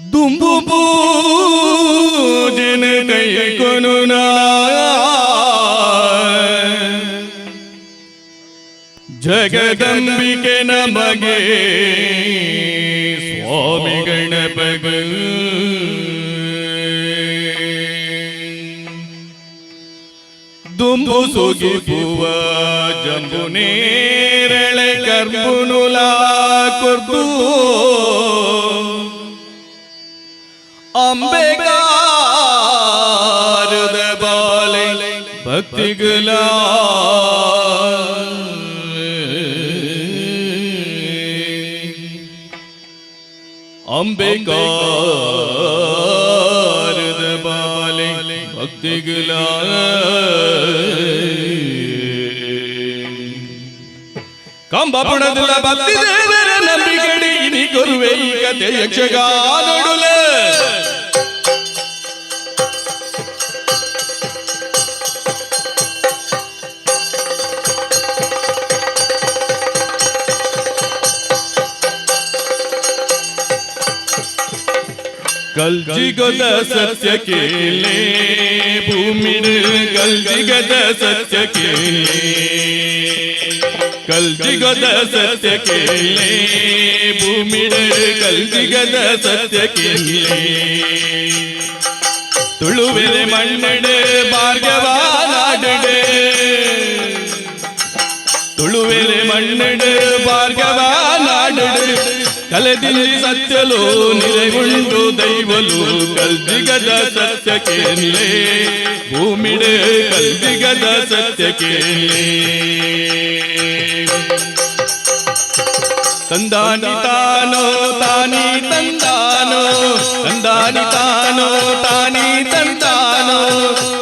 ದುಂಬು ಪೂಜನ ಕೈ ಕೊನುನ ಜಗದಂಬಿಕೆ ನಮಗೆ ಸ್ವಾಮಿ ಗಣಪಗ ದುಂಬು ಸುಗಿಸುವ ಜಂಬು ನೇರಳೆ ಕರ್ಬುನುಲ ಕೊರ್ದು ಅಂಬೆಗಾರದ ಬಾಲೆ ಭಕ್ತಿಗಳ ಅಂಬೆಗಾರದ ಬಾಲೆ ಭಕ್ತಿಗಳ ಕಂಬಪುಣದ ಭಕ್ತಿ ದೇವರ ನಂಬಿಗಡಿ ಇನಿ ಕೊರುವೆ ಈ ಕಥೆ ಯಕ್ಷಗಾನೊಡುಲೆ ಕಲ್ಜಿಗದ ಸತ್ಯ ಕೇಳೆ ಭೂಮಿಡ ಕಲ್ಜಿಗದ ಸತ್ಯ ಕೇಳೆ ಕಲ್ಜಿಗದ ಸತ್ಯ ಕೇಳೆ ಭೂಮಿಡ ಕಲ್ಜಿಗದ ಸತ್ಯ ಕೇಳೆ ತುಳುವೆಲೆ ಮಣ್ಣಡೆ ಭಾರ್ಗವ ನಾಡಡೆ ತುಳುವೆಲೆ ಮಣ್ಣಡೆ ಭಾರ್ಗವ ನಾಡಡೆ ಕಲೆದಿಲ್ಲಿ ಸತ್ಯಲು ನಿರೆಗುಂಡು ದೈವಲು ಕಲ್ದಿಗದ ಸತ್ಯ ಕೇಳೆ ಭೂಮಿಡೆ ಕಲ್ದಿಗದ ಸತ್ಯ ಕೇಳೆ ತಂದಾನಿ ತಾನೋ ತಾನಿ ತಂದಾನೋ ತಂದಾನಿ ತಾನೋ ತಾನಿ ತಂದಾನೋ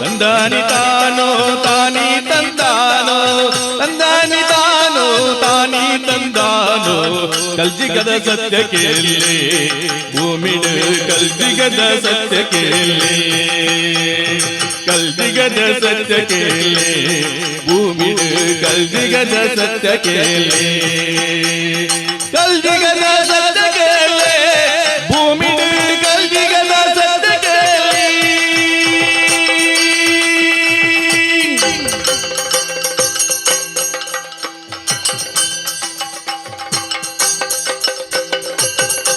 ತಂದಾನಿ ತಾನೋ ತಾನಿ ತಂದಾನೋ ತಂದಾನಿ ತಾನೋ ತಾನಿ ತಂದಾನೋ ಕಲ್ಜಿಗದ ಸತ್ಯ ಕೇಳೆ ಭೂಮಿಡ ಕಲ್ಜಿಗದ ಸತ್ಯ ಕೇಳೆ ಕಲ್ಜಿಗದ ಸತ್ಯ ಕೇಳೆ ಭೂಮಿಡ ಕಲ್ಜಿಗದ ಸತ್ಯ ಕೇಳೆ ಕಲ್ಜಿಗದ ಸತ್ಯ ಕೇಳೆ ಭೂಮಿಡ ಕಲ್ಜಿಗದ ಸತ್ಯ ಕೇಳೆ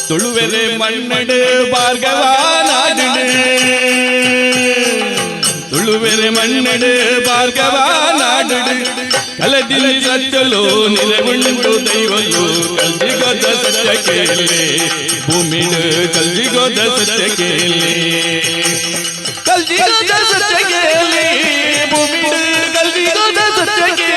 ತುಳುವೆಲೆ ಮಣ್ಣಡೆ ಭಾರ್ಗವ ನಾಡಡೆ ತುಳುವೆಲೆ ಮಣ್ಣಡೆ ಭಾರ್ಗವ ನಾಡಡೆ ಕಲದಿಲ್ಲಿ ಸತ್ಯಲು ನಿಲಗುಂಡು ದೈವಲು ಕಲ್ಜಿಗೋದ ಸತ್ಯ ಕೇಳೆ ಭೂಮಿಡ ಕಲ್ಜಿಗೋದ ಸತ್ಯ ಕೇಳೆ ಕಲ್ಜಿಗೋದ ಸತ್ಯ ಕೇಳೆ ಭೂಮಿಡ ಕಲ್ಜಿಗೋದ ಸತ್ಯ ಕೇಳೆ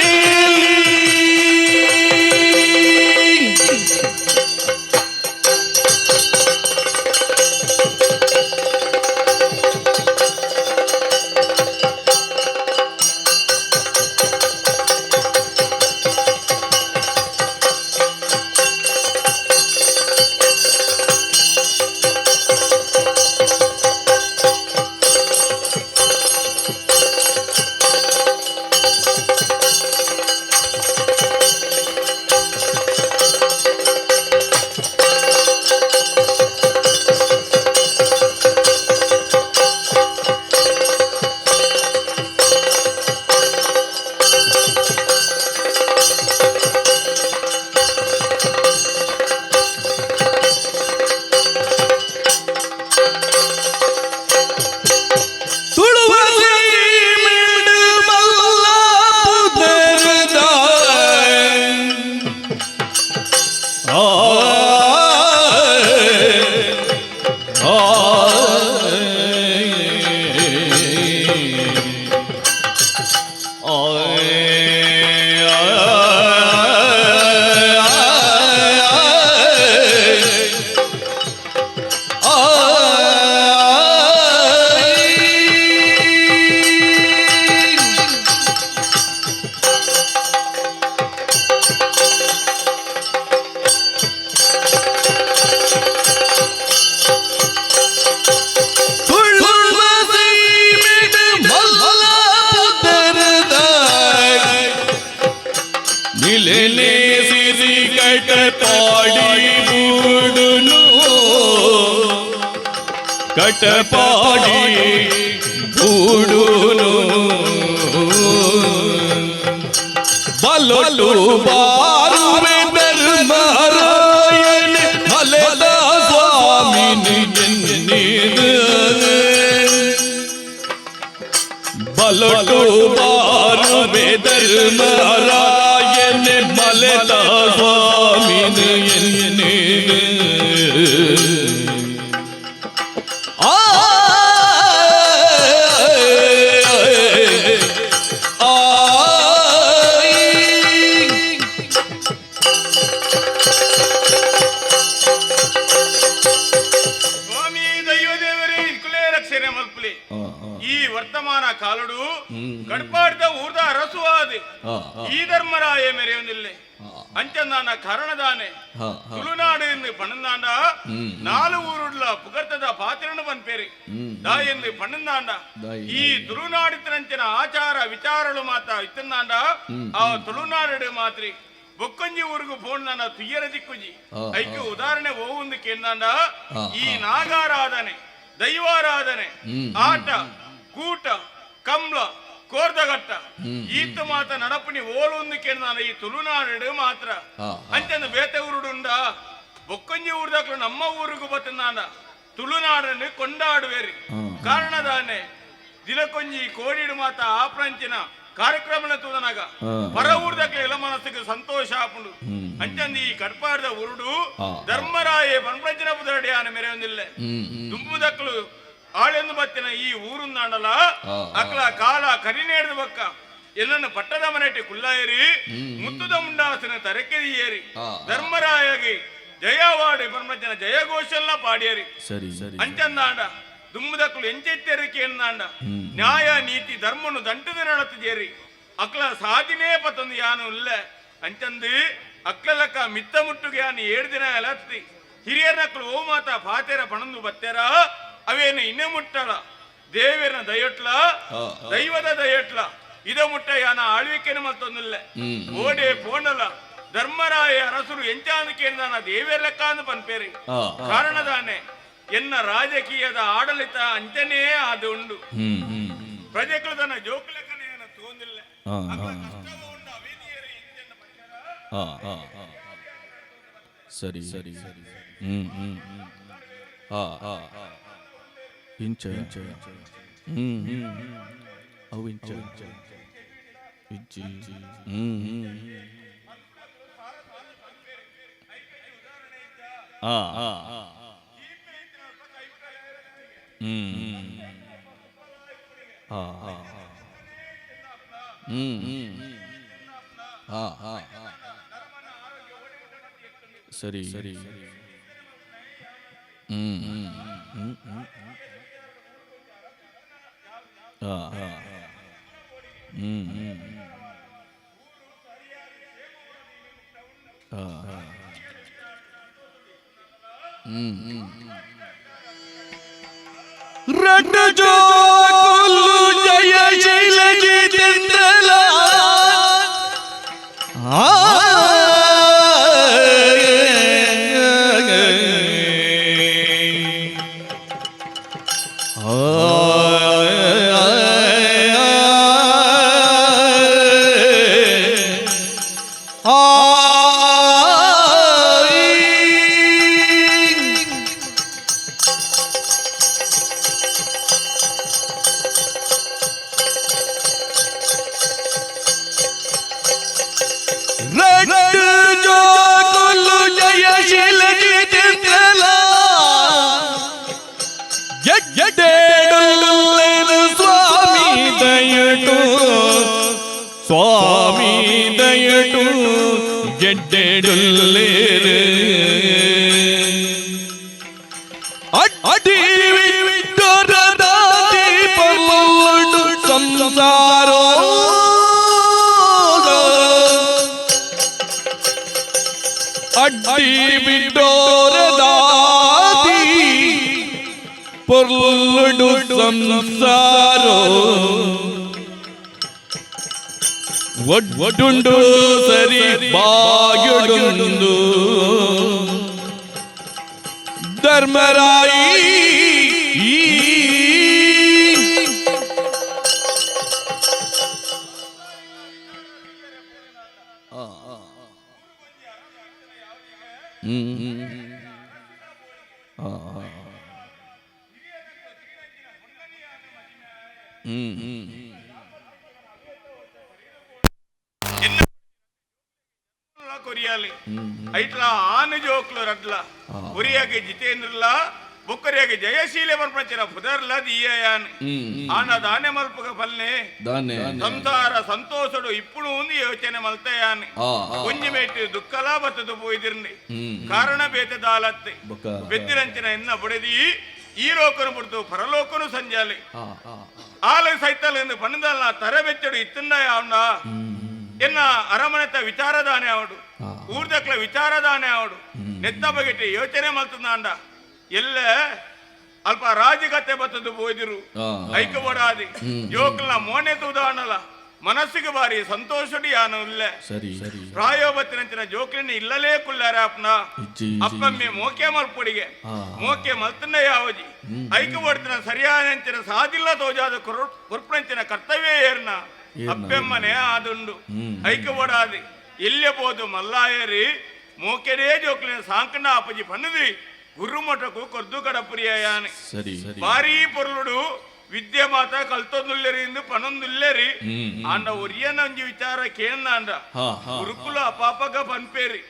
ಕಟಪಾಡಿ ಬೂಡುನು ಬಲೊಟ್ಟು ಬಾರುವೆ ಧರ್ಮರಾಯನ ಮಲೆದ ಸ್ವಾಮಿನಿ ಬಲೊಟ್ಟು ಬಾರುವೆ ಧರ್ಮರಾಯನ ಮಲೆದ ಸ್ವಾಮಿನಿ ಈ ವರ್ತಮಾನ ಕಾಲುಡು ಗಡ್ಪಾಡ್ದ ಊರ್ದ ಅರಸುವಾದಿ ಈ ಧರ್ಮರಾಯ ಮೆರೆಯುವುದಿಲ್ಲ ಅಂಚಂದಾನ ಕಾರಣದಾನೆ ತುಳುನಾಡು ಪಣ್ಣಂದಾಂಡ ನಾಲು ಊರುಡ್ಲ ಪುಗರ್ತದ ಪಾತ್ರನು ಬಂದ್ಪೇರಿ ದಾಯಂದು ಪಣ್ಣಂದಾಂಡ ಈ ತುಳುನಾಡಿತರಂಚಿನ ಆಚಾರ ವಿಚಾರಗಳು ಮಾತ ಇತ್ತಂದಾಂಡ ಆ ತುಳುನಾಡು ಮಾತ್ರಿ ಬೊಕ್ಕೊಂಜಿ ಊರಿಗೂ ಫೋನ್ ನನ್ನ ತುಯ್ಯರ ದಿಕ್ಕುಜಿ ಐಕ್ಯ ಉದಾಹರಣೆ ಹೋಗುಂದು ಕೇಂದಾಂಡ ಈ ನಾಗಾರಾಧನೆ ದೈವಾರಾಧನೆ ಆಟ ಕೂಟ ಕಮ್ಲ ಕೋರ್ದಗಟ್ಟ ಈತ ಮಾತ ನಡಪಣಿ ಓಲೊಂದು ಕೇಂದ್ರ ಈ ತುಳುನಾಡು ಮಾತ್ರ ಅಂಚಂದ ಬೇತೆ ಊರುಡುಂಡ ಬೊಕ್ಕೊಂಜಿ ಊರ್ದಾಕ್ಲು ನಮ್ಮ ಊರಿಗೂ ಬತ್ತಂದಾಂಡ ತುಳುನಾಡನ್ನು ಕೊಂಡಾಡುವೇರಿ ಕಾರಣದಾನೆ ದಿನಕೊಂಜಿ ಕೋಡಿಡು ಮಾತ ಆಪ್ರಂಚಿನ ಕಾರ್ಯಕ್ರಮ ತೂದನಾಗ ಪರ ಊರ್ದಾಕ್ಲೆ ಎಲ್ಲ ಮನಸ್ಸಿಗೆ ಸಂತೋಷ ಆಪುಂಡು ಅಂಚಂದಿ ಈ ಕಡ್ಪಾಡ್ದ ಉರುಡು ಧರ್ಮರಾಯ ಪಂಪ್ರಂಚಿನ ಪುದರಡಿಯಾನ ಮೆರೆಯೊಂದಿಲ್ಲ ದುಂಬುದಕ್ಲು ಆಳೆಂದು ಬತ್ತಿನ ಈ ಊರುಂದಾಂಡಲ ಅಕ್ಲ ಕಾಲ ಕರಿನೇಡ್ದ ಬಕ್ಕ ಎಲ್ಲನ್ನು ಪಟ್ಟದ ಮನೆಟ್ಟಿ ಕುಲ್ಲಾಯರಿ ಮುತ್ತುದ ಮುಂಡಾಸನ ತರಕೆದಿ ಏರಿ ಧರ್ಮರಾಯಗೆ ಜಯವಾಡಿ ಪಂಪ್ರಂಚಿನ ಜಯಘೋಷಲ್ಲ ಪಾಡಿಯರಿ ಅಂಚಂದಾಂಡ ದುಂಬುದಕ್ಲು ಎಂಚೆಚ್ಚರಿಕೆ ಎಂದಾಂಡ ನ್ಯಾಯ ನೀತಿ ಧರ್ಮನು ದಂಟದ ನಡತಿದೇರಿ ಅಕ್ಲ ಸಾಧಿನೇ ಪತ್ತೊಂದು ಯಾನು ಇಲ್ಲ ಅಂಚಂದು ಅಕ್ಲಲಕ್ಕ ಮಿತ್ತ ಮುಟ್ಟುಗೆ ಯಾನು 7 ದಿನ ಎಲತ್ತಿ ಹಿರಿಯರ್ನಕ್ಲು ಓ ಮಾತ ಪಾತೆರ ಪಣಂದು ಬತ್ತೆರ ಅವೇನು ಇನ್ನೇ ಮುಟ್ಟಳ ದೇವರ ದಯಟ್ಲ ದೈವದ ದಯಟ್ಲ ಇದ ಮುಟ್ಟ ಯಾನ ಆಳ್ವಿಕೆನ ಮತ್ತೊಂದಿಲ್ಲ ಓಡೆ ಪೋಂಡಲ ಧರ್ಮರಾಯ ಅರಸರು ಎಂಚಾಂದು ಕೇಂದ್ರ ದೇವರ ಲೆಕ್ಕ ಅಂದು ಪನ್ಪೇರಿ ಕಾರಣದಾನೆ ಎನ್ನ ರಾಜಕೀಯದ ಆಡಳಿತ ಅಂಚನೇ ಅದು ಉಂಡು ಪ್ರಜೆಗಳು ತನ್ನ ಜೋಕುಲೆಕ್ಕನೆಯನ್ನು ತಗೊಂಡಿಲ್ಲ ಸರಿ ಸರಿ ಇಂಚ ಇಂಚ ಅವು ಇಂಚ ಇಂಚಿ ಸರಿ ಸರಿ जो जय शैल जितेंद्र ಸ್ವಾಮಿ ದಯಟು ಗೆಡ್ಡೆಡುಲ್ಲೇರು ಅಡಿ ವಿಟ್ಟರದ ದೀಪಮುಡು ಸಂಸಾರೋ ಅಡ್ಡಿ ಬಿಟ್ಟೋರದ ಪೊರ್ಲುಡು ಸಂಸಾರೋ ಒಡ್ಡುಂಡು ಸರಿ ಬಾಗಿಡುಂದು ಧರ್ಮರಾಯಿ ಈ కొరియాలి ఇట్లా ఆను జోకులు రడ్ల కొరియాకి జితేంద్రుల బొక్కరియాకి జయశీల మల్పించిన పుదర్ల దియ్యాని ఆన ధాన్య మల్పక పల్లె సంసార సంతోషుడు ఇప్పుడు ఉంది యోచన మల్తయాని కొంచెమెట్టి దుఃఖలా బతుకు పోయిదిర్ని ಕಾರಣ ಬೇತದಾಲತ್ತೆ ಬೆದ್ದಿರಂಚಿನ ಎನ್ನ ಬುಡದಿ ಈ ಲೋಕನು ಬಿಡ್ತು ಪರಲೋಕನು ಸಂಜಾಲಿ ಆಲ ಸೈತಲ್ ಪಣ್ಣದಲ್ಲ ತರಬೆಚ್ಚಡು ಇತ್ತಂಡ ಅವನ ಎನ್ನ ಅರಮನೆತ ವಿಚಾರದಾನೆ ಅವಡು ಊರ್ದಕ್ಲ ವಿಚಾರದಾನೆ ಅವಡು ನೆತ್ತ ಬಗೆಟ್ಟಿ ಯೋಚನೆ ಮಲ್ತಂದ ಎಲ್ಲ ಅಲ್ಪ ರಾಜಕತೆ ಬತ್ತದು ಹೋದಿರು ಐಕಬಡಾದಿ ಜೋಕಲ್ನ ಮೋನೆ ತೂದಾನಲ್ಲ ಮನಸ್ಸಿಗೆ ಬಾರಿ ಸಂತೋಷಡಿ ಯಾನು ಇಲ್ಲೇ ಪ್ರಾಯೋಬತ್ತಿನಂಚಿನ ಜೋಕ್ಲಿನ ಇಲ್ಲಲೇ ಕುಲ್ಲಾರೆ ಅಪ್ಪನ ಅಪ್ಪಮ್ಮೆ ಮೋಕೆ ಮಲ್ಪುಡಿಗೆ ಮೋಕೆ ಮಲ್ತನ್ನ ಯಾವಜಿ ಐಕಬಡ್ತಿನ ಸರಿಯಾದಂಚಿನ ಸಾಧಿಲ್ಲ ತೋಜಾದ ಕುರ್ಪಂಚಿನ ಕರ್ತವ್ಯ ಏರ್ನ ಅಪ್ಪೆಮ್ಮನೆ ಆದುಂಡು ಐಕಬಡಾದಿ ಇಲ್ಲೇ ಬೋದು ಮಲ್ಲಾಯರಿ ಮೋಕೆನೇ ಜೋಕ್ಲಿನ ಸಾಂಕನ ಅಪ್ಪಜಿ ಪನ್ನದಿ ಗುರುಮಠಕ್ಕೂ ಕೊರ್ದು ಕಡಪುರಿಯಾನೆ ಭಾರಿ ಪೊರ್ಲುಡು ವಿದ್ಯೆ ಮಾತ ಕಲ್ತೊಂದುಲ್ಲೇರಿ ಇಂದು ಪನೊಂದುಲ್ಲೇರಿ ಆಂಡ ಒರಿಯನಂಜಿ ವಿಚಾರ ಕೇಳಂದ ಗುರುಕುಲ ಅಪಾಪಗ ಪನ್ಪೇರಿ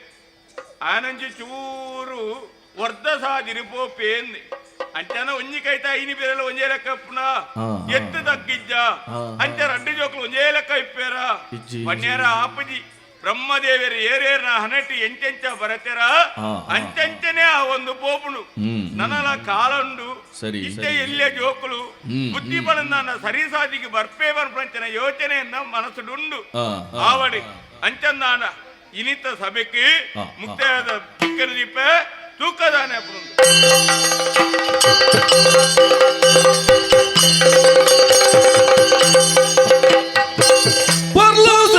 ಆನಂಜಿ ಚೂರು ವರ್ಧ ಸಾದಿರಿಪೋ ಪೇಂದಿ ಅಂಚನ ಒಂಜಿ ಕೈತ ಐನಿ ಬೇರೆಲ್ಲ ಒಂಜೇ ಲೆಕ್ಕ ಪುನ ಎತ್ತು ತಗ್ಗಿಜ್ಜ ಅಂಚ ರಡ್ಡು ಜೋಕ್ಲು ಒಂಜೇ ಲೆಕ್ಕ ಇಪ್ಪೇರ ಪನ್ಯಾರ ಆಪಜಿ ಬ್ರಹ್ಮದೇವರ ಏರೇರ್ನ ಹನಟಿ ಎಂಚೆಂಚ ಬರತೆರ ಅಂಚಂಚನೆ ಆ ಒಂದು ಪೋಪುನು ನನಲ ಕಾಲಂಡು ಇಷ್ಟೇ ಎಲ್ಲೇ ಜೋಕುಲು ಬುದ್ಧಿ ಬಲನ್ನ ಸರಿ ಸಾದಿಗೆ ಬರ್ಪೇ ಬರ್ಪಂಚನ ಯೋಚನೆಯನ್ನ ಮನಸ್ಸುಡುಂಡು ಆವಡಿ ಅಂಚಂದಾನ ಇನಿತ ಸಭೆಗೆ ಮುಕ್ತಾಯದ ಚಿಕ್ಕನ ದೀಪ ತೂಕದಾನೆ ಅಪ್ಪನು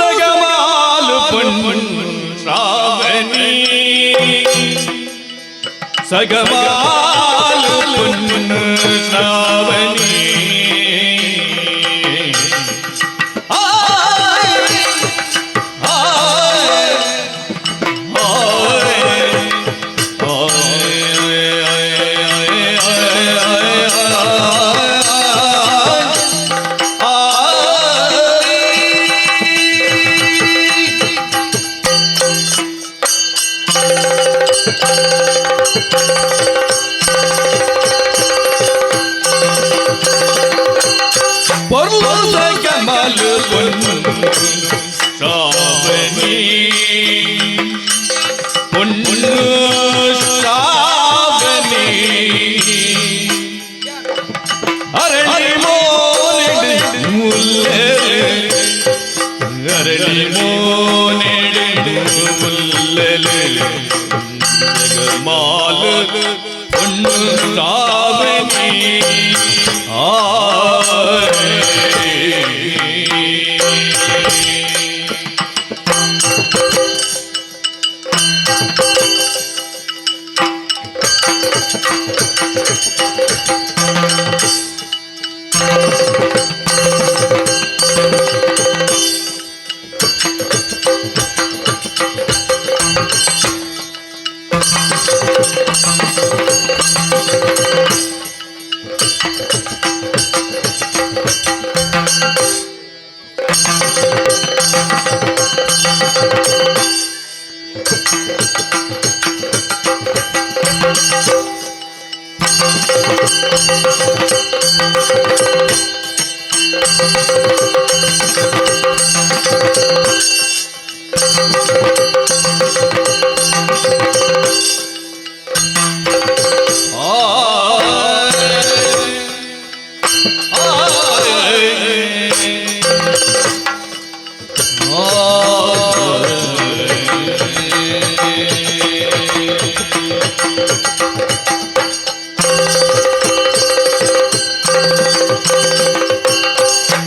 ಸಗಮಾಲು ಪುಣ್ಯ ಶ್ರಾವಣಿ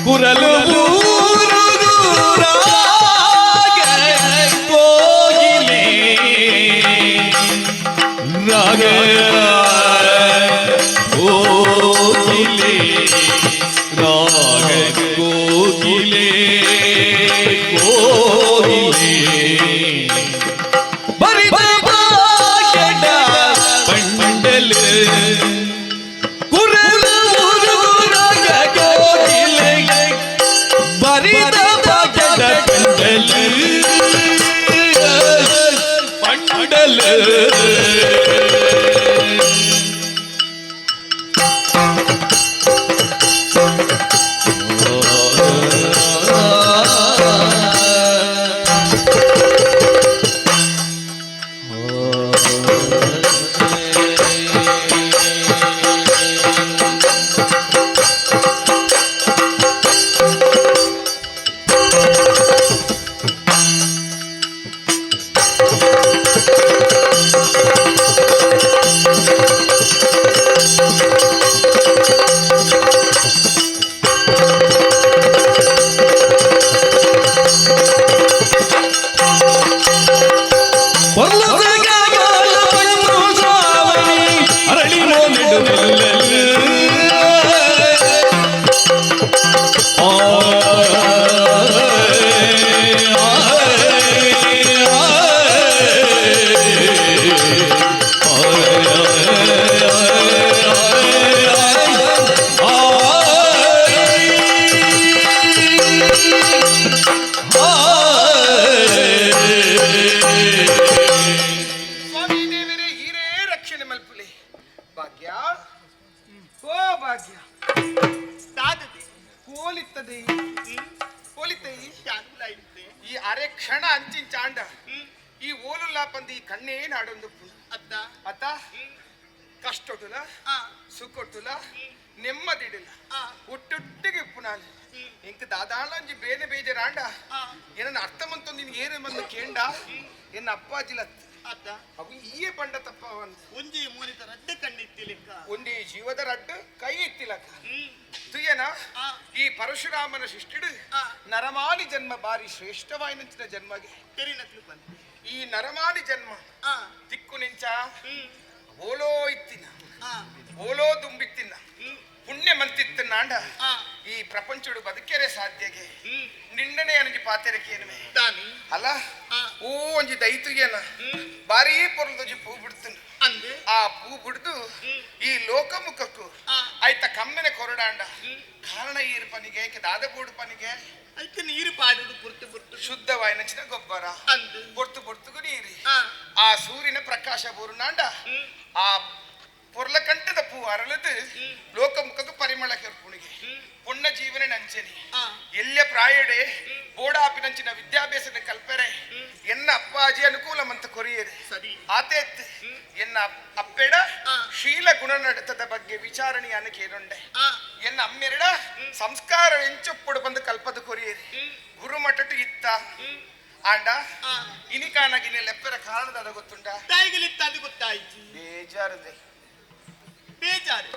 ಕುರಲು ಊರು ದೂರಾಗೆ ಭಾಗ್ಯ ದಾದದೆ ಹೋಲಿತ್ತದೆ ಹೋಲಿತೆ ಶಾಂತ ಇದ್ದೆ ಈ ಅರೆ ಕ್ಷಣ ಅಂಚಿನ ಚಾಂಡ ಈ ಓಲುಲ್ಲ ಪಂದಿ ಕಣ್ಣೇ ನಾಡೊಂದು ಅತ್ತ ಅತ್ತ ಕಷ್ಟೊಟ್ಟುಲ ಆ ಸುಕ್ಕೊಟ್ಟುಲ ನೆಮ್ಮದಿಡಿಲ್ಲ ಆ ಒಟ್ಟೊಟ್ಟಿಗೆ ಪುನಾಲಿ ಇಂಕ ದಾದಾಳಂಜಿ ಬೇನೆ ಬೇಜಾರಾಂಡ ಏನನ್ನ ಅರ್ಥಮಂತೊಂದು ನಿನ್ ಏರು ಬಂದು ಕೇಂಡ ಎನ್ನ ಅಪ್ಪಾಜಿಲತ್ ಅತ್ತ ಅವು ಈಯೇ ಪಂಡ ತಪ್ಪವಂತ ಒಂಜಿ ಮೂನಿತ ರಡ್ಡ ಕಣ್ಣಿತ್ತಿಲಿಕ್ಕ ಒಂದೇ ಜೀವದ ರಡ್ಡು ಕೈ ಎತ್ತಿಲಕ ತುಯನ ಆ ಈ ಪರಶುರಾಮನ ಶಿಷ್ಟಿಡು ಆ ನರಮಾನಿ ಜನ್ಮ ಬಾರಿ ಶ್ರೇಷ್ಠವಾಯಿನಂಚಿನ ಜನ್ಮಗೆ ತೆರಿನಕ್ಲು ಬಂದೆ ಈ ನರಮಾನಿ ಜನ್ಮ ಆ ತಿಕ್ಕು ನಿಂಚ ಓಲೋ ಇತ್ತಿನ ಆ ಓಲೋ ದುಂಬಿತ್ತಿನ ಪುಣ್ಯ ಮಂತಿತ್ತನಾಂಡ ಆ ಈ ಪ್ರಪಂಚಡು ಬದುಕೆರೆ ಸಾಧ್ಯಗೆ ಹ್ಮ್ ನಿಂಡನೆ ಅನಜಿ ಪಾತೆರಕೇನುವೆ ದಾನಿ ಅಲ್ಲ ಆ ಓ ಒಂಜಿ ದೈತುಗೆನ ಬಾರಿ ಪೊರ್ಲದೊಂಜಿ ಪೂ ಬಿಡ್ತನು ಅಂದೆ ಆ ಪೂ ಬಿಡ್ದು ಈ ಲೋಕಮುಖಕ್ಕೂ ಆ ಆಯ್ತ ಕಮ್ಮೆನೆ ಕೊರಡಾಂಡ ಕಾರಣ ಈರು ಪನಿಗೆ ದಾದಗೂಡು ಪನಿಗೆ ಐತೆ ನೀರು ಪಾಡುಡು ಪುರ್ತು ಪುರ್ತು ಶುದ್ಧವಾಯಿನಂಚಿನ ಗೊಬ್ಬರ ಅಂದು ಬೊರ್ತು ಬೊರ್ತುಗು ನೀರಿ ಆ ಆ ಸೂರ್ಯನ ಪ್ರಕಾಶ ಬೂರುನಾಂಡ ಆ ಪೊರ್ಲ ಕಂಠದ ಪೂ ಅರಳದು ಲೋಕಮುಖಕ್ಕೂ ಪರಿಮಳ ಕೆರ್ಪುಣಿಗೆ ಪುಣ್ಯ ಜೀವನ ನಂಚನಿ ಆ ಎಲ್ಲ ಪ್ರಾಯಡೆ ಬೋಡಾಪಿನಂಚಿನ ವಿದ್ಯಾಭ್ಯಾಸದ ಕಲ್ಪರೆ ಎನ್ನ ಅಪ್ಪಾಜಿ ಅನುಕೂಲಮಂತ ಕೊರಿಯದೆ ಸರಿ ಆತೇತ್ ಎನ್ನ ಅಪ್ಪೆಡ ಶೀಲ ಗುಣನಡತದ ಬಗ್ಗೆ ವಿಚಾರಣೆ ಅನಕೇನುಂಡೆ ಆ ಎನ್ನ ಅಮ್ಮೆರಡ ಸಂಸ್ಕಾರ ಎಂಚೊಪ್ಪುಡು ಬಂದು ಕಲ್ಪದ ಕೊರಿಯದೆ ಗುರುಮಠಟು ಇತ್ತ ಆಂಡ ಆ ಇನಿಕಾನಗಿನ ಲೆಪ್ಪರ ಕಾರಣದ ಗೊತ್ತುಂಡ ತಾಯಿಗಳಿತ್ತ ಅದು ಗೊತ್ತಾಯ್ತು ಬೇಜಾರದೆ ಬೇಜಾರು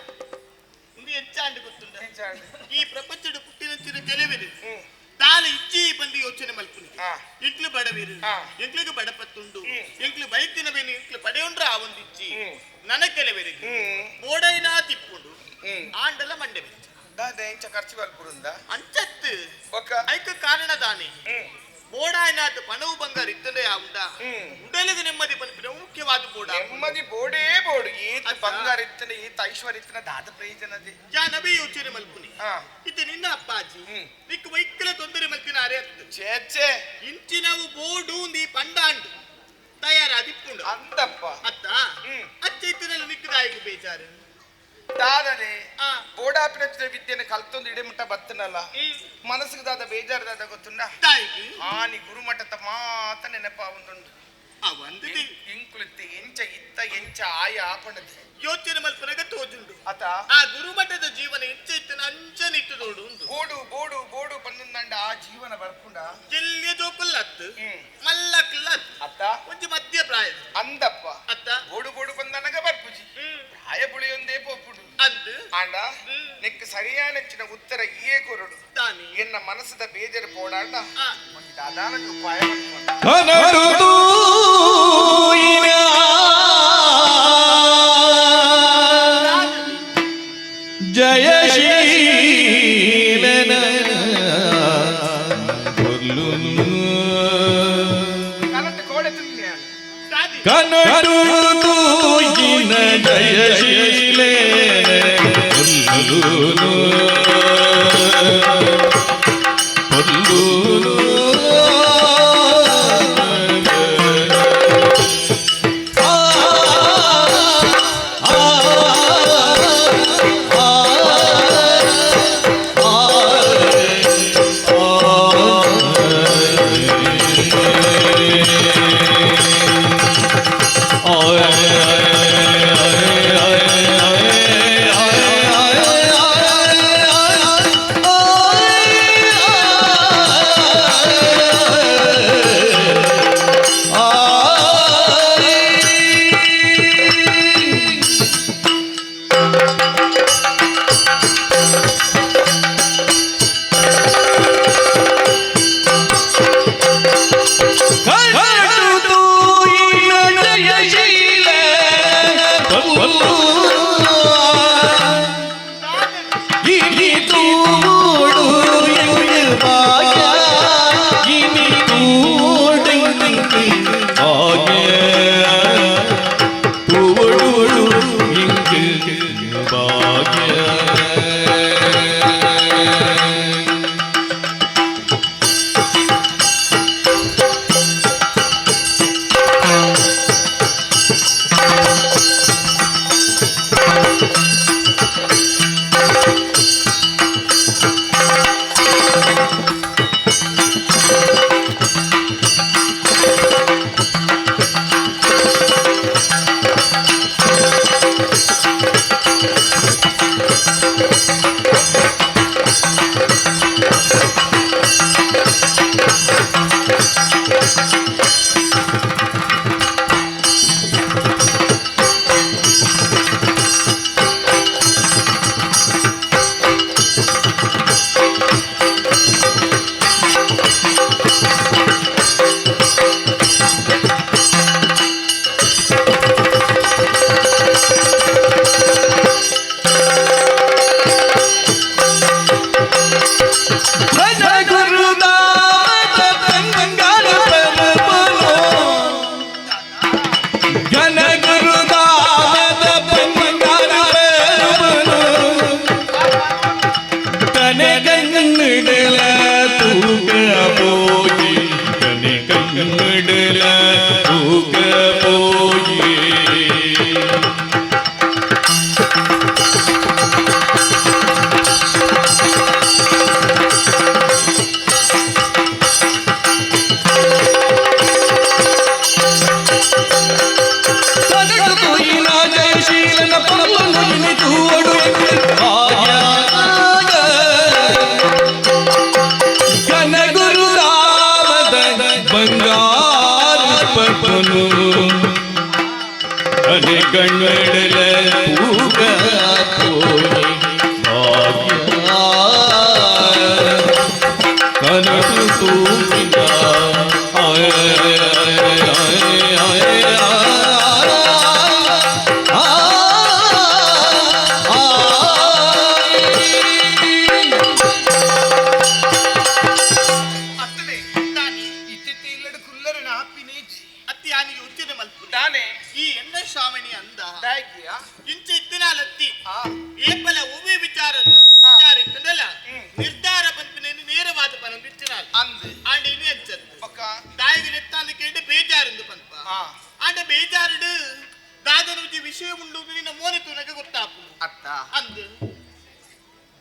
ಒಂದು ಹೆಚ್ಚಾಂಡು ಗೊತ್ತುಂಡ ಬೇಜಾರದೆ ಈ ಪ್ರಪಂಚದ ಪುಟ್ಟಿನಂಚಿನ ಕೆಲವಿರು ಹ್ಮ್ ತಾನು ಇಜ್ಜಿ ಬಂದು ಯೋಚನೆ ಮಲ್ಪುನಿ ಹಾ ಎಂಕ್ಲು ಬಡವಿರು ಹಾ. ಎಂಕ್ಲಿಗೆ ಬಡಪತ್ತುಂಡು ಹ್ಮ್. ಎಂಕ್ಲು ಬೈತಿನ ಬೇನೆ ಎಂಕ್ಲು ಪಡೆಯುಂಡ್ರ ಆ ಒಂದು ಇಜ್ಜಿ ಹ್ಮ್. ನನ್ನ ಕೆಲವೆರಿಗೆ ಹ್ಮ್ ಬೋಡೈನ ತಿಪ್ಪುಂಡು ಹ್ಮ್ ಆಂಡಲ ಮಂಡೆ ಬೆಚ್ಚ ದಾದ ಎಂಚ ಖರ್ಚು ಬಲ್ಪುರುಂದ ಅಂಚತ್ತು ಒಕ್ಕ ಐಕ ಕಾರಣ ದಾನೆ ಹ್ಮ್ ಬೋಡಾಯ್ನಾದ ಪಣವು ಬಂಗಾರ ಇದ್ದಲೇ ಆವುಂಡ ಹ್ಮ್ ಉಡಲಿಗೆ ನೆಮ್ಮದಿ ಬಂದ್ಬಿಡ ಮುಖ್ಯವಾದ ಬೋಡ ನೆಮ್ಮದಿ ಬೋಡೇ ಬೋಡು ಈತ ಅಚ್ಚಾ. ಬಂಗಾರ ಇತ್ತನ ಈತ ಐಶ್ವರ್ಯ ಇತ್ತನ ದಾದ ಪ್ರಯೋಜನದೆ ಜಾನಬಿ ಯೋಚನೆ ಮಲ್ಪುನಿ ಹಾ ಇದು ನಿನ್ನ ಅಪ್ಪಾಜಿ ಹ್ಮ್. ನಿಕ್ಕು ವೈಕ್ಕಲ ತೊಂದರೆ ಮಲ್ಪಿನ ಅರೆ ಅತ್ತು ಚೇಚೆ ಇಂಚಿನವು ಬೋಡು ನೀ ಪಂಡಾಂಡು ತಯಾರಾದಿಪ್ಪುಂಡು ಅಂತಪ್ಪ ಅತ್ತ ಹ್ಮ್. ಅಚ್ಚೈತಿನಲ್ಲಿ ನಿಕ್ಕದಾಯಿಗೆ ಬೇಜಾರು ದಾದನೆ ಆ ಬೋಡಾಪಿನ ವಿದ್ಯೆನ ಕಲ್ತೊಂದು ಇಡೆಮುಟ್ಟ ಬತ್ತನಲ್ಲ ಹ್ಮ್. ಮನಸ್ಸಿಗೆ ದಾದ ಬೇಜಾರದಾದ ಗೊತ್ತುಂಡ ತಾಯಿಗೆ ಆನಿ ಗುರುಮಠದ ಮಾತ ನೆನಪ ಒಂದುಂಡು ಅವಂದು ಇಂಕುಲಿತ್ತೆ ಎಂಚ ಇತ್ತ ಎಂಚ ಆಯ ಆಪಣದೆ ಯೋಚನೆ ಮಲ್ಪನಗ ತೋಜುಂಡು ಅತ ಆ ಗುರುಮಠದ ಜೀವನ ಹೆಚ್ಚೈತನ ಅಂಚನಿಟ್ಟದೋಡು ಉಂಡು ಬೋಡು ಬೋಡು ಬೋಡು ಬಂದಂಡ ಆ ಜೀವನ ಬರ್ಪುಂಡ ಜಲ್ಯ ಜೋಕುಲ್ಲತ್ತು ಹ್ಮ್ ಮಲ್ಲಕ್ಲತ್ ಅತ್ತ ಒಂಜಿ ಮಧ್ಯ ಪ್ರಾಯದ ಅಂದಪ್ಪ ಅತ್ತ ಬೋಡು ಬೋಡು ಬಂದನಗ ಬರ್ಪುಜಿ ಪ್ರಾಯ ಬುಳಿಯೊಂದೇ ಪೋಪುಡು ಅಂದು ಆಂಡ ನೆಕ್ ಸರಿಯಾನೆಚ್ಚಿನ ಉತ್ತರ ಈಯೇ ಕೊರಡು ತಾನಿ ಎನ್ನ ಮನಸ್ಸದ ಬೇಜಾರು ಪೋಡಾಂಡ ಆ ಒಂದು ದಾದಾನ ಉಪಾಯ ಮಾಡ್ಕೊಂಡು ಕನಡುದು ಜಯಶೀಲನ ಕನಂತ ಕೋಡೆ ತಿನ್ನೆ ತಾನಿ ಕನಡುದು ಜಯಶೀಲನ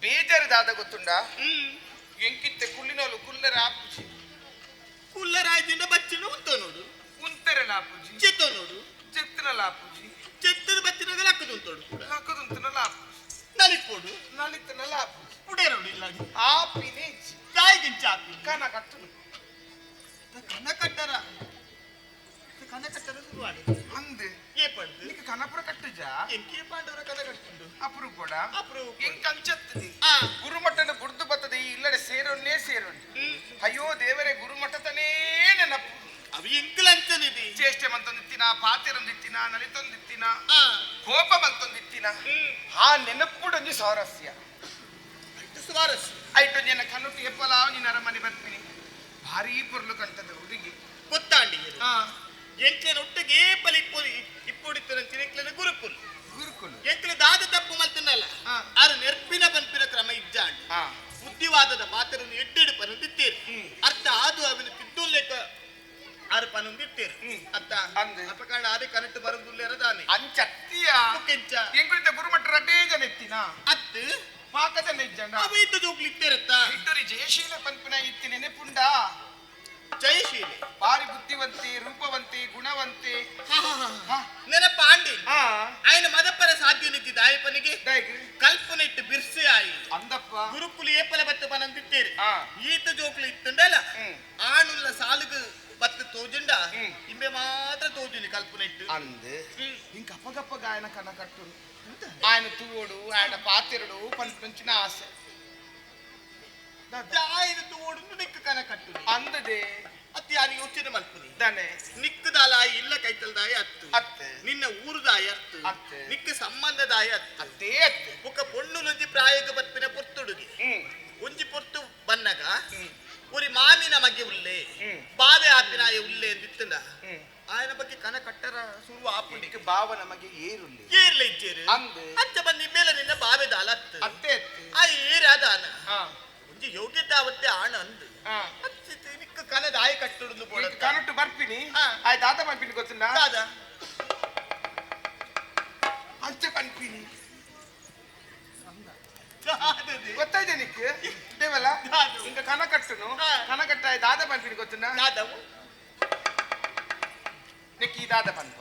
ಬೇಜಾರದಾದ ಗೊತ್ತುಂಡ ಎಂಕಿತ್ತೆ ಕುಳ್ಳಿನೋಲು ಕುಲ್ಲರ ಆಪುಜಿ ಕುಲ್ಲರಾಯ್ದಿಂದ ಬಚ್ಚಿನ ಉಂತ ನೋಡು ಉಂತೆರಲ ಆಪುಜಿ ಚೆತ್ತ ನೋಡು ಚೆತ್ತನಲ ಆಪುಜಿ ಚೆತ್ತದ ಬಚ್ಚಿನಾಗ ಲಕ್ಕದ ಉಂತೋಡು ಲಕ್ಕದುಂತನಲ ಆಪುಜಿ ನಲಿಪೋಡು ನಲಿತನಲ ಆಪುಜಿ ಪುಡೆ ನೋಡು ಇಲ್ಲ ಆಪಿನೇ ತಾಯಿಗಿಂಚ ಆಪಿ ಕನ ಕಟ್ಟನು ಕನ ಕಟ್ಟರ ಶುರುವಾಡಿ ಅಂದು ಏ ಪಡ್ದು నీకు కనపడ కట్టుజా ಎಂಕೇ ಪಾಂಡವರ ಕದ ಕಟ್ಟಿಂಡು అప్పుడు కూడా ಅಪ್ರೂಪ ఇంక అంచెత్తది ಆ గురుమట్టన గుర్తు బత్తది ఇల్లడే సేరొన్నే సేరొన్ని అయ్యో దేవరే గురుమట్టతనే నెనప్పు ಅవి ಎಂಕಲಂಚನಿದಿ ಜ್ಯೇಷ್ಠಮಂತೊಂದಿತ್ತಿನ ಪಾತಿರೊಂದಿತ್ತಿನ ನಲಿತೊಂದಿತ್ತಿನ ಆ ಕೋಪಮಂತೊಂದಿತ್ತಿನ ಆ ನೆನಪುಡೊಂಜಿ ಸ್ವಾರಸ್ಯ ಸ್ವಾರಸ್ಯ ಐಟು ಜನ ಕನ್ನುಟ್ಟು ಎಪ್ಪಲಾವ್ ನೀನು ಅರಮನೆ ಬರ್ತೀನಿ ಭಾರಿ ಪುರ್ಲು ಕಂಟದ ಹುಡುಗಿ ಗೊತ್ತಾಂಡಿ ಎಂಕ್ಲೆನ ಒಟ್ಟಿಗೆ ಇಪ್ಪೊಡಿತ್ತಿನ ಎಂಕ್ಲೆನ ಗುರುಕುಲ್ ಗುರುಕುಲು ಎಂಕ್ಲೆ ದಾದ ತಪ್ಪು ಮಲ್ತನಲ್ಲ ಆರು ನೆರ್ಪಿನ ಪನ್ಪಿನ ಕ್ರಮ ಇಜ್ಜಾಂಡಿ ಬುದ್ಧಿವಾದದ ಮಾತರನ್ನು ಎಡ್ಡೆಡು ಪನೊಂದಿತ್ತೇರು ಅರ್ಥ ಆದು ಅವನು ತಿದ್ದುಲ್ಲೇಕ ಆರು ಪನೊಂದಿತ್ತೇರು ಅರ್ಥ ಅಪಕಾರಣ ಆದೆ ಕರೆಕ್ಟ್ ಬರಂದುಲ್ಲೇರದಾನೆ ಅಂಚತ್ತಿಯ ಕೆಂಚ ಎಂಕುಳಿತ ಗುರುಮಟ್ಟ ರಡ್ಡೇ ಜನ ಎತ್ತಿನ ಅತ್ತು ಪಾಕದ ನೆಜ್ಜಂಡ ಅವೈತ ಜೋಗ್ಲಿತ್ತೇರತ್ತ ಇಟ್ಟರಿ ಜಯಶೀಲ ಪನ್ಪಿನ ಇತ್ತಿ ನೆನೆಪುಂಡ ಜಯಶೀಲಿ ಭಾರಿ ಬುದ್ಧಿವಂತೆ ರೂಪವಂತೆ ಗುಣವಂತೆ ನೆನಪ ಆಂಡಿ ఆయన ಮದಪರ ಸಾಧ್ಯನಿದ್ದ ಆಯಪನಿಗೆ ಕಲ್ಪನೆ ಇಟ್ಟು ಬಿರ್ಸೆ ಆಯಿ ಅಂದಪ್ಪ ಗುರುಕುಲು ಏಪಲ ಬತ್ತು ಬನಂದಿತ್ತೇರಿ ಈತ ಜೋಕ್ಲು ಇತ್ತುಂಡಲ್ಲ ಆಣುಲ್ಲ ಸಾಲುಗು ಬತ್ತು ತೋಜುಂಡ ಇಂಬೆ ಮಾತ್ರ ತೋಜುನಿ ಕಲ್ಪನೆ ಇಟ್ಟು ಅಂದು ఇంక అప్పగప్ప గాయన కన్న కట్టు ఆయన తూడు ఆయన పాతిరుడు పంపించిన ఆశ ఆయన తోడు నిక్కు కన కట్టు అందదే ಅತ್ತಿ ಯಾರು ಯೋಚನೆ ಮಲ್ಪುನಿ దానే ನಿಕ್ಕದಾಲಾಯಿ ಇಲ್ಲ ಕೈತಲ್ದಾಯ ಅತ್ತು ಅತ್ತೆ ನಿನ್ನ ಊರುದಾಯ ಅತ್ತು ಅತ್ತೆ ನಿಕ್ಕ ಸಂಬಂಧದಾಯ ಅತ್ತು ಅತ್ತೆ ಅತ್ತೆ ఒక పొన్ను నుంచి ప్రాయోగ బత్తిన పొత్తుడుగి ಒಂಜಿ పొత్తు ಬನ್ನಗ ಒರಿ ಮಾಮಿನ ಮಗೆ ಉಲ್ಲೆ ಬಾವೆ ಆಪಿನಾಯ ಉಲ್ಲೆ ಎಂದಿತ್ತಂಡ ఆయన ಬಗ್ಗೆ ಕನ ಕಟ್ಟರ ಶುರು ಆಪುಂಡಿಗೆ ಬಾವ ನಮಗೆ ಏರುಲ್ಲಿ ಏರ್ಲೆ ಇಜ್ಜೇರು ಅಂದು ಅಂಚ ಬಂದಿ ಮೇಲೆ ನಿನ್ನ ಬಾವೆ ದಾಲ ಅತ್ತು ಅತ್ತೆ ಅತ್ತೆ ಆ ಏರಾದಾನ ಒಂಜಿ ಯೋಗ್ಯತಾವತ್ತೆ ಆಣ ಅಂದು ನಿಕ್ಕ ಕನದ ಆಯ ಕಟ್ಟುಡುದು ಬೋಡ ಕನಟ್ಟು ಬರ್ಪಿನಿ ಆಯ್ ದಾದ ಪಂಪಿನಿ ಗೊತ್ತುಂಡ ದಾದ ಅಂಚ ಪಂಪಿನಿ ಗೊತ್ತಾಯ್ತು ನಿಕ್ಕು ದೇವಲ್ಲ ಇಂಕ ಕನ ಕಟ್ಟುನು ಕನ ಕಟ್ಟ ದಾದ ಪಂಪಿನಿ ಗೊತ್ತುಂಡ ದಾದವು ನಿಕ್ಕಿ ದಾದ ಪಂಪ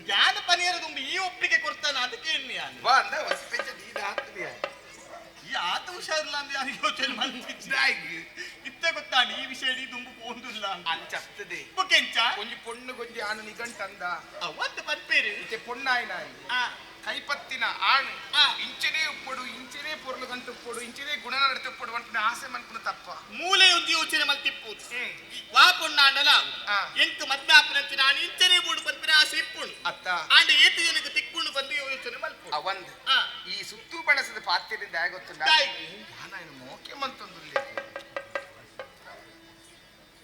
ಯಾದ ಪನಿಯರ ತುಂಬಿ ಈ ಒಪ್ಪಿಗೆ ಕೊಡ್ತಾನ ಅದಕ್ಕೆ ಎಣ್ಣೆ ಬಾ ಅಂದ ವಸಿ ಪೆಂಚ ದೀದ ಹಾಕ್ತಿದೆಯಾ ಈ ಆತ ಹುಷಾರಿಲ್ಲ ಅಂದ್ರೆ ಯಾರಿಗೆ ಯೋಚನೆ ಮಾಡ್ತಿದ್ದೆ ಇತ್ತೆ ಗೊತ್ತಾಡಿ ಈ ವಿಷಯ ದುಂಬು ಪೋಂದುಲ್ಲ ಅಂಚತ್ತದೆ ಬೊಕೆಂಚ ಒಂಜಿ ಪೊಣ್ಣು ಗೊಂಜಿ ಆನು ನಿಗಂಟಂದ ಅವತ್ತು ಬರ್ಪೇರು ಇತ್ತೆ ಪೊಣ್ಣಾಯಿನಾಯಿ ಕೈಪತ್ತಿನ ಆಣು ಇಂಚನೇ ಉಪ್ಪೊಡು ಇಂಚನೇ ಪೊರ್ಲು ಗಂಟು ಉಪ್ಪೊಡು ಇಂಚನೇ ಗುಣ ನಡತೆ ಉಪ್ಪೊಡು ಅಂತ ಆಸೆ ಮನ್ಪುನ ತಪ್ಪ ಮೂಲೆ ಒಂದು ಯೋಚನೆ ಮಲ್ತಿಪ್ಪುದು ವಾ ಪೊಣ್ಣಾಂಡಲ ಎಂಕ ಮದ್ನಾಪನಂಚಿ ನಾನು ಇಂಚನೇ ಬೋಡು ಬರ್ಪಿನ ಆಸೆ ಇಪ್ಪುಣು ಅತ್ತ ಆಂಡ ಏತು ಜನಕ್ಕೆ ತಿಕ್ಕುಣು ಬಂದು ಯೋಚನೆ ಮಲ್ಪು ಅವಂದ್ ಈ ಸುತ್ತು ಬಳಸದ ಪಾತ್ರೆಯಿಂದ ಗೊತ್ತುಂಡ ನಾನು ಮೋಕೆ ಮಂತೊಂದು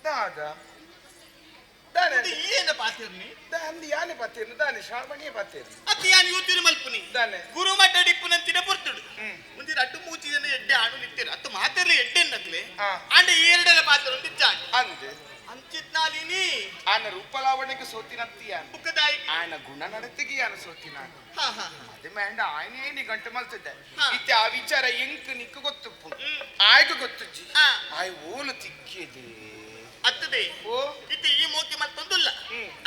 ದಾದ ಅದು ಏನ ಪಾತಿರ್ನಿ ದಾಂದಿ ಯಾನೆ ಪಾತಿರ್ನು ದಾನೆ ಶ್ರಾವಣಿಯ ಪಾತಿರ್ನು ಅತಿ ಯಾನ್ ಯೋಚನೆ ಮಲ್ಪುನಿ ದಾನೆ ಗುರು ಮಟ್ಟ ಡಿಪ್ಪುನಂಚಿನ ಪೊರ್ತುಡು ಒಂದಿ ರಡ್ಡು ಮೂಚಿ ಜನ ಎಡ್ಡೆ ಆಡು ನಿಂತಿರು ಅತ್ತು ಮಾತಿರ್ಲಿ ಎಡ್ಡೆ ನಕ್ಲೆ ಆಂಡ ಎರಡಲ ಪಾತ್ರ ಬಿಚ್ಚಾಂಡು ಅಂದೆ ಅಂಚಿತ್ ನಾಲಿನಿ ಆನ ರೂಪಲಾವಣೆಗೆ ಸೋತಿನತ್ತಿ ಬುಕ್ಕದಾಯಿ ಆನ ಗುಣ ನಡತೆಗೆ ಆನ ಸೋತಿನ ಹಾ ಹಾ ಅದೇ ಮ್ಯಾಂಡ ಆಯ್ನೇ ನೀ ಗಂಟು ಮಲ್ತಿದ್ದೆ ಇತ್ತೆ ಆ ವಿಚಾರ ಎಂಕ್ ನಿಕ್ಕು ಗೊತ್ತುಪ್ಪು ಆಯ್ತು ಗೊತ್ತುಜ್ಜಿ ಆಯ್ ಓಲು ತಿಕ್ಕಿದೆ ಅತ್ತದೆ ಓ ಇತ್ತೆ ಈ ಮೋಕೆ ಮತ್ತೊಂದುಲ್ಲ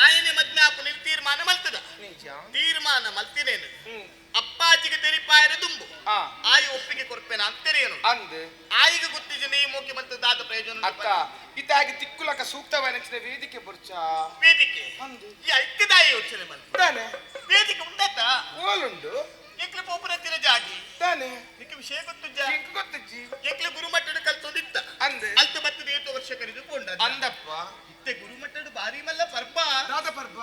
ಆಯನೆ ಮದ್ನಾಪನ ತೀರ್ಮಾನ ಮಲ್ತದ ನಿಜ ತೀರ್ಮಾನ ಮಲ್ತಿನೇನು ಅಪ್ಪಾಜಿಗೆ ತೆರಿಪಾಯರ ದುಂಬು ಆಯಿ ಒಪ್ಪಿಗೆ ಕೊರ್ಪೇನ ಅಂತರೇನು ಅಂದ್ ಆಯಿಗೆ ಗೊತ್ತಿಜನೆ ಈ ಮೋಕೆ ಮಲ್ತದಾದ ಪ್ರಯೋಜನ ಅತ್ತ ಇತ್ತಾಗಿ ತಿಕ್ಕುಲಕ ಸೂಕ್ತವಾದ ವೇದಿಕೆ ಬುರ್ಚ ವೇದಿಕೆ ಅಂದ್ ಈ ಐಕ್ಯದಾಯ ಯೋಚನೆ ಮಲ್ ತಾನೆ ವೇದಿಕೆ ಉಂಡತ್ತ ಓಲುಂಡು ಎಕ್ಲೆ ಪೋಪುರತ್ತಿನ ಜಾಗಿ ತಾನೆ ನಿಕ್ಕೆ ವಿಷಯ ಗೊತ್ತುಜ್ಜ ಎಂಕ್ ಗೊತ್ತಜ್ಜಿ ಎಕ್ಲೆ ಗುರುಮಟ್ಟದ ಕಲ್ತೊಂದಿತ್ತ ಅಂದ್ ಅಲ್ತ ಬತ್ತದ 8 ವರ್ಷ ಕರೆದು ಕೊಂಡ ಅಂದಪ್ಪ ಇತ್ತೆ ಗುರುಮಟ್ಟದ ಬಾರಿ ಮಲ್ಲ ಪರ್ಬ ದಾದ ಪರ್ಬ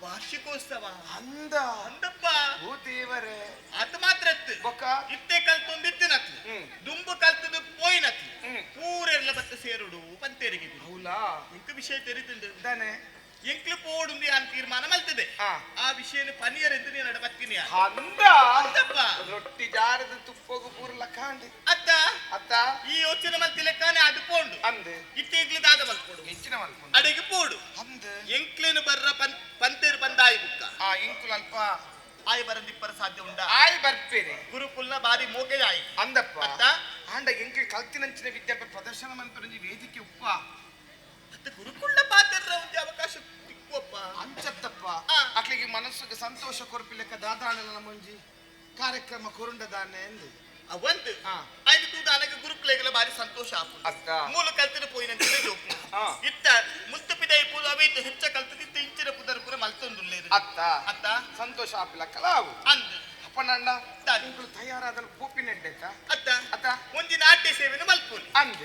ವಾರ್ಷಿಕೋತ್ಸವ ಅಂದ ಅಂದಪ್ಪ ಓ ದೇವರೇ ಅತ್ ಮಾತ್ರ ಬೊಕ ಇತ್ತೆ ಕಲ್ತೊಂದಿತ್ತಿನತ್ ದುಂಬು ಕಲ್ತದು ಪೋಯಿನತ್ ಪೂರೆರ್ಲ ಬತ್ತ ಸೇರುಡು ಪಂತೇರಿಗೆ ಹೌಲಾ ಇಂಕ ವಿಷಯ ತೆರಿತಿಂದು ತಾನೆ ಎಂಕ್ಲು ಪೋಡುಂದಿ ಅಂತ ತೀರ್ಮಾನ ಮಲ್ತದೆ ಆ ವಿಷಯನ ಪನಿಯರೆಂದು ನೀನು ನಡಬತ್ತೀನಿ ಅಂದ ಅಂತಪ್ಪ ರೊಟ್ಟಿ ಜಾರದ ತುಪ್ಪಗು ಪೂರ್ಲ ಕಾಂಡಿ ಅತ್ತ ಅತ್ತ ಈ ಯೋಚನೆ ಮಲ್ತಿಲೆಕ್ಕಾನೆ ಅದು ಪೋಂಡು ಅಂದ್ ಇತ್ತೆ ದಾದ ಮಲ್ಪೋಡು ಹೆಚ್ಚಿನ ಮಲ್ಕೊಂಡು ಅಡೆಗೆ ಪೋಡು ಅಂದ್ ಎಂಕ್ಲೇನು ಬರ್ರ ಪಂತೇರು ಬಂದಾಯಿ ಬುಕ್ಕ ಇಂಕುಲ್ ಅಲ್ಪ ಆಯ್ ಬರಂದಿಪ್ಪರ ಸಾಧ್ಯ ಉಂಡ ಆಯ್ ಬರ್ಪೇನೆ ಗುರುಕುಲ್ನ ಬಾರಿ ಮೋಗೆ ಆಯಿ ಅಂದಪ್ಪ ಅತ್ತ ಆಂಡ ಎಂಕ ಕಲ್ತಿನಂಚಿನ ವಿದ್ಯಾರ್ಥಿ ಪ್ರದರ್ಶನ ಮಂತ್ರಿ ವೇದಿಕೆ ಉಪ್ಪ ಮತ್ತೆ ಗುರುಕುಲ್ನ ಪಾತ್ರ ಒಂದು ಅವಕಾಶ ತಿಕ್ಕುವಪ್ಪ ಅಂಚತ್ತಪ್ಪ ಅಕ್ಲಿಗೆ ಮನಸ್ಸಿಗೆ ಸಂತೋಷ ಕೊರಪಿಲೆಕ್ಕ ದಾದಾಣನ ಮುಂಜಿ ಕಾರ್ಯಕ್ರಮ ಕೊರುಂಡದಾನೆ ಎಂದು ಅವಂದು ಆಯ್ತು ತೂ ನನಗೆ ಗುರುಕುಲೆಗಳ ಬಾರಿ ಸಂತೋಷ ಆಪು ಅತ್ತ ಮೂಲ ಕಲ್ತಿನ ಪೋಯಿನಂಚಿನ ಜೋಕು ಇತ್ತ ಮುತ್ತಪಿದ ಪೂಜ ಅವೈತು ಹೆಚ್ಚ ಕಲ್ತದಿತ್ತ ಇಂಚಿನ ಪುದರ್ ಪುರ ಮಲ್ತೊಂದುಲ್ಲೇರು ಅತ್ತ ಅತ್ತ ಸಂತೋಷ ಆಪಿಲ್ಲ ಕಲಾವು ಅಂದು ಅಪ್ಪನಣ್ಣ ಇಂಕುಲು ತಯಾರಾದಲು ಪೂಪಿನೆಡ್ಡೆತ ಅತ್ತ ಅತ್ತ ಒಂಜಿ ನಾಟ್ಯ ಸೇವೆನ ಮಲ್ಪುನಿ ಅಂದ್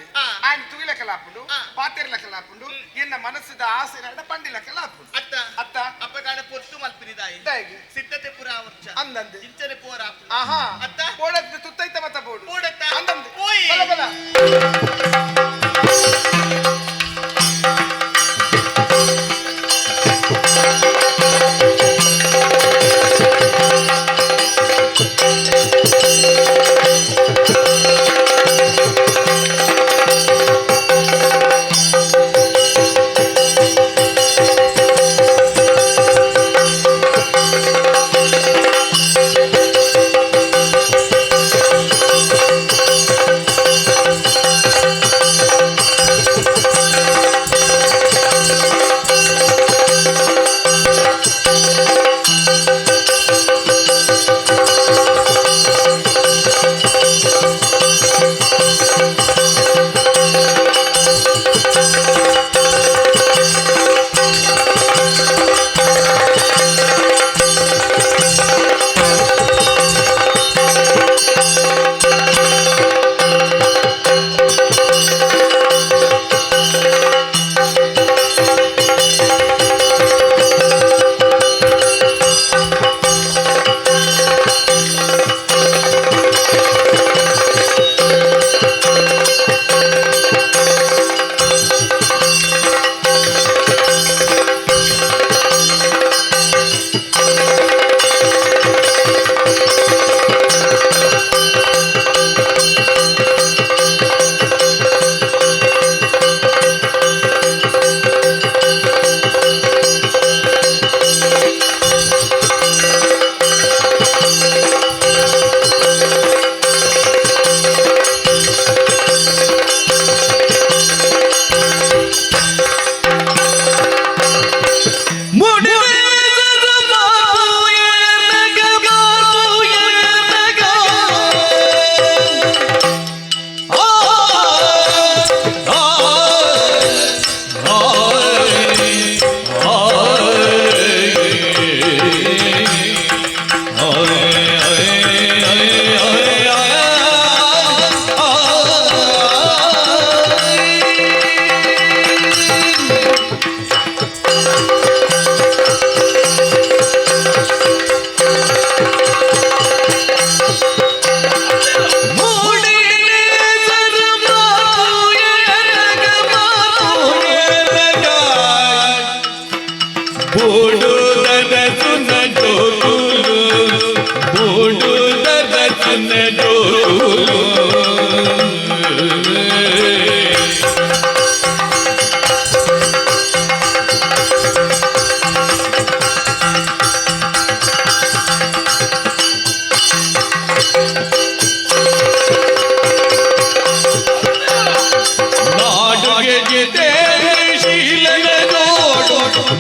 ಆಯ್ತು ತುಗಿಲ ಕಲಾಪುಂಡು ಪಾತೆರ್ಲ ಕಲಾಪುಂಡು ಎನ್ನ ಮನಸ್ಸಿದ ಆಸೆ ನಡ ಪಂಡಿಲ ಕಲಾಪುಂಡು ಅತ್ತ ಅತ್ತ ಅಪ್ಪಗಾಡ ಪೊತ್ತು ಮಲ್ಪಿನಿದಾಯಿ ಇದಾಗಿ ಸಿದ್ಧತೆ ಪುರ ವರ್ಷ ಅಂದಂದು ಇಂಚನೆ ಪೋರ ಆಹಾ ಅತ್ತ ಬೋಡದ್ದು ತುತ್ತೈತ ಮತ್ತ ಬೋಡು ಬೋಡತ್ತ ಅಂದಂದು ಪೋಯಿ ಬಲ ಬಲ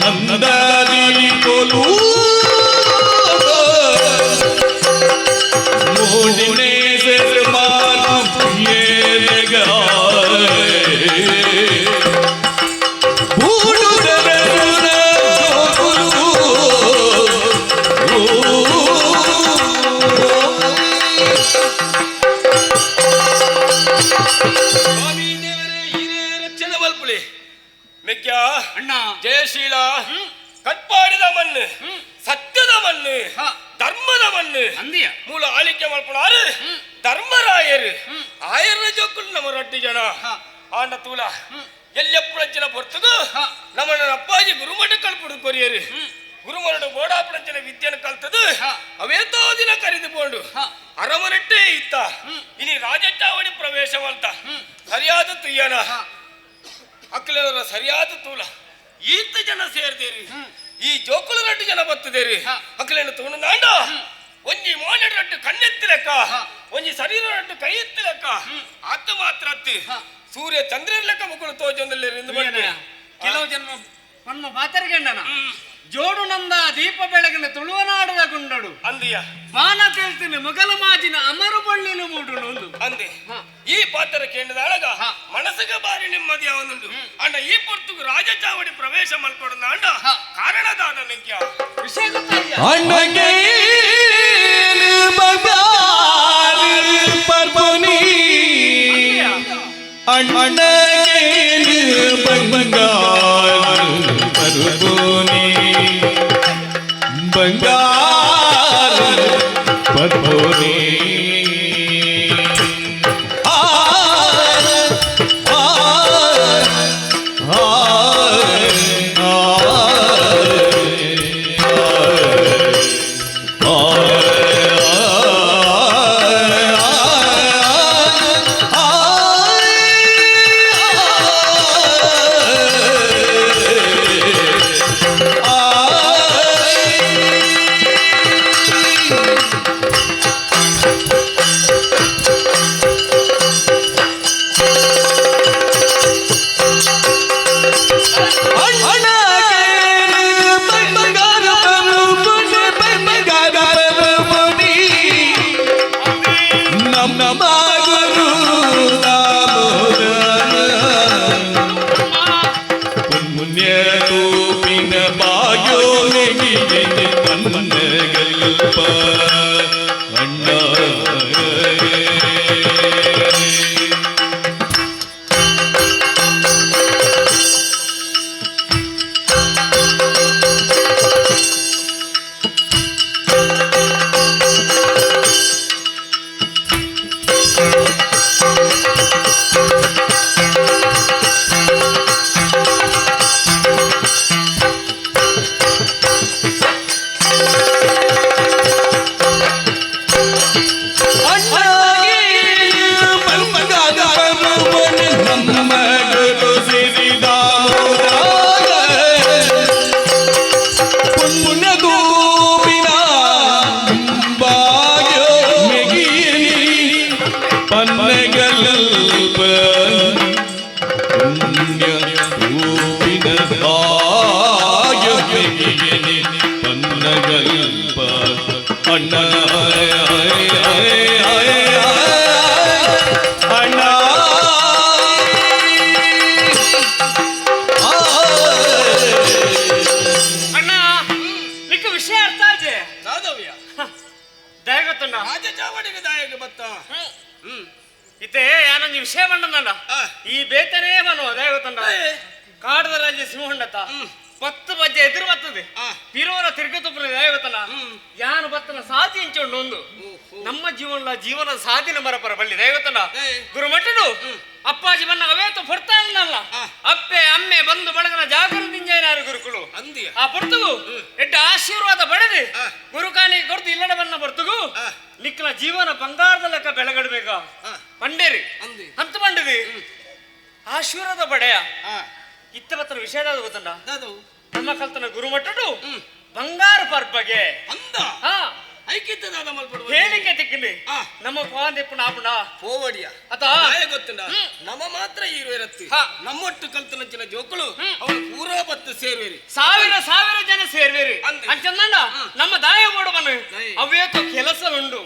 ನಂದದಿ ಕೊಲು ಮೂಡಿನೇ ಅಣ್ಣ ಜಯಶೀಲ ಕಟ್ಪಾಡಿದ ಮಣ್ಣು ಸತ್ಯದ ಮಣ್ಣು ಧರ್ಮದ ಮಣ್ಣು ಮೂಲ ಆಳಿಕೆ ಮಾಡ್ಕೊಳಾರು ಧರ್ಮರಾಯರು ಆಯರ ಜೋಕುಲು ನಮ್ಮ ರೊಟ್ಟಿ ಜನ ಆಂಡ ತೂಲ ಎಲ್ಲೆಪ್ಪುಳಂಚಿನ ಹೊರ್ತದು ನಮ್ಮ ಅಪ್ಪಾಜಿ ಗುರುಮಠ ಕಲ್ಪುಡು ಕೊರಿಯರು ಗುರುಮರಡು ಗೋಡಾಪುರಂಚಿನ ವಿದ್ಯೆಯನ್ನು ಕಲ್ತದು ಅವೇತೋ ದಿನ ಕರೆದುಕೊಂಡು ಅರಮನೆಟ್ಟೇ ಇತ್ತ ಇನಿ ರಾಜಚಾವಡಿ ಪ್ರವೇಶವಂತ ಸರಿಯಾದ ತುಯ್ಯನ ಅಕ್ಕಲರ ಸರಿಯಾದ ತೂಲ ಈತ ಜನ ಸೇರ್ದೇರಿ ಈ ಜೋಕುಲ ರಡ್ಡು ಜನ ಬರ್ತದೇರಿ ಅಕ್ಕಲೇನು ತಗೊಂಡು ನಾಂಡ ಒಂಜಿ ಮೋನೆಡ್ ರಡ್ಡು ಕಣ್ಣೆತ್ತಿ ಲೆಕ್ಕ ಒಂಜಿ ಶರೀರ ರಡ್ಡು ಕೈ ಎತ್ತಿ ಲೆಕ್ಕ ಆತ ಮಾತ್ರ ಅತ್ತಿ ಸೂರ್ಯ ಚಂದ್ರನ ಲೆಕ್ಕ ಮುಕ್ಕಳು ತೋಜೊಂದಲ್ಲಿ ಕೆಲವು ಜನ್ಮ ನಮ್ಮ ಮಾತರ್ಗಂಡನ ಜೋಡು ನಂದ ದೀಪ ಬೆಳಗಿನ ತುಳುವನಾಡದ ಗುಂಡಡು ಅಂದಿಯ ಬಾನ ತೇಳ್ತೀನಿ ಮೊಗಲ ಮಾಜಿನ ಅಮರು ಬಳ್ಳಿನ ಮೂಡುನು ಅಂದೆ ಈ ಪಾತ್ರ ಕೇಳಿದಾಳಗ ಮನಸ್ಸಿಗೆ ಬಾರಿ ನೆಮ್ಮದಿ ಅವನುಂಡು ಅಂಡ ಈ ಪೊರ್ತುಗು ರಾಜಚಾವಡಿ ಪ್ರವೇಶ ಮಲ್ಕೊಡದ ಅಂಡ ಕಾರಣದಾದ ನಿಂಕ್ಯ ವಿಷಯ ಗೊತ್ತಾಗ್ಯ ಅಣ್ಣಗೆ ಪರ್ಬನಿ ಅಣ್ಣಗೆ ಬಂಗಾರ ಪರ್ಬನಿ ಬಂಗಾರ ಪರ್ಬನಿ ರಾಜಚಾವಡಿಗೆ ದಾಯಗೆ ಬತ್ತ ಇತ್ತೆ ಯಾನೊಂದು ವಿಷಯ ಬಂಡ ಈ ಬೇತನೇ ಬನ್ನುವ ದಯ ಗೊತ್ತಂಡ ಕಾಡದ ರಾಜ್ಯ ಸಿಂಹಂಡತ 10 ಬಜ್ಜೆ ಎದುರು ಬರ್ತದೆ ಪಿರೋರ ತಿರ್ಗತುಪ್ಪನ ದಯ ಗೊತ್ತಲ್ಲ ಯಾನು ಬತ್ತನ ಸಾಧಿ ಹಂಚೊಂಡು ಒಂದು ನಮ್ಮ ಜೀವನ ಸಾಧಿನ ಮರಪರ ಬಳ್ಳಿ ದಯ ಗೊತ್ತಲ್ಲ ಗುರುಮಠನು ಅಪ್ಪಾಜಿ ಬಣ್ಣ ಅವೇತು ಹೊಡ್ತಾನಲ್ಲ ಅಪ್ಪೆ ಅಮ್ಮೆ ಬಂದು ಬಳಗನ ಜಾಗೃತಿಂಜಾರು ಗುರುಕುಳು ಆ ಪೊರ್ತುಗು ಎಡ್ಡ ಆಶೀರ್ವಾದ ಪಡೆದು ಗುರುಕಾಣಿಗೆ ಕೊಡ್ತು ಇಲ್ಲಡ ಬಣ್ಣ ಪೊರ್ತುಗು ನಿಕ್ಕಲ ಜೀವನ ಬಂಗಾರದ ಲೆಕ್ಕ ಬೆಳಗಡ್ಬೇಕ ಪಂಡೇರಿ ಅಂತ ಪಂಡಿದಿ ಆಶೀರ್ವಾದ ಬಡೆಯ ಇತ್ತ ಬತ್ತನ ವಿಷಯ ಗೊತ್ತಂಡ ನಮ್ಮ ಕಲ್ತನ ಗುರುಮಟ್ಟಡು ಬಂಗಾರ ಪರ್ಬಗೆ ಹಾ ಐಕ್ಯತೆದಾದ ಮಲ್ಪಡುವ ಹೇಳಿಕೆ ತಿಕ್ಕಿನಿ ನಮ್ಮ ಪಾಂದೆಪ್ಪನ ಆಪಣ ಪೋವಡಿಯ ಅತ ಗೊತ್ತುಂಡ ನಮ್ಮ ಮಾತ್ರ ಇರುವಿರತ್ತಿ ನಮ್ಮೊಟ್ಟು ಕಲ್ತನಂಚಿನ ಜೋಕುಳು ಅವಳು ಪೂರಾ ಬತ್ತು ಸೇರುವಿರಿ ಸಾವಿರ ಜನ ಸೇರ್ವೇರಿ ಅಂಚಂದಂಡ ನಮ್ಮ ದಾಯ ಮಾಡೋಬನ್ನು ಅವ್ಯೇತ ಕೆಲಸ ಉಂಡು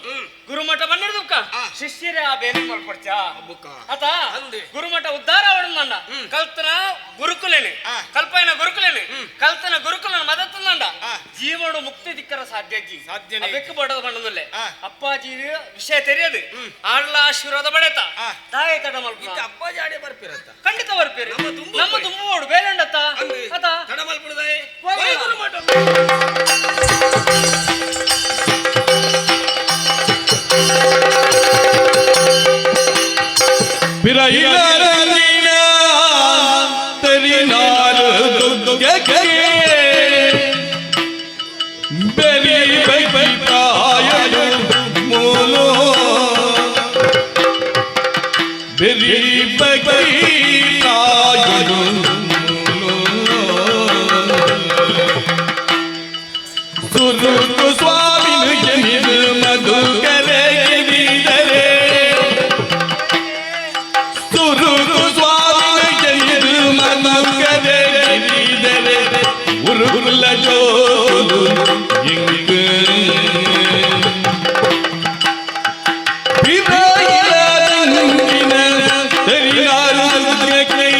ಗುರುಮಠ ಬನ್ನಿಡ್ದುಕ್ಕ ಶಿಷ್ಯರೇ ಆ ಬೇರೆ ಮಲ್ಪಡ್ಚ ಅತ ಗುರುಮಠ ಉದ್ಧಾರ ಅವಡಂದ ಕಲ್ತನ ಗುರುಕುಲೇನೆ ಕಲ್ಪನ ಗುರುಕುಲೇನೆ ಕಲ್ತನ ಗುರುಕುಲನ ಮದತ್ತಂದ ಜೀವನ ಮುಕ್ತಿ ದಿಕ್ಕರ ಸಾಧ್ಯ ಬೆಕ್ಕು ಬಡದ ಬಣ್ಣದಲ್ಲೇ ಅಪ್ಪಾಜಿ ವಿಷಯ ತೆರೆಯದು ಆಡ್ಲ ಆಶೀರ್ವಾದ ಬಡೇತ ತಾಯಿ ತಡ ಮಲ್ಪ ಅಪ್ಪಾಜಿ ಆಡೇ ಬರ್ಪಿರತ್ತ ಖಂಡಿತ ಬರ್ಪೇರಿ ನಮ್ಮ ತುಂಬು ಓಡು ಬೇರೆಂಡತ್ತ ಅತ ತಡ ಮಲ್ಪುಡದಾಯೆ ಬಿರೈಲರನಿನ ತರಿನಾರು ದುಗ್ಗಕ್ಕೆ ಬೆರಿ ಬೈ ಪ್ರಾಯಲು ಮೂಲೋ ಬೆರಿ ಬೈ ಪ್ರಾಯಲು ಸುರುಕು ಸ್ವಾಮಿನ ಜನಿದು ಮಧು ಕರೆಗಿದರೆ ಸುರುಕು ಸ್ವಾಮಿನ ಜನಿದು ಮಧು ಕರೆಗಿದರೆ ಉರುಗುಲ ಜೋಲು ಇಂಗು ಬಿರಾಯಿನ ತೆರಿನಾರು ಕೈ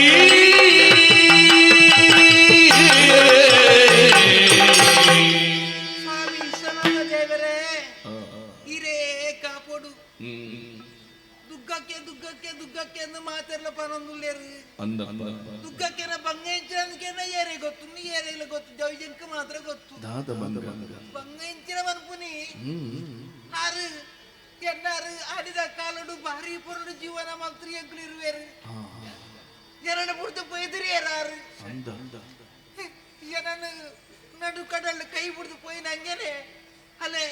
ಸ್ವಾಮಿ ವಿಶ್ವನಾಥ ದೇವರೇ ಹಿರೇ ಕಾಪೋಡು ದುಗ್ಗಕ್ಕೆ ಎಂದು ಮಾತೆಲ್ಲ ಪನೊಂದುಲ್ಲೇರು ದುಗ್ಗಕ್ಕೆನ ಬಂಗಂಚಿನ ಏರೆ ಗೊತ್ತು ನೀ ಏರೆಲ್ಲ ಗೊತ್ತು ಜೈಜಂಕ ಮಾತ್ರ ಗೊತ್ತು ಬಂಗಂಚಿನ ಮನ್ಪುನಿ ಆರು ಎನ್ನಾರು ಆಡಿದ ಕಾಲಡು ಭಾರಿ ಪೊರಡು ಜೀವನ ಮಂತ್ರಿ ಅಂಕಲು ಇರುವೇರು ಜನನ ಬಿಡ್ತು ಪೊಯ್ದಿರಿ ಯಾರು ಜನನ ನಡು ಕಡಲ್ ಕೈ ಬಿಡ್ದು ಪೋಯಿ ನಂಗೇನೆ ಅಲ್ಲೇ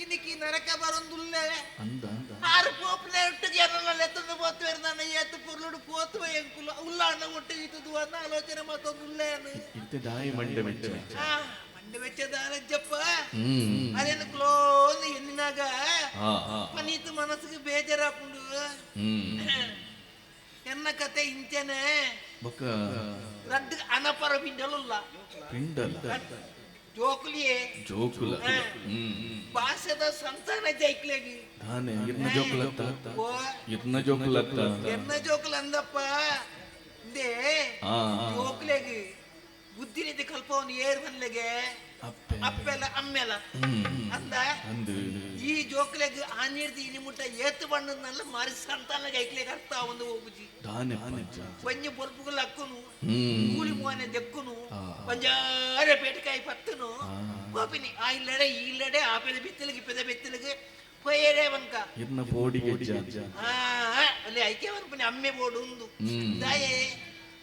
ಇನ್ನಿಕ್ಕಿ ನರಕ ಬರೊಂದುಲ್ಲ ಆರು ಪೋಪನೆ ಇಟ್ಟು ಜನನೆಲ್ಲ ಎತ್ತಂದು ಪೋತು ನನ್ನ ಏತು ಪುರ್ಲುಡು ಪೋತು ಎಂಕುಲು ಉಲ್ಲಾಣ ಒಟ್ಟು ಇತ್ತದು ಅನ್ನ ಆಲೋಚನೆ ಮತ್ತೊಂದುಲ್ಲೇನು ಮಂಡೆ ವೆಚ್ಚದಾರಜ್ಜಪ್ಪ ಅದೇನು ಕ್ಲೋನ್ ಎನ್ನಿನಾಗ ಮನೀತು ಮನಸ್ಸಿಗೆ ಬೇಜಾರಾಪುಂಡು ಎನ್ನ ಕತೆ ಇಂಚನೆ ರಡ್ಡು ಅನಪರ ಪಿಂಡಲುಲ್ಲ ಜೋಕುಲಿಯೇ ಭಾಷದ ಸಂತಾನ ಜೈಕ್ಲೆಗಿ ಎನ್ನ ಜೋಕುಲ ಅಂದಪ್ಪ ಇಂದೇ ಜೋಕುಲೆಗಿ ಬುದ್ಧಿ ರೀತಿ ಕಲ್ಪವನ್ನು ಏರ್ ಬಂದ್ಲೆಗೆ ಅಪ್ಪೆಲ್ಲ ಅಮ್ಮೆಲ್ಲ ಅಂದ ಈ ಜೋಕ್ಲೆಗ್ ಆ ನೀರ್ತಿ ಇನಿ ಮುಟ್ಟ ಏತು ಬಣ್ಣದನ್ನೆಲ್ಲ ಮಾರಿ ಸಂತಾನ ಗೈಕ್ಲೆಗ್ ಅರ್ಥ ಒಂದು ಹೋಗುಜಿ ಬಂಜಿ ಬೊಲ್ಪುಗಳು ಹಕ್ಕುನು ಕೂಲಿ ಮೋನೆ ದೆಕ್ಕುನು ಬಂಜಾರೆ ಪೇಟಕಾಯಿ ಪತ್ತನು ಗೋಪಿನಿ ಆ ಇಲ್ಲಡೆ ಈ ಇಲ್ಲಡೆ ಆ ಪೆದ ಬೆತ್ತಲಿಗೆ ಪೊಯ್ಯಡೆ ಬಂಕ ಅಲ್ಲಿ ಐಕ್ಯ ಬಂದ್ಪನಿ ಅಮ್ಮೆ ಬೋಡು ಉಂದು ದಾಯೇ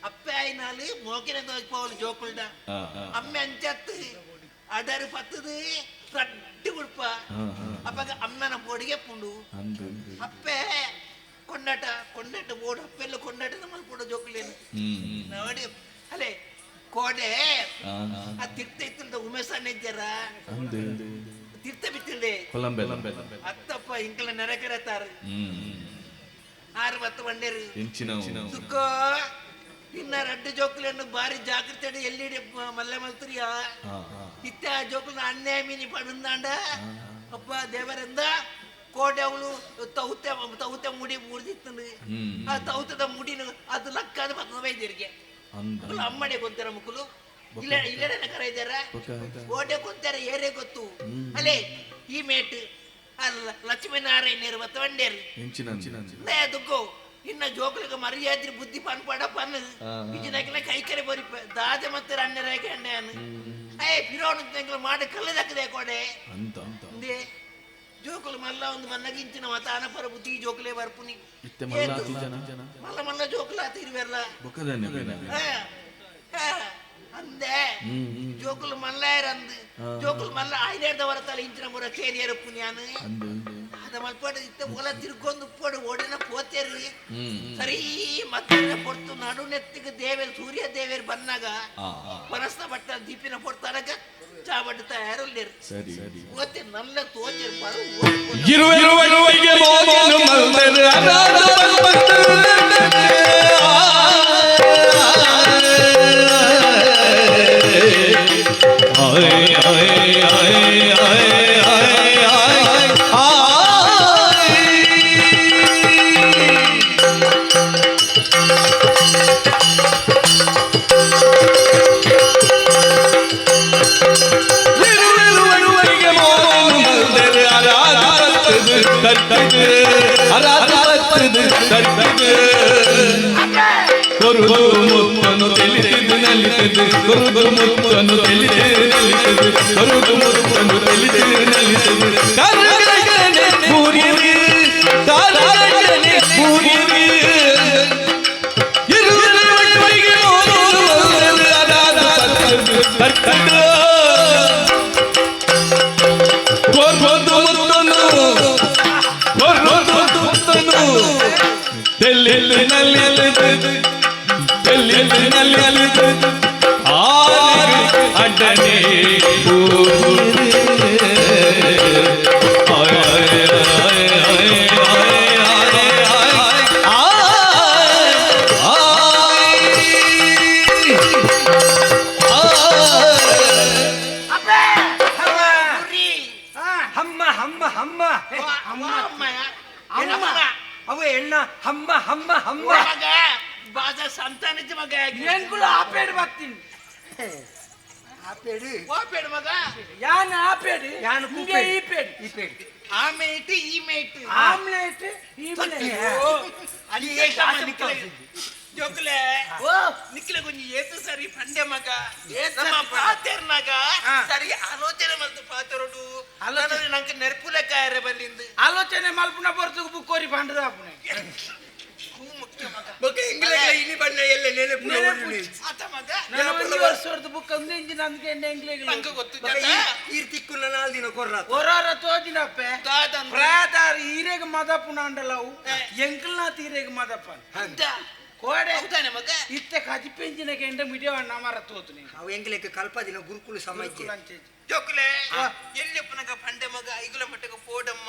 ಅಪ್ಪೆ ಆಯ್ನಾಲು ಮೋಕಿನ போவல் ஜோக்குள்டா அம்மே அஞ்சத்து அடரு பத்துது ரட்டு குடுப்பா அப்பக அம்மன போடிಗೆ ಪುಂಡು ಅಪ್ಪೆ ಕೊಂಡಟ ಬೋಡು ಅಪ್ಪೆಲ್ಲ ಕೊಂಡಟ ನಮ್ಮ ಕೂಡ ಜೋಕುಲೇನು ನೋಡಿ ಅಲೆ ಕೋಡೆ ಆ ತಿರ್ತ ಇತ್ತಲ್ದ ಉಮೇಶಾನೆ ಜರ ತಿರ್ತ ಬಿತ್ತಿಲ್ದೆ ಅತ್ತಪ್ಪ ಇಂಕಲ ನರಕರತಾರ 6 ಬಂಡೇರು ಸುಕ್ಕೋ ಇನ್ನ ರಡ್ಡು ಜೋಕುಲನ್ನು ಬಾರಿ ಜಾಗೃತಿ ಎಲ್ಲಿಡಿ ಮಲ್ಲ ಮಲ್ತರಿಯ ಇತ್ತ ಆ ಜೋಕುಲನ್ನ ಅನ್ಯಾಯ ಮೀನಿ ಪಡಂದಾಂಡ ಅಪ್ಪ ದೇವರಿಂದ ಕೋಟೆ ಅವಳು ತೌತೆ ಮುಡಿ ಮುರಿದಿತ್ತು ಆ ತೌತದ ಮುಡಿನ ಅದು ಲಕ್ಕಾದ ಪಕ್ಕ ವೈದ್ಯರಿಗೆ ಅಮ್ಮಡೆ ಕೊಂತಾರ ಮುಕ್ಕಲು ಇಲ್ಲಡೆ ಕರ ಇದ್ದಾರ ಕೋಟೆ ಕೊಂತಾರ ಏರೇ ಗೊತ್ತು ಅಲ್ಲೇ ಈ ಮೇಟ್ ಲಕ್ಷ್ಮೀನಾರಾಯಣ ಬತ್ತವಂಡೇರು ದುಗ್ಗೋ ಇನ್ನ ಜೋಕುಲಿಗೆ ಮರ್ಯಾದ್ರಿ ಬುದ್ಧಿ ಪನ್ ಪಡ ಪನ್ ಇಜಿನಕಲ ಕೈಕರೆ ಬರಿ ದಾದೆ ಮತ್ತೆ ರಣ್ಣರಾಗಿ ಅಣ್ಣೆಯನ್ನು ಪಿರೋಣ ಮಾಡಿ ಕಲ್ಲದಕ್ಕದೆ ಕೊಡೆ ಅಂದೇ ಜೋಕುಲು ಮಲ್ಲ ಒಂದು ಮನ್ನಗಿಂಚಿನ ಮತ ಅನಪರ ಬುದ್ಧಿ ಜೋಕುಲೇ ಬರ್ಪುನಿ ಮಲ್ಲ ಜೋಕುಲ ತಿರುವೆಲ್ಲ ಅಂದೆ ಜೋಕುಲು ಮಲ್ಲ ಅಂದು ಜೋಕುಲು ಮಲ್ಲ ಐದೇರ್ದ ವರತಲ್ಲ ಇಂಚಿನ ಮುರ ಕೇರಿಯರು ಪುಣ್ಯಾನು ಅದ ಮಲ್ಪಡ ಇತ್ತ ಒಲ ತಿರ್ಕೊಂಡು ಉಪ್ಪಡು ಓಡಿನ ಪೋತೇರಿ ಸರಿ ಮತ್ತೆ ಪೊರ್ತು ನಡು ನೆತ್ತಿಗೆ ದೇವೇರ್ ಸೂರ್ಯ ದೇವೇರ್ ಬಂದಾಗ ಪರಸ್ತ ಬಟ್ಟ ದೀಪಿನ ಪೊಡ್ತಾಡಕ ಚಾಬಟ್ಟು ತಯಾರು ಸರಿ ಓದ್ತಿ ನಲ್ಲ ತೋಚೇರು ಬರು ಇರುವೆಗೆ ಮೋಮೋನು ಮಲ್ಮೆರು ಅನಾಥ ಮುತ್ತನು ತಿಳಿದು ನಲಿತದು ಕೊರುದು ಮುತ್ತನು ತಿಳಿದು ನಲಿತದು ಕೊರುದು ಮುತ್ತನು ತಿಳಿದು ನಲಿತದು ಕರಗನೆ ಪೂರಿರಿ ಕರಗನೆ ಪೂರಿರಿ ಇರುವೆಗೆ ಮೋಮೋನು ಅನಾಥ ಕರ್ತದು ಕೊರುದು ಮುತ್ತನು ತೆಲ್ಲಿ ನಲಿತದು ಅಡ್ಡನೆ ಅವ ಎಣ್ಣ ಹಮ್ಮ ಹಮ್ಮ ಹಮ್ಮ ಮಗ ಬಾಜ ಸಂತಾನದ ಮಗ ಏನ್ಗುಳು ಆಪೇಡು ಬರ್ತೀನಿ ಆಪೇಡು ಓಪೇಡು ಮಗ ಯಾನ್ ಆಪೇಡು ಯಾನ್ ಕುಂಗೆ ಈಪೇಡು ಈಪೇಡು ಆ ಮೇಟ್ ಈ ಮೇಟ್ ಆಮ್ಲೆಟ್ ಅಲ್ಲಿ ಜೋಕಲೆ ನಿಕ್ಲೆ ಕೊಂಚ ಏತು ಸರಿ ಪಂಡೆ ಮಗ ನಮ್ಮ ಪಾತೆರ್ನಾಗ ಸರಿ ಆಲೋಚನೆ ಮತ್ತು ಪಾತೆರಡು ಆಲೋಚನೆ ನಂಗೆ ನೆರ್ಪುಲೆಕ್ಕಾಯರ ಬಂದಿಂದು ಆಲೋಚನೆ ಮಲ್ಪುನ ಬರ್ತು ಬುಕ್ಕೋರಿ ಪಂಡದ ಆಪುನೆ ಮುಖ್ಯ ಮಗ ಬಗ್ಗೆ ಇಂಗ್ಲೆಂಡ್ ಇಲ್ಲಿ ಬಣ್ಣ ಎಲ್ಲ ನೆನಪು ಆತ ಮಗ ನಾನು ಒಂದು ವರ್ಷದ ಬುಕ್ ಒಂದು ಇಂಜಿನ್ ಅಂದ್ಕೆ ಎಂಗ್ಲೇಗ್ ನಂಗೆ ಗೊತ್ತು ಈರ್ತಿಕ್ಕುಲ್ಲ ನಾಲ್ ದಿನ ಕೊರ್ರ ಹೊರಾರ ತೋದಿನಪ್ಪೆ ದಾದನ್ ಪ್ರಾಯದಾರ ಈರೆಗೆ ಮದಪ್ಪನ ಅಂಡಲವು ಎಂಕಲ್ನಾಥ್ ಈರೆಗೆ ಮದಪ್ಪನ್ ಅಂತ ಕೋಡೆ ಹೌದಾನೆ ಮಗ ಇತ್ತೆ ಕಜಿ ಪೆಂಚಿನ ಕೆಂಡ ಮಿಡಿಯವ ನಮರ ತೋತು ನೀನು ಅವು ಎಂಗ್ಲೆಕ್ ಕಲ್ಪ ದಿನ ಗುರುಕುಲ ಸಮಯಕ್ಕೆ ಜೋಕಲೆ ಎಲ್ಲಿಪ್ಪನಗ ಪಂಡೆ ಮಗ ಐಗುಲ ಮಟ್ಟಗ ಪೋಡಮ್ಮ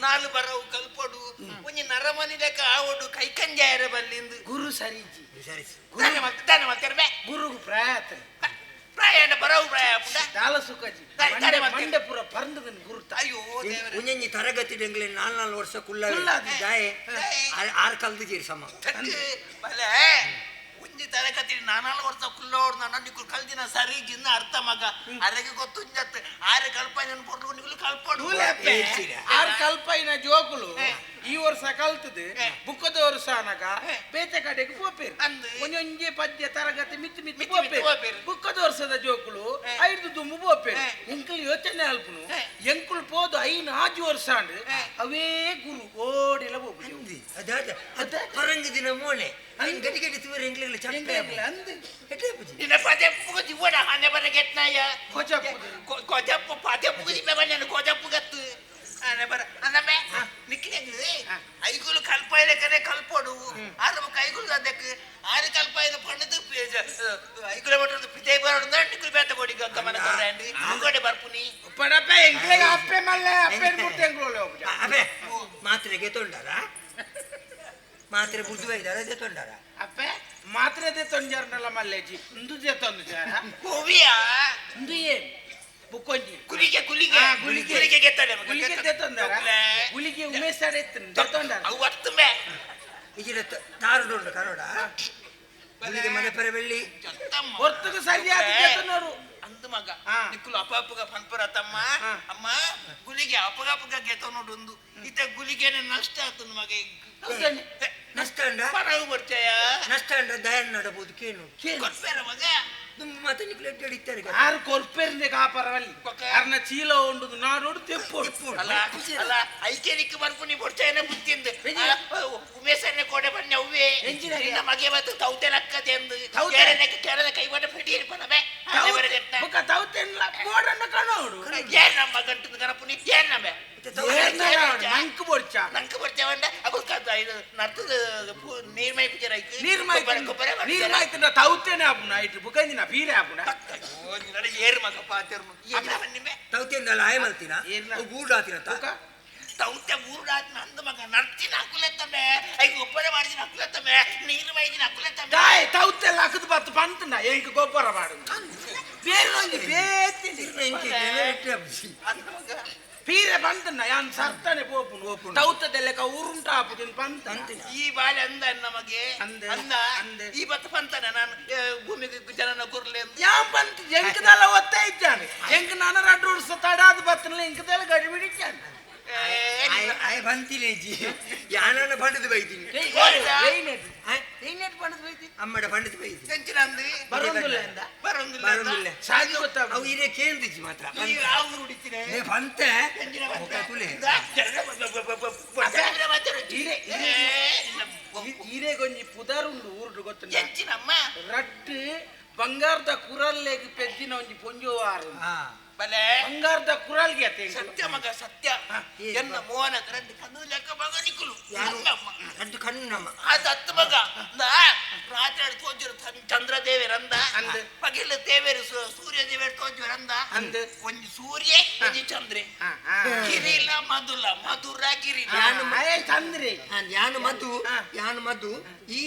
ನಾಲು ಬರವು ಕಲ್ಪಡು ಒಂಜಿ ನರಮನಿ ಲೆಕ್ಕ ಆವಡು ಕೈಕಂಜಾಯರ ಬಲ್ಲಿಂದು ಗುರು ಸರಿಜಿ ಸರಿ ತಾನೆ ಮತ್ತೆ ಗುರುಗು ಪ್ರಾಯತ ಪ್ರಾಯಣ ಬರವು ಪ್ರಾಯ ಪುಂಡ ದಾಲ ಸುಖಜಿ ತಾರೆ ಮತ್ತೆ. ಮಂಡೆ ಪುರ ಪರ್ಂದದನ್ ಗುರುತ ಅಯ್ಯೋ ದೇವರೇ. ಒಂಜಿ ತರಗತಿ ಎಂಗ್ಲೆ 4 ವರ್ಷ ಕುಲ್ಲ ಜಾಯೆ ಆರ್ ಕಲ್ದು ಜೀರ್ ಸಮ ಬಲೆ ಒಂಜಿ ತರಗತಿ 4 ವರ್ಷ ಕುಲ್ಲೋಡ್ ನನ್ನ ನಿಕ್ಕುಲ್ ಕಲ್ದಿನ ಸರಿ ಜಿನ್ನ ಅರ್ಥ ಮಗ ಅರೆಗೆ ಗೊತ್ತು ಇಂಜತ್ ಆರೆ ಕಲ್ಪನೆ ಪೊರ್ಲು ನಿಕ್ಕುಲ್ ಕಲ್ಪಡು ಆರ್ ಕಲ್ಪೈನ ಜೋಕುಲು ಈ ವರ್ಷ ಕಲ್ತದೆ ಬುಕ್ಕದ ವರ್ಷ ಅನಗ ಬೇತೆ ಕಡೆಗೆ ಪೋಪೇರು ಅಂದು. ಒಂಜೊಂಜೆ ಪದ್ಯ ತರಗತಿ ಮಿತ್ತು ಮಿತ್ತು ಮಿತ್ತು ಮಿತ್ತು ಪೋಪೇರು ಪೋಪೇರು. ಬುಕ್ಕದ ವರ್ಷದ ಜೋಕುಲು 5 ದುಮ್ಮು ಪೋಪೇರು ಎಂಕಲ್ ಯೋಚನೆ ಅಲ್ಪನು ಎಂಕುಲ್ ಪೋದು 5 ವರ್ಷ ಅಂಡ್ ಅವೇ ಗುರು ಓಡಿಲ ಹೋಗ್ಬಿಟ್ಟು ಅದ ಪರಂಗಿ ದಿನ ಮೋನೆ ಗಡಿ ಗಡಿ ತಿವರ ಎಂಗ್ಲೆಗ್ಲ ಚಂಪೆ ಅಂದ್ ಎಟ್ಲೆ ಪುಜಿ ನಿನ್ನ ಪದೆ ಪುಗತಿ ಓಡ ಹಾನೆ ಬರ ಗೆಟ್ನಾಯ ಕೊಚಪ್ಪ ಕೊಜಪ್ಪು ಪದೆ ಪುಗತಿ ಬೆಬನ್ನೆ ಕೊಜಪ್ಪು ಗತ್ತು ಹಾನೆ ಬರ ಅನ್ನಮೆ ನಿಕ್ಕಿನೆ ಐಗುಲು ಕಲ್ಪೈಲೆ ಕನೆ ಕಲ್ಪಡು ಆರು ಕೈಗುಲು ಅದಕ್ಕೆ ಆರು ಕಲ್ಪೈನ ಪಣ್ಣದು ಐಗುಲ ಮಟ್ಟದ ಪಿತೆ ಬರೋದು ನಿಕ್ಕುಲ್ ಬೇತ ಕೊಡಿ ಗಂಗ ಮನ ಕೊರಂಡಿ ಮುಂಗಡೆ ಬರ್ಪುನಿ ಪಡಪ್ಪ ಎಂಕ್ಲೆಗ ಅಪ್ಪೆ ಮಲ್ಲ ಅಪ್ಪೆ ಮುಟ್ಟ ಎಂಗ್ಲೋಲೆ ಹೋಗ್ಬಿಟ್ಟು ಅಬೆ ಮಾತ್ರೆಗೆ ತೊಂಡಾರ ಮಾತ್ರೆ ಬುದ್ಧಿ ಇದಾರ ಅದೇ ತೊಂಡಾರ ಅಪ್ಪೆ ಮಾತ್ರೆ ತೊಂಜಾರನಲ್ಲ ಮಲ್ಲೇಜಿ ಇಂದು ತಂದು ಜಾರ ಕೋವಿಯಾ ಇಂದು ಏನ್ ಬುಕ್ಕೊಂಜಿ ಗುಲಿಗೆ ಗುಲಿಗೆ ಗುಲಿಗೆ. ಗುಲಿಗೆ ಗೆತ್ತಲೆ ಗುಳಿಗೆ ತಂದಾರ ಗುಳಿಗೆ ಉಮೇಶಾಡೆ ತಂದಾರ ಅವು ಒತ್ತುಂಬೆ ಇಜಿರ ತಾರುಡೋಡು ಕರೋಡ ಗುಳಿಗೆ ಮನೆ ಪರ ಬೆಳ್ಳಿ ಹೊರ್ತುಗ ಸರಿಯಾದ ಗೆತನೋರು ಅಂದು ಮಗ ನಿಕ್ಕುಲು ಅಪಗ ಪಂಪರ ತಮ್ಮ ಅಮ್ಮ ಗುಲಿಗೆ ಅಪಗ ಗೆತ ನೋಡೊಂದು ಇತ ಗುಲಿಗೆನೆ ನಷ್ಟ ಆತನು ಮಗ ನಷ್ಟ ಅಂಡ ಪರವು ಬರ್ಚಾಯ ನಷ್ಟ ಅಂಡ ದಯನ್ ನಡಬಹುದು ಕೇನು ಕೊಡ್ಬೇರ ಮಗ ನಮ್ಮ ಮಾತ ನಿಕ್ಲೆ ಹಿಡಿತಾರೆ ಆರು ಕೊಲ್ಪೇರ್ನೆ ಕಾಪರವಲ್ಲಿ ಅರ್ನ ಚೀಲ ಉಂಡುದು ನಾಡೋಡು ತೆಪ್ಪೋಡು ಅಲ್ಲ ಅಲ್ಲ ಐಕೇನಿಕ್ಕೆ ಬರ್ಪುನಿ ಬರ್ಚಾಯನ ಬುತ್ತಿಂದ ಉಮೇಶನೆ ಕೋಡೆ ಬಣ್ಣ ಅವ್ವೆ ನಿನ್ನ ಮಗೆ ಬತ್ತು ತೌತೆ ಲಕ್ಕದೆ ಎಂದು ಕೆರನೆ ಕೈವಾಡ ಫೆಡಿಯರ್ ಪನಬೆ ಬುಕ್ಕ ತೌತೆನ್ಲ ಬೋಡನ್ನ ಕಣೋಡು ಏನ್ ನಮ್ಮ ಗಂಟದ ಗಣಪುನಿ ಏನ್ ನಮ್ಮೆ ನಂಕು ಬೊಡ್ಚ ನಂಗೆ ಬರ್ತಾವಂಡ ಅವು ಇದು ನರ್ತದ ನೀರ್ ಮೈ ಪಿಕ್ಚರ್ ಆಯ್ತು ನೀರ್ ಮಾಯ್ತಿನ ತೌತೇನೆ ಆಪುನ ಐಟ್ ಬುಕಂದಿನ ಬೀರೆ ಆಪುನ ಏರು ಮಗ ಪಾತಿರ್ ನಿಮ್ಮೆ ತೌತಿಂದಲ್ಲ ಆಯ ಮಲ್ತಿನ ಗೂಡಾತಿನ ತೌತ್ಯ ಊರಾತ್ ನಂದು ಮಗ ನರ್ತಿನ ಹಾಕುಲೆತ್ತಮ್ಮೆ ಐದು ಗೊಬ್ಬರ ಮಾಡಿದಿನ ಹಾಕುಲೆತ್ತಮ್ಮೆ ನೀರು ಮೈದಿನ ಹಾಕುಲೆತ್ತಮ್ಮೆ ದಾಯ್ ತೌತೆಲ್ಲ ಹಾಕುದು ಬತ್ತು ಪಂತನ ಎಂಕ್ ಗೊಬ್ಬರ ಮಾಡು ಬೇರೆ ಒಂಜಿ ಪೀರೆ ಬಂತನ ಯಾನ್ ಸರ್ತಾನೆ ಪೋಪುನು ತೌತದೆಲ್ಲಕ ಉರುಂಟ ಆಪುದಿನ ಪಂತ ಈ ಬಾಳೆ ಅಂದ ನಮಗೆ ಅಂದ ಈ ಬತ್ತ ಪಂತನ ನಾನು ಭೂಮಿಗೆ ಜನನ ಕೊರ್ಲೆ ಯಾನ್ ಪಂತ ಎಂಕದೆಲ್ಲ ಒತ್ತ ಇದ್ದಾನೆ ಎಂಕ್ ನಾನು 2 ವರ್ಷ ತಡಾದ ಬತ್ತನ ಎಂಕದೆಲ್ಲ ಗಡಿ ಬಿಡಿದ್ದಾನೆ ಆಯ ಬಂತಿಲೇಜಿ ಯಾನನ ಪಂಡದು ಬೈತೀನಿ ಅಮ್ಮಡ ಪಂಡದು ಬೈತೀನಿ ಎಂಚಿನಂದು ಬರೋಂದಿಲ್ಲ ಬರೋದಿಲ್ಲ ಸಾಗಿ ಗೊತ್ತಾಗ ಅವು ಇದೇ ಕೇಂದ್ರಿಜಿ ಮಾತ್ರ ಯಾವ ಹುಡುಕಿನೆ ಬಂತ ತುಲೆ ಈರೆ ಗೊಂಜಿ ಪುದರುಂಡು ಊರುಡು ಗೊತ್ತ ಎಂಚಿನಮ್ಮ ರಟ್ಟು ಬಂಗಾರದ ಕುರಲ್ಲೆಗ್ ಪೆದ್ದಿನ ಒಂಜಿ ಪೊಂಜೋವಾರು ಬಲೆ ಬಂಗಾರದ ಕುರಲ್ಗೆ ಅತ್ತೆ ಸತ್ಯ ಮಗ ಸತ್ಯ ಎನ್ನ ಮೋಹನ ಕರೆಂಟ್ ಕಣ್ಣು ಲೆಕ್ಕ ಮಗ ನಿಕ್ಕಲು ರಡ್ಡು ಕಣ್ಣು ನಮ್ಮ ಅದು ಹತ್ತು ಮಗ ರಾತ್ರಿ ತೋಜರು ಚಂದ್ರ ದೇವೇರಂದ ಪಗಿಲ ದೇವೇರು ಸೂರ್ಯ ದೇವೇರು ತೋಜರು ಅಂದ ಒಂದು ಸೂರ್ಯ ಒಂದು ಚಂದ್ರೆ ಗಿರಿಲ ಮಧುಲ ಮಧುರ ಗಿರಿಲ ಚಂದ್ರಿ ಯಾನು ಮಧು ಈ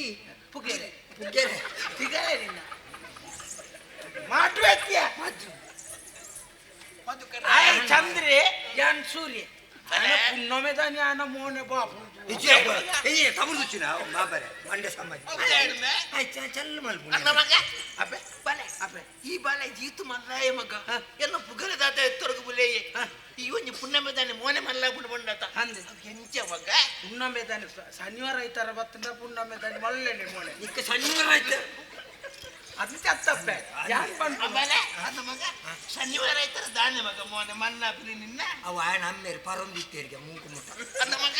ಪುಗೆರೆ ಪುಗ್ಗೆರೆ ಸಿಗಲೇ ನಿನ್ನ ಮಾಟು ವ್ಯಕ್ತಿಯ ಆಯ್ ಚಂದ್ರಿ ಯಾನ್ ಸೂರ್ಯ ಪುನ್ನೊಮೆ ದಾನಿ ಆನ ಮೋನೆ ಬಾಪು ತಮಿಳು ದುಚ್ಚಿನ ಬಾಬರೆ ಮಂಡ್ಯ ಸಮಾಜ ಚಲ್ಲ ಮಲ್ಪು ಮಗ ಅಬ್ಬೆ ಬಲೆ ಅಬ್ಬೆ ಈ ಬಾಲೆ ಜೀತು ಮಲ್ಲಾಯ ಮಗ ಎಲ್ಲ ಪುಗಲ ದಾತ ಎತ್ತೊರಗು ಬುಲೆಯೇ ಈ ಒಂಜಿ ಪುಣ್ಣಮೆ ದಾನಿ ಮೋನೆ ಮಲ್ಲ ಬಿಡು ಬಂಡತ ಅಂದೆ ಎಂಚ ಮಗ ಪುನ್ನಮೆ ದಾನಿ ಶನಿವಾರ ಐತಾರ ಬತ್ತಂದ ಪುನ್ನಮೆ ದಾನಿ ಮಲ್ಲೆನೆ ಮೋನೆ ಇಕ್ಕ ಶನಿವಾರ ಆಯ್ತು ಅದು ಚತ್ತಪ್ಪೆ ಯಾನ್ ಬಂದು ಬಲೆ ಅದು ಮಗ ಶನಿವಾರ ಐತರ ದಾನೆ ಮಗ ಮೋನೆ ಮಲ್ಲ ಬಿಲಿ ನಿನ್ನ ಅವ ಆಯನ ಅಮ್ಮೇರು ಪರೊಂದಿತ್ತೇರಿಗೆ ಮೂಕು ಮುಟ್ಟ ಅಂದ ಮಗ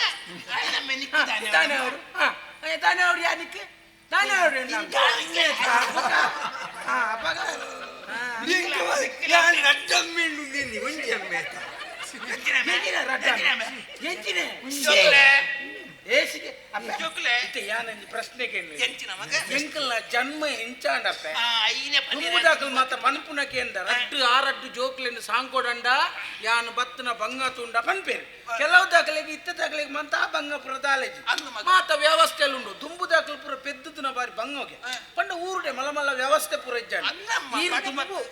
ನಮ್ಮ ನಿಕ್ಕಿದ್ದಾನೆ ತಾನೆ ಅವರು ತಾನೆ ಅವ್ರು ಯಾನಿಕ್ಕೆ ತಾನೆ ಅವ್ರು ರಡ್ಡಮ್ಮೆಂಡು ಒಂಜಿ ಅಮ್ಮೆ ಎಂಚಿನೆ ಏಸಿಗೆ ಜೋಕ್ಲೆ ಇತ್ತೆ ಯಾನಂಜಿ ಪ್ರಶ್ನೆ ಕೇಳಿ ಎಂಚಿನ ಮಗ ಎಂಕಲ್ನ ಜನ್ಮ ಎಂಚಾಂಡಪ್ಪೆ ಐನೆ ದುಂಬುದಾಕಲ್ ಮಾತ ಪನ್ಪುನ ಕೇಂದ ರಡ್ಡು ಆರಡ್ಡು ಜೋಕ್ಲೆಂದು ಸಾಂಕೋಡಂಡ ಯಾನು ಬತ್ತನ ಬಂಗ ತುಂಡ ಪನ್ಪೇರು ಕೆಲವು ದಾಖಲೆಗೆ ಇತ್ತ ದಾಖಲೆಗೆ ಮಂತ ಬಂಗ ಪುರ ದಾಲೇಜಿ ಮಾತ ವ್ಯವಸ್ಥೆಲು ಉಂಡು ದುಂಬು ದಾಖಲೆ ಪುರ ಪೆದ್ದುದಿನ ಬಾರಿ ಬಂಗೋಗೆ ಪಂಡ ಊರುಡೆ ಮಲಮಲ್ಲ ವ್ಯವಸ್ಥೆ ಪುರ ಇಜ್ಜಾಂಡ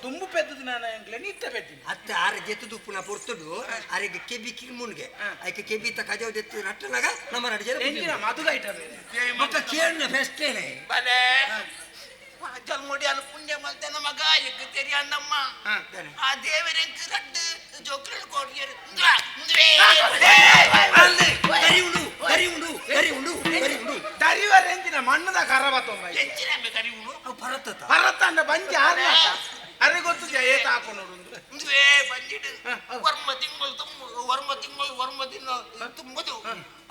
ದುಂಬು ಪೆದ್ದುದು ನಾನು ಎಂಕ್ಲೆನಿ ಇತ್ತ ಪೆದ್ದಿನಿ ಅತ್ತ ಆರ ಜೆತ್ತು ದುಪ್ಪುನ ಪೊರ್ತುಡು ಆರಿಗೆ ಕೆಬಿ ಕಿರ್ಮುನ್ಗೆ ಆಯ್ಕೆ ಕೆಬಿ ತ ಕಜಾವ್ ಜೆತ್ತು ರಟ್ಟನಾಗ ನಮ್ಮ ರಡ್ಜ ಎಂಚಿನ ಮದುಗೈಟವೆ ಮಕ್ಕ ಕೇಳಿನ ಫೆಸ್ಟೇನೆ ಬಲೆ ಜಲ್ಮುಡಿ ಅನ್ನು ಪುಣ್ಯ ಮಲ್ತನ ಮಗ ಎಗ್ ತೆರಿ ಅಂದಮ್ಮ ಆ ದೇವರೆಂಕ್ ರಡ್ಡು ಜೋಕ್ಲೆ ಕೊಡ್ಯರು ದರಿವರೆಂಚಿನ ಮಣ್ಣದ ಕರಬತ್ತೊಂಬ ಎಂಚಿನ ಕರಿ ಉಳು ಅವು ಪರತ್ತ ಭರತ ಅಂದ ಬಂಜಿ ಆರ್ನಾಟ ಅರೆ ಗೊತ್ತು ಏತ ಹಾಕೋ ನೋಡು ಮುಂದುವೆ ಬಂದಿಡು ವರ್ಮ ತಿಂಗಳು ತುಂಬದು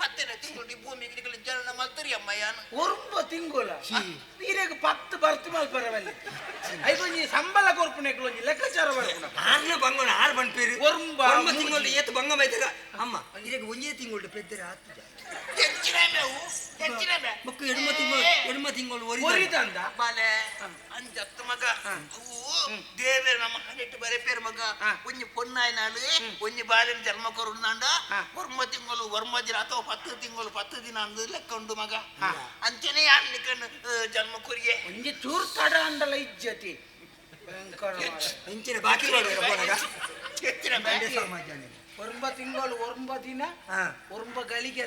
ಹತ್ತಿರ ತಿಂಗಳು ಭೂಮಿ ಗಿಡಗಳು ಜನನ ಮಲ್ತರಿ ಅಮ್ಮಯ್ಯನು ಒರ್ಮ ತಿಂಗೋಲ ನೀರಿಗೆ 10 ಬರ್ತಿ ಮಲ್ಪರವಲ್ಲಿ ಐಕೊಂಜಿ ಸಂಬಳ ಕೊರ್ಪುನೆಗಳು ಒಂಜಿ ಲೆಕ್ಕಾಚಾರ ಬರ್ಪುನ ಆರ್ನ ಬಂಗೋಣ ಆರ್ ಬಂದ್ಪೇರು ಒರ್ಮ ತಿಂಗಳು ಏತು ಬಂಗ ಮೈತಾಗ ಅಮ್ಮ ಇದಾಗ ಒಂಜೇ ತಿಂಗಳು ಪೆದ್ದರ ಆತ ಮಕ್ಕ ಎಡ್ಮ ತಿಂಗಳು ಒರಿದಂದ ಬಾಲೆ ಅಂಜತ್ತು ಮಗ ಅವು ದೇವರ ನಮ್ಮ ಹನೆಟ್ಟು ಬರೆಪೇರು ಮಗ ಒಂಜಿ ಪೊನ್ನಾಯ್ನಾಳು ಒಂಜಿ ಬಾಲಿನ ಜನ್ಮ ಕೊರುಂದಾಂಡ ವರ್ಮ ದಿನ ಅಥವಾ 10 ದಿನ ಅಂದು ಲೆಕ್ಕ ಉಂಡು ಮಗ ಅಂಚನೆ ಯಾನ್ಲಿಕ್ಕನ್ನು ಜನ್ಮ ಕೊರಿಗೆ ಒಂಜಿ ಚೂರು ತಡ ಅಂಡಲ ಇಜ್ಜತಿ ಇಂಚಿನ ಬಾಕಿ ಒರ್ಂಬ ತಿಂಗಳು ಒರ್ಂಬ ದಿನ ಒರ್ಂಬ ಗಳಿಗೆ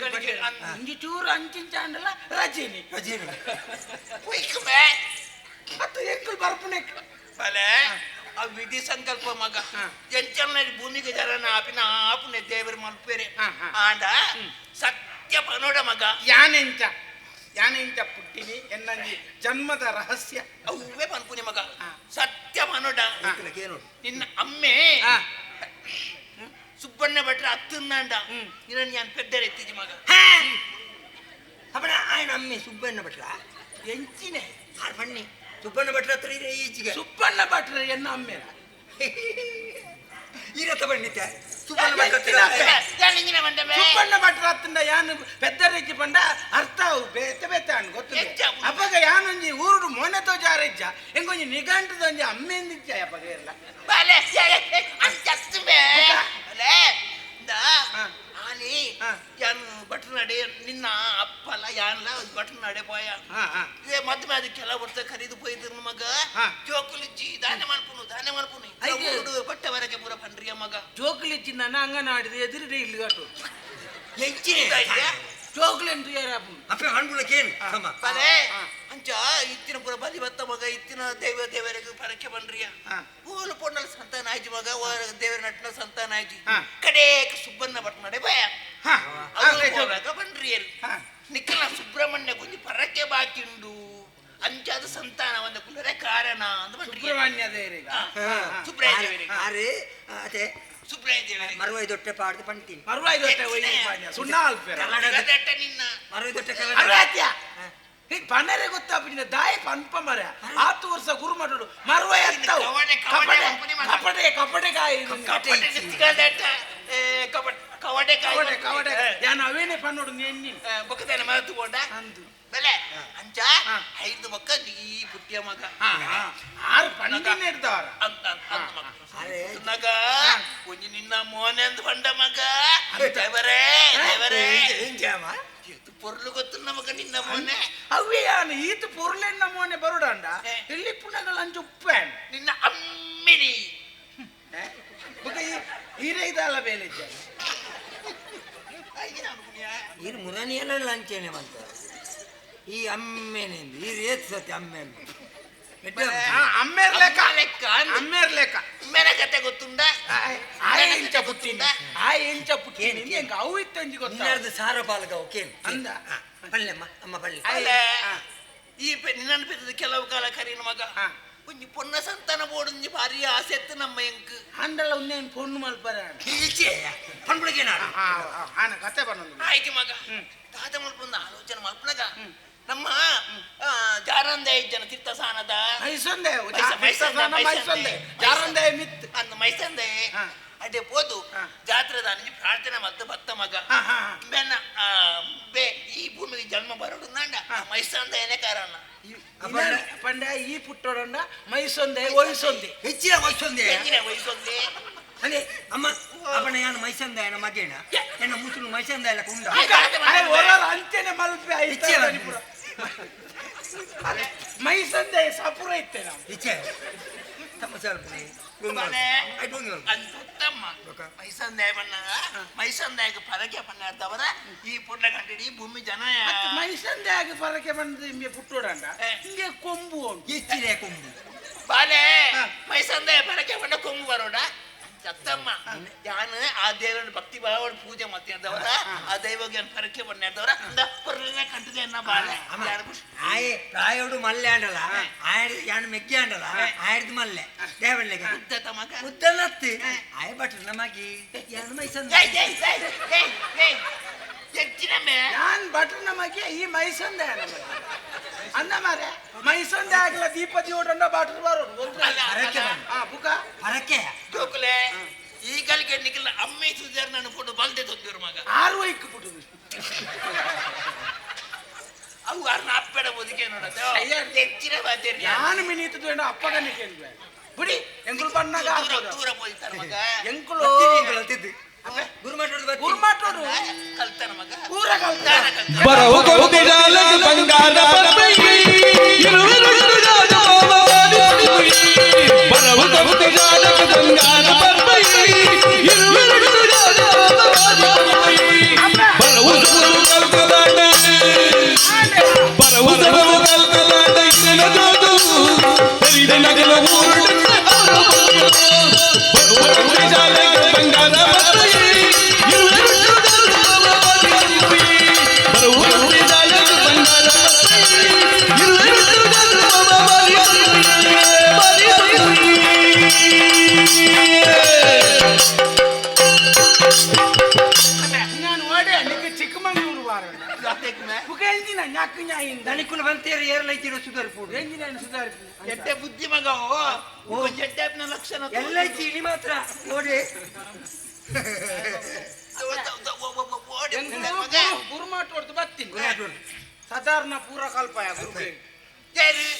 ಒಂಜಿ ಚೂರು ಅಂಚಿಂಚ ಅಂಡಲ ರಜೇನಿ ಮತ್ತು ಎಂಕಲ್ ಬರ್ಪುನೆ ಬಲೆ ಆ ವಿಧಿ ಸಂಕಲ್ಪ ಮಗ ಎಂಚಲ್ನಲ್ಲಿ ಭೂಮಿಗೆ ಜರನ ಆಪುನೆ ದೇವರ ಮಲ್ಪೇರೆ ಆಂಡ ಸತ್ಯ ಪನೋಡ ಮಗ ಯಾನೆಂಚ ಪುಟ್ಟಿನಿ ಎನ್ನಂಜಿ ಜನ್ಮದ ರಹಸ್ಯ ಅವೇ ಪನ್ಪುನಿ ಮಗ ಸತ್ಯ ಪನೋಡ ನಿನ್ನ ಅಮ್ಮೆ ಸುಬ್ಬಣ್ಣ ಭಟ್ರ ಹತ್ತುಂದಾಂಡ ನಿನ್ನ ഞാൻ ಪೆದ್ದರ ಎತ್ತಿಜಿ ಮಗ ಅಪ್ಪಣ ಆಯನ ಅಮ್ಮೆ ಸುಬ್ಬಣ್ಣ ಭಟ್ರ ಎಂಚಿನೆ ಆರ್ ಬನ್ನಿ ಸುಬ್ಬಣ್ಣ ಭಟ್ರ ಹತ್ರ ಈಚೆಗೆ ಸುಬ್ಬಣ್ಣ ಭಟ್ರ ಎನ್ನ ಅಮ್ಮೆ ಈರತ್ತ ಬಣ್ಣಿತ್ತೆ ಸುಬ್ಬಣ್ಣ ಸುಬ್ಬಣ್ಣ ಭಟ್ರ ಹತ್ತಿಂದ ಯಾನು ಪೆದ್ದರೆಜ್ಜಿ ಪಂಡ ಅರ್ಥ ಬೇತೆ ಬೇತೆ ಅನ್ ಗೊತ್ತಿಲ್ಲ ಅಪ್ಪಗ ಯಾನೊಂಜಿ ಊರುಡು ಮೊನೆತೋ ಜಾರೆಜ್ಜ ಎಂಗೊಂಜಿ ನಿಘಂಟದೊಂಜಿ ಅಮ್ಮೆಂದಿಜ್ಜ ಅಪ್ಪಗ ಎಲ್ಲ ಆನಿ ಯಾನ್ ಭಟ್ರ ನಡೆ ನಿನ್ನ ಅಪ್ಪಲ್ಲ ಯಾನ್ಲ ಭಟ್ರ ನಡೆ ಪೋಯ ಮದ್ವೆ ಅದು ಕೆಲ ವರ್ಷ ಕರೀದು ಪೋಯ್ತು ಮಗ ಜೋಕುಲಿಜ್ಜಿ ದಾನೆ ಮಾಡ್ಪುನು ಬಟ್ಟೆವರೆಗೆ ಪೂರ ಪಂಡ್ರಿಯ ಮಗ ಜೋಕುಲಿಜ್ಜಿ ನನ್ನ ಅಂಗನವಾಡಿದ ಎದುರುಡೆ ಇಲ್ಲಿ ಗಟ್ಟು ಹೆಂಚಿನ ಜೋಕುಲೆಂದು ಯಾರಪ್ಪ ಅಪ್ಪ ಹಣ್ಬುಳಕೇನು ಬಲೆ ಅಂಚ ಇತ್ತಿನ ಪುರ ಬಲಿ ಬತ್ತ ಮಗ ಇತ್ತಿನ ದೇವರಿಗೆ ಪರಕ್ಕೆ ಬನ್ರಿಯ ಪೂಲು ಪೊಣ್ಣಲ್ ಸಂತಾನ ಆಯ್ತು ಮಗ ದೇವರ ನಟನ ಸಂತಾನ ಆಯ್ತು ಕಡೇಕ ಸುಬ್ಬಣ್ಣ ಭಟ್ ನಡೆ ಭಯ ಬನ್ರಿ ನಿಖಲ ಸುಬ್ರಹ್ಮಣ್ಯ ಗುಂಜಿ ಪರಕ್ಕೆ ಬಾಕಿಂಡು ಅಂಚಾದ ಸಂತಾನ ಒಂದ ಕುಲರೆ ಕಾರಣ ಅಂತ ಸುಬ್ರಹ್ಮಣ್ಯ ಅದೇ ಮರುವೈ ದೊಟ್ಟೆ ಪಾಡ್ದು ಪಂತೀನಿ ಮರುವಾಯಿ ದೊಟ್ಟೆ ಸುಣ್ಣ ನಿನ್ನ ಮರುವೈ ದೊಟ್ಟೆ ಪನ್ನರೆ ಗೊತ್ತಾಪಿನ ದಾಯ ಪನ್ಪ ಮರ 10 ವರ್ಷ ಗುರು ಮಾಡೋಡು ಮರುವ ಎತ್ತವು ಕಪಡೆ ಕಾಯಿ ಕವಡೆ ಯಾನ ಅವೇನೆ ಪನ್ನೋಡು ನೆನ್ನಿ ಬೊಕ್ಕದೇನ ಮರತು ಕೊಂಡ ಬೆಲೆ ಅಂಚ 5 ಮಕ್ಕ ನೀ ಪುಟ್ಟಿಯ ಮಗ 6 ಪಂಡಿನ ಇರ್ತಾರ ನಗ ಒಂಜಿ ನಿನ್ನ ಮೋನೆ ಅಂದ್ ಪಂಡ ಮಗ ದೇವರೇ ಪೊರ್ಲು ಗೊತ್ತು ನಮಗ ನಿನ್ನ ಮೋನೆ ಅವೇ ಯಾನು ಈತ ಪೊರ್ಲೆನ್ನ ಮೋನೆ ಬರುಡಂಡ ಇಲ್ಲಿ ಪುಣಗಳ ಅಂಚು ಉಪ್ಪೇನ್ ನಿನ್ನ ಅಮ್ಮಿನಿ ಈರೈದಲ್ಲ ಬೇಲೆ ಇದು ಮುರಣಿಯಲ್ಲ ಲಂಚೇನೆ ಬಂತ ಈ ಅಮ್ಮೆನೆ ಈ ರೇತ್ ಸತಿ ಅಮ್ಮೆ ಅಮ್ಮೇರ್ ಲೆಕ್ಕ ಮೇರೆ ಕತೆ ಗೊತ್ತುಂಡ ಇಂಚ ಪುಟ್ಟಿನಿ ಎಂಕ ಅವು ಇತ್ತಂಜಿ ಗೊತ್ತ ಸಾರ ಪಾಲಕ ಓಕೆ ಅಂದ ಪಲ್ಲೆಮ್ಮ ಅಮ್ಮ ಪಲ್ಲೆ ಈ ನಿನ್ನ ಪೆತ್ತದ ಕೆಲವು ಕಾಲ ಕರೀನ ಮಗ ಒಂಜಿ ಪೊನ್ನ ಸಂತಾನ ಬೋಡೊಂಜಿ ಭಾರಿ ಆಸೆ ಎತ್ತು ನಮ್ಮ ಎಂಕ್ ಅಂಡಲ್ಲ ಒಂದೇನು ಪೊಣ್ಣು ಮಲ್ಪರ ಈಚೆ ಪಣ್ಬುಳಿಗೆ ನಾಡು ಆನ ಕತೆ ಬನ್ನೊಂದು ಆಯ್ಕೆ ಮಗ ತಾತ ಮಲ್ಪೊಂದು ಆಲೋಚನೆ ಮಲ್ಪನಗ ನಮ್ಮ ಜಾರಂದೆ ಜನ ತೀರ್ಥಸಾನದ ಮೈಸೊಂದೆ ಮಿತ್ ಅಂದ ಮೈಸಂದೆ ಅದೇ ಪೋದು ಜಾತ್ರೆದ ಅಂಜಿ ಪ್ರಾರ್ಥನೆ ಮತ್ತೆ ಬತ್ತ ಮಗ ಬೆನ್ನ ಬೇ ಈ ಭೂಮಿಗೆ ಜನ್ಮ ಬರೋಡು ನಂಡ ಮೈಸಂದೇನೆ ಕಾರಣ ಪಂಡ ಈ ಪುಟ್ಟೋಡಂಡ ಮೈಸೊಂದೆ ಒಯ್ಸೊಂದೆ ಹೆಚ್ಚಿನ ವಯಸ್ಸೊಂದೆ ವಯಸ್ಸೊಂದೆ ಅದೇ ಅಮ್ಮ ಅಪ್ಪನ ಯಾನು ಮೈಸಂದ ಮಗೇನ ಎನ್ನ ಮುಸುಲು ಮೈಸಂದ ಎಲ್ಲ ಕುಂಡ ಅಂಚೆನೆ ಮಲ್ಪೆ ಮೈಸಂದೆ ಸಪುರ ಇತ್ತೆ ನಾವು ಈಚೆ ತಮ್ಮ ಸ್ವಲ್ಪ ಮೈಸಂದಾಯ ಪರಕೆ ಪನ್ನಾಡ್ದವರ ಈ ಪುಟ್ಟ ಕಂಡಿಡಿ ಭೂಮಿ ಜನ ಮೈಸಂದೆ ಆಗಿ ಪರಕೆ ಬಂದು ಹಿಂಗೆ ಪುಟ್ಟೋಡಂಡ ಹಿಂಗೆ ಕೊಂಬು ಹೆಚ್ಚಿದೆ ಕೊಂಬು ಬಾಲೆ ಮೈಸಂದಾಯ ಪರಕೆ ಪಂಡ ಕೊಂಬು ಬರೋಡ ಸತ್ತಮ್ಮ ಯಾನು ಆ ದೇವರನ್ನು ಭಕ್ತಿ ಭಾವನ ಪೂಜೆ ಮಾಡ್ತಿದ್ದವರ ಆ ದೈವಗೆ ಪರಕೆ ಪಣ್ಣದವರ ಪರ್ಲನೆ ಕಂಟಿದೆ ಅನ್ನ ಬಾಳೆ ಆಯೆ ಪ್ರಾಯೋಡು ಮಲ್ಲೆ ಆಂಡಲ್ಲ ಆಯ್ದು ಯಾನು ಮೆಗ್ಗೆ ಆಂಡಲ್ಲ ಆಯ್ದು ಮಲ್ಲೆ ದೇವಳ್ಳೆಗೆ ಉದ್ದ ಮಗ ಉದ್ದಲತ್ತಿ ಆಯ್ ಬಟ್ರು ನಮಗೆ ಯಾನು ಮೈಸಂದ ಯಾನ್ ಭಟ್ರು ನಮಗೆ ಈ ಮೈಸಂದೆ ನಮಗೆ ಅಂದ ಮಾರೆ ಮೈಸಂದೆ ಆಗಲ್ಲ ದೀಪದಿ ಓಡಂಡ ಭಟ್ರು ಬರೋದು ಬುಕ ಪರಕೆ ಜೋಕುಲೆ ಈಗಲ್ಗೆ ನಿಖಿಲ ಅಮ್ಮೆ ಸುಧಾರ್ ನಾನು ಫೋಟೋ ಬಲ್ದೆ ತೊಂದಿರು ಮಗ 6 ವೈಕ್ ಪುಟ್ಟದು ಅವು ಅರ್ನ ಅಪ್ಪೆಡ ಬದುಕೆ ನೋಡದು ಹೆಚ್ಚಿನ ಬಾತೇರಿ ನಾನು ಮಿನಿತು ಬೇಡ ಅಪ್ಪಗನೆ ಕೇಳ್ಬೆ ಬಿಡಿ ಎಂಕುಲು ಬಣ್ಣಗ ದೂರ ಹೋಯ್ತಾರ ಮಗ ಎಂಕುಲು ಗುರುಮಾಟೋಡು ಕಲ್ತಾನ ಮಗ ಊರ ಕಲ್ತಾನ ಬರವು ಕೊಂದಿರಾಲಕ ಬಂಗಾರ ಪರಮೈ ಇರುವರು ರಾಜ ಮಾಮವಾದಿ ಬರವು ಕೊಂದಿರಾಲಕ ಬಂಗಾರ ಪರಮೈ ಇರುವರು ರಾಜ ಮಾಮವಾದಿ ಬರವು ಕಲ್ಕಲಾಟ ಬರವು ಕಲ್ಕಲಾಟ ಇನ ಜೋದು ಹರಿದ ನಗಲ ಊರುಡ ಬರವು ಕೊಂದಿರಾಲಕ ಬಂಗಾರ ಪರಮೈ ನಾನು ಓಡೆ ನಿಕ್ಕೆ ಚಿಕ್ಕಮಂಗ್ಳೂರು ಬಾರ ಎಂಜಿನ ನಾಲ್ಕು ನ್ಯಾಯಿಂದ ದನಿಕುಲು ಬಂತೇರಿ ಏರ್ಲೈತಿರೋ ಸುಧಾರಿಪುಡು ಎಂಜಿನ ಸುಧಾರಿಸಿ ಎಡ್ಡೆ ಬುದ್ಧಿ ಮಗ ಓ ಎಡ್ಡೆಪ್ನ ಲಕ್ಷಣ ಎಲ್ಲ ಚೀನಿ ಮಾತ್ರ ನೋಡಿ ಗುರುಮಾಟ ಹೊಡ್ದು ಬರ್ತೀನಿ ಸಾಧಾರಣ ಪೂರ ಕಲ್ಪಾಯ ಗುರುಕುಲೆ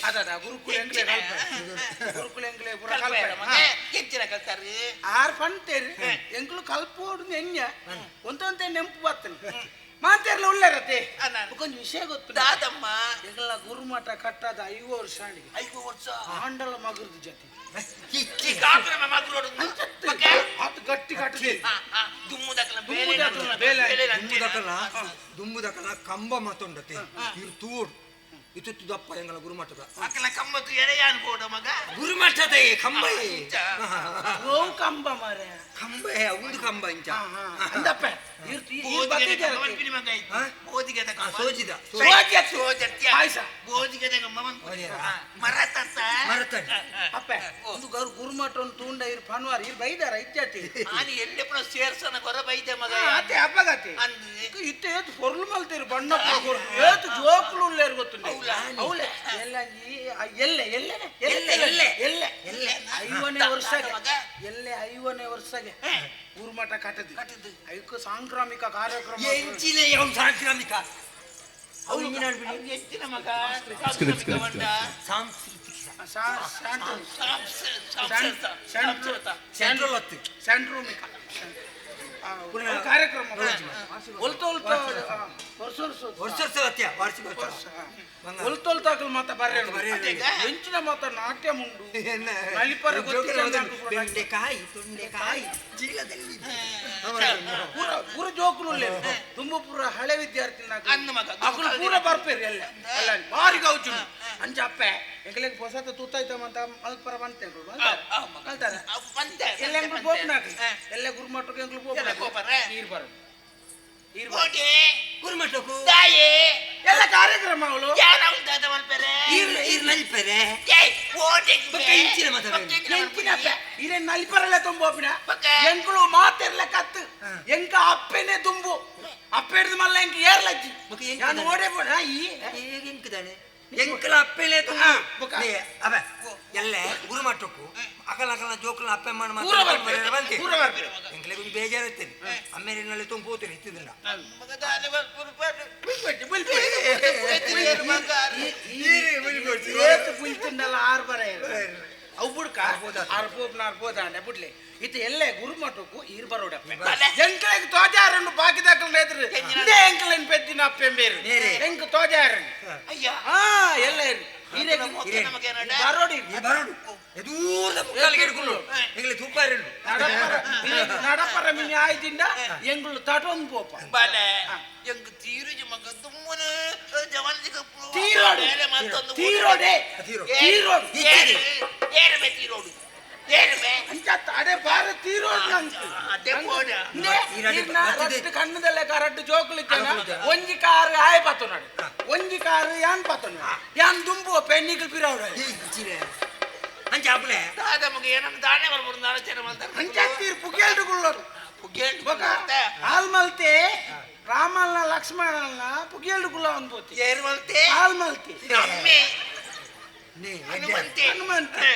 ಅದದ ಗುರುಕುಲ ಎಂಗ್ಲೆ ಕಲ್ಪಾಯ ಗುರುಕುಲ ಎಂಗ್ಲೆ ಪೂರ ಕಲ್ಪಾಯ ಹೆಚ್ಚಿನ ಕಲ್ತಾರ್ರಿ ಆರ್ ಪಂತೇರಿ ಎಂಗ್ಲು ಕಲ್ಪೋಡು ಎಂಗ್ಯ ಒಂದೊಂದೇ ನೆಂಪು ಬರ್ತನೆ ಮಾತೇರ್ಲ ಉಳ್ಳರತೆ ಕೊಂಚ ವಿಷಯ ಗೊತ್ತು ದಾದಮ್ಮ ಎಲ್ಲ ಗುರುಮಠ ಕಟ್ಟದ 5 ವರ್ಷ 5 ವರ್ಷ ಆಂಡಲ ಮಗರದ ಜೊತೆ ಕಿಕ್ಕಿ ಕಾಪರ ಮಗರೋಡು ಅದು ಗಟ್ಟಿ ಕಟ್ಟದೆ ದುಮ್ಮುದಕಲ ದುಂಬುದಕಲ ಕಂಬ ಮಾತೊಂಡತೆ ಇರು ತೂಡು ಇದು ದಪ್ಪ ಎಂಗಲ ಗುರುಮಠದ ಅಕಲ ಕಂಬಕ್ಕೆ ಎಳೆಯಾನ್ ಬೋಡ ಮಗ ಗುರುಮಠದ ಕಂಬ ರೋವ್ ಕಂಬ ಮಾರೆ ಕಂಬ ಒಂದು ಕಂಬ ಇಂಚ ಅಂದಪ್ಪ ಸೋಜಿದ ಪಾಯಸ ಬೋದಿಗೆದ ಮರತತ್ತ ಮರತಡಿ ಅಪ್ಪ ಒಂದು ಗುರುಮಠ ಒಂದು ತೂಂಡ ಇರು ಪನ್ವಾರ ಇರು ಬೈದಾರ ಇಜ್ಜಾತಿ ನಾನು ಎಲ್ಲಿ ಪುನಃ ಸೇರ್ಸನ ಕೊರ ಬೈದೆ ಮಗ ಅತ್ತೆ ಹಬ್ಬಗತ್ತೆ ಅಂದ್ರೆ ಇತ್ತೆ ಏತು ಪೊರ್ಲು ಮಲ್ತೀರು ಬಣ್ಣ ಏತು ಜೋಕ್ಲು ಉಳ್ಳೇರು ಗೊತ್ತುಂಡೆ ಅವಳೆ ಎಲ್ಲೆ ಎಲ್ಲೆ ಎಲ್ಲೆ ಎಲ್ಲೆ ಎಲ್ಲೆ ಎಲ್ಲೆ 5ನೇ ವರ್ಷಗೆ ಎಲ್ಲೆ 5ನೇ ವರ್ಷಗೆ ಗುರುಮಠ ಕಟ್ಟದು ಐಕು ಸಾಂಕ್ರಾಮಿಕ ಕಾರ್ಯಕ್ರಮ ಎಂಚಿಲೆ ಯಾವ ಸಾಂಕ್ರಾಮಿಕ ಅವು ಹೆಚ್ಚಿನ ಮಗ ಸೆಂಟ್ರೋಮಿಕ ಕಾರ್ಯಕ್ರಮ ಒಲ್ತೊಲ್ತಾಕಲ್ ಮಾತ ಬರ್ರೆ ಹೆಂಚಿನ ಮಾತ ನಾಟ್ಯ ಮುಂಡು ನಲಿಪರ ಬೆಂಡೆಕಾಯಿ ತೊಂಡೆಕಾಯಿ ಚೀಲದಲ್ಲಿ ಪೂರ ಜೋಕುಲು ತುಂಬ ಪೂರ ಹಳೆ ವಿದ್ಯಾರ್ಥಿ ಅಕುಲು ಪೂರ ಬರ್ಪೇರಿ ಎಲ್ಲ ಭಾರಿ ಗೌಚು ಅಂಚ ಅಪ್ಪೆ ಎಂಕಲೆಗ್ ಹೊಸತ ತೂತಾಯ್ತಮಂತ ಮಲ್ಪರ ಬಂತೆ ಎಲ್ಲ ಎಂಗ್ಳು ಬೋಪ್ನಾಕ ಎಲ್ಲ ಗುರುಮಠಕ್ಕೆ ಎಂಗ್ಳು ಬೋಪ್ನಾಕ ನೀರು ಬರೋದು ಗುರುಮಠಕ್ಕೂ ಎಲ್ಲ ಕಾರ್ಯಕ್ರಮ ಅವಳು ಇದೇ ನಲಿಪರಲ್ಲ ತುಂಬೋಪಿನ ಎಂಕುಳು ಮಾತೆರ್ಲ ಕತ್ತು ಎಂಕ ಅಪ್ಪೆನೆ ತುಂಬು ಅಪ್ಪ ಹಿಡಿದು ಮಲ್ಲ ಎಂಕ ಏರ್ಲಜ್ಜಿ ನಾನು ಓಡೇ ಬೋಡ ಎಂಕದಾನೆ ಎಂಕಲ ಅಪ್ಪೆಲೆ ಅವ ಎಲ್ಲ ಗುರುಮಠಕ್ಕೂ ಅಕಲ ಅಕಲ ಜೋಕಲ ಅಪ್ಪೆ ಮಾಡಿ ಎಂಕಲೆ ಒಂದು ಬೇಜಾರತ್ತೇನೆ ಅಮ್ಮೇರಿನಲ್ಲಿ ತುಂಬ ಹೋಗ್ತೇನೆ ಇತ್ತಿದ್ದಿಲ್ಲ ಪುಲ್ತಿಂಡಲ್ಲ ಆರು ಬರ ಅವು ಬುಡ್ಕ ಆರ್ಬೋದ ಬಿಡ್ಲಿ ಇತ್ತು ಎಲ್ಲೇ ಗುರುಮಠಕ್ಕೂ ಈರ್ ಬರೋಡ ಎಂಕಲೆಗ್ ತೋಜಾರನ್ನು ಬಾಕಿದಾಕಲ್ ಎದುರು ಇದೇ ಎಂಕಲನ್ ಪೆದ್ದಿನ ಅಪ್ಪೆಂಬೇರು ಎಂಕ ತೋಜಾರನ್ನು ಅಯ್ಯ ಎಲ್ಲ ಬರೋಡಿ ಬರೋಡು ಎದೂರದ ಮುಕ್ಕಾಲಿಗೆ ಹಿಡ್ಕೊಂಡು ಎಂಗ್ಲೆ ತುಪ್ಪಾರೆಂಡು ನಡಪರ ಮಿನಿ ಆಯ್ದಿಂದ ಎಂಗ್ಳು ತಟೊಂದು ಪೋಪ ಬಾಲೆ ಎಂಗ ತೀರುಜಿ ಮಗ ತುಮ್ಮನ ಜವಾನಿಗೆ ತೀರೋಡು ಮತ್ತೊಂದು ತೀರೋಡೆ ತೀರೋಡು ಏರಬೆ ತೀರೋಡು ಏರಬೆ ಅಂಚತ್ತ ಅಡೆ ಬಾರ ತೀರೋಡು ಅದೇ ಬೋಡ ಕಣ್ಣದಲ್ಲೇ ಕರಟ್ಟು ಜೋಕುಲಿದ್ದೇನ ಒಂಜಿ ಕಾರು ಆಯ ಪತ್ತು ನಡು ಒಂಜಿ ಕಾರು ಯಾನ್ ಪತ್ತು ಯಾನ್ ದುಂಬು ಪೆನ್ನಿಗಳು ಪಿರಾವ್ಡ ಅಂಚ ಆಪಲೆ ದಾದ ಮಗ ಏನನ್ನ ದಾನೆ ಬರ್ಬೋದು ನಾಳೆ ಚೆನ್ನ ಮಾಡ್ತಾರೆ ಅಂಚತ್ತೀರ್ ಪುಗೇಲ್ಡುಗುಳ್ಳೋರು ಪುಗೇಲ್ಡು ಆಲ್ಮಲ್ತೆ ರಾಮಲ್ನ ಲಕ್ಷ್ಮಣಲ್ನ ಪುಗೇಲ್ಡುಗುಳ್ಳ ಅನ್ಬೋತಿ ಏರ್ಮಲ್ತೆ ಆಲ್ಮಲ್ತೆ ಅಮ್ಮೆ ಹನುಮಂತೆ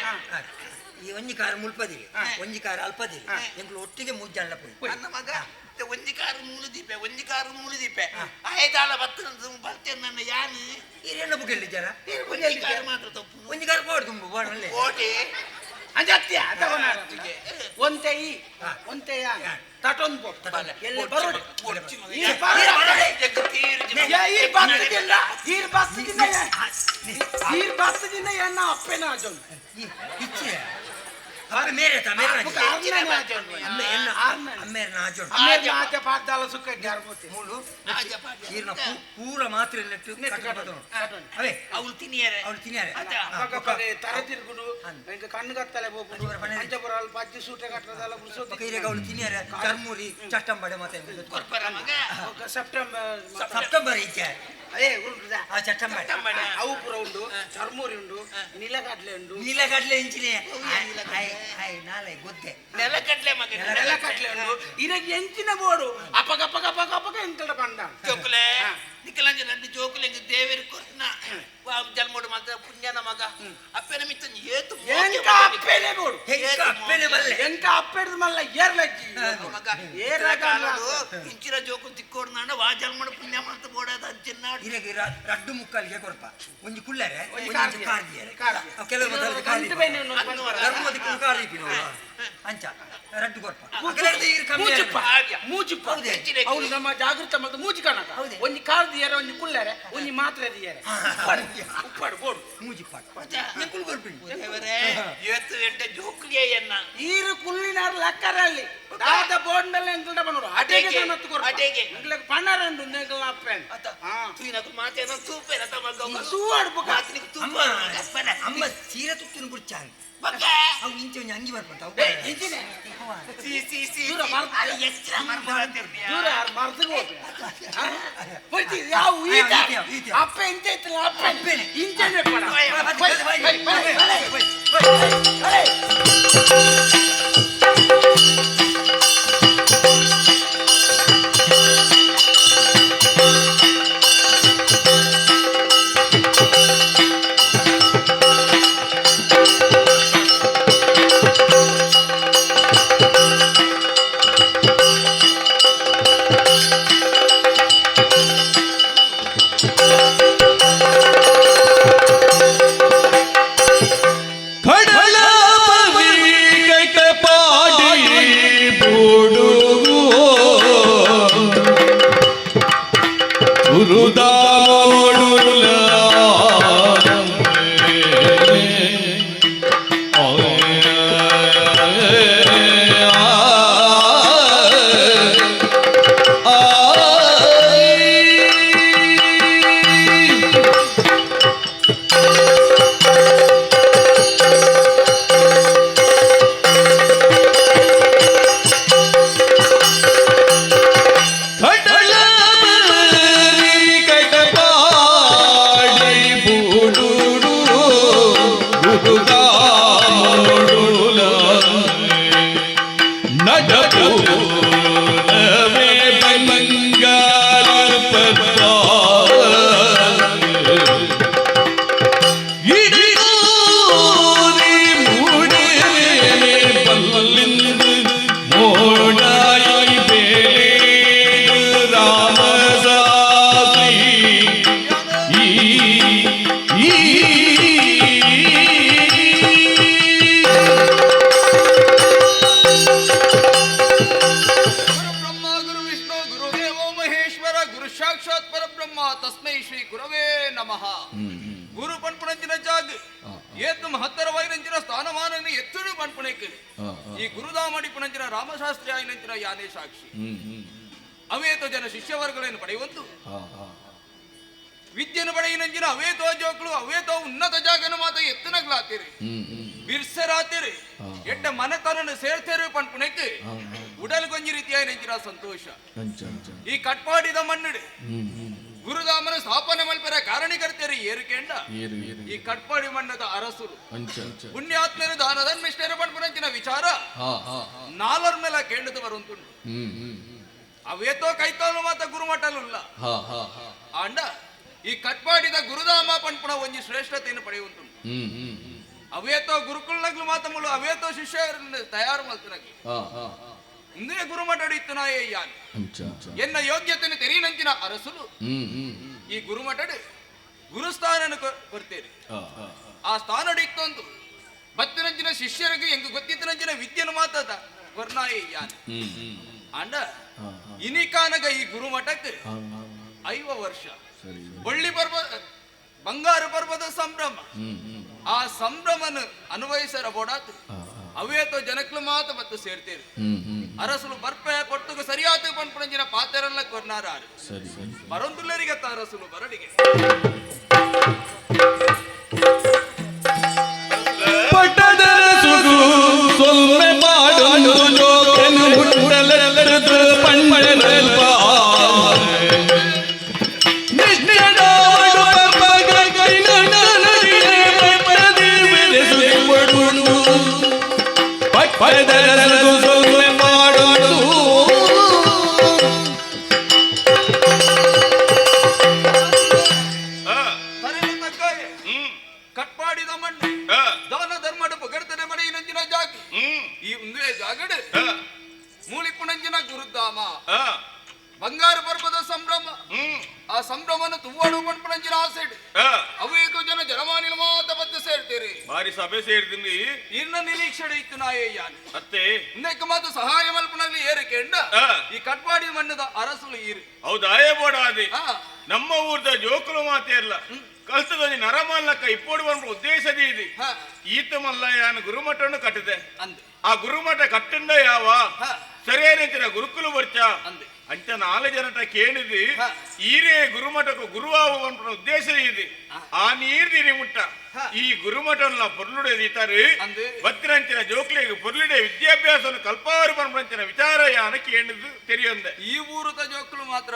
ಈ ಒಂಜಿ ಕಾರು ಮುಲ್ಪದಿಲ್ಲ ಒಂಜಿ ಕಾರು ಅಲ್ಪದಿಲ್ಲ ಎಂಗ್ಳು ಒಟ್ಟಿಗೆ ಮುಜ್ಜಲ್ಲ ಪೋಯಿ ನನ್ನ ಮಗ ಒಂಜಿ ಕಾರು ಮೂಲು ದೀಪೆ ಆಯ್ತಾಳ ಬರ್ತೇನೆ ನನ್ನ ಯಾನು ಹಿರಿಯಣ್ಣ ಬುಗೆಲ್ಲಿದ್ದಾರ ಒಂಜಿ ಕಾರು ಮಾತ್ರ ತಪ್ಪು ಒಂಜಿ ಕಾರು ಬೋರ್ಡ್ ತುಂಬ ಬೋರ್ಡಲ್ಲೇ ಓಟೆ ಅಂಜತ್ಯ ಒಂತೆಯ ತಟೊಂದು ಪೋಪ ಎಲ್ಲ ಬರೋಡು ಈರ್ ಬಸ್ತದಿಂದ ಎಣ್ಣ ಅಪ್ಪೆನ ಆಜೊಂದು ಇಚ್ಛೆ ಅಪ್ಪ ಮೇರೆ ತಾ ಮೇರೆ ಆಚೆ ಪಾಡ್ದಾಲ ಸುಕ್ಕ ಜಾರ್ಬೋತಿ ಮೂಲು ಈರ್ನ ಪೂರ ಮಾತ್ರ ನೆಟ್ಟು ಅವೇ ಅವಳು ತಿನ್ನಿಯಾರೆ ತಲೆ ತಿರುಗುಡು ಇಂಕ ಕಣ್ಣು ಕತ್ತಲೆ ಹೋಗ್ಬಿಡು ಪಂಚಪುರ ಅಲ್ಪ ಅಜ್ಜಿ ಸೂಟೆ ಕಟ್ಟದಲ್ಲ ಕೈರೆಗ ಅವಳು ತಿನ್ನಿಯಾರೆ ಕರ್ಮೂರಿ ಚಟ್ಟಂಬಡೆ ಮತ್ತೆ ಸೆಪ್ಟೆಂಬರ್ ಇಚ್ಛೆ ಅದೇ ಉಂಟು ಚಟ್ಟಂಬಡೆ ಅವು ಪುರ ಉಂಡು ಚರ್ಮೂರಿ ಉಂಡು ನೀಲಗಡ್ಲೆ ಉಂಡು ನೀಲಗಡ್ಲೆ ಇಂಚಿನೆ ನಾಳೆ ಗೊತ್ತೆ ನೆಲಕಟ್ಲೆ ಮಗ ನೆಲಕಟ್ಲೆ ಉಂಡು ಇದಕ್ಕೆ ಎಂಚಿನ ಬೋಡು ಅಪಗ ಎಂಕಲ ಬಂಡ ಜೋಕುಲೆ ನಿಕ್ಕಲಂಜ ನಡ್ಡಿ ಜೋಕುಲೆ ದೇವೇರು ಕೊರ್ನ ಜನ್ಮೋಡು ಮಾತ್ರ ಪುಣ್ಯನ ಮಗ ಅಪ್ಪನ ಮಿತ್ತ ಏತು ಎಂಕ ಅಪ್ಪೆನೆ ಬೋಡು ಅಪ್ಪೆನೆ ಬಲ್ಲೆ ಎಂಕ ಅಪ್ಪೆಡ್ದು ಮಲ್ಲ ಏರ್ಲಜ್ಜಿ ಮಗ ಇಂಚಿನ ಜೋಕು ತಿಕ್ಕೋಡು ನಾಡ ವಾ ಜನ್ಮೋಡು ಪುಣ್ಯ ಮಾಡ್ತಾ ಬೋಡದ ಚಿನ್ನಾಡು ಇರಗೆ ರಡ್ಡು ಮುಕ್ಕಲ್ಗೆ ಕೊರಪ ಒಂಜಿ ಕುಳ್ಳರೆ ಒಂಜಿ ಒಂಜಿ ಕಾರ್ದಿಯರೆ ಕೆಲವು ಮೊದಲು ಕಾರ್ದಿ ಧರ್ಮದಿಕ್ಕು ಕಾರ್ದಿ ಅಂಚ ರಡ್ಡು ಕೊರಪ ಮೂಜುಪ್ಪ ಅವ್ನು ನಮ್ಮ ಜಾಗೃತ ಮತ್ತು ಮೂಜಿ ಕಾಣಕ ಒಂಜಿ ಕಾರ್ದಿಯರೆ ಒಂಜಿ ಕುಳ್ಳರೆ ಒಂಜಿ ಮಾತ್ರೆ ದಿಯರೆ ಉಪ್ಪಾಡು ಬೋಡು ಮೂಜಿ ಪಾಟ್ ಕುಲ್ ಕೊರ್ಪಿನಿ ದೇವರೇ ಇವತ್ತು ಎಂಟೆ ಜೋಕ್ಲಿಯನ್ನ ಈರು ಕುಳ್ಳಿನಾರು ಲಕ್ಕರಲ್ಲಿ ದಾದ ಬೋರ್ಡ್ನಲ್ಲಿ ಎಂಕಲ್ಡ ಬನ್ನೋರು ಅಟೆಗೆ ನನ್ನತ್ತು ಕೊರ ಅಟೆಗೆ ಎಂಗ್ಲಕ್ ಪಣ್ಣರಂಡು ಎಂಕಲ್ ಅಪ್ಪೆನ್ ತೂಯಿನಕು ಮಾತೇನೋ ತೂಪೇನ ತಮಗ ತೂವಾಡು ಬುಕ ಮಾತಿನಿಗೆ ತೂಪ ಅಮ್ಮ ಸೀರೆ ತುತ್ತಿನ ಬುಡ್ಚಾಂಗ್ ಮಗ ಅವು ಇಂಚೆ ಒಂಜಿ ಅಂಗಿ ಬರ್ಪಂತ ಇಂಚಿನೆ ಸಿ ದೂರ ಮಾರ್ಗ ಅಲ್ಲಿ ಎಕ್ಸ್ಟ್ರಾ ಮಾಡ್ಕೊಳ್ತಿರ್ತೀಯ ದೂರ ಮರ್ದಿಗೆ ಹೋಗಿ ಯಾವ ಈತ ಅಪ್ಪ ಇಂಚೆ ಇತ್ತಲ್ಲ ಅಪ್ಪ ಇಂಚೆನೆ ಪಡ ಕಡಲ ಬದಿಗೈತ ಪಾಡಿ ಬೂಡು ಗುರುದಾಮೋಡುಲ ತಸ್ಮೈ ಶ್ರೀ ಗುರವೇ ನಮಃ ಗುರು ಪಣ್ಪುಣಂಚಿನ ಜಾಗ ಏತು ಮಹತ್ತರವಾಯಿನಂಚಿನ ಸ್ಥಾನಮಾನ ಎತ್ತುಡು ಪಣ್ಪುಣಕ್ಕೆ ಈ ಗುರುದಾಮಡಿ ಪುಣಂಚಿನ ರಾಮಶಾಸ್ತ್ರಿ ಆಯ್ನಂಚಿನ ಯಾನೇ ಸಾಕ್ಷಿ ಅವೇತೋ ಜನ ಶಿಷ್ಯವರ್ಗಗಳನ್ನು ಪಡೆಯುವಂತು ವಿದ್ಯೆಯನ್ನು ಪಡೆಯಿನಂಚಿನ ಅವೇತೋ ಜೋಕ್ಳು ಅವೇತೋ ಉನ್ನತ ಜಾಗನ ಮಾತ ಎತ್ತನಗ್ಲಾತೀರಿ ಬಿರ್ಸರಾತೀರಿ ಎಡ್ಡ ಮನೆತನನ್ನು ಸೇರ್ತೇರಿ ಪಣ್ಪುಣಕ್ಕೆ ಉಡಲ್ ಗೊಂಜಿ ರೀತಿಯಾಗಿ ನೆಂಚಿನ ಸಂತೋಷ ಈ ಕಟ್ಪಾಡಿದ ಮಣ್ಣುಡೆ ಗುರುದಾಮನ ಸ್ಥಾಪನೆ ಮಲ್ಪರ ಕಾರಣೀಕರ್ತೇರಿ ಏರಿಕೆಂಡ ಈ ಕಟ್ಪಾಡಿ ಮಣ್ಣದ ಅರಸುರು ಪುಣ್ಯಾತ್ಮರು ದಾನದನ್ ಮಿಷ್ಟರ ಪಣ್ಪುನಂಚಿನ ವಿಚಾರ ನಾಲ್ವರ ಮೇಲೆ ಕೇಂದ್ರದ ಬರುಂತುಂಡು ಅವೇತೋ ಕೈತಾಲು ಮಾತ ಗುರುಮಠಲುಲ್ಲ ಅಂಡ ಈ ಕಟ್ಪಾಡಿದ ಗುರುಧಾಮ ಪಣ್ಪುಣ ಒಂಜಿ ಶ್ರೇಷ್ಠತೆಯನ್ನು ಪಡೆಯುವಂತುಂಡು ಅವೇತೋ ಗುರುಕುಲ್ನಗ್ಲು ಮಾತ ಮುಳು ಅವೇತೋ ಶಿಷ್ಯರನ್ನು ತಯಾರು ಮಲ್ತನಗಿ ಇಂದೇ ಗುರುಮಠಡು ಇತ್ತು ನಾಯೇ ಯಾನ್ ಎನ್ನ ಯೋಗ್ಯತೆಯನ್ನು ತೆರೀನಂಚಿನ ಅರಸುಲು ಈ ಗುರುಮಠಡು ಗುರುಸ್ಥಾನ ಕೊಡ್ತೇನೆ ಆ ಸ್ಥಾನ ಇತ್ತೊಂದು ಬತ್ತಿನಂಚಿನ ಶಿಷ್ಯರಿಗೆ ಹೆಂಗ ಗೊತ್ತಿತ್ತನಂಚಿನ ವಿದ್ಯೆನ ಮಾತಾದ ಕೊರ್ನಾಯೇ ಯಾನ್ ಅಂಡ ಇನಿಕಾನಗ ಈ ಗುರುಮಠಕ್ಕೆ 5 ವರ್ಷ ಒಳ್ಳಿ ಬಂಗಾರ ಪರ್ವದ ಸಂಭ್ರಮ ಆ ಸಂಭ್ರಮನ ಅನ್ವಯಿಸರ ಬೋಡಾತು ಅವೇತೋ ಜನಕ್ಲು ಮಾತ ಮತ್ತು ಸೇರ್ತೇವೆ ಅರಸುಲು ಬರ್ಪೆ ಪೊಟ್ಟುಗ ಸರಿಯಾದ ಪಂಪಣಂಜಿನ ಪಾತೆರಲ್ಲ ಕೊರ್ನಾರಾರು ಬರೊಂದುಲ್ಲರಿಗೆ ಅರಸುಲು ಬರಡಿಗೆ ಪಟ್ಟದರ ಸುಡು ಸೊಲ್ಮೆ ಮಾಡಲು ಜೋಕೆನು ಮುಟ್ಟಲೆಲ್ಲದು ಪಣ್ಣೆಲ್ಪ ಮಲ್ಪುನ ಆಸೆಡ್ ಆ, ಅವೇಕು ಜನ ಜನಮಾನಿನ ಮಾತ ಬದ್ದು ಸೇರ್ತೀರಿ ಬಾರಿ ಸಭೆ ಸೇರಿದ್ದೀನಿ ಇನ್ನ ನಿರೀಕ್ಷಣೆ ಇತ್ತು ನಾಯಯ್ಯಾನು ಅತ್ತೆ ಇನ್ನಕ್ಕೆ ಮಾತು ಸಹಾಯ ಮಲ್ಪನಲ್ಲಿ ಏರಿಕೆ ಎಂಡ ಆ, ಈ ಕಟ್ಪಾಡಿ ಮಣ್ಣದ ಅರಸುಲು ಈರು ಹೌದಾ ಬೋಡ ಅದೇ ನಮ್ಮ ಊರ್ದ ಜೋಕುಲು ಮಾತೇ ಇಲ್ಲ ಕಲ್ತದಲ್ಲಿ ನರಮಲ್ಲಕ್ಕ ಇಪ್ಪೋಡು ಬಂದ ಉದ್ದೇಶದೇ ಇದೆ ಈತ ಮಲ್ಲಯ್ಯನ ಗುರುಮಠವನ್ನು ಕಟ್ಟಿದೆ ಆ ಗುರುಮಠ ಕಟ್ಟಂಡ ಯಾವ ಸರಿಯಾದ ಗುರುಕುಲು ಬರ್ಚ ಅಂಚ 4 ಜನಟ ಕೇಳಿದಿ ಈರೇ ಗುರುಮಠಕ್ಕೂ ಗುರುವಾಗುವ ಉದ್ದೇಶ ಇದೆ ಆ ನೀರ್ದಿರಿ ಮುಟ್ಟ ಈ ಗುರುಮಠನ ಪೊರ್ಲುಡೆದಿತಾರೆ ಬತ್ತಿರಂಚಿನ ಜೋಕ್ಲಿಗೆ ಪೊರ್ಲುಡೆ ವಿದ್ಯಾಭ್ಯಾಸವನ್ನು ಕಲ್ಪಾವರಿ ಪಂಪಂಚಿನ ವಿಚಾರ ಯಾನ ಕೇಳಿದ್ದು ತೆರೆಯೊಂದೆ ಈ ಊರದ ಜೋಕ್ಲು ಮಾತ್ರ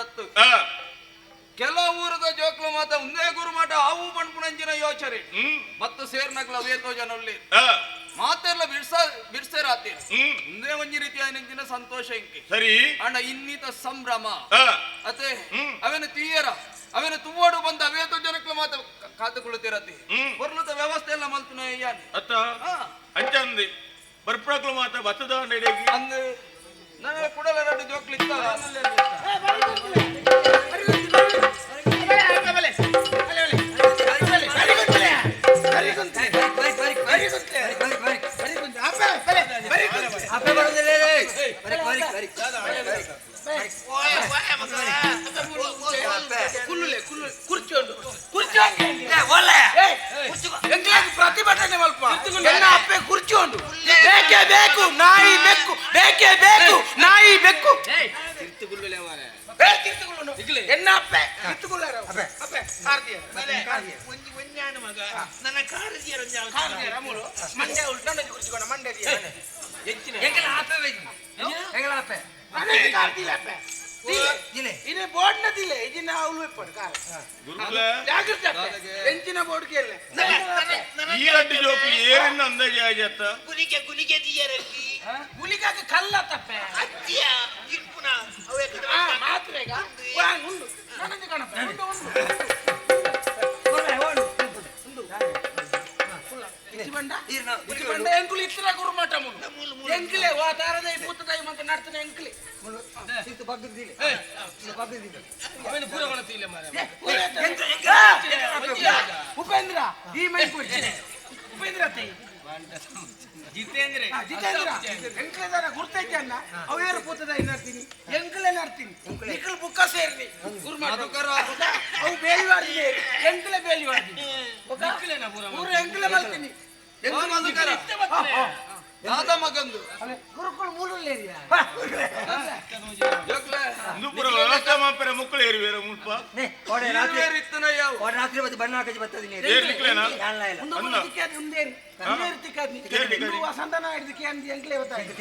ಕೆಲವು ಊರದ ಜೋಕ್ಲು ಮಾತ ಒಂದೇ ಗುರುಮಠ ಆವು ಪಂಪುಣಂಚಿನ ಯೋಚನೆ ಮತ್ತು ಸೇರ್ನಗ್ಲ ವೇತೋ ಜನಲ್ಲಿ ಮಾತೆಲ್ಲ ಬಿಡ್ಸೇರಾತೀರಿ ಒಂದೇ ಒಂಜಿ ರೀತಿಯ ನೆಂಚಿನ ಸಂತೋಷ ಇಂಕಿ ಸರಿ ಅಣ್ಣ ಇನ್ನಿತ ಸಂಭ್ರಮ ಅತೆ ಅವನ ತೀಯರ ಅವನ ತುವ್ವಾಡು ಬಂದ ಅವೇತೋ ಜನಕ್ಲು ಮಾತ ಕಾತುಕೊಳ್ಳುತ್ತಿರತಿ ಬರ್ಲುದ ವ್ಯವಸ್ಥೆ ಎಲ್ಲ ಮಲ್ತುನ ಯಾನ್ ಅತ್ತ ಅಂಚಂದಿ ಬರ್ಪಳಕ್ಲು ಮಾತ ಬತ್ತದ ನಡೆಗಿ ಅಂದು ನನಗೆ ಕುಡಲ 2 ಜೋಕ್ಲು ಇತ್ತಲ್ಲ ಪ್ರತಿಭಟನೆ ಮಲ್ಪ ಅಪ್ಪೆ ಕುರ್ಚೋಂಡು ಬೇಕೇ ಬೇಕು ನಾಯಿ ಬೆಕ್ಕು ಬೇಕೇ ಬೇಕು ನಾಯಿ ಬೆಕ್ಕು ಎನ್ನ ಅಪ್ಪೆ ಮಗ ನನ್ನ ಕಾರದಿಯರ ಮಂಡ್ಯ ಉಲ್ಟಂಡ ಕುರ್ಚಿಕೊಂಡ ಮಂಡ್ಯ ಇನ್ನು ಬೋರ್ಡ್ ನದಿಲ್ಲ ಇದನ್ನ ಅವಳು ಎಂಚಿನ ಬೋರ್ಡ್ ಕೇಳ ಈ 2 ಜೋಕ್ಲಿ ಏರನ್ನ ಅಂದಾಜು ಆಜತ್ತ ಗುಲಿಗೆ ಗುಲಿಗೆ ದಿಯರಲ್ಲಿ ಗುಲಿಗಾಗ ಕಲ್ಲ ತಪ್ಪೆ ಅತ್ತಿಯ ಇಪ್ಪುನ ಅವೇ ಮಾತ್ರೆಗ ಉಂಡು ನನಂಜ ಕಣಪ್ಪ ಉಂಡು ಎಂಕುಲು ಇತ್ರ ಗುರುಮಠ ಮುಳು ಎಂಕಲೆ ವಾ ತಾರದೈ ಪೂತದೈ ಮಂತ ನಡ್ತನೆ ಎಂಕಲೆ ಉಪೇಂದ್ರ ಈ ಮೈ ಕೊಡ್ತೀನಿ ಉಪೇಂದ್ರ ಜಿತೇಂದ್ರ ಎಂಕಲೆದಾರ ಗುರ್ತೈತೆ ಅನ್ನ ಅವೇರು ಪೂತದೈ ನಡ್ತೀನಿ ಎಂಕಲೆ ನಡ್ತೀನಿ ನಿಖಲ್ ಬುಕ್ಕ ಸೇರ್ನಿ ಗುರುಮಠ ಅವು ಬೇಲಿವಾಡ್ತೀನಿ ಎಂಕಲೆ ಬೇಲಿವಾಡ್ತೀನಿ ಪೂರ ಎಂಕಲೆ ಬರ್ತೀನಿ ದಾದ ಮಗಂದು ಗುರುಕುಲ ಮೂಲಲೇರಿಯಾ ಪೂರ ವ್ಯವಸ್ಥೆ ಮಾಪರೆ ಮುಕ್ಕಳು ಏರಿವೇರ ಮುಲ್ಪ ರಾತ್ರಿ ಬತ್ತಿ ಬಣ್ಣ ಹಾಕಿ ಬರ್ತದೆ ಏರ್ಲಿಕ್ಲೇನಾ ಸಂತಾನ ಹಿಡಿದಕ್ಕೆ ಎಂಕ್ಲೆ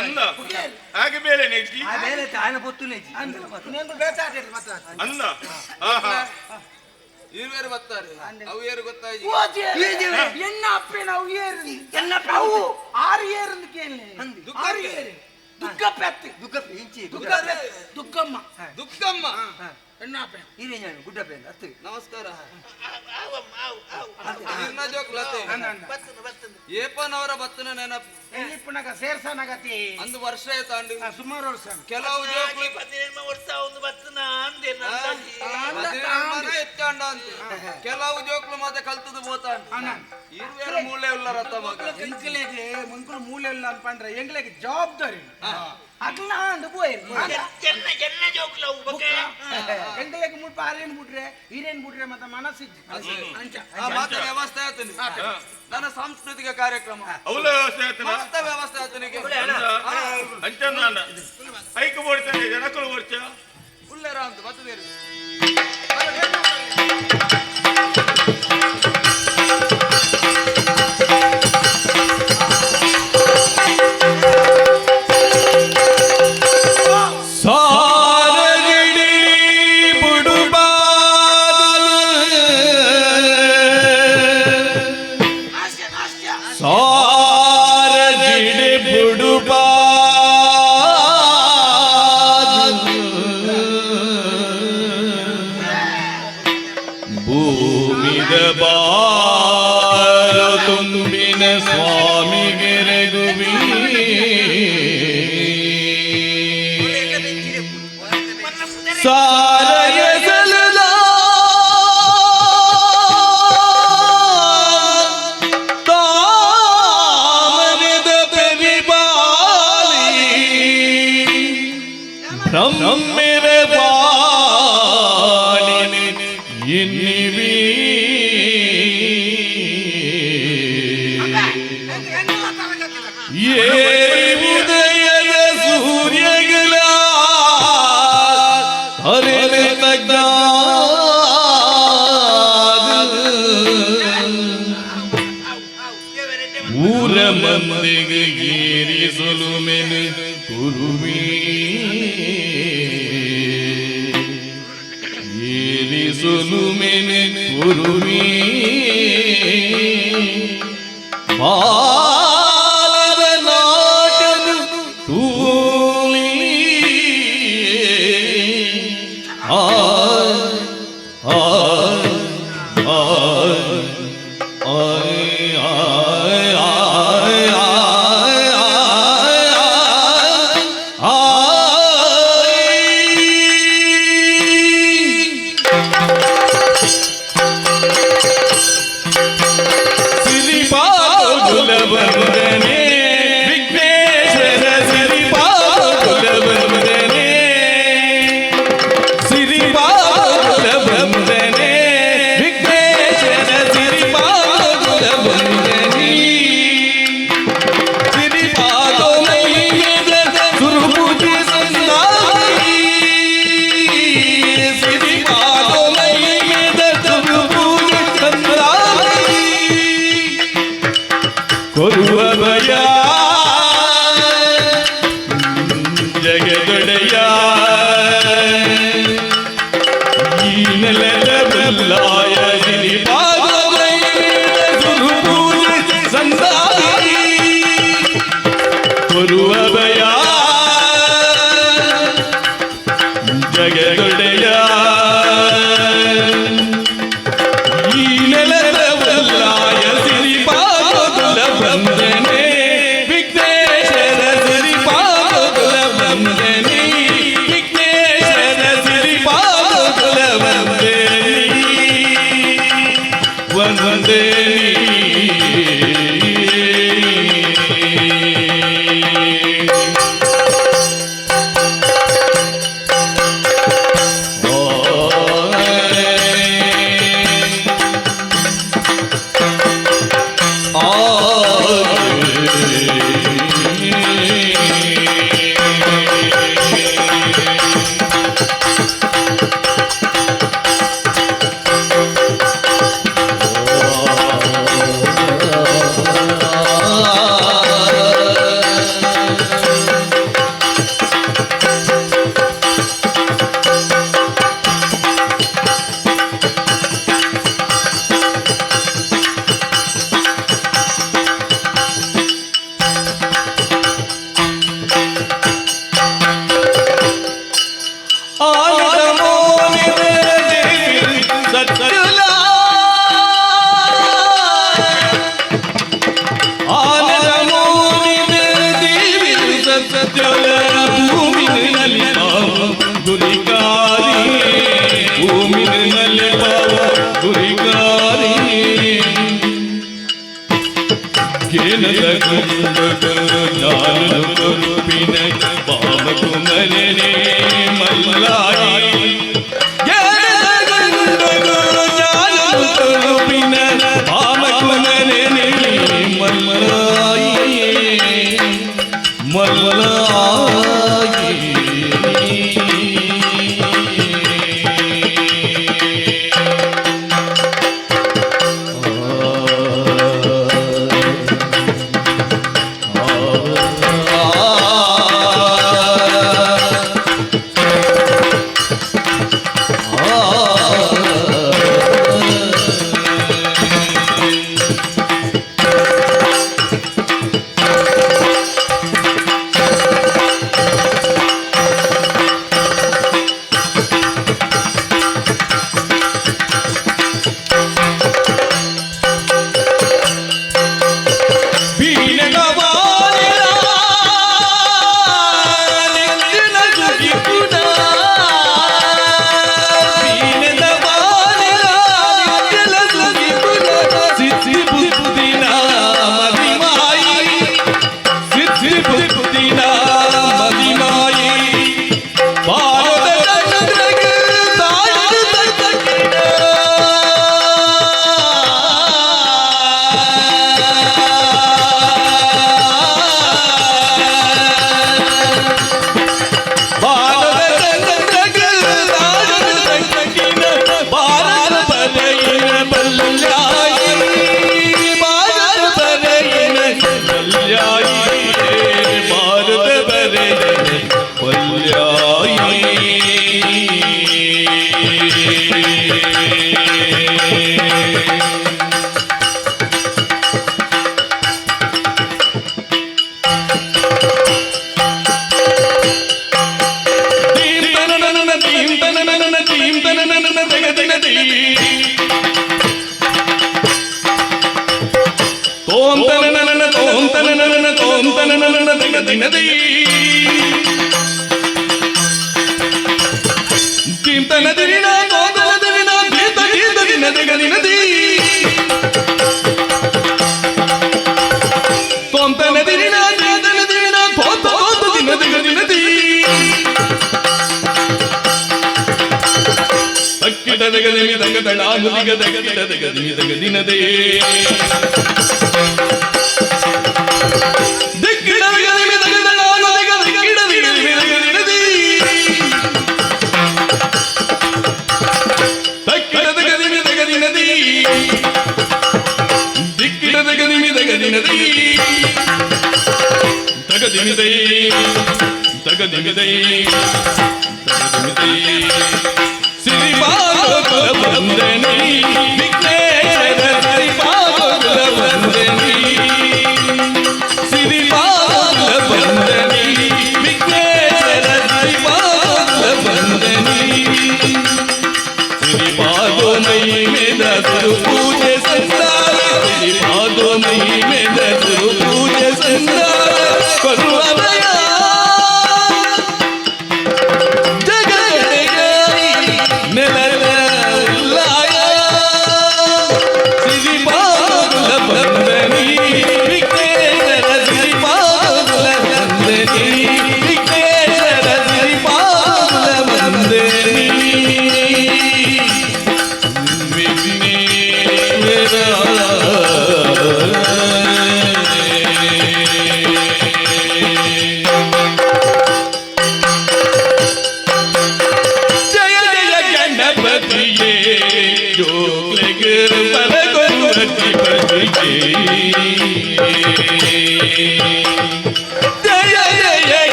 ಅಂದ ಹಾಗೆ ಬೇಲೆ ನೆಜ್ಜಿ ಬೇರೆ ಆಯ್ನ ಪೊತ್ತು ನೆಜ್ಜಿ ಅಂದ ಇರುವೇರು ಬರ್ತಾರೆ ಅವು ಏರು ಗೊತ್ತಾಯ್ತು ಎನ್ನ ಅಪ್ಪೇನ ಅವು ಏರು ಎನ್ನ ಅವು 6 ಏರು ಅಂತ ಕೇಳಿ 6 ಏರು ದುಗ್ಗಪ್ಪೆ ದುಗ್ಗಮ್ಮ ಎನ್ನ ಅಪ್ಪೆ ಇರೇನು ಗುಡ್ಡಪ್ಪೆ ಅತ್ತು ನಮಸ್ಕಾರ ಏಪನವರ ಬತ್ತನ ನೆನಪು ಎಲ್ಲಿಪ್ಪನಾಗ ಸೇರ್ಸನಾಗತಿ ಅಂದು ವರ್ಷ ಆಯ್ತಾಂಡಿ ಸುಮಾರು ವರ್ಷ ಕೆಲವು ಜೋಕ್ಲು 15 ವರ್ಷ ಒಂದು ಬತ್ತನ ಅಂದೆ ಎತ್ತಾಂಡ ಅಂತ ಕೆಲವು ಜೋಕ್ಲು ಮತ್ತೆ ಕಲ್ತದು ಬೋತಾಂಡ ಇರುವೇರು ಮೂಲೆ ಇಲ್ಲ ರಥ ಮಗ ಎಂಕಲೆಗೆ ಮಂಕುಲು ಮೂಲೆ ಇಲ್ಲ ಅನ್ಪಂಡ್ರೆ ಎಂಗ್ಲೆಗೆ ಜವಾಬ್ದಾರಿ ಅಗ್ಲ ಅಂದು ಬೋಯ್ ಜನ್ನ ಜೋಕ್ಲ ಉಬಕೆ ಎಂಗ್ಲೆಗೆ ಮುಲ್ಪ ಆರೇನ್ ಬಿಟ್ರೆ ಹಿರೇನ್ ಬಿಟ್ರೆ ಮತ್ತೆ ಮನಸ್ಸಿಜ್ಜಿ ಮತ್ತೆ ವ್ಯವಸ್ಥೆ ಆತನಿ ನನ್ನ ಸಾಂಸ್ಕೃತಿಕ ಕಾರ್ಯಕ್ರಮ ಅವಳ ವ್ಯವಸ್ಥೆ ಆತನ ಮತ್ತೆ ವ್ಯವಸ್ಥೆ ಆತನಿಗೆ ಅಂಚಂದ ಐಕ ಬೋಡ್ತಾನೆ ಜನಕಲು ಬರ್ಚ ಉಲ್ಲೇರ ಅಂತ ಬತ್ತದೇರಿ ಸಾರಗಿಡಿ ಬುಡುಬಾ ಭೂಮಿದ ಬಾರ ತುಂಬಿನ ಸ್ವಾಮಿಗೆ ರಘುವೀ ಸಾರಯ ಸಲದ ಗುರುವೀ ಬಾಲದ ನಾಟನು ತೂಲಿ ಆ ಆ ಆ ವಂದನೆ ವಿಘ್ನೇಶ್ವರ ಸಿರಿಪಾದ ವಂದನೆ ಸಿರಿಪಾದ ವಂದನೆ ವಿಘ್ನೇಶ್ವರ ಸಿರಿಪಾದ ವಂದನೆ ಸಿರಿಪಾದ ಮೈಯದ ಸುರುಪುಜಿ ಸಂದಾಯಿ ಸಿರಿಪಾದ ಮೈಯದ ಸುರುಪುಜಿ ಸಂದಾಯಿ ಕೊರುವ ಭಯ ಜಗದೊಡೆಯ ಈ ನೆಲದ ಬಲ್ಲಾಯ ಸಿರಿಪಾದಮಯ ಸುರುಪೂಜ ಸಂದಾಯಿ ಕೊರುವ ಭಯ ಜಗದೊಡೆಯ ಈ ನೆಲದ ಬಲ್ಲಾಯ ಸಿರಿಪಾದ ವಂದನೆ ವಿಘ್ನೇಶ್ವರ ಸಿರಿಪಾದ ವಂದನೆ ವಿಘ್ನೇಶ್ವರ ಸಿರಿಪಾದ ವಂದನೆ ವಂದನೆ ಪಾಮಕುಮರನೆ ಮಲ್ಲಾಯಿ ಪಾಮಕುಮರನೆ ಮಲ್ಲಾಯಿ ತೋಂತನ ತೋಂತನ ದಿನದಿ ಚಿಂತನ ದಿನ ತೋಂತನ ದಿನ ಗೀತ ಗೀತ ದಿನದಿ ತೋಂತನ ದಿನ ಗೀತನ ದಿನ ತೋತ ದಿನದಿ ತಕ್ಕಿಟದಗದಿನಿ ತಗದಳಾನುದಿಗದಗಿಟದಗದಿನಿ ದಿಕ್ಕಿಡದಗದಿನಿ ತಗದಳಾನುದಿಗದಗಿಟದಗಿನದಿ ತಕ್ಕಿಡದಗದಿನಿ ತಗದಿನದಿ ದಿಕ್ಕಿಡದಗದಿನಿ ತಗದಿನದಿ ತಗದಿನಿದೈ ತಗದಿನಿದೈ ತಗದಿನಿದೈ ಶ್ರೀಪಾದ ವಂದನಿ ವಿಘ್ನೇಶ್ವರ ಶ್ರೀಪಾದ ವಂದನಿ ಶ್ರೀಪಾದ ವಂದನಿ ವಿಘ್ನೇಶ್ವರ ಶ್ರೀಪಾದ ವಂದನಿ ಶ್ರೀಪಾದ ಮಹಿಮೆದ ಗುರು ಪೂಜೆ ಸಂಸಾರ ಶ್ರೀಪಾದ ಮಹಿಮೆದ ಗುರು ಪೂಜೆ ಸಂಸಾರ ಕೊರುವಯ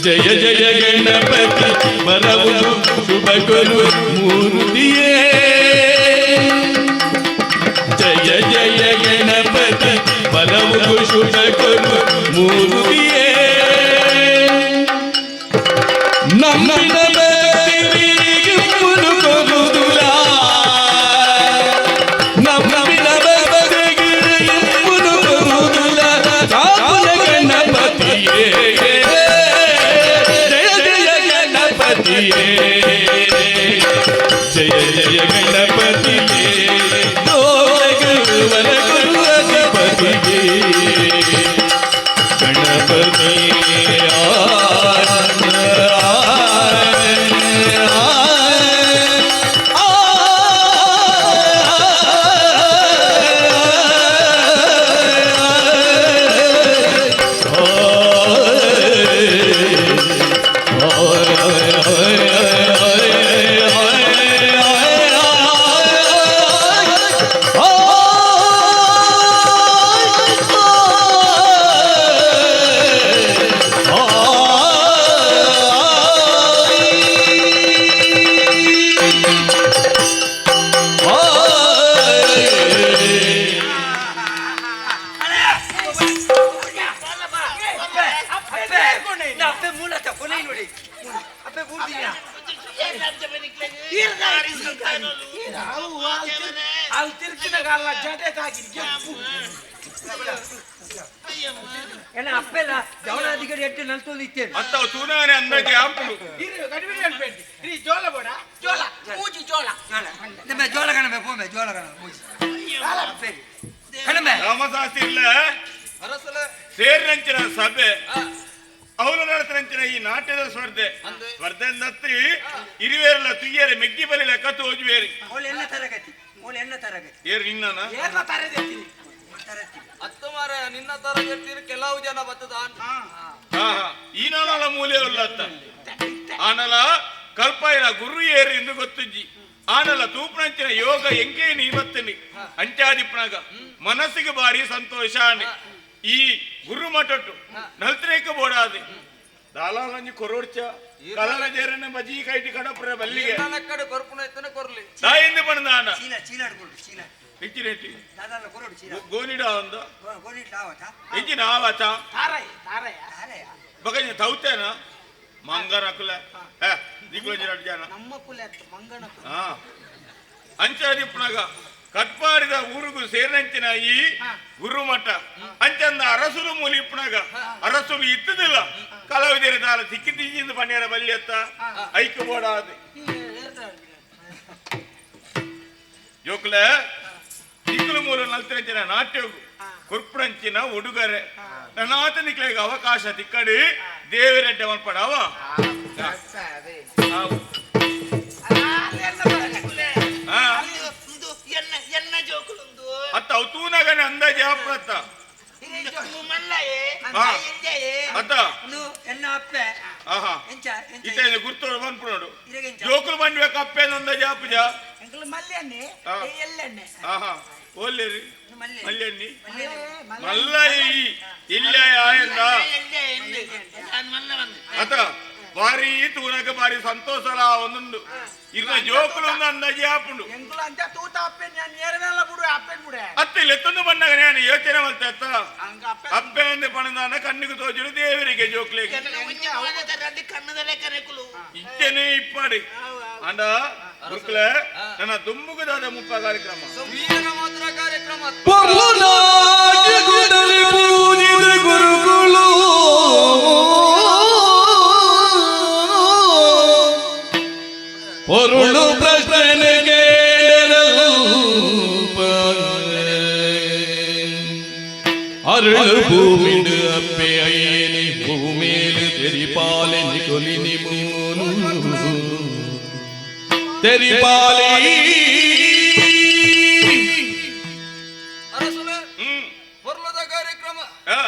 ಜಯ ಜಯ ಗಣಪತಿ ಬರವುದು ಶುಭ ಕೊರು ಮೂರ್ತಿಯೇ ಜಯ ಜಯ ಗಣಪತಿ ಬರವುದು ಶುಭ ಕೊರು ಮೂರ್ತಿಯೇ ನಮ್ಮಿನ ಭಕ್ತಿಗೆ ಮುರು ಕೊರುದುಲ ನಮ್ಮಿನ ಭಕ್ತಿಗೆ ಮುರು ಕೊರುದುಲ ರಾಮ ಗಣಪತಿಯೇ ಜಯ ಜಯ ಗಣಪತಿಯೇ ಗುರುವರ ಗುರುವಧಿಪತಿಯೇ ಗಣಪತಿಯೇ ಅಲ್ಲಿ ತಿರ್ಕಿನ ಕಾಲ ಜಡೆ ತಾಗಿರಿ ಏನ ಅಪ್ಪೆಲ್ಲ ಜವನಾದಿಗಡಿ ಎಟ್ಟು ನಲ್ತೋದು ಇತ್ತೇನೆ ಅತ್ತವ ತೂನಾನೆ ಅಂದಾಗೆ ಆಪುಡು ಗಡಿಬಿಡಿ ಅನ್ಬೇಡಿ ರೀ ಜೋಳ ಬೋಡ ಜೋಳ ಮೂಜಿ ಜೋಳ ನಿಮ್ಮ ಜೋಳ ಕಣಮೆ ಪೋಮೆ ಜೋಳ ಕಣ ಮೂಜಿ ಕಣಮೆ ರಾಮದಾಸಿ ಇಲ್ಲ ಸೇರಿನಂಚಿನ ಸಭೆ ಅವಳು ನಡೆಸಿನ ಈ ನಾಟ್ಯದ ಸ್ಪರ್ಧೆ ನತ್ತಿ ಇರುವೇರಲ್ಲ ತುಯ್ಯರೆ ಮೆಗ್ಗಿ ಬಲಿಲ ಕತ್ತು ಹೋಜುವೇರಿ ಅವಳು ಎನ್ನ ತರಗತಿ ಏರ್ ನಿನ್ನ ಅತ್ತಮಾರ ನಿನ್ನ ತರಗತಿ ಕೆಲವು ಜನ ಬರ್ತದ ಈ ನಾನಲ ಮೂಲೆ ಉಲ್ಲತ್ತ ಆನಲ ಕಲ್ಪಾಯಿನ ಗುರು ಏರಿ ಎಂದು ಗೊತ್ತುಜ್ಜಿ ಆನಲ ತೂಪನಂಚಿನ ಯೋಗ ಎಂಕೆ ನೀವತ್ತನಿ ಅಂಚಾದಿಪ್ಪನಾಗ ಮನಸ್ಸಿಗೆ ಬಾರಿ ಸಂತೋಷ ಈ ಗುರು ಮಠಟ್ಟು ನಲ್ತನೇಕ ಬೋಡಾದೆ ದಾಲಾಲಂಜಿ ಕೊರೋಡ್ಚ ಕಲಲ ಜೇರನೆ ಬಜಿ ಕೈಟಿ ಕಡಪುರ ಬಲ್ಲಿಗೆ ಕಡೆ ಕೊರ್ಪುನ ಇತ್ತನೆ ಕೊರ್ಲಿ ದಾಯಿಂದ ಬಂದಾನ ಚೀಲ ಚೀಲ ಆಡ್ಕೊಂಡು ಚೀಲ ಹೆಚ್ಚಿ ರೇಟಿ ದಾದಾಲ ಕೊರೋಡು ಚೀಲ ಗೋನಿಡ ಒಂದು ಗೋಣಿಟ್ ಆವತ್ತ ಹೆಚ್ಚಿನ ಆವಾಚ ತಾರಯ ತಾರಯ ತಾರಯ ಬಗಜ ತೌತೇನ ಮಂಗನ ಕುಲ ದಿಗ್ಗಜ ಜನ ನಮ್ಮ ಕುಲ ಮಂಗನ ಕುಲ ಹಾ ಅಂಚಾದಿಪ್ಪನಾಗ ಕಟ್ಪಾಡಿದ ಊರುಗೂ ಸೇರಿನಂಚಿನ ಈ ಗುರುಮಠ ಅಂಚಂದ ಅರಸುಲು ಮೂಲಿಪ್ಪನಾಗ ಅರಸುಲು ಇತ್ತದಿಲ್ಲ ಕಲಾವಿದರ ದಾಲ ತಿಕ್ಕಿ ತಿಂಜಿಂದ ಪಣ್ಯರ ಬಲ್ಲಿಯತ್ತ ಐಕ ಬೋಡಾದ ಜೋಕ್ಲ ತಿಂಗಳು ಮೂಲ ನಲ್ತಂಚಿನ ನಾಟ್ಯಗು ಕುರ್ಪುರಂಚಿನ ಉಡುಗೊರೆ ನನ್ನಾತನಿಕ್ಲೆಗೆ ಅವಕಾಶ ತಿಕ್ಕಡಿ ದೇವರೆಡ್ಡೆ ಮಲ್ಪಡವ ಎನ್ನ ಜೋಕುಲುಂದು ಅತ್ತ ಅವತೂನಗನೆ ಅಂದಾಜೆ ಅಪ್ರತ್ತ ಮಲ್ಲಯೇ ಅತ್ತ ಎನ್ನ ಅಪ್ಪೆ ಆಹಾ ಎಂಚ ಇತ ಗುರ್ತೋಡು ಬಂದ್ಬಿಡೋಡು ಇರಗೆಂಚ ಜೋಕುಲು ಬಂಡ್ಬೇಕು ಅಪ್ಪೇನ ಅಂದಾಜೆ ಅಪ್ಪಜ ಎಂಕಲ್ ಮಲ್ಯಣ್ಣೆ ಎಲ್ಲಣ್ಣೆ ಆಹಾ ಓಲ್ಲೇರಿ ಮಲ್ಲೆ ಮಲ್ಲೆಣ್ಣಿ ಮಲ್ಲೆ ಮಲ್ಲ ಇಲ್ಲ ಆಯಂದ ಮಲ್ಲ ಬಂದು ಅತ ಬಾರಿ ತೂನಗ ಬಾರಿ ಸಂತೋಷಲ ಒಂದೊಂದು ಇನ್ನ ಜೋಕುಲು ಅಂದಾಜೆ ಆಪುಂಡು ಎಂಕಲ್ ಅಂತ ತೂತ ಅಪ್ಪೆ ನಾನು ಏರನೆಲ್ಲ ಬಿಡು ಅಪ್ಪೆನ್ ಬಿಡು ಅತ್ತಿಲ್ಲ ಎತ್ತೊಂದು ಬಂದಾಗ ನಾನು ಯೋಚನೆ ಮಾಡ್ತಾ ಅತ್ತ ಹಂಗ ಅಪ್ಪೆ ಅಪ್ಪೆ ಅಂದೆ ಪಣದಾನ ಕಣ್ಣಿಗೆ ತೋಜುಡು ದೇವರಿಗೆ ಜೋಕ್ಲಿಗೆ ರಡ್ಡಿ ಕಣ್ಣದಲ್ಲೇ ಕರೆಕುಲು ಇಚ್ಚನೆ ಇಪ್ಪಾಡಿ ಅಂಡ ಗುರುಕ್ಲ ನನ್ನ ದುಮ್ಮುಗದಾದ ಮುಪ್ಪ ಕಾರ್ಯಕ್ರಮ ಪರ್ಲನಾಟ್ಯ ಗುಡಲಿ ಪೂಜಿತ ಗುರುಗಳು பொருளு பிரச்சனைಗೆ ಅರಳು ಭೂಮಿಡು ಅಪ್ಪೆ ಅಯ್ಯನಿ ಭೂಮೇಲು ತೆರಿಪಾಲೆ ನಿಕೊಲಿನಿ ಮೂನು ತೆರಿಪಾಲೆ ಅರಸುಲೆ ಹ್ಮ್ ಹೊರ್ಲದ ಕಾರ್ಯಕ್ರಮ ಆ,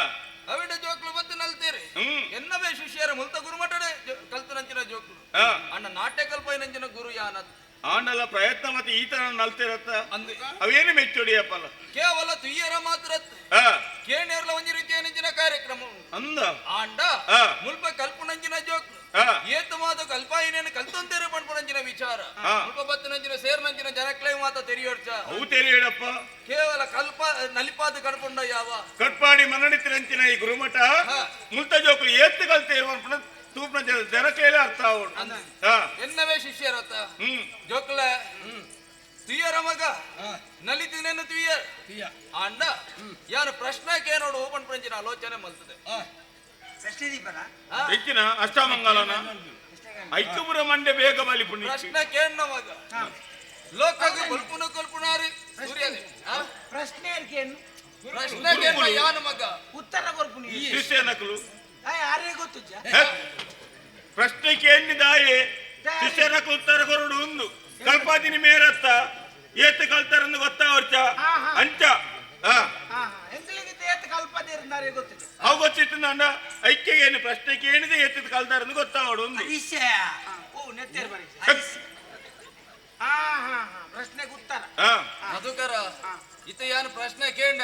ಅವಿಡ ಜೋಕ್ಲು ಬತ್ತು ನಲ್ತೀರಿ ಹ್ಮ್ ಎನ್ನವೇ ಶಿಷ್ಯರ ಮುಲ್ತ ಗುರುಮಠಡೆ ಕಲ್ತನಂಚಿನ ಜೋಕ್ಲು ಆ, ಅಣ್ಣ ನಾಟ್ಯ ಕಲ್ಪೈನಂಚಿನ ಗುರು ಯಾನತ್ ಆಂಡಲ ಪ್ರಯತ್ನ ಮತ್ತೆ ಈ ತರ ನಲ್ತಿರತ್ತ ಅಂದು ಅವೇನು ಮೆಚ್ಚುಡಿಯಪ್ಪಲ್ಲ ಕೇವಲ ತುಯ್ಯರ ಮಾತ್ರ ಆ, ಕೇಣೇರ್ಲ ಒಂಜಿ ರೀತಿಯ ನಂಚಿನ ಕಾರ್ಯಕ್ರಮ ಅಂದ ಆಂಡ ಆ. ಮುಲ್ಪ ಕಲ್ಪನಂಚಿನ ಜೋಕ್ಲು ಆ, ಏತು ಮಾತು ಕಲ್ಪಾಯಿನೇನು ಕಲ್ತೊಂದೇರು ಪಂಪನಂಚಿನ ವಿಚಾರ ಆ. ಮುಲ್ಪ ಬತ್ತನಂಚಿನ ಸೇರ್ನಂಚಿನ ಜನಕ್ಲೈ ಮಾತ ತೆರಿಯೋರ್ಚ ಅವು ತೆರೆಯಡಪ್ಪ ಕೇವಲ ಕಲ್ಪ ನಲಿಪಾದ ಕಡ್ಕೊಂಡ ಯಾವ ಕಟ್ಪಾಡಿ ಮನ್ನಡಿತಿರಂಚಿನ ಈ ಗುರುಮಠ ಹಾ. ಮುಲ್ತ ಜೋಕುಲು ಏತ್ತು ಕಲ್ತೆ ಇರುವಂತ ತೂಪ್ನ ಜನಕೇಲೆ ಅರ್ಥ ಆಗೋಣ ಎನ್ನವೇ ಶಿಷ್ಯರತ್ತ ಹ್ಮ್ ಜೋಕ್ಲ ತುಯ್ಯರ ಮಗ ನಲಿತಿನೇನು ತುಯ್ಯ ಅಂಡ ಯಾರು ಪ್ರಶ್ನೆಗೆ ನೋಡು ಓಪನ್ ಪಂಚಿನ ಆಲೋಚನೆ ಮಲ್ತದೆ ಪ್ರಶ್ನೆ ದೀಪನ ಹೆಚ್ಚಿನ ಅಷ್ಟಮಂಗಲನ ಐಕ್ಯಪುರ ಮಂಡೆ ಬೇಗ ಬಲಿ ಪುಣ್ಯ ಪ್ರಶ್ನೆ ಕೇಳ ಮಗ ಲೋಕಕ್ಕೆ ಕೊಲ್ಪುನ ಕೊಲ್ಪುನಾರಿ ಸೂರ್ಯನೇ ಪ್ರಶ್ನೆ ಪ್ರಶ್ನೆ ಕೇಳ ಯಾನ ಮಗ ಉತ್ತರ ಕೊರ್ಪುನಿ ಶಿಷ್ಯ ನಕಲು ಯಾರೇ ಗೊತ್ತು ಪ್ರಶ್ನೆ ಕೇಳಿದಾಯೆ ಶಿಷ್ಯ ನಕಲು ಉತ್ತರ ಕೊರಡು ಒಂದು ಕಲ್ಪಾದಿನಿ ಮೇರತ್ತ ಏತ್ ಕಲ್ತಾರಂದು ಗೊತ್ತಾವರ್ಚ ಅಂಚ ಎಂಕಲಿಗೆ ಏತ್ ಕಲ್ಪದೆ ಇರ್ತಾರೆ ಗೊತ್ತಿದೆ ಅವು ಗೊತ್ತಿತ್ತು ನಂಡ ಐಕ್ಯಗೆ ಏನು ಪ್ರಶ್ನೆ ಕೇಳಿದೆ ಎತ್ತಿದ ಕಲ್ತಾರಂದು ಗೊತ್ತಾವಡು ಒಂದು ವಿಷಯ ಓ ನೆತ್ತೇರ್ ಬರೀ ಪ್ರಶ್ನೆಗೆ ಉತ್ತರ ಮಧುಕರ ಇತ ಯಾನು ಪ್ರಶ್ನೆ ಕೇಂಡ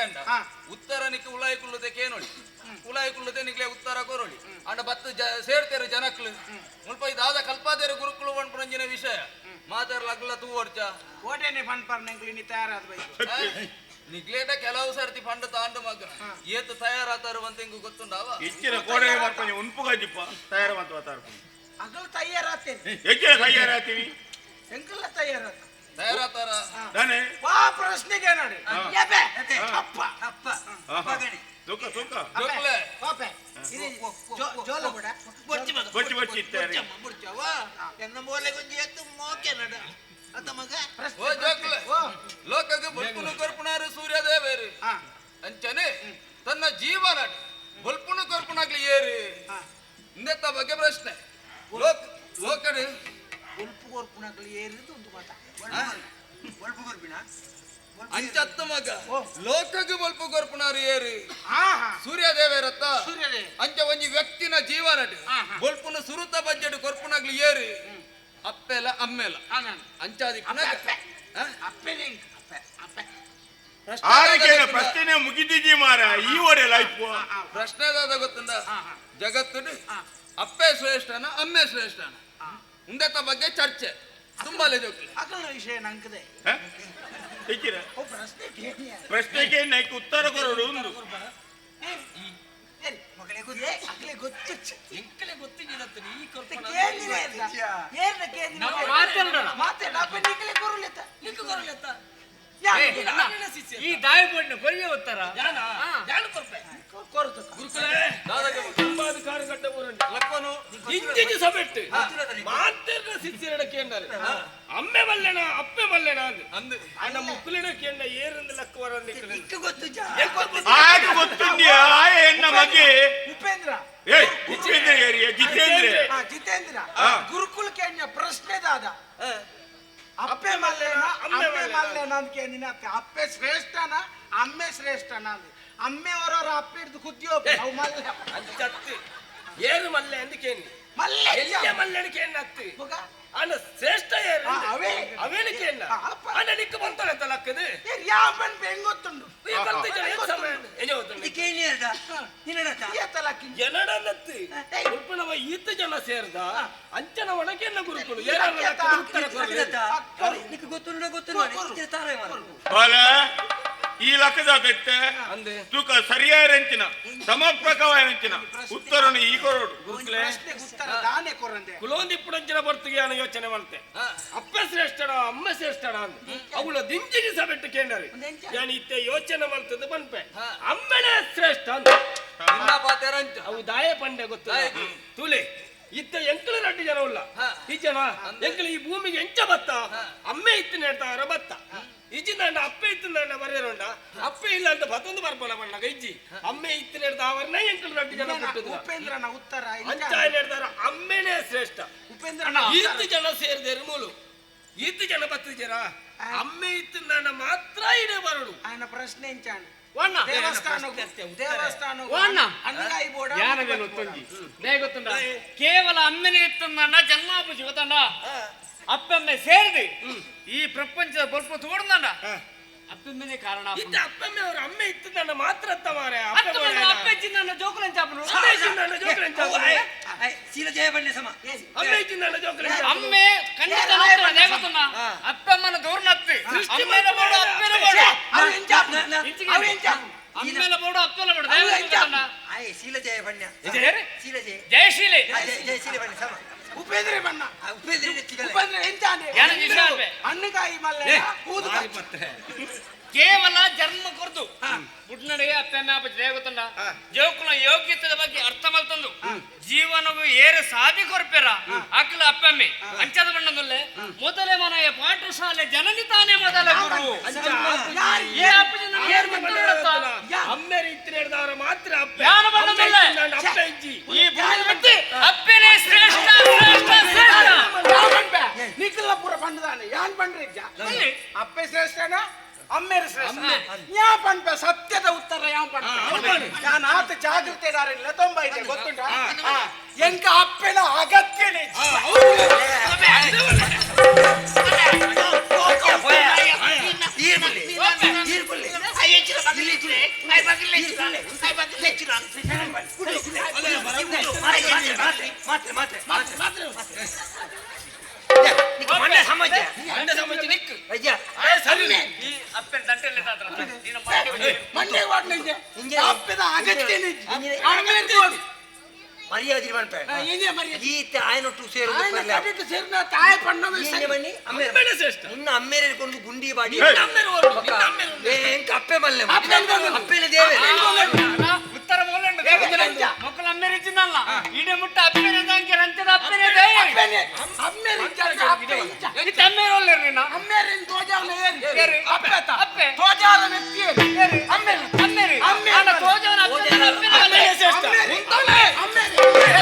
ಉತ್ತರ ನಿಕ್ಕೆ ಉಲಾಯಿ ಕುಲ್ಲದೆ ಕೇನೊಳಿ ಉಲಾಯಿ ಕುಲ್ಲದೆ ನಿಕ್ಲೆ ಉತ್ತರ ಕೊರೊಳಿ ಅಂಡ ಬತ್ತು ಸೇರ್ತೇರು ಜನಕ್ಲು ಮುಲ್ಪ ಇದಾದ ಕಲ್ಪಾದೇರು ಗುರುಕುಲು ಪಂಪರಂಜಿನ ವಿಷಯ ಮಾತಾಡ್ಲ ಅಗ್ಲ ತೂವರ್ಚ ಕೋಟೆನೆ ಪಂಪರ್ನ ಎಂಕಲಿ ತಯಾರಾದ ಬೈ ನಿಗ್ಲೇಟ ಕೆಲವು ಸರ್ತಿ ಪಂಡ ತಾಂಡು ಮಗ ಏತು ತಯಾರಾತಾರು ಅಂತ ಹಿಂಗು ಗೊತ್ತುಂಡಾವ ಹೆಚ್ಚಿನ ಕೋಡೆ ಮಾಡ್ಕೊಂಡು ಉನ್ಪುಗಾಜಿಪ್ಪ ತಯಾರು ಮತ್ತು ಮಾತಾಡ್ಕೊಂಡು ಅಗಲ್ ತಯಾರಾತೇನೆ ಹೆಚ್ಚಿನ ತಯಾರಾಗ್ತೀವಿ ಎಂಕಲ್ಲ ತಯಾರಾತ ತಯಾರಾತಾರ ತಾನೆ ವಾ ಪ್ರಶ್ನೆಗೆ ನೋಡಿ ಯಬೆ ಅಪ್ಪ ಅಪ್ಪ ಅಪ್ಪ ಗಣಿ ತೂಕ ತೂಕ ಜೋಕ್ಲೆ ಪಾಪೆ ಜೋಲ ಬಿಡ ಬೊಚ್ಚಿ ಮಗ ಬೊಚ್ಚಿ ಬೊಚ್ಚಿ ಇತ್ತಾರೆ ಬುಡ್ಚವ ಎನ್ನ ಮೋಲೆ ಗೊಂಜಿ ಎತ್ತು ಮೋಕೆ ನಡ ಅತ ಮಗ ಓ ಜೋಕ್ಲೆ ಲೋಕಕ್ಕೆ ಬಲ್ಪುನು ಕೊರ್ಪುನಾರು ಸೂರ್ಯದೇವೇರು ಅಂಚನೆ ತನ್ನ ಜೀವನ ಬಲ್ಪುನು ಕೊರ್ಪುನಾಗ್ಲಿ ಏರಿ ಇಂದೆತ್ತ ಬಗ್ಗೆ ಪ್ರಶ್ನೆ ಲೋಕಡೆ ಉಲ್ಪು ಕೊರ್ಪುಣಗಳು ಏರಿದ್ದು ಒಂದು ಮಾತ ಒಳ್ಪು ಕೊರ್ಪಿನ ಅಂಚತ್ತ ಮಗ ಲೋಕಕ್ಕೆ ಬಲ್ಪು ಕೊರ್ಪುನಾರು ಏರಿ ಹಾ ಸೂರ್ಯದೇವೇರತ್ತ ಸೂರ್ಯದೇ ಅಂಚ ಒಂಜಿ ವ್ಯಕ್ತಿನ ಜೀವನ ಬಲ್ಪುನ ಸುರುತ ಬಜ್ಜೆಡ್ ಕೊರ್ಪುನಾಗ್ಲಿ ಏರಿ ಅಪ್ಪೆಲ ಅಮ್ಮೆಲ ಅಂಚಾದಿ ಅಪ್ಪೆನೆ ಅಪ್ಪೆ ಅಪ್ಪೆ ಆರಕ್ಕೆ ಪ್ರಶ್ನೆ ಮುಗಿದಿದ್ದೀ ಮಾರ ಈ ಓಡೆಲ್ಲ ಗಾಯ್ಪು ಪ್ರಶ್ನೆದಾದ ಗೊತ್ತುಂಡ ಜಗತ್ತು ಅಪ್ಪೆ ಶ್ರೇಷ್ಠನ ಅಮ್ಮೆ ಶ್ರೇಷ್ಠನ ಉಂದೆತ ಬಗ್ಗೆ ಚರ್ಚೆ ತುಂಬಾಲೆ ಜೋಕ್ಲಿ ಅಕಲ್ನ ವಿಷಯ ನಂಕದೆ ಹೆಚ್ಚಿರ ಓ ಪ್ರಶ್ನೆ ಕೇಳಿಯ ಪ್ರಶ್ನೆಗೆ ನೈಕ್ ಉತ್ತರ ಕೊರೋಡು ಒಂದು ಮಗಳೇ ಗೊತ್ತೇ ಅಕಲೆ ಗೊತ್ತು ಎಂಕಲೆ ಗೊತ್ತಿಲ್ಲತ್ತೆ ಈ ಕೇಳಿನೆ ಏರ್ನ ಕೇಳಿನ ಮಾತಾಡ ಅಪ್ಪ ನಿಕಲೆ ಕೊರಲೆತ ನಿಕ ಕೊರಲೆತ ಈ ದಾಯಿ ಬೋಡ್ನ ಕೊರಿಯ ಉತ್ತರ ಯಾನು ಕೊರ್ಪೆ ಕೊರತು ಗುರುಕುಲೇ ದಾದಗೆ ಸಂಪಾದಕಾರ ಗಡ್ಡ ಊರಂಡಿ ಲಪ್ಪನು ಇಂಜಿಜಿ ಸಬೆಟ್ಟು ಮಾತೆರ್ನ ಸಿಸಿರಡಕ್ಕೆ ಎಂದರೆ ಅಮ್ಮೆ ಮಲ್ಲೆನ ಅಪ್ಪೆ ಮಲ್ಲೆನ ಅಂದು ಅಣ್ಣ ಮುಕ್ಕುಲಿಡಕ್ಕೆ ಎಂದ ಏರಿಂದ ಲಕ್ಕವರನ್ನ ನಿಕ ಗೊತ್ತು ಜಾ ಆಗ ಗೊತ್ತಿಂದ್ಯ ಆಯ ಎನ್ನ ಮಗೆ ಉಪೇಂದ್ರ ಏಯ್ ಉಪೇಂದ್ರ ಏರಿಯ ಜಿತೇಂದ್ರ ಜಿತೇಂದ್ರ ಗುರುಕುಲ ಕೇಳ್ಯ ಪ್ರಶ್ನೆ ದಾದ ಅಪ್ಪೆ ಮಲ್ಲೆನ ಅಮ್ಮೆ ಮಲ್ಲೆನ ಅಂತ ಕೇಳಿನ ಅಪ್ಪೆ ಶ್ರೇಷ್ಠನ ಅಮ್ಮೆ ಶ್ರೇಷ್ಠನ ಅಂದು ಅಮ್ಮೆ ಅವರವರ ಅಪ್ಪೆ ಹಿಡಿದು ಕುದ್ದಿಯೋಗ ಅವು ಮಲ್ಲೆ ಅಂಚತ್ತಿ ಏರು ಮಲ್ಲೆ ಅಂತ ಕೇಳಿ ಮಲ್ಲೆ ಎಲ್ಲಿಯ ಮಲ್ಲೆನ ಕೇಳಿ ಮಗ ಅಣ್ಣ ಶ್ರೇಷ್ಠ ಏರು ಅವೇ ಅವೇನು ಕೇಳ ಅಣ್ಣ ನಿಕ್ಕ ಬಂತಲ್ಲ ತಲಕ್ಕದು ಯಾವನ್ ಬೆಂಗೊತ್ತುಂಡು ಈ ಕಲ್ತಿ ಜನ ಏನು ಸಮಯ ಏನು ಹೋಗ್ತಂడి ಕೇಳಿಯರ್ದ ನಿನ್ನಡತ ಏತಲಕ್ಕಿ ಜನಡನ್ನತ್ತಿ ಗುರುಪುನವ ಈತ ಜನ ಸೇರ್ದ ಅಂಚನ ಒಣಕೆನ್ನ ಗುರುಪುನು ಏರಲ್ಲ ಉತ್ತರ ಕೊರಲಿ ನಿಕ್ಕೆ ಗೊತ್ತು ತಾರೇ ಮಾಡ ಬಾಲ ಈ ಲಕ್ಕದ ಬೆಟ್ಟ ತೂಕ ಸರಿಯಾರಂಚಿನ ಸಮರ್ಪಕವಾಯಂಚಿನ ಉತ್ತರನು ಈ ಕೊರೋಡು ಪ್ರಶ್ನೆ ಉತ್ತರ ದಾನೆ ಕೊರಂದೆ ಕುಲೋಂದಿ ಪುಡಂಚಿನ ಬರ್ತಿಗೆ ಅನ್ನೋ ಯೋಚನೆ ಮಾಡ್ತೆ ಅಪ್ಪ ಶ್ರೇಷ್ಠನ ಅಮ್ಮ ಶ್ರೇಷ್ಠನ ಅಂತ ಅವಳ ದಿಂಜಿಗೆ ಸಬೆಟ್ಟು ಕೇಂದ್ರಿ ನಾನು ಇತ್ತೆ ಯೋಚನೆ ಮಾಡ್ತದೆ ಬನ್ಪೆ ಅಮ್ಮನೇ ಶ್ರೇಷ್ಠ ಅಂತ ಅವು ದಾಯ ಪಂಡೆ ಗೊತ್ತ ತೂಲೆ ಇತ್ತ ಎಂಕಲ ರಡ್ಡಿ ಜನ ಉಲ್ಲ ಈ ಜನ ಎಂಕಲ ಈ ಭೂಮಿಗೆ ಎಂಚ ಬತ್ತ ಅಮ್ಮೆ ಇತ್ತು ನೆಡ್ತಾರ ಬತ್ತ ಇಜ್ಜಿಂದ ಅಪ್ಪೆ ಇತ್ತು ಬರೆಯರೋಂಡ ಅಪ್ಪೆ ಇಲ್ಲ ಅಂತ ಬತ್ತೊಂದು ಬರ್ಬಲ ಬಣ್ಣ ಇಜ್ಜಿ ಅಮ್ಮೆ ಇತ್ತು ನೆಡ್ದ ಅವರನ್ನ ಎಂಕಲ ರಡ್ಡಿ ಜನ ಉಪೇಂದ್ರನ ಉತ್ತರ ಅಂಚ ನೆಡ್ದಾರ ಅಮ್ಮೆನೇ ಶ್ರೇಷ್ಠ ಉಪೇಂದ್ರನ ಈತ್ತು ಜನ ಸೇರಿದೇರು ಮೂಲು ಈತ್ತು ಜನ ಬತ್ತಿದ್ದೀರ ಅಮ್ಮೆ ಇತ್ತು ನನ್ನ ಮಾತ್ರ ಇಡೇ ಬರಡು ఆయన ప్రశ్న ఏంచాను ವಾಣ ದೇವಸ್ಥಾನ ವಾಣ ಅನ್ನಗಾಯಿ ಬೋಡ ಯಾನವೇನು ತಂಗಿ ನೇ ಗೊತ್ತುಂಡ ಕೇವಲ ಅಮ್ಮನೇ ಇತ್ತಂದ ಜನ್ಮಾಪುಜಿ ಗೊತ್ತಂಡ ಅಪ್ಪಮ್ಮೆ ಸೇರಿದೆ ಈ ಪ್ರಪಂಚದ ಬಲ್ಪ ತೋಡ್ದಂಡ ಅಪ್ಪಮ್ಮನೇ ಕಾರಣ ಇತ್ತ ಅಪ್ಪಮ್ಮೆ ಅವ್ರ ಅಮ್ಮೆ ಇತ್ತು ನನ್ನ ಮಾತ್ರ ಅತ್ತಮಾರೆ ಅಪ್ಪೆಚ್ಚಿ ನನ್ನ ಜೋಕುಲನ್ ಚಾಪನು ನನ್ನ ಜೋಕುಲಂಚ ಸೀಲ ಜಯ ಬಣ್ಣೆ ಸಮ ಅಮ್ಮೆ ಇತ್ತು ನನ್ನ ಜೋಕುಲಂಚ ಅಮ್ಮೆ ಖಂಡಿತ ನೇ ಗೊತ್ತುಂಡ ಅಪ್ಪಮ್ಮನ ಗೌರ್ನತ್ತಿ ಅಮ್ಮೆನ ಬೋಡು ಅಪ್ಪೆನ ಬೋಡು ಅಮ್ಮೆನ ಬೋಡು ಅಪ್ಪೆನ ಬೋಡು ಆಯ್ ಸೀಲ ಜಯ ಬಣ್ಣ ಸೀಲ ಜಯ ಜಯಶೀಲೆ ಜಯ ಸೀಲ ಬಣ್ಣ ಸಮ ಉಪೇಂದ್ರ ಬಣ್ಣ ಉಪೇಂದ್ರ ಉಪೇಂದ್ರ ಎಂಚಾನೆ ಯಾನ ವಿಷಯ ಅನ್ನಗಾಯಿ ಮಲ್ಲೆ ಊದು ಕೇವಲ ಜನ್ಮ ಕೊರ್ದು ಬುಡ್ನಡೆಗೆ ಅಪ್ಪೆಮ್ಮೆ ಆಪಚ್ಚಿ ಗೊತ್ತಂಡ ಜೋಕುಲ ಯೋಗ್ಯತೆದ ಬಗ್ಗೆ ಅರ್ಥ ಮಲ್ತಂದು ಜೀವನವು ಏರೆ ಸಾಧಿ ಕೊರ್ಪೆರ ಅಕ್ಕಲ ಅಪ್ಪೆಮ್ಮೆ ಅಂಚದ ಬಣ್ಣದಲ್ಲೇ ಮೊದಲೇ ಮನೆಯ ಪಾಠಶಾಲೆ ಜನನಿ ತಾನೇ ಮೊದಲ ಗುರು ಅಮ್ಮೆ ರೀತಿ ನಡೆದವರ ಮಾತ್ರ ಅಪ್ಪೆ ಯಾನ ಬಣ್ಣದಲ್ಲೇ ಅಪ್ಪೆ ಇಜ್ಜಿ ಈ ಭೂಮಿ ಬಿಟ್ಟು ಅಪ್ಪೆನೇ ಶ್ರೇಷ್ಠ ಶ್ರೇಷ್ಠ ಶ್ರೇಷ್ಠ ನಿಖಿಲ ಪುರ ಬಂಡದಾನೆ ಯಾನ್ ಬಂಡ್ರಿ ಅಪ್ಪೆ ಶ್ರೇಷ್ಠನ ಅಮ್ಮೇರ ಶ್ರೇಷ್ಠ ಯಾ ಪಂಪ ಸತ್ಯದ ಉತ್ತರ ಯಾ ಪಂಪ ನಾನು ಆತ ಜಾಗೃತಿ ಇದಾರಿಲ್ಲ ತೊಂಬ ಇದೆ ಗೊತ್ತುಂಟ ಎಂಕ ಅಪ್ಪೆನ ಅಗತ್ಯನೇ ಅಪ್ಪೆದ ಅಗತ್ಯನೇ ಮರ್ಯಾದೆ ಮಾಡ್ಪೆ ಈತ ಆಯ್ನೊಟ್ಟು ಸೇರಿನ ತಾಯ ಪಣ್ಣವೇ ಇನ್ನು ಅಮ್ಮೇರೆ ಕೊಂಡು ಗುಂಡಿ ಬಾಡಿ ಎಂಕ ಅಪ್ಪೆ ಮಲ್ಲೆ ಅಪ್ಪೆನ ದೇವೆ ಉತ್ತರ ಮೂಲಂಡು ಮಕ್ಕಳ ಅಮ್ಮೆ ರೀತಿನಲ್ಲ ಇಡೆ ಮುಟ್ಟ ಅಪ್ಪೆನೇ ದಾಂಕೆ ರಂಚದ ಅಪ್ಪೆನೇ ದಯ ಅಮ್ಮೆ ರೋಲ್ ನೀನು ಅಮ್ಮೇರಿನ ತೋಜಾವನ ಏರಿ ಅಪ್ಪೆತ ಅಪ್ಪೆ ತೋಜಾರ ವ್ಯಕ್ತಿ ಏರಿ ಅಮ್ಮೆರಿ ಅಣ್ಣ ತೋಜವನ ಅಪ್ಪೆನೇ ಶ್ರೇಷ್ಠ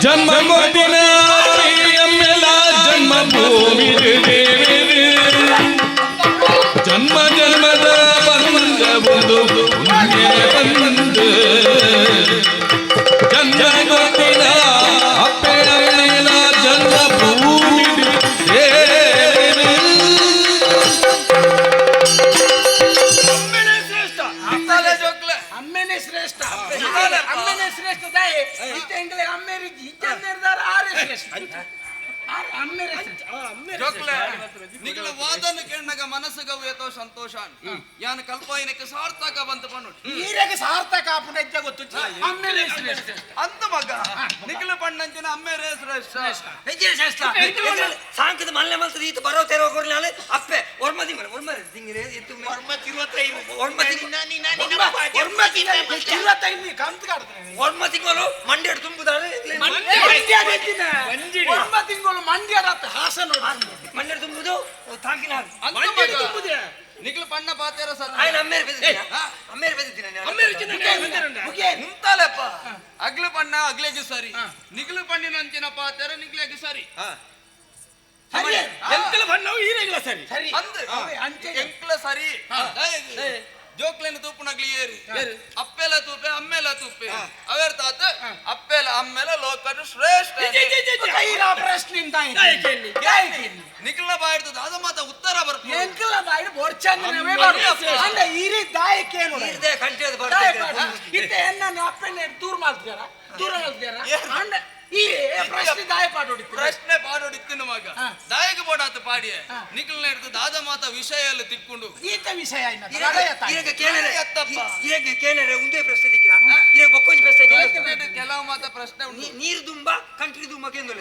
ಜನ್ಮ ಕೊಟ್ಟಿನ ಅಮ್ಮೆಲ ಜನ್ಮ ಭೂಮಿ ಜನ್ಮ ಜನ್ಮದ ಬಂದ ಒಂದು ಬಂದು ಜನ್ಮ ಕೊಟ್ಟಿನ ಅಪ್ಪೆ ಅಮ್ಮೆಲ ಜನ್ಮ ಭೂಮಿ ಅಮ್ಮೆನೇ ಶ್ರೇಷ್ಠ ಅಪ್ಪದ ಜೋಕ್ಲೆ ಅಮ್ಮೆನೇ ಶ್ರೇಷ್ಠ ಅಮ್ಮೆನೇ ಶ್ರೇಷ್ಠ ದಯೆ ಇತ್ತ ಎಂಗ್ಲೆ ಅಮ್ಮೇರಿ ಇಚ್ಚಂದಿರ್ದಾರ ಆರೇ ಶ್ರೇಷ್ಠ ಅಮ್ಮೇರೆ ಜೋಕ್ಲೆ ನಿಗಲ ವಾದನ ಕೇಳನಾಗ ಮನಸ್ಸಿಗೆ ಏತೋ ಸಂತೋಷ ಯಾನ ಕಲ್ಪಾಯಿನಕ್ಕೆ ಸಾರ್ಥಕ ಬಂತು ಪಣ್ಣು ಈರೆಗೆ ಸಾರ್ಥಕ ಆಪುನ ಇಜ್ಜ ಗೊತ್ತು ಅಮ್ಮೇರೆ ಶ್ರೇಷ್ಠ ಅಂತ ಮಗ ನಿಗಲ ಪಣ್ಣಂಚಿನ ಅಮ್ಮೇರೆ ಶ್ರೇಷ್ಠ ಹೆಜ್ಜೆ ಶ್ರೇಷ್ಠ ಸಾಂಕದ ಮಲ್ಲೆ ಮಲ್ತದ ಈತ ಬರೋ ತೆರೋ ಕೊರ್ಲಾಲೆ ಅಪ್ಪೆ ಒರ್ಮದಿ ಮರ ಒರ್ಮರೆ ತಿಂಗಿರೆ ಇತ್ತು ಒರ್ಮತಿ ಒರ್ಮತಿಗಳು ಮಂಡ್ಯ ತುಂಬುದಾರೆ ಮಂಡ್ಯದ ಹಾಸ ನೋಡಿ ಮಂಡ್ಯ ತುಂಬುದು ತಾಕಿನ ನಿಗಲ ಪಣ್ಣ ಪಾತ್ಯಾರ ಸರ್ ఆయన అమ్మేరు ಮುಂತಾಲೆಪ್ಪ ಅಗ್ಲ ಪಣ್ಣ ಅಗ್ಲೆಗೆ ಸರಿ ನಿಗಲ ಪಣ್ಣಿನ ಅಂಚಿನ ಪಾತ್ಯಾರ ನಿಗ್ಲೆಗೆ ಸರಿ ಎಂಕಲ ಬಣ್ಣವು ಈರೆಗ್ಲ ಸರಿ ಅಂದೆ ಎಂಕ್ಲ ಸರಿ ಜೋಕ್ಲೆನ ತೂಪುನಗ್ಲಿ ಏರಿ ಅಪ್ಪೆಲ ತೂಪೆ ಅಮ್ಮೆಲ ತೂಪೆ ಅವರ ತಾತ ಅಪ್ಪೆಲ ಅಮ್ಮೆಲ ಲೋಕರು ಶ್ರೇಷ್ಠ ಪ್ರಶ್ನಿಂದ ನಿಖಿಲ ಬಾಯಿಡ್ದು ದಾದ ಮಾತ ಉತ್ತರ ಬರ್ತೀನಿ ಎಂಕಲ ಬಾಯಿಡ್ ಬೋರ್ಚಂದ್ರವೇ ಅಂದ ಈರಿ ದಾಯಕೇನು ಇರ್ದೆ ಕಂಟೆದು ಇತ್ತೆ ಎನ್ನ ಅಪ್ಪೆನ ದೂರ ಮಾಡ್ತಿದಾರ ಅಂದ ಈ ಪ್ರಶ್ನೆ ದಾಯ ಪಾಡೋಡಿತ್ತು ಪ್ರಶ್ನೆ ಪಾಡೋಡಿತ್ತಿನ ಮಗ ದಾಯಕ ಬೋಡಾತ ಪಾಡಿಯೆ ನಿಖಿಲ್ನ ಹಿಡಿದು ದಾದ ಮಾತ ವಿಷಯ ಎಲ್ಲ ತಿಕ್ಕೊಂಡು ಈತ ವಿಷಯ ಈಗ ಕೇಳರೆ ಒಂದೇ ಪ್ರಶ್ನೆ ದಿಕ್ಕಿನ ಈಗ ಬಕ್ಕೊಂಜಿ ಪ್ರಶ್ನೆ ಕೆಲವು ಮಾತ ಪ್ರಶ್ನೆ ನೀರು ದುಂಬ ಕಂಟ್ರಿ ದುಂಬ ಕೇಂದ್ರ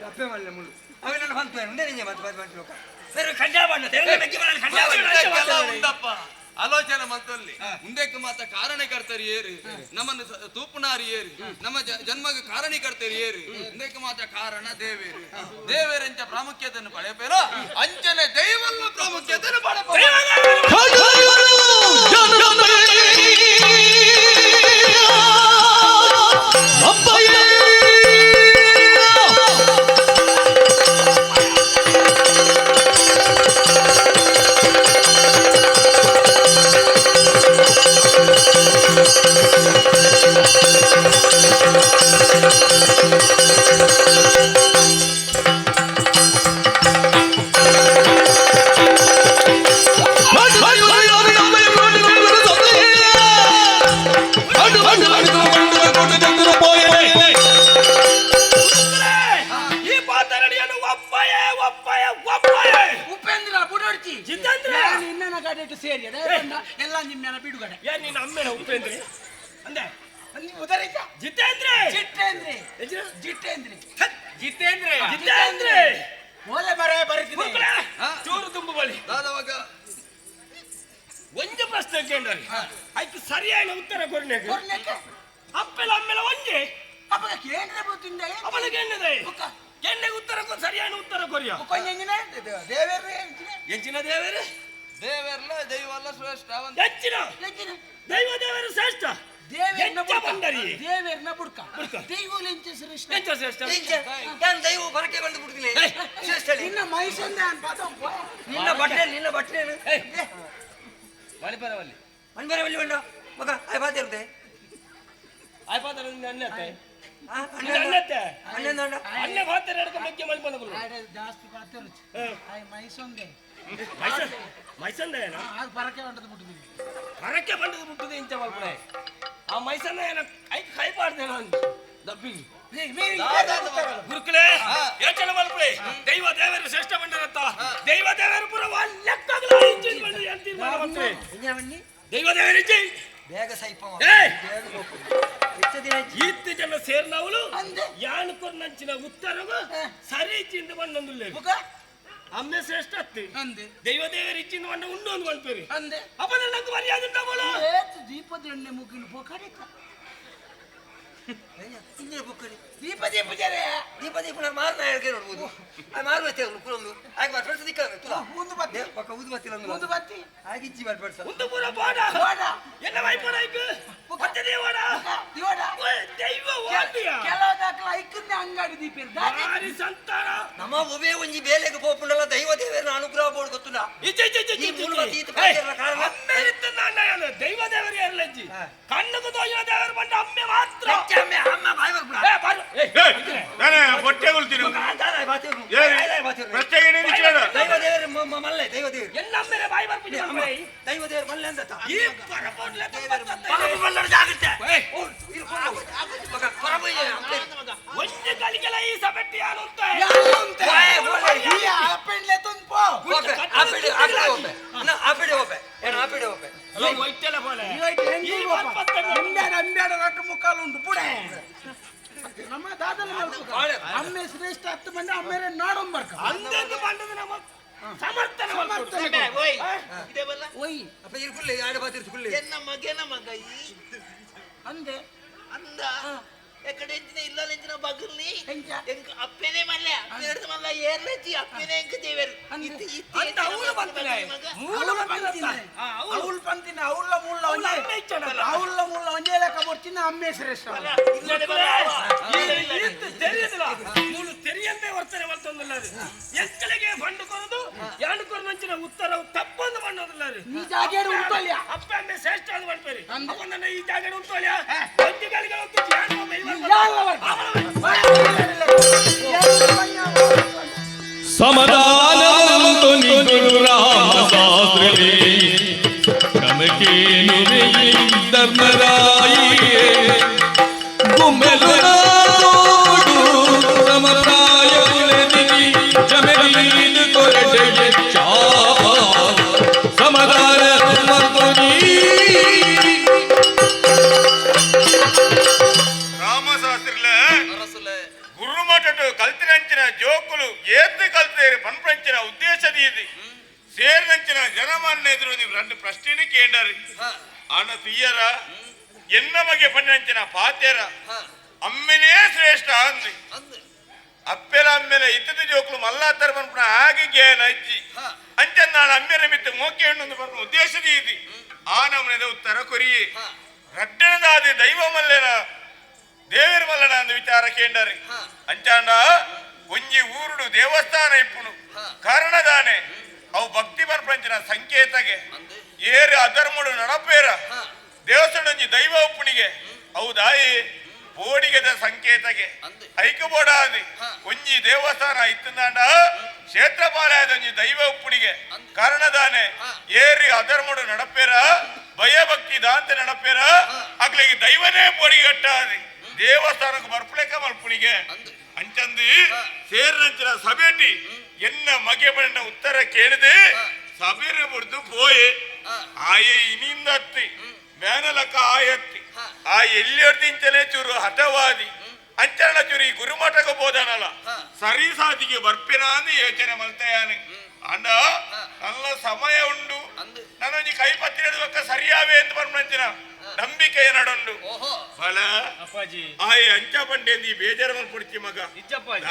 ಅಪ್ಪೆ ಮಲ್ಲ ಮುಳ್ಳು ಅವೆಲ್ಲ ಬಂತು ಒಂದೇ ನಿಂಗೆ ಮತ್ತೆ ಖಂಡಾ ಬಣ್ಣ ಉಂಟಪ್ಪ ಆಲೋಚನೆ ಮಂತಲ್ಲಿ ಮುಂದಕ್ಕೆ ಮಾತ ಕಾರಣಕರ್ತರು ಏರಿ ನಮ್ಮನ್ನು ತೂಪುನಾರಿ ಏರಿ ನಮ್ಮ ಜನ್ಮಕ್ಕೆ ಕಾರಣಕರ್ತರು ಏರಿ ಮುಂದಕ್ಕೆ ಮಾತ ಕಾರಣ ದೇವೇರಿ ದೇವೇರಂಚ ಪ್ರಾಮುಖ್ಯತೆಯನ್ನು ಪಡೆಯಪೇರೋ ಅಂಚನೆ ದೈವಲ್ಲ ಪ್ರಾಮುಖ್ಯತೆಯನ್ನು ಉಪೇಂದ್ರ ಬುಡೋಡ್ಚಿ ನಿನ್ನ ಗಡೆ ಸೇರಿ ಎಲ್ಲ ನಿಮ್ಮೆನ ಬಿಡುಗಡೆ ನಿನ್ನ ಅಮ್ಮೆನ ಉಪೇಂದ್ರ ಅಂದೆ ಉದರಿಕ ಜಿತೇಂದ್ರ ಓಲೆ ಬರೇ ಬರೀತೀನಿ ಚೂರು ತುಂಬು ಬಳಿ ದಾದವಾಗ ಒಂಜ ಪ್ರಶ್ನೆ ಕೇಂದ್ರಿ ಆಯ್ತು ಸರಿಯಾದ ಉತ್ತರ ಕೊರ್ನೇಕು ಅಪ್ಪೆಲ ಅಮ್ಮೆಲ ಒಂಜೆ ಅಪ್ಪಗ ಕೇಂದ್ರ ಬುತ್ತಿಂದ ಅವನ ಕೆಣ್ಣದೆ ಕೆಣ್ಣೆಗೆ ಉತ್ತರ ಸರಿಯಾದ ಉತ್ತರ ಕೊರಿಯ ದೇವೇರ್ರೆ ಎಂಚಿನ ದೇವರೇ ದೇವರ್ಲ ದೈವಲ್ಲ ಶ್ರೇಷ್ಠ ಹೆಚ್ಚಿನ ದೈವ ದೇವರು ಶ್ರೇಷ್ಠ ದೇವೇರ್ನ ಬುಡ್ಕ ದೈವಲೆಂಚ ಶ್ರೇಷ್ಠ ಎಂಚ ಶ್ರೇಷ್ಠ ನಾನು ದೈವ ಬರಕೆ ಬಂದು ಬಿಡ್ತೀನಿ ಶ್ರೇಷ್ಠ ನಿನ್ನ ಮೈಸಂದ ಅನ್ಪಾತ ನಿನ್ನ ಬಟ್ಟೆ ಮಣಿಪರವಲ್ಲಿ ಮಣ್ಬರವಲ್ಲಿ ಬಂಡ ಮಗ ಆಯ್ ಬಾತ ಇರುತ್ತೆ ಆಯ್ಪಾತರ ಅನ್ನತ್ತೆ ಅಣ್ಣಂದ ಅನ್ನ ಬಾತರ ಹಿಡ್ಕೊಂಡು ಮೆಕ್ಕೆ ಮಣಿಪನಗಳು ಜಾಸ್ತಿ ಪಾತ್ರ ಮೈಸೊಂದೆ ಮೈಸಂದ ಏನ ಆಗ ಪರಕೆ ಬಂಡದ ಬಿಟ್ಟಿದ್ದೀನಿ ಪರಕ್ಕೆ ಬಂಡದ ಬಿಟ್ಟದೆ ಇಂಚ ಮಲ್ಪಡೆ ಆ ಮೈಸನ್ನ ಏನ ಐಕ್ ಕೈ ಪಾಡ್ದೆ ನಾನು ದಬ್ಬಿಗೆ ಗುರುಕುಲೇ ಯೋಚನೆ ಮಲ್ಪಡೆ ದೈವ ದೇವರು ಶ್ರೇಷ್ಠ ಬಂಡರತ್ತ ದೈವ ದೇವರು ಪುರ ಲೆಕ್ಕಾಗಲ ಇಂಚಿನ ಬಂಡ ಎಂತಿ ಮಾಡ್ತಾರೆ ದೈವ ದೇವರು ಇಂಚಿ ಬೇಗ ಸೈಪ ಈತ್ತು ಜನ ಸೇರ್ನವಳು ಯಾನ್ ಕೊರ್ನಂಚಿನ ಉತ್ತರವು ಸರಿ ಇಚ್ಚಿಂದ ಬಂದೊಂದು ಅಮ್ಮೆ ಶ್ರೇಷ್ಠ ಅತ್ತಿ ದೈವ ದೇವರ ಇಚ್ಚಿಂದ ಬಂದ ಉಂಡು ಒಂದು ಮಲ್ಪೇರಿ ಅಪ್ಪನ ನಂಗೆ ಮರ್ಯಾದೆ ಉಂಟವಳು ದೀಪದ ಎಣ್ಣೆ ಮುಗಿಲು ಪೊಕಡೆ ದೀಪ ಮಾರ್ನ ಹೇಳ್ಕೆ ನೋಡ್ಬೋದು ಮಾರುವತ್ತೆ ಕುಲೊಂದು ಹಾಗೆ ಬರ್ಬಡ್ಸ ದಿಕ್ಕ ಒಂದು ಬತ್ತಿ ಪಕ್ಕ ಊದು ಬತ್ತಿಲ್ಲ ಒಂದು ಬತ್ತಿ ಹಾಗೆ ಇಚ್ಚಿ ಬರ್ಬಡ್ಸ ಒಂದು ಪೂರ ಬಾಡ ಎಲ್ಲ ವೈಪರ ಐಕು ಮತ್ತೆ ದೇವಡ ದೈವ ವಾಟಿಯ ಕೆಲವು ದಾಖಲ ಐಕನ್ನೇ ಅಂಗಡಿ ದೀಪ ಭಾರಿ ಸಂತಾನ ನಮ್ಮ ಒಬೇ ಒಂಜಿ ಬೇಲೆಗೆ ಪೋಪುಂಡಲ್ಲ ದೈವ ದೇವರ ಅನುಗ್ರಹ ಬೋರ್ಡ್ ಗೊತ್ತುಂಡ ದೈವ ದೇವರ ಇರಲಜ್ಜಿ ಕಣ್ಣು ದೈವ ದೇವರ ಬಂದ ಅಮ್ಮೆ ಮಾತ್ರ ಅಮ್ಮ ಬಾಯ್ ಪ್ರಶ್ನೆಗೆ ದೈವ ದೇವರ ಮಲ್ಲೆ ದೈವ ದೇವರು ಎಲ್ಲ ಅಮ್ಮೆನೆ ಬಾಯಿ ಬರ್ಪಿಡಿ ದೈವ ದೇವರು ಮಲ್ಲೆ ಅಂತ ಈ ಪರಬೋಡ್ಲೆ ಜಾಗ್ರತೆ ಒಂದು ಕಲಿಗೆಲ್ಲ ಈ ಸಬೆಟ್ಟಿ ಯಾರು ಅಂತ ಒಯ್ತೆಲ್ಲ ಬೋಲೆ ಮುಕ್ಕಾಲು ಉಂಟು ಪುಡೆ ನಮ್ಮ ದಾದನ ಅಮ್ಮೆ ಶ್ರೇಷ್ಠ 10 ಮಂದಿ ಅಮ್ಮೇರೆ ನಾಡೊಂದು ಬರ್ಕ ಅಂದೆಂದು ಬಂದದ ನಮ್ಮ ಸಮರ್ಥನೆ ಇದೇ ಬಲ್ಲ ಒಯ್ ಅಪ್ಪ ಇರ್ಕುಲ್ಲೆ ಆಡು ಬಾತಿರ್ಕುಲ್ಲೆ ಎನ್ನ ಮಗನ ಮಗ ಈ ಅಂದೆ ಅಂದ ಎಕಡೆ ಎಂಚಿನ ಇಲ್ಲಲೆಂಚಿನ ಬಗಲ್ನಿ ಎಂಕ ಅಪ್ಪೆನೆ ಮಲ್ಲೆ ಎರಡು ಮಲ್ಲ ಏರ್ಲೆಚ್ಚಿ ಅಪ್ಪೆನೆ ಎಂಕ ದೇವರು ಇತ್ತಿ ಇತ್ತಿ ಅವಳು ಬಂತಿನ ಅವಳು ಬಂತಿನ ಅವಳ ಮುಳ್ಳ ಅವಳ ಮುಳ್ಳ ಒಂದೇ ಲೆಕ್ಕ ಬರ್ತಿನ ಅಮ್ಮೆ ಶ್ರೇಷ್ಠ ಮೂಲು ತೆರಿಯಂತೆ ವರ್ತನೆ ಬರ್ತೊಂದಿಲ್ಲ ಎಂಕಲೆಗೆ ಬಂಡು ಕೊರದು ಎರಡು ಕೊರದಂಚಿನ ಉತ್ತರ ತಪ್ಪೊಂದು ಬಂದೋದಿಲ್ಲ ಈ ಜಾಗೇಡು ಉಂಟಲ್ಯ ಅಪ್ಪ ಅಮ್ಮೆ ಶ್ರೇಷ್ಠ ಅದು ಮಾಡ್ಬೇರಿ ಅಪ್ಪನ ಈ ಜಾಗ ಉಂಟಲ್ಯ ಒಂದಿಗಳಿಗೆ ಸಮಾಧಾನವಂತು ನಿಗುರು ರಾಮಶಾಸ್ತ್ರಿ ಕನಕೇನು ಧರ್ಮರಾಯಿ ಗುಮ್ಮೆಲು ಸಮರಾಯ ಜಮೀನು ಕೊರಡೆಗೆ ಸಮಾಧಾನವಂತು ಗುರುಮಠಟು ಕಲ್ತಿನಂಚಿನ ಜೋಕುಲು ಏತ್ತು ಕಲ್ತೇರಿ ಪನ್ಪಂಚಿನ ಉದ್ದೇಶದಿ ಇದು ಸೇರಿನಂಚಿನ ಜನಮಾನ್ಯ ಎದುರು ನೀವು రెండు ಪ್ರಶ್ನೆ ಕೇಂಡರಿ ಆನ ತುಯ್ಯರ ಎನ್ನ ಮಗೆ ಪನ್ನಿನಂಚಿನ ಪಾತ್ಯರ ಅಮ್ಮೆನೇ ಶ್ರೇಷ್ಠ ಅಂದಿ ಅಪ್ಪೆಲ ಅಮ್ಮೆಲ ಇತ್ತದ ಜೋಕುಲು ಮಲ್ಲಾತರ ಪನ್ಪನ ಹಾಗೆ ಅಜ್ಜಿ ಅಂಚನ್ ನಾನು ಅಮ್ಮೆರ ಮಿತ್ತು ಮೋಕೆ ಹೆಣ್ಣು ಪನ್ಪ ಉದ್ದೇಶದಿ ಇದು ಆ ನಮ್ಮನೆದ ಉತ್ತರ ಕೊರಿಯೇ ರಡ್ಡನದಾದಿ ದೈವ ಮಲ್ಲೆನ ದೇವರ ಮಲ್ಲನ ಅಂದ ವಿಚಾರ ಕೇಂಡರಿ ಅಂಚಾಂಡ ಒಂಜಿ ಊರುಡು ದೇವಸ್ಥಾನ ಇಪ್ಪುನು ಕಾರಣದಾನೆ ಅವು ಭಕ್ತಿ ಪರ್ಪಂಚಿನ ಸಂಕೇತಗೆ ಏರು ಅಧರ್ಮಡು ನಡಪೇರ ದೇವಸ್ಥಾನ ದೈವ ಉಪ್ಪುಣಿಗೆ ಅವು ದಾಯಿ ಬೋಡಿಗೆದ ಸಂಕೇತಗೆ ಐಕಬೋಡಾದಿ ಒಂಜಿ ದೇವಸ್ಥಾನ ಇತ್ತಂದಾಂಡ ಕ್ಷೇತ್ರಪಾಲಯದ ಒಂಜಿ ದೈವ ಉಪ್ಪುಣಿಗೆ ಕಾರಣದಾನೆ ಏರಿ ಅಧರ್ಮಡು ನಡಪೇರ ಭಯಭಕ್ತಿ ದಾಂತ ನಡಪೇರ ಆಗ್ಲಿಗೆ ದೈವನೇ ಬೋಡಿಗೆ ಕಟ್ಟಾದಿ ದೇವಸ್ಥಾನಕ್ಕೆ ಬರ್ಪಳೆಕ ಮಲ್ಪುಣಿಗೆ ಅಂಚಂದು ಸೇರಿನಂಚಿನ ಸಭೆಟಿ ಎನ್ನ ಮಗೆ ಬಂಡ ಉತ್ತರ ಕೇಳಿದೆ ಸಭೆರೆ ಬಿಡ್ದು ಪೋಯೆ ಆಯೆ ಇನಿಂದತ್ತಿ ಮೇನಲಕ ಆಯತ್ತಿ ಆ ಎಲ್ಲಿಯರ್ದಿಂಚನೆ ಚೂರು ಹಠವಾದಿ ಅಂಚರಣ ಚೂರಿ ಗುರುಮಠಕ್ಕೆ ಬೋದನಲ್ಲ ಸರಿ ಸಾದಿಗೆ ಬರ್ಪಿನ ಅಂದು ಯೋಚನೆ ಮಲ್ತಯಾನೆ ಅಂಡ ನನ್ನ ಸಮಯ ಉಂಡು ನಾನೊಂದು ಕೈಪತ್ರಿ ಹಿಡಿದಕ್ಕ ಸರಿಯಾವೆ ಅಂತ ಬರ್ಮಂಚಿನ ನಂಬಿಕೆಯ ನಡೊಂಡು ಫಲ ಆಯೆ ಅಂಚ ಬಂಡೆ ಬೇಜಾರ ಮಲ್ಪುಡ್ತಿ ಮಗ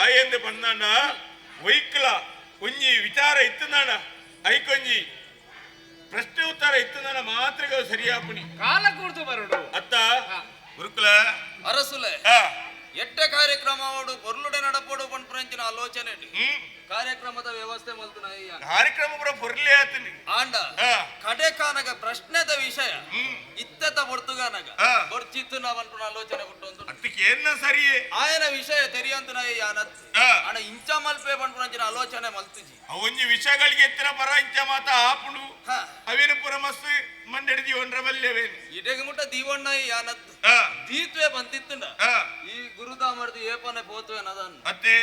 ಆಯೆಂದು ಬಂದಾಂಡ ವೈಕ್ಲ ಒಂಜಿ ವಿಚಾರ ಇತ್ತಂದಾಂಡ ಐಕೊಂಜಿ ಪ್ರಶ್ನೆ ಉತ್ತರ ಇತ್ತಂದಾಂಡ ಮಾತ್ರ ಸರಿಯಾಪುಣಿ ಕಾಲ ಕೂಡ್ತು ಬರೋಡು ಅತ್ತ ಗುರುಕುಲ ಅರಸುಲೆ ಎಟ್ಟ ಕಾರ್ಯಕ್ರಮವಾಡು ಪೊರ್ಲುಡೆ ನಡಪೋಡು ಪಂಪ್ರಂಚಿನ ಆಲೋಚನೆ ಕಾರ್ಯಕ್ರಮದ ವ್ಯವಸ್ಥೆ ಮಲ್ತು ಕಾರ್ಯಕ್ರಮ ಪುರ ಪೊರ್ಲೆ ಆತನಿ ಆಂಡ ಕಡೆ ಕಾನಗ ಪ್ರಶ್ನೆದ ವಿಷಯ ಇತ್ತತ ಬೊಡ್ತುಗಾನಗ ಬೊಡ್ಚಿತ್ತು ನಾವನ್ಪುನ ಆಲೋಚನೆ ಕೊಟ್ಟು ಅದಕ್ಕೆ ಏನ ಸರಿಯೇ ಆಯನ ವಿಷಯ ತೆರಿಯಂತ ಯಾನತ್ ಅಣ ಇಂಚ ಮಲ್ಪೆ ಪಂಪ್ರಂಚಿನ ಆಲೋಚನೆ ಮಲ್ತುಜಿ ಅವೊಂಜಿ ವಿಷಯಗಳಿಗೆ ಎತ್ತಿನ ಪರ ಇಂಚ ಮಾತ ಆಪುಡು ಅವೇನು ಪುರ ಮಸ್ತ್ ಮಂಡೆಡ್ದಿ ಒಂಡ್ರ ಬಲ್ಲೆವೇನು ಇಡೆಗೆ ಮುಟ್ಟ ದೀವಣ್ಣ ಯಾನತ್ ದೀತ್ವೆ ಬಂದಿತ್ತಂಡ ಈ ಗುರುದಾಮರ್ದು ಏಪನೆ ಪೋತ್ವೆ ನದನ್ ಮತ್ತೆ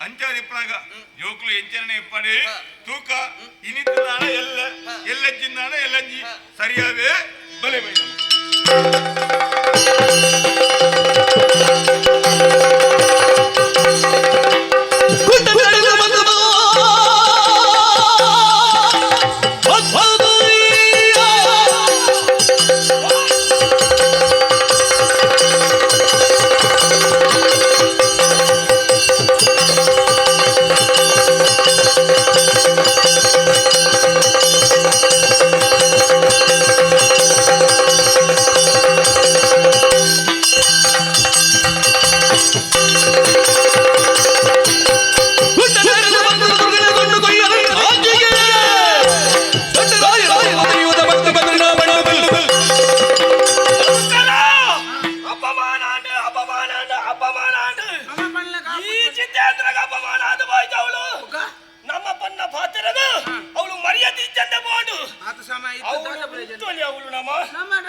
ಅಂಚಾದ ಇಪ್ಪನಾಗ ಜೋಕ್ಲು ಎಂಚನೆ ಇಪ್ಪಡೆ ತೂಕ ಇನಿತ್ತಾನ ಎಲ್ಲಜ್ಜಿಂದಾನ ಎಲ್ಲಜ್ಜಿ ಸರಿಯಾವೆ ಬಲೆ ಬೈ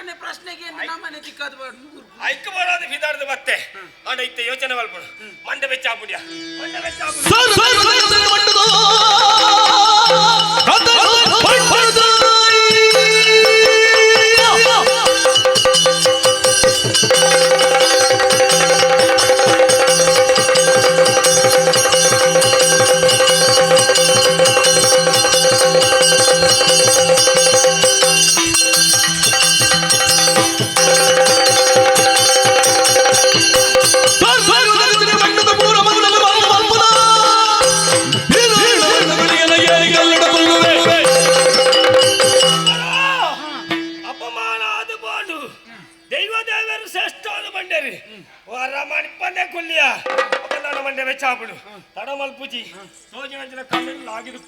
ನಮ್ಮನೆ ಪ್ರಶ್ನೆಗೆ ನಮ್ಮನೆ ದಿಕ್ಕಾದ ಐಕ ಮಾಡೋದು ಬಿದಾಡ್ದು ಮತ್ತೆ ಅಣ್ಣ ಇತ್ತೆ ಯೋಚನೆ ಮಾಡ್ಬಿಡು ಮಂಡೆ ಬೆಚ್ಚ ಆಗ್ಬಿಡ್ಯಾ ಮಂಡೆ ಬೆಚ್ಚ ಆಗ್ಬಿಡು ಚಾಪಡು ತಡ ಮಲ್ಪುಜಿ ಸೋಜಿನ ಕಣ್ಣಲ್ಲಿ ಆಗಿದು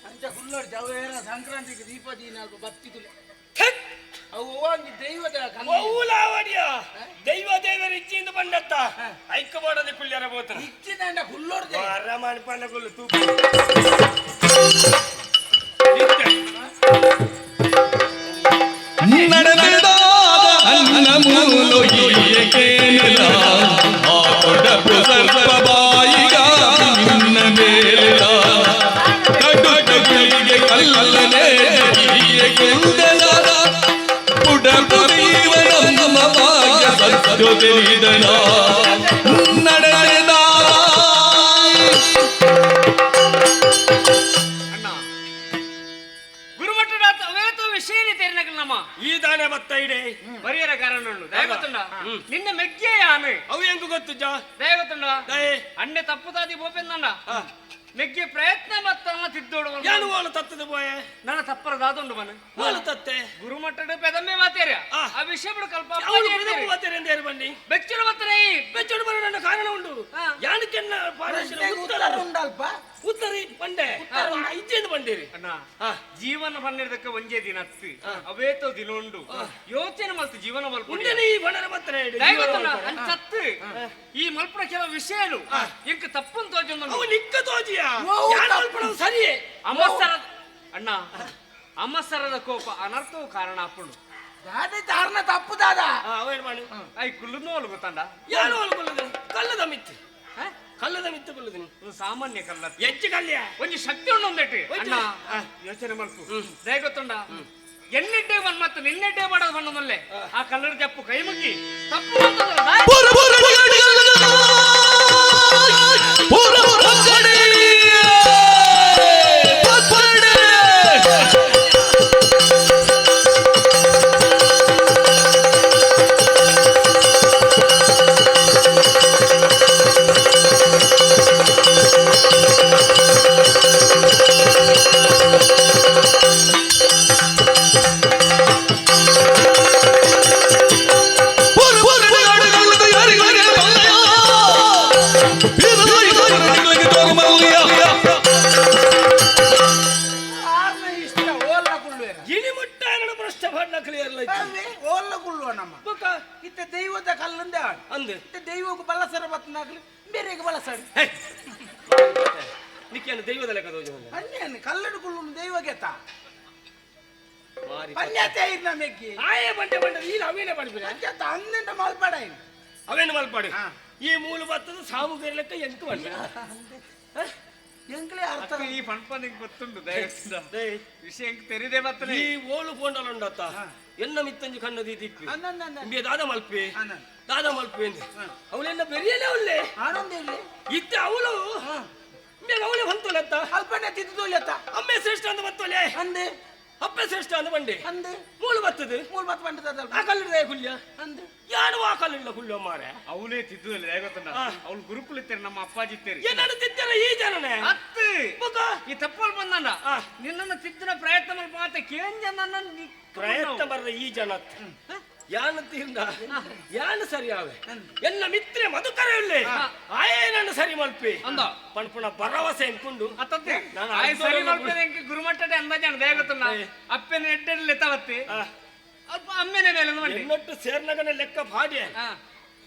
ಅಂಚ ಹುಲ್ಲೋಡ್ ಜವೇರ ಸಂಕ್ರಾಂತಿಗೆ ದೀಪ ದೀನ ಬತ್ತಿದು ಅವು ದೈವದ ಔಲಾವಡಿಯ ದೈವ ದೇವರ ಇಚ್ಛೆಯಿಂದ ಬಂದತ್ತ ಐಕ ಮಾಡೋದೆ ಕುಲ್ಯರ ಬೋತ ಇಚ್ಚಿನ ಹುಲ್ಲೋಡ್ ಅರಮಾಣಿ ಪಂಡ ಕುಲ್ಲು ತೂಕ ನಡೆದಾದ ಅನ್ನ ಮೂಲು ಏಕೇನಿಲ್ಲ ಆ ಕೊಡಪು ಸರ್ಪ ಬಾಯಿಗ ನಿನ್ನ ಮೇಲಿದ ಕಡುಗಳಿಗೆ ಕಲ್ಲನೆ ಕುಂದನಾದ ಕುಡಪು ಜೀವನ ನಮ್ಮ ಭಾಗ್ಯ ಸತ್ಯ ತಿಳಿದನ ನಡೆದಾದ ಈ ದಾನೆ ಬತ್ತ ಇಡೆ ಬರಿಯರ ಕಾರಣ ದಯಗೊತ್ತುಂಡ ನಿನ್ನ ಮೆಗ್ಗೆ ಆನೆ ಅವು ಹೆಂಗ ಗೊತ್ತು ಜಾ ದಯಗೊತ್ತುಂಡ ಅಣ್ಣೆ ತಪ್ಪುದಾದಿ ಬೋಪೆಂದಂಡ ಮೆಗ್ಗೆ ಪ್ರಯತ್ನ ಮತ್ತಲ್ಲ ತಿದ್ದೋಡು ಏನು ಓಲು ತತ್ತದ ಬೋಯೆ ನನ್ನ ತಪ್ಪರ ದಾದೊಂಡು ಬನ ಓಲು ತತ್ತೆ ಗುರುಮಟ್ಟದ ಪೆದಮ್ಮೆ ಮಾತೇರ ಆ ವಿಷಯ ಬಿಡು ಕಲ್ಪ ಮಾತೇರೆ ಎಂದೇರು ಬನ್ನಿ ಬೆಚ್ಚಡು ಬತ್ತರೇ ಬೆಚ್ಚಡು ಬರ ನನ್ನ ಕಾರಣ ಉಂಡು ಯಾನಕ್ಕೆನ್ನ ಉತ್ತರ ಉಂಡಲ್ಪ ಉತ್ತರಿ ಬಂಡೆ ಇಜ್ಜೆಂದು ಬಂಡೇರಿ ಅಣ್ಣ ಜೀವನ ಬನ್ನಿರದಕ್ಕೆ ಒಂಜೇ ದಿನ ಹತ್ತಿ ಅವೇತೋ ದಿನ ಉಂಡು ಯೋಚನೆ ಮಲ್ತು ಜೀವನ ಮಲ್ಪುಂಡೆ ಈ ಬಣ್ಣರ ಮಾತ್ರ ಚತ್ತು ಈ ಮಲ್ಪುಣ ಕೆಲವು ವಿಷಯಗಳು ಇಂಕ ತಪ್ಪನ್ ತೋಜೊಂದು ನಿಕ್ಕ ತೋಜಿಯ ಮಲ್ಪುಣ ಸರಿಯೇ ಅಮ್ಮಸರ ಅಣ್ಣ ಅಮ್ಮಸರದ ಕೋಪ ಅನರ್ಥವು ಕಾರಣ ಅಪ್ಪುಂಡು ಧಾರಣ ತಪ್ಪು ದಾದ ಅವೇನು ಮಾಡಿ ಐ ಕುಲ್ಲುನೂ ಅಲ್ಗು ತಂಡ ಯಾರು ಅಲ್ಗೊಳ್ಳದು ಕಲ್ಲದ ಮಿತ್ತು ಕಲ್ಲದ ಮಿತ್ತು ಕೊಲ್ಲುದಿನಿ ಸಾಮಾನ್ಯ ಕಲ್ಲ ಹೆಚ್ಚು ಕಲ್ಯ ಒಂಜಿ ಶಕ್ತಿ ಉಂಡೊಂದೆಟ್ಟು ಅಣ್ಣ ಯೋಚನೆ ಮಲ್ಪು ದಯ ಗೊತ್ತುಂಡ ಎನ್ನೆಡ್ಡೆ ಬಂದ್ ಮತ್ತು ನಿನ್ನೆಡ್ಡೆ ಮಾಡೋದು ಬಣ್ಣದಲ್ಲೇ ಆ ಕಲ್ಲರ ಜಪ್ಪು ಕೈ ಮುಗ್ಗಿ ತಪ್ಪು ದೈವದ ಕಲ್ಲಂದೆ ಅಂದೆ ದೈವಕ್ಕೆ ಬಲಸರ ಬತ್ತನಾಗ್ಲಿ ಬೇರೆಗೆ ಬಲಸರ ನಿಕ್ಕೇನು ದೈವದ ಲೆಕ್ಕ ತೋಜು ಅನ್ಯನ್ ಕಲ್ಲಡು ಕುಳ್ಳು ದೈವ ಗೆತ್ತ ಪನ್ಯತೆ ಇರ್ನ ಮೆಗ್ಗಿ ಆಯೇ ಬಂಡೆ ಬಂಡೆ ಇಲ್ಲ ಅವೇನೇ ಮಾಡ್ಬಿಡ ಗೆತ್ತ ಅಂದೆಂಟ ಮಲ್ಪಾಡ ಅವೇನು ಮಲ್ಪಾಡು ಈ ಮೂಲ ಬತ್ತದ ಸಾಮುದ್ರ ಲೆಕ್ಕ ಎಂಟು ಬಂಡ ಎಂಕ್ಲೆ ಅರ್ಥ ಈ ಪಂಪನಿಗೆ ಗೊತ್ತುಂಡು ವಿಷಯ ತೆರಿದೆ ಬತ್ತನೆ ಈ ಓಳು ಪೋಂಡಲ ಉಂಡತ್ತ ಎನ್ನ ಮಿತ್ತಂಜಿ ಕಣ್ಣದಿ ದಿಪ್ಪಿ ಇಂಬೆ ದಾದ ಮಲ್ಪೆ ದಾದ ಮಲ್ಪೆ ಅಂದೆ ಅವಳೆಲ್ಲ ಬೆರಿಯಲೇ ಅವಳೆ ಆನಂದ ಇತ್ತೆ ಅವಳು ಇಂಬೆ ಅವಳೆ ಹೊಂತೋಲೆತ್ತ ಅಲ್ಪನೆ ತಿದ್ದುಲೆತ್ತ ಅಮ್ಮೆ ಶ್ರೇಷ್ಠ ಅಂತ ಬತ್ತೋಲೆ ಅಂದೆ ಅಪ್ಪೆ ಶ್ರೇಷ್ಠ ಅಂತ ಬಂಡೆ ಅಂದೆ ಮೂಲ ಬತ್ತದು ಮೂಲ ಬತ್ತ ಬಂಡದ ಆ ಕಲ್ಲಿಡ ಕುಲ್ಯ ಅಂದೆ ಯಾರು ಆ ಕಲ್ಲಿಲ್ಲ ಕುಲ್ಯ ಮಾರೆ ಅವಳೇ ತಿದ್ದುದಲ್ಲಿ ಹೇಗೊತ್ತಂಡ ಅವಳು ಗುರುಕುಲಿತ್ತೇರಿ ನಮ್ಮ ಅಪ್ಪಾಜಿ ಇತ್ತೇರಿ ಏನಾದ್ರು ತಿದ್ದಾರ ಈ ಜನನೇ ಅತ್ತು ಈ ತಪ್ಪಲ್ಲಿ ಬಂದಣ್ಣ ನಿನ್ನನ್ನು ತಿದ್ದಿನ ಪ್ರಯತ್ನ ಮಲ್ಪ ಮಾತ ಕೇಂಜ ನನ್ನ ಪ್ರಯತ್ನ ಬರದ ಈ ಜನ ಯಾನ ತೀರ್ದ ಯಾನ ಸರಿ ಆವೆ ಎನ್ನ ಮಿತ್ರೆ ಮಧುಕರ ಇಲ್ಲೇ ಆಯೇ ನನ್ನ ಸರಿ ಮಲ್ಪಿ ಅಂದ ಪಣಪುಣ ಭರವಸೆ ಅನ್ಕೊಂಡು ಅತ್ತಂತೆ ಸರಿ ಮಲ್ಪದೆ ಗುರುಮಟ್ಟಡೆ ಅಂದಾಜ ದೇಗತ್ತಣ್ಣ ಅಪ್ಪೆನ ಎಡ್ಡೆಲ್ಲಿ ತವತ್ತಿ ಅಲ್ಪ ಅಮ್ಮೆನೆ ಮೇಲೆ ಎನ್ನೊಟ್ಟು ಸೇರ್ನಗನ ಲೆಕ್ಕ ಭಾಡ್ಯ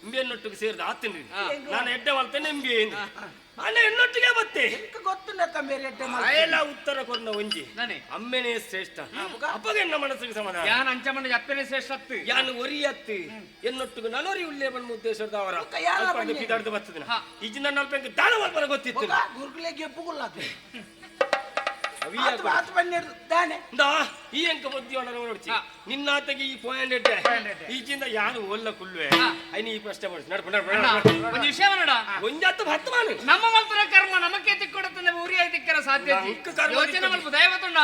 ಎಂಬಿಯನ್ನೊಟ್ಟಿಗೆ ಸೇರಿದ ಆತನ್ರಿ ನಾನು ಎಡ್ಡೆ ಮಲ್ತೇನೆ ಎಂಬಿ ಅಣ್ಣ ಎನ್ನೊಟ್ಟಿಗೆ ಬತ್ತೆ ಗೊತ್ತು ಬೇರೆ ಎಡ್ಡೆ ಎಲ್ಲ ಉತ್ತರ ಕೊರ್ನ ಒಂಜಿ ಅಮ್ಮೆನೇ ಶ್ರೇಷ್ಠ ಅಪ್ಪಗೆ ನನ್ನ ಮನಸ್ಸಿಗೆ ಸಮಾಧಾನ ಯಾನ್ ಅಂಚಮಣ್ಣ ಅಪ್ಪನೇ ಶ್ರೇಷ್ಠ ಅತ್ತು ಯಾನು ಒರಿಯತ್ತಿ ಎನ್ನೊಟ್ಟಿಗೆ ನನೊರಿ ಉಳ್ಳೇ ಬಂದ ಉದ್ದೇಶದ ಅವರ ಪಿದಾಡ್ದು ಬರ್ತದಿನ ಈಜಿ ನನ್ನ ಅಲ್ಪ ದಾನ ಮಾಡ್ಬಾರ ಗೊತ್ತಿತ್ತು ಗುರುಗಳಿಗೆ ಎಪ್ಪುಗುಲ್ಲಾಕ ಈ ಅಂಕ ಬುದ್ಧಿಯೋಣ ನೋಡ್ತಿ ನಿನ್ನಾತಗೆ ಈ ಪಾಯಿಂಟ್ ಈಚಿಂದ ಯಾನು ಒಲ್ಲ ಕುಲ್ವೆ ಐನಿ ಈ ಪ್ರಶ್ನೆ ಮಾಡಿಸಿ ಒಂದು ವಿಷಯ ನೋಡ ಒಂಜತ್ತು ಹತ್ತು ಮಾನು ನಮ್ಮ ಮಲ್ಪರ ಕರ್ಮ ನಮಕ್ಕೆ ತಿಕ್ಕೊಡುತ್ತೆ ಊರಿ ಐತಿಕ್ಕರ ಸಾಧ್ಯ ಯೋಚನೆ ಮಲ್ಪ ದಯವತ್ತುಂಡ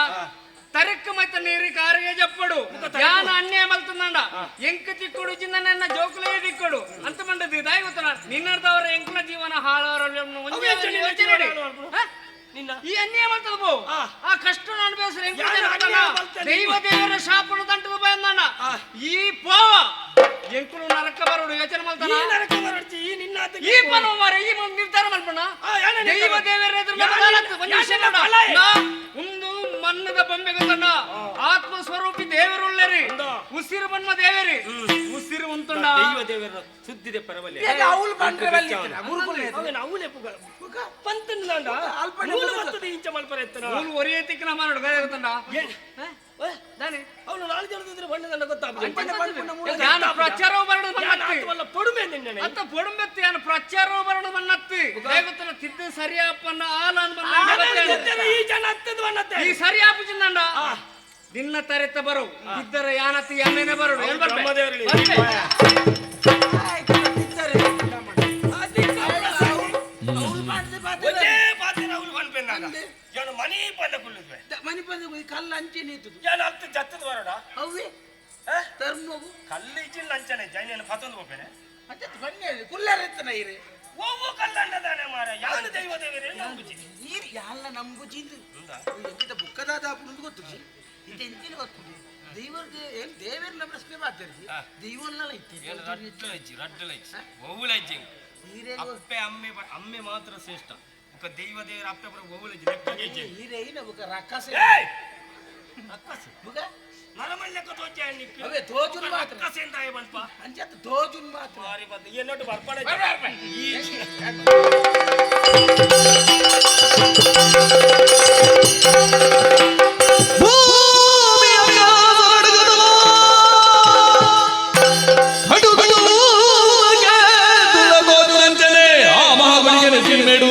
ತರಕ್ಕ ಮತ್ತ ನೀರಿ ಕಾರಿಗೆ ಜಪ್ಪಡು ಯಾನ ಅನ್ಯಾಯ ಮಲ್ತುಂಡ ಎಂಕ ತಿಕ್ಕೊಡು ಚಿನ್ನ ನನ್ನ ಜೋಕುಲೇ ತಿಕ್ಕೊಡು ಅಂತ ಮಂಡದಿ ದಯವತ್ತುಂಡ ನಿನ್ನರ್ದವರ ಎಂಕನ ಜೀವನ ಹಾಳವರ ನಿನ್ನ ಈ ಅನ್ಯಾಯ ಮಾಡ್ತದ ಬೋ ಆ ಕಷ್ಟ ಅನುಭವಿಸ್ರೆ ದೈವ ದೇವರ ಶಾಪನು ದಂಟದ ಬಂದಣ್ಣ ಈ ಪೋವ ಎಂಕುಲು ನರಕ ಬರೋಡು ಯೋಚನೆ ಮಾಡ್ತಾನ ನರಕ ಬರೋಡ್ತಿ ಈ ನಿನ್ನ ಈ ಪನೋ ಮಾರೆ ಈ ನಿರ್ಧಾರ ಮಾಡ್ಬಣ್ಣ ದೈವ ದೇವರ ಎದುರು ಒಂದು ಮನ್ನದ ಬೊಂಬೆ ಗೊತ್ತಣ್ಣ ಆತ್ಮ ಸ್ವರೂಪಿ ದೇವರುಳ್ಳರಿ ಉಸಿರು ಬಣ್ಣ ದೇವರಿ ಉಸಿರು ಉಂಟುಂಡ ದೈವ ದೇವರ ಸುದ್ದಿದೆ ಪರವಲ್ಲ ಅವಳು ಬಂದ್ರೆ ಅವಳೆ ಪಂತಂಡ ಇಂಚ ಮಲ್ಪರ ಎತ್ತನ ಅವಳು ಒರಿಯತಿಕ್ ನಮ್ಮ ನೋಡ್ಕೊಂಡ ಅವನು ನಾಳೆ ಜನ ಬಣ್ಣದಂಡ ಗೊತ್ತಾಗ್ತದೆ ನಾನು ಪ್ರಚಾರ ಬರೋಣ ಪೊಡುಮೆ ಅಂತ ಪೊಡುಂಬೆತ್ತಿ ನಾನು ಪ್ರಚಾರ ಬರೋಣ ಮನ್ನತ್ತಿ ಗೊತ್ತಲ್ಲ ತಿದ್ದು ಸರಿಯಪ್ಪನ್ನ ಈ ಜನ ಹತ್ತದ ಬಣ್ಣತ್ತೆ ಈ ಸರಿಯಾಪ ಚಿನ್ನಂಡ ದಿನ ತರೆತ ಬರೋ ಇದ್ದರ ಯಾನತ್ತಿ ಎಣ್ಣೆನೆ ಬರೋಡು ಮನಿ ಬಂದ ಕಲ್ಲು ಅಂಚೆ ನೀತದು ಹತ್ತು ಜತ್ತದ ಬರೋಡ ಅವೇ ತರ್ಮಗು ಕಲ್ಲು ಇಚ್ಚಿನ ಲಂಚನೆ ಜೈನ ಪತ್ತೊಂದು ಹೋಗ್ಬೇನೆ ಮತ್ತೆ ಬನ್ನಿ ಕುಲ್ಲರೆತ್ತನ ಇರೆ ಓ ಕಲ್ಲಂಡದಾನೆ ಮಾರ ಯಾರು ದೈವ ದೇವರೇ ನಂಬುಜಿ ನೀರು ಯಾಲ್ಲ ನಂಬುಜಿಂದು ಎಂತ ಬುಕ್ಕದಾದ ಅಪ್ಪನದು ಗೊತ್ತು ಇದು ಎಂತಿನ ಗೊತ್ತು ದೇವರಿಗೆ ಏನು ದೇವರನ್ನ ಪ್ರಶ್ನೆ ಮಾಡ್ತಾರೆ ದೈವನ್ನೆಲ್ಲ ಇತ್ತು ಓವುಲಜ್ಜಿ ಅಪ್ಪೆ ಅಮ್ಮೆ ಮಾತ್ರ ಶ್ರೇಷ್ಠ ದೈವ ದೇವರ ಅಪ್ಪೆ ಬರ ಓವುಲಜ್ಜಿ ಹೀರೆ ಬುಕ್ಕ ರಕ್ಕಸ ರಕ್ಕಸ ಬುಗ ನರಮಲ್ಯಕ ತೋಚೆ ನಿಕ್ಕೆ ಅವೇ ತೋಜುನ್ ಮಾತ್ರ ರಕ್ಕಸ ಅಂತ ಆಯ ಬಲ್ಪ ಅಂಚತ್ತ ತೋಜುನ್ ಮಾತ್ರ ಮಾರಿ ಬಂದ ಏನೊಟ್ಟು ಬರ್ಪಡೆ ಆ ಮಹಾಬಲಿಗೆ ಸಿನಿಮೇಡು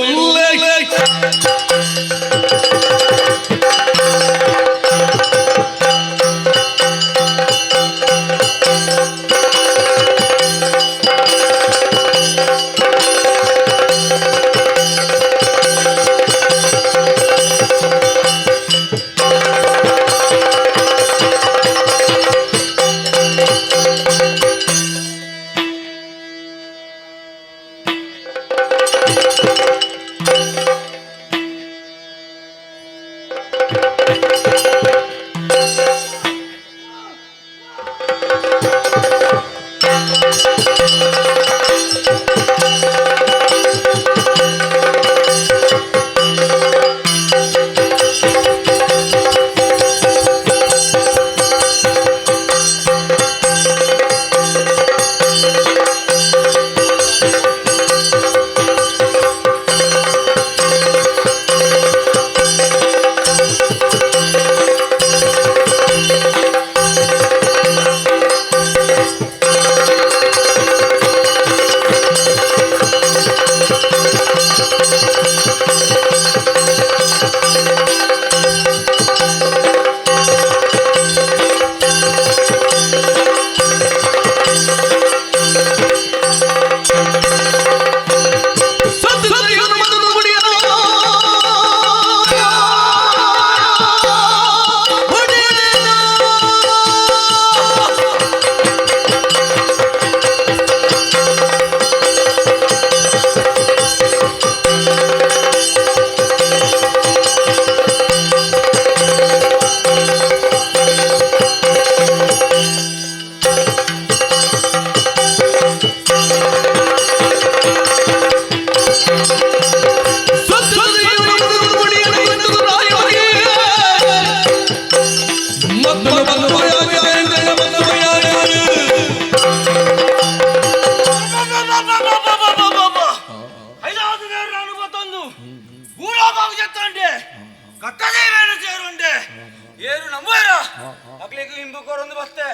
ಒಂದು ಬಸ್ತೆ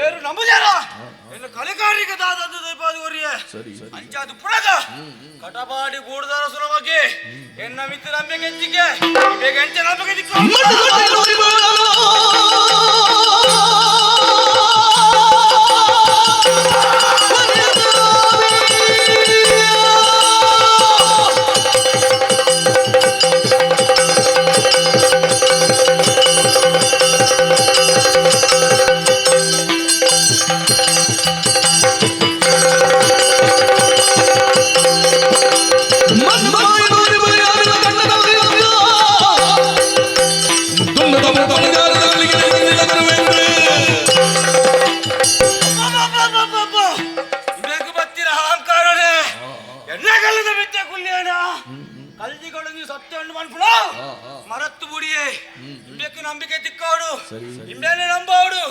ಏರು ನಂಬುಜಾರ ಇನ್ನು ಕಲಿಕಾರಿಕ ದಾದದ್ದು ದೈಪಾದಿ ಒರಿಯೆ ಅಂಚಾದು ಪುಳಗ ಕಟಪಾಡಿ ಗೂಡದಾರ ಸುಲಭವಾಗಿ ಎನ್ನ ಮಿತ್ರ ನಂಬಿಕೆ ಹೆಚ್ಚಿಗೆ ಬೇಗ ಎಂಚ ನಂಬಿಕೆ ದಿಕ್ಕು ಕಲ್ಜಿಗಳು ಸತ್ಯವನ್ನು ಮನ್ಪುಣ ಮರತ್ತು ಬುಡಿಯೇ ಇಂಬೆಕ್ಕೆ ನಂಬಿಕೆ ತಿಕ್ಕೋಡು ಇಂಬೇನೆ ನಂಬೋಡು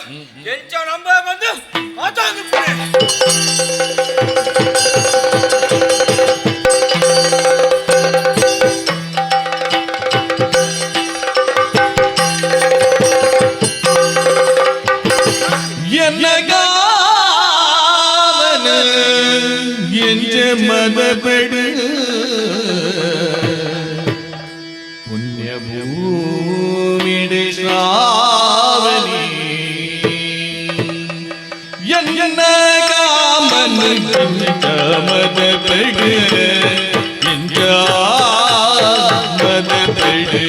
ಎಂಚ ನಂಬ ಬಂದು ಮಾತಾಡು மதபடு புண்ணியபூமிடு ஸ்ராவணி என்ன காமன் மதபடு மதபடு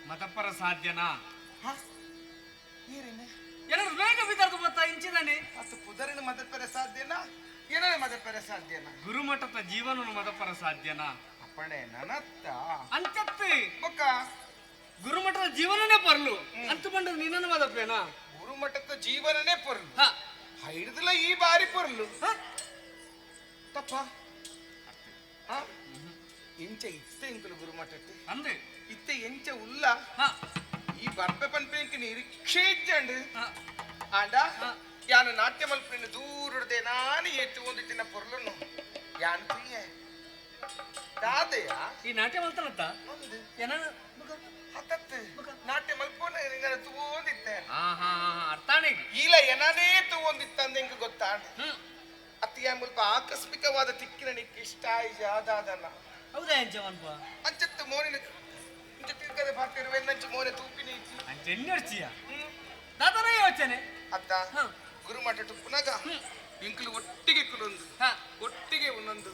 ಮತಪರ ಸಾಧ್ಯನಾ ಏನಾದ್ರು ಬೇಗ ಬಿದ್ದಾರ್ದು ಗೊತ್ತಾ ಇಂಚಿದಾನೆ ಅಷ್ಟು ಪುದರಿನ ಮದಪರ ಸಾಧ್ಯನಾ ಏನೇ ಮದಪರ ಸಾಧ್ಯನಾ ಗುರುಮಠದ ಜೀವನ ಮತಪರ ಸಾಧ್ಯನಾ ಅಪ್ಪಣೆ ನನ್ನತ್ತ ಅಂಚತ್ತಿ ಬೊಕ್ಕ ಗುರುಮಠದ ಜೀವನನೇ ಪರ್ಲು ಅಂತ ಬಂದ ನಿನ್ನ ಮದಪೇನಾ ಗುರುಮಠದ ಜೀವನನೇ ಪೊರ್ಲು ಹ ಹಿಡಿದಲ್ಲ ಈ ಬಾರಿ ಪೊರ್ಲು ತಪ್ಪ ಎಂಚ ಇತ್ತೆ ಇಂಕಲು ಗುರುಮಠಕ್ಕೆ ಅಂದೆ ಇತ್ತೆ ಎಂಚ ಉಲ್ಲ ಹ ಈ ಬರ್ಪೆ ಪನ್ಪೆಂಕ್ ನಿರೀಕ್ಷೆ ಇಚ್ಚಂಡು ಆಂಡ ಯಾನು ನಾಟ್ಯ ಮಲ್ಪನ ದೂರಡೆ ನಾನು ಎತ್ತು ಒಂದಿಟ್ಟಿನ ಪೊರ್ಲನ್ನು ಯಾನ್ ಪ್ರಿಯ ದಾದೆಯ ಈ ನಾಟ್ಯ ಮಲ್ತನಂತ ಏನ ಹತ್ತತ್ತು ನಾಟ್ಯ ಮಲ್ಪೋನ ನಿಂಗನ ತೂಂದಿತ್ತೆ ಅರ್ಥಾಣೆ ಇಲ್ಲ ಏನನೇ ತೂಂದಿತ್ತಂದ ಹೆಂಗ ಗೊತ್ತಾ ಅತ್ತಿಯ ಮುಲ್ಪ ಆಕಸ್ಮಿಕವಾದ ತಿಕ್ಕಿನ ನಿಕ್ಕೆ ಇಷ್ಟ ಆದಾದಲ್ಲ ಹೌದಾ ಎಂಚವನ್ಪ ಅಂಚತ್ತು ಮೋನಿನ ಇಂಚ ತಿರ್ಗದೆ ಬರ್ತಿರುವೆ ನಂಚು ಮೋನೆ ತೂಪಿನಿ ಅಂಚೆನ್ನರ್ಚಿಯ ದಾದನ ಯೋಚನೆ ಅತ್ತ ಗುರುಮಠ ಪುನಗ ಇಂಕಲು ಒಟ್ಟಿಗೆ ಕುಲೊಂದು ಒಟ್ಟಿಗೆ ಒಂದೊಂದು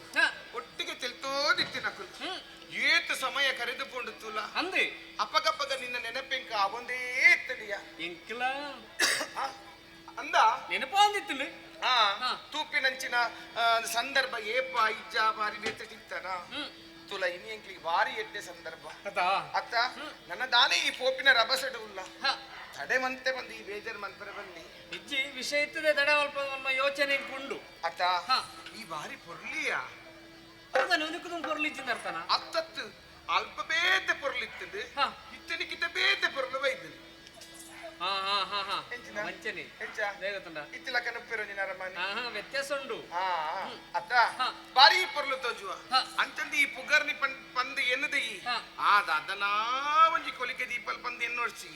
ಒಟ್ಟಿಗೆ ತೆಲ್ತೋದಿತ್ತಿ ನಕಲು ಏತು ಸಮಯ ಕರೆದುಕೊಂಡು ತುಲ ಅಂದೆ ಅಪಗಪಗ ನಿನ್ನ ನೆನಪೆಂಕ ಅವೊಂದೇ ಎತ್ತಡಿಯ ಎಂಕಲ ಅಂದ ನೆನಪ ಅಂದಿತ್ತು ತೂಪಿನಂಚಿನ ಸಂದರ್ಭ ಏಪ ಇಜ್ಜ ಬಾರಿ ಬೇತಿತ್ತನ ತುಲ ಇನಿ ಎಂಕ್ಲಿಗೆ ಬಾರಿ ಎಡ್ಡೆ ಸಂದರ್ಭ ಅತ್ತ ನನ್ನ ದಾನೇ ಈ ಪೋಪಿನ ರಭಸಡು ಇಲ್ಲ ತಡೆ ಮಂತೆ ಬಂದು ಈ ಬೇಜಾರು ಮಂತ್ರೆ ಬನ್ನಿ ಇಜ್ಜಿ ವಿಷಯ ಇರ್ತದೆ ತಡೆ ಸ್ವಲ್ಪ ನಮ್ಮ ಯೋಚನೆ ಕೊಂಡು ಅತ್ತ ಈ ಬಾರಿ ಪೊರ್ಲಿಯ ಒಂದಕ್ಕೂ ಪೊರ್ಲಿಚ್ಚಿಂದ ಅರ್ಥನ ಅತ್ತತ್ತು ಅಲ್ಪ ಬೇತೆ ಪೊರ್ಲಿತ್ತದೆ ಇತ್ತನಿಕ್ಕಿಂತ ಬೇತೆ ಪೊರ್ಲು ಬೈದ್ರಿ ವಂಚನೆ ಇತ್ತಿಲ ಕನಪಿರೋಜಿನ ಅರಮನೆ ವ್ಯತ್ಯಾಸ ಉಂಟು ಅತ್ತ ಬಾರಿ ಪೊರ್ಲು ತೋಜುವ ಅಂಚಂದಿ ಈ ಪುಗರ್ನಿ ಪಂದು ಎನ್ನದ ಈ ಅದನಾ ಒಂಜಿ ಕೊಲಿಕೆ ದೀಪಲ್ ಪಂದು ಎನ್ನೋಡ್ಸಿ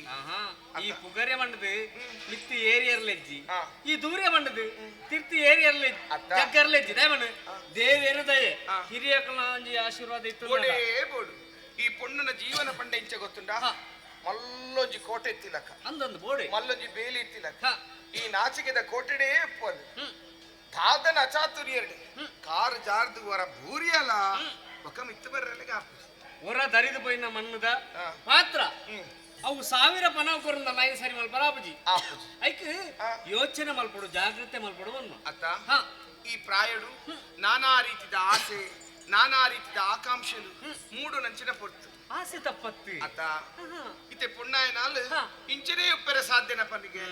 ಈ ಪುಗರೆ ಮಂಡದು ಮಿತ್ತಿ ಏರಿಯರ್ಲೆಜ್ಜಿ ಈ ದೂರ ಮಂಡದು ತಿರ್ತಿ ಏರಿಯರ್ಲೆಜ್ಜಿ ಜಗ್ಗರ್ಲೆಜ್ಜಿ ದಯಮಣ್ಣು ದೇವೇರು ದಯೆ ಹಿರಿಯ ಒಂಜಿ ಆಶೀರ್ವಾದ ಇತ್ತು ಬೋಡು ಈ ಪೊಣ್ಣನ ಜೀವನ ಪಂಡ ಇಂಚ ಗೊತ್ತುಂಡ ಮಲ್ಲೊಂಜಿ ಕೋಟೆ ಎತ್ತಿಲಕ ಅಂದೊಂದು ಬೋಡೆ ಮಲ್ಲೊಂಜಿ ಬೇಲಿ ಎತ್ತಿಲಕ ಈ ನಾಚಿಕೆದ ಕೋಟೆಡೇ ಪೋದು ದಾದನ ಅಚಾತುರ್ಯರ್ಡೆ ಕಾರು ಜಾರ್ದು ವರ ಭೂರಿಯಲ್ಲ ಒಕ್ಕ ಮಿತ್ತು ಬರ್ರಲ್ಲಿಗೆ ಹಾಪು ಹೊರ ದರಿದು ಪೋಯಿನ ಮಣ್ಣದ ಮಾತ್ರ ಅವು ಸಾವಿರ ಪನ ಕೊರಂದ ನಾಯಿ ಸರಿ ಮಲ್ಪರಾಪುಜಿ ಐಕ್ ಯೋಚನೆ ಮಲ್ಪಡು ಜಾಗ್ರತೆ ಮಲ್ಪಡು ಅನ್ನು ಅತ್ತ ಈ ಪ್ರಾಯಡು ನಾನಾ ರೀತಿದ ಆಸೆ ನಾನಾ ರೀತಿದ ಆಕಾಂಕ್ಷೆಲು ಮೂಡು ನಂಚಿನ ಪೊರ್ತು ಆಸೆ ತಪ್ಪತ್ತು ಅತ್ತ ಇತ್ತೆ ಪುಣ್ಣಾಯ ನಾಲ್ ಇಂಚನೇ ಉಪ್ಪೆರ ಸಾಧ್ಯನ ಪನ್ನಿಗೆ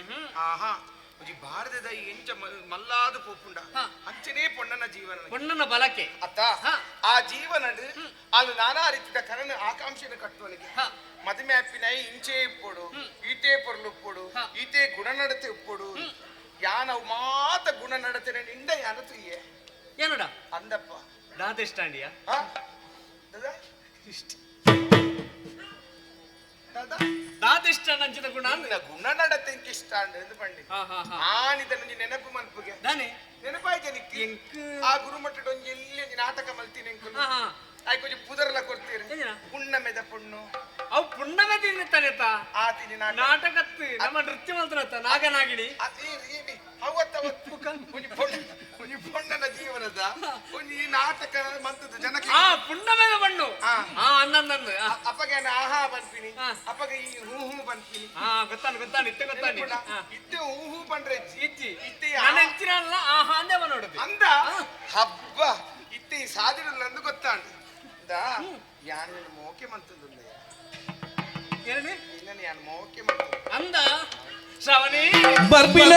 ಆಹಾ ಒಂಜಿ ಭಾರತದ ಎಂಚ ಮಲ್ಲಾದು ಪೋಪುಂಡ ಅಂಚನೇ ಪೊಣ್ಣನ ಜೀವನ ಪೊಣ್ಣನ ಬಲಕೆ ಅತ್ತ ಆ ಜೀವನಡು ಅದು ನಾನಾ ರೀತಿದ ಕರಣ ಆಕಾಂಕ್ಷೆನ ಕಟ್ಟುವನಿಗೆ ಮದುವೆ ಆಪಿನೈ ಇಂಚೆ ಇಪ್ಪೋಡು ಈಟೇ ಪೊರ್ಲು ಉಪ್ಪೋಡು ಈಟೇ ಗುಣನಡತೆ ಉಪ್ಪೋಡು ಯಾನವು ಮಾತ ಗುಣನಡತೆನ ನಿಂದ ಯಾನ ತುಯ್ಯೆ ಏನಡ ಅಂದಪ್ಪ ದಾದೆಷ್ಟಾಂಡಿಯ ದಾದೆಷ್ಟ ನಂಚಿನ ಗುಣ ಗುಣ ನಡತೆ ಇಷ್ಟ ಪಂಡಿ ಆನಿದನ್ನು ನೆನಪು ಮಲ್ಪುಗೆ ನೆನಪಾಯ್ಕೆ ನಿಕ್ಕಿ ಆ ಗುರುಮಠದ ಒಂಜಿ ಎಲ್ಲಿ ನಾಟಕ ಮಲ್ತೀನಿ ಆಯ್ಕೊಂಚ ಪುದರ್ಲ ಕೊಡ್ತೀರಿ ಪುಣ್ಣಮೆದ ಪುಣ್ಣು ಅವು ಪುಣ್ಣಮೆದ ತಾನೆತ ಆತಿನಿ ನಾಟಕತ್ತು ನಮ್ಮ ನೃತ್ಯ ಮಂತ್ರ ನಾಗನಾಗಿಣಿ ಒಂಜಿ ಪೊಣ್ಣನ ಜೀವನದ ಒಂಜಿ ನಾಟಕ ಮಂತದ ಜನಕ್ಕೆ ಪುಣ್ಣಮೆದ ಪಣ್ಣು ಅನ್ನಂದು ಅಪ್ಪಗೆ ಆಹಾ ಬನ್ಪಿನಿ ಅಪ್ಪಗೆ ಈ ಹೂ ಹೂ ಬನ್ಪಿನಿ ಗೊತ್ತಾನು ಇತ್ತೆ ಗೊತ್ತಾನಿ ಇತ್ತೆ ಹೂ ಹೂ ಬಂದ್ರೆ ಇಜ್ಜಿ ಇತ್ತೆ ಹೆಚ್ಚಿನ ಆಹಾ ಅಂದೆ ನೋಡುದು ಅಂದ ಹಬ್ಬ ಇತ್ತೆ ಈ ಸಾದಿರಲ್ಲ ಅಂದು ಗೊತ್ತಾಂಡು ಯಾನು ಮೋಕೆ ಮಂತದ್ದು ಇನ್ನನ್ನು ಯಾನು ಮೋಕೆ ಮಂತದ್ದು ಅಂದ ಶ್ರವಣಿ ಬರ್ಪಿನ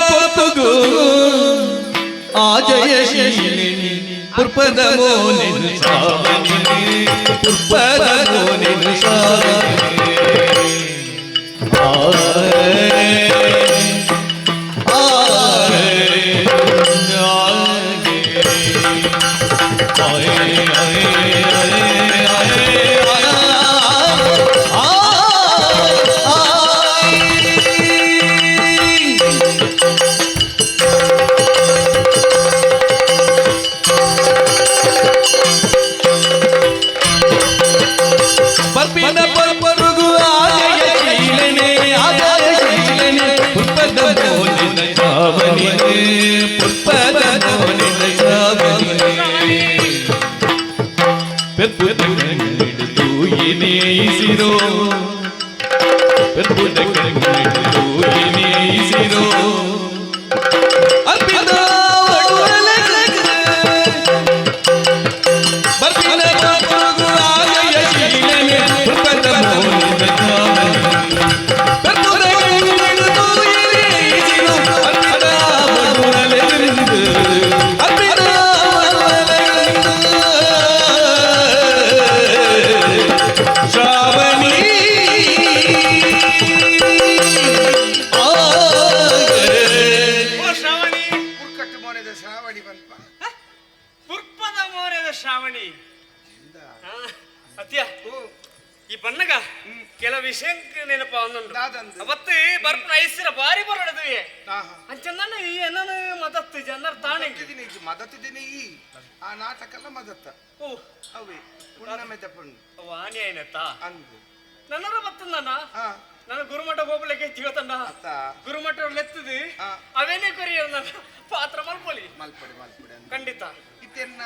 ಪೊತ್ತುಗು ಆ ಜಯಶೀಲಿನಿ ಪುರ್ಪದ ಮೋನಿನು ಶ್ರಾವಣಿ ಪುರ್ಪದ ಮೋನಿನು ಶ್ರಾವಣಿ ಬರ್ಪಿನ ಪರ್ಪರುಗು ಆಜಯಶೀಲನೆ ಆಜಯಶೀಲನೆ ಪುರ್ಪದ ಮೋನಿನ ಶ್ರಾವಣಿ ಪುರ್ಪದ ಮೋನಿನ ಶ್ರಾವಣಿ ಪೆಪ್ಪುದ ಕಣ್ಣಿಡಿದು ಇನೇಯಿಸಿರೋ ಪೆಪ್ಪುದ ಕಣ್ಣಿಡಿದು ಇನೇಯಿಸಿರೋ ಅರ್ಪಿತ ಬರ್ಪಿನ ಪರ್ಪರುಗು ಆಜಯಶೀಲನೆ ಪುರ್ಪದ ಮೋನಿನ ಶ್ರಾವಣಿ ಪೆಪ್ಪುದ ಕಣ್ಣಿಡಿದು ಇನೇಯಿಸಿರೋ ಅರ್ಪಿತ ಬಡುವಲೆಂದು ಅರ್ಪಿತ ಶ್ರಾವಣಿ ಶ್ರಾವಣಿ ಅತ್ಯ ಈ ಬಣ್ಣಗ ಕೆಲ ವಿಷಯ ನೆನಪ ಒಂದೊಂದು ದಾದಂದು. ಅವತ್ತು ಬರ್ಪನ ಐಸ್ರ ಬಾರಿ ಬರಡದುವೆ ಅಂಚಂದನ ಈ ಏನನ ಮದತ್ತು ಜನರ ತಾಣೆ ಮದತ್ತಿದ್ದೀನಿ ಈ ಆ ನಾಟಕಲ್ಲ ಮದತ್ತ ಓ ಅವೇ ಉಣ್ಣಮೆ ತಪ್ಪಣ್ಣು ವಾಣಿ ಆಯ್ನತ್ತ ಅಂದು ನನ್ನರ ಬತ್ತಂದನ ಹಾ ನನ್ನ ಗುರುಮಠ ಗೋಪಲಕ್ಕೆ ಜೀವತಂಡ ಅತ್ತ ಗುರುಮಠ ಲೆತ್ತದು ಹಾ. ಅವೇನೇ ಕೊರಿಯ ನನ್ನ ಪಾತ್ರ ಮಲ್ಪೊಲಿ ಮಲ್ಪಡೆ ಮಲ್ಪಡೆ ಅಂದು ಖಂಡಿತ ಇತ್ತೆನ್ನ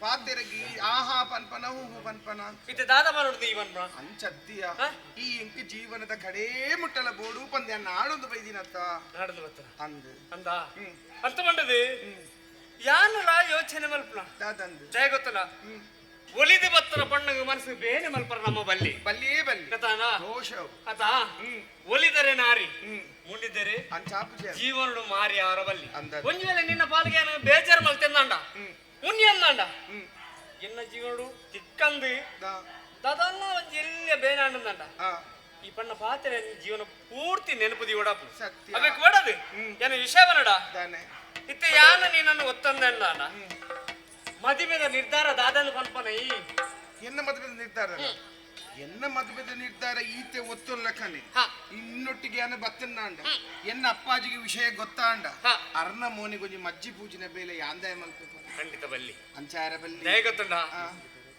ಪಾತೆರಗಿ ಆಹಾ ಪನ್ಪನ ಹೂವು ಪನ್ಪನ ಇದು ದಾದ ಮಾಡೋದು ಇವನ್ ಅಂಚತ್ತಿಯ ಹಾ? ಈ ಇಂಕ ಜೀವನದ ಕಡೇ ಮುಟ್ಟಲ ಬೋಡು ಪಂದ್ಯ ನಾಡೊಂದು ಬೈದಿನತ್ತ ನಾಡದು ಬತ್ತ ಅಂದು ಅಂದ ಅಂತ ಬಂಡದು ಯಾನಲ ಯೋಚನೆ ಮಲ್ಪನ ದಾದಂದು ಜಯ ಗೊತ್ತಲ್ಲ ಒಲಿದು ಬತ್ತನ ಬಣ್ಣಗ ಮನಸ್ಸು ಬೇನೆ ಮಲ್ಪರ ನಮ್ಮ ಬಲ್ಲಿ ಬಲ್ಲಿಯೇ ಬಲ್ಲಿ ಕತಾನ ದೋಷವು ಅತ ಒಲಿದರೆ ನಾರಿ ಮುಂಡಿದರೆ ಅಂಚಾಪುಜ ಜೀವನಡು ಮಾರಿ ಅವರ ಬಲ್ಲಿ ಅಂದದ್ದು. ಒಂಜಿ ವೇಳೆ ನಿನ್ನ ಪಾಲಿಗೆ ಏನು ಬೇಜಾರು ಮಲ್ತೆಂದಂಡ ಉನ್ನಿ ಅಂದಂಡ ಎನ್ನ ಜೀವನಡು ತಿಕ್ಕಂದು ದದನ್ನ ಒಂಜಿ ಎಲ್ಲ ಬೇನೆ ಅಂದಂಡ ಈ ಪಣ್ಣ ಪಾತ್ರೆ ಜೀವನ ಪೂರ್ತಿ ನೆನಪುದಿ ಓಡಾಪು ಸತ್ಯ. ಅದಕ್ಕೆ ಓಡದು ಏನು ವಿಷಯ ಬನ್ನಡ ತಾನೆ ಇತ್ತೆ ಯಾನ ನೀನನ್ನು ಒತ್ತಂದಂಡ ಮದುವೆದ ನಿರ್ಧಾರ ದಾದನ್ನು ಪನ್ಪನ ಈ ಎನ್ನ ಮದುವೆ ನಿರ್ಧಾರ ಎನ್ನ ಮದುವೆದ ನಿರ್ಧಾರ ಈತೆ ಒತ್ತೊಲ್ಲಕನೆ ಇನ್ನೊಟ್ಟಿಗೆ ಅನ್ನ ಬತ್ತನ್ನಾಂಡ ಎನ್ನ ಅಪ್ಪಾಜಿಗೆ ವಿಷಯ ಗೊತ್ತಾಂಡ ಅರ್ನ ಮೋನಿ ಗೊಂಜಿ ಮಜ್ಜಿ ಪೂಜಿನ ಬೇಲೆ ಯಾಂದಾಯ ಮಲ್ಪೆ ಖಂಡಿತ ಬಲ್ಲಿ ಅಂಚಾರ ಬಲ್ಲಿ ದಯ ಗೊತ್ತುಂಡ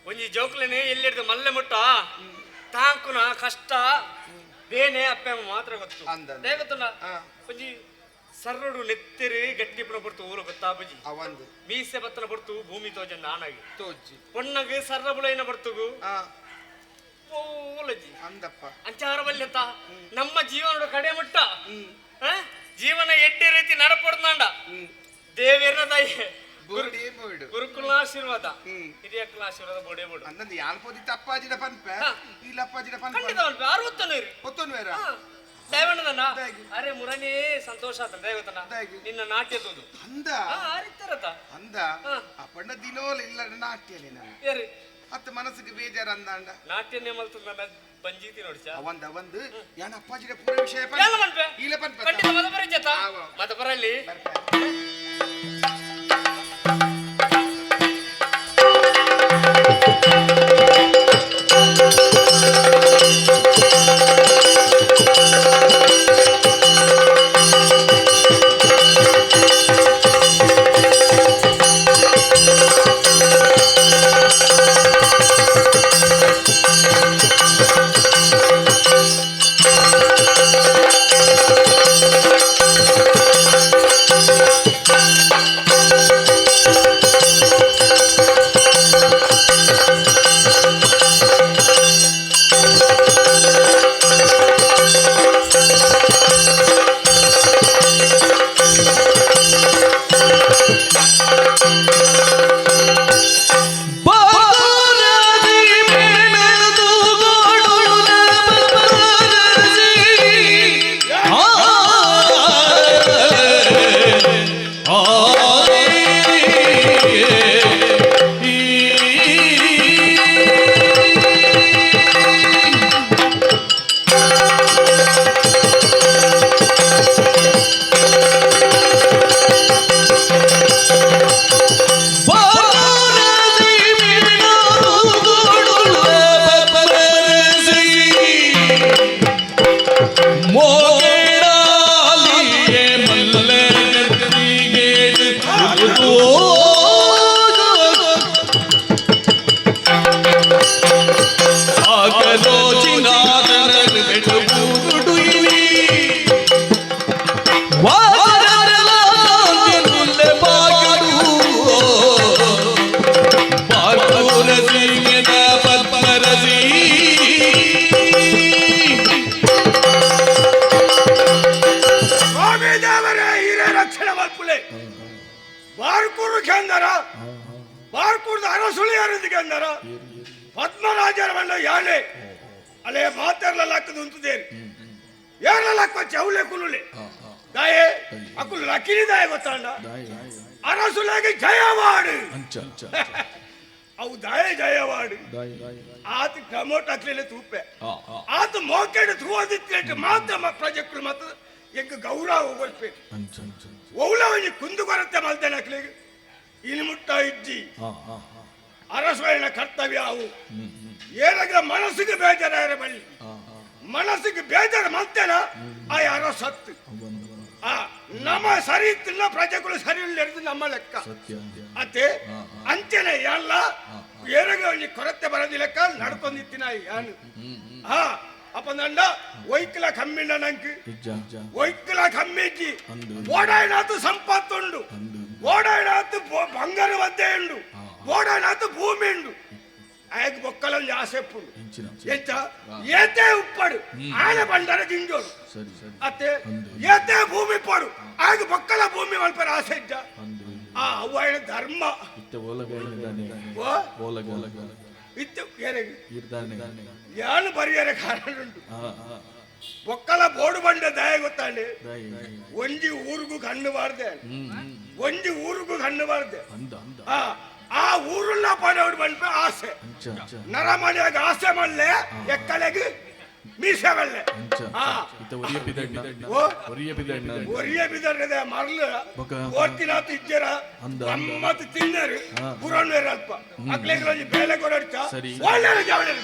ಒಂಜಿ ಜೋಕ್ಲೆನೆ ಎಲ್ಲಿಡ್ದು ಮಲ್ಲೆ ಮುಟ್ಟ ತಾಂಕುನ ಕಷ್ಟ ಬೇನೆ ಅಪ್ಪೆ ಮಾತ್ರ ಗೊತ್ತು ಅಂದದ್ದು. ದಯ ಗೊತ್ತುಂಡ ಒಂಜಿ ಸರ್ರಡು ನೆತ್ತೆರೆ ಗಟ್ಟಿ ಪುನ ಬರ್ತು ಊರು ಗೊತ್ತಾಪಜಿ ಅವಂದು ಮೀಸೆ ಬತ್ತನ ಬರ್ತು ಭೂಮಿ ತೋಜನ್ ನಾನಾಗಿ ತೋಜಿ ಪೊಣ್ಣಗೆ ಸರ್ರ ಬುಳೈನ ಬರ್ತುಗು ಓಲಜಿ ಅಂದಪ್ಪ ಅಂಚಾರ ಬಲ್ಯತ ನಮ್ಮ ಜೀವನದ ಕಡೆ ಮುಟ್ಟ ಜೀವನ ಎಡ್ಡೆ ರೀತಿ ನಡಪಡ್ದಂಡ ದೇವೇರ್ನ ದಯ ಬೋರ್ಡೇ ಬೋರ್ಡು ಗುರುಕುಲ ಆಶೀರ್ವಾದ ಹಿರಿಯಕ್ಕಳ ಆಶೀರ್ವಾದ ಬೋಡೆ ಬೋಡು ಅಂದಂದು ಯಾಲ್ಪೋದಿತ್ತ ಅಪ್ಪಾಜಿನ ಪನ್ಪೆ ಇಲ್ಲ ಅಪ್ಪಾಜಿನ ಪನ್ಪೆ ಖಂಡಿತ ಉಂಟು ಅರವತ್ತನೇ ಹೊತ್ತೊಂದು ಬೇರ ದಯವಣ್ಣದನ್ನ ಅರೆ ಮುರನೇ ಸಂತೋಷ ಆತ ದಯವತನ ದಾಗಿ. ನಿನ್ನ ನಾಟ್ಯದದು ಅಂದ ಅರಿತಾರತ ಅಂದ ಆ ಪಂಡ ದಿನೋಲ್ ಇಲ್ಲ ನಾಟ್ಯಲಿ ನಾನು ಏರಿ ಅತ್ತ ಮನಸ್ಸಿಗೆ ಬೇಜಾರ ಅಂದಾಂಡ ನಾಟ್ಯನೇ ಮಲ್ತು ನನ್ನ ಬಂಜೀತಿ ನೋಡ್ಸ ಅವಂದು ಯಾನ ಅಪ್ಪಾಜಿನ ಪೂರ ವಿಷಯ ಎಲ್ಲ ಮನ್ಪೆ ಇಲ್ಲ ಪನ್ಪೆ ಖಂಡಿತ ಮದ ಪರಿಚಯ ಮದ ಬರಲಿ ಪದ್ಮರಾಜರ ಬಂಡ ಯಾನೆ ಅಲೆ ಮಾತೆರ್ಲ ಲಕ್ಕದ ಉಂತುದೇರಿ ಯಾರ ಲಕ್ಕ ಚೌಲೆ ಕುಲುಲೆ ದಾಯೆ ಅಕುಲು ಲಕ್ಕಿನಿ ದಾಯ ಗೊತ್ತಾಂಡ ಅರಸುಲೆಗೆ ಜಯವಾಡು ಅವು ದಾಯ ಜಯವಾಡು ಆತ ಪ್ರಮೋಟ್ ಹಾಕ್ಲಿಲ್ಲ ತೂಪೆ ಆತ ಮೋಕೆಡ್ ತೂದಿತ್ತು ಮಾತ ಪ್ರಾಜೆಕ್ಟ್ ಮಾತ್ರ ಎಂಕ ಗೌರವ ಬರ್ಬೇಕು ಒವ್ಲವನಿ ಕುಂದು ಬರುತ್ತೆ ಮಲ್ತೇನೆ ಹಾಕ್ಲಿಗೆ ಇನ್ನು ಮುಟ್ಟ ಇಜ್ಜಿ ಅರಸನ ಕರ್ತವ್ಯ ಅವು ಏನಾಗ ಮನಸ್ಸಿಗೆ ಬೇಜಾರ ಬಳ್ಳಿ ಮನಸ್ಸಿಗೆ ಬೇಜಾರು ಮಲ್ತೇನ ಆ ಯಾರೋ ಸತ್ತು ನಮ್ಮ ಸರಿ ಇತ್ತಿಲ್ಲ ಪ್ರಜೆಗಳು ಸರಿ ಇಲ್ಲ ನಮ್ಮ ಲೆಕ್ಕ ಅತ್ತೆ ಅಂಚೆನೆ ಎಲ್ಲ ಏನಾಗ ಕೊರತೆ ಬರೋದಿಲ್ಲಕ್ಕ ನಡ್ಕೊಂಡಿತ್ತಿನ ಯಾನು ಅಪ್ಪ ನಂಡ ಒಯ್ಕಲ ಕಮ್ಮಿಂಡ ನಂಗೆ ಒಯ್ಕಲ ಕಮ್ಮಿಜ್ಜಿ ಓಡಾಡಿನಾತು ಸಂಪತ್ತುಂಡು ಓಡಾಡಿನಾತು ಬಂಗಾರ ಒದ್ದೆ ಉಂಡು ಓಡಾಡಿನಾತು ಭೂಮಿ ಉಂಡು ఆయనకు బొక్కలు ఆసేప్పుడు ఎంత ఏతే ఉప్పాడు ఆయన బండార గింజోడు అతే ఏతే భూమి పడు ఆయన బొక్కల భూమి వాళ్ళపై ఆసేజ్జ అవ్వ ఆయన ధర్మ ಯಾನು ಬರಿಯರೆ ಕಾರಣ ಬೊಕ್ಕಲ ಬೋಡು ಬಂಡ ದಯ ಗೊತ್ತಾಂಡೆ ಒಂಜಿ ಊರಿಗೂ ಕಣ್ಣು ಬಾರ್ದೆ ಒಂಜಿ ಊರಿಗೂ ಕಣ್ಣು ಬಾರ್ದೆ ಆ ಊರುನ್ನ ಪಡೆಯೋಡು ಬಂದ್ಪೆ ಆಸೆ ನರಮನೆಯಾಗ ಆಸೆ ಮಲ್ಲೆ ಎಕ್ಕಲೆಗೆ ಮೀಸೆ ಮಲ್ಲೆ ಒರಿಯ ಬಿದರ್ಗದೆ ಮರ್ಲು ಓದ್ತಿನಾತು ಇಜ್ಜರ ಅಮ್ಮತ್ತು ತಿನ್ನರು ಪುರಾಣರು ಅಲ್ಪ ಅಕ್ಲೆಗೆ ಬೇಲೆ ಕೊಡಡ್ತ ಒಳ್ಳೆ ಜವಳಿ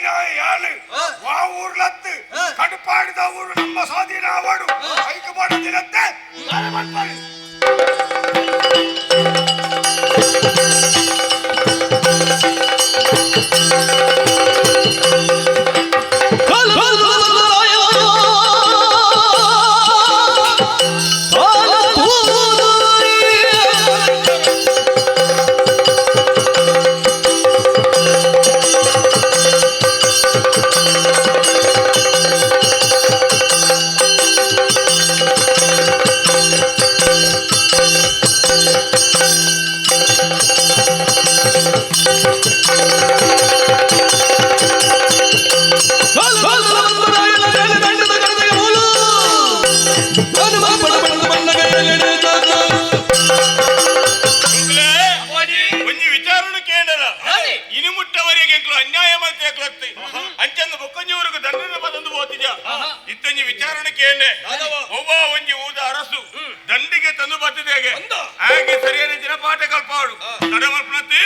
ಯಾಳು ಆ ಊರ್ಲತ್ತು ಕಡುಪಾಡಿದ ಊರು ನಮ್ಮ ಸ್ವಾಧೀನ ಅವಡು ಐಕ ಮಾಡೋದಿರತ್ತೆ ಒಂಜಿ ವಿಚಾರಣೆ ಕೇಂದ್ರ ಇನಿ ಮುಟ್ಟವರಿಗೆ ಅನ್ಯಾಯ ಮಾಡ್ತೇಕ್ಲತ್ತಿ ಅಂಚಂದು ಬೊಕ್ಕಂಜಿವರೆಗೂ ದಂಡನ ಬಂದು ಹೋತಿದ್ಯ ಇತ್ತಂಜಿ ವಿಚಾರಣೆ ಕೇಂದ್ರ ಒಬ್ಬ ಒಂಜಿ ಊದ ಅರಸು ದಂಡಿಗೆ ತಂದು ಬರ್ತದೆ ಹಾಗೆ ಸರಿಯಾದ ಜನಪಾಠ ಕಲ್ಪಾಡು ತಡಮಲ್ಪನತ್ತಿ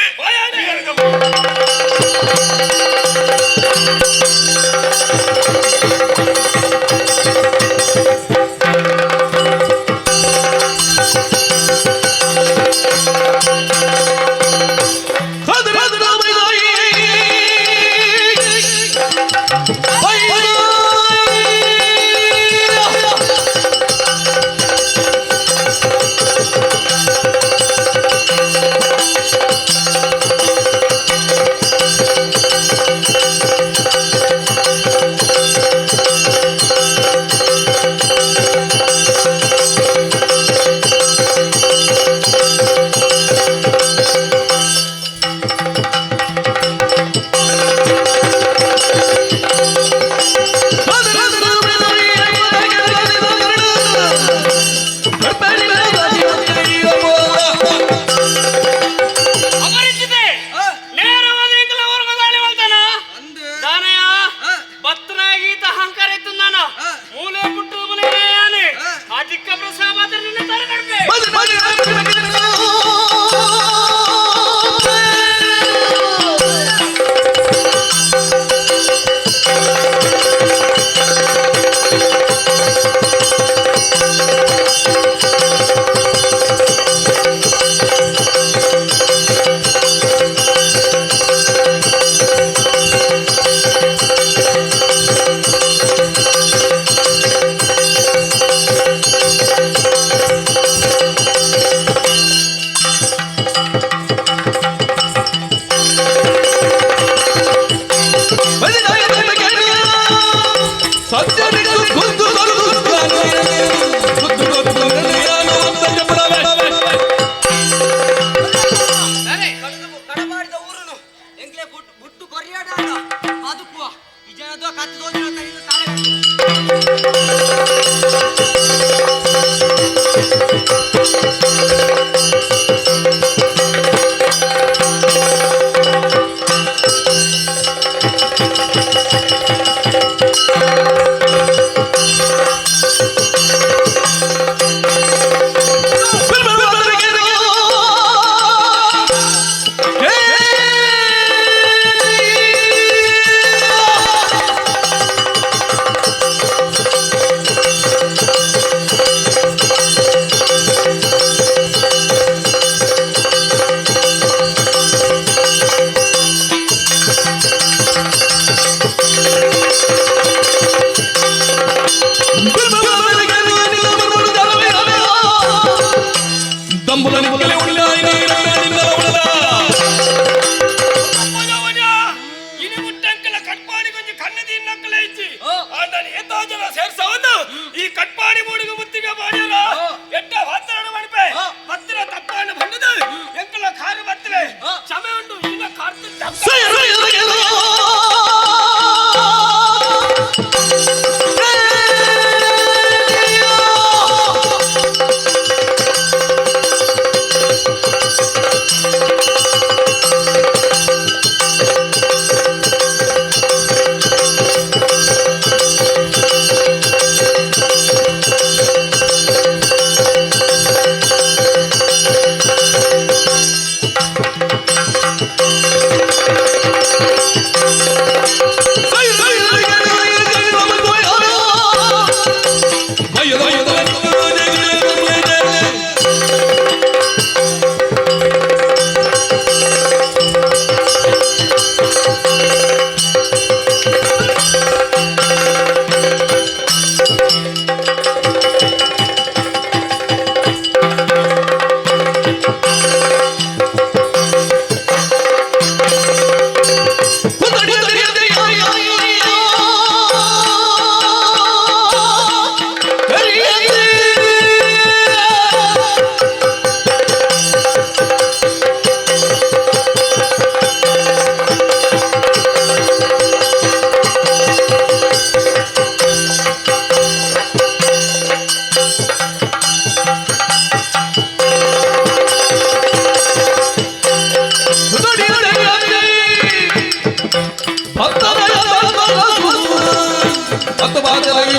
ಮತ್ತು ಬಾದಲಾಗಿ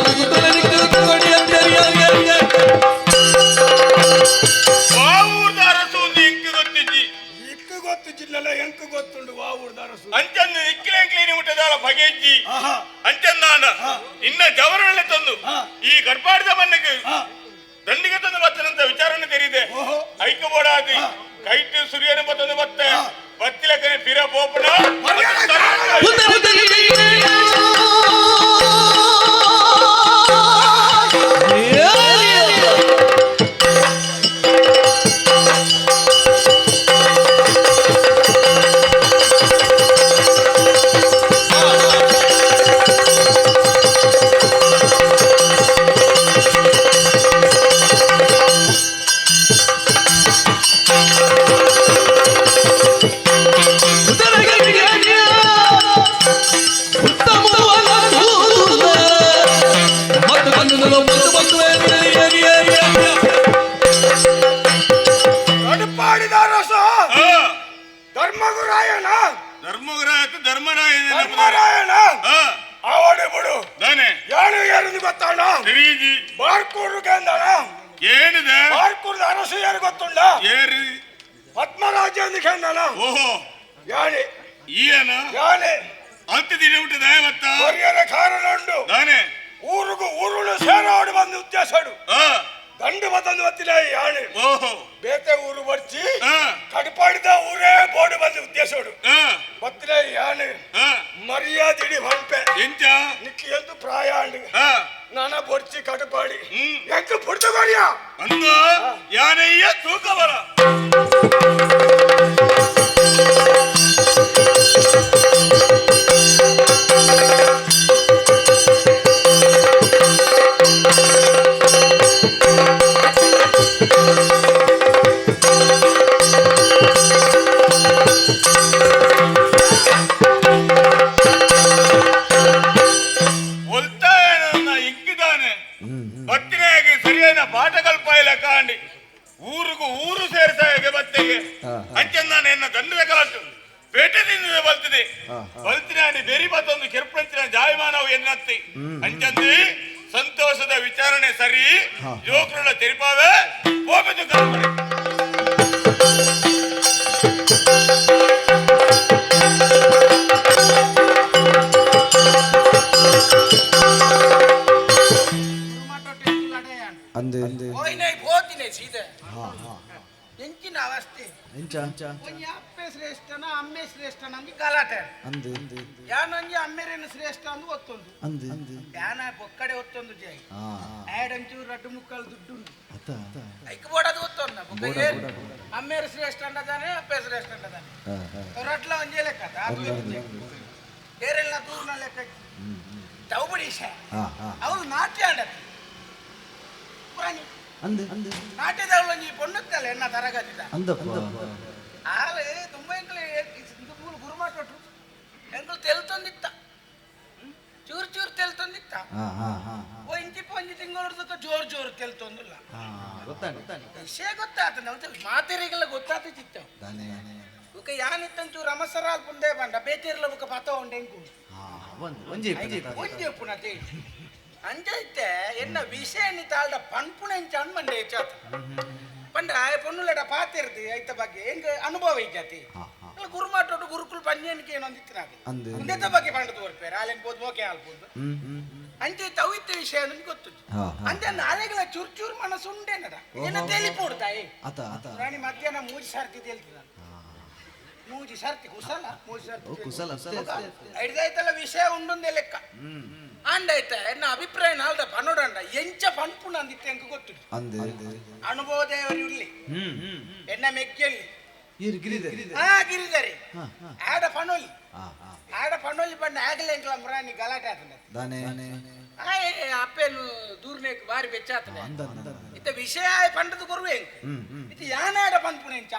ವಾವೂರ್ದ ಅರಸು ಒಂದು ಎಂಕು ಗೊತ್ತಿಜ್ಜಿ ಇಕ್ಕು ಗೊತ್ತು ಜಿಲ್ಲೆಲ್ಲ ಎಂಕು ಗೊತ್ತುಂಡು ವಾವೂರ್ದ ಅರಸು ಅಂಚಂದು ಇಕ್ಕಿಲೆಂಕ್ಲಿನಿ ಮುಟ್ಟದಾಳ ಬಗೆಜ್ಜಿ ಅಂಚಂದಾನ ಇನ್ನ ಜವರಳ್ಳೆ ತಂದು ಈ ಗಡ್ಪಾಡ್ದ ಮನೆಗೆ ದಂಡಿಗೆ ತಂದು ಬತ್ತನಂತ ವಿಚಾರಣೆ ತೆರೀದೆ ಐಕ ಬೋಡಾದಿ ಕೈಟ್ ಸುರಿಯನ ಬತ್ತಂದು ಬತ್ತೆ ಬತ್ತಿಲಕನೆ ಪಿರ ಬೋಪಣ ಗಡ್ಪಾಡಿದ ಅರಸ ಧರ್ಮಗುರಾಯಣ ಧರ್ಮರಾಯಣ ಅವಡೆ ಬಿಡು ಯಾರು ಯಾರು ಗೊತ್ತಣ್ಣ ಬಾರ್ಕೂರು ಕೇಂದ್ರ ಏನಿದೆ ಬಾರ್ಕೂರ್ದ ಅರಸು ಯಾರು ಗೊತ್ತುಂಡ ಏರಿ ಪದ್ಮರಾಜ ಎಂದು ಕೇಂದ್ರ ಓಹೋ ಯಾಣೆ ಈಯನ ಯಾಣೆ ಅಂತ ದಿನ ಬಿಟ್ಟದ ಮತ್ತ ಹೊರಿಯರ ಕಾರಣ ಉಂಡು ನಾನೇ ಊರುಗೂ ಊರುಳು ಸೇರಾಡು ಬಂದು ಉದ್ದೇಶಡು ಆ ದಂಡು ಬಂದು ಗೊತ್ತಿಲ್ಲ ಯಾಣೆ ಓಹೋ ಬೇತೆ ಊರು ಬರ್ಚಿ ಆ ಕಡಪಾಡಿದ ಊರೇ ಬೋರ್ಡು ಬಂದು ಉದ್ದೇಶಡು ಆ ಗೊತ್ತಿಲ್ಲ ಯಾಣೆ ಆ ಮರ್ಯಾದಿಡಿ ಹೊಂಪೆ ಎಂತ ನಿಕ್ಕಿ ಎಂದು ಪ್ರಾಯಾಂಡು ಆ ನಾನ ಬೊರ್ಚಿ ಕಡಪಾಡಿ ಹ್ಮ್ ಎಂಕ ಪುಡ್ತಗೋರಿಯ ಅಂದ ಯಾನಯ್ಯ ತೂಕ ಬರ ಬತ್ತಿನಾಗಿ ಸರಿಯಾದ ಪಾಠ ಕಲ್ಪಾಯಿಲ್ಲ ಕಾಂಡಿ ಊರಿಗೂ ಊರು ಸೇರಿಸಾಗೆ ಬತ್ತೆಗೆ ಅಂಚಂದಾನೆ ಎನ್ನ ದಂಡದ ಕಲಟ್ಟು ಪೇಟೆದಿಂದ ಬಲ್ತಿದೆ ಬಲ್ತಿನಾಡಿ ಬೇರಿ ಮತ್ತೊಂದು ಕೆರ್ಪಂಚಿನ ಜಾಯಮಾನವು ಎನ್ನತ್ತಿ ಅಂಚಂದಿ ಸಂತೋಷದ ವಿಚಾರಣೆ ಸರಿ ಜೋಕರುಳ ತೆರಿಪಾವೆ ಹೋಗದು ಕಲ್ಪನೆ ಎಂಚಿನ ಅವಸ್ಥೆ ಅಪ್ಪೆ ಶ್ರೇಷ್ಠನ ಅಮ್ಮೆ ಶ್ರೇಷ್ಠನ ಅಂಗಿ ಗಲಾಟೆ ಯಾನಂಗಿ ಅಮ್ಮೆರೇನು ಶ್ರೇಷ್ಠ ಅಂದು ಒತ್ತೊಂದು ಯಾನ ಬೊಕ್ಕಡೆ ಒತ್ತೊಂದು ಜೈ ಆಡಂಚೂರು ರಡ್ಡು ಮುಕ್ಕಲು ದುಡ್ಡು ಐಕ್ ಬೋಡದು ಒತ್ತೊಂದು ಅಮ್ಮೇರು ಶ್ರೇಷ್ಠ ಅಂಡದಾನೆ ಅಪ್ಪೆ ಶ್ರೇಷ್ಠ ಅಂಡದಾನೆ ರಟ್ಲ ಒಂಜೆ ಲೆಕ್ಕ ಬೇರೆಲ್ಲ ದೂರ್ನ ಲೆಕ್ಕ ತೌಬಡಿ ಅವ್ರು ನಾಟ್ಯ ಆಡತ್ತೆ ನಾಟ್ಯದವಳು ಒಂಜಿ ಪೊಣ್ಣುತ್ತಲ್ಲ ಎನ್ನ ತರಗತಿದ ಆಲೆ ತುಂಬ ಎಂಕ್ಲೆ ಗುರುಮಾಟು ಎಂಕ್ಲು ತೆಲ್ತೊಂದಿತ್ತ ಚೂರು ಚೂರು ತೆಲ್ತೊಂದಿತ್ತ ಓ ಇಂಚಿ ಪೊಂಜಿ ತಿಂಗಳದ ಜೋರು ಜೋರು ತೆಲ್ತೊಂದಿಲ್ಲ ವಿಷಯ ಗೊತ್ತಾತ ಮಾತೆರಿಗೆಲ್ಲ ಗೊತ್ತಾತ ಚಿತ್ತ ಬುಕ ಯಾನಿತ್ತಂಚೂರು ರಮಸರಾಲ್ ಪುಂಡೆ ಬಂಡ ಬೇತಿರ್ಲ ಬುಕ ಪತ ಉಂಡೆಂಕು ಒಂಜಿ ಪುನಃ ತೇಳಿ ಅಂಜೈತೆ ಎನ್ನ ವಿಷಯ ನಿತಾಳ್ದ ಪನ್ಪುಣೆಂಚ ಅನ್ಮಂಡೆ ಚಾತ ಪಂಡ ಪೊನ್ನುಲೆಡ ಪಾತಿರ್ದಿ ಐತ ಬಗ್ಗೆ ಹೆಂಗ ಅನುಭವ ಐಜಾತಿ ಗುರುಮಾಟೋಡು ಗುರುಕುಲ್ ಪಂಜೇನಿಕೆ ಏನೊಂದಿತ್ತಿನಾಗ ಒಂದೇತ ಬಗ್ಗೆ ಪಂಡ ತೋರ್ಪೇರ ಆಲೆನ್ ಬೋದು ಓಕೆ ಆಲ್ಬೋದು ಅಂಜೈತ ಅವಿತ್ತ ವಿಷಯ ನನಗೆ ಗೊತ್ತು ಅಂಜ ನಾಳೆಗಳ ಚೂರ್ ಚೂರ್ ಮನಸ್ಸು ಉಂಡೇನದ ಏನ ತೆಲಿಪೋಡ್ತಾಯಿ ರಾಣಿ ಮಧ್ಯಾಹ್ನ ಮೂಜಿ ಸರ್ತಿ ತೇಲ್ತಿದ ಮೂಜಿ ಸರ್ತಿ ಕುಸಲ ಐದೈತಲ್ಲ ವಿಷಯ ಉಂಡೊಂದೇ ಲೆಕ್ಕ ಅಂಡೈತೆ ಎನ್ನ ಅಭಿಪ್ರಾಯ ನಾಲ್ದ ಪನ್ನೋಡಂಡ ಎಂಚ ಪನ್ಪುಣ ಅಂದಿತ್ತೆ ಎಂಕ ಗೊತ್ತು ಅನುಭವ ದೇವರು ಇಲ್ಲಿ ಎನ್ನ ಮೆಕ್ಕೆಲ್ಲಿ ಗಿರಿದರಿ ಆಡ ಪನೋಲಿ ಬಂಡ ಆಗಲೇ ಎಂಕ್ಲ ಮುರಾನಿ ಗಲಾಟೆ ಆತಂಡ ಅಪ್ಪೇನು ದೂರ್ನೆ ಬಾರಿ ಬೆಚ್ಚಾತನೆ ಇತ್ತ ವಿಷಯ ಪಂಡದು ಕೊರುವೆ ಇತ್ತ ಯಾನಾಡ ಪನ್ಪುಣ ಎಂಚ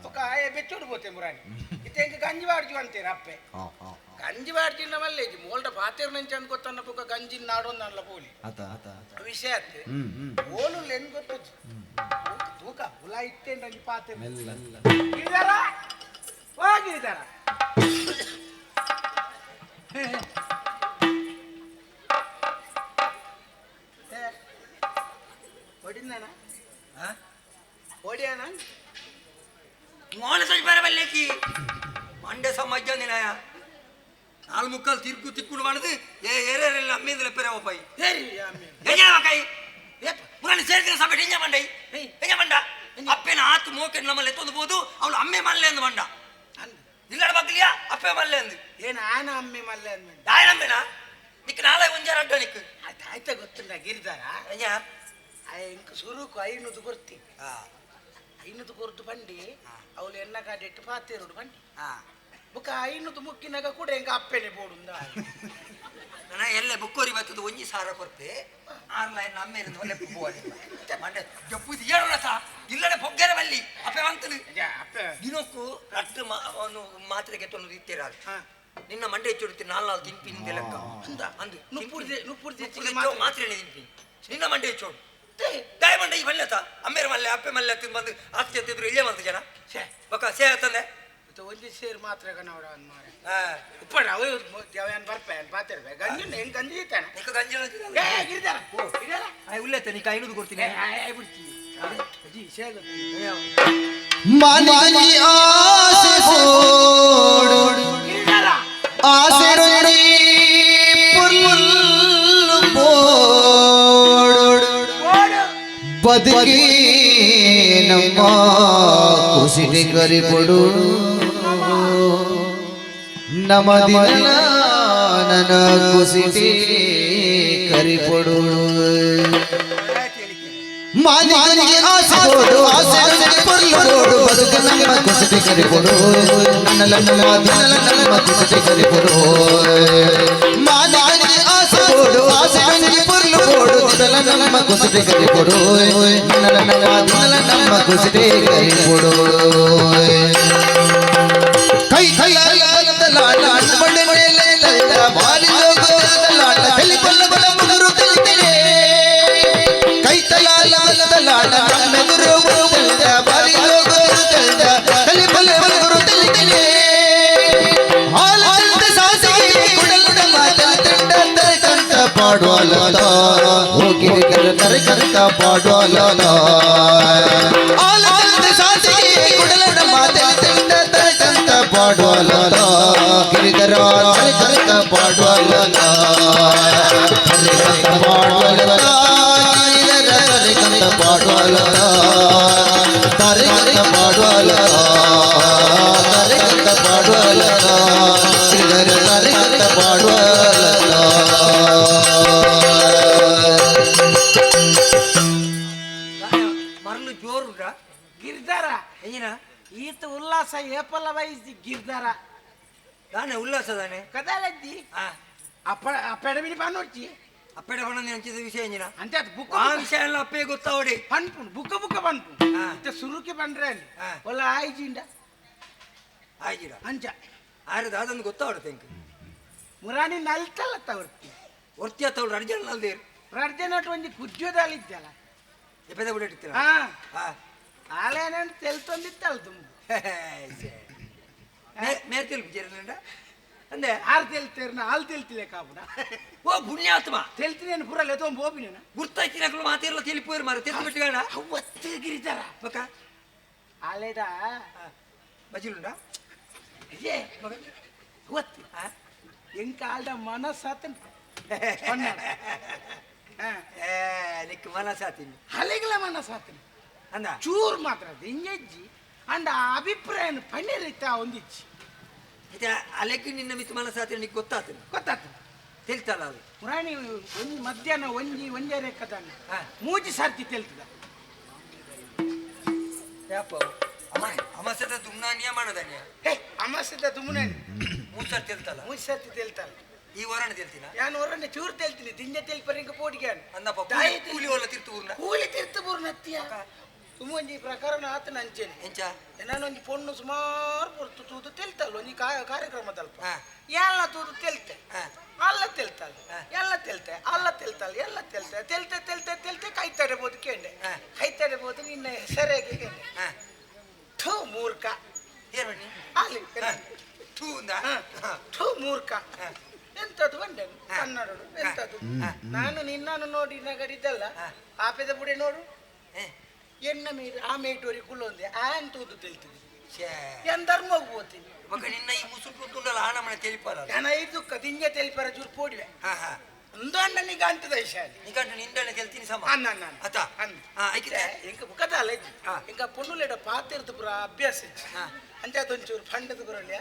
ఒక బెచ్చోడు పోతే మురాని ఇతే ఇంక గంజి వాడిచి అంతేరు అప్పే గంజి వాడిచిన వల్లే మోల్డ పాతేరు నుంచి అనుకొత్తన్న ఒక గంజి నాడు దాంట్లో పోలి విషయ ఓలు లేని కొట్టొచ్చు తూక ఉలా ఇట్టేండి పాతేరు గిరిదారా ఓ గిరిదారా ಬಂದಣ ಓಡಿಯಾನ ಮೋಳ ಬರಬಲ್ಲೇಕಿ ಮಂಡ್ಯ ಸಮಾಜ ನಿನಾಯ ನಾಲ್ ಮುಕ್ಕಲ್ ತಿರ್ಕು ತಿಕ್ಕುಡು ಮಾಡಿದು ಏರೆಲ್ಲ ಅಮ್ಮಿಂದಲ ಪೆರೆ ಒಪ್ಪಾಯಿ ಹೇರಿ ಕೈ ಪುರಾಣಿ ಸೇರ್ತಿನ ಸಭೆ ಹೆಂಜ ಮಂಡೈ ಹೆಂಜ ಮಂಡ ಅಪ್ಪೆನ ಆತು ಮೋಕೆ ನಮ್ಮಲ್ಲಿ ಎತ್ತೊಂದು ಬೋದು ಅವಳು ಅಮ್ಮೆ ಮಲ್ಲೆ ಅಂದು ಮಂಡ ಇಲ್ಲಡ ಬಗ್ಲಿಯಾ ಅಪ್ಪೆ ಮಲ್ಲೆ ಅಂದು ಏನು ಆನ ಅಮ್ಮೆ ಮಲ್ಲೆ ಅಂದ್ಮೇಲೆ ದಾಯನಮ್ಮೆನ ನಿಕ್ ನಾಳೆ ಒಂಜಾರ ಅಡ್ಡ ನಿಕ್ ಆಯ್ತಾ ಗೊತ್ತುಂಡ ಗಿರಿದಾರ ಹೆಂಜ ಇಂಕ ಸುರುಕು 500 ಕೊರ್ತಿ 500 ಕೊರ್ದು ಬಂಡಿ ಅವಳು ಎನ್ನ ಕಾಡೆಟ್ಟು ಪಾತೇರುಡು ಬಂಡಿ ಬುಕ್ಕ 500 ಮುಕ್ಕಿನಾಗ ಕೂಡ ಎಂಕ ಅಪ್ಪೆನೆ ಬೋಡುಂದ ನನ್ನ ಎಲ್ಲೆ ಬುಕ್ಕೋರಿ ಬತ್ತದು ಒಂಜಿ ಸಾರ ಕೊರ್ತೆ ಆರ್ಲ ಅಮ್ಮೆ ಇருந்து ಒಳ್ಳೆ ಪುಪ್ಪುವಾಡಿ ಮಂಡೆ ಜಪ್ಪುದು ಏಳು ಸಾ ಇಲ್ಲಡೆ ಪೊಗ್ಗೆರೆ ಬಲ್ಲಿ ಅಪ್ಪೆ ವಾಂತನು ದಿನಕ್ಕೂ ರಟ್ಟು ಅವನು ಮಾತ್ರೆಗೆ ತೊಂದು ಇತ್ತೀರ ನಿನ್ನ ಮಂಡೆ ಹೆಚ್ಚುಡುತ್ತೆ 4 ತಿನ್ಪಿ ನಿಂದೆ ಲೆಕ್ಕ ಅಂದ ಅಂದು ನುಪ್ಪುರ್ದಿ ಮಾತ್ರೆನೆ ತಿನ್ಪಿ ನಿನ್ನ ಮಂಡೆ ಹೆಚ್ಚೋಡು ದಯ ಮಂಡೆ ಈ ಮಲ್ಲೆತ ಅಮ್ಮೇರ ಮಲ್ಲೆ ಅಪ್ಪೆ ಮಲ್ಲೆ ತಿಂದು ಬಂದು ಆಸ್ತಿ ಅಂತಿದ್ರು ಇಲ್ಲೇ ಬಂತು ಜನ ಬೊಕ್ಕ ಸೇ ತಂದೆ ಒಂಜಿ ಸೇರು ಮಾತ್ರ ಕನ್ನಡ ಮಾರೆ ಉಪ್ಪಡ ಅವ ಯಾವನ್ ಬರ್ಪೇನ್ ಪಾತಿರ್ಬೇ ಗಂಜಿ ಹೆಂಗ್ ಗಂಜಿ ಇತ್ತಾನ ನಿಕ್ಕ ಗಂಜಿ ಗಿರಿದಾರ ಉಲ್ಲೆತ್ತ ನೀ 500 ಕೊಡ್ತೀನಿ ಅಜ್ಜಿ ಸೇಗ ಮಾನಿನಿ ಆಸೆ ಹೋಡು ಆಸೆ ರೋಡಿ ಪುಲ್ಲು ಬೋಡು ಬದುಕಿ ನಮ್ಮ ಖುಷಿಗೆ ಕರಿಕೊಡು ನಮದಿನ ನನ್ನ ಖುಷಿಗೆ ಕರಿಕೊಡು ಮಾನಿಗೆ ಆಸೆ ಹೋಡು ಆಸೆ ಪುಲ್ಲು ಬದುಕು ನಮ್ಮ ಖುಷಿಗೆ ಕರಿಕೊಡು ನನ್ನ ನಮ್ಮ ಖುಷಿಗೆ ಕರಿಕೊಡು ಮಾನಿಗೆ ಆಸೆ ಹೋಡು ಆಸೆ ಪುಲ್ಲು ನಮ್ಮ ಖುಷಿಗೆ ಕರಿಕೊಡು ನನ್ನ ನಮ್ಮ ಖುಷಿಗೆ ಕರಿಕೊಡು ಕೈ ಕೈ ಲಾಲ ಬಡೆ ಬಾಲಿ ಲಾಲ ಕಲಿ ಬಲ್ಲ ಬಲ ಮುದುರು ಕಲಿತೇನೆ ಕೈ ತಲಾಲ ಲಾಲ ನಮ್ಮೆದುರು ಬಾಲಿ ಕಲಿ ಬಲ್ಲ ಮುದುರು ಕಲಿತೇನೆ ಹಾಲಂತ ಸಾಸಿಗೆ ಕುಡಲುಡ ಮಾತಂತ ಕಂತ ಪಾಡುವಲ ಹೋಗಿ ಕರ ಪಾಡುವಲ ಹಾಲಂತ ಸಾಸಿಗೆ ಕುಡಲುಡ ಮಾತಂತ ಕಂತ ಪಾಡುವಲ ಗಿರಿಧರ ಕರಕ ಪಾಡುವಲ ಪಾಡುವಲ ಕರಕ ಪಾಡುವಲ ಕರಕ ಪಾಡುವಲ ಕರಕ ಪಾಡುವಲ ಗಿರಿಧರ ಕರಕ ಪಾಡುವಲ ಮರಳು ಜೋರುಡ ಗಿರಿದಾರ ಏನ ಈತ ಉಲ್ಲಾಸ ಏಪಲ್ಲ ವಯಸ್ಸಿ ಗಿರಿದಾರ ದಾನೆ ಉಲ್ಲಾಸದಾನೆ ಕದಾಲಜ್ಜಿ ಅಪ್ಪೆಡಮಿನಿ ಪಾನೋಡ್ಚಿ ಅಪ್ಪೆಡೆ ಬಣ್ಣ ಹಂಚಿದ ವಿಷಯ ಎಂಜಿನ ಅಂತೆ ಅದು ಬುಕ್ಕ ಆ ವಿಷಯ ಎಲ್ಲ ಅಪ್ಪೆ ಗೊತ್ತಾವಡಿ ಪನ್ಪುನ್ ಬುಕ್ಕ ಬುಕ್ಕ ಪನ್ಪುನ್ ಇತ್ತೆ ಸುರುಕಿ ಪಂಡ್ರೆ ಅಲ್ಲಿ ಒಲ್ಲ ಆಯ್ಜಿಂಡ ಆಯ್ಜಿಡ ಅಂಚ ಆಯ್ರದ ಅದೊಂದು ಗೊತ್ತಾವಡುತ್ತೆ ಎಂಕ್ ಮುರಾಣಿ ನಲ್ತಲ್ಲ ತವರ್ತಿ ಒರ್ತಿ ಅತ್ತವಳು ಅರ್ಜೆಂಟ್ ನಲ್ದೇರು ರಡ್ಜನಟ್ ಒಂಜಿ ಕುಜ್ಜೋದಲ್ಲಿದ್ದಲ್ಲ ಎಪ್ಪದ ಬಿಡ ಇಡ್ತೀರ ಹಾ ಆಲೇನೇನು ತೆಲ್ತೊಂದಿತ್ತಲ್ಲ ತುಂಬ ಮೇರ್ ತಿಲ್ಪಿದ್ದೀರ ಅಂದೆ ಆರು ತೆಲ್ತೇರ್ನ ಹಾಲು ತೆಲ್ತಿಲೆ ಕಾಪುಡ ಓ ಪುಣ್ಯಾತ್ಮ ತೆಲ್ತಿನೇನು ಪುರಲ್ಲ ಎತ್ತೋ ಬೋಪಿನೇನ ಗುರ್ತಾಯ್ತಿನಗಳು ಮಾತಿರಲ್ಲ ತಿಳಿಪೋರು ಮಾರ ತೆಲ್ತು ಬಿಟ್ಟುಗಾಡ ಅವತ್ತು ಗಿರಿತಾರ ಬಕ ಆಲೇಡ ಬಜಿಲುಂಡ ಏ ಅವತ್ತು ಎಂಕ ಆಲ್ಡ ಮನಸ್ಸಾತನ್ ನಿಕ್ ಮನಸ್ಸಾತೀನಿ ಹಲೆಗಳ ಮನಸ್ಸಾತನ್ ಅಂದ ಚೂರು ಮಾತ್ರ ಹಿಂಗೆಜ್ಜಿ ಅಂಡ ಅಭಿಪ್ರಾಯ ಪನ್ನೀರಿತ್ತ ಒಂದಿಜ್ಜಿ ಇದು ಅಲೆಕ್ಕೆ ನಿನ್ನ ಮಿತ್ ಮನಸ್ಸಾತೀನಿ ನಿಕ್ ಗೊತ್ತಾತೀನಿ ಗೊತ್ತಾತ ತಿಳ್ತಲ್ಲ ಅದು ಪುರಾಣಿ ಒಂಜಿ ಮಧ್ಯಾಹ್ನ ಒಂಜೆ ಕದಾನ ಮೂಜಿ ಸರ್ತಿ ತೆಲ್ತದ ಯಾಪ ಅಮಾಸದ ದುಮ್ನ ನಿಯಮಣದನ್ಯ ಹೇ ಅಮಾಸದ ತುಮನೆ 3 ಸರ್ತಿ ತಿಳ್ತಲ್ಲ 3 ಸರ್ತಿ ತೆಲ್ತಲ್ಲ ಈ ವಾರಣ ತಿಳ್ತೀನ ಯಾನ್ ಹೊರನೆ ಚೂರು ತೆಲ್ತೀನಿ ದಿಂಜೆ ತೆಲ್ಪರಿಂಗ ಪೋಡಿಗ್ಯಾನ್ ಅಂದಪ್ಪ ಕೂಲಿ ಒಲ್ಲ ತಿರ್ತು ಊರ್ನ ಕೂಲಿ ತಿರ್ತು ಬೂರ್ ನತ್ತಿಯ ಒಂಜಿ ಪ್ರಕರಣ ಆತ ನಂಚೇನೆ ಎಂಚ ನಾನೊಂಜಿ ಪೊಣ್ಣು ಸುಮಾರು ಪೊರ್ತು ತೂದು ತೆಲ್ತಲ್ಲ ಒಂಜಿ ಕಾರ್ಯಕ್ರಮ ತಲ್ಪ ಹಾ ಎಲ್ಲ ತೂದು ತೆಲ್ತೆ ಹಾ ಅಲ್ಲ ತೆಲ್ತಲ್ಲ ಎಲ್ಲ ತೆಲ್ತೆ ಅಲ್ಲ ತೆಲ್ತಲ್ಲ ಎಲ್ಲ ತೆಲ್ತೆ ತೆಲ್ತೆ ತೆಲ್ತೆ ತೆಲ್ತೆ ಕೈತಡೆ ಬೋದು ಕೇಂಡೆ ಕೈತಡೆ ಬೋದು ನಿನ್ನ ಹೆಸರೇಗೆ ಕೇಂಡೆ ಥೂ ಮೂರ್ಖ ಏನು ಅಲ್ಲಿ ಥೂ ಅಂದ ಥೂ ಮೂರ್ಖ ಎಂತದು ಬಂಡೆನು ಕನ್ನಡಡು ಎಂತದು ನಾನು ನಿನ್ನನ್ನು ನೋಡಿ ನಗಡಿದ್ದಲ್ಲ ಆಪೆದ ಬುಡೆ ನೋಡು ಎನ್ನ ಮೀರು ಆ ಮೇಟೋರಿ ಕುಲ್ಲೊಂದೆ ಆನ್ ತೂದು ತೆಲ್ತೀನಿ ಛೇ ಏನ್ ಧರ್ಮ ಹೋಗ್ಬೋತೀನಿ ಮಗ ನಿನ್ನ ಈ ಮುಸುಕು ಕೂತುಂಡಲ್ಲ ಆ ನಮ್ಮನೆ ತಿಳಿಪಾರ ಜನ ಇದು ಕದಿಂಗೆ ತೆಲ್ಪರ ಚೂರು ಪೋಡಿವೆ ಹಾ ಹಾ ಒಂದು ಅಣ್ಣನಿಗೆ ಅಂತದ ವಿಷಯ ನಿಕಂಡು ನಿಂದನೆ ತೆಲ್ತೀನಿ ಸಮ ಅನ್ನ ಅತ್ತ ಹಾ ಐಕಿದೆ ಎಂಕ ಮುಖದ ಅಲೆಜ್ಜಿ ಎಂಕ ಪೊನ್ನುಲೆಡ ಪಾತಿರ್ದು ಪುರ ಅಭ್ಯಾಸ ಅಂಚದೊಂಚೂರು ಫಂಡದ ಪುರಲ್ಯ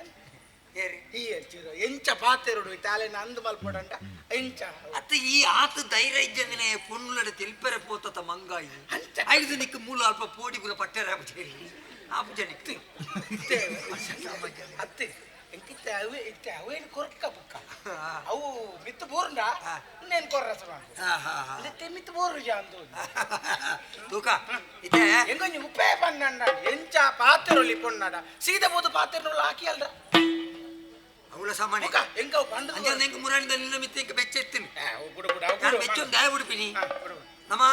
ಏರಿ ಈ ಚೂರು ಎಂಚ ಪಾತಿರುಡು ತಾಲೆನ ಅಂದು ಮಲ್ಪಡಂಡ ಎಂಚ ಅತ್ತ ಈ ಆತ ಧೈರ್ಯ ಇದ್ದಂಗನೆ ಪೊನ್ನುಲಡ ತೆಲ್ಪೆರೆ ಪೋತತ ಮಂಗಾಯಿ ಐದು ನಿಕ್ಕ ಮೂಲ ಅಲ್ಪ ಪೋಡಿ ಪುರ ಪಟ್ಟೆರ ಆಪುಜೇರಿ ಆಪುಜ ನಿಕ್ತು ಅತ್ತೆ ಎಂಕಿತ್ತೆ ಅವೇ ಇತ್ತೆ ಅವೇನು ಕೊರಕ ಬುಕ್ಕ ಅವು ಮಿತ್ತು ಬೋರ್ಂಡ ಇನ್ನೇನು ಕೊರ್ರಸ ಮತ್ತೆ ಮಿತ್ತು ಬೋರು ಜಾಂದು ತೂಕ ಇದೆ ಎಂಗೊಂಜಿ ಉಪ್ಪೇ ಪನ್ನಣ್ಣ ಎಂಚ ಪಾತಿರೊಲಿ ಪೊನ್ನಡ ಸೀದಾ ಬೋದು ಪಾತಿರೊಲ್ಲ ಹಾಕಿ ಅಲ್ರ ಅವಳ ಸಾಮಾನ್ಯ ಮುಖ ಎಂಕ ಪಂಡ ಅಂಜ ನೆಂಗ ಮುರಾಣಿದ ನಿನ್ನ ಮಿತ್ತೆ ಇಂಕ ಬೆಚ್ಚೆತ್ತಿನಿ ಬುಡು ಬುಡು ನಾನು ಬೆಚ್ಚೊಂದು ದಾಯ ಬಿಡ್ಪಿನಿ ನಮ್ಮ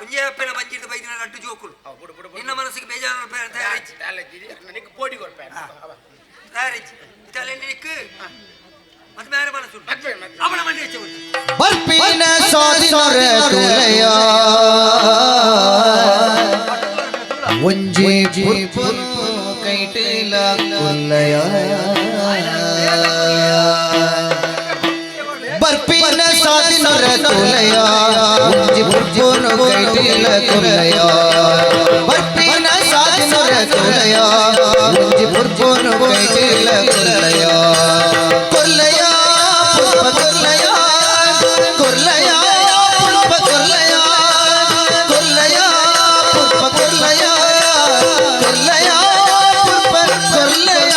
ಒಂಜೆ ಅಪ್ಪನ ಬಂಜಿದ ಬೈದಿನ ಲಡ್ಡು ಜೋಕುಲು ನಿನ್ನ ಮನಸ್ಸಿಗೆ ಬೇಜಾರು ತಯಾರಿಸಿ ನನಗೆ ಪೋಡಿ ಕೊಡ್ಪೆ ತಯಾರಿಸಿ ಇತಲೆ ನಿಕ್ಕು ಮತ್ತೆ ಬೇರೆ ಮನಸ್ಸು ಅವನ ಮನೆ ಹೆಚ್ಚು ಬರ್ಪಿನ ಸಾಧಿಸೋರೆ ತುಲೆಯ ಒಂಜಿ ಪುರ್ಪುರು ಕೈಟಿಲ ಕುಲ್ಲಯ ಬರ್ಪಿನ ಸಾಧಿಸೋರೆ ತುಲೆಯ ಒಂಜಿ ಪುರ್ಪುರು ಕೈಟಿಲ ಕುಲ್ಲಯ ಬರ್ಪಿನ ಸಾಧಿಸೋರೆ ತುಲೆಯ ಒಂಜಿ ಪುರ್ಪುರು ಕೈಟಿಲ ಕುಲ್ಲಯ ಕುಲ್ಲಯ ಪುಷ್ಪ ಕುಲ್ಲಯ ಕುಲ್ಲಯ ಪುಷ್ಪ ಕುಲ್ಲಯ ಕುಲ್ಲಯ ಪುಷ್ಪ ಕುಲ್ಲಯ ಕುಲ್ಲಯ ಪುಷ್ಪ ಕುಲ್ಲಯ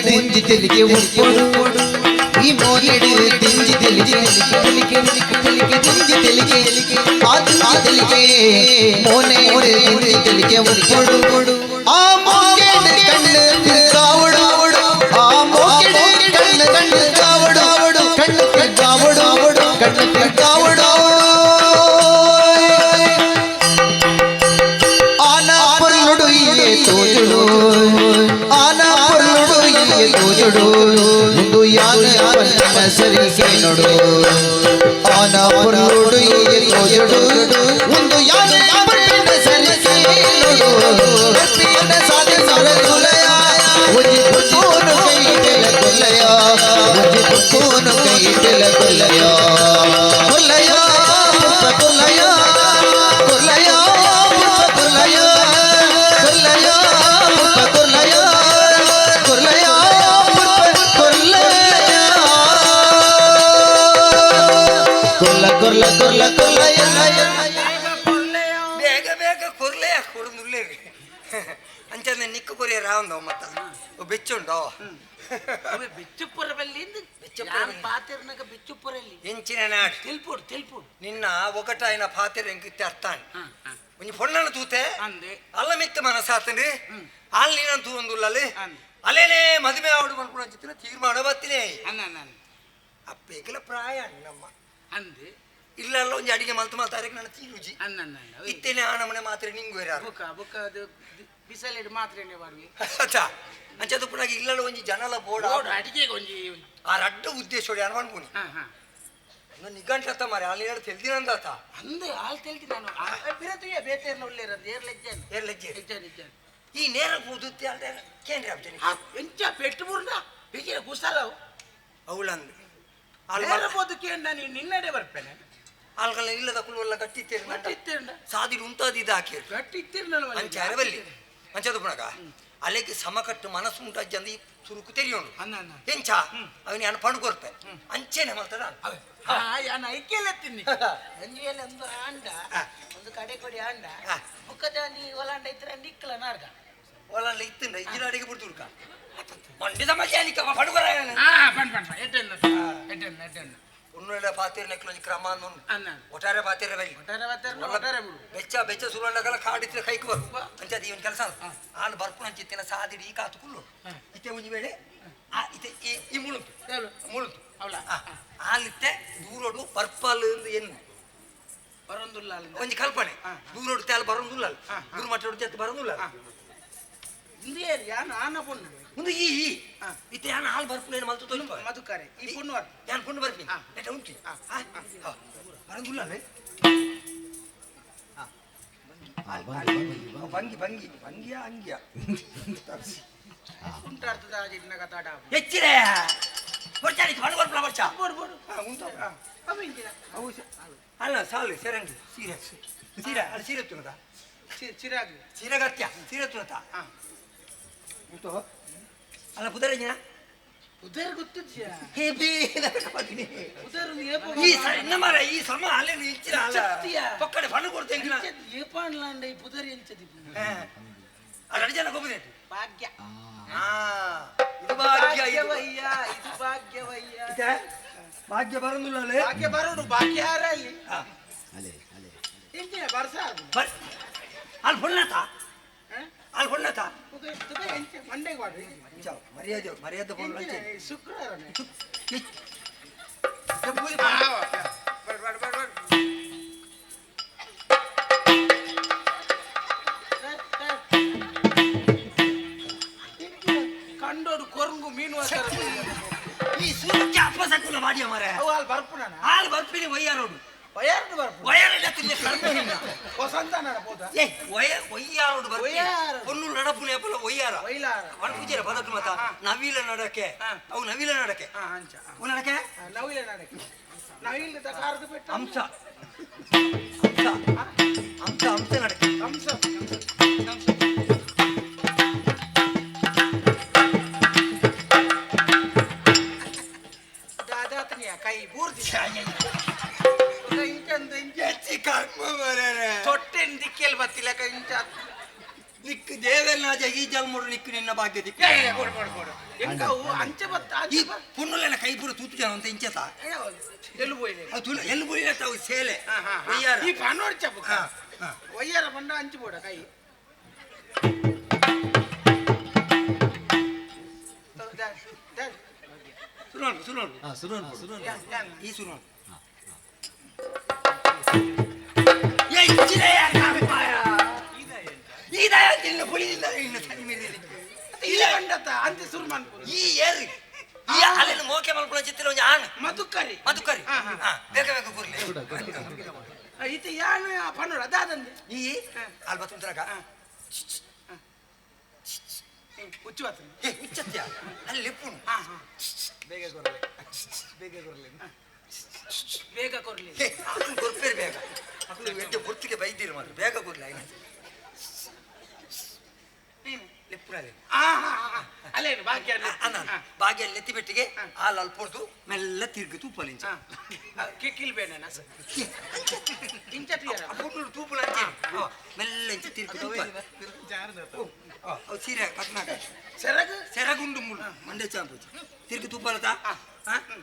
ದಿಂಜಿ ತೆಲಿಗೆ ಉಪ್ಪೊಡು ಈ ಮೋನೆಡು ದಿಂಜಿ ತೆಲಿಗೆ ದಿಂಜಿ ತೆಲಿಗೆ ಆ ತೆಲಿಗೆ ಮೋನೆಡು ದಿಂಜಿ ತೆಲಿಗೆ ಉಪ್ಪೊಡು ಆ ಮೋಕೆಡು ಕಣ್ಣು ತಿರ್ಗಾವಡು ಆ ಮೋಕೆಡು ಕಣ್ಣು ತಿರ್ಗಾವಡು ಕಣ್ಣು ತಿರ್ಗಾವಡು ಕಣ್ಣು ತಿರ್ಗಾವಡು ಆನಾ ಪೊರ್ಲುಡು ಇಯೆ ತೋಜುಡು ಆನಾ ಪೊರ್ಲುಡು ಇಯೆ ತೋಜುಡು ಮುಂದು ಯಾನ ಪನ್ನ ಸರಿಗೆ ನೋಡು ಆನಾ ಪೊರ್ಲುಡು ಇಯೆ ತೋಜುಡು ಮುಂದು ಯಾನ ಪನ್ನ ಸರಿಗೆ ನೋಡು ಬರ್ಪಿನ ಸಾಧಿಸೋರೆ ತುಲೆಯ ಒಂಜಿ ಪುರ್ಪುನು ಕೈಟೆಲ ಕುಲ್ಲಯ ಒಂಜಿ ಪುರ್ಪುನು ಕೈಟೆಲ ಕುಲ್ಲಯ ಕುಲ್ಲಯ ಪುಷ್ಪ ಕುಲ್ಲಯ ಕುಲ್ಲಯ ಪುಷ್ಪ ಕುಲ್ಲಯ ಕುಲ್ಲಯ ಪುಷ್ಪ ಕುಲ್ಲಯ ಕುಲ್ಲಯ ಪುಷ್ಪ ಕುಲ್ಲಯ ಕುಲ್ಲ ಕುಲ್ಲ ಕುಲ್ಲ ಕುಲ್ಲಯ ಬೇಗ ಬೇಗ ಕೊರ್ಲೆ ಕೊಡುನುಲ್ಲೇರಿ ಅಂಚಂದ ನಿಕ್ಕು ಕೊರಿಯ ರಾವಂದವ ಮತ್ತ ಬೆಚ್ಚುಂಡೋ ಬಿಚ್ಚುಪುರ ಬಲ್ಲಿಂದ ಪಾತಿರ್ನಾಗ ಬಿಚ್ಚುಪುರಲ್ಲಿ ಎಂಚಿನ ನಾಡು ತೆಲ್ಪುಡು ನಿನ್ನ ಒಗಟಾಯಿನ ಪಾತಿರ ಎಂಕಿತ್ತೆ ಅರ್ಥಾನ್ ಒಂಜಿ ಪೊಣ್ಣನ ತೂತೆ ಅಂದೆ ಅಲ್ಲ ಮಿತ್ತ ಮನಸ್ಸಾತಂಡ್ರಿ ಅಲ್ಲಿ ನೀನು ತೂಂದುಲ್ಲಲ್ಲಿ ಅಲ್ಲೇನೇ ಮದುವೆ ಆವಡು ಮನ್ಪುಣ ಚಿತ್ರ ತೀರ್ಮಾನ ಬತ್ತಿನೇ ಅನ್ನ ಅಪ್ಪೇಕಲ ಪ್ರಾಯ ನಮ್ಮ ಅಂದೆ ಇಲ್ಲೆಲ್ಲ ಒಂಜಿ ಅಡಿಗೆ ಮಲ್ತು ಮಾತಾಡಕ್ಕೆ ನನ್ನ ತೀರುಜಿ ಅನ್ನ ಇತ್ತೇನೆ ಆ ನಮ್ಮನೆ ಮಾತ್ರ ನಿಂಗು ಬುಕ್ಕ ಅದು ಬಿಸಲಿಡ್ ಮಾತ್ರೇನೆ ಬಾರ್ವಿ ಅಂಚದು ಪುಣಾಗ ಇಲ್ಲೆಲ್ಲ ಒಂಜಿ ಜನಲ ಬೋರ್ಡ್ ಅಡಿಗೆಗೆ ಒಂಜಿ ಆ ರಡ್ಡ ಉದ್ದೇಶ ಅನ್ಪುನಿ ನಿಗಂಟ ಮಾರಿ ಅಲ್ಲಿ ಹೇಳಿ ತೆಲ್ದಿನಂದಾತ ಅಂದೆ ಆಲ್ ತೆಲ್ತಿ ನಾನು ಬಿರತಿಯ ಬೇತೇರ್ನ ಉಳ್ಳೇರಂದ ಏರ್ಲೆಜ್ಜೆ ಈ ನೇರ ಕೂದುತ್ತೆ ಅಲ್ದೆ ಕೇಂದ್ರ ಎಂಚ ಪೆಟ್ಟು ಬುರ್ನ ಬಿಗಿರ ಕುಸಲವು ಅವಳಂದು ನೇರ ಬೋದಕ್ಕೆ ನಾನು ನಿನ್ನಡೆ ಬರ್ಪೇನೆ ಆಲ್ಗಲ್ಲ ಇಲ್ಲದ ಕುಲುವಲ್ಲ ಗಟ್ಟಿತ್ತೇರು ಸಾದಿರು ಉಂಟಾದಿದ್ದು ಹಾಕಿರು ಗಟ್ಟಿತ್ತೇರು ಅಂಚೆ ಅರಬಲ್ಲಿ ಅಂಚದು ಪುಣಗ ಅಲೆಗೆ ಸಮಕಟ್ಟು ಮನಸ್ಸು ಉಂಟಾಜ್ಜಂದು ಈ ಸುರುಕು ತೆರಿಯೋನು ಎಂಚ ಅವನಿ ಅನ್ನ ಪಣ್ ಕೊರ್ಪೆ ಅಂಚೆನೆ ಮಲ್ತದ ನಾನು ಐಕ್ಯಲ್ಲ ತಿನ್ನಿ ಅಂಜಿಯಲ್ಲಿ ಒಂದು ಆಂಡ ಒಂದು ಕಡೆ ಕೊಡಿ ಆಂಡ ಮುಖದ ನೀ ಒಲಾಂಡ ಇದ್ರೆ ನಿಕ್ಕಲ ನಾರ್ಗ ಒಲಾಂಡ ಇತ್ತಂಡ ಇಜ್ಜಿನ ಅಡಿಗೆ ಬಿಡ್ತುರ್ಕ ಮಂಡಿದ ಮಜಾನಿಕ ಪಡುಗರ ಉನ್ನಡ ಪಾತಿರ ನೆಕ್ಲೊಂಜಿ ಕ್ರಮ ಅನ್ನೋನು ಒಟ್ಟಾರೆ ಪಾತಿರ ಬೈ ಬೆಚ್ಚ ಬೆಚ್ಚ ಸುರುವಂಡಗಲ ಕಾಡಿತ್ರ ಕೈಕು ಬರು ಅಂಚದ ಇವನ್ ಕೆಲಸ ಆನು ಬರ್ಪುನ ಚಿತ್ತಿನ ಸಾದಿಡಿ ಕಾತು ಕುಲ್ಲು ಇತ್ತೆ ಒಂಜಿ ವೇಳೆ ಈ ಮುಳುತು ಮುಳುತು ಅವಳ ಆಲಿತ್ತೆ ದೂರೋಡು ಪರ್ಪಲ್ ಏನು ಬರೊಂದುಲ್ಲ ಒಂಜಿ ಕಲ್ಪನೆ ದೂರೋಡು ತೇಲ್ ಬರೋದಿಲ್ಲ ಗುರು ಮಟ್ಟೋಡು ತೆತ್ತು ಬರೋದಿಲ್ಲ ಇಂದೇ ಯಾನು ಆನ ಪೊಣ್ಣು ಮುಂದೆ ಈ ಇತ್ತೆ ಯಾನು ಹಾಲು ಬರ್ಪುನೇನು ಮಲ್ತು ತೊಲಿಪ ಮಧುಕರೆ ಈ ಪೊಣ್ಣು ಯಾನು ಪೊಣ್ಣು ಬರ್ತೀನಿ ಎಟ ಉಂಟು ಬರೋದಿಲ್ಲ ಭಂಗಿ ಭಂಗಿ ಭಂಗಿಯ ಅಂಗಿಯ ಉಂಟಾಡ್ತದ ಜಿಡ್ನ ಕತಾಡ ಹೆಚ್ಚಿರೆ ಹೊರಚಾಡಿ ಬಣ್ಣ ಬರ್ಪಲ ವರ್ಷ ಅಲ್ಲ ಸಾಲು ಸೆರಂಗಿ ಸೀರೆ ಸೀರೆ ಅಲ್ಲಿ ಸೀರೆ ತುನದ ಚಿರಾಗಿ ಸೀರೆಗತ್ಯ ಸೀರೆ ತುನತ ಉಂಟು ಅಲ್ಲ ಪುದರಂಜನ ಉದರ್ ಗೊತ್ತಿದ್ಯಾ ಹೇಬಿ ಉದರ್ ಈ ಮರ ಈ ಸಮ ಅಲ್ಲೇ ಇಚ್ಚಿರ ಅಲ್ಲ ಪಕ್ಕಡೆ ಬಣ್ಣ ಕೊಡ್ತೇನೆ ಏಪಾನ್ಲಾಂಡ ಈ ಪುದರ್ ಎಂಚದಿ ಎರಡು ಜನ ಹೋಗುದೇ ಭಾಗ್ಯ ಇದು ಭಾಗ್ಯ ಭಾಗ್ಯವಯ್ಯ ಇದು ಭಾಗ್ಯವಯ್ಯ ಭಾಗ್ಯ ಬರೋದಿಲ್ಲ ಭಾಗ್ಯ ಬರೋಡು ಭಾಗ್ಯ ಯಾರಲ್ಲಿ ಅಲೆ ಅಲೆ ಎಂಚಿನ ಬರ್ಸ ಅಲ್ಲಿ ಹೊಣ್ಣತ ಅಲ್ಲಿ ಹೊಣ್ಣತ ಮಂಡೆಗೆ ಮಾಡ್ರಿ ಮರ್ಯಾದೆ ಮರ್ಯಾದೆ ಶುಕ್ರವಾರ ಕಂಡೋಡು ಕೊರಂಗು ಮೀನು ಈ ಸೂರ್ಯ ಅಪ್ಪಸಕ್ಕುಲ ಮಾಡಿಯ ಮರ ಅವು ಅಲ್ಲಿ ಬರ್ಪುಣ ಹಾಲು ಬರ್ತೀನಿ ಒಯ್ಯಾರೋಡು ವಯರ್ದು ಬರ್ಪು ಒಯ್ಯಾರ ಕಡಿಮೆ ವಸಂತ ನಡಬೋದ ಒಯ್ಯಾರೋಡು ಬರ್ತೀನಿ ಹೊನ್ನು ನಡಪುನೆ ಅಪ್ಪಲ ಒಯ್ಯಾರ ವೈಲಾರ ಮಣ್ಪೂಜೆರ ಬದಕು ಮತ ನವಿಲ ನಡಕೆ ಅವು ನವಿಲ ನಡಕೆ ಹಂಚ ಅವು ನಡಕೆ ನವಿಲ ನಡಕೆ ನವಿಲ ಕಾರದ ಬೆಟ್ಟ ಅಂಶ ಅಂಶ ಅಂಶ ಅಂಶ ನಡಕೆ ಹಂಸ ದಾದಾತನಿಯ ಕೈ ಬೂರ್ದಿ ತೊಟ್ಟೆನ್ ದಿಕ್ಕೆಲ್ ಬತ್ತಿಲ್ಲ ಇಂಚ ನಿಕ್ಕು ದೇವೆಲ್ಲ ಈ ಜಲ್ಮೋಡು ನಿಕ್ಕು ನಿನ್ನ ಭಾಗ್ಯ ದಿಕ್ಕು ಎಂಕವು ಅಂಚೆ ಬತ್ತ ಈ ಪುಣ್ಣುಲೆನ ಕೈ ಪೂರ ತೂತು ಜನ ಅಂತ ಇಂಚತ ಎಲ್ಲಿ ಹೋಯ್ಲೆ ಎಲ್ಲಿ ಬುಳಿಲ ತಾವು ಸೇಲೆ ಈ ಪನ್ನೋಡ್ ಚಪ್ಪ ಒಯ್ಯಾರ ಬಂಡ ಅಂಚು ಬೋಡ ಕೈ ಸುನೋಡು ಸುನೋಡು ಸುನೋನ್ ಸುನೋನ್ ಈ ಸುನೋಡು ಈ ಏರಿ ಈ ಅಲ್ಲೆಲ್ಲ ಮೋಕೆ ಮಲ್ಕೊಳ್ಳೋ ಚಿತ್ರ ಒಂದು ಆಣ್ ಮಧುಕರಿ ಮಧುಕರಿ ಬೇಗ ಬೇಗ ಕೂರ್ಲಿ ಇದು ಯಾನು ಪನ್ನೋಡ ಅದಾದಂದೆ ಈ ಅಲ್ಲಿ ಬತ್ತುಂತರಾಗ ಹುಚ್ಚು ಬರ್ತದೆ ಹುಚ್ಚತ್ಯ ಅಲ್ಲಿ ಲಿಪ್ಪುನು ಬೇಗ ಕೊರಲೆ ಬೇಗ ಕೊರಲೆ ಬೇಗ ಕೊರ್ಲಿ ಕೊರ್ಪೇರು ಬೇಗ ಮಕ್ಕಳು ಎಡ್ಡೆ ಹೊತ್ತಿಗೆ ಬೈದಿರು ಮಾತ್ರ ಬೇಗ ಕೊರ್ಲಿ ಲಿಪ್ಪುನಲ್ಲಿ ಅಲ್ಲೇನು ಭಾಗ್ಯ ಭಾಗ್ಯ ಎತ್ತಿ ಬೆಟ್ಟಿಗೆ ಹಾಲು ಅಲ್ಪೊಡ್ದು ಮೆಲ್ಲ ತಿರುಗಿ ತೂಪಲಿಂಚ ಕಿಲ್ಬೇನ ಇಂಚ ಪುಣ್ಣು ತೂಪಲ ಮೆಲ್ಲ ಇಂಚ ತಿರುಗಿ ಸೀರೆ ಕಟ್ನಾಕ ಸೆರಗು ಸೆರಗುಂಡು ಮುಳ್ಳು ಮಂಡೆ ಚಾಂಪೂಜಿ ತಿರುಗಿ ತುಪ್ಪಲತ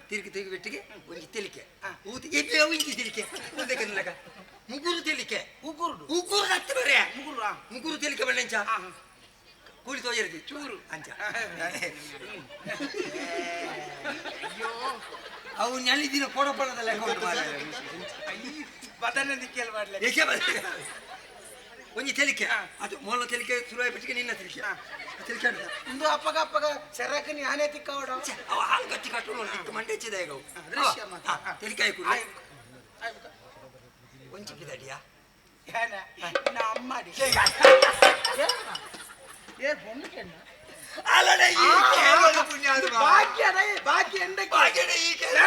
ತಿರುಗಿ ತಿರುಗಿ ಬೆಟ್ಟಿಗೆ ಒಂದು ತೆಲಿಕೆ ಊತಿ ಇಂಚಿ ತೆಲಿಕೆ ಊದಕ್ಕೆ ಮುಗುರು ತೆಲಿಕೆ ಉಗುರು ಉಗುರು ಹತ್ತು ಬರೇ ಮುಗುರು ಮುಗುರು ತೆಲಿಕೆ ಬೆಳ್ಳೆಂಚ ಕೂಲಿ ತೋಜರಿಗೆ ಚೂರು ಅಂಚ ಅವು ನೆಲಿ ದಿನ ಕೊಡಪಣದ ಲೆಕ್ಕ ಉಂಟು ಬದನ ದಿಕ್ಕೆಲ್ ಮಾಡ್ಲಿ ಏಕೆ ಬರ್ತದೆ ಒಂಜಿ ತೆಲಿಕೆ ಅದು ಮೊಲ ತೆಲಿಕೆ ಶುರುವಾಗಿ ಬಿಟ್ಟಿಗೆ ನಿನ್ನ ತೆಲಿಕೆ ತೆಲಿಕೆ ಇಂದು ಅಪ್ಪಗ ಅಪ್ಪಗ ಸೆರಕನಿ ಆನೆ ತಿಕ್ಕವಡ ಅವ ಹಾಲು ಗಟ್ಟಿ ಕಟ್ಟು ಮಂಡೆ ಹೆಚ್ಚಿದ ಈಗ ತೆಲಿಕಾಯಿ ಕೂಡ ಒಂಚಿ ಕಿದಡಿಯಾ ಏನ ನಾ ಅಮ್ಮಡಿ ಏ ಬೊಮ್ಮಕೆಣ್ಣ ಅಲ್ಲಡೆ ಈ ಕೇವಲ ಪುಣ್ಯ ಅದು ಭಾಗ್ಯದ ಭಾಗ್ಯ ಎಂದಕ್ಕೆ ಭಾಗ್ಯದ ಈ ಕೇವಲ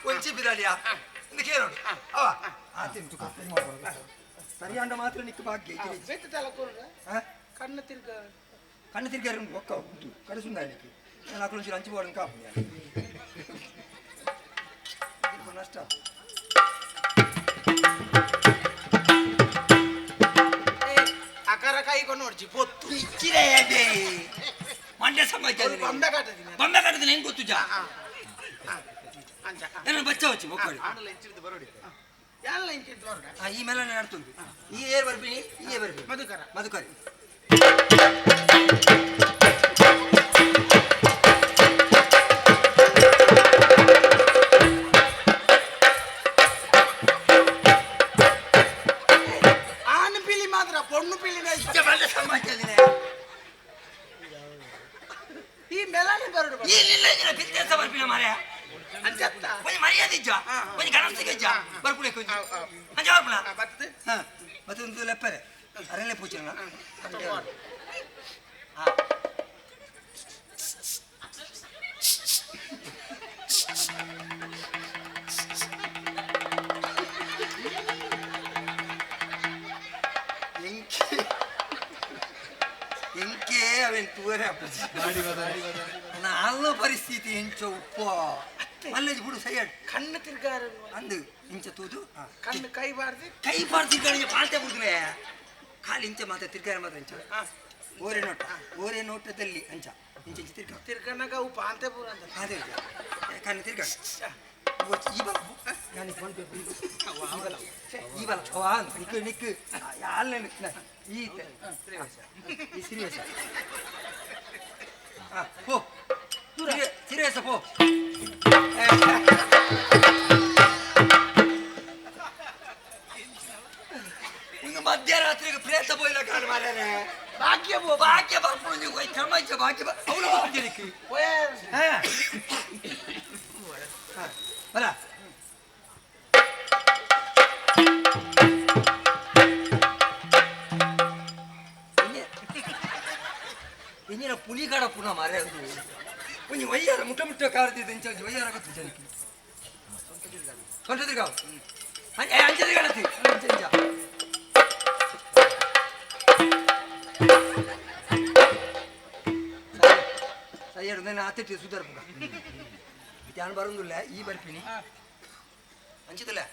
ಒಂಚಿ ಬಿದಡಿಯಾ ಇಂದು ಕೇಳೋಡು ಅವ ತಿಂತು ಕಪ್ಪು ಮಾಡೋದು ಸರಿಯಾದ ಮಾತ್ರ ನಿಕ್ಕು ಭಾಗ್ಯ ಬೆತ್ತ ತಲ ಕೊರ್ಗ ಕಣ್ಣು ತಿರ್ಗಾರ ಒಕ್ಕ ಉಂಟು ಕಡಿಸುಂದಾಲಿಕ್ಕೆ ನಾನು ಅಕ್ಕಳು ಹಂಚಿ ಬೋರ್ಡ್ ಕಾಪು ನಷ್ಟ ಅಕರ ಕೈಕೊಂಡು ನೋಡ್ಜಿ ಪೊತ್ತು ಇಚ್ಚಿರೇ ಮಂಡ್ಯ ಸಮಾಜ ಬೊಂಬೆ ಕಾಟದಿನ ಬೊಂಬೆ ಕಟ್ಟದ ಹೆಂಗ್ ಗೊತ್ತು ಜಾ ಅಂಚ ನನ್ನ ಬಚ್ಚ ಹಚ್ಚಿ ಮಕ್ಕಳು ಆಡಲ ಇಂಚಿದ್ದು ಬರೋಡಿ ಎಲ್ಲ ಇಂಚಿದ್ದು ಬರೋಡ ಈ ಮೇಲೆ ನಡ್ತುಂಟು ಈ ಏರ್ ಬರ್ತೀನಿ ಈ ಏರ್ ಬರ್ತೀನಿ ಮಧುಕರ ಮಧುಕರಿ ಇಲ್ಲ ಬಿತ್ತೇಸ ಬರ್ಪಿನ ಮಾರ್ಯ ಅಂಚತ್ತ ಒಂಜಿ ಮರ್ಯಾದೆ ಇಜ್ಜ ಒಂಜಿ ಗಣಸಿಗೆ ಇಜ್ಜ ಬರ್ಪುಳೆ ಕೊಂಚ ಅಂಚ ಬರ್ಪುಣ ಬರ್ತದೆ ಮತ್ತೊಂದು ಲೆಪ್ಪರೆ ಅರೆಲೆ ಪೂಚನ ಎಂಕೆ ಅವೆನ್ ತೂರೆ ನಾಲ್ನ ಪರಿಸ್ಥಿತಿ ಎಂಚ ಉಪ್ಪ ಮಲ್ಲೇಜ್ ಬಿಡು ಸೈಡ್ ಕಣ್ಣು ತಿರ್ಗಾರ ಅಂದು ಇಂಚ ತೂದು ಕಣ್ಣು ಕೈ ಬಾರ್ದು ಕೈ ಪಾರ್ತಿಗಳಿಗೆ ಪಾಲ್ತೆ ಬಿಡ್ರೆ ಕಾಲಿ ಇಂಚ ಮಾತ್ರ ತಿರ್ಗಾರ ಮಾತ್ರ ಇಂಚ ಓರೆ ನೋಟದಲ್ಲಿ ಅಂಚ ಇಂಚ ಇಂಚ ತಿರ್ಗ ತಿರ್ಗನಾಗ ಅವು ಪಾಂತೆ ಪೂರ ಅಂತ ಅದೇ ಕಣ್ಣು ತಿರ್ಗ ಈ ಬಲ ನಾನು ಫೋನ್ ಪೇ ಈ ಬಲ ನಿಕ್ಕು ನಿಕ್ಕು ಯಾಲ್ಲ ಈ ಸೀರಿಯಸ್ ಹೋ ಸೀರಿಯಸ್ ಪೋ ಇಂದು ಮಧ್ಯರಾತ್ರಿಗೆ ಪ್ರೇತ ಬೋಯ್ಲ ಕಾಡು ಮಾರ್ಯಾರೆ ಭಾಗ್ಯ ಬರ್ಕೊಂಡು ನೀವು ಕ್ರಮಂಚ ಭಾಗ್ಯ ಅವಳು ಬರ್ತೀರಿಕ್ಕಿ ಬರ ಇಂಜಿನ ಪುಲಿಗಾಡ ಪುನಃ ಮಾರೇ ಒಂಜಿ ವಯ್ಯಾರ ಮುಟ್ಟ ಕಾರದಿದ್ದ ಇಂಚ ವಯ್ಯಾರ ಗೊತ್ತು ಜನಕ್ಕೆ ಸೊಂಟ ತಿರ್ಗಾವ ಅಂಚ ತಿರ್ಗಾಡತಿ ಅಂಚ ಸೈಯಡ್ ನಾನು ಆತಿಟ್ಟು ಸುಧಾರ್ಪುಗ ಧ್ಯಾನ ಬರೋದಿಲ್ಲ ಈ ಬರ್ತೀನಿ ಅಂಚಿದಲ್ಲ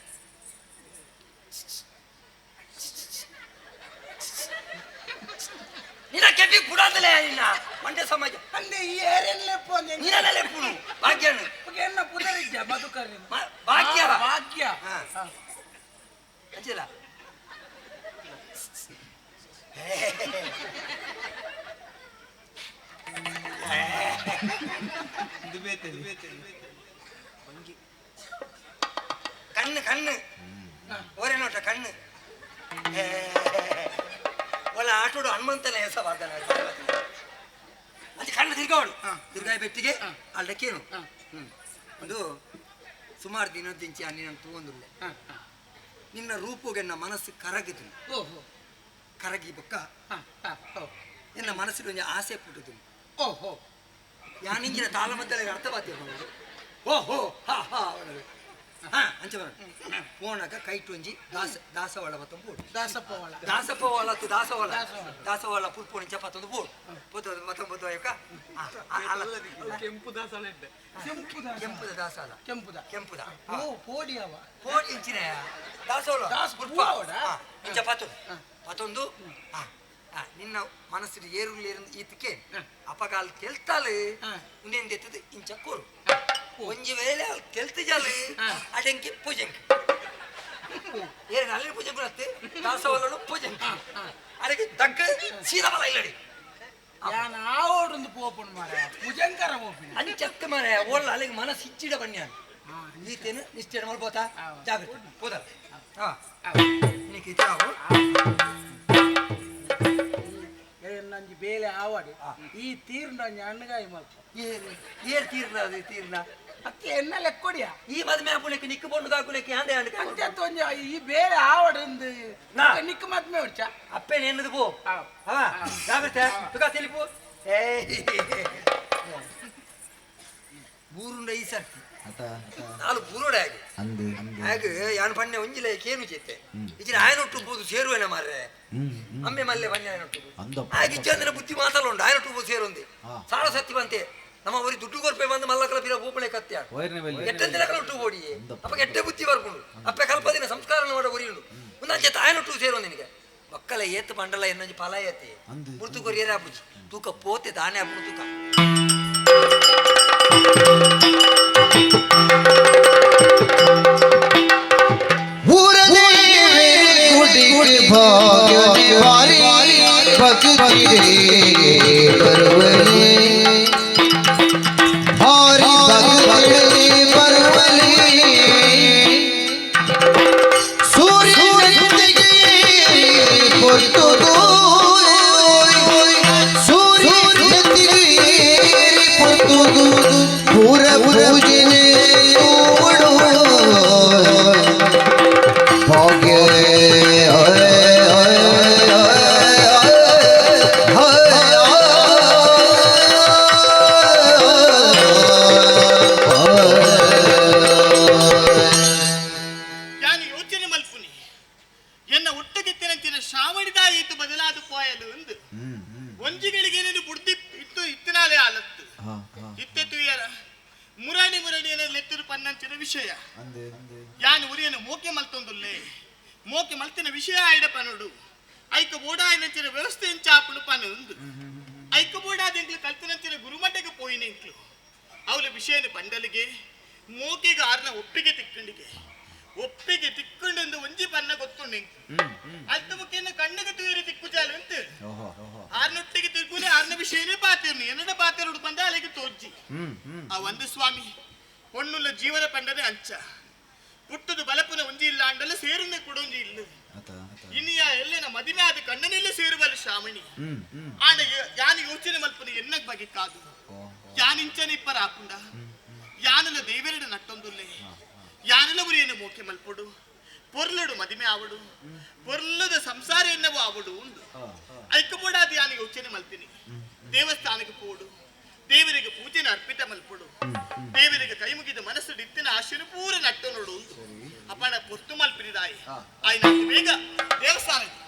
ನಿನ್ನ ಕೆಟ್ಟಿ ಪುಡಾದಲ್ಲ ನಿನ್ನ ಮಂಡ್ಯ ಸಮಾಜ ಅಲ್ಲಿ ಈ ಏರಿಯಲ್ಲೇ ಪೋನೆ ನೀನಲ್ಲೇ ಪುಡು ಭಾಗ್ಯನು ಎನ್ನ ಪುದರಿದ್ದ ಬದುಕರಿ ಭಾಗ್ಯ ಭಾಗ್ಯ ಅಂಚಿಲ್ಲ ಕಣ್ಣು ಓರೆ ನೋಟ ಕಣ್ಣು ಒಳ್ಳೆ ಆಟೋಡು ಹನುಮಂತನ ಹೆಸವಾದ ಅದು ಕಣ್ಣು ತಿರ್ಗಾವಳು ತಿರ್ಗಾಯ ಬೆಟ್ಟಿಗೆ ಅಲ್ಲಕ್ಕೇನು ಒಂದು ಸುಮಾರು ದಿನದಿಂಚಿ ನಿನ್ನ ತಗೊಂಡಿಲ್ಲ ನಿನ್ನ ರೂಪಗೆ ನನ್ನ ಮನಸ್ಸು ಕರಗಿತು ಕರಗಿ ಬೊಕ್ಕ ನಿನ್ನ ಮನಸ್ಸಿಗೆ ಒಂದು ಆಸೆ ಪುಟ್ಟಿತು ಓಹೋ ಯಾನಿಂಗಿನ ತಾಳಮದ್ದಲೆ ಅರ್ಥವಾಗ್ತದೆ ಓಹೋ ಹಾ ಹಾ ಅಂಚ ಪೋಣಗ ಕೈಟೊಂಜಿ ದಾಸವಾಳ ಮತ್ತೊಂದು ಬೋಡು ದಾಸಪ್ಪವಾಳ ದಾಸವಾಳ ಪುರ್ಪೋಣಿಂಚ ಪತ್ತೊಂದು ಬೋಡು ಪೊತ್ತೊಂದು ಮತ್ತೊಂದು ಅಯ್ಯಕ ಕೆಂಪು ದಾಸಲ ಕೆಂಪುದ ದಾಸಾಲ ಕೆಂಪುದ ಪೋಡಿ ಅವ ಪೋಡಿ ಇಂಚಿನ ದಾಸವಾಳ ಇಂಚ ಪತ್ತೊಂದು ನಿನ್ನ ಮನಸ್ಸಿನ ಏರುಗಳು ಈತಕ್ಕೆ ಅಪಗಾಲ ಕೆಲ್ತಾಲು ಉಂದೆಂದೆತ್ತದು ಇಂಚ ಕೋರು ಒಂಜಿ ವೇಳೆ ಕೆಲ್ತ ಜಾಲು ಅಡೆಂಕಿ ಪೂಜೆಂಕಿ ಏನು ಅಲ್ಲಿ ಪೂಜೆ ಬರುತ್ತೆ ದಾಸವಾಳನು ಪೂಜೆಂಕಿ ಅದಕ್ಕೆ ತಕ್ಕ ಸೀದಬಲ ಇಲ್ಲಡಿ ಯಾನ ಆವೊಂದು ಪೋಪುನ್ ಮಾರೆ ಪೂಜಂಕರ ಪೋಪಿನ ಅಂಚಕ್ಕ ಮಾರೆ ಓಲ್ಲ ಅಲ್ಲಿಗೆ ಮನಸ್ಸು ಇಚ್ಚಿಡ ಬನ್ಯಾನ ಈತೇನು ನಿಶ್ಚಯ ಮಾಡ್ಬೋತಾ ಜಾಗ್ರತೆ ಹೋದಲ್ಲ ನೀನು ಇದ್ದಾವು ನಂಜಿ ಬೇಲೆ ಆವಾಡಿ ಈ ತೀರ್ನ ಅಣ್ಣಗಾಯಿ ಮಲ್ಪ ಏರ್ ತೀರ್ನ ಅದು ತೀರ್ನ ಅಕ್ಕೆ ಎನ್ನ ಲೆಕ್ಕೊಡಿಯ ಈ ಮದ್ಮೆ ಹಾಕುಲಿಕ್ಕೆ ನಿಕ್ಕು ಬಂಡು ಕಾಕುಲಿಕ್ಕೆ ಹಂದೆ ಅಂತೆ ಈ ಬೇರೆ ಆವಡಿಂದು ನಿಕ್ಕು ಮದ್ಮೆ ಹೊಡ್ಚ ಅಪ್ಪೇನು ಎನ್ನದು ಪೋ ಜಾಗ್ರತೆ ತುಕ ತಿಳಿಪು ಬೂರುಂಡ ಈ ಸರ್ತಿ ನಾಲ್ಕು ಬೂರೋಡೆ ಹಾಗೆ ಯಾನ್ ಪಣ್ಣೆ ಒಂಜಿಲೆ ಕೇನು ಚೇತೆ ಇಜಿನ ಆಯನೊಟ್ಟು ಬೋದು ಸೇರುವೇನ ಮಾರ್ರೆ ಅಮ್ಮೆ ಮಲ್ಲೆ ಬನ್ನಿ ಆಯನೊಟ್ಟು ಹಾಗೆ ಇಜ್ಜಂದಿನ ಬುದ್ಧಿ ಮಾತಲ್ಲುಂಡು ಆಯನೊಟ್ಟು ಬೋದು ಸೇರೊಂದಿ ಸಾರ ಸತ್ತಿ ಬಂತೆ ನಮ್ಮ ಅವರಿ ದುಡ್ಡು ಕೊರ್ಪೆ ಬಂದು ಮಲ್ಲಕಲ ಪಿರ ಭೂಪಳೆ ಕತ್ಯ ಎಟ್ಟಂದಿನ ಒಟ್ಟು ಓಡಿ ಅಪ್ಪ ಎಟ್ಟೆ ಬುದ್ಧಿ ಬರ್ಕೊಂಡು ಅಪ್ಪ ಕಲ್ಪದಿನ ಸಂಸ್ಕಾರ ಮಾಡ ಒರಿಯುಂಡು ಒಂದಂಚೆ ತಾಯನೊಟ್ಟು ಸೇರೋ ನಿನಗೆ ಮಕ್ಕಳ ಏತ್ತು ಪಂಡಲ ಎನ್ನಂಜಿ ಫಲ ಏತೆ ಮುರ್ತು ಕೊರಿಯರ ಬುಜಿ ತೂಕ ಪೋತೆ ದಾನೆ ಅಪ್ಪು ತೂಕ ಸೂರ್ಯ ಪೂರ ಪೂಜಿನೆ ಕೂಡು ಭಾಗ್ಯ ಯಾನು ಯೋಚನೆ ಮಲ್ಪುನಿ ಎನ್ನ ಒಟ್ಟಗಿತ್ತಿನಂಚಿನ ಶ್ರಾವಣಿದಾಯಿತು ಬದಲಾದ ಪೋಯಲು ಒಂದು ಒಂಜಿಗಳಿಗೇನೇನು ಬುಡ್ದಿ ಇತ್ತು ಇತ್ತಿನಾಲೆ ಆಲತ್ತು ಇತ್ತೆ ತುಯ್ಯರ ಮುರಾಣಿ ಲೆತ್ತರು ಪನ್ನಂಚಿನ ವಿಷಯ ಯಾನು ಉರಿಯನ ಮೋಕೆ ಮಲ್ತೊಂದುಲ್ಲೆ ಮೋಕೆ ಮಲ್ತಿನ ವಿಷಯ ಆಯ್ಡ ಪನುಡು ಐಕ ಬೋಡಾಯನಂಚಿನ ವ್ಯವಸ್ಥೆ ಎಂಚಾಪುಡು ಪನ ಒಂದು ಐಕ ಬೋಡಾದಿಂಕ್ಲು ಕಲ್ತಿನಂಚಿನ ಗುರುಮಟ್ಟಗೆ ಪೋಯಿನೆಂಕ್ಲು ಅವಳ ವಿಷಯನ ಪಂಡಲಿಗೆ ಮೋಕೆಗೆ ಆರ್ನ ಒಪ್ಪಿಗೆ ತಿಕ್ಕೊಂಡು ಒಂಜಿ ಪನ್ನ ಗೊತ್ತುಂಡು ಅಲ್ತ ಮುಖೇನ ಕಣ್ಣಿಗೆ ತುಯರಿ ತಿಕ್ಕುಜಾಲು ಅಂತ ಆರ್ನೊಟ್ಟಿಗೆ ತಿರ್ಗುನೆ ಆರ್ನ ವಿಷಯನೇ ಪಾತಿರ್ನಿ ಎನ್ನಡ ಪಾತಿರುಡು ಬಂದ ಅಲ್ಲಿಗೆ ತೋಜ್ಜಿ ಆ ಒಂದು ಸ್ವಾಮಿ ಹೊಣ್ಣುಲ್ಲ ಜೀವನ ಪಂಡನೆ ಅಂಚ ಪುಟ್ಟದು ಬಲಪುನ ಒಂಜಿ ಇಲ್ಲ ಅಂಡಲ್ಲ ಸೇರುನೆ ಕೊಡೊಂಜಿ ಇಲ್ಲ ಇನಿಯ ಎಲ್ಲೆನ ಮದಿಮೆ ಆದ ಕಣ್ಣನೆಲ್ಲ ಸೇರುವಲ್ಲ ಶ್ರಾವಣಿ ಆಂಡ ಯಾನು ಯೋಚನೆ ಮಲ್ಪನ ಎನ್ನಕ್ ಬಗೆ ಕಾದು ಯಾನಿಂಚನೆ ಇಪ್ಪರ ಆಪುಂಡ ಯಾನಲ ದೇವರಡ ನಟ್ಟೊಂದುಲ್ಲೆ ಯಾನಲ ಉರಿಯನ ಮೋಕೆ ಮಲ್ಪೊಡು ಪೊರ್ಲುಡು ಮದಿಮೆ ಆವಡು ಪೊರ್ಲದ ಸಂಸಾರ ಎನ್ನವು ಆವಡು ಉಂಡು ಐಕಬೋಡಾದ ಯಾನು ಯೋಚನೆ ಮಲ್ಪಿನಿ ದೇವಸ್ಥಾನಕ್ಕೆ ಪೋಡು ದೇವರಿಗೆ ಪೂಜೆನ ಅರ್ಪಿತ ಮಲ್ಪೊಡು ದೇವರಿಗೆ ಕೈ ಮುಗಿದ ಮನಸ್ಸು ಇತ್ತಿನ ಆಶೆನು ಪೂರ ನಟ್ಟು ನೋಡು ಅಪ್ಪಣ ಪೊರ್ತು ಮಲ್ಪಿನಿದಾಯಿ ಆಯ್ನ ಬೇಗ ದೇವಸ್ಥಾನಕ್ಕೆ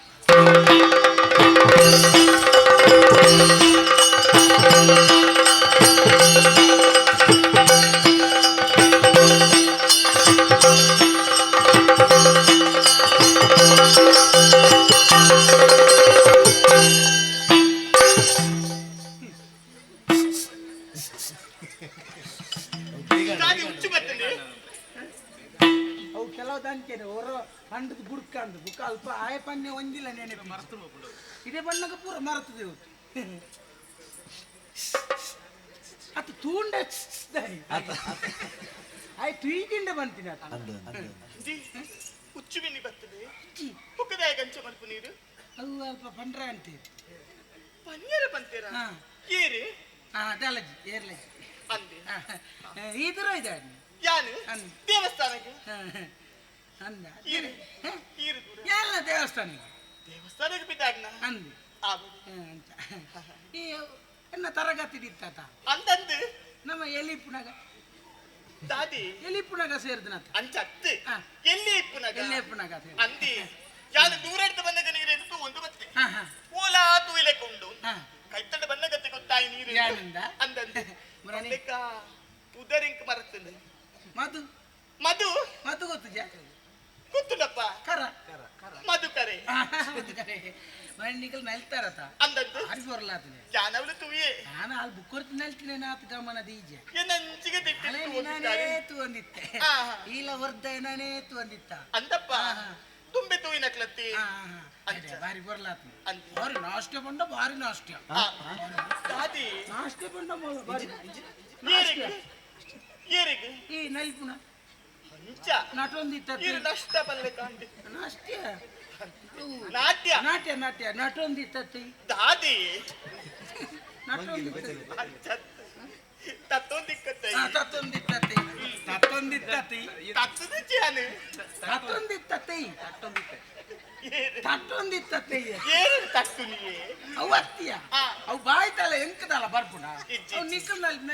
ಅವು ಕೆಲವು ದಾನ್ಕೇನೆ ಹೊರ ಹಂಡದ ಬುಡ್ಕಂದು ಬುಕ್ಕ ಅಲ್ಪ ಆಯ ಪನ್ನೆ ಒಂದಿಲ್ಲ ನೆನಪು ಮರೆತು ಇದೇ ಬಣ್ಣಗ ಪೂರ ಮರೆತದೆ ಅತ ತೂಂಡ ಆಯ್ ತುಯ್ಗಿಂಡ ಬಂತೀನಿ ಹುಚ್ಚು ಬಿನಿ ಬರ್ತದೆ ಪುಕ್ಕದಾಯ ಗಂಚ ಮಲ್ಪು ನೀರು ಅವು ಅಲ್ಪ ಪಂಡ್ರ ಅಂತೀರಿ ಪನ್ನೀರ ಬಂತೀರ ಏರಿ ಅದಲಜಿ ಏರ್ಲಜಿ ಅಂದೆ ಇದ್ರ ಇದೆ ಯಾನು ದೇವಸ್ಥಾನಕ್ಕೆ ಅಂದ ಈರು ಈರು ಎಲ್ಲ ದೇವಸ್ಥಾನಕ್ಕೆ ದೇವಸ್ಥಾನಕ್ಕೆ ಬಿದ್ದಾಗ್ನ ಅಂದು ಆಗುದು ಅಂತ ಈ ಎನ್ನ ತರಗತಿ ಇತ್ತಾತ ಅಂದಂದು ನಮ್ಮ ಎಲಿಪುನಗ ದಾದಿ ಎಲಿಪುನಗ ಸೇರಿದನತ ಅಂಚತ್ತು ಎಲ್ಲಿ ಇಪ್ಪುನಗ ಎಲಿಪುನಗ ಅಂದಿ ಯಾನು ದೂರಡ್ತ ಬಂದಾಗ ನೀರೆಂದು ಒಂದು ಬತ್ತೆ ಹಾ ಹಾ ಓಲಾ ತುಯಿಲೆಕೊಂಡು ಹಾ ಕೈತಂಡ ಬನ್ನಗತ್ತೆ ಗೊತ್ತಾಯಿ ನೀರು ಯಾನಿಂದ ಅಂದಂದು ಉದರಿಂಕ್ ಮರತ್ತದೆ ಮಧು ಮಧು ಮಧು ಗೊತ್ತು ಜಾ ಗೊತ್ತುಂಡಪ್ಪ ಕರ ಮಧು ಕರೆ ಮಣ್ಣಿಗಳು ನಲ್ತಾರತ ಅಂದದ್ದು ಅರಿ ಬರಲಾತನೆ ಜಾನವಳು ತುವಿಯೇ ನಾನು ಅಲ್ಲಿ ಬುಕ್ಕೊರ್ತಿ ನಲ್ತಿನೇ ನಾತ್ ಗಮನ ದೀಜೆ ಏನಂಚಿಗೆ ನಾನೇತು ಅಂದಿತ್ತೆ ಇಲ್ಲ ಹೊರ್ದ ನಾನೇತು ಅಂದಿತ್ತ ಅಂದಪ್ಪ ತುಂಬೆ ತೂಯಿನಕ್ಲತ್ತಿ ಬಾರಿ ಬರ್ಲಾತ್ನೆ ಬಾರಿ ನಾಷ್ಟ ಬಂಡ ಬಾರಿ ನಾಷ್ಟ ದಾದಿ ನಾಷ್ಟ ಬಂಡ ಬಾರಿ ಏರಿಗೆ ಈ ನಲ್ಪುನ ಹಂಚ ನಟೊಂದಿತ್ತ ಇರು ನಷ್ಟ ಬಲ್ಲೆ ಕಾಂಡಿ ನಾಟ್ಯ ನಾಟ್ಯ ನಾಟ್ಯ ನಾಟ್ಯ ನಟೊಂದಿತ್ತತಿ ದಾದಿ ನಟೊಂದಿತ್ತ ತತ್ತೊಂದಿಕ್ಕತ್ತೆ ತತ್ತೊಂದಿತ್ತತಿ ತತ್ತೊಂದಿತ್ತತಿ ತತ್ತದ ಜಾನು ತತ್ತೊಂದಿತ್ತತಿ ತಟ್ಟೊಂದಿತ್ತತಿ ಏನು ತಟ್ಟು ನೀಯೇ ಅವತ್ತಿಯ ಅವು ಬಾಯ್ತಲ್ಲ ಎಂಕದಲ್ಲ ಬರ್ಪುಣ ಅವು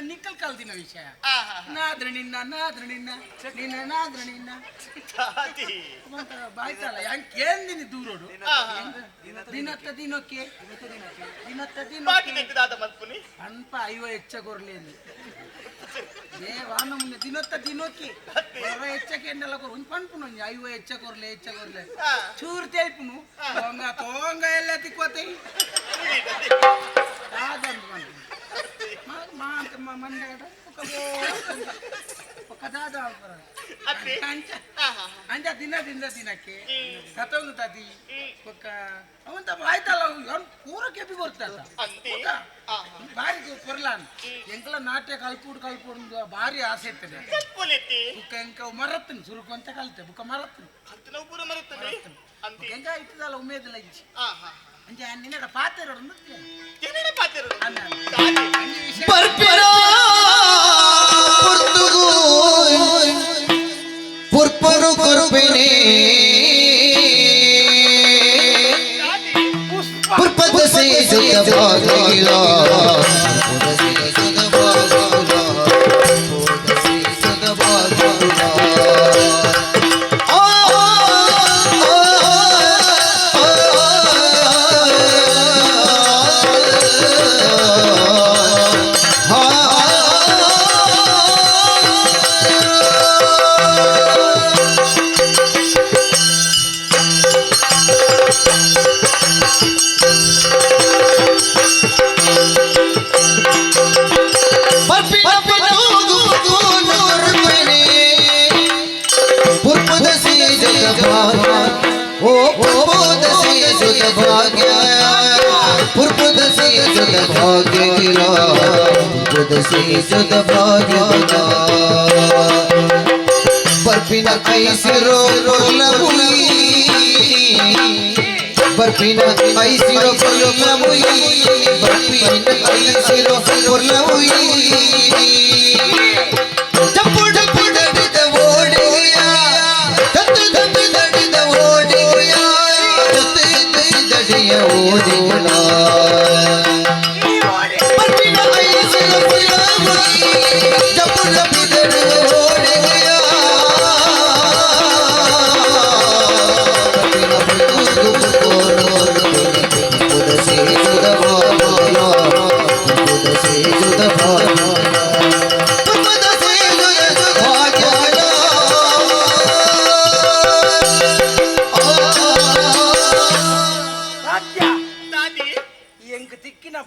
ನಿಕ್ಕಲ್ ಕಲ್ದಿನ ವಿಷಯ ನಾದ್ರ ನಿನ್ನ ನಾದ್ರ ನಿನ್ನ ಬಾಯ್ತಲ್ಲ ಹೆಂಗ್ ದೂರೋಡು ದಿನತ್ತ ದಿನಕ್ಕೆ ಅನ್ಪ ಐವ ಹೆಚ್ಚಗೊರ್ಲಿ ಅಂದು ವಾನ ಮುನ್ನ ದಿನತ್ತ ದಿನಕ್ಕೆ ಹೆಚ್ಚಕ್ಕೆ ಎಂಡೆಲ್ಲ ಒಂದು ಪಂಪುನು ಐವ ಹೆಚ್ಚಗೊರ್ಲೆ ಚೂರು ತೇಲ್ಪುನು ತೋಂಗ ಎಲ್ಲ ತಿಕ್ಕೋತೈ ಮಂಡ್ಯಾಡ ಅಂಜ ದಿನಕ್ಕೆ ಕತ್ತೊಂದು ತದಿ ಅವಂತ ಆಯ್ತಲ್ಲ ಪೂರ ಕೆಪಿ ಬರ್ತದ ಬಾರಿ ಕೊರ್ಲಾನ್ ಎಂಕಲ ನಾಟ್ಯ ಕಲ್ಪುಡು ಬಾರಿ ಆಸೆ ಇರ್ತದೆ ಬುಕ್ಕ ಎಂಕ ಮರತ್ತನು ಸುರುಕು ಅಂತ ಕಲ್ತೆ ಬುಕ್ಕ ಮರತ್ತನು ಎಂಕ ಇರ್ತದಲ್ಲ ಉಮೇದಲ್ಲ ಇಜ್ಜಿ ಅಂಜ ನಿನ್ನ ಪಾತೆರೋಡು ಬರ್ಪಿರೋ ಕುರುಪೆನೆ ಪುರ್ಪದ ಸೇ ಜುಗ ಬಾಗಿಲ ಪುರ್ಪದ ಸೇ ಜುಗ ಬಾಗಿಲ ಪುರ್ಪದ ಸೇ ಜುಗ ಬಾಗಿಲ ಬರ್ಪಿನ ಐಸಿರೋ ಬರ್ಪಿನ ಐಸಿರೋ ಬರ್ಪಿನ ಐಸಿರೋ ಚಪ್ಪು ಡಪ್ಪು ದಡಿದ ಓಡಿಯ ತತ್ತು ತತ್ತು ದಡಿದ ಓಡಿಯ ತತ್ತು ದಡಿಯ ಓಡಿಯ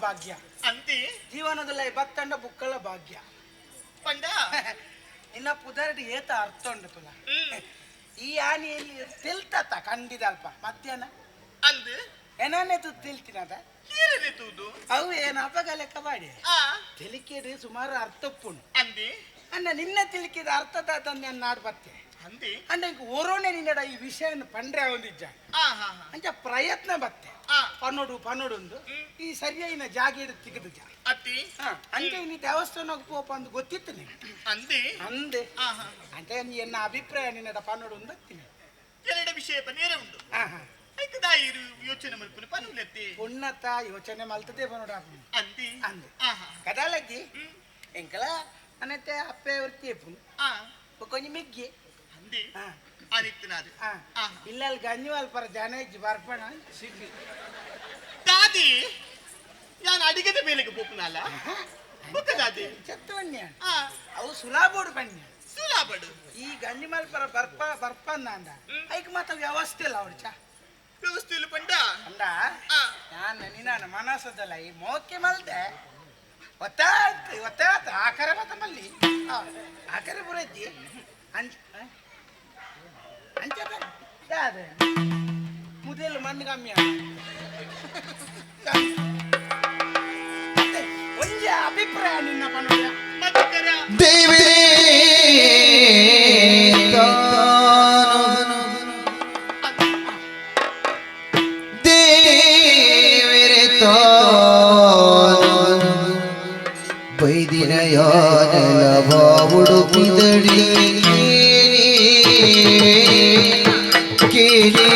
ಭಾಗ್ಯ ಅಂತಿ ಜೀವನದಲ್ಲಿ ಬತ್ತಂಡ ಬುಕ್ಕಳ ಭಾಗ್ಯ ಪಂಡ ಇನ್ನ ಪುದರ್ಡಿ ಏತ ಅರ್ಥ ಉಂಡು ತುಲ ಈ ಆನೆಯಲ್ಲಿ ತಿಲ್ತತ್ತ ಖಂಡಿದಲ್ಪ ಮಧ್ಯಾಹ್ನ ಅಂದು ಏನಾನೆ ತು ತಿಲ್ತಿನದ ಹೀರದಿತ್ತುದು ಅವು ಏನು ಅಪಗ ಲೆಕ್ಕ ಮಾಡಿ ಆ ತಿಲಿಕಿದ್ರೆ ಸುಮಾರು ಅರ್ಥ ಉಪ್ಪುಂಡು ಅಂದಿ ಅನ್ನ ನಿನ್ನ ತಿಲಿಕಿದ ಅರ್ಥದ ನಾನು ನಾಡು ಬತ್ತೆ ಅಂದಿ ಅಂಡ ಓರೋನೆ ನಿನ್ನಡ ಈ ವಿಷಯವನ್ನು ಪಂಡ್ರೆ ಒಂದಿಜ್ಜ ಆ ಹಾ ಹಾ ಅಂಚ ಪ್ರಯತ್ನ ಬತ್ತೆ ಆ ಪನ್ನೋಡು ಒಂದು ಈ ಸರಿಯಾಗಿನ ಜಾಗ ಇಡು ತೆಗೆದು ಜಾ ಅತ್ತಿ ಅಂಚೆ ನೀ ದೇವಸ್ಥಾನಕ್ಕೆ ಪೋಪ ಅಂತ ಗೊತ್ತಿತ್ತು ನಿನಗೆ ಅಂದಿ ಅಂದೆ ಆ ಹಾ అంటే నీ ఎన్న అభిప్రాయం నిన్నడ పన్నుడు ఉందో తిని ಎರಡ ವಿಷಯ ಪನೇರ ಉಂಟು ಐಕದ ಇರು ಯೋಚನೆ ಮಲ್ಪನೆ ಪನುಲೆತ್ತಿ ఉన్నత ಯೋಚನೆ ಮಲ್ತದೆ ಪನ್ನುಡ ಅಂದಿ ಅಂದೆ ಆ ಹಾ కదాలకి ఎంకల అనతే అప్పే వృత్తి ఎప్పుడు ఆ కొంచెం మిగ్గి అంది అనిత్నాది పిల్లలు గంజి వాళ్ళ పర జనేజ్ బర్పణ సిగ్గి దాది ನಾನು ಅಡಿಗೆದ ಮೇಲೆಗೆ ಹೋಗ್ನಲ್ಲ ಗೊತ್ತದಾದಿ చెత్తవన్నీ అవు సులాబోడు పని ಸುಲಾಬಡು ఈ గంజి మల్ పర బర్పంద ఐకి మాత్రం వ్యవస్థ ಇಲ್ಲ ಅವಡ್ಚ ವ್ಯವಸ್ಥೆಲು ಪಂಡ ಅಂಡ ನಾನು ಮನಸದಲ್ಲ ಈ ಮೋಕೆ ಮಲ್ದೆ ಒತ್ತ ಆಕರೆ ಮತ ಮಲ್ಲಿ ಆಕರೆ ಬುರಜ್ಜಿ ಅಂಚದ ಅದೇ ಮುದಲು ಮಣ್ಣು ಕಮ್ಮಿ ಒಂಜ ಅಭಿಪ್ರಾಯ ನಿನ್ನ ಪನ್ನೋಡ ದೇವರೇ ಬೈದಿನ ಯಾನೆಲ ಬಾವುಡು ಪಿದಡಿ ಕೇಳಿ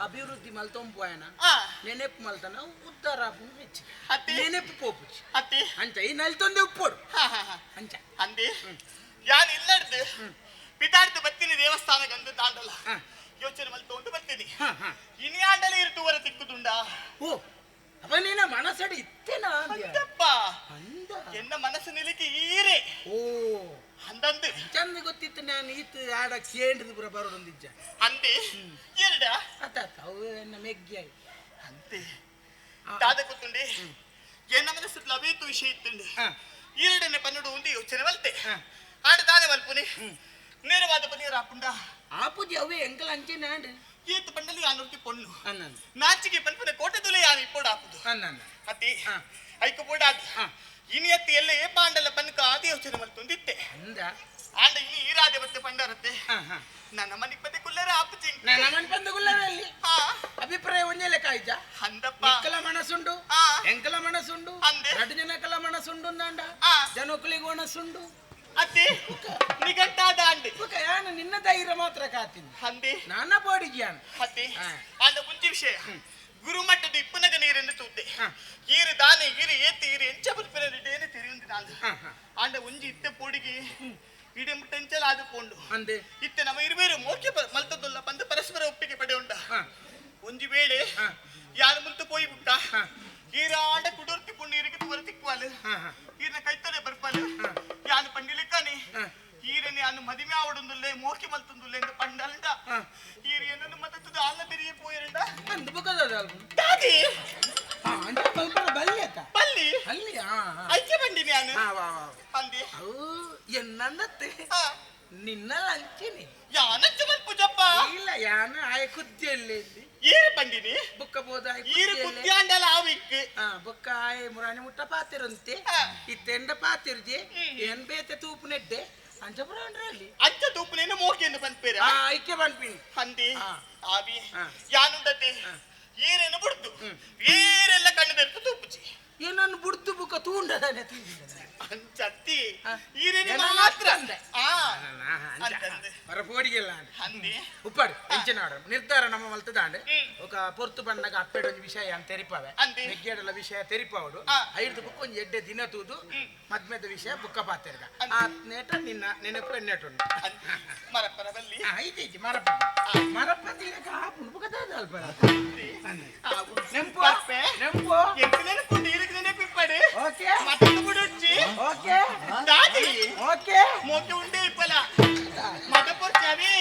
ಅಭಿವೃದ್ಧಿ ಮಲ್ತೊಂಪೋಯನ ನೆನೆಪು ಮಲ್ತನ ಉದ್ದಾರ ನೆನೆಪು ಪೋಪುಚಿ ಅಂಚ ಈ ನಲ್ತೊಂದೆ ಉಪ್ಪೋಡು ಅಂಚ ಅಂದೆ ಯಾನ್ ಇಲ್ಲಡ್ದು ಪಿತಾಡ್ದು ಬತ್ತಿನಿ ದೇವಸ್ಥಾನಕ್ಕೆ ಅಂದು ತಾಂಡಲ್ಲ ಯೋಚನೆ ಮಲ್ತೊಂಡು ಬರ್ತೀನಿ ಇನಿ ಆಂಡಲೇ ಇರ್ತುವರ ತಿಕ್ಕುದುಂಡ ಓ ಅಪ್ಪ ನೀನ ಮನಸ್ಸಡಿ ಇತ್ತೇನಾ ಅಂತಪ್ಪ ಎನ್ನ ಮನಸ್ಸು ನಿಲಿಕ್ಕೆ ಈರೆ ಓ ಅಂದಂದು ಚಂದ ಗೊತ್ತಿತ್ತು ನಾನು ಈತ್ ಆಡ ಕೇಂದ್ರದ ಪುರ ಬರೋದೊಂದಿಜ್ಜ ಅಂದೆ ಎರಡ ಅತ್ತ ಅವು ಎನ್ನ ಮೆಗ್ಗಿ ಅಂತೆ ದಾದ ಗೊತ್ತುಂಡಿ ಎನ್ನ ಮನಸ್ಸು ಅವೇತು ವಿಷಯ ಇತ್ತುಂಡು ಈರಡನೆ ಪನ್ನಡು ಉಂಡಿ ಯೋಚನೆ ಮಲ್ತೆ ಆಡ ದಾನೆ ಮಲ್ಪುನಿ ನೇರವಾದ ಪನೀರ ಹಾಪುಂಡ ಆಪುಜಿ ಅವೇ ಎಂಕಲ್ ಅಂಚೆ ನಾಂಡು ಈತ ಪಂಡಲಿ ಆನೂರ್ತಿ ಪೊಣ್ಣು ಅನ್ನ ನಾಚಿಗೆ ಪನ್ಪುನ ಕೋಟೆ ತುಲೆ ಯಾರು ಇಪ್ಪೋಡು ಹಾಪುದು ಅನ್ನ ಅತಿ ಐಕ ಬೋಡಾದ ಇನಿಯತ್ತಿ ಎಲ್ಲೇ ಪಾಂಡಲ ಪನ್ಕ ಆದಿ ಯೋಚನೆ ಮಲ್ತೊಂದಿತ್ತೆ ಅಂದ ಆಂಡ ಇಲ್ಲಿ ಈರಾದೆ ಬತ್ತೆ ಪಂಡರತ್ತೆ ನನ್ನ ಮನೆಗೆ ಬಂದೆ ಕುಲ್ಲರ ಆಪುಚಿ ನನ್ನ ಮನೆ ಬಂದು ಗುಲ್ಲರಲ್ಲಿ ಅಭಿಪ್ರಾಯ ಒಂದೇ ಕಾಯ್ಜ ಅಂದಪ್ಪ ಎಕ್ಕಲ ಮನಸ್ಸುಂಡು ಎಂಕಲ ಮನಸ್ಸುಂಡು ಅಂದೆ. 2 ಜನಕಲ ಮನಸ್ಸುಂಡು ಅಂದ ಜನಕುಲಿಗೆ ಮನಸ್ಸುಂಡು ಅತ್ತೆ ನಿಗಂಟಾದ ಅಂಡೆ ಯಾನು ನಿನ್ನ ಧೈರ್ಯ ಮಾತ್ರ ಕಾತೀನಿ ಅಂದೆ ನಾನ ಬೋಡಿಗ್ಯಾನ್ ಅತ್ತೆ ಆಂಡ ಮುಂಚೆ ವಿಷಯ ಗುರುಮಟ್ಟದ ಇಪ್ಪನಗ ನೀರನ್ನು ತೂತೆ ಈರು ದಾನೆ ಈರು ಏತಿ ಈರು ಎಂಚ ಬಲ್ಪೇನೆ ತಿರಿಯುಂದು ನಾನು ಆಂಡ ಒಂಜಿ ಇತ್ತೆ ಪೋಡಿಗೆ ಇಡೆ ಮುಟ್ಟಂಚಲ ಆದುಕೊಂಡು ಅಂದೆ ಇತ್ತೆ ನಮ್ಮ ಇರುವೇರು ಮೋಕೆ ಮಲ್ತದಲ್ಲ ಬಂದು ಪರಸ್ಪರ ಒಪ್ಪಿಗೆ ಪಡೆ ಉಂಡ ಒಂಜಿ ವೇಳೆ ಯಾರು ಮುಂತು ಪೋಯಿ ಬಿಟ್ಟ ಈರ ಆಂಡ ಕುಡೋರ್ತಿ ಪುಣ್ಯ ಇರಿಗೆ ತುವರ ತಿಕ್ವಾಲು ಈರ್ನ ಕೈತಲೆ ಬರ್ಪಾಲು ಯಾನು ಪಂಡಿಲಿಕ್ಕಾನೆ ಈರನೆ ಅನ್ನು ಮದಿಮೆ ಆವಡುಂದುಲ್ಲೆ ಮೋಕೆ ಮಲ್ತುಂದುಲ್ಲೆ ಎಂದು ಪಂಡಲ್ಡ ಈರು ಏನನ್ನು ಮತ್ತದು ಅಲ್ಲ ಬೆರಿಯ ಪೋಯರಂಡ ಅಂದು ಬುಕದ ದಾದಿ ಅಂದ ಬಲ್ಪರ ಬಲ್ಲಿ ಅಕ್ಕ ಬಲ್ಲಿ ಅಲ್ಲಿ ಐಕೆ ಬಂದಿನಿ ನಾನು ಅಂದಿ ಅವು ಎನ್ನತ್ತೆ ನಿನ್ನ ಲಂಚಿನಿ ಯಾನಚ್ಚ ಮಲ್ಪುಜಪ್ಪ ಇಲ್ಲ ಯಾನ ಆಯ ಕುದ್ದಿಯಲ್ಲಿ ಏರು ಬಂದಿನಿ ಬುಕ್ಕ ಬೋದ ಈರು ಕುದ್ಯಾಂಡಲ ಆವಿಕ್ ಬುಕ್ಕ ಆಯ ಮುರಾಣಿ ಮುಟ್ಟ ಪಾತಿರಂತೆ ಇತ್ತೆಂಡ ಪಾತಿರ್ಜಿ ಏನ್ ಬೇತೆ ತೂಪು ನೆಡ್ಡೆ ಅಂಚಪುರಲ್ಲಿ ಅಚ್ಚ ತೂಪುನೇನು ಮೋಕೆಯನ್ನು ಬಂದ್ಪೇರ ಐಕ್ಯ ಬಂದ್ಪಿನಿ ಅಂದಿ ಆವಿ ಯಾನುಂಡತೆ ಈರೇನು ಬಿಡ್ತು ಈರೆಲ್ಲ ಕಣ್ಣು ತೆರೆದು ತೂಪುಚಿ ಏನನ್ನು ಬುಡ್ದು ಬುಕ್ಕ ತೂಂಡದಾನೆ ಅಂಚತ್ತಿ ಈರೇನು ಮಾತ್ರ ಹೊರಪೋಡಿಗೆಲ್ಲ ಅಂದಿ ಉಪ್ಪಾಡು ಎಂಚಿನಾಡು ನಿರ್ಧಾರ ನಮ್ಮ ಮಲ್ತದಾಂಡೆ ఒక పొర్తు పండగ అప్పేడు విషయ అని తెరిపావే నెగ్గేడల విషయ తెరిపావుడు 5 బుక్ కొంచెం ఎడ్డే దిన తూదు మధ్యమధ్య విషయ బుక్క పాతేరుగా ఆ నేట నిన్న నేను ఎప్పుడు ఎన్నట్టుండు మరపరవల్లి అయితే మరపతి లేక పునుపు కదా దాల్పర నెంపు నెంపు ఎంకలేన పుండి ఇరుకునే పిప్పడే ఓకే మటన్ పుడొచ్చి ఓకే దాది ఓకే మోకే ఉండే ఇప్పల మట పొర్చావి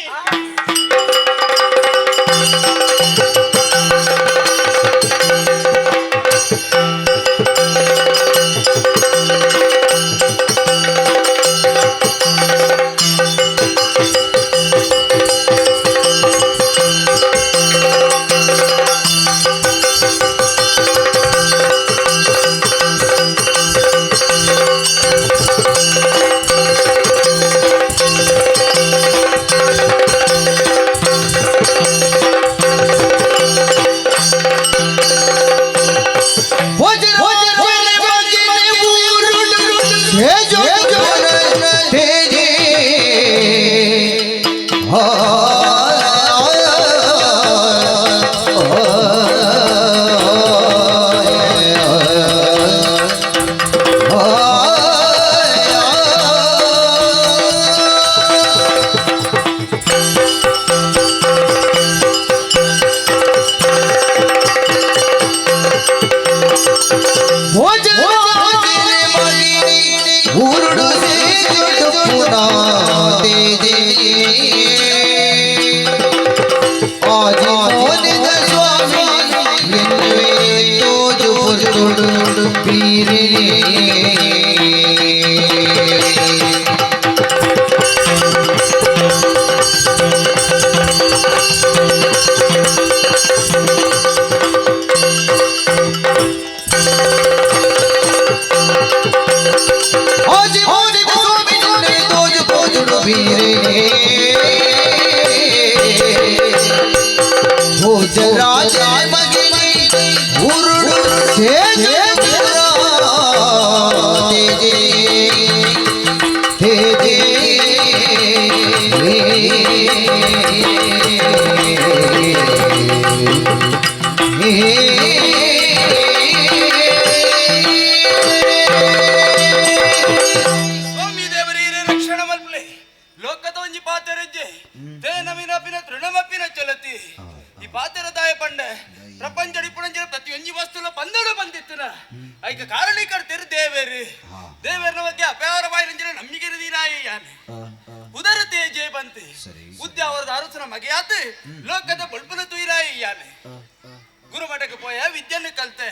ಗುರುಮಠಕ್ಕೆ ಪೋಯ ವಿದ್ಯೆಯನ್ನು ಕಲ್ತೆ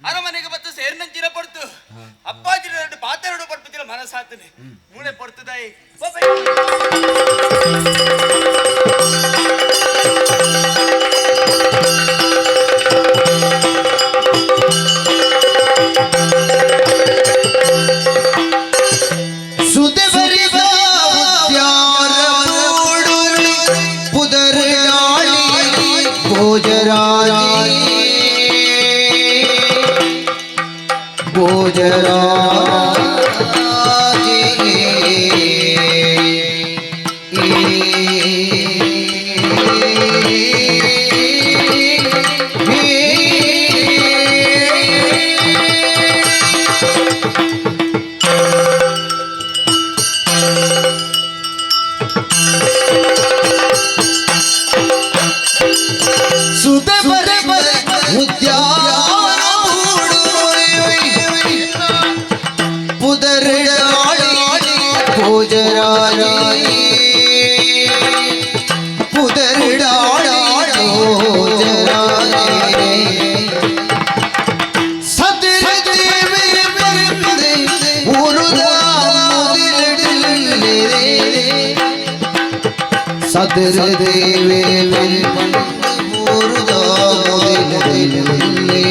ಅರಮನೆಗೆ ಬತ್ತು ಸೇರಿನಂಚಿನ ಪಡ್ತು ಅಪ್ಪಾಜಿ ಪಾತೆರಡು ಪಡ್ಪತಿನ ಮನಸ್ಸಾತನೆ ಮೂಳೆ ಪಡ್ತದಾಯಿ ಸುದೆ ಬರಿದ ಪುದರಿಡಾಳಿ ಭೋಜರಾಜಿ ಪುದರಿಡಾಳಿ ಭೋಜರಾಜಿ ಸದ್ರದೇವಿ ಬಂದೆ ಉರುದ ಮುದಿಲಿಡಿಲಿರೆ ಸದ್ರದೇವಿ ಬಂದೆ ಉರುದ ಮುದಿಲಿಡಿಲಿರೆ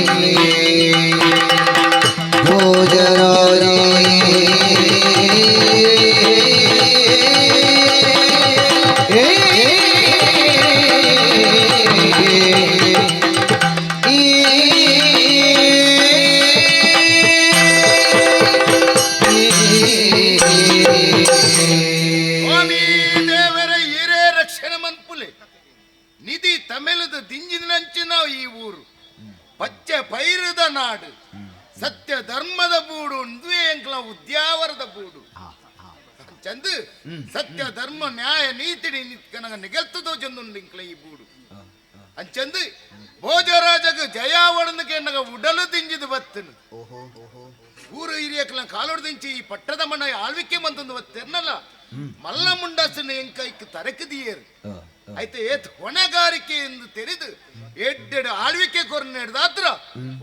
ಭೋಜರಾಜಿ ಸ್ವಾಮಿ ದೇವರ ಹಿರೇ ರಕ್ಷಣೆ ಮನ್ಪುಲೆ ನಿಧಿ ತಮಿಳದ ದಿಂಜಿನಂಚಿನ ಈ ಊರು ಪಚ್ಚ ಪೈರದ ನಾಡು ಸತ್ಯ ಧರ್ಮದ ಬೂಡು ಎಂಕ್ಲ ಉದ್ಯಾವರದ ಬೂಡು ಚಂದು ಸತ್ಯ ಧರ್ಮ ನ್ಯಾಯ ನೀತಿ ಕನಗ ನಿಗಲ್ತದೋ ಚಂದುಂಡು ಇಂಕ್ಲ ಈ ಬೂಡು ಅಂಚಂದು ಭೋಜರಾಜಗ ಜಯಾವಡನಕ್ಕೆ ನಗ ಉಡಲು ದಿಂಜಿದು ಬತ್ತನು ಊರು ಹಿರಿಯಕ್ಲ ಕಾಲೋಡು ದಿಂಚಿ ಈ ಪಟ್ಟದ ಮಣ್ಣ ಆಳ್ವಿಕೆ ಮಂತಂದು ಬತ್ತೇನಲ್ಲ ಮಲ್ಲ ಮುಂಡಾಸನ ಎಂಕೈಕ್ ತರಕದಿಯರು ಐತೆ ಏತ್ ಹೊಣೆಗಾರಿಕೆ ಎಂದು ತೆರೆದು ಎಡ್ಡೆಡು ಆಳ್ವಿಕೆ ಕೊರನ ಹಿಡ್ದಾತ್ರ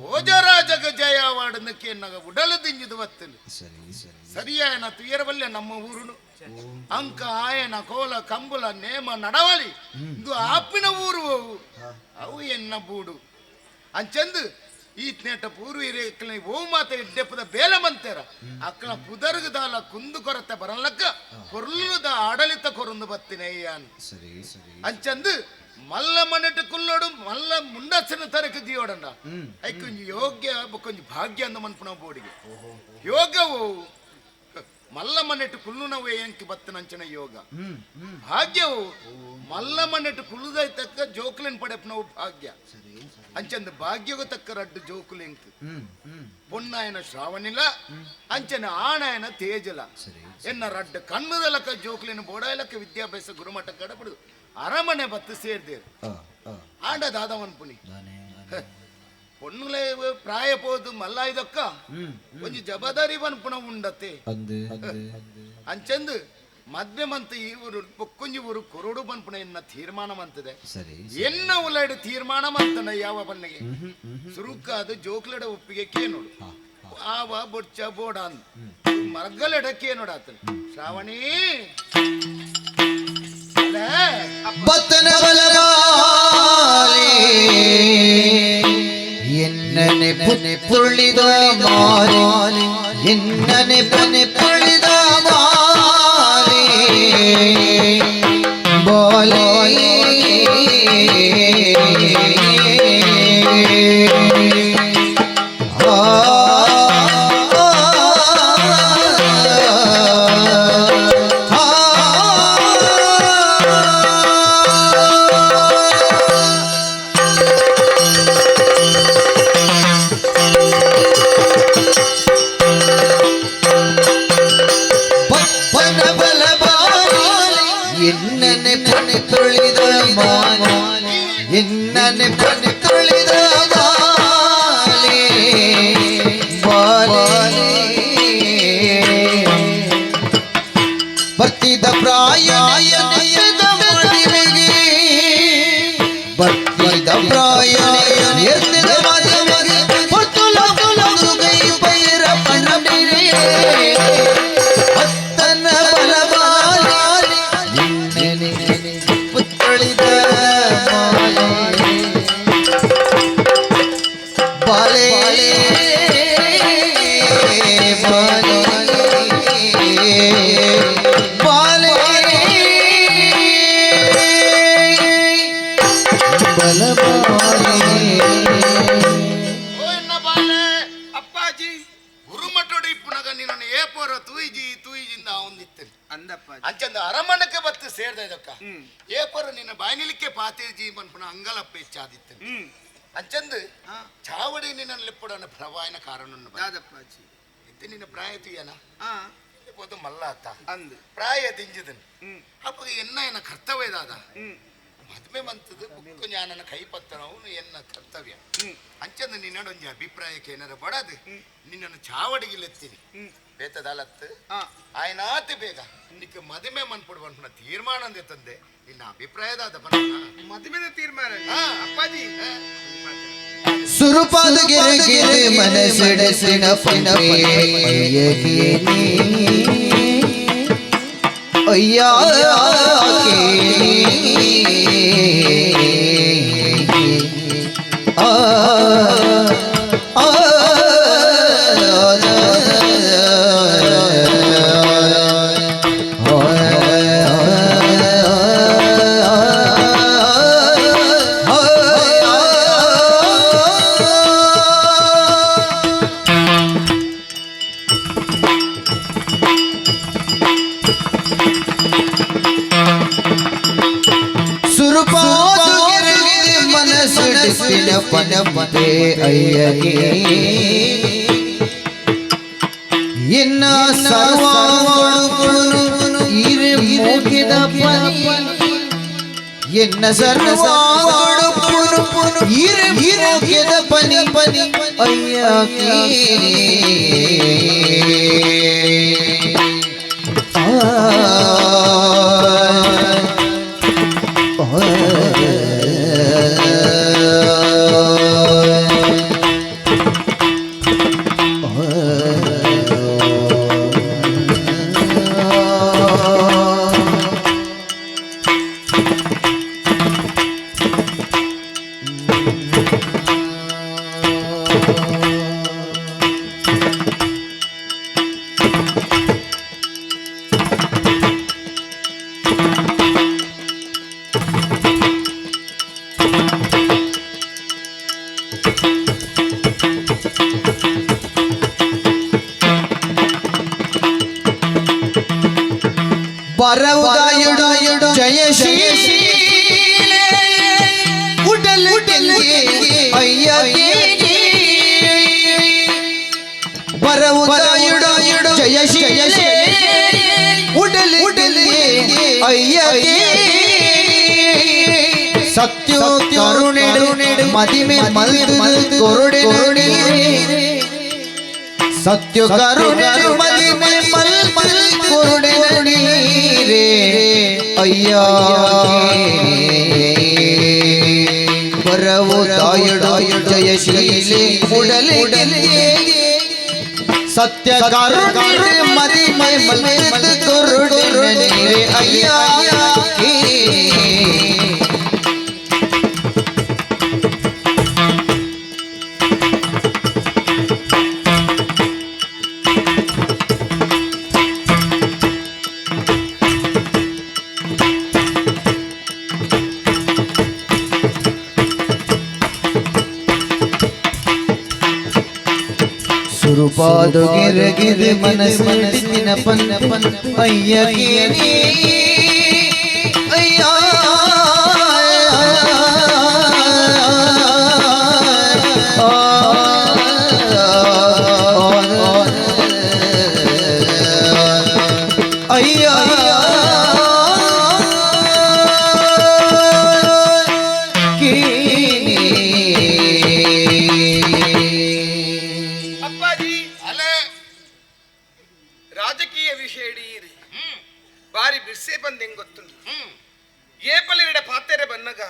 ಭೋಜರಾಜಗ ಜಯಾವಾಡನಕ್ಕೆ ನಗ ಉಡಲು ದಿಂಜಿದು ಬತ್ತನು ಸರಿಯಾಯನ ತುಯರವಲ್ಲೇ ನಮ್ಮ ಊರುನು ಅಂಕ ಆಯನ ಕೋಲ ಕಂಬುಲ ನೇಮ ನಡವಳಿ ಇದು ಆಪಿನ ಊರು ಅವು ಎನ್ನ ಬೂಡು ಅಂಚಂದು ಈ ನೇಟ ಪೂರ್ವೀರ ಓ ಮಾತ ಎಡ್ಡೆಪ್ಪದ ಬೇಲ ಮಂತೇರ ಅಕ್ಕಳ ಪುದರ್ಗದಾಲ ಕುಂದು ಕೊರತೆ ಬರಲಕ್ಕ ಕೊರ್ಲುದ ಆಡಳಿತ ಕೊರಂದು ಬತ್ತಿನಯ್ಯಾನ್ ಅಂಚಂದು ಮಲ್ಲ ಮನೆಟ್ಟು ಕುಲ್ಲೋಡು ಮಲ್ಲ ಮುಂಡಾಸನ ತರಕ ದಿಯೋಡಂಡ ಐಕೊಂಜಿ ಯೋಗ್ಯ ಕೊಂಜಿ ಭಾಗ್ಯ ಅಂದ ಮನ್ಪುನ ಬೋಡಿಗೆ ಯೋಗವು ಮಲ್ಲ ಮನೆಟ್ಟು ಕುಲ್ಲುನವೇ ಎಂಕಿ ಬತ್ತನಂಚನ ಯೋಗ ಭಾಗ್ಯವು ಮಲ್ಲ ಮನೆಟ್ಟು ಕುಲ್ಲುದೈ ತಕ್ಕ ಜೋಕ್ಲೆನ್ ಪಡೆಪ್ನವು ಭಾಗ್ಯ ಅಂಚಂದ ಭಾಗ್ಯಗೂ ತಕ್ಕ ರಡ್ಡು ಜೋಕುಲು ಎಂಕ್ ಪೊನ್ನಾಯನ ಶ್ರಾವಣಿಲ ಅಂಚನ ಆಣಾಯನ ತೇಜಲ ಎನ್ನ ರಡ್ಡು ಕಣ್ಣುದಲಕ ಜೋಕ್ಲಿನ ಬೋಡಾಯಲಕ ವಿದ್ಯಾಭ್ಯಾಸ ಗುರುಮಠ ಕಡಪಡು ಅರಮನೆ ಬತ್ತು ಸೇರ್ದೇರು ಆಂಡ ದಾದವನ್ ಪುನಿ ಪೊಣ್ಣುಲೆ ಪ್ರಾಯ ಪೋದು ಮಲ್ಲ ಇದಕ್ಕ ಒಂಜಿ ಜವಾಬ್ದಾರಿ ಬನ್ಪುಣ ಉಂಡತೆ ಅಂಚಂದು ಮದ್ವೆ ಮಂತ ಈ ಊರು ಪೊಕ್ಕೊಂಜಿ ಊರು ಕೊರೋಡು ಬನ್ಪುಣ ಎನ್ನ ತೀರ್ಮಾನ ಮಂತದೆ ಎನ್ನ ಉಲೈಡು ತೀರ್ಮಾನ ಮಂತನ ಯಾವ ಬನ್ನಿಗೆ ಸುರುಕಾದ ಜೋಕ್ಲಡ ಒಪ್ಪಿಗೆ ಕೇನೋಡು ಆವ ಬೊಚ್ಚ ಬೋಡ ಅಂದ್ ಮರ್ಗಲೆಡ ಕೇನೋಡಾತನ ಶ್ರಾವಣಿ ಬತ್ತನ ಬಲಗಾಲಿ ಎನ್ನನೆ ಪುನೆ ಪುಳಿದ ಮಾಲಿ ಎನ್ನನೆ ಪುನೆ ಪುಳಿದ ಮಾಲಿ ಬಾಲಿ ಎನ್ನನೆ ಪನೆ ತುಳಿದ ಮಾಲಿ ಎನ್ನನೆ ಪನೆ ತುಳಿದ ಮಾಲಿ ಬಾಲಿ ಬರ್ತಿದ ಪ್ರಾಯ ಎನ್ನದ ಮದುವೆಗೆ ಬರ್ತಿದ ಪ್ರಾಯ ಎನ್ನದ ಮದುವೆಗೆ ಪೊತ್ತುಲ ಕೈ ಪೈರ ಪಣಬಿರೆ ಹತ್ತನ ಬಲಬಾಲಿ ಪುತ್ತಳಿದ ಬಾಲೆ ಬಾಲೆ ಬಾಲೆ ಬಲಬಾಲೆ ಓ ಎನ್ನ ಬಾಲೆ ಅಪ್ಪಾಜಿ ಗುರುಮಠೋಡಿ ಪುನಗ ನಿನ್ನ ಏಪೋರ ತೂಯಿಜಿಂದ ಅವನಿತ್ತೇನೆ ಅಂದಪ್ಪ ಅಂಚಂದ ಅರಮನೆಗೆ ಬತ್ತು ಸೇರ್ದ ಇದಕ್ಕ ಏಪರ ನಿನ್ನ ಬಾಯಿನಿಲಿಕ್ಕೆ ಪಾತಿರ್ಜಿ ಮನ್ಪುನ ಅಂಗಲಪ್ಪ ಹೆಚ್ಚಾದಿತ್ತೇನೆ ಅಂಚಂದು ಚಾವಡಿ ನಿನ್ನ ಲಿಪ್ಪುಡನ ಪ್ರವಾಯನ ಕಾರಣ ದಾದಪ್ಪಾಜಿ ಇತ್ತು ನಿನ್ನ ಪ್ರಾಯ ತುಯ್ಯನ ಪೋದು ಮಲ್ಲ ಅತ್ತ ಅಂದು ಪ್ರಾಯ ದಿಂಜಿದನು ಅಪ್ಪ ಎನ್ನ ಎನ್ನ ಕರ್ತವ್ಯ ದಾದ ಮದ್ವೆ ಮಂತದ್ದು ಬುಕ್ಕು ಜ್ಞಾನನ ಕೈ ಪತ್ತನವು ಎನ್ನ ಕರ್ತವ್ಯ ಅಂಚಂದು ನಿನ್ನೊಂಜಿ ಅಭಿಪ್ರಾಯಕ್ಕೆ ಏನಾರ ಬಡದು ನಿನ್ನನ್ನು ಚಾವಡಿಗಿಲೆತ್ತೀನಿ ಬೇತದಾಲತ್ತು ఆయన ಬೇಗ ನಿಕ್ಕೆ ಮದುವೆ ಮನ್ಪಡುವಂತ ತೀರ್ಮಾನ ತಂದೆ ನಿನ್ನ ಅಭಿಪ್ರಾಯದ ಮದುವೆದ ತೀರ್ಮಾನ ಅಪ್ಪಾಜಿ ಸುರುಪಾದ ಗಿರೆ ಗಿರೆ ಮನಸ್ಸಿನ ಪಂಪೆ ಅಯ್ಯ ಪನಪದೆ ಅಯ್ಯಗೆ ಎನ್ನ ಸರ್ವಾವಳು ಇರೆ ಮೋಗಿದ ಪನಿ ಎನ್ನ ಸರ್ವಾವಳು ಇರೆ ಮೋಗಿದ ಪನಿ ಅಯ್ಯಗೆ ಬರವುದಾಯುಡು ಜಯಶೀಲೆ ಉಡಲ್ ಅಯ್ಯಗೆ ಬರವುದಾಯುಡು ಜಯಶೀಲೆ ಉಡಲ್ ಅಯ್ಯಗೆ ಸತ್ಯ ಕರುಣೆ ಮದಿಮೆ ಮಲ್ದು ಕೊರಡೆ ಸತ್ಯ ಕರುಣೆ ಮದಿಮೆ ಮಲ್ ಕೊರಡೆ ರೇ ಅಯ್ಯ ಬರವುದಾಯುಡು ಜಯಶೀಲೆ ಉಡಲೆ ಸತ್ಯ ಕರುಣೆ ಮದಿಮೆ ಮಲ್ದು ಕೊರಡೆ ರೇ ಅಯ್ಯ ಸುರುಪಾದು ಗಿರೆ ಗಿರೆ ಮನಸ್ಸಿನ ಪನ್ ಅಯ್ಯಗೆ ಅಯ್ಯ ಅಯ್ಯ ಅಪ್ಪಾಜಿ ಅಲೆ ರಾಜಕೀಯ ವಿಷಯ ಹಿಡಿಯಿರಿ ಬಾರಿ ಬಿರ್ಸೆ ಬಂದ್ ಹೆಂಗ್ ಗೊತ್ತುಂಟು ಏಪಲಿರಡೆ ಪಾತೆರೆ ಬನ್ನಗ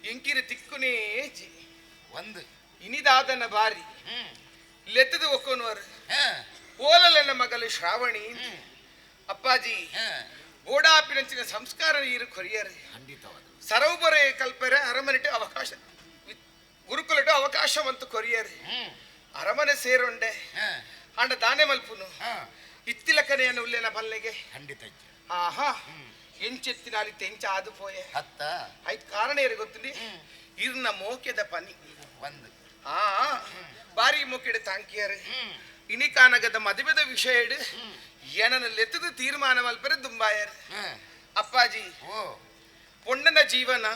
ಎಂಕಿರಿ ತಿಕ್ಕುನೇ ಒಂದು ಇನಿದಾದನ ಬಾರಿ ಲೆತ್ತದು ಒಕ್ಕೋನವರು ಓಲಲನ ಮಗಲು ಶ್ರಾವಣಿ ಅಪ್ಪಾಜಿ ಓಡಾಪಿನಂಚಿನ ಸಂಸ್ಕಾರ ನೀರು ಕೊರಿಯರು ಸರೋಬರೇ ಕಲ್ಪರೆ ಅರಮನೆಟು ಅವಕಾಶ ಗುರುಕುಲಟು ಅವಕಾಶವಂತು ಕೊರಿಯರು ಅರಮನೆ ಸೇರೊಂಡೆ ಅಂಡ ದಾನೆ ಮಲ್ಪುನು ಇತ್ತಿಲಕನೆಯನ್ನು ಉಲ್ಲೆನ ಬಲ್ಲೆಗೆ ಖಂಡಿತ ಆಹಾ ಎಂಚೆತ್ತಿನ ಅಲ್ಲಿ ತೆಂಚ ಆದು ಪೋಯೆ ಅತ್ತ ಆಯ್ತು ಕಾರಣ ಏರಿ ಗೊತ್ತುಂಡಿ ಇರ್ನ ಮೋಕೆದ ಪನಿ ಒಂದು ಬಾರಿ ಮೋಕೆಡ ತಾಂಕಿಯರು ಇನಿ ಕಾನಗದ ಮದುವೆದ ವಿಷಯ ಇಡು ಏನನ್ನ ಲೆತ್ತದ ತೀರ್ಮಾನ ಮಲ್ಪರೆ ದುಂಬಾಯರು ಅಪ್ಪಾಜಿ ಪೊಣ್ಣನ ಜೀವನ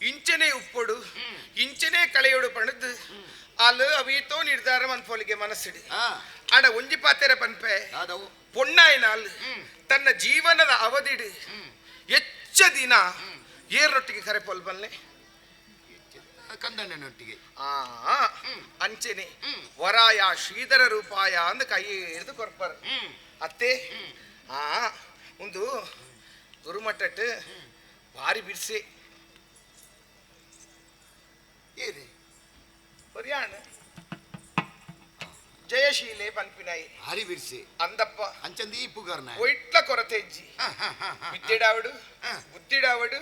ಇಂಚನೆ ಉಪ್ಪೊಡು ಇಂಚನೆ ಕಳೆಯೋಡು ಪಣದು ಅಲ್ಲ ಅವೀತೋ ನಿರ್ಧಾರ ಮನ್ಪೋಲಿಗೆ ಮನಸ್ಸಿಡಿ ಆಡ ಒಂಜಿ ಪಾತೆರ ಪನ್ಪೆ ಪೊಣ್ಣಾಯಿನ ಅಲ್ಲಿ ತನ್ನ ಜೀವನದ ಅವಧಿಡು ಹೆಚ್ಚ ದಿನ ಏರೊಟ್ಟಿಗೆ ಕರೆ ಪೊಲ್ಬಲ್ಲೆ ಕಂದಣ್ಣನೊಟ್ಟಿಗೆ ಆ ಅಂಚೆನೆ ವರಾಯ ಶ್ರೀಧರ ರೂಪಾಯ ಅಂದ ಕೈ ಹಿಡಿದು ಕೊರ್ಪರ್ ಅತ್ತೆ ಆ ಒಂದು ಗುರುಮಟ್ಟಟ್ ಭಾರಿ ಬಿಡ್ಸೆ ಏರಿ ಪರಿಯಾಣ ಜಯಶೀಲೆ ಪನ್ಪಿನಾಯಿ ಭಾರಿ ಬಿಡ್ಸಿ అందప్ప ಅಂಚಂದಿ ಈ ಪುಗಾರ್ನ ಒಯ್ಟ್ಲ ಕೊರತೆ ಇಜ್ಜಿ ವಿದ್ಯೆಡಾವಡು ಬುದ್ಧಿಡಾವಡು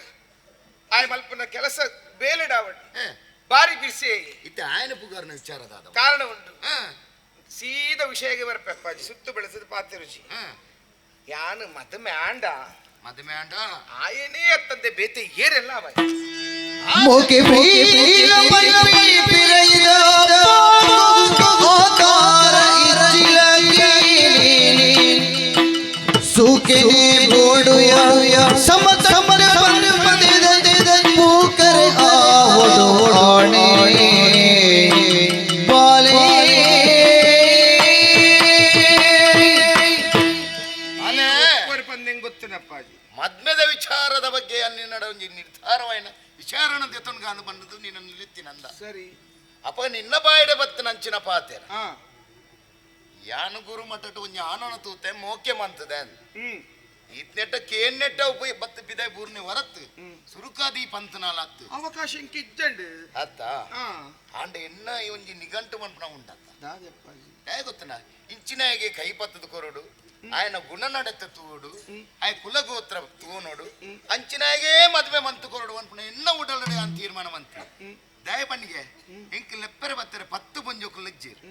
ಆಯ್ ಮಲ್ಪನ ಕೆಲಸ ಬೇಲೆಡಾವಡು ಬಾರಿ ಬಿರ್ಸೆ ಇತ್ತೆ ಆಯನ ಪುಗಾರ್ನ ವಿಚಾರದ ಕಾರಣ ಉಂಟು ಸೀದ ವಿಷಯಕ್ಕೆ ಬರ್ಪಪ್ಪಾಜಿ ಸುತ್ತು ಬೆಳೆಸದ ಪಾತ್ರೆ ರುಚಿ ಯಾನು ಮದುವೆ ಆಂಡ ಮದುವೆ ಅಂಡ ಆಯನೇ ಅತ್ತಂದೆ ಬೇತೆ ಏರೆಲ್ಲ ಅವ ಮೋಕೆ ಪ್ರೀಲ ಪಲ್ಪಿ ಪಿರೈದ ಆಕಾರ ಇರಜಿಲಗಿ ಸೂಕೆನೆ ಬೋಡುಯ ಸಮ ಸಮರ ಪದ ಪೂಕರೆ ಆವಡೋಣೆ ಬಾಲೆ ಪಂದೆಂಗ್ ಗೊತ್ತುನಪ್ಪಾಜಿ ಮದ್ಮೆದ ವಿಚಾರದ ಬಗ್ಗೆ ಅಲ್ಲಿ ಒಂಜಿ ನಿರ್ಧಾರವಾಯಿನ ವಿಚಾರಣ ತೆತ್ತೊಂಡ್ಗಾನು ಬಂದದ್ದು ನಿನ್ನ ನಿಲ್ಲಿತ್ತಿನಂದ ಸರಿ ಅಪ್ಪ ನಿನ್ನ ಬಾಯಿಡೆ ಬತ್ತು ನಂಚಿನ ಪಾತೆರ ಹಾ ಯಾನು ಗುರು ಮಟ್ಟಟ್ಟು ಒಂಜಿ ಆನನ ತೂತೆ ಮೋಕೆ ಮಂತದೆ ಇತ್ನೆಟ್ಟ ಕೇನ್ನೆಟ್ಟ ಉಪಯೋಗ ಬತ್ತು ಬಿದೆ ಬೂರ್ನಿ ಹೊರತ್ತು ಸುರುಕಾದಿ ಪಂತನಾಲತ್ತು ಅವಕಾಶ ಇಂಕಿಜ್ಜಂಡು ಅತ್ತ ಆಂಡ ಎನ್ನ ಈ ಒಂಜಿ ನಿಘಂಟು ಮನ್ಪನ ಉಂಟತ್ತ ದಾದಪ್ಪಾಜಿ ಹೇಗೆ ಗೊತ್ತನ ಇಂಚಿನಾಗೆ ಕೈ ಪತ್ತದ ಕೊರಡು ఆయన గుణనడత తూడు ఆయన కులగోత్ర తూనోడు అంచనాగే మದುವೆ ಮಂತು ಕೊರಡು ಅನ್ಪುಣ ಎನ್ನ ಉಡಲಡೆ ಅಂತ ತೀರ್ಮಾನ ಮಂತ ದಯ ಬಣ್ಣಿಗೆ ಎಂಕ್ ಲೆಪ್ಪರೆ ಬತ್ತಾರೆ 10 ಪಂಜೋಕು ಲಜ್ಜೀರ್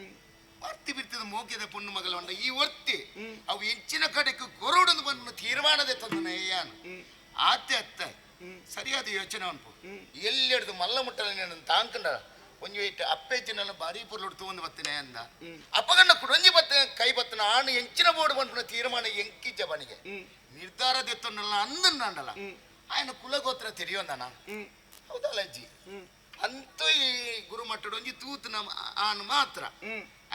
ವರ್ತಿ ಬಿರ್ತದ ಮೋಗ್ಯದ ಪುಣ್ಣು ಮಗಲ ಉಂಡ ಈ ವರ್ತಿ ಅವು ಹೆಚ್ಚಿನ ಕಡೆಗೆ ಕೊರಡು ಬಂದು ತೀರ್ಮಾನದೆ ತಂದನ ಯಾನು ಆತೆ ಅತ್ತ ಸರಿಯಾದ ಯೋಚನೆ ಅನ್ಪು ಎಲ್ಲಿ ಹಿಡಿದು ಮಲ್ಲ ಮುಟ್ಟಲ ತಾಂಕಂಡ ಒಂಜಿ ಇಟ್ಟು ಅಪ್ಪೆಜ್ಜಿನೆಲ್ಲ ಬಾರಿ ಪುರ್ಲು ತಗೊಂಡು ಬತ್ತನೆ ಅಂದ ಅಪ್ಪಗಣ್ಣ ಕುಡಂಜಿ ಬತ್ತ ಕೈ ಬತ್ತನ ಆಣು ಎಂಚಿನ ಬೋರ್ಡು ಬಂದ್ಬಿಡ ತೀರ್ಮಾನ ಎಂಕಿಜ್ಜ ಬನಿಗೆ ನಿರ್ಧಾರ ದೆತ್ತೊಂಡಲ್ಲ ಅಂದಲ್ಲ ఆయన ಕುಲಗೋತ್ರ ತೆರೆಯೋಂದನ ಹೌದಲ್ಲ ಅಜ್ಜಿ ಅಂತೂ ಈ ಗುರುಮಟ್ಟಡು ಒಂಜಿ ತೂತು ನಮ್ಮ ಆನು ಮಾತ್ರ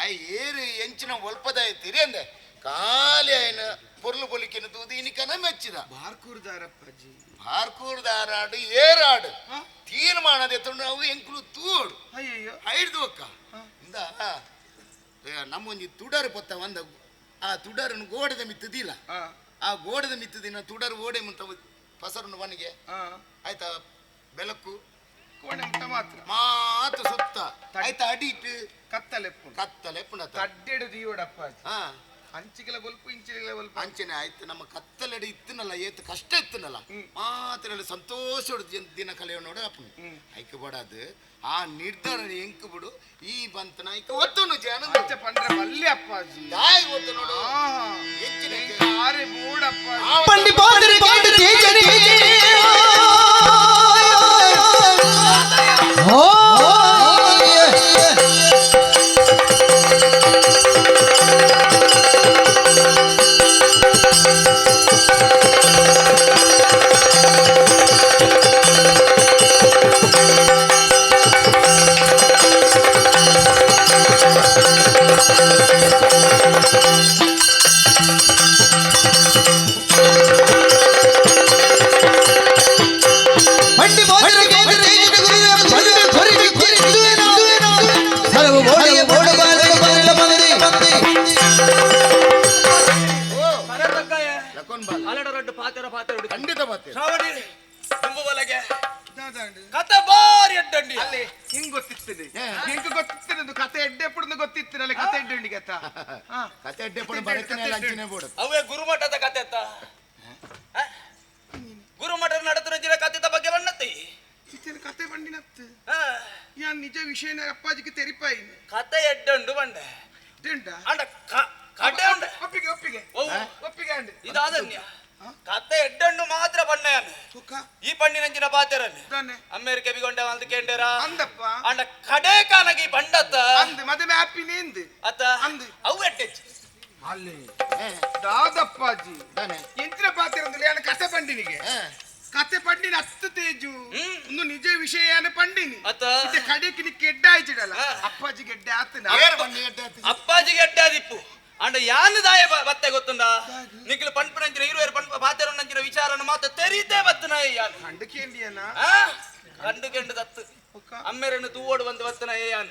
ಆಯ್ ಏರು ಎಂಚಿನ ಒಲ್ಪದಾಯ ತೆರಿಯಂದೆ ಖಾಲಿ ఆయన పొర్లు పొలికిన తూది ఇనికన మెచ్చిದ ಬಾರ್ಕೂರ್ದಾರಪ್ಪಾಜಿ ಬಾರ್ಕೂರ್ದಾರಾಡು ಏರಾಡು ತೀರ್ಮಾನದ ಎತ್ತೊಂಡು ಅವು ಎಂಕುಲು ತೂಡು ಅಯ್ಯಯ್ಯೋ ಐದು ಅಕ್ಕ ಇಂದ ನಮ್ಮೊಂಜಿ ತುಡರು ಪೊತ್ತ ಒಂದ ಆ ತುಡರನ್ನು ಗೋಡೆದ ಮಿತ್ತದಿಲ್ಲ ಆ ಗೋಡೆದ ಮಿತ್ತದಿನ ತುಡರು ಓಡೆ ಮುಂತ ಪಸರನ್ನು ಬನಿಗೆ ಆಯ್ತಾ ಬೆಳಕು ಕೋಣೆ ಮುಟ್ಟ ಮಾತ್ರ ಮಾತ್ರ ಸುತ್ತ ಆಯ್ತಾ ಅಡಿಟ್ಟು ಕತ್ತಲೆಪ್ಪುಣ ತಡ್ಡೆಡು ದೀವಡಪ್ಪಾಜಿ ಹಾ ಅಂಚಿಗೆಲ ಗೊಲ್ಪು ಇಂಚಿಗೆಲ ಗೊಲ್ಪು ಅಂಚನೆ ಆಯ್ತು ನಮ್ಮ ಕತ್ತಲಡಿ ಇತ್ತನಲ್ಲ ಏತು ಕಷ್ಟ ಇತ್ತನಲ್ಲ ಮಾತ್ರ ಸಂತೋಷ ದಿನ ಕಳೆಯೋ ನೋಡ ಅಪ್ಪನು ಐಕ ಬಡದು ಆ ನಿರ್ಧಾರ ಎಂಕು ಬಿಡು ಈ ಬಂತನ ಐಕ ಒತ್ತುನು ಜನ ಪಂಡ್ರೆ ಮಲ್ಲೆ ಅಪ್ಪಾಜಿ ದಾಯಿ ಒತ್ತು ನೋಡು ಆರೆ ಮೂಡಪ್ಪ ಪಂಡಿ ಪಾದರೆ ಕಾಟ ತೇಜನೆ ಓ ಮಂಡಿ ಬಾದರೆ ಕಾಟ ತೇಜನೆ ಮದುವೆ ಕೊರಿ ಬಿಕ್ಕಿರುವೆನೋ ಹಲವು ಬೋಡಿಗೆ ಬೋಡು ಬಾಲಕ ಬರಲ ಬಂದೆ ಲಕೋನ್ ಬಾಲ್ ಅಲಡರಡ್ಡು ಪಾತೆರ ಪಾತೆರ ಖಂಡಿತ ಮತ್ತೆ ಶ್ರಾವಣಿ ತುಂಬುವಲೆಗೆ ಕತೆ ಬಾರಿ ಅಡ್ಡಂಡಿ ಅಲ್ಲಿ ಹಿಂಗ್ ಗೊತ್ತಿರ್ತದೆ ಹಿಂಗ್ ಗೊತ್ತಿರ್ತದೆ ಕತೆ ಎಡ್ಡೆ ಪುಡ್ದು ಗೊತ್ತಿರ್ತದೆ ಕತೆ ಎಡ್ಡೆ ಗತ್ತ ಕತೆ ಅಡ್ಡೆ ಪಡ ಬರಕನೆ ಲಂಚನೆ ಬೋಡು ಅವೇ ಗುರುಮಠದ ಕತೆ ಅತ್ತ ಗುರುಮಠ ನಡೆದ ಕತೆ ಬಗ್ಗೆ ಬಣ್ಣತ್ತಿ ಕತೆ ಬಂಡಿನತ್ತು ಯಾನ್ ನಿಜ ವಿಷಯನ ಅಪ್ಪಾಜಿಗೆ ತೆರಿಪಾಯಿ ಕತೆ ಎಡ್ಡಂಡು ಬಂಡೆ ಅಂಡ ಕಡೆ ಉಂಡ ಒಪ್ಪಿಗೆ ಒಪ್ಪಿಗೆ ಒಪ್ಪಿಗೆ ಅಂಡಿ ಇದಾದನ್ಯ ಕತೆ ಎಡ್ಡಂಡು ಮಾತ್ರ ಬಣ್ಣಯನ್ ಈ ಪಣ್ಣಿನಂಚಿನ ಪಾತೆರನ್ನು ಅಮೇರಿಕ ಬಿಗೊಂಡ ಅಂತ ಕೇಂದ್ರ ಅಂದಪ್ಪ ಅಂಡ ಕಡೆ ಕಾನಗಿ ಬಂಡತ್ತ ಅಂದ್ ಮದುವೆ ಹ್ಯಾಪಿನೇ ಇಂದು ಅತ್ತ ಅಂದ್ ಅವು ಎಟ್ಟೆಚ್ಚು ಅಲ್ಲಿ ದಾದಪ್ಪಾಜಿ ಎಂಚಿನ ಪಾತ್ರ ಅಂದ್ರೆ ಯಾನ ಕತೆ ಪಂಡಿನಿಗೆ ಕತೆ ಪಂಡಿನ 10 ತೇಜು ಒಂದು ನಿಜ ವಿಷಯ ಪಂಡಿನಿ ಅತ್ತ ಕಡೆಗೆ ನಿ ಕೆಡ್ಡ ಆಯ್ಚಿಡಲ್ಲ ಅಪ್ಪಾಜಿ ಗೆಡ್ಡ ಆತನ ಅಪ್ಪಾಜಿ ಗೆಡ್ಡ ದಿಪ್ಪು ಅಂಡ ಯಾನು ದಾಯ ಬತ್ತೆ ಗೊತ್ತುಂಡ ನಿಖಿಲ್ ಪಂಪನಂಚಿನ ಇರುವೇರು ಪಂಪ ಪಾತೆರನಂಚಿನ ವಿಚಾರನ ಮಾತ್ರ ತೆರೀತೆ ಬತ್ತನ ಯಾನು ಕಂಡು ಕೇಂಡಿಯನ ಕಂಡು ಕೆಂಡು ದತ್ತು ಅಮ್ಮೆರನ್ನು ತೂವೋಡು ಬಂದು ವರ್ತನ ಏಯಾನ್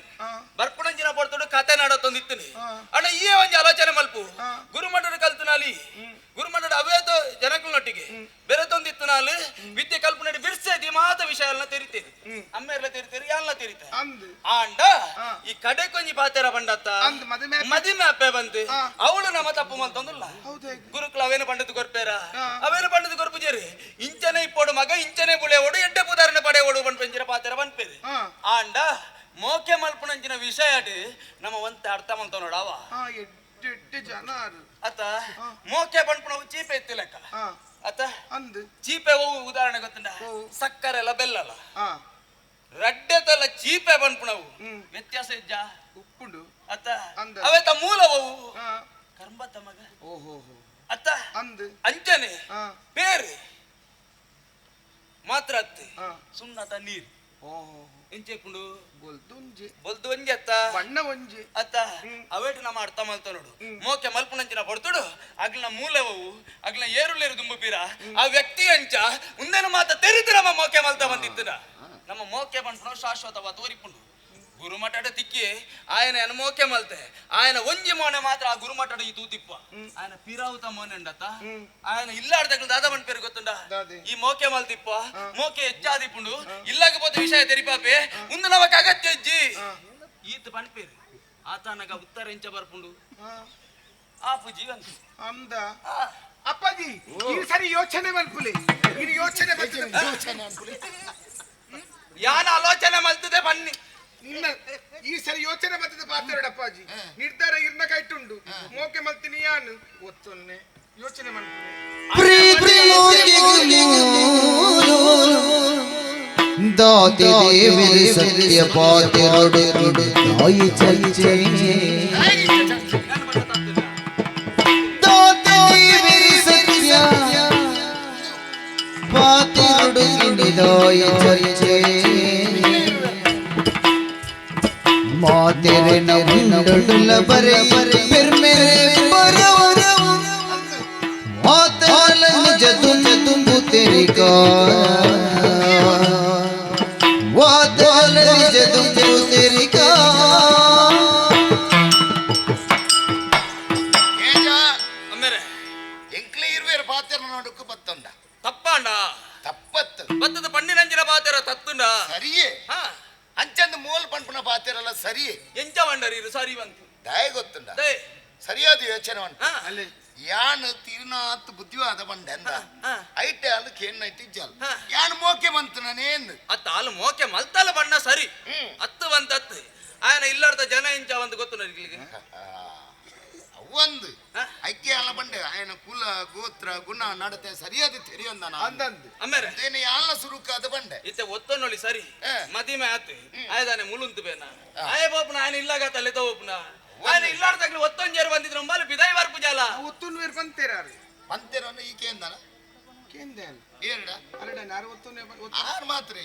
ಬರ್ಪಣಂಜಿನ ಪಡ್ತೋಡು ಕತೆ ನಾಡತ್ತೊಂದಿತ್ತನಿ ಅಣ್ಣ ಈ ಒಂಜಿ ಆಲೋಚನೆ ಮಲ್ಪು ಗುರುಮಠದ ಕಲ್ತನಾಲಿ ಗುರುಮಠದ ಅವೇತ ಜನಗಳೊಟ್ಟಿಗೆ ಬೆರೆತೊಂದಿತ್ತು ನಾಲು ವಿದ್ಯೆ ಕಲ್ಪನೆ ಬಿರ್ಸೇದಿ ಮಾತ ವಿಷಯ ತೆರಿತೇನೆ ಅಮ್ಮೆರ್ಲ ತೆರಿತೇರಿ ಎಲ್ಲ ತೆರಿತ ಆಂಡ ಈ ಕಡೆ ಕೊಂಜಿ ಪಾತೆರ ಬಂಡತ್ತ ಮದಿಮೆ ಅಪ್ಪೆ ಬಂತು ಅವಳು ನಮ್ಮ ತಪ್ಪು ಮಂತಂದಿಲ್ಲ ಗುರುಕುಲ ಅವೇನು ಪಂಡದು ಕೊರ್ಪೇರ ಅವೇನು ಪಂಡದು ಕೊರ್ಪುಜೇರಿ ಇಂಚನೆ ಇಪ್ಪೋಡು ಮಗ ಇಂಚನೆ ಬುಳೆ ಓಡು ಎಡ್ಡೆ ಪುದಾರನ ಪಡೆ ಓಡು ಬಂದ್ ಪೆಂಚಿನ ಪಾತೆರ ಬಂದ್ಪೇರಿ ಆಂಡ ಮೋಕೆ ಮಲ್ಪನಂಚಿನ ವಿಷಯ ನಮ್ಮ ಒಂತ ಅರ್ಥ ಮಂತ ನೋಡವ ಜನ ಅತ್ತ ಮೋಕೆ ಬಂಡ್ಪುಣವು ಚೀಪೆ ಎತ್ತಿ ಲೆಕ್ಕ ಅತ್ತ ಚೀಪೆ ಹೋಗು ಉದಾಹರಣೆ ಗೊತ್ತಂಡ ಸಕ್ಕರೆ ಎಲ್ಲ ಬೆಲ್ಲಲ್ಲ ರಡ್ಡೆತಲ್ಲ ಚೀಪೆ ಬಂಡ್ಪುಣವು ವ್ಯತ್ಯಾಸ ಇಜ್ಜ ಉಪ್ಪುಂಡು ಅತ್ತ ಅವೇತ ಮೂಲವು ಕರ್ಮತ್ತ ಮಗ ಅತ್ತ ಅಂಚನೆ ಬೇರೆ ಮಾತ್ರ ಅತ್ತೆ ಸುಣ್ಣತ ನೀರು ಇಂಚೆಪ್ಪುಂಡು ಬೊಲ್ದು ಒಂಜಿ ಅತ್ತ ಬಣ್ಣ ಒಂಜಿ ಅತ್ತ ಅವೇಟು ನಮ್ಮ ಅರ್ಥ ಮಲ್ತ ನೋಡು ಮೋಕೆ ಮಲ್ಪುನಂಚಿನ ಪಡ್ತುಡು ಅಗ್ಲ ಮೂಲವು ಅಗ್ಲ ಏರುಲೇರು ದುಂಬು ಪೀರ ಆ ವ್ಯಕ್ತಿ ಅಂಚ ಮುಂದೇನು ಮಾತ ತೆರಿತು ನಮ್ಮ ಮೋಕೆ ಮಲ್ತ ಬಂದಿತ್ತು ನಮ್ಮ ಮೋಕೆ ಬಂಡ್ಪುಣ ಶಾಶ್ವತವ ತೋರಿಪುಂಡು ಗುರುಮಠದ ತಿಕ್ಕಿ ಆಯನ ಎನ ಮೋಕೆ ಮಲ್ತೆ ಆಯನ ಒಂಜಿ ಮೋನೆ ಮಾತ್ರ ಆ ಗುರುಮಠದ ಈ ತೂತಿಪ್ಪ ಆಯನ ಪಿರಾವುತ ಮೋನೆ ಉಂಡತ್ತ ಆಯನ ಇಲ್ಲಾಡ್ದಗಳು ದಾದ ಬಂಡ್ಪೇರು ಗೊತ್ತುಂಡ ಈ ಮೋಕೆ ಮಲ್ತಿಪ್ಪ ಮೋಕೆ ಹೆಚ್ಚಾದಿಪ್ಪುಂಡು ಇಲ್ಲಾಗಬೋದ ವಿಷಯ ತೆರಿಪಾಪೆ ಒಂದು ನಮಕ್ ಅಗತ್ಯ ಇಜ್ಜಿ ಈತ ಬಂಡ್ಪೇರು ಆತನಗ ಉತ್ತರ ಇಂಚ ಬರ್ಪುಂಡು ಆಪು ಜೀವನ ಅಂದ ಅಪ್ಪಾಜಿ ಈ ಸರಿ ಯೋಚನೆ ಮಲ್ಪುಲಿ ಇದು ಯೋಚನೆ ಯಾನ ಆಲೋಚನೆ ಮಲ್ತದೆ ಬನ್ನಿ ನಿನ್ನ ಈ ಸರಿ ಯೋಚನೆ ಬರ್ತದೆ ಪಾತ್ರೋಡ ಅಪ್ಪಾಜಿ ನಿರ್ಧಾರ ಇರ್ನ ಕೈಟುಂಡು ಮೋಕೆ ಮಲ್ತೀನಿ ಯಾನು ಒತ್ತೊನ್ನೆ ಯೋಚನೆ ದಾತಿ ದೇವಿ ಸತ್ಯ ಪಾತಿರೋಡು ತಾಯಿ ಚರ್ಚೆ ದಾತಿ ದೇವಿ ಸತ್ಯ ಪಾತಿರೋಡು ತಾಯಿ ಚರ್ಚೆ ಮಾತೆರೆ ನವುಂಡುಲ ಬರೆ फिर मेरे परवर मातल जदुम तेरी का वातल जदुम तेरी का ಅಮ್ಮೆರೆ ಎಂಕ್ಲೆ ಇರುವೇರು ಪಾತೆರ ನೋಡಕ್ಕೆ ಬತ್ತಂಡ ತಪ್ಪಾಂಡ ತಪ್ಪತ್ತು ಬತ್ತದ ಪಣ್ಣಿನಂಜಿನ ಪಾತೆರ ತತ್ತುಂಡ ಸರಿಯೇ ಅಂಚಂದ ಮೂಲ ಪಂಪನ ಪಾತೆರಲ್ಲ ಸರಿಯೇ ಎಂಚ ಬಂಡರಿ ಇದು ಸರಿ ಬಂತು ದಯ ಗೊತ್ತುಂಡ ಸರಿಯಾದ ಯೋಚನೆ ಉಂಟು ಯಾನ್ ತೀರ್ನಾತ್ ಬುದ್ಧಿವಾದ ಬಂಡೆ ಅಂದ ಐಟೆ ಅಲ್ಲ ಕೇನ್ ಇಟ್ಟಿಜ್ಜಲ್ ಯಾನ್ ಮೋಕೆ ಬಂತು ನಾನೇನು ಅತ್ತ ಅಲ್ಲಿ ಮೋಕೆ ಮಲ್ತಲ್ಲ ಬಣ್ಣ ಸರಿ ಹತ್ತು ಬಂತತ್ತು ಆಯನ ಇಲ್ಲಾರ್ದ ಜನ ಇಂಚ ಒಂದು ಗೊತ್ತು ನನಗೆ ಒಂದು ಐಕ್ಯ ಅಲ್ಲ ಬಂಡೆ ಆಯನ ಕುಲ ಗೋತ್ರ ಗುಣ ನಡತೆ ಸರಿಯಾದ ತೆರಿಯೊಂದ ಅಮ್ಮೇರೆ ಅದೇನು ಯಾಲ ಸುರುಕಾದ ಬಂಡೆ ಇತ್ತೆ ಒತ್ತೊನ್ನೊಳಿ ಸರಿ ಮದಿಮೆ ಆತು ಆಯ್ದಾನೆ ಮುಳುಂತು ಬೇನ ಆಯ ಬೋಪನ ಆಯನ ಇಲ್ಲಾಗತ್ತ ಅಲ್ಲಿತ ಓಪನ ಆಯನ ಇಲ್ಲಾರ್ದಾಗ್ಲಿ ಒತ್ತೊಂಜೇರು ಬಂದಿದ್ರು ಅಂಬಲ್ಲಿ ಬಿದಾಯಿ ಬರ್ಪು ಜಾಲ ಒತ್ತೊಂದು ವೇರು ಬಂತೇರಾರು ಬಂತೇರನ್ನ ಈ ಕೇಂದನ ಕೇಂದೇನ ಏರಡ ಅರಡ ನಾರು ಒತ್ತೊಂದು ಆರು ಮಾತ್ರ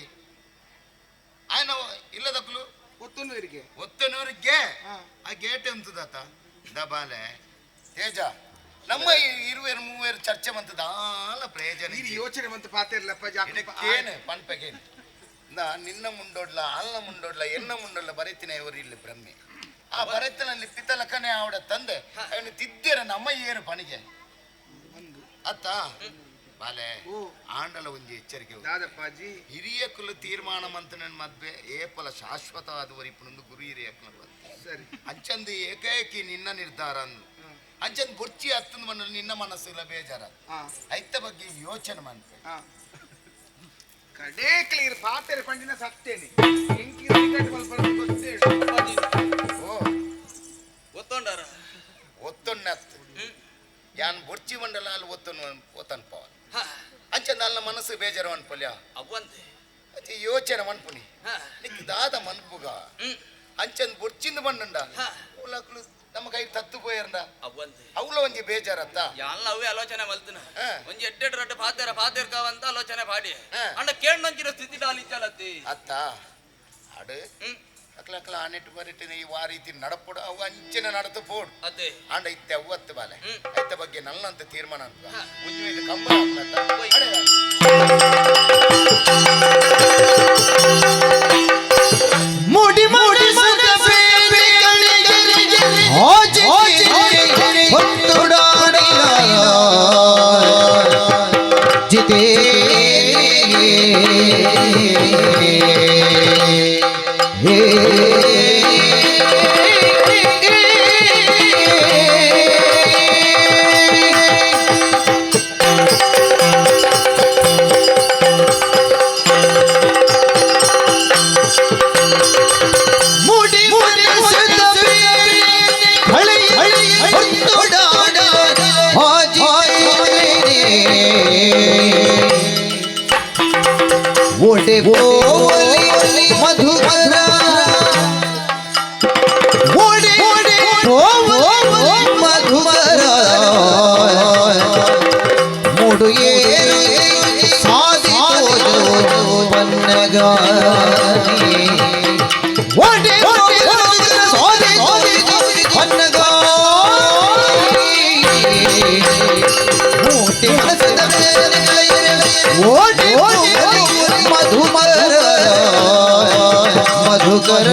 ಆಯನ ಇಲ್ಲದಕ್ಕಲು ಒತ್ತೊಂದು ವೇರಿಗೆ ಒತ್ತನವರಿಗೆ ಆ ಗೇಟ್ ಎಂತದಾತ ದಬಾಲೆ ತೇಜ ನಮ್ಮ ಇರುವೇರು ಮೂವೇರು ಚರ್ಚೆ ಬಂತದ ಆಲ ಪ್ರಯೋಜನ ಯೋಚನೆ ಬಂತು ಪಾತಿರ್ಲಪ್ಪ ಏನು ಪನ್ಪೆಗೇನು ನಿನ್ನ ಮುಂಡೋಡ್ಲ ಅಲ್ಲ ಮುಂಡೋಡ್ಲ ಎನ್ನ ಮುಂಡೋಡ್ಲ ಬರೀತಿನ ಇವರು ಇಲ್ಲಿ ಬ್ರಹ್ಮೆ ಆ ಬರೆತನಲ್ಲಿ ಪಿತ್ತಲಕ್ಕನೆ ಅವಡ ತಂದೆ ಅವನು ತಿದ್ದಿರ ನಮ್ಮ ಏನು ಪಣಿಗೆ ಅತ್ತ ಬಾಲೆ ಆಂಡಲ ಒಂಜಿ ಎಚ್ಚರಿಕೆ ದಾದಪ್ಪಾಜಿ ಹಿರಿಯ ಕುಲ ತೀರ್ಮಾನ ಮಂತನ ಮದ್ವೆ ಏಪಲ ಶಾಶ್ವತವಾದವರಿಪ್ಪನೊಂದು ಗುರು ಹಿರಿಯ ಸರಿ ಅಂಚಂದು ಏಕೈಕಿ ನಿನ್ನ ನಿರ್ಧಾರ ಅಂದು ಅಂಚಂದು ಬುರ್ಚಿ ಹತ್ತಂದು ಮಣ್ಣಲ್ಲಿ ನಿನ್ನ ಮನಸ್ಸಿಲ್ಲ ಬೇಜಾರ ಐತ ಬಗ್ಗೆ ಯೋಚನೆ ಮಾಡ್ತೆ ಕಡೆ ಕ್ಲಿಯರ್ ಪಾತೆರೆ ಪಂಡಿನ ಸತ್ತೇನೆ ಒತ್ತೊಂಡಾರ ಒತ್ತೊನ್ನತ್ತು ಯಾನ್ ಬುರ್ಚಿ ಮಂಡಲ ಅಲ್ಲಿ ಒತ್ತನ್ ಪವನ್ ಅಂಚಂದ ಅಲ್ಲ ಮನಸ್ಸು ಬೇಜಾರ ಅನ್ಪಲ್ಯ ಅವಂತೆ ಯೋಚನೆ ಮನ್ಪುನಿ ದಾದ ಮನ್ಪುಗ ಅಂಚಂದ್ ಬುರ್ಚಿಂದ ಬಂಡ ನಮ್ಮ ಕೈ ತತ್ತು ಪೋಯರ್ಂಡ ಅವಳ ಒಂಜಿ ಬೇಜಾರತ್ತ ಎಲ್ಲ ಅವೇ ಆಲೋಚನೆ ಮಲ್ತನ ಒಂಜಿ ಎಡ್ಡೆಡ್ ರಡ್ಡ ಪಾತೆರ್ ಕಾವಂತ ಆಲೋಚನೆ ಪಾಡಿ ಅಂಡ ಕೇಂಡೊಂಚಿನ ಸ್ಥಿತಿ ದಾಲಿಚ್ಚಲತ್ತಿ ಅತ್ತ ಅಡು ಅಕ್ಲಕ್ಲ ಆನೆಟ್ಟು ಬರಿಟ್ಟಿನ ಈ ವಾ ರೀತಿ ನಡಪುಡು ಅವು ಅಂಚಿನ ನಡತು ಪೋಡು ಅದೇ ಆಂಡ ಇತ್ತೆ ಅವತ್ತು ಬಾಲೆ ಐತ ಬಗ್ಗೆ ನಲ್ಲಂತ ತೀರ್ಮಾನ ಅಂತ ಮುಂಜು ಕಂಬ ಓಲಿ ಮಧುಕರ ಓಡಿ ಮಧುಕರ ಮೂಡು ಏರು ಸಾಧಿಸೋದು ಬನ್ನಗಾನಿ ಓಡಿ ಮೂಟಿ ಹಸದ ಓಡಿ ಮಧುಮರ ಮಧುಕರ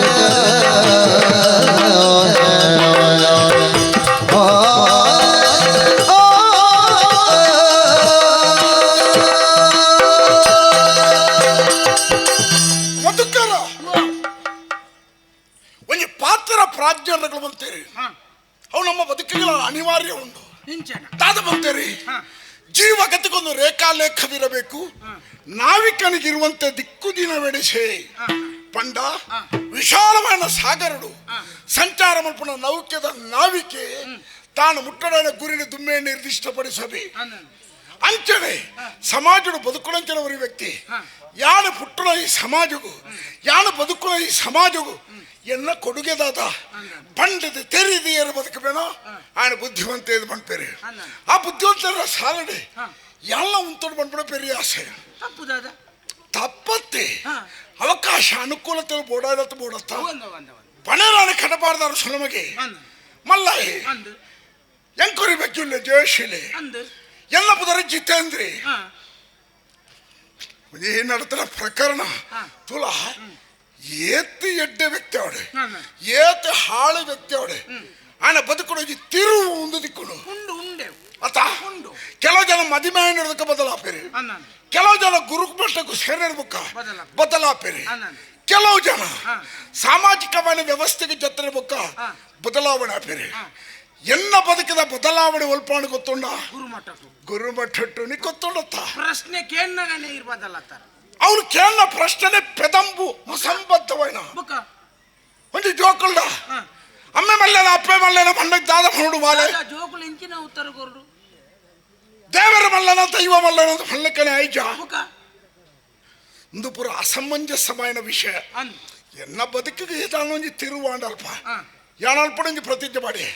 ಮಧುಕರ ಒಂದು ಪಾತ್ರ ಪ್ರಾಜ್ಞಗಳು ಬಂತೇರಿ ಅವು ನಮ್ಮ ಬದುಕಿಗೆ ಅನಿವಾರ್ಯ ಉಂಟು ತಾದ ಬಂತೇರಿ ಜೀವಗತಿಗೊಂದು ರೇಖಾಲೇಖವಿರಬೇಕು ನಾವಿಕನಿಗಿರುವಂತೆ ದಿಕ್ಕು ದಿನವೆಡೆಸೆ ಪಂಡ ವಿಶಾಲವಾದ ಸಾಗರಡು ಸಂಚಾರ ಮಲ್ಪನ ನೌಕ್ಯದ ನಾವಿಕೆ ತಾನು ಮುಟ್ಟಡ ಗುರಿನ ದುಮ್ಮೆ ನಿರ್ದಿಷ್ಟಪಡಿಸಬೇ ಅಂಚನೆ ಸಮಾಜಡು ಬದುಕುಳಂಚನವರಿ ವ್ಯಕ್ತಿ ಯಾನು ಪುಟ್ಟಣ ಈ ಸಮಾಜಗೂ ಯಾನು ಬದುಕುಳ ಈ ಸಮಾಜಗೂ ಎನ್ನ ಕೊಡುಗೆದಾದ ಪಂಡದ ತೆರಿದಿಯರು ಬದುಕಬೇನೋ ಆಯನ ಬುದ್ಧಿವಂತ ಇದು ಬಂದ್ಪೇರಿ ಆ ಬುದ್ಧಿವಂತರ ಸಾಲಡೆ ಎಲ್ಲ ಉಂಟು ಬಂದ್ಬಿಡ ಪೆರಿ ಆಸೆ ತಪ್ಪತ್ತೆ ಅವಕಾಶ ಅನುಕೂಲತೆ ಬೋಡಾಡತ್ತ ಬೋಡತ್ತ ಪಣರಾನ ಕಡಬಾರ್ದಾರು ಸುಲಮಗೆ ಮಲ್ಲಾಯಿ ಎಂಕುರಿ ಬೆಕ್ಕಿಲ್ಲ ಜಯಶೀಲೆ ಎಲ್ಲ ಪುದರ ಜಿತೇಂದ್ರಿ ಏನ್ ನಡತರ ಪ್ರಕರಣ ತುಲ ಏತ್ ಎಡ್ಡೆ ವ್ಯಕ್ತಿ ಅವಡೆ ಏತ್ ಹಾಳು ವ್ಯಕ್ತಿ ಅವಡೆ ಆನ ಬದುಕೊಂಡು ತಿರುವು ಒಂದು ದಿಕ್ಕುಡು ಅತ್ತ ಕೆಲವು ಜನ ಮದಿಮೆ ನಡೆದಕ್ಕೆ ಬದಲಾಪೇರಿ ಕೆಲವು ಜನ ಗುರುಮಟ್ಟಕ್ಕೂ ಸೇರಿರ್ಬೇಕ ಬದಲಾಪೇರಿ ಕೆಲವು ಜನ ಸಾಮಾಜಿಕವಾದ ವ್ಯವಸ್ಥೆಗೆ ಜೊತೆರ್ಬೇಕ ಬದಲಾವಣೆ ಆಪೇರಿ ಎನ್ನ ಬದುಕಿದ ಬದಲಾವಣೆ ಒಲ್ಪಾಣು ಗೊತ್ತುಂಡ ಗುರುಮಠಟ್ಟು ನೀ ಗೊತ್ತುಂಡತ್ತ ಪ್ರಶ್ನೆ ಕೇಳನೆ ಇರ್ಬದಲ್ಲತ್ತಾರ ಅವ್ರು ಕೇಳ ಪ್ರಶ್ನೆ ಪೆದಂಬು ಅಸಂಬದ್ಧವೈನ ಒಂದು ಜೋಕುಲ್ಡ ಅಮ್ಮೆ ಮಲ್ಲೇನ ಅಪ್ಪೆ ಮಲ್ಲೇನ ಬಂಡಕ್ಕೆ ದಾದ ಮಾಡುಡು ಮಾಲೆ ಜೋಕುಲು ಇಂಚಿನ ಉತ್ತರ ಕೊರಡು ದೇವರ ಮಲ್ಲನ ದೈವ ಮಲ್ಲನ ಅಂತ ಮಲ್ಲಕ್ಕನೆ ಐಜ ಒಂದು ಪುರ ಅಸಮಂಜಸమైన ವಿಷಯ ಎನ್ನ ಬದುಕಿಗೆ ಇದಾನೊಂಜಿ ತಿರುವಾಂಡಲ್ಪ ಯಾನಲ್ಪಡೊಂಜಿ ಪ್ರತಿಜ್ಞೆ ಮಾಡಿ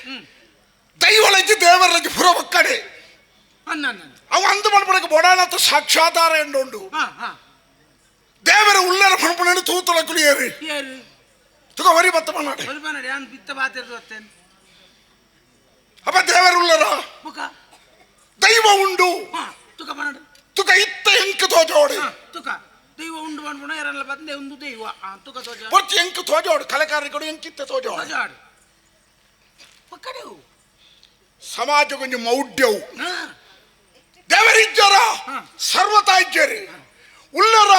ದೈವಲಜ್ಜಿ ದೇವರಜ್ಜಿ ಪುರ ಒಕ್ಕಡೆ ಅವ ಅಂದು ಮಲ್ಪಡಕ್ಕೆ ಬೊಡಾನತ್ತ ಸಾಕ್ಷಾಧಾರ ಎಂಡುಂಡು ದೇವರ ಉಳ್ಳರ ಪಣಪಣೆ ತೂತುಳಕ್ಕಲು ಏರಿ ತುಗ ವರಿ ಬತ್ತ ಮನ್ನಾಡೆ ಬಿತ್ತ ಬಾತಿರ್ತೇನೆ ಅಪ್ಪ ದೇವರ ಉಳ್ಳರ ದೈವ ಉಂಡು ತುಕ ಇತ್ತ ಎಂಕ ತೋಜೋಡಿ ತುಕ ದೈವ ಉಂಡು ಮಾಡ್ಬೋಣ ಯಾರಲ್ಲ ಬಂದೆ ಒಂದು ದೈವ ತುಕ ತೋಜ ಬರ್ತಿ ಎಂಕ ತೋಜೋಡು ಕಲೆಕಾರಗಳು ಎಂಕಿತ್ತ ತೋಜೋಡು ಪಕ್ಕಡೆವು ಸಮಾಜ ಕೊಂಚ ಮೌಢ್ಯವು ದೇವರಿಜ್ಜರ ಸರ್ವತಾ ಇಜ್ಜರಿ ಉಳ್ಳರ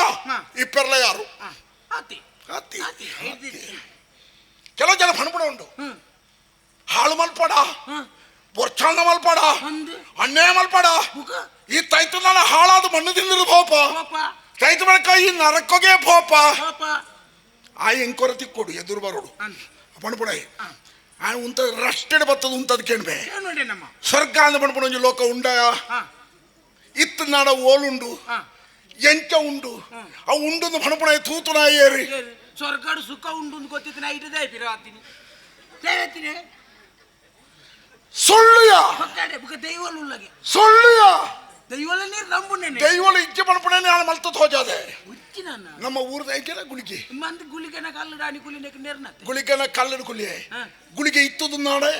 ಇಪ್ಪೆರ್ಲ ಯಾರು ಕೆಲವು ಜನ ಪಣಪಡ ಉಂಟು ಹಾಳು ಮಲ್ಪಡ ಬೊರ್ಚಾಂಡ ಮಲ್ಪಡ ಅಣ್ಣೆ ಮಲ್ಪಡ ಈ ತೈತು ನನ್ನ ಹಾಳಾದ ಮಣ್ಣು ತಿಂದಿರು ಪೋಪ ತೈತು ಬಳಕ ಈ ನರಕೊಗೆ ಪೋಪ ಆ ಎಂಕೊರ ತಿಕ್ಕೊಡು ಎದುರು ಬರೋಡು ಪಣಪಡ ಆ ಉಂತ ರಷ್ಟೆಡ್ ಬತ್ತದ ಉಂತದ ಕೇಳ್ಬೆ ಸ್ವರ್ಗ ಅಂದ ಪಣಪಡ ಒಂಜಿ ಲೋಕ ಉಂಡ ಇತ್ತು ನಾಡ ಓಲುಂಡು ಎಂಚ ಉಂಡು ಆ ಉಂಡು ಪಣಪಣ ತೂತು ನಾ ಏರಿ ಸ್ವರ್ಗಡು ಸುಖ ಉಂಡು ಗೊತ್ತಿತ್ತು ನಾ ಇಟ್ಟದೆ ಪಿರಾತೀನಿ ಸೇವತ್ತಿನೇ ಸುಳ್ಳುಯ ದೈವಲುಲ್ಲಗೆ ಸುಳ್ಳುಯ ದೈವಲ ನೀರು ನಂಬುನೆ ದೈವಲು ಇಜ್ಜೆ ಪಣಪಣೆ ನಾನು ಮಲ್ತದ ಹೋಜಾದೆ ನಮ್ಮ ಊರದ ಐಕೆನ ಗುಳಿಗೆ ಮಂದಿ ಗುಳಿಗೆನ ಕಲ್ಲು ರಾಣಿ ಗುಳಿನೆಕ್ ನೇರ್ನತ್ತೆ ಗುಳಿಗೆನ ಕಲ್ಲಡು ಕುಲಿಯೆ ಗುಳಿಗೆ ಇತ್ತದು ನಾಡೆ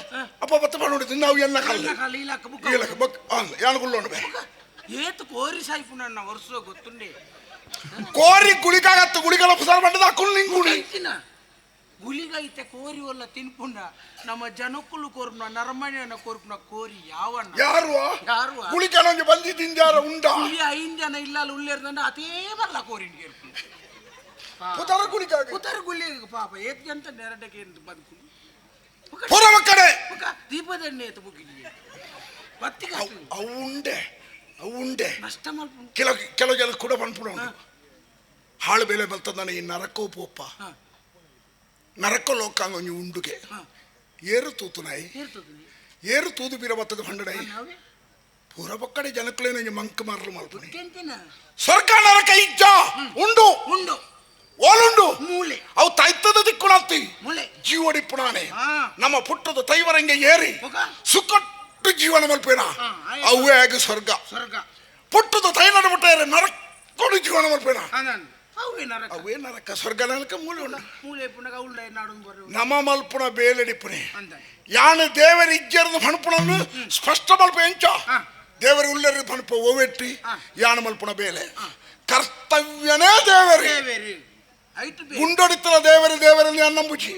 ಅಪ್ಪ ಬತ್ತ ಮಾಡಿದ್ದು ನಾವು ಎನ್ನ ಕಲ್ಲು ಇಲಕ ಬಕ್ ಯಾನ ಗುಳ್ಳೋಣ ಬೇ ಏತು ಕೋರಿ ಸಾಯ್ಪು ನನ್ನ ವರ್ಷ ಗೊತ್ತುಂಡೆ ಕೋರಿ ಗುಳಿಗಾಗತ್ತ ಗುಳಿಗಲ ಪುಸಾರ ಬಂಡದ ಹಾಕೊಂಡು ನಿಂಗೆ ಗುಳಿ ಗುಳಿಗ ಐತೆ ಕೋರಿ ಒಲ್ಲ ತಿನ್ಪುಂಡ ನಮ್ಮ ಜನಕ್ಕುಲು ಕೋರ್ಪುನ ನರಮಣ್ಯನ ಕೋರ್ಪುನ ಕೋರಿ ಯಾವಣ್ಣ ಯಾರು ಯಾರು ಗುಳಿಗನೊಂದು ಬಂದಿದ್ದಿಂಜಾರ ಉಂಡ ಇಲ್ಲಿ 5 ಜನ ಇಲ್ಲ ಉಳ್ಳೇರ್ದಂಡ ಅದೇ ಬಲ್ಲ ಕೋರಿನಿಗೆ ಪುತಾರ ಗುಳಿಗಾಗ ಪುತಾರ ಗುಳಿಗ ಪಾಪ ಏತ್ ಗಂಟ ನೆರಡಕ್ಕೆ ಎಂದು ಬಂದು ಪುರವ ಕಡೆ ದೀಪದಣ್ಣೆ ಎತ್ತು ಮುಗಿಲಿಗೆ ಬತ್ತಿಗೆ ಅವು ಉಂಡೆ ನಷ್ಟ ಮಲ್ಪು ಕೆಲವು ಜನ ಕೂಡ ಬಂದ್ಬಿಡ ಹಾಳು ಬೆಲೆ ಬರ್ತದ ಈ ನರಕೋ ಪೋಪ ನರಕ ಲೋಕಾಂಗ ಉಂಡುಗೆ ಏರು ತೂತು ನಾಯಿ ಏರು ತೂದು ಬೀರ ಬತ್ತದ ಭಂಡನಾಯಿ ಪೂರ ಪಕ್ಕಡೆ ಜನಕ್ಕಲೇ ನಂಗೆ ಮಂಕ್ ಮಾರಲು ಮಲ್ಪನೆ ಎಂತಿನ ಸ್ವರ್ಗ ನರಕ ಇಜ್ಜ ಉಂಡು ಉಂಡು ಓಲುಂಡು ಮೂಲೆ ಅವು ತೈತದ ದಿಕ್ಕುಣತ್ತಿ ಮೂಲೆ ಜೀವಡಿ ಪುಣಾನೆ ಹಾ. ನಮ್ಮ ಪುಟ್ಟದ ತೈವರಂಗೆ ಏರಿ ಮುಖ ಸುಕ್ಕಟ್ಟು ಜೀವನ ಮಲ್ಪೇನ ಆಯ್ತು. ಅವೇ ಆಗಿ ಸ್ವರ್ಗ ಸ್ವರ್ಗ ಪುಟ್ಟದ ತೈ ನಡಬಿಟ್ಟಾರೆ ನರಕೊಂಡು ಜೀವನ ಮಲ್ಪೇನ ಅನನ್ ಅವೇ ನರಕ ಅವೇ ನರಕ ಸ್ವರ್ಗ ನರಕ ಮೂಲೆ ಉಂಡು ಮೂಲೆ ಪುನಗ ಉಳ್ಳ ನಾಡು ಬರು ನಮ್ಮ ಮಲ್ಪುಣ ಬೇಲೆಡಿಪುಣೆ ಅಂದ ಯಾನು ದೇವರ ಇಜ್ಜರದ ಫಣಪುಣನ್ನು ಸ್ಪಷ್ಟ ಮಲ್ಪ ಎಂಚ ಹಾ. ದೇವರ ಉಳ್ಳರಿ ಫಣಪ ಓವೆಟ್ಟಿ ಹಾ. ಯಾನು ಮಲ್ಪುಣ ಬೇಲೆ ಕರ್ತವ್ಯನೇ ದೇವರೇ ದೇವೇರಿ ಐಟು ಬೇ ಗುಂಡೊಡಿತಲ ದೇವರ ದೇವರಲ್ಲಿ ಅನ್ನಂಬುಜಿ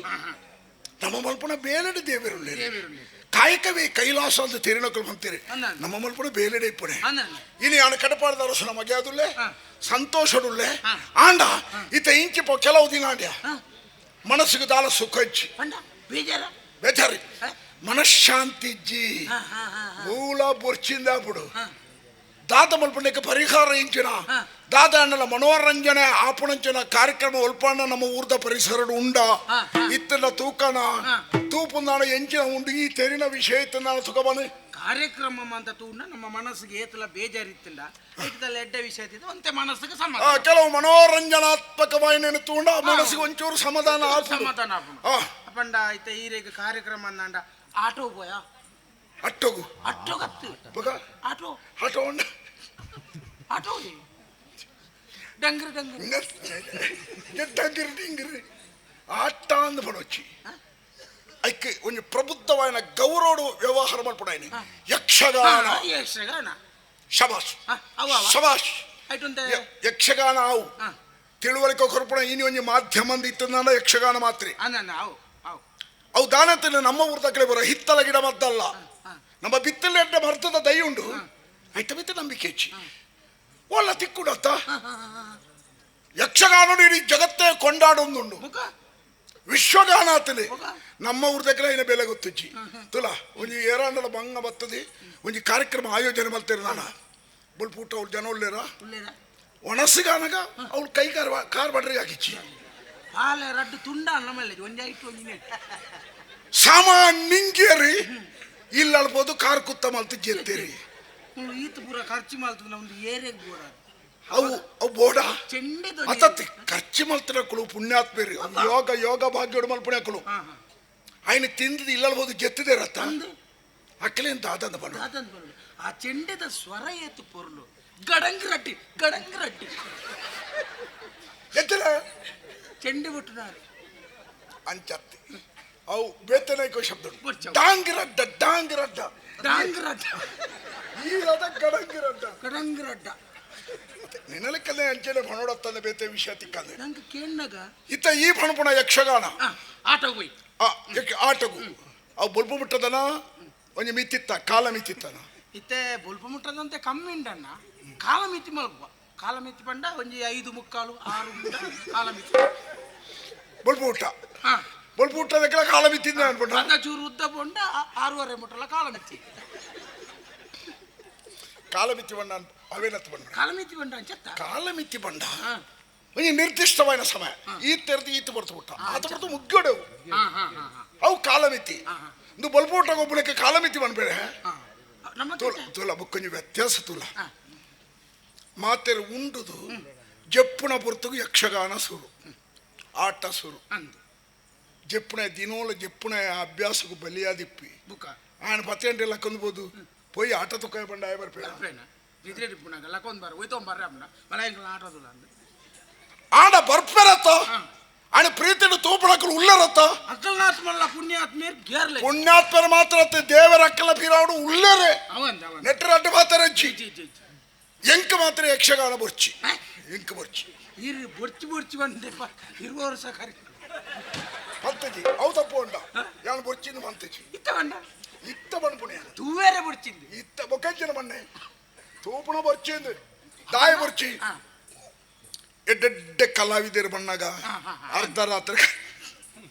ನಮ್ಮ ಮಲ್ಪುಣ ಬೇಲೆಡಿ ದೇವರುಳ್ಳಿ ದೇವೇರುಳ್ಳಿ ಕಾಯಕವೇ ಕೈಲಾಸ ಅಂತ ತಿರುನಕಲು ಬಂತೀರಿ ಅನನ್ ನಮ್ಮ ಮಲ್ಪುಣ ಬೇಲೆಡೆ ಇಪ್ಪಣೆ ಅನನ್ ಇನಿ ಯಾನು ಕಡಪಾಡದ ಅರಸು ನಮಗೆ ಅದುಲ್ಲೆ ಹಾ. ಸಂತೋಷಡುಲ್ಲೆ ಹಾ. ಆಂಡ ಇತ ಇಂಚಿ ಪೋ ಕೆಲವು ದಿನ ಆಡ್ಯ ಹಾ. ಮನಸ್ಸಿಗೆ ದಾಲ ಸುಖ ಇಚ್ಚಿ ಅಂಡ ಬೇಜಾರ ಬೇಜಾರಿ ಹಾ. ಮನಃಶಾಂತಿ ಇಜ್ಜಿ ಹಾ ಹಾ ಹಾ ಮೂಲ ಬುರ್ಚಿಂದ ಬಿಡು ಹಾ. ದಾದ ಮಲ್ಪಣ್ಣಕ್ಕೆ ಪರಿಹಾರ ಇಂಚಿನ ಹಾ. ದಾದ ಅಣ್ಣಲ ಮನೋರಂಜನೆ ಆಪಣಂಚನ ಕಾರ್ಯಕ್ರಮ ಒಲ್ಪಣ್ಣ ನಮ್ಮ ಊರ್ದ ಪರಿಸರ ಉಂಡ ಹಾ, ಹಾ. ಇತ್ತನ ತೂಕನ ಹಾ. ತೂಪುಂದಾಣ ಎಂಚಿನ ಉಂಡು ಈ ತೆರಿನ ವಿಷಯ ಇತ್ತನ ಸುಖಬನೆ ಕಾರ್ಯಕ್ರಮ ಅಂತ ತೂಂಡ ನಮ್ಮ ಮನಸ್ಸಿಗೆ ಏತಲ ಬೇಜಾರಿತ್ತಿಂಡ ಐಟದಲ್ಲಿ ಎಡ್ಡ ವಿಷಯ ಇದ್ದಿದ್ದು ಅಂತೆ ಮನಸ್ಸಿಗೆ ಆ, ಸಮಾಧಾನ ಕೆಲವು ಮನೋರಂಜನಾತ್ಮಕವಾಗಿ ನೆನೆ ತೂಂಡ ಮನಸ್ಸಿಗೆ ಒಂಚೂರು ಸಮಾಧಾನ ಆಪುಂಡು. ಸಮಾಧಾನ ಆಪುಂಡು. ಆ, ಅಪ್ಪಂಡ ಐತ ಈರೇಗ ಕಾರ್ಯಕ್ರಮ ಅಂದಾಂಡ ಆಟೋ ಹೋಯ ಅಟ್ಟೋಗು ಆಟೋ ಕತ್ತು ಬಗ ಆಟೋ ಆಟೋ ಉಂಡ ಆಟೋ ಡಂಗ್ರ ಡಂಗ್ರ ಡಿಂಗಿರಿ ಡಿಂಗಿರಿ ಆಟ ಅಂದ ಪಡೋಚ್ಚಿ ಐಕ್ಕೆ ಒಂದು ಪ್ರಬುದ್ಧವಾದ ಗೌರವ ವ್ಯವಹಾರ ಮಾಡ್ಬಿಡಾಯ್ನಿ ಯಕ್ಷಗಾನ ಯಕ್ಷಗಾನ ಶಬಾಷ್ ಅವ ಶಬಾಷ್ ಐಟೊಂದ ಯಕ್ಷಗಾನ ಅವು ತಿಳುವಳಿಕೆ ಹೊರಪುಣ ಇನಿ ಒಂದು ಮಾಧ್ಯಮ ಇತ್ತಂದ ಯಕ್ಷಗಾನ ಮಾತ್ರ ಅನ್ನ ಅವು ಅವು ಅವು ದಾನತಿನ ನಮ್ಮ ಊರ್ದ ಕಡೆ ಬರೋ ಹಿತ್ತಲ ಗಿಡ ಮದ್ದಲ್ಲ ನಮ್ಮ ಬಿತ್ತಲೆಡ್ಡ ಮರ್ತದ ದೈ ಉಂಡು ಐತ ಬಿತ್ತ ನಂಬಿಕೆ ಹೆಚ್ಚಿ ಒಳ್ಳ ತಿಕ್ಕುಡತ್ತ ಯಕ್ಷಗಾನ ಇಡೀ ಜಗತ್ತೇ ಕೊಂಡಾಡೊಂದುಂಡು ಮುಖ ವಿಶ್ವಗಾನ ಆತಲೆ ನಮ್ಮ ಊರ್ದಕ್ಕೆಲ್ಲ ಏನ ಬೆಲೆ ಗೊತ್ತಿಜ್ಜಿ ತುಲ ಒಂಜಿ ಏರಾಂಡಲ ಭಂಗ ಬರ್ತದೆ ಒಂಜಿ ಕಾರ್ಯಕ್ರಮ ಆಯೋಜನೆ ಮಾಡ್ತೇನೆ ನಾನು ಬುಲ್ಪುಟ್ಟ ಅವ್ಳು ಜನ ಉಳ್ಳೇರ ಉಳ್ಳೇರ ಒಣಸಿಗಾನಗ ಅವ್ಳು ಕೈ ಕಾರ್ ಬಡ್ರಿಗೆ ಹಾಕಿಚ್ಚಿ ಹಾಲೆ ರಡ್ಡು ತುಂಡ ನಮ್ಮಲ್ಲಿ ಒಂದೇ ಐಟು ಒಂದಿನ ಸಾಮಾನ್ ನಿಂಗೇರಿ ಇಲ್ಲ ಅಳ್ಬೋದು ಕಾರ್ ಕುತ್ತ ಮಲ್ತ ಜೆತ್ತೇರಿ ಈತ ಪೂರ ಖರ್ಚು ಮಾಡ್ತದೆ ನಮ್ದು ಏರಿಯಾಗ ಬೋಡ ಅವು ಅವು ಬೋಡ ಚೆಂಡೆದು ಅತತ್ತಿ ಖರ್ಚು ಮಲ್ತಿನಕ್ಕಳು ಪುಣ್ಯಾತ್ಮೇರಿ ಯೋಗ ಯೋಗ ಭಾಗ್ಯೋಡು ಮಲ್ಪುಣ್ಯಕ್ಕಳು ఆయన తింది ఇళ్ళ పోదు జెత్తుదే రత్త అక్కలేం దాదంద పడు ಆ ಚೆಂಡೆದ ಸ್ವರ ಏತು ಪೊರ್ಲು ಗಡಂಗ್ ರಟ್ಟಿ ఎత్తల ಚೆಂಡೆ ಬಿಟ್ಟುನಾರು అంచత్తి అవు బేతనైకో శబ్దం డాంగిరడ్డ ಡಾಂಗ್ ರಡ್ಡ ఈ రద గడంగిరడ్డ ಗಡಂಗ್ ನಿನಲಕ್ಕಲ್ಲೇ ಅಂಚೆಲೆ ಭಣೋಡತ್ತಂದ ಬೇತೆ ವಿಷಯ ತಿಕ್ಕಂದೆ ನಂಗೆ ಕೇಳ್ನಾಗ ಇತ್ತ ಈ ಭಣಪುಣ ಯಕ್ಷಗಾನ ಆಟ ಹೋಯ್ ಆಟಗು ಅವು ಬೊಲ್ಪು ಬಿಟ್ಟದನ ಒಂಜಿ ಮಿತ್ತಿತ್ತ ಕಾಲ ಮಿತ್ತಿತ್ತನ ಇತ್ತೆ ಬೊಲ್ಪ ಮುಟ್ಟದಂತೆ ಕಮ್ಮಿ ಉಂಡಣ್ಣ ಕಾಲ ಮಿತಿ ಮಲ್ಪ ಕಾಲ ಮಿತಿ ಪಂಡ ಒಂಜಿ 5:45 6 ಕಾಲ ಮಿತಿ ಬೊಲ್ಪು ಊಟ ಬೊಲ್ಪು ಊಟದಕ್ಕೆಲ್ಲ ಕಾಲ ಮಿತ್ತಿದ್ದ ಅನ್ಬಿಟ್ಟ ಅದ ಚೂರು ಉದ್ದ ಪೊಂಡ 6:30 ಮುಟ್ಟಲ್ಲ ಕಾಲ ಮಿತಿ ಕಾಲ ಮಿತಿ ಬಂಡ ಅವೇನತ್ತು ಬಂಡ ಕಾಲ ಮಿತಿ ಬಂಡ ಅಂಚತ್ತ ಕಾಲ ಮಿತಿ ಬಂಡ ಒಂದು ನಿರ್ದಿಷ್ಟವಾದ ಸಮಯ ಈ ತೆರೆದು ಈತ ಬರ್ತು ಬಿಟ್ಟ ಅದು ಬರ್ತು ಮುಗ್ಗಡೆವು ಅವು ಕಾಲ ಮಿತಿ ಇದು ಬಲ್ಪೋಟ ಒಬ್ಬಳಕ್ಕೆ ಕಾಲ ಮಿತಿ ಬಂದ್ಬೇಡ ತುಲ ಬುಕ್ಕೊಂಜಿ ವ್ಯತ್ಯಾಸ ತುಲ ಮಾತೆರು ಉಂಡುದು ಜಪ್ಪುಣ ಪುರ್ತಗು ಯಕ್ಷಗಾನ ಸುರು ಆಟ ಸುರು ಜಪ್ಪುಣ ದಿನೋಲ ಜಪ್ಪುಣ ಅಭ್ಯಾಸಕ್ಕೂ ಬಲಿಯಾದಿಪ್ಪಿ ఆయన 10 ಗಂಟೆಲ್ಲ ಕಂದ್ಬೋದು పోయి ఆట తుకాయ బండి ఆయన ఆడ బర్పెరತ್ತ ఆయన ప్రీతిని తూపడక్కలు ఉల్లరತ್ತ పుణ్యాత్మర మాత్ర దేవర అక్కల పీరావుడు ఉల్లరే నెట్టరడ్డ మాత్రచ్చి ಎಂಕ ಮಾತ್ರ ಯಕ್ಷಗಾನ ಬೊರ್ಚಿ ಎಂಕ ಬೊರ್ಚಿ ಬೊರ್ಚಿ ಬಂದೆ 20 ವರ್ಷ ಕರಿ ಮಂತಜಿ ಅವು ತಪ್ಪು ಉಂಡ ಯಾನು ಬೊರ್ಚಿಂದು ಮಂತಜಿ ಇತ್ತ ಬಣ್ಪುಣ್ಯ ತೂವೇರೆ ಬೊರ್ಚಿಂದು ಇತ್ತ ಬೊಕ್ಕಂಚಿನ ಬಣ್ಣೆ ತೂಪುಣ ಬೊರ್ಚಿಂದು ದಾಯ ಬೊರ್ಚಿ ಎಡ್ಡೆಡ್ಡೆ ಕಲಾವಿದರು ಬಣ್ಣಗ ಅರ್ಧ ರಾತ್ರಿ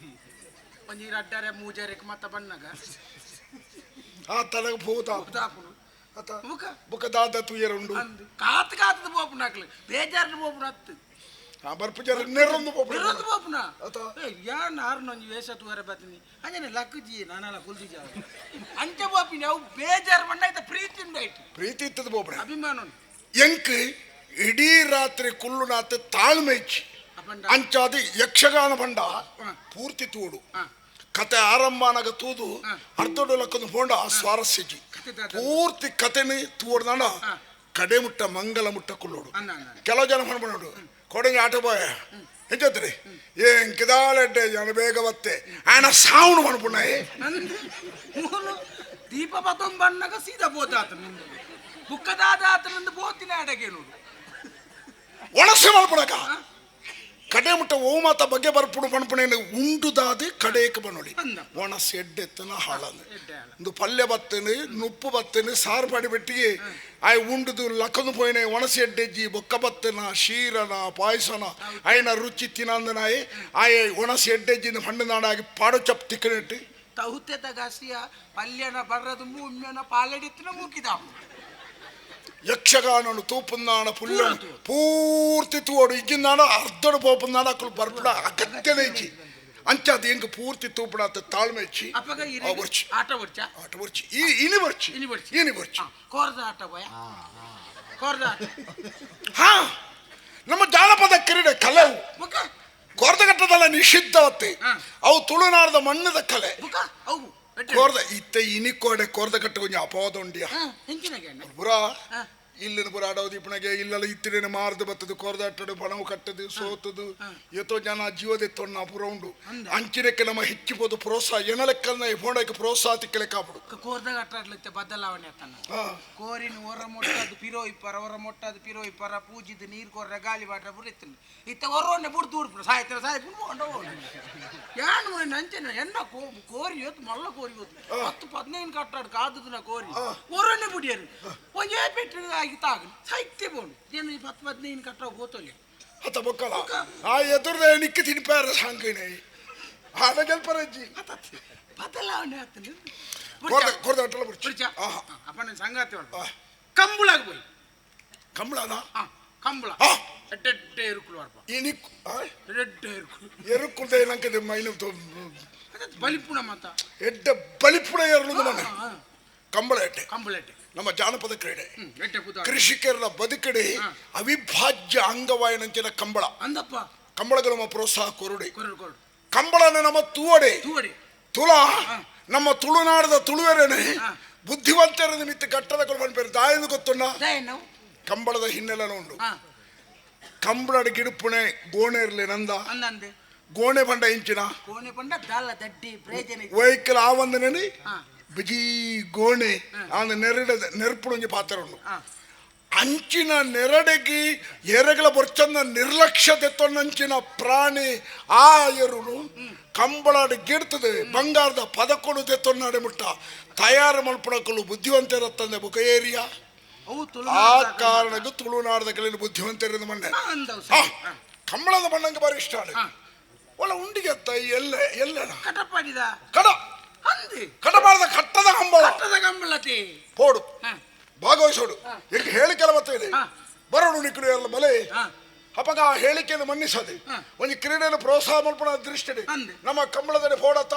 ಒಂಜಿ ರಡ್ಡರೆ ಮೂಜರೆಕ್ ಮತ್ತ ಬಣ್ಣಗ ಆ ತಲೆಗೆ ಭೂತ ಬುಕ್ಕ ದಾದ ತುಯರುಂಡು ಕಾತ್ ಕಾತದ ಪೋಪು ನಾಕ್ಲು ಬೇಜಾರ್ನ ಪೋಪು ನತ್ತು ಬರ್ಪು ಜರ ನೆರೊಂದು ಇರೋದು ಪಾಪನ ಯಾನ್ ಆರ್ನೊಂಜಿ ವೇಷತ್ತು ವರೆ ಬತ್ತೀನಿ ಅಂಜನೆ ಲಕ್ಕಜಿ ನಾನಲ್ಲ ಕುಲ್ದಿಜ ಅಂಚೆ ಪಾಪಿನಿ ಅವು ಬೇಜಾರು ಮಣ್ಣ ಆಯ್ತ ಪ್ರೀತಿ ಉಂಡಾಯ್ತು ಪ್ರೀತಿ ಇತ್ತದ ಬೋಬ್ರ ಅಭಿಮಾನ ಎಂಕ್ ಇಡೀ ರಾತ್ರಿ ಕುಲ್ಲುನಾತ್ ತಾಳ್ಮೆ ಇಚ್ಚಿ ಅಂಚಾದ ಯಕ್ಷಗಾನ ಬಂಡ ಪೂರ್ತಿ ತೂಡು ಕತೆ ಆರಂಭನಾಗ ತೂದು ಅರ್ಧಡು ಲಕ್ಕದ ಹೋಂಡ ಸ್ವಾರಸ್ಯಜಿ ಪೂರ್ತಿ ಕತೆನಿ ತೂಡ್ದಾಂಡ ಕಡೆ ಮುಟ್ಟ ಮಂಗಲ ಮುಟ್ಟ ಕುಲ್ಲೋಡು ಕೆಲವು ಜನ ಮಾಡ್ಬಿಡೋಡು ಕೊಡಂಗಿ ಆಟ ಬಾಯ ಎಂಚತ್ರಿ ಏನ್ ಕಿದಾಲೆಡ್ಡೆ ಜನ ಬೇಗ ಬತ್ತೆ ಆಯನ ಸಾವನು ಮಾಡ್ಬಿಡ್ನಾಯಿ ದೀಪ ಬತ್ತೊಂದು ಬಣ್ಣಗ ಸೀದಾ ಬೋತಾತ ಬುಕ್ಕದಾದ ಆತನಂದು ಬೋತಿನ ಅಡಗೆ ನೋಡು ಒಣಸೆ ಮಾಡ್ಬಿಡಕ ಕಡೆ ಮುಟ್ಟ ಓ ಮಾತ ಬಗ್ಗೆ ಬರ್ಪುಡು ಪಣಪಣೆ ಉಂಡುದಾದ ಕಡೆಯಕ್ಕೆ ಬನ್ನೋಡಿ ಒಣಸೆ ಎಡ್ಡೆತ್ತನ ಹಾಳಂದು ಒಂದು ಪಲ್ಯ ಬತ್ತನು ನುಪ್ಪು ಬತ್ತನು ಸಾರು ಪಾಡಿ ಬೆಟ್ಟಿಗೆ ಆಯ್ ಉಂಡುದು ಲಕ್ಕದು ಪೋಯಿನ ಒಣಸೆ ಎಡ್ಡೆಜ್ಜಿ ಬೊಕ್ಕ ಬತ್ತನ ಶೀರನ ಪಾಯಸನ ಆಯ್ನ ರುಚಿ ತಿನ್ನಂದನಾಯಿ ಆಯ್ ಒಣಸೆ ಎಡ್ಡೆಜ್ಜಿನ ಹಣ್ಣು ನಾಡಾಗಿ ಪಾಡು ಚಪ್ ತಿಕ್ಕನೆಟ್ಟು ತಹುತ್ತೆದ ಗಾಸಿಯ ಪಲ್ಯನ ಬರ್ರದು ಉಮ್ಮೆನ ಪಾಲಡಿತ್ತಿನ ಮೂಕಿದಾವು ಯಕ್ಷಗಾನನು ತೂಪುನ್ನಾಣ ಪುಲ್ಲ ಪೂರ್ತಿ ತೂಡು ಇಜ್ಜಿನಾಡ ಅರ್ಧಡು ಪೋಪುನ್ನಾಡ ಅಕ್ಕಳು ಬರ್ಪುಡ ಅಗತ್ಯನೇ ಇಚ್ಚಿ ಅಂಚಾದ ಹೆಂಗ ಪೂರ್ತಿ ತೂಪುಡ ತಾಳ್ಮೆ ಇಚ್ಚಿ ಆಟ ಬರ್ಚಿ ಇನಿ ಬರ್ಚಿ ಕೋರ್ದ ಆಟ ಭಯ ಕೋರ್ದ ಹಾ ನಮ್ಮ ಜಾನಪದ ಕ್ರೀಡೆ ಕಲೆವು ಕೋರ್ದಗಟ್ಟದಲ್ಲ ನಿಷಿದ್ಧವತ್ತೆ ಅವು ತುಳುನಾಡದ ಮಣ್ಣದ ಕಲೆ ಕೋರ್ದ ಇತ್ತೆ ಇನಿ ಕೋಡೆ ಕೋರ್ದಗಟ್ಟ ಕೊಂಚ ಅಪವಾದ ಉಂಡಿಯ ಬುರಾ ಇಲ್ಲಿನ ಬುರ ಆಡೋದು ಇಪ್ಪಣಗೆ ಇಲ್ಲೆಲ್ಲ ಇತ್ತಿನ ಮಾರ್ದು ಬತ್ತದು ಕೋರ್ದಾಟಡು ಪಣವು ಕಟ್ಟದು ಸೋತದು ಎತ್ತೋ ಜನ ಜೀವದೆತ್ತೊಣ್ಣ ಪುರ ಉಂಡು ಅಂಚಿನಕ್ಕೆ ನಮ್ಮ ಹೆಚ್ಚಿಬೋದು ಪ್ರೋತ್ಸಾಹ ಏನಲೆಕ್ಕನ್ನ ಫೋಂಡಕ್ಕೆ ಪ್ರೋತ್ಸಾಹ ತಿಕ್ಕಲೆ ಕಾಪಡು ಕೋರ್ದಗಟ್ಟೆ ಬದಲಾವಣೆ ಆತನ ಕೋರಿನ ಹೊರ ಮೊಟ್ಟದು ಪಿರೋ ಇಪ್ಪರ ಪಿರೋ ಇಪ್ಪರ ಪೂಜಿದು ನೀರು ಕೊರ್ರೆ ಗಾಳಿ ಬಾಟ ಬುರಿತೀನಿ ಇತ್ತ ಹೊರವನ್ನೇ ಬುಡ್ದು ಊಡ್ಬಿಡು ಸಾಯ್ತಾರೆ ಯಾನು ನಂಚನ ಎನ್ನ ಕೋರಿ ಇವತ್ತು ಮಲ್ಲ ಕೋರಿ ಇವತ್ತು 10-15 ಕಟ್ಟಾಡು ಕಾದುದು ನಾ ಕೋರಿ ಹೊರವನ್ನೇ ಬುಡಿಯರು ಒಂಜೇ ಪೆಟ್ಟು ತಾಗ ಸಾಹಿತ್ಯ ಬೋಡು ಏನು 10-15 ಕಟ್ಟ ಗೋತೋಲಿ ಅತ ಬೊಕ್ಕಲ ಆ ಎದುರ್ದ ನಿಕ್ಕಿ ತಿನ್ಪಾರ ಸಾಂಕಿಣೆ ಆದ ಗೆಲ್ಪರಜ್ಜಿ ಬದಲಾವಣೆ ಆಗ್ತದೆ ಕೋರ್ದಗಟ್ಟಲ ಬರ್ಚಿ ಅಪ್ಪನ ಸಂಗಾತಿ ಕಂಬಳಾಗ போய் ಕಂಬಳನ ಕಂಬಳ ಎಟ್ಟೆ ಇರುಕುಲು ಅರ್ಪ ಇನಿ ಎಟ್ಟೆ ಎರುಕುಲ್ದೆ ನಂಕದೆ ಮೈನು ಬಲಿಪುಣ ಮಾತ ಎಡ್ಡ ಬಲಿಪುಣ ಎರಲುದು ನನ್ನ ಕಂಬಳ ಎಟ್ಟೆ ನಮ್ಮ ಜಾನಪದ ಕ್ರೀಡೆ ಕೃಷಿಕರ ಬದುಕಡೆ ಅವಿಭಾಜ್ಯ ಅಂಗವಾಯನಂಚಿನ ಕಂಬಳ ಅಂದಪ್ಪ ಕಂಬಳಗ ನಮ್ಮ ಪ್ರೋತ್ಸಾಹ ಕೊರುಡೆ ಕಂಬಳನ ನಮ್ಮ ತೂವಡೆ ತುಳ ನಮ್ಮ ತುಳುನಾಡದ ತುಳುವೆರೇನೆ ಬುದ್ಧಿವಂತರ ನಿಮಿತ್ತ ಕಟ್ಟದ ಕೊಡ್ಬಂಡ್ಪೇರು ದಾಯದು ಗೊತ್ತುಣ್ಣ ಕಂಬಳದ ಹಿನ್ನೆಲೆ ಉಂಟು ಕಂಬಳದ ಗಿಡುಪುಣೆ ಗೋಣೆ ಇರ್ಲಿ ನಂದ ಗೋಣೆ ಬಂಡ ಇಂಚಿನ ವೆಹಿಕಲ್ ಆ ಒಂದನೇ ಬಿಜಿ ಗೋಣೆ ಆಂದ ನೆರಡ ನೆರಪುಣಿ ಪಾತ್ರ ಉಂಡು ಅಂಚಿನ ನೆರಡೆಗಿ ಎರೆಗಳ ಬೊರ್ಚಂದ ನಿರ್ಲಕ್ಷ್ಯತೆತ್ತೊಂದಂಚಿನ ಪ್ರಾಣಿ ಆ ಎರುಳು ಕಂಬಳಾಡಿ ಗಿಡ್ತದೆ ಬಂಗಾರದ ಪದಕೊಡು ತೆತ್ತೊನ್ನಾಡೆ ಮುಟ್ಟ ತಯಾರು ಮಲ್ಪಡಕಲು ಬುದ್ಧಿವಂತರತ್ತಂದೆ ಬುಕ ಏರಿಯಾ ಆ ಕಾರಣಕ್ಕೂ ತುಳುನಾಡದ ಕಲೆಯಲ್ಲಿ ಬುದ್ಧಿವಂತರಿದ ಮಣ್ಣೆ ಕಂಬಳದ ಬಣ್ಣಂಗೆ ಬಾರಿ ಇಷ್ಟ ಒಳ್ಳೆ ಉಂಡಿಗೆ ಅತ್ತ ಎಲ್ಲ ಕಟಪಾಡದ ಕಟ್ಟದ ಕಂಬಳತಿ ಪೋಡು ಭಾಗವಹಿಸೋಡು ಈಗ ಹೇಳಿಕೆಲ್ಲ ಬರ್ತದೆ ಬರೋಡು ನಿಕ್ಕಡು ಎಲ್ಲ ಬಲೆ ಅಪಗ ಆ ಹೇಳಿಕೆಯನ್ನು ಮನ್ನಿಸದೆ ಒಂದು ಕ್ರೀಡೆಯನ್ನು ಪ್ರೋತ್ಸಾಹ ಮಲ್ಪಡ ದೃಷ್ಟಿ ನಮ್ಮ ಕಂಬಳದಲ್ಲಿ ಪೋಡತ್ತ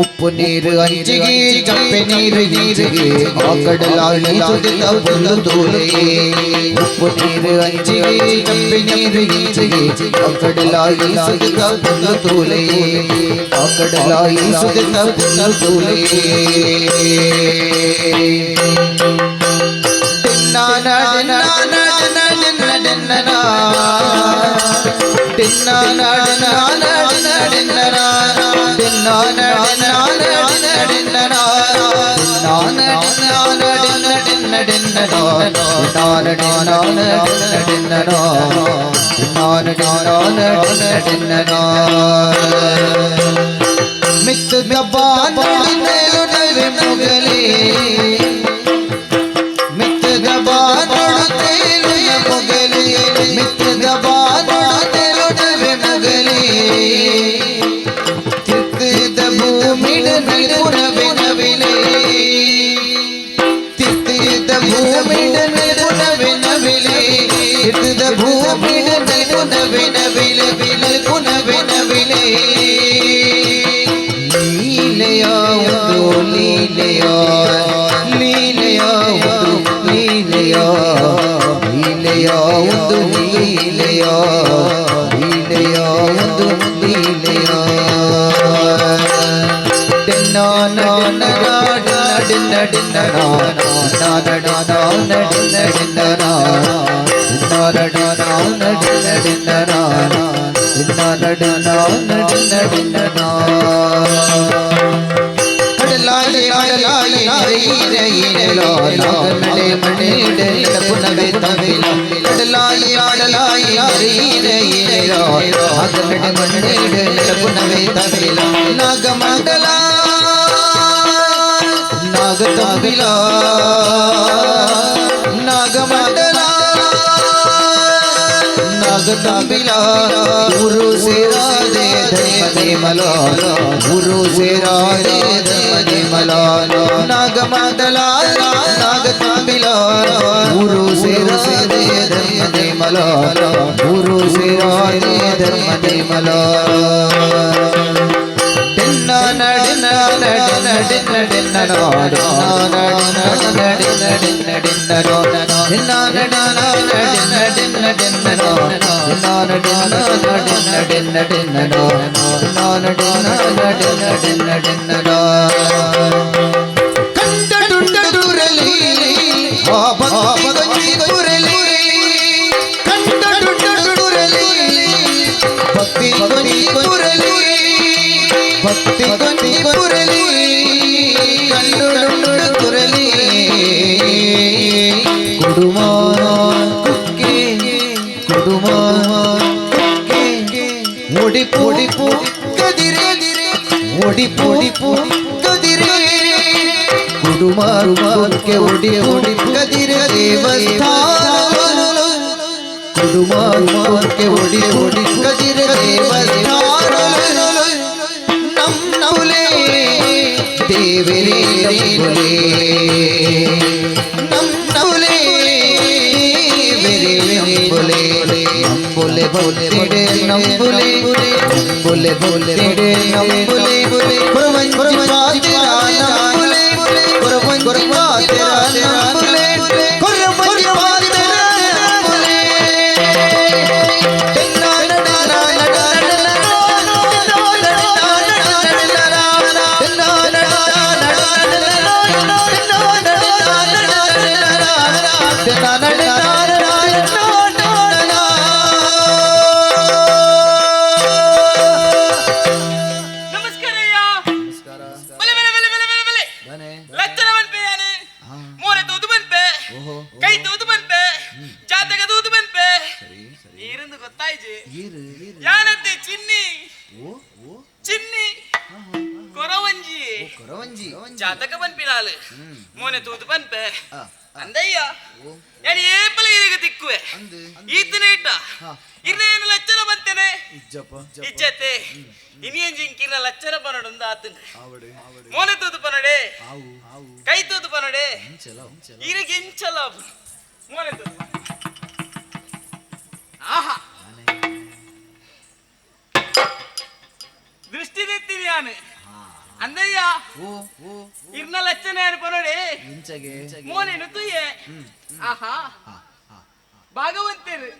ಉಪ್ಪು ನೀರು ಅಂಚಿಗೆ ಕಪ್ಪೆ ನೀರು ನೀರಿಗೆ ಆ ಕಡಲಾಗಿ ಸುರಿದ ಒಂದು ತೂಲೆ ಉಪ್ಪು ನೀರು ಅಂಚಿಗೆ ಕಪ್ಪೆ ನೀರು ನೀರಿಗೆ ಆ ಕಡಲಾಗಿ ಸುರಿದ ಒಂದು ತೂಲೆ ಆ ಕಡಲಾಗಿ ಸುರಿದ ಒಂದು ತೂಲೆ ಮಿತ್ತದ ಬಾನಡಿ ಮೇಲು ನವೆ ಮೊಗಲೇ ಮಿತ್ತದ ಬಾನಡಿ ಮೇಲು ಮೊಗಲೇ ಮಿತ್ತದ ಬಾನಡಿ ಮೇಲು ನವೆ ಮೊಗಲೇ ತಿತ್ತದ ಭೂಮಿಡ ನಿಲ್ಪುನವೆ ನವಿಲೆ ತಿತ್ತದ ಭೂಮಿಡ ನಿಲ್ಪುನವೆ ನವಿಲೆ ತಿತ್ತದ ಭೂಮಿಡ ನಿಲ್ಪುನವೆ ನವಿಲೆ ನಿಲ್ಪುನವೆ ನವಿಲೆ ಲೀಲೆಯಾ ಒಂದು ಲೀಲೆಯಾ ಲೀಲೆಯಾ ಒಂದು ಲೀಲೆಯಾ ಲೀಲೆಯಾ ಒಂದು ಲೀಲೆಯಾ ಲೀಲೆಯಾ ಒಂದು ಲೀಲೆಯಾ ನಾಗಮಂಡಲ ನಾಗತಂಬಿಲ ನಾಗಮಂಡಲ ನಾಗತಂಬಿಲ ಗುರು ಸೇರಾದೆ ಧರ್ಮನೆ ಮಲ ಗುರು ಸೇರಾದೆ ಧರ್ಮನೆ ಮಲ ನಾಗಮಂಡಲ ನಾಗತಂಬಿಲ ಗುರು ಸೇರಾದೆ ಧರ್ಮನೆ ಮಲ ಗುರು ಸೇರಾದೆ ಧರ್ಮನೆ ಮಲ ಭಕ್ತಿ ಕೊಂಡಿ ಕುರಲಿ ಕಣ್ಣು ಕುರಲಿ ಕುಡುಮ ಕುಕ್ಕೆ ಕುಡುಮ ಕುಕ್ಕೆ ಒಡಿಪು ಒಡಿಪು ಕದಿರೆ ಒಡಿಪು ಕದಿರೆ ಕುಡುಮ ಕುಕ್ಕೆ ಒಡಿ ಒಡಿ ಕದಿರೆ ದೇವಸ್ಥಾನ ಕುಡುಮ ಕುಕ್ಕೆ ಒಡಿ ಒಡಿ ಕದಿರೆ ದೇವಸ್ಥಾನ ನಮ್ಮುಲೆ ದೇವರೇ ನಮ್ಮುಲೆ ನಮ್ಮುಲೆ ದೇವರೇ ನಮ್ಮುಲೆ ನಮ್ಮುಲೆ ಬೋಲೆ ನಮ್ಮುಲೆ ನಮ್ಮುಲೆ ಬೋಲೆ ನಮ್ಮುಲೆ ಪ್ರವಂಚ ಪಾತಿರ ನಮ್ಮುಲೆ ಪ್ರವಂಚ ಪಾತಿರ ನಮ್ಮುಲೆ ಪ್ರವಂಚ ಪಾತಿರ ನಮ್ಮುಲೆ ಜಾತಕ ಪನ್ಪಿನಾಲು ಮೋನೆ ತೂತು ಪನ್ಪೆ ಅಂದಯ್ಯ ನಾನು ಏಪಲ ಈಗ ತಿಕ್ಕುವೆ ಈತನ ಇಟ್ಟ ಇನ್ನೇನು ಲಚ್ಚನ ಬಂತೇನೆ ಇಜ್ಜತೆ ಇನ್ನೇನ್ ಜಿಂಕಿನ ಲಚ್ಚನ ಪನಡೊಂದು ಆತನ ಮೋನೆ ತೂತು ಪನಡೆ ಕೈ ತೂತು ಪನಡೆ ಇರಿಗೆ ಎಂಚಲ ಮೋನೆ ತೂತು ಆಹಾ ದೃಷ್ಟಿ ತೆತ್ತೀನಿ ನಾನು ಅಂದಯ್ಯ ಇರ್ನ ಲಚ್ಚನೆ ಅನ್ಕೊನೋಡಿ ಮೋನೇನು ತುಯ್ಯೆ ಆಹಾ ಭಾಗವಂತರು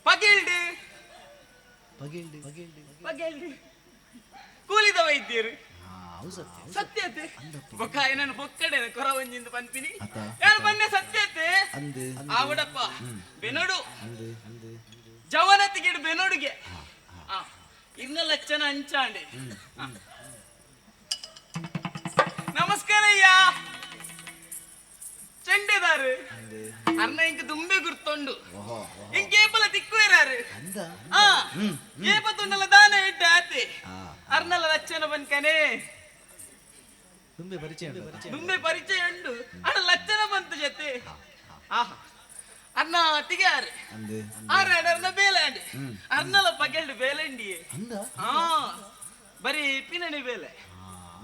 ಪಗಿಲ್ಡು ಪಗಿಲ್ಡು ಕೂಲಿದ ವೈದ್ಯರು ಸತ್ಯತೆ ಬೊಕ್ಕ ಏನನ್ನು ಬೊಕ್ಕಡೆ ಕೊರ ಒಂಜಿಂದ ಪನ್ಪಿನಿ ನಾನು ಬನ್ನೆ ಸತ್ಯತೆ ಆವಡಪ್ಪ ಬೆನೋಡು ಜವನತಿಗಿಡು ಬೆನೋಡುಗೆ ಇನ್ನ ಲಚ್ಚನ ಅಂಚಾಂಡೆ ನಮಸ್ಕಾರ ಅಯ್ಯ ಚೆಂಡೆದಾರು ಅರ್ನ ಇಂಕ ದುಂಬೆ ಗುರ್ತೊಂಡು ಇಂಕೇಪಲ ತಿಕ್ಕುವೇರಾರು ಏಪ ತುಂಡಲ ದಾನ ಇಟ್ಟ ಆತೆ ಅರ್ನಲ ಲಚ್ಚನ ಬನ್ಕನೆ ತುಂಬೆ ಪರಿಚಯ ದುಂಬೆ ಪರಿಚಯ ಉಂಡು ಅಣ್ಣ ಲಚ್ಚನ ಬಂತು ಜೊತೆ ಆಹಾ ಅನ್ನ ತಿಗಾರು ಆರಾಡರ್ನ ಬೇಲಾಂಡ್ ಅರ್ನಲ ಪಗೆಲ್ಡು ಬೇಲೆಂಡಿಯೇ ಹಾ ಬರೀ ಪಿನನಿ ಬೇಲೆ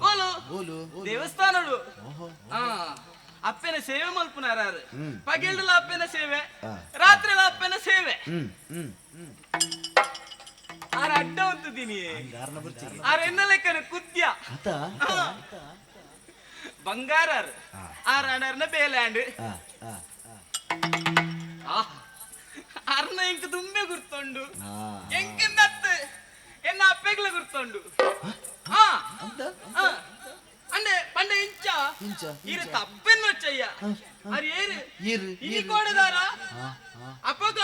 ಗೋಲು ದೇವಸ್ಥಾನಡು ಹಾ ಅಪ್ಪನ ಸೇವೆ ಮಲ್ಪುನಾರು ಪಗೆಲ್ಡುಲ ಅಪ್ಪನ ಸೇವೆ ರಾತ್ರಿಲ ಅಪ್ಪನ ಸೇವೆ ಆರ ಅಡ್ಡ ಹೊಂತಿದ್ದೀನಿ ಆರ ಎನ್ನ ಲೆಕ್ಕನ ಕುದ್ಯ ಬಂಗಾರ ಆರಾಡರ್ನ ಬೇಲಾಂಡ್ ಅರ್ನ ಎಂಕ ತುಂಬೆ ಗುರ್ತೊಂಡು ಎಂಕಿಂದತ್ತು ಎನ್ನ ಅಪ್ಪೆಗ್ಲ ಗುರ್ತೊಂಡು ಅಂಡೆ ಪಂಡೆ ಇಂಚ ಇರು ತಪ್ಪೆನ್ನು వచ్చయ్య ಅರಿ ಏರು ఇది కోడదారా ಅಪ್ಪಗ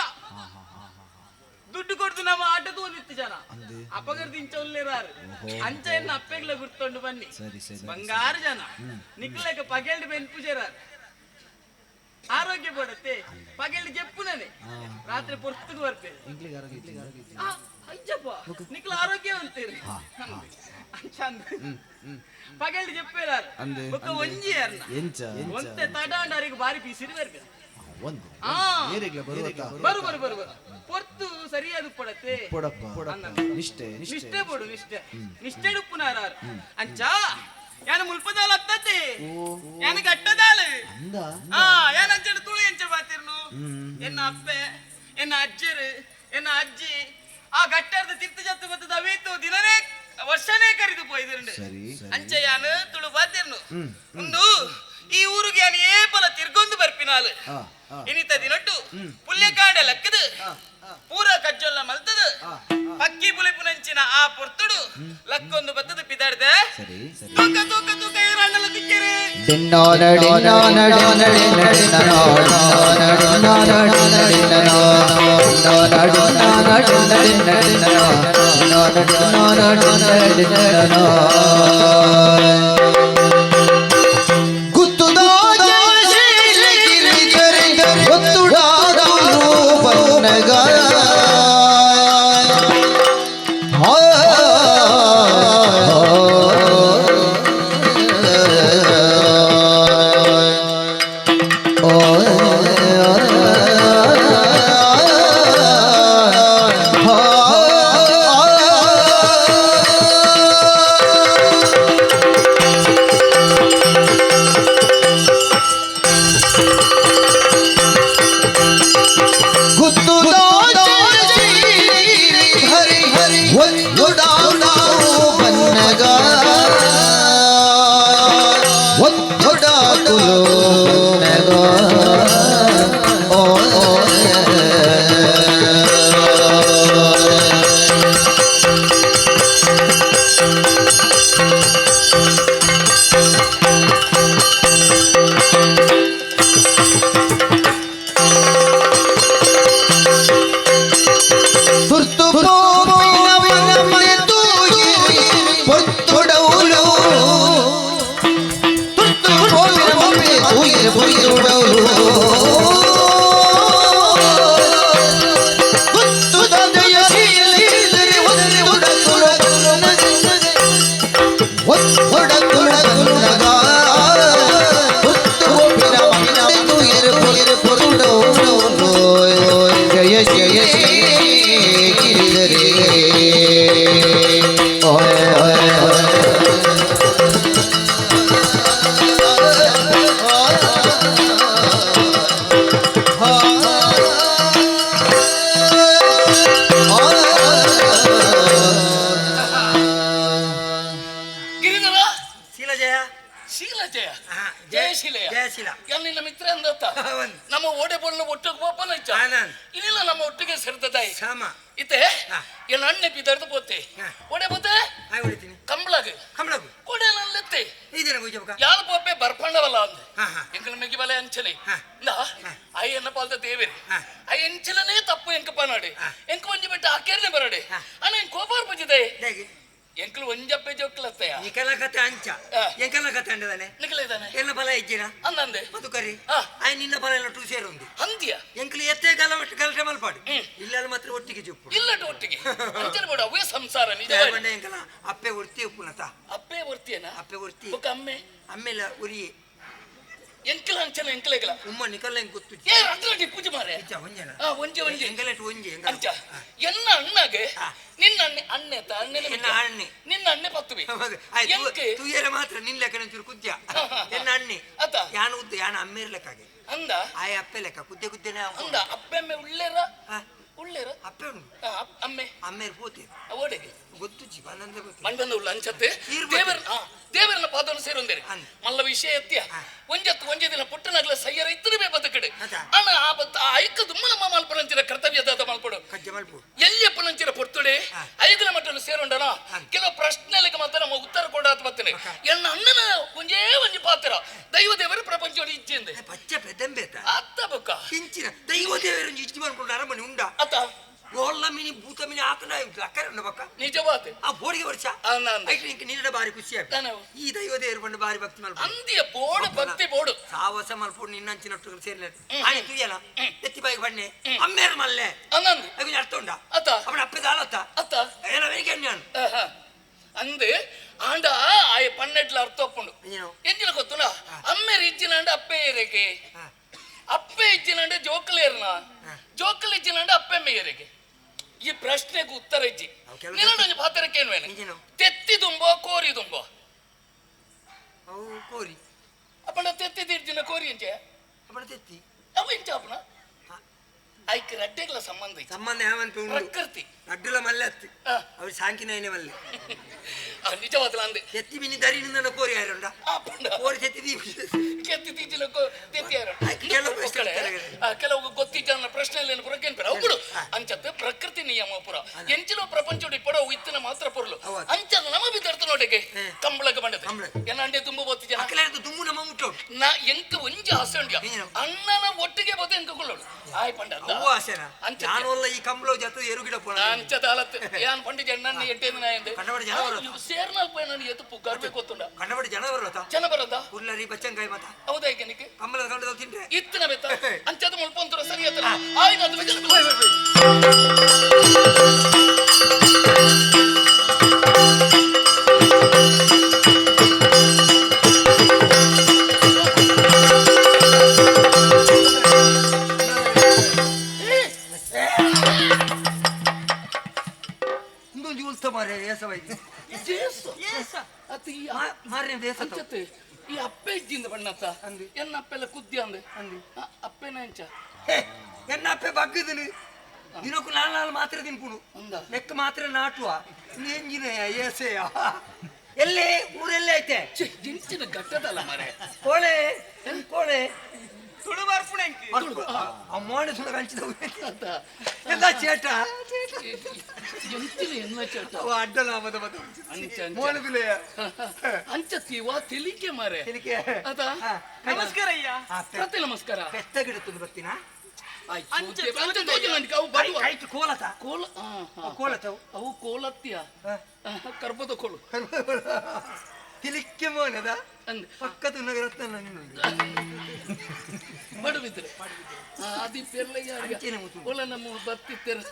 ದುಡ್ಡು ಕೊಡ್ದು ನಮ್ಮ ಆಟ ತೋನಿತ್ತು ಜನ ಅಪ್ಪಗರ್ದು ಇಂಚ ಉಲ್ಲೇರಾರು ಅಂಚ ಎನ್ನ ಅಪ್ಪೆಗ್ಲ ಗುರ್ತೊಂಡು ಬನ್ನಿ ಬಂಗಾರ ಜನ ನಿಕ್ಲೆಗ ಪಗೆಲ್ಡು ಬೆನ್ಪು ಸೇರಾರು ಆರೋಗ್ಯ ಪಡತ್ತೆ ಪಗೆಲ್ಡು ಜಪ್ಪುನೇ ರಾತ್ರಿ ಪೊರ್ತುಗು ಬರ್ತೇನೆ ಅಜ್ಜಪ್ಪ ನಿಕ್ಲ ಆರೋಗ್ಯ ಅಂತೀರಿ ಚಂದ ಪಗೆಲ್ಡು ಜಪ್ಪೇರಾರು ಒಕ್ಕ ಒಂಜಿ ಒಂತೆ ತಡಾಂಡರಿಗೆ ಬಾರಿ ಪೀಸಿರಿ ಬರ್ಬೇಕು ಬರು ಬರು ಬರು ಬರು ಪೊರ್ತು ಸರಿಯಾದ ಪಡತ್ತೆ ನಿಷ್ಠೆ ಪಡು ನಿಷ್ಠೆ ಡುಪ್ಪುನಾರಾರು ಅಂಚ ಯಾನ ಮುಲ್ಪದಾಲ ಹತ್ತತ್ತೆ ಯಾನ ಗಟ್ಟದಾಲ ಯಾನ ಅಂಚಡು ತುಳು ಎಂಚ ಬಾತಿರ್ನು ಎನ್ನ ಅಪ್ಪೆ ಎನ್ನ ಅಜ್ಜರು ಎನ್ನ ಅಜ್ಜಿ ಆ ಗಟ್ಟಾರ್ದ ತೀರ್ಥ ಜತ್ತು ಬತ್ತದ ಅವೇತು ದಿನನೇ ವರ್ಷನೇ ಕರೆದು ಪೋಯ್ದಿರುಂಡು ಅಂಚ ಯಾನು ತುಳು ಬಾತಿರ್ನು ಒಂದು ಈ ಊರಿಗೆ ಯಾನು ಏಪಲ ತಿರ್ಗೊಂದು ಬರ್ಪಿನಾಲು ಇನಿತ ದಿನೊಟ್ಟು ಪುಲ್ಯಕಾಂಡ ಲಕ್ಕದು ಪೂರ ಕಜ್ಜೊಲ್ಲ ಮಲ್ತದ ಪಕ್ಕಿ ಪುಲಿಪುನಂಚಿನ ಆ ಪೊರ್ತುಡು ಲಕ್ಕೊಂದು ಬತ್ತದ ಪಿದಾಡ್ದೆ ತೂಕ ತೂಕ ತೂಕ ಏರಣ್ಣಲ ತಿಕ್ಕೆರೆ ನಿನ್ನ ಮಿತ್ರ ಅಂದತ್ತ ನಮ್ಮ ಓಡೆ ಬಣ್ಣ ಒಟ್ಟಿಗೆ ಪೋಪನ ಇಲ್ಲ ನಮ್ಮ ಒಟ್ಟಿಗೆ ಸೇರ್ತದಾಯಿ ಇತ್ತೆ ಎಲ್ಲ ಅಣ್ಣೆ ಪಿದಾರ್ದು ಪೋತೆ ಓಡೆ ಪೋತೆ ಕಂಬಳಗ ಕೊಡೆ ನಲ್ಲತ್ತೆ ಯಾರು ಪೋಪೆ ಬರ್ಪಣ್ಣವಲ್ಲ ಅಂದ ಎಂಕಲ ಮೆಗಿ ಬಲೆ ಅಂಚನೆ ಐ ಎನ್ನ ಪಾಲ್ದ ದೇವೆ ಐ ಎಂಚಲನೇ ತಪ್ಪು ಎಂಕಪ್ಪ ನಾಡಿ ಎಂಕ ಒಂಜಿ ಬೆಟ್ಟ ಆಕೇರ್ನೆ ಬರಡೆ ಅಣ್ಣ ಎಂಕ ಕೋಪಾರ್ ಪಂಚಿದೆ ಎಂಕಲು ಒಂಜಪ್ಪೆ ಜೋಕ್ಲತ್ತಯ ನಿಕಲ ಕತೆ ಅಂಚ ಎಂಕಲ ಕತೆ ಅಂಡದಾನೆ ನಿಕಲೇದಾನೆ ಎಲ್ಲ ಫಲ ಇಜ್ಜಿನ ಅಂದಂದೆ ಮಧುಕರಿ ಆಯ್ ನಿನ್ನ ಫಲ ಎಲ್ಲ ಟೂ ಸೇರು ఉంది ಅಂತ್ಯ ಎಂಕಲು ಎತ್ತೆ ಗಲಟೆ ಮಲ್ಪಾಡು ಇಲ್ಲೆಲ್ಲ ಮಾತ್ರ ಒಟ್ಟಿಗೆ ಜೊಪ್ಪು ಇಲ್ಲಟ ಒಟ್ಟಿಗೆ ಅಂಚನೆ ಬೋಡ ಅವೇ ಸಂಸಾರ ನಿಜ ಬಂಡೆ ಎಂಕಲ ಅಪ್ಪೆ ಉರ್ತಿ ಉಪ್ಪುನತ ಅಪ್ಪೆ ವರ್ತಿಯನ ಅಪ್ಪೆ ಉರ್ತಿ ಬೊಕ ಅಮ್ಮೆ ಅಮ್ಮೆಲ್ಲ ಉರಿಯೆ ಎಂಕಲ ಅಂಚನ ಎಂಕಲೆಗಲ ಉಮ್ಮ ನಿಕಲ್ಲ ಹೆಂಗ್ ಗೊತ್ತು ಏ ಅದ್ರಟಿ ಪೂಜೆ ಮಾರೆ ಒಂಜನ ಒಂಜೆ ಒಂಜೆ ಎಂಗಲೆಟ್ ಒಂಜೆ ಅಂಚ ಎನ್ನ ಅಣ್ಣಗೆ ನಿನ್ನ ಅಣ್ಣೆ ನಿನ್ನ ಅಣ್ಣೆ ನಿನ್ನ ಅಣ್ಣೆ ಪತ್ತುವೆ ಆಯ್ತು ತೂಯರೆ ಮಾತ್ರ ನಿನ್ ಲೆಕ್ಕ ನಂಚೂರು ಕುದ್ಯ ಎನ್ನ ಅಣ್ಣೆ ಅತ್ತ ಯಾನ ಉದ್ದ ಯಾನ ಅಮ್ಮೇರ್ ಲೆಕ್ಕಾಗೆ ಅಂದ ಆಯ ಅಪ್ಪೆ ಲೆಕ್ಕ ಕುದ್ದೆನೆ ಅಂದ ಅಪ್ಪೆಮ್ಮೆ ಉಳ್ಳೇರ ಉಳ್ಳೇರ ಅಪ್ಪೆ ಉಂಟು ಅಮ್ಮೆ ಅಮ್ಮೇರ್ ಪೋತೆ ಓಡೆಗೆ ಗೊತ್ತು ಜೀವನಂದ ಗೊತ್ತು ಮಂಡಂದ ಉಳ್ಳ ಅಂಚತ್ತೆ ದೇವರನ್ನ ಪಾದವನ್ನು ಸೇರೊಂದೇರೆ ಮಲ್ಲ ವಿಷಯ ಎತ್ಯ ಒಂಜೆ ದಿನ ಪುಟ್ಟನಾಗ್ಲ ಸಯ್ಯರ ಇತ್ತರವೇ ಬದುಕಡೆ ಅಣ್ಣ ಆ ಐಕ ದುಮ್ಮನ ಮಲ್ಪನಂಚಿನ ಕರ್ತವ್ಯದಾದ ಮಲ್ಪಡು ಎಲ್ಲಿಯಪ್ಪನಂಚಿನ ಪೊರ್ತುಡೆ 5 ದಿನ ಮಟ್ಟನ್ನು ಸೇರೊಂಡನ ಕೆಲವು ಪ್ರಶ್ನೆಗಳಿಗೆ ಮಾತ್ರ ನಮ್ಮ ಉತ್ತರ ಕೊಡಾತ ಬರ್ತೇನೆ ಎನ್ನ ಅಣ್ಣನ ಒಂಜೆ ಪಾತ್ರ ದೈವ ದೇವರ ಪ್ರಪಂಚ ಇಚ್ಛೆಂದೆ ಪಚ್ಚ ಪೆದಂಬೇತ ಅತ್ತ ಬೊಕ್ಕ ಹಿಂಚಿನ ದೈವ ದೇವರ ಇಚ್ಛೆ ಮಾಡ್ಕೊಂಡು ಅರಮನೆ ಉಂಡ ಅತ್ತ ಗೋಳ್ಳ ಮಿನಿ ಭೂತ ಮಿನಿ ಆತನ ಅಕ್ಕರೆ ಉಂಡ ಬಕ್ಕ ನಿಜವಾದ ಆ ಬೋಡಿಗೆ ವರ್ಷ ನಿನ್ನ ಬಾರಿ ಖುಷಿ ಆಗ್ತದೆ ಈ ದೈವ ದೇವರು ಬಂದು ಬಾರಿ ಭಕ್ತಿ ಮಲ್ಪ ಅಂದಿಯ ಬೋಡು ಭಕ್ತಿ ಬೋಡು ಸಾವಸ ಮಲ್ಪೋಡು ನಿನ್ನಂಚಿನೊಟ್ಟು ಸೇರ್ಲ ಆಯ್ತು ತುಯ್ಯಲ್ಲ ಎತ್ತಿ ಬಾಯಿಗೆ ಬಣ್ಣೆ ಅಮ್ಮೇರ ಮಲ್ಲೆ ಅನ್ನಂದು ಅವಿನ ಅರ್ಥ ಉಂಡ ಅತ್ತ ಅವನ ಅಪ್ಪದ ಆಲತ್ತ ಅತ್ತ ಏನೋ ವೇಗೆ ನಾನು ಅಂದೆ ಆಂಡ ಆಯ ಪನ್ನೆಟ್ಲ ಅರ್ಥ ಒಪ್ಪುಂಡು ಎಂಜಿನ ಗೊತ್ತುನ ಅಮ್ಮೇರ ಇಜ್ಜಿನಂಡ ಅಪ್ಪೆ ಏರೆಗೆ ಅಪ್ಪೆ ಇಜ್ಜಿನಂಡ ಜೋಕಲೇರ್ನ ಜೋಕಲ್ ಇಜ್ಜಿನಂಡ ಅಪ್ಪೆಮ್ಮೆ ಏರೆಗೆ ಈ ಪ್ರಶ್ನೆಗೆ ಉತ್ತರ ಇಜ್ಜಿ ನಿನ್ನ ಪಾತ್ರಕ್ಕೆ ಏನ್ವೇನು ತೆತ್ತಿ ತುಂಬೋ ಕೋರಿ ತುಂಬೋ ಕೋರಿ ಅಪ್ಪಣ ತೆತ್ತಿ ತಿರ್ಜಿನ ಕೋರಿ ಎಂಚೆ ಅಪ್ಪಣ ತೆತ್ತಿ ಅವ ಎಂಚ ಅಪ್ಪಣ ಐಕ್ ರಡ್ಡೆಗಳ ಸಂಬಂಧ ಸಂಬಂಧ ಯಾವಂತ ಪ್ರಕೃತಿ ಅಡ್ಡುಲ ಮಲ್ಲೆ ಹತ್ತಿ ಅವ್ರು ಸಾಂಕಿನ ಮಲ್ಲೆ ನಿಜವಾದ ಅಂದೆ ಎತ್ತಿ ಬಿನಿ ದರಿ ನಿನ್ನ ಕೋರಿ ಯಾರುಂಡ ಕೋರಿ ತೆತ್ತಿ ಕೆತ್ತಿ ತೀಜಿನ ತೆತ್ತಿ ಕೆಲವು ಗೊತ್ತಿದ್ದ ಪ್ರಶ್ನೆ ಪುರಕ್ಕೇನ್ಪರ ಅವುಗಳು ಅಂಚತ್ತೆ ಪ್ರಕೃತಿ ನಿಯಮ ಪುರ ಎಂಚಿನ ಪ್ರಪಂಚ ಪಡ ಇತ್ತಿನ ಮಾತ್ರ ಪೊರ್ಲು ಅಂಚದ ನಮ ಬಿದ್ದರ್ತ ನೋಡಿಗೆ ಕಂಬಳಗ ಬಂಡದೆ ಎನ್ನ ಅಂಡೆ ತುಂಬ ಗೊತ್ತಿದ್ದ ದುಮ್ಮು ನಮ್ಮ ಮುಟ್ಟೋ ನಾ ಎಂಕ ಒಂಜಿ ಆಸಂಡ್ಯ ಅಣ್ಣನ ಒಟ್ಟಿಗೆ ಬದ ಎಂಕ ಕೊಳ್ಳೋಡು ಆಯ್ ಪಂಡ ನಾನಲ್ಲ ಈ ಕಂಬಳ ಜೊತೆ ಎರುಗಿಡ ಪೋಣ ಅಂಚದ ಅಲತ್ ಯಾನ್ ಪಂಡಿತ ಎಣ್ಣನ ಎಟ್ಟೇದಿನ ಎಂದೆ ಕನ್ನಡ ಜನವರು ಸೇರ್ನಲ್ ಪೋಯ ನಾನು ಎತ್ತು ಪುಗ್ಗಾರ್ಬೆ ಗೊತ್ತುಂಡ ಕನ್ನಡ ಜನವರು ಜನ ಬರದ ಉಲ್ಲರಿ ಬಚ್ಚಂಗಾಯಿ ಮತ ಹೌದಾ ಈಗನಿಗೆ ಕಂಬಳದ ಕಂಡದ ತಿಂದ್ರೆ ಇತ್ತಿನ ಬೆತ್ತ ಅಂಚದ ಮುಳ್ಪಂತರ ಸರಿ ಅತ್ತ ಆಯ್ತು ಅದು ಈ ಅಪ್ಪೆ ಇಜ್ಜಿಂದ ಬಣ್ಣತ್ತ ಎನ್ನ ಅಪ್ಪೆಲ್ಲ ಕುದ್ದಿ ಅಂದೆ ಅಪ್ಪೆನ ಎಂಚ ಎನ್ನ ಅಪ್ಪೆ ಬಗ್ಗದನು ದಿನಕ್ಕೂ ನಾಲ್ ಮಾತ್ರ ತಿನ್ಪುಡು ಲೆಕ್ಕ ಮಾತ್ರ ನಾಟುವ ಎಂಜಿನ ಏಸೆಯ ಎಲ್ಲೇ ಊರೆಲ್ಲೇ ಐತೆ ಜಿಂಚಿನ ಗಟ್ಟದಲ್ಲ ಮರೆ ಕೋಳೆ ಕೋಳೆ ತುಳು ಬರ್ಪುಣೆ ಅಮ್ಮೋಣ ಸುಳ ಕಂಚಿದ ಎಂದ ಚೇಟ ಎಂಚಿನ ಚೇಟ ಅಡ್ಡಲಾಮದ ಮೋಳದಿಲೆಯ ಅಂಚತ್ತೀವ ತೆಲಿಕೆ ಮಾರೆ ಅದ ನಮಸ್ಕಾರ ಅಯ್ಯ ಪ್ರತಿ ನಮಸ್ಕಾರ ಪೆತ್ತಗಿಡುತ್ತದೆ ಬರ್ತೀನ ಅವು ಕೋಲತ್ಯ ಕರ್ಬದ ಕೋಳು ತಿಲಿಕ್ಕೆ ಮೋನದ ಪಕ್ಕದ ನಗರತ್ನ ಬಡವಿದ್ರೆ ಅದಿ ಪೆರ್ಲಯ್ಯ ನಮ್ಮ ಬರ್ತಿದ್ದೇನೆ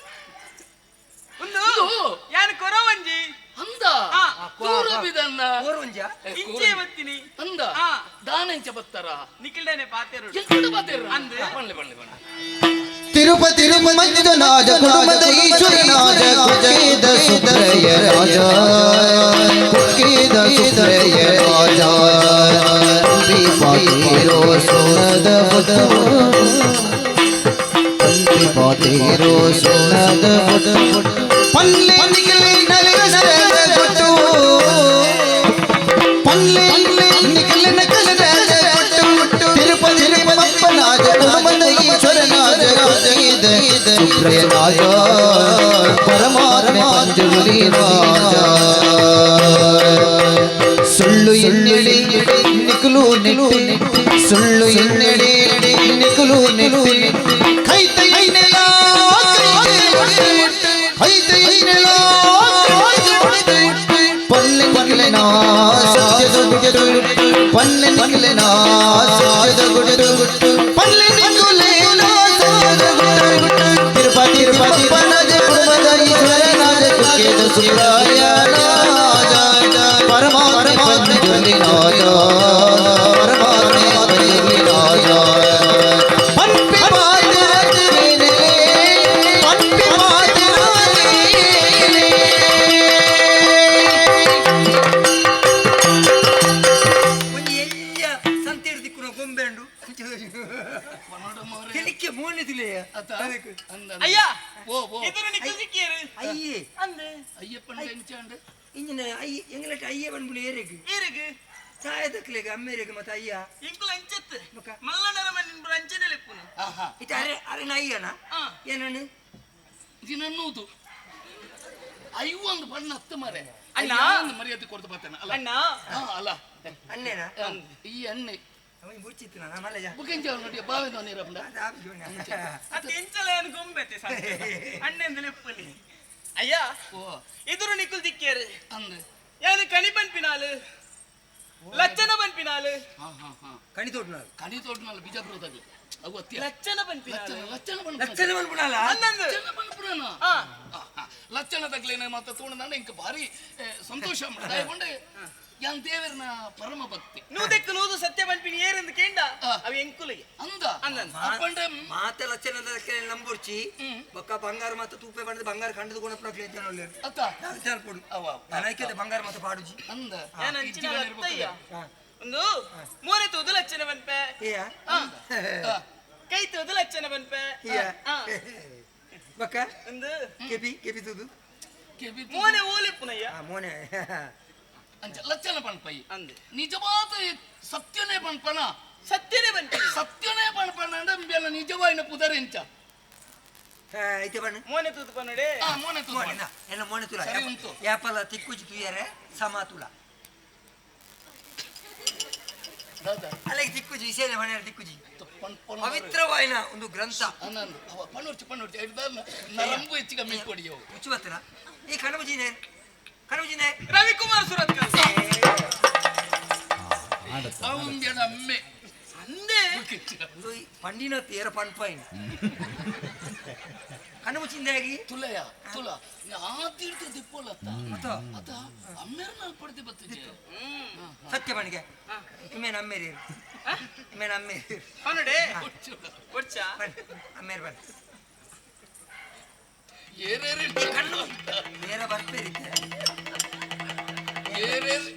ಯಾನು ಕೊರವಂಜಿ ಅಂದ ಕೂರಬಿದನ್ನ ಇಂಚೆ ಬತ್ತೀನಿ ಅಂದ ದಾನೆಂಚ ಬತ್ತಾರ ನಿಖಿಲ್ಡನೆ ಪಾತೆರು ಎಂಕಡ ಪಾತೆರು ಅಂದ್ರೆ ಬಣ್ಣ ಬಣ್ಣ ಬಣ್ಣ ತಿರುಪತಿ ಮಂಜುನಾಥ ಕುಟುಂಬದ ಈಶ್ವರನಾಥ ಕುಕ್ಕಿದ ಸುಂದರಯ ರಾಜ ಕುಕ್ಕಿದ ಸುಂದರಯ ರಾಜ ಪಾತಿರೋ ಸೋನದ ಪಾತಿರೋ ಸೋನದ ಪಲ್ಲೆ ನಿಗಲಿ ನಗರದ ಗೊತ್ತು ಪಲ್ಲೆ ನಿಗಲಿ ನಗರದ ಗೊತ್ತು ತಿರುಪತಿ ಪಪ್ಪನಾದ ಕುಟುಂಬದ ಈಶ್ವರನಾಥ ಸುಬ್ರಯ ರಾಜ ಪರಮಾತ್ಮ ಮಂಜುಲಿ ರಾಜ ಸುಳ್ಳು ಎನ್ನೆಡೆ ನಿಕಲು ನೆಟ್ಟಿ ಸುಳ್ಳು ಎನ್ನೆಡೆ ನಿಕಲು ನೆಟ್ಟಿ ಕೈತೈನೆಲ ಕೈತೈನೆಲ ಪಲ್ಲೆ ನಿಕ್ಕಲೆನಾ ಸಜ್ಜದ ಗುಟ್ಟು ಪಲ್ಲೆ ನಿಕ್ಕಲೇನಾ ಸಜ್ಜದ ಗುಟ್ಟು ತಿರುಪತಿ ಪನದ ಕುರ್ಮದ ಈಶ್ವರನಾದ ಕುಕ್ಕೇದ ಸುರಾಯನ ಪರಮಾತ್ಮ ಪಂಚಲಿ ನಾಯ ಪರಮಾತ್ಮ ಪಂಚಲಿ ನಾಯ ಪಂಪಿ ಮಾತರನೆ ಪಂಪಿ ಮಾತರನೆ ಒಂದು ಎಲ್ಲಿಯ ಸಂತೇರು ದಿಕ್ಕುನ ಗೊಂಬೆಂಡು ಕೆಲಿಕ್ಕೆ ಮೋನಿದಿಲೆ ಅಯ್ಯ ಎದುರು ನಿಕ್ಕಲು ಸಿಕ್ಕಿಯರು ಅಯ್ಯೇ ಅಂದೆ ಅಯ್ಯಪ್ಪನ ಎಂಚಾಂಡ್ ಇಂಜಿನ ಅಯ್ಯ ಎಂಗ್ಲට ಅಯ್ಯ ಬಂದ್ಬಿಡು ಏರೆಗೆ ಏರಿಗೆ ಛಾಯದಕ್ಲೆಗೆ ಅಮ್ಮೇರೆಗೆ ಮತ್ತೆ ಅಯ್ಯ ಇಂಕುಲ ಅಂಚತ್ತೆ ಮಲ್ಲನರ ಮನಿನ್ ಅಂಚನೆ ಲೆಪ್ಪುನು ಇದು ಅರೆ ಅರೆ ಅಯ್ಯನ ಏನಣ್ಣು ದಿನನ್ನೂದು ಅಯ್ಯೋ ಒಂದು ಬಣ್ಣ ಹತ್ತು ಮರೆ ಅಣ್ಣ ಒಂದು ಮರ್ಯಾದೆ ಕೊಡ್ತು ಬರ್ತೇನೆ ಅಲ್ಲ ಅಣ್ಣ ಅಲ್ಲ ಅಣ್ಣೇನಾ ಈ ಎಣ್ಣೆ ಅವನು ಬುಚ್ಚಿತ್ತು ನಾನು ಮಲ್ಲಜ ಬುಕೆಂಜ ನೋಡಿ ಬಾವಿನ ನೀರಪ್ಪ ಅದು ಎಂಚಲ ಏನು ಗೊಂಬೆತೆ ಅಣ್ಣೆಂದು ಲೆಪ್ಪಲಿ ಅಯ್ಯ ಎದುರು ನಿಕ್ಕಲು ದಿಕ್ಕಿಯರು ಅಂದೆ ಯಾನು ಕಣಿ ಪನ್ಪಿನಾಲು ಲಚ್ಚನ ಪನ್ಪಿನಾಲು ಕಣಿ ತೋಟನಾಳು ಕಣಿ ತೋಟನಲ್ಲ ಬಿಜಾಪುರದಲ್ಲಿ ಅವು ಅತ್ಯ ಲಚ್ಚನ ಪನ್ಪಿನಾಲು ಲಚ್ಚನ ಲಕ್ಷಣ ಬಂದ್ಬಿಡಲ್ಲ ಅನ್ನಂದು ಪುರಾಣ ಲಚ್ಚನ ತಗ್ಲೇನ ಮಾತ ತೋಣದ ಇಂಕ ಭಾರಿ ಸಂತೋಷ ಮಾಡ್ಕೊಂಡೆ ಯಾನ್ ದೇವರನ ಪರಮ ಭಕ್ತಿ ನೂದೆಕ್ಕು ನೂದು ಸತ್ಯ ಪನ್ಪಿನಿ ಏರೆಂದು ಕೇಂಡ ಅವು ಎಂಕುಲಿಗೆ ಅಂದ ಅನ್ನಂದು ಅಪ್ಪಂಡೆ ಮಾತೆ ಲಕ್ಷಣದ ನಂಬುರ್ಚಿ ಬೊಕ್ಕ ಬಂಗಾರ ಮತ್ತೆ ತೂಪೆ ಬಂದ ಬಂಗಾರ ಕಂಡದ ಗುಣ ಪ್ರಕ್ರಿಯೆ ಒಳ್ಳೆ ಅತ್ತ ಕೊಡು ನನಕ್ಕೆ ಬಂಗಾರ ಮತ್ತೆ ಪಾಡುಜಿ ಅಂದ ನಾನು ಅಂಚಿನ ಅತ್ತಯ್ಯ ಒಂದು ಮೂರೇ ತೂದು ಲಚ್ಚನ ಪನ್ಪೆ ಏಯ ಕೈ ತೂದು ಲಚ್ಚನ ಪನ್ಪೆ ಬೊಕ್ಕ ಒಂದು ಕೆಪಿ ತೂದು ಮೋನೆ ಓಲೆಪ್ಪುನಯ್ಯ ಮೋನೆ ಅಂಚ ಲಚ್ಚನ ಪಣ್ಪೈ ಅಂದೆ ನಿಜವಾದ ಸತ್ಯನೇ ಪಣ್ಪನ ಸತ್ಯನೇ ಪನ್ಪೆ ಸತ್ಯನೇ ಪಣ್ಪನ ಅಂಬೆಲ್ಲ ನಿಜವಾಯಿನ ಪುದರೆಂಚ ಐತೆ ಬಣ್ಣ ಮೋನೆ ತೂದು ಪನ್ನಡೆ ಮೋನೆ ಮೋನೆ ಎಲ್ಲ ಮೋನೆ ತುಲ ಸರಿ ಉಂಟು ಯಾಪಲ ತಿಕ್ಕುಜಿ ತುಯ್ಯಾರೆ ಸಮ ತುಲ ಅಲ್ಲಿಗೆ ತಿಕ್ಕುಜಿ ವಿಶೇಷ ಮನೆಯ ತಿಕ್ಕುಜಿ ಪವಿತ್ರವಾಯಿನ ಒಂದು ಗ್ರಂಥ ಅನ್ನಂದು ಅವ ಪಣ್ಣುರ್ಚಿ ನರಂಬು ಹೆಚ್ಚಿಗೆ ಮೀಕೊಡಿಯೋ ಮುಚ್ಚು ಬರ್ತನ ಈ ಕಣಮುಜಿನೇ ರವಿಕುಮಾರ್ ಸುರತ್ಕಲ್ ಅವಂದ್ಯದ ಅಮ್ಮೆ ಅಂದೆ ಪಂಡಿನ ತೇರ ಪಣ್ಪಾಯಿನ ಕಣಮುಚಿಂದಾಗಿ ತುಲಯ ತುಲ ಆತೀರ್ಥ ದಿಪ್ಪೋಲತ್ತ ಅತ ಅಮ್ಮೆರ್ನ ಪಡೆದು ಬತ್ತಿದೆ ಸತ್ಯ ಬಣಿಗೆ ಇಮೇನ್ ಅಮ್ಮೇರಿ ಇಮೇನ್ ಅಮ್ಮೇರಿ ಪನ್ನಡೆ ಕೊಡ್ಚ ಅಮ್ಮೇರ್ ಬನ್ನಿ ಏರೇರಿ ಕಣ್ಣು ನೇರ ಬರ್ಪೇರಿದ್ದೆ ಏರೇರಿ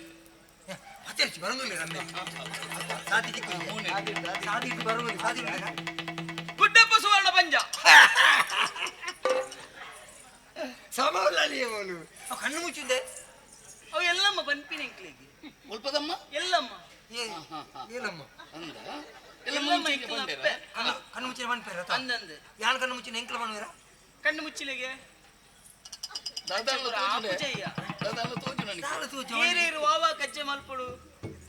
ಹಚ್ಚರಿಸಿ ಬರೋದಿಲ್ಲ ಅಮ್ಮೆ ಸಾದಿ ತಿಕ್ಕು ಸಾದಿ ಬರೋದಿಲ್ಲ ಸಾದಿ ಗುಡ್ಡಪ್ಪ ಸುವರ್ಣ ಪಂಜ ಸಮವಲ್ಲಿ ಅವನು ಕಣ್ಣು ಮುಚ್ಚಿದ್ದೆ ಅವು ಎಲ್ಲಮ್ಮ ಪನ್ಪಿನ ಎಂಕ್ಲಿಗೆ ಒಲ್ಪದಮ್ಮ ಎಲ್ಲಮ್ಮ ಏನಮ್ಮ ಅಂದ ಎಲ್ಲಮ್ಮ ಎಂಕ್ಲ ಅಪ್ಪೆ ಕಣ್ಣು ಮುಚ್ಚಿನ ಬನ್ಪೇರ ಅಂದಂದು ಯಾನ್ ಕಣ್ಣು ಮುಚ್ಚಿನ ಎಂಕ್ಲ ಬನ್ನುವರ ಕಣ್ಣು ಮುಚ್ಚಿಲೆಗೆ ದಾದಾಲ ಆಪುಜಯ್ಯ ತೋಜು ನನಗೆ ಏರೇರು ವಾವ ಕಜ್ಜೆ ಮಲ್ಪಡು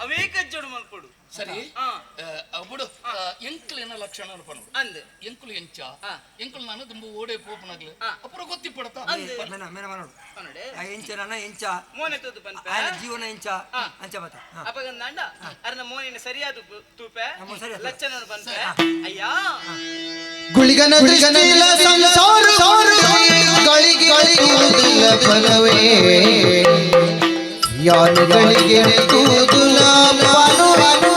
ಅವೇ ಕಜ್ಜೋಡು ಮಲ್ಪಡು ಸರಿ ಬಿಡು ಎಂಕಲಿನ ಲಕ್ಷಣ ಪಣು ಅಂದೆ ಎಂಕುಲು ಎಂಚ ಎಂಕುಲು ನಾನು ತುಂಬ ಓಡೆ ಪೋಪನಾಗ್ಲಿ ಅಪುರ ಗೊತ್ತಿ ಪಡತ ಮೇನ ಮನೋಡು ಪನ್ನಡೆ ಎಂಚ ನನ್ನ ಎಂಚ ಮೋನೆ ತೂದು ಪನ್ಪೆ ఆయన ಜೀವನ ಎಂಚ ಅಂಚ ಬತ್ತ ಅಪಗಂದಾಂಡ ಅರ್ನ ಮೋನಿನ ಸರಿಯಾದ ತೂಪೆ ಲಚ್ಚನ ಪನ್ಪೆ ಅಯ್ಯ ಗುಳಿಗನ ದೃಷ್ಟಿಲ ಸಂಸಾರ ಗಳಿಗೆ ಕೂದಲ ಫಲವೇ ಯಾನುಗಳಿಗೆ ಕೂದಲ ಬಾನು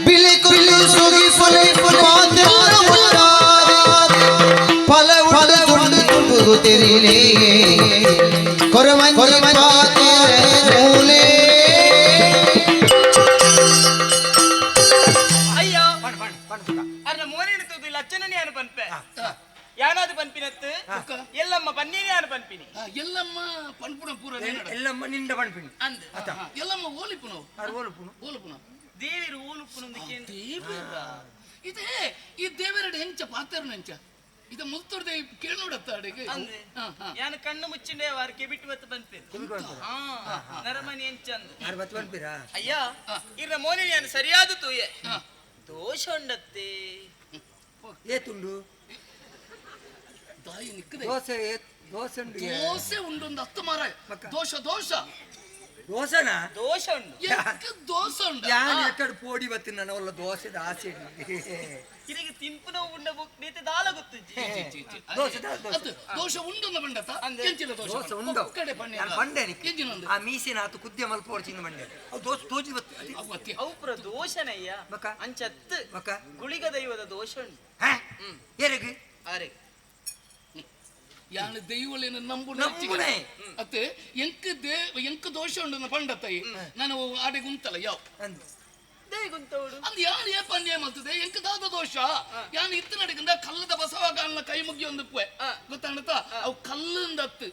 ಬಿಳಿ ಕುಲಿ ಸುಗಿ ಫಲೆ ಮಾತ್ರ ಫಲ ಫಲ ತುಂಬು ತೆರಿಲೆ ಕೊರಮಂಜ ಮೂಲೆ ಅಯ್ಯ ಅರ್ನ ಮೋನಿನ ತೂದು ಲಚ್ಚನ ಯಾನು ಪನ್ಪೆ ಯಾನಾದು ಪನ್ಪಿನತ್ತು ಎಲ್ಲಮ್ಮ ಪನ್ನೀನಿ ಯಾನು ಪನ್ಪಿನಿ ಎಲ್ಲಮ್ಮ ಪನ್ಪುಣ ಪೂರ ಎಲ್ಲಮ್ಮ ನಿಂದ ಪಣ್ಪಿನಿ ಅಂದೆ ಎಲ್ಲಮ್ಮ ಓಲಿಪುನ ಓಲುಪುನು ಓಲುಪುನ ದೇವಿರು ಊಲುಪ್ಪುನೊಂದಿಗೆ ದೇವರ ಇದೇ ಈ ದೇವರಡ ಹೆಂಚ ಪಾತ್ರ ಹೆಂಚ ಇದು ಮುಲ್ತುರ್ದೆ ಕೇಳೋಡತ್ತ ಅಡಿಗೆ ಯಾನು ಕಣ್ಣು ಮುಚ್ಚಿಂಡೆ ವಾರಕ್ಕೆ ಬಿಟ್ಟು ಬತ್ತು ಪನ್ಪೇರು ನರಮನಿ ಎಂಚಂದು ಯಾರು ಬತ್ತ ಪಣ್ಪೀರಾ ಅಯ್ಯ ಇರ್ನ ಮೋನಿ ಯಾನು ಸರಿಯಾದ ತೂಯೆ ದೋಷ ಉಂಡತ್ತೆ ಏತುಂಡು ತಾಯಿ ನಿಕ್ಕದೆ ದೋಸೆ ದೋಸೆ ಉಂಡು ದೋಸೆ ಉಂಡೊಂದು ಹತ್ತು ಮಾರ ದೋಷ ದೋಷ ದೋಸೆನಾ ದೋಷ ಉಂಟು ದೋಸೆ ಉಂಟು ಯಾನ್ ಎಕ್ಕಡು ಪೋಡಿ ಬತ್ತೀನಿ ನನ್ನ ಒಲ್ಲ ದೋಸೆದ ಆಸೆ ಇದಕ್ಕೆ ತಿಂಪುನ ಉಂಡ ನೀತಿ ದಾಲ ಗೊತ್ತು ದೋಸೆ ದೋಷ ಉಂಡು ಬಂಡತ ಎಂಚಿನ ದೋಷ ದೋಸೆ ಉಂಡು ಕಡೆ ಪಂಡೆ ನಾನು ಬಂಡೆ ಎಂಚಿನೊಂದು ಆ ಮೀಸಿನ ಆತು ಕುದ್ದೆ ಮಲ್ಪೋಡ್ಚಿನ ಬಂಡೆ ಅವು ದೋಸೆ ತೋಜಿ ಬತ್ತಿ ಅವು ಪುರ ದೋಷನಯ್ಯ ಮಕ್ಕ ಅಂಚತ್ತು ಮಕ್ಕ ಗುಳಿಗ ದೈವದ ದೋಷ ಉಂಟು ಏರಗೆ ಆರೆ ಯಾನ ದೈವಲೇನ ನಂಬುನ ನಂಬುನೆ ಅತ್ತೆ ಎಂಕ ದೋಷ ಉಂಡು ಪಂಡತೈ ನಾನು ಆಡೆಗೆ ಉಂಟಲ್ಲ ಯಾವ ದೇಗುಂತವಡು ಅಂದ್ ಯಾರು ಏ ಪಂದ್ಯ ಮಾಡ್ತದೆ ಎಂಕದಾದ ದೋಷ ಯಾನು ಇತ್ತು ನಡಿಗಂದ ಕಲ್ಲದ ಬಸವಗಾಲನ ಕೈ ಮುಗಿ ಒಂದು ಗೊತ್ತಾಂಡತ ಅವು ಕಲ್ಲಂದತ್ತು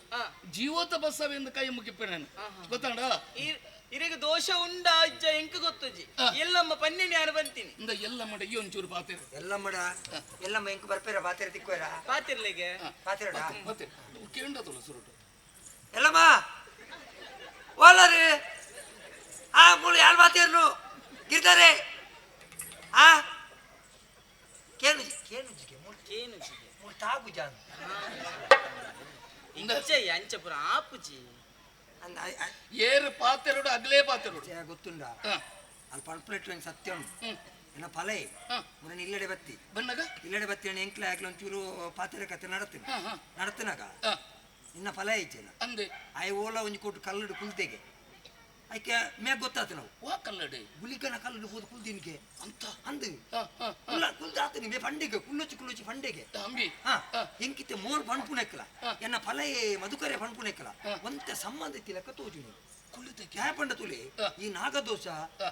ಜೀವೋತ ಬಸವೆಂದು ಕೈ ಮುಗಿಪ್ಪೆ ನಾನು ಗೊತ್ತಾಂಡ ಇರಿಗೆ ದೋಷ ಉಂಡ ಅಜ್ಜ ಎಂಕ ಗೊತ್ತಜ್ಜಿ ಎಲ್ಲಮ್ಮ ಪನ್ನೆನೆ ಯಾರು ಬಂತೀನಿ ಇಂದ ಎಲ್ಲ ಮಡ ಈ ಒಂಚೂರು ಪಾತಿರ ಎಲ್ಲಮ್ಮ ಎಂಕ ಬರ್ಪೇರ ಪಾತಿರ ತಿಕ್ಕೋರ ಪಾತಿರ್ಲೆಗೆ ಪಾತಿರಡ ಪಾತಿರ ಕೇಂಡತಲ್ಲ ಸುರುಟು ಎಲ್ಲಮ್ಮ ಓಲರು ಆ ಮುಳು ಯಾರು ಪಾತಿರ್ನು ಗಿರ್ತಾರೆ ಆ ಕೇನುಜಿಗೆ ಮುಳು ತಾಗು ಜಾನ್ ಇಂಚಯ್ಯ ಅಂಚಪುರ ಆಪುಜಿ ಏರು ಪಾತೆರೋಡು ಅಗ್ಲೇ ಪಾತೆರೋಡು ಗೊತ್ತುಂಡ ಅಲ್ಲಿ ಪಲ್ಪುಲೆಟ್ ಸತ್ಯ ಉಂಟು ಎನ್ನ ಫಲೇ ಮುನ್ನ ಇಲ್ಲಡೆ ಬತ್ತಿ ಬಣ್ಣಗ ಇಲ್ಲಡೆ ಬತ್ತಿ ಅಣ್ಣ ಎಂಕ್ಲ ಹಾಕ್ಲ ಒಂಚೂರು ಪಾತ್ರೆ ಕತೆ ನಡತ್ತಿನಾಗ ಇನ್ನ ಫಲ ಐಚೇನ ಅಂದೆ ಆಯ್ ಓಲ ಒಂಜಿ ಕೊಟ್ಟು ಕಲ್ಲಡು ಕುಲ್ತೆಗೆ ಆಯ್ಕೆ ಮ್ಯಾಗ ಗೊತ್ತಾತ ನಾವು ವಾ ಕಲ್ಲಡೆ ಗುಲಿಕನ ಕಲ್ಲಡು ಹೋದ ಕುಲ್ದಿನ್ಕೆ ಅಂತ ಅಂದು ಕುಲ್ದ ಆತ ನಿಮಗೆ ಫಂಡೆಗೆ ಕುಲ್ಲೊಚ್ಚಿ ಫಂಡೆಗೆ ಅಂಬಿ ಎಂಕಿತ್ತೆ ಮೋರ್ ಪಣ್ಪುನೆಕ್ಕಲ ಎನ್ನ ಫಲ ಮಧುಕರೆ ಪಣ್ಪುನೆಕ್ಕಲ ಒಂತೆ ಸಂಬಂಧ ಲೆಕ್ಕ ತೋಜು ಕುಲ್ಲಿತ ಕ್ಯಾಪಂಡ ತುಳಿ ಈ ನಾಗದೋಷ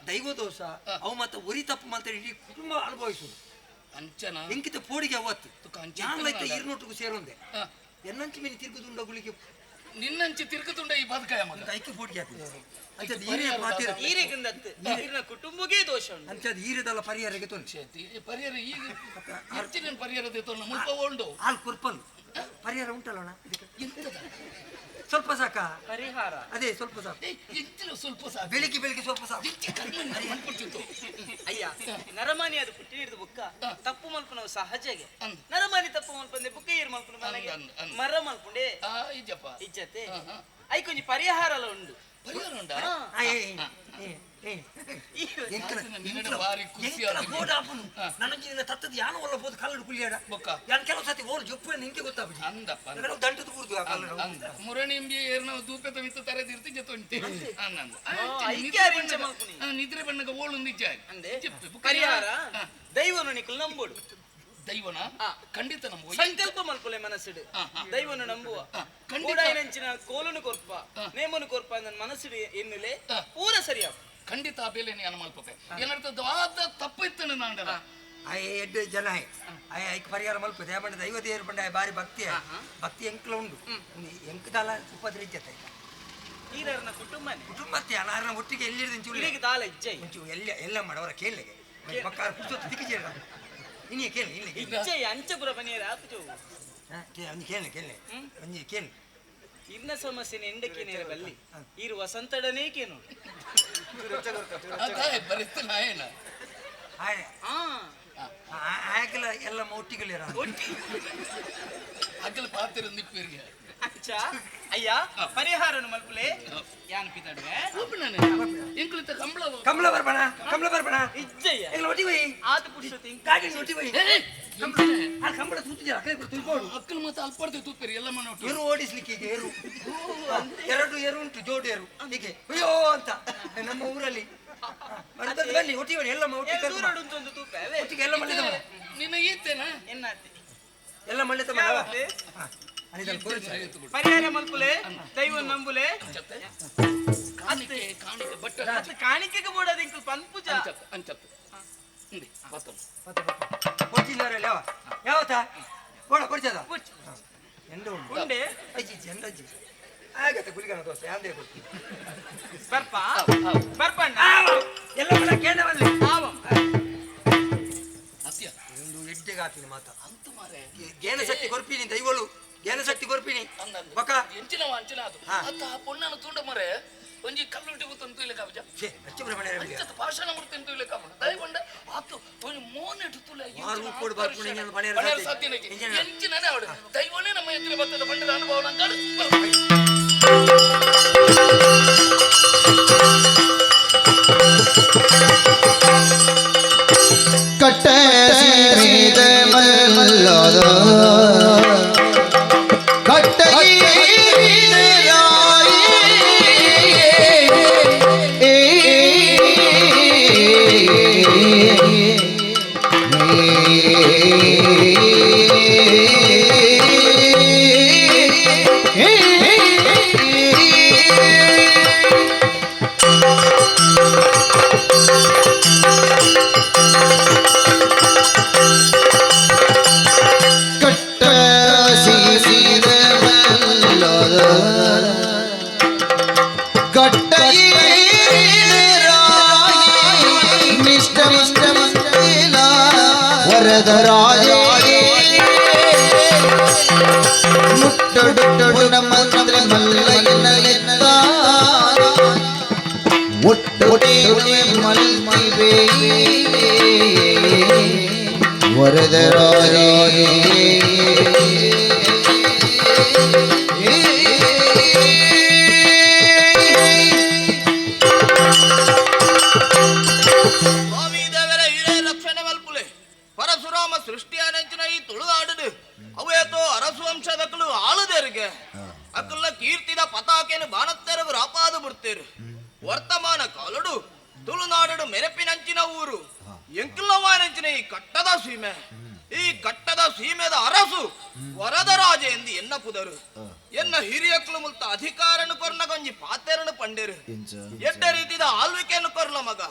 ದೈವದೋಷ ಅವು ಮತ್ತೆ ಒರಿ ತಪ್ಪು ಮಾತ್ರ ಇಡೀ ಕುಟುಂಬ ಅನುಭವಿಸುದು ಅಂಚನ ಎಂಕಿತ ಪೋಡಿಗೆ ಅವತ್ತು ಜಾನ್ಲೈತೆ ಇರ್ನೊಟ್ಟಿಗೂ ಸೇರೊಂದೆ ಎನ್ನಂಚಿ ಮೀನು ತಿರುಗುದುಂಡ ಗುಳಿಗೆ ನಿನ್ನಂಚಿ ತಿರ್ಕತುಂಡ ಈ ಬದುಕಾಯ ಮಗ ಐಕ್ಯ ಪೋಡಿಗೆ ಕುಟುಂಬಕ್ಕೆ ದೋಷ ಉಂಟು ಅಂಚದ ಈರದಲ್ಲ ಪರಿಹಾರಕ್ಕೆ ತೊಂದು ಪರಿಹಾರ ಈಗ ಹೆಚ್ಚಿನ ಪರಿಹಾರದ ತೊಂದು ಮುಲ್ಪ ಉಂಡು ಹಾಲು ಕುರ್ಪಲ್ ಪರಿಹಾರ ಉಂಟಲ್ಲಣ್ಣ ಸ್ವಲ್ಪ ಸಾಕ ಪರಿಹಾರ ಅದೇ ಸ್ವಲ್ಪ ಸಾಕು ಹೆಚ್ಚಿನ ಸ್ವಲ್ಪ ಸಾಕು ಬೆಳಿಗ್ಗೆ ಸ್ವಲ್ಪ ಸಾಕು ಅಯ್ಯ ನರಮಾನಿ ಅದು ಪುಟ್ಟಿ ಹಿಡಿದು ಬುಕ್ಕ ತಪ್ಪು ಮಲ್ಪನವು ಸಹಜಗೆ ನರಮಾನಿ ತಪ್ಪು ಮಲ್ಪಂದೆ ಬುಕ್ಕ ಏರ್ ಮಲ್ಪನ ಮನೆಗೆ ಮರ ಮಲ್ಪುಂಡೆ ಇಜ್ಜತೆ ಐಕೊಂಜಿ ಪರಿಹಾರ ಉಂಡು ಪರಿಹಾರ ಉಂಟಾ ತತ್ತದ ಯಾನು ಒಲ್ಲ ಬೋದು ಕಲ್ಲಡು ಕುಲಿಯಾಡ ಯಾನ್ ಕೆಲವು ಸತಿ ಓಲ್ ಜೊಪ್ಪು ನಿಂಗೆ ಗೊತ್ತಾಗ್ಬಿಟ್ಟು ದಂಟದ ಕೂರ್ದು ಮುರಣಿಂಬಿ ಏರ್ನ ದೂಪದ ಮಿತ್ತ ತರದಿರ್ತಿ ಜೊತೆ ನಿದ್ರೆ ಬಣ್ಣಗ ಓಳು ನಿಜ ಪರಿಹಾರ ದೈವನು ನಿಕಲ್ ನಂಬೋಡು ದೈವನ ಖಂಡಿತ ನಂಬುವ ಸಂಕಲ್ಪ ಮಲ್ಕೊಲೆ ಮನಸ್ಸಿಡು ದೈವನು ನಂಬುವ ನೆಂಚಿನ ಕೋಲನು ಕೊರ್ಪ ನೇಮನು ಕೊರ್ಪ ನನ್ನ ಮನಸ್ಸಿಡು ಎನ್ನುಲೆ ಪೂರ ಸರಿಯಾಗ ಖಂಡಿತ ಆ ಬೇಲೆ ನಾನು ಮಲ್ಪತೆ ಏನರ್ಥದ್ದು ಆದ ತಪ್ಪಿತ್ತನು ನಾಂಡಲ ಎಡ್ಡು ಜನ ಐಕ್ ಪರಿಹಾರ ಮಲ್ಪದೆ ಆ ಬಂಡ ದೈವ ದೇವರು ಬಂಡ ಬಾರಿ ಭಕ್ತಿ ಎಂಕ್ಲ ಉಂಡು ಎಂಕದಾಲ ಉಪದ್ರಿಜ್ಯತೆ ಈರನ ಕುಟುಂಬತ್ತೆ ಅನಾರನ ಒಟ್ಟಿಗೆ ಎಲ್ಲಿರ್ದು ದಾಲ ಇಜ್ಜೆ ಎಲ್ಲ ಮಾಡವರ ಕೇಳಿಗೆ ಮಕ್ಕಳ ಪುಸ್ತಕ ದಿಕ್ಕಿಜೇರ ಇನ್ನೇ ಕೇಳಿ ಇಲ್ಲಿ ಇಜ್ಜೆ ಅಂಚಪುರ ಬನಿಯರ ಆಪುಜು ಕೇಳಿ ಒಂಜಿ ಕೇಳಿ ಇನ್ನ ಸಮಸ್ಯೆ ಎಂಡಕ್ಕೆ ನೇರ ಬಲ್ಲಿ ಇರು ವಸಂತಡನೇ ಕೇನು ಬರಿತ ನಾಯನ ಆಗಲ ಎಲ್ಲ ಒಟ್ಟಿಗಳಿರ ಅಗಲ ಪಾತ್ರ ನಿಪ್ಪಿರ್ಗೆ ಅಚ್ಚ ಅಯ್ಯ ಪರಿಹಾರನು ಮಲ್ಪುಲೆ ಯಾನ್ ಪಿತಾಡ್ವೆ ಎಂಕ್ಲಿತ ಕಂಬಳ ಬರ್ಬಣ ಇಜ್ಜಯ್ಯ ಎಲ್ಲ ಒಟ್ಟಿ ಹೋಯ್ ಆತ ಪುರುಷತಿ ಗಾಡಿ ಒಟ್ಟಿ ಹೋಯ್ ಕಂಬಳ ತೂತಿದ್ಯ ಅಕೈ ತುಳ್ಕೋಡು ಅಕ್ಕಲ್ ಮತ್ತೆ ಅಲ್ಪರ್ದೆ ತೂಪಿರಿ ಎಲ್ಲ ಮನೆ ಒಟ್ಟು ಏರು ಓಡಿಸ್ಲಿಕ್ಕೆ ಈಗ ಎರಡು ಏರು ಉಂಟು ಜೋಡು ಏರು ಹೀಗೆ ಅಯ್ಯೋ ಅಂತ ನಮ್ಮ ಊರಲ್ಲಿ ಬನ್ನಿ ಒಟ್ಟಿ ಬನ್ನಿ ಎಲ್ಲ ಒಟ್ಟಿಗೆ ಎಲ್ಲ ಮಳ್ಳಿ ನಿನ್ನ ಈತೇನಾ ಎಲ್ಲ ಮಳ್ಳಿ ಪರಿಹಾರ ಮಲ್ಪುಲೆ ದೈವ ನಂಬುಲೆ ಕಾಣಿಕೆ ಬಟ್ಟ ಕಾಣಿಕೆಗೆ ಬೋಡದ ಇಂಕಲ್ ಪನ್ಪುಜ ಅಂಚತ್ತು ಕೊಡ್ತಿದ್ದಾರೆ ಯಾವತ್ತ ಬೋಡ ಕೊಡ್ಸದ ಎಂಡು ಉಂಡೆ ಎಂಡಜ್ಜಿ ಆಗತ್ತೆ ಗುಲಿಗನ ದೋಸೆ ಅಂದೇ ಕೊಡ್ತೀನಿ ಬರ್ಪಣ್ಣ ಎಲ್ಲ ಮಳ ಕೇಳವಲ್ಲಿ ಅತ್ಯ ಒಂದು ಎಡ್ಡೆಗೆ ಹಾಕಿನಿ ಮಾತ ಅಂತ ಮಾರೆ ಗೇನ ಶಕ್ತಿ ಕೊರ್ಪಿನಿ ದೈವಳು ಗೇನ ಶಕ್ತಿ ಕೊರ್ಪಿನಿ ಬಕ ಎಂಚಿನವ ಅಂಚಿನ ಅದು ಅತ್ತ ಪೊಣ್ಣನ ತುಂಡ ಮರೆ ಒಂಜಿ ಕಲ್ಲುಂಟಿ ಗೊತ್ತಂತೂ ಇಲ್ಲ ಕಾಬಜ ಅಚ್ಚ ಭಾಷಣ ಮಾಡ್ತಂತೂ ಇಲ್ಲ ಕಾಬಣ ದಯಗೊಂಡ ಆತು ಒಂದು ಮೋನೆಟ್ಟು ತುಲ ಮಾರು ಕೊಡು ಬರ್ಪುಣಿ ನಾನು ಬಣೇರ ಸಾಧ್ಯನೇ ಎಂಚಿನನೇ ಅವಳು ದೈವನೇ ನಮ್ಮ ಎತ್ತಿನ ಬತ್ತದ ಬಂಡದ ಅನುಭವ ನಂಗಾಡು ಸ್ವಾಮಿ ದೇವರ ಹಿರೇ ರಕ್ಷಣೆ ಮಲ್ಪುಲೆ ಪರಶುರಾಮ ಸೃಷ್ಟಿಯಾನೆಂಚಿನ ಈ ತುಳುನಾಡು ಅವೇತೋ ಅರಸು ವಂಶದಕ್ಕಲು ಆಳುದೇರಿಗೆ ಅಕ್ಕಲ್ಲ ಕೀರ್ತಿದ ಪತಾಕೆಯನ್ನು ಬಾಣತ್ತೆರವು ರಾಪಾದು ಬಿಡ್ತೇರು ವರ್ತಮಾನ ಕಾಲುಡು ತುಳುನಾಡು ಮೆರಪಿನಂಚಿನ ಊರು ಎಂಕುಲ್ಲವಾನೆಂಚಿನ ಈ ಕಟ್ಟದ ಸೀಮೆ ಈ ಕಟ್ಟದ ಸೀಮೆದ ಅರಸು ವರದರಾಜ ಎಂದು ಎನ್ನ ಪುದರು ಎನ್ನ ಹಿರಿಯಕ್ಕಳು ಮುಲ್ತ ಅಧಿಕಾರನು ಕೊರ್ನ ಕೊಂಜಿ ಪಾತೆರನು ಪಂಡೇರು ಎಡ್ಡ ರೀತಿದ ಆಳ್ವಿಕೆಯನ್ನು ಕೊರ್ಲ ಮಗ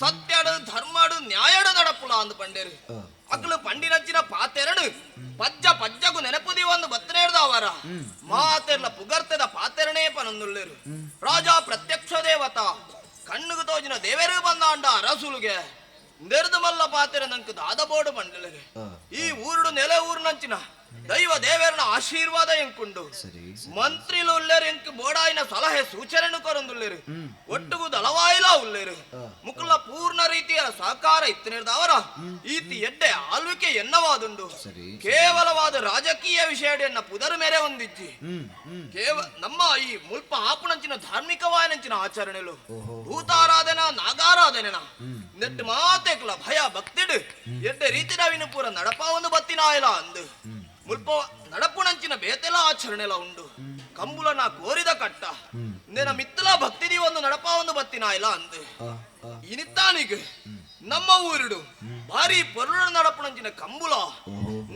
ಸತ್ಯಡು ಧರ್ಮಡು ನ್ಯಾಯಡು ನಡಪುಲ ಅಂದು ಪಂಡೇರು ಅಕ್ಕಳು ಪಂಡಿನಚ್ಚಿನ ಪಾತೆರಡು ಪಜ್ಜ ಪಜ್ಜಗು ನೆನಪುದಿ ಒಂದು ಬತ್ತನೇಡ್ದ ಅವರ ಮಾತೆರ್ಲ ಪುಗರ್ತೆದ ಪಾತೆರನೇ ಪನೊಂದುಳ್ಳೇರು ರಾಜ ಪ್ರತ್ಯಕ್ಷ ದೇವತಾ ಕಣ್ಣುಗು ತೋಜಿನ ದೇವರು ಬಂದಾಂಡ ಅರಸುಲುಗೆ ನೆರೆದು ಮಲ್ಲ ಪಾತೆರ ನಂಕು ದಾದಬೋಡು ಮಂಡಳಿಗೆ ಈ ಊರುಡು ನೆಲೆ ಊರಿನಂಚಿನ ದೈವ ದೇವರನ ಆಶೀರ್ವಾದ ಎಂಕುಂಡು ಮಂತ್ರಿಲು ಉಳ್ಳೇರು ಎಂಕು ಬೋಡಾಯಿನ ಸಲಹೆ ಸೂಚನೆನು ಕೊರೊಂದುಳ್ಳೇರು ಒಟ್ಟುಗು ದಳವಾಯಿಲ ಉಳ್ಳೇರು ಮುಕುಲ ಪೂರ್ಣ ರೀತಿಯ ಸಹಕಾರ ಇತ್ತನಿರ್ದವರ ಈತಿ ಎಡ್ಡೆ ಆಳ್ವಿಕೆ ಎನ್ನವಾದುಂಡು ಕೇವಲವಾದ ರಾಜಕೀಯ ವಿಷಯಡೆಯನ್ನ ಪುದರು ಮೇರೆ ಹೊಂದಿಜ್ಜಿ ನಮ್ಮ ಈ ಮುಲ್ಪ ಆಪುನಂಚಿನ ಧಾರ್ಮಿಕವಾಯನಂಚಿನ ಆಚರಣೆಲು ಭೂತಾರಾಧನ ನಾಗಾರಾಧನೆನ ನೆಟ್ಟು ಮಾತೆಕ್ಲ ಭಯ ಭಕ್ತಿಡು ಎಡ್ಡೆ ರೀತಿ ನಾವಿನ ಪೂರ ನಡಪ ಒಂದು ಬತ್ತಿನಾಯಲ ಅಂದು ಮುಲ್ಪ ನಡಪುನಂಚಿನ ಬೇತೆಲ ಆಚರಣೆಲ ಉಂಡು ಕಂಬುಲ ನಾ ಕೋರಿದ ಕಟ್ಟ ಇಂದೇನ ಮಿತ್ತಲ ಭಕ್ತಿದಿ ಒಂದು ನಡಪ ಒಂದು ಬತ್ತಿನಾಯಲ ಅಂದು ಇನಿತ್ತಾನಿಗೆ ನಮ್ಮ ಊರುಡು ಭಾರಿ ಪೊರುಳ ನಡಪುನಂಚಿನ ಕಂಬುಲ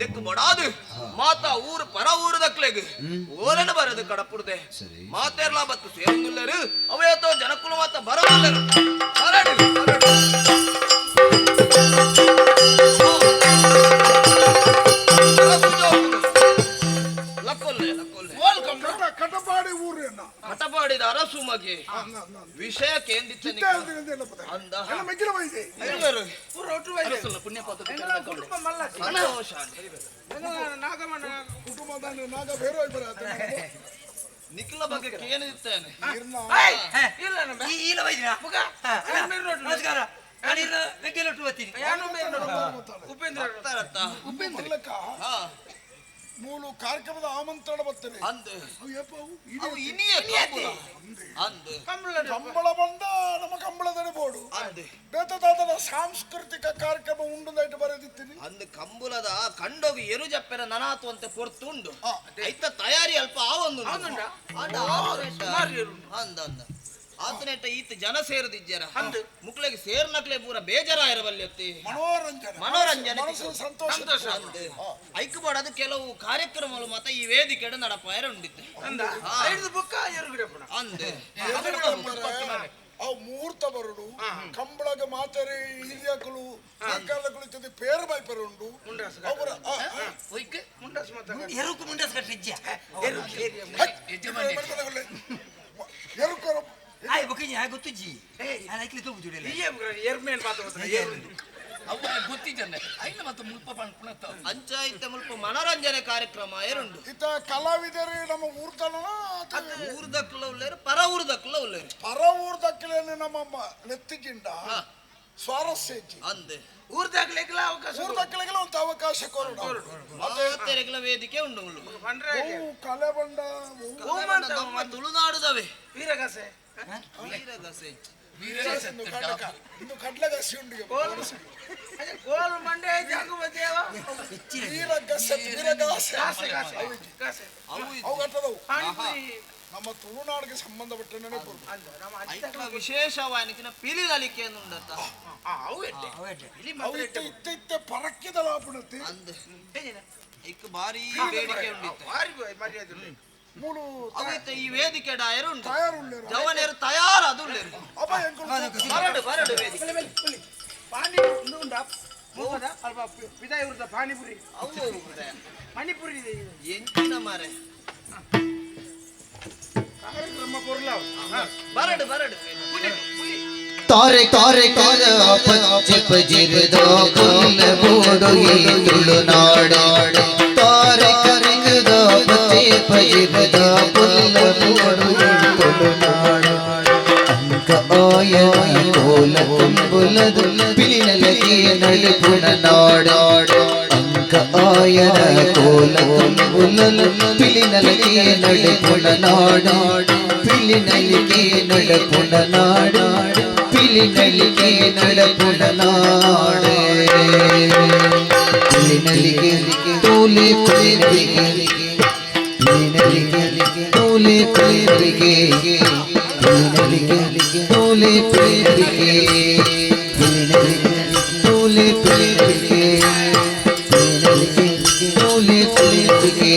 ನೆಕ್ಕು ಬಡಾದು ಮಾತ ಊರು ಪರ ಊರು ದಕ್ಲೆಗ್ ಓರನ ಬರದು ಕಡಪುರ್ದೆ ಮಾತೆರ್ಲ ಬತ್ತು ಸೇರುಲ್ಲರು ಅವೇತೋ ಜನಕುಲು ಮಾತ ಬರಲ್ಲರು ಬರಡು ಕಟಪಾಡಿ ಊರು ಕಟಪಾಡಿದ ಅರಸು ಮಗೆ ವಿಷಯ ಕೇಂದಿತ್ತ ಅಂದ ನಿಖಿಲ ಬಗ್ಗೆ ಕೇಳಿದ್ದೇನೆ ಮೂಲು ಕಾರ್ಯಕ್ರಮದ ಆಮಂತ್ರಣ ಬರ್ತದೆ ಕಂಬಳ ಬಂದ ನಮ್ಮ ಕಂಬಳದ ಬೋಡು ಬೇತದಾದ ಸಾಂಸ್ಕೃತಿಕ ಕಾರ್ಯಕ್ರಮ ಉಂಡು ನೈಟ್ ಬರೆದಿತ್ತೀನಿ ಅಂದು ಕಂಬುಲದ ಕಂಡೋಗಿ ಎರು ಜಪ್ಪೆರ ನನಾತು ಅಂತ ಪೊರ್ತುಂಡು ಐತ ತಯಾರಿ ಅಲ್ಪ ಆವೊಂದು ಅಂದ ಆತನೆಟ್ಟ ಈತ ಜನ ಸೇರದಿಜ್ಜರ ಮುಕ್ಳಿಗೆ ಸೇರ್ನಕ್ಲೆ ಪೂರ ಬೇಜಾರ ಬಲ್ಯತ್ತಿ ಮನೋರಂಜನೆ ಸಂತೋಷ ಐಕ್ ಮಾಡದು ಕೆಲವು ಕಾರ್ಯಕ್ರಮಗಳು ಮತ ಈ ವೇದಿಕೆ ನಡಪ ಉಂಡಿತ್ತೆ ಅಂದೆ ಅವು ಮುಹೂರ್ತ ಬರುಡು ಕಂಬಳಗ ಮಾತರೆ ಹಿರಿಯಕಲು ಸರ್ಕಾರದ ಕುಳಿತದೆ ಪೇರು ಬೈಪರು ಉಂಡು ಅವರ ಗೊತ್ತಿಜ್ಜಿ ಅಂಚಾಯಿತ ಮುಲ್ಪ ಮನೋರಂಜನೆ ಕಾರ್ಯಕ್ರಮ ಏರುಂಡು ಇತ್ತ ಕಲಾವಿದರು ನಮ್ಮ ಊರ್ದನ ಊರ್ದಕ್ಕಲ ಉಳ್ಳೇರು ಪರ ಊರ್ದಕ್ಕಲ ಉಳ್ಳೇರು ಪರ ಊರ್ದಕ್ಕಲೇನೆ ನಮ್ಮ ನೆತ್ತಿಗಿಂಡ ಸ್ವಾರಸ್ಯ ಅಂದೆ ಊರ್ದಕ್ಕಲೆಗಳ ಒಂದು ಅವಕಾಶ ಕೊರಡು ವೇದಿಕೆ ಉಂಡು ಕಲೆ ಬಂಡ ತುಳುನಾಡುದವೆ ವೀರಗಸೆ ಇನ್ನು ಕಡ್ಲಗಸಿ ಉಂಡು ಗೋಲ್ ಮಂಡೆ ಜಾಗು ಬದೇವ ಅವು ಕಟ್ಟದವು ನಮ್ಮ ತುಳುನಾಡಿಗೆ ಸಂಬಂಧಪಟ್ಟ ವಿಶೇಷವಾದ ಪಿಲಿಲಿಕೆ ಇತ್ತ ಪರಕ್ಕಿದ ಲಾಪಣತೆ ಭಾರಿ ಬೇಡಿಕೆ ಉಂಡಿತ್ತು ಮೂಲು ಈ ವೇದಿಕೆ ಡಾಯರು ಉಂಟು ಜವನೇರು ತಯಾರು ಅದು ಬರಡು ಬರಡು ವೇದಿಕೆ ಪಾನಿ ಉಂಟಾ ಹೋಗದ ಅಲ್ಪ ವಿದಾಯ ಇರುತ್ತ ಪಾನಿಪುರಿ ಪಾನಿಪುರಿ ಇದೆ ಎಂಚಿನ ಮಾರೆ ಕಾರ್ಯಕ್ರಮ ಕೊರ್ಲಾವ್ ಬರಡು ಬರಡು तारे तारे तारे पच्चे पजिरदा पुल बोडोई तुलनाड़ तारे करंगदा पच्चे पजिरदा पुल बोडोई तुलनाड़ अंक आया कोल कुंबुलद पिलिनलगे नडपुन नाड़ अंक आया कोल कुंबुलद पिलिनलगे नडपुन नाड़ पिलिनलगे नडपुन नाड़ पिलिनलिगे नडपुन नाड़ पिलिनलिगे तोले पिलिनलिगे पिलिनलिगे तोले पिलिनलिगे पिलिनलिगे तोले पिलिनलिगे पिलिनलिगे तोले पिलिनलिगे पिलिनलिगे तोले पिलिनलिगे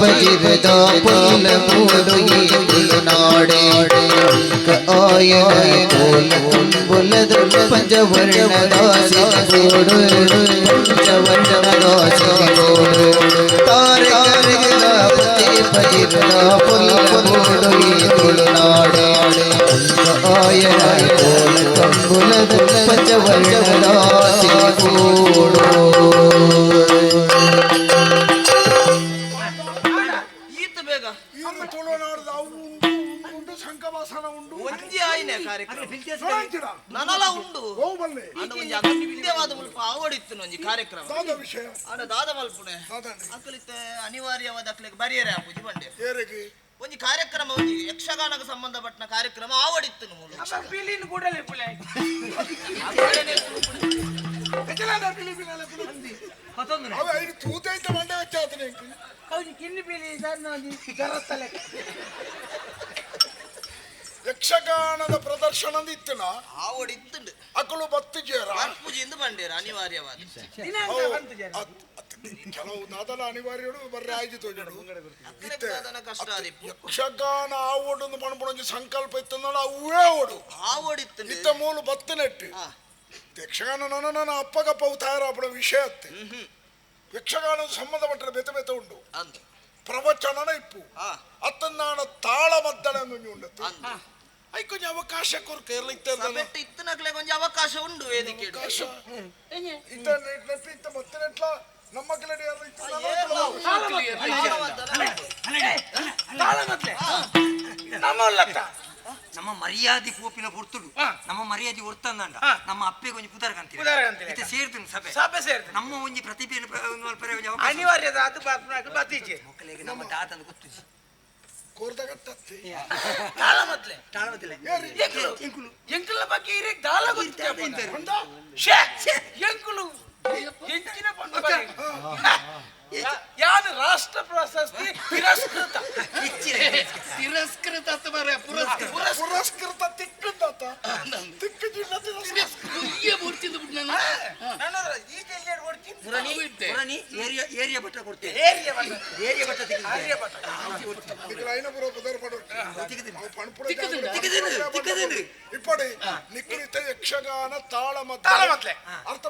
पजिरदा पुल बोडोई तुलनाड़े आयन कोल कुंबुलद पंचवर्ण दासी बोड पंचवर्ण दासी बोड तारे करगदा पजिरदा पुल बोडोई तुलनाड़े आयन कोल कुंबुलद पंचवर्ण दासी बोड ತುಳುನಾಡದ ಅವು ಉಂಡು ಶಂಕವಾಸನ ಉಂಡು ಒಂಜಿ ಆಯ್ನೆ ಕಾರ್ಯಕ್ರಮ ನನಲ ಉಂಡು ಅಂಡ ಒಂಜಿ ಅಗತ್ಯವಾದ ಮುಲ್ಪ ಆವಡಿತ್ತು ಒಂಜಿ ಕಾರ್ಯಕ್ರಮ ದಾದ ವಿಷಯ ಅಂಡ ದಾದ ಮಲ್ಪುನೆ ಅಕಲಿತೆ ಅನಿವಾರ್ಯವಾದ ಅಕ್ಲೆಗ್ ಬರಿಯರೆ ಆಪುಜಿ ಬಂಡೆ ಏರೆಗೆ ಒಂಜಿ ಕಾರ್ಯಕ್ರಮ ಒಂಜಿ ಯಕ್ಷಗಾನಕ್ಕೆ ಸಂಬಂಧಪಟ್ಟ ಕಾರ್ಯಕ್ರಮ ಆವಡಿತ್ತು ಮೂಲ ಪಿಲಿನ್ ಕೂಡಲೇ ಪುಲೆ ಅವ ಐದು ತೂತೈತ ಮಂಡೆ ವ್ಯತ್ಯಾಸನೆ ಅವ್ನು ಕಿನ್ನಿ ಪಿಲಿ ಜರತ್ತಲೆ ಯಕ್ಷಗಾನದ ಪ್ರದರ್ಶನ ಇತ್ತನ ಆವಡಿತ್ತು ಅಕ್ಕಳು ಬತ್ತು ಜೇರ ಪೂಜೆಯಿಂದ ಬಂಡೇರ ಅನಿವಾರ್ಯವಾದ ಕೆಲವು ನಾದನ ಅನಿವಾರ್ಯಡು ಬರ್ರೆ ಆಯ್ತು ತೋಜಡು ಕಷ್ಟ ಯಕ್ಷಗಾನ ಆವೋಡು ಪಣಪಣೊಂಜಿ ಸಂಕಲ್ಪ ಇತ್ತಂದ್ರೆ ಅವೇ ಓಡು ಆವಡಿತ್ತು ಇತ್ತ ಮೂಲು ಬತ್ತು ನೆಟ್ಟು ಯಕ್ಷಗಾನ ನನ್ನ ಅಪ್ಪಗಪ್ಪವು ತಯಾರಾಪಡ ವಿಷಯ ಅತ್ತೆ ಯಕ್ಷಗಾನದ ಸಂಬಂಧಪಟ್ಟ ಬೆತ್ತ ಬೆತ್ತ ಉಂಡು ಪ್ರವಚನನ ಇಪ್ಪು ಅತ್ತನ್ನಾಣ ತಾಳ ಮದ್ದಳೆ ಉಂಡತ್ತು ಐಕೊಂಜಿ ಅವಕಾಶ ಕೊರ್ಕ ಇತ್ತನಕ್ಲೆ ಕೊಂಚ ಅವಕಾಶ ಉಂಡು ವೇದಿಕೆ ಇತ್ತ ಮತ್ತೆ ನೆಟ್ಲ ನಮ್ಮ ಕಿಲಡಿ ನಮ್ಮ ಮರ್ಯಾದೆ ಪೋಪಿನ ಪುರ್ತುಡು ನಮ್ಮ ಮರ್ಯಾದೆ ಹೊರ್ತಂದಂಡ ನಮ್ಮ ಅಪ್ಪೆ ಕೊಂಚ ಪುದರ್ಗಂತೀವಿ ಇತ್ತೆ ಸೇರ್ತೀನಿ ಸಭೆ ಸೇರ್ತೀನಿ ನಮ್ಮ ಒಂಜಿ ಪ್ರತಿಭೆಯನ್ನು ಅನಿವಾರ್ಯದ ಅದು ಬತ್ತೀಚೆ ಮಕ್ಕಳಿಗೆ ನಮ್ಮ ತಾತನ ಗೊತ್ತು ಕೋರ್ದಗತ್ತತ್ತೆ ತಾಳಮತ್ಲೆ ಎಂಕುಲ ಬಗ್ಗೆ ಇರೇ ದಾಲ ಗೊತ್ತಿದೆ ಎಂಕುಲು ಎಂಚಿನ ಯಾನು ರಾಷ್ಟ್ರ ಪ್ರಶಸ್ತಿ ತಿರಸ್ಕೃತ ತಿರಸ್ಕೃತ ಅಥವಾ ಪುರಸ್ಕೃತ ತಿಕ್ಕಂದಾತ ತಿಕ್ಕ ಏರಿಯಾ ಬಟ್ಟ ಕೊಡ್ತೇನೆ ಏರಿಯಾ ಬಟ್ಟ ಇಪ್ಪಡಿ ನಿಕ್ಕುಳಿತ ಯಕ್ಷಗಾನ ತಾಳ ಮತ್ತೆ ಅರ್ಥ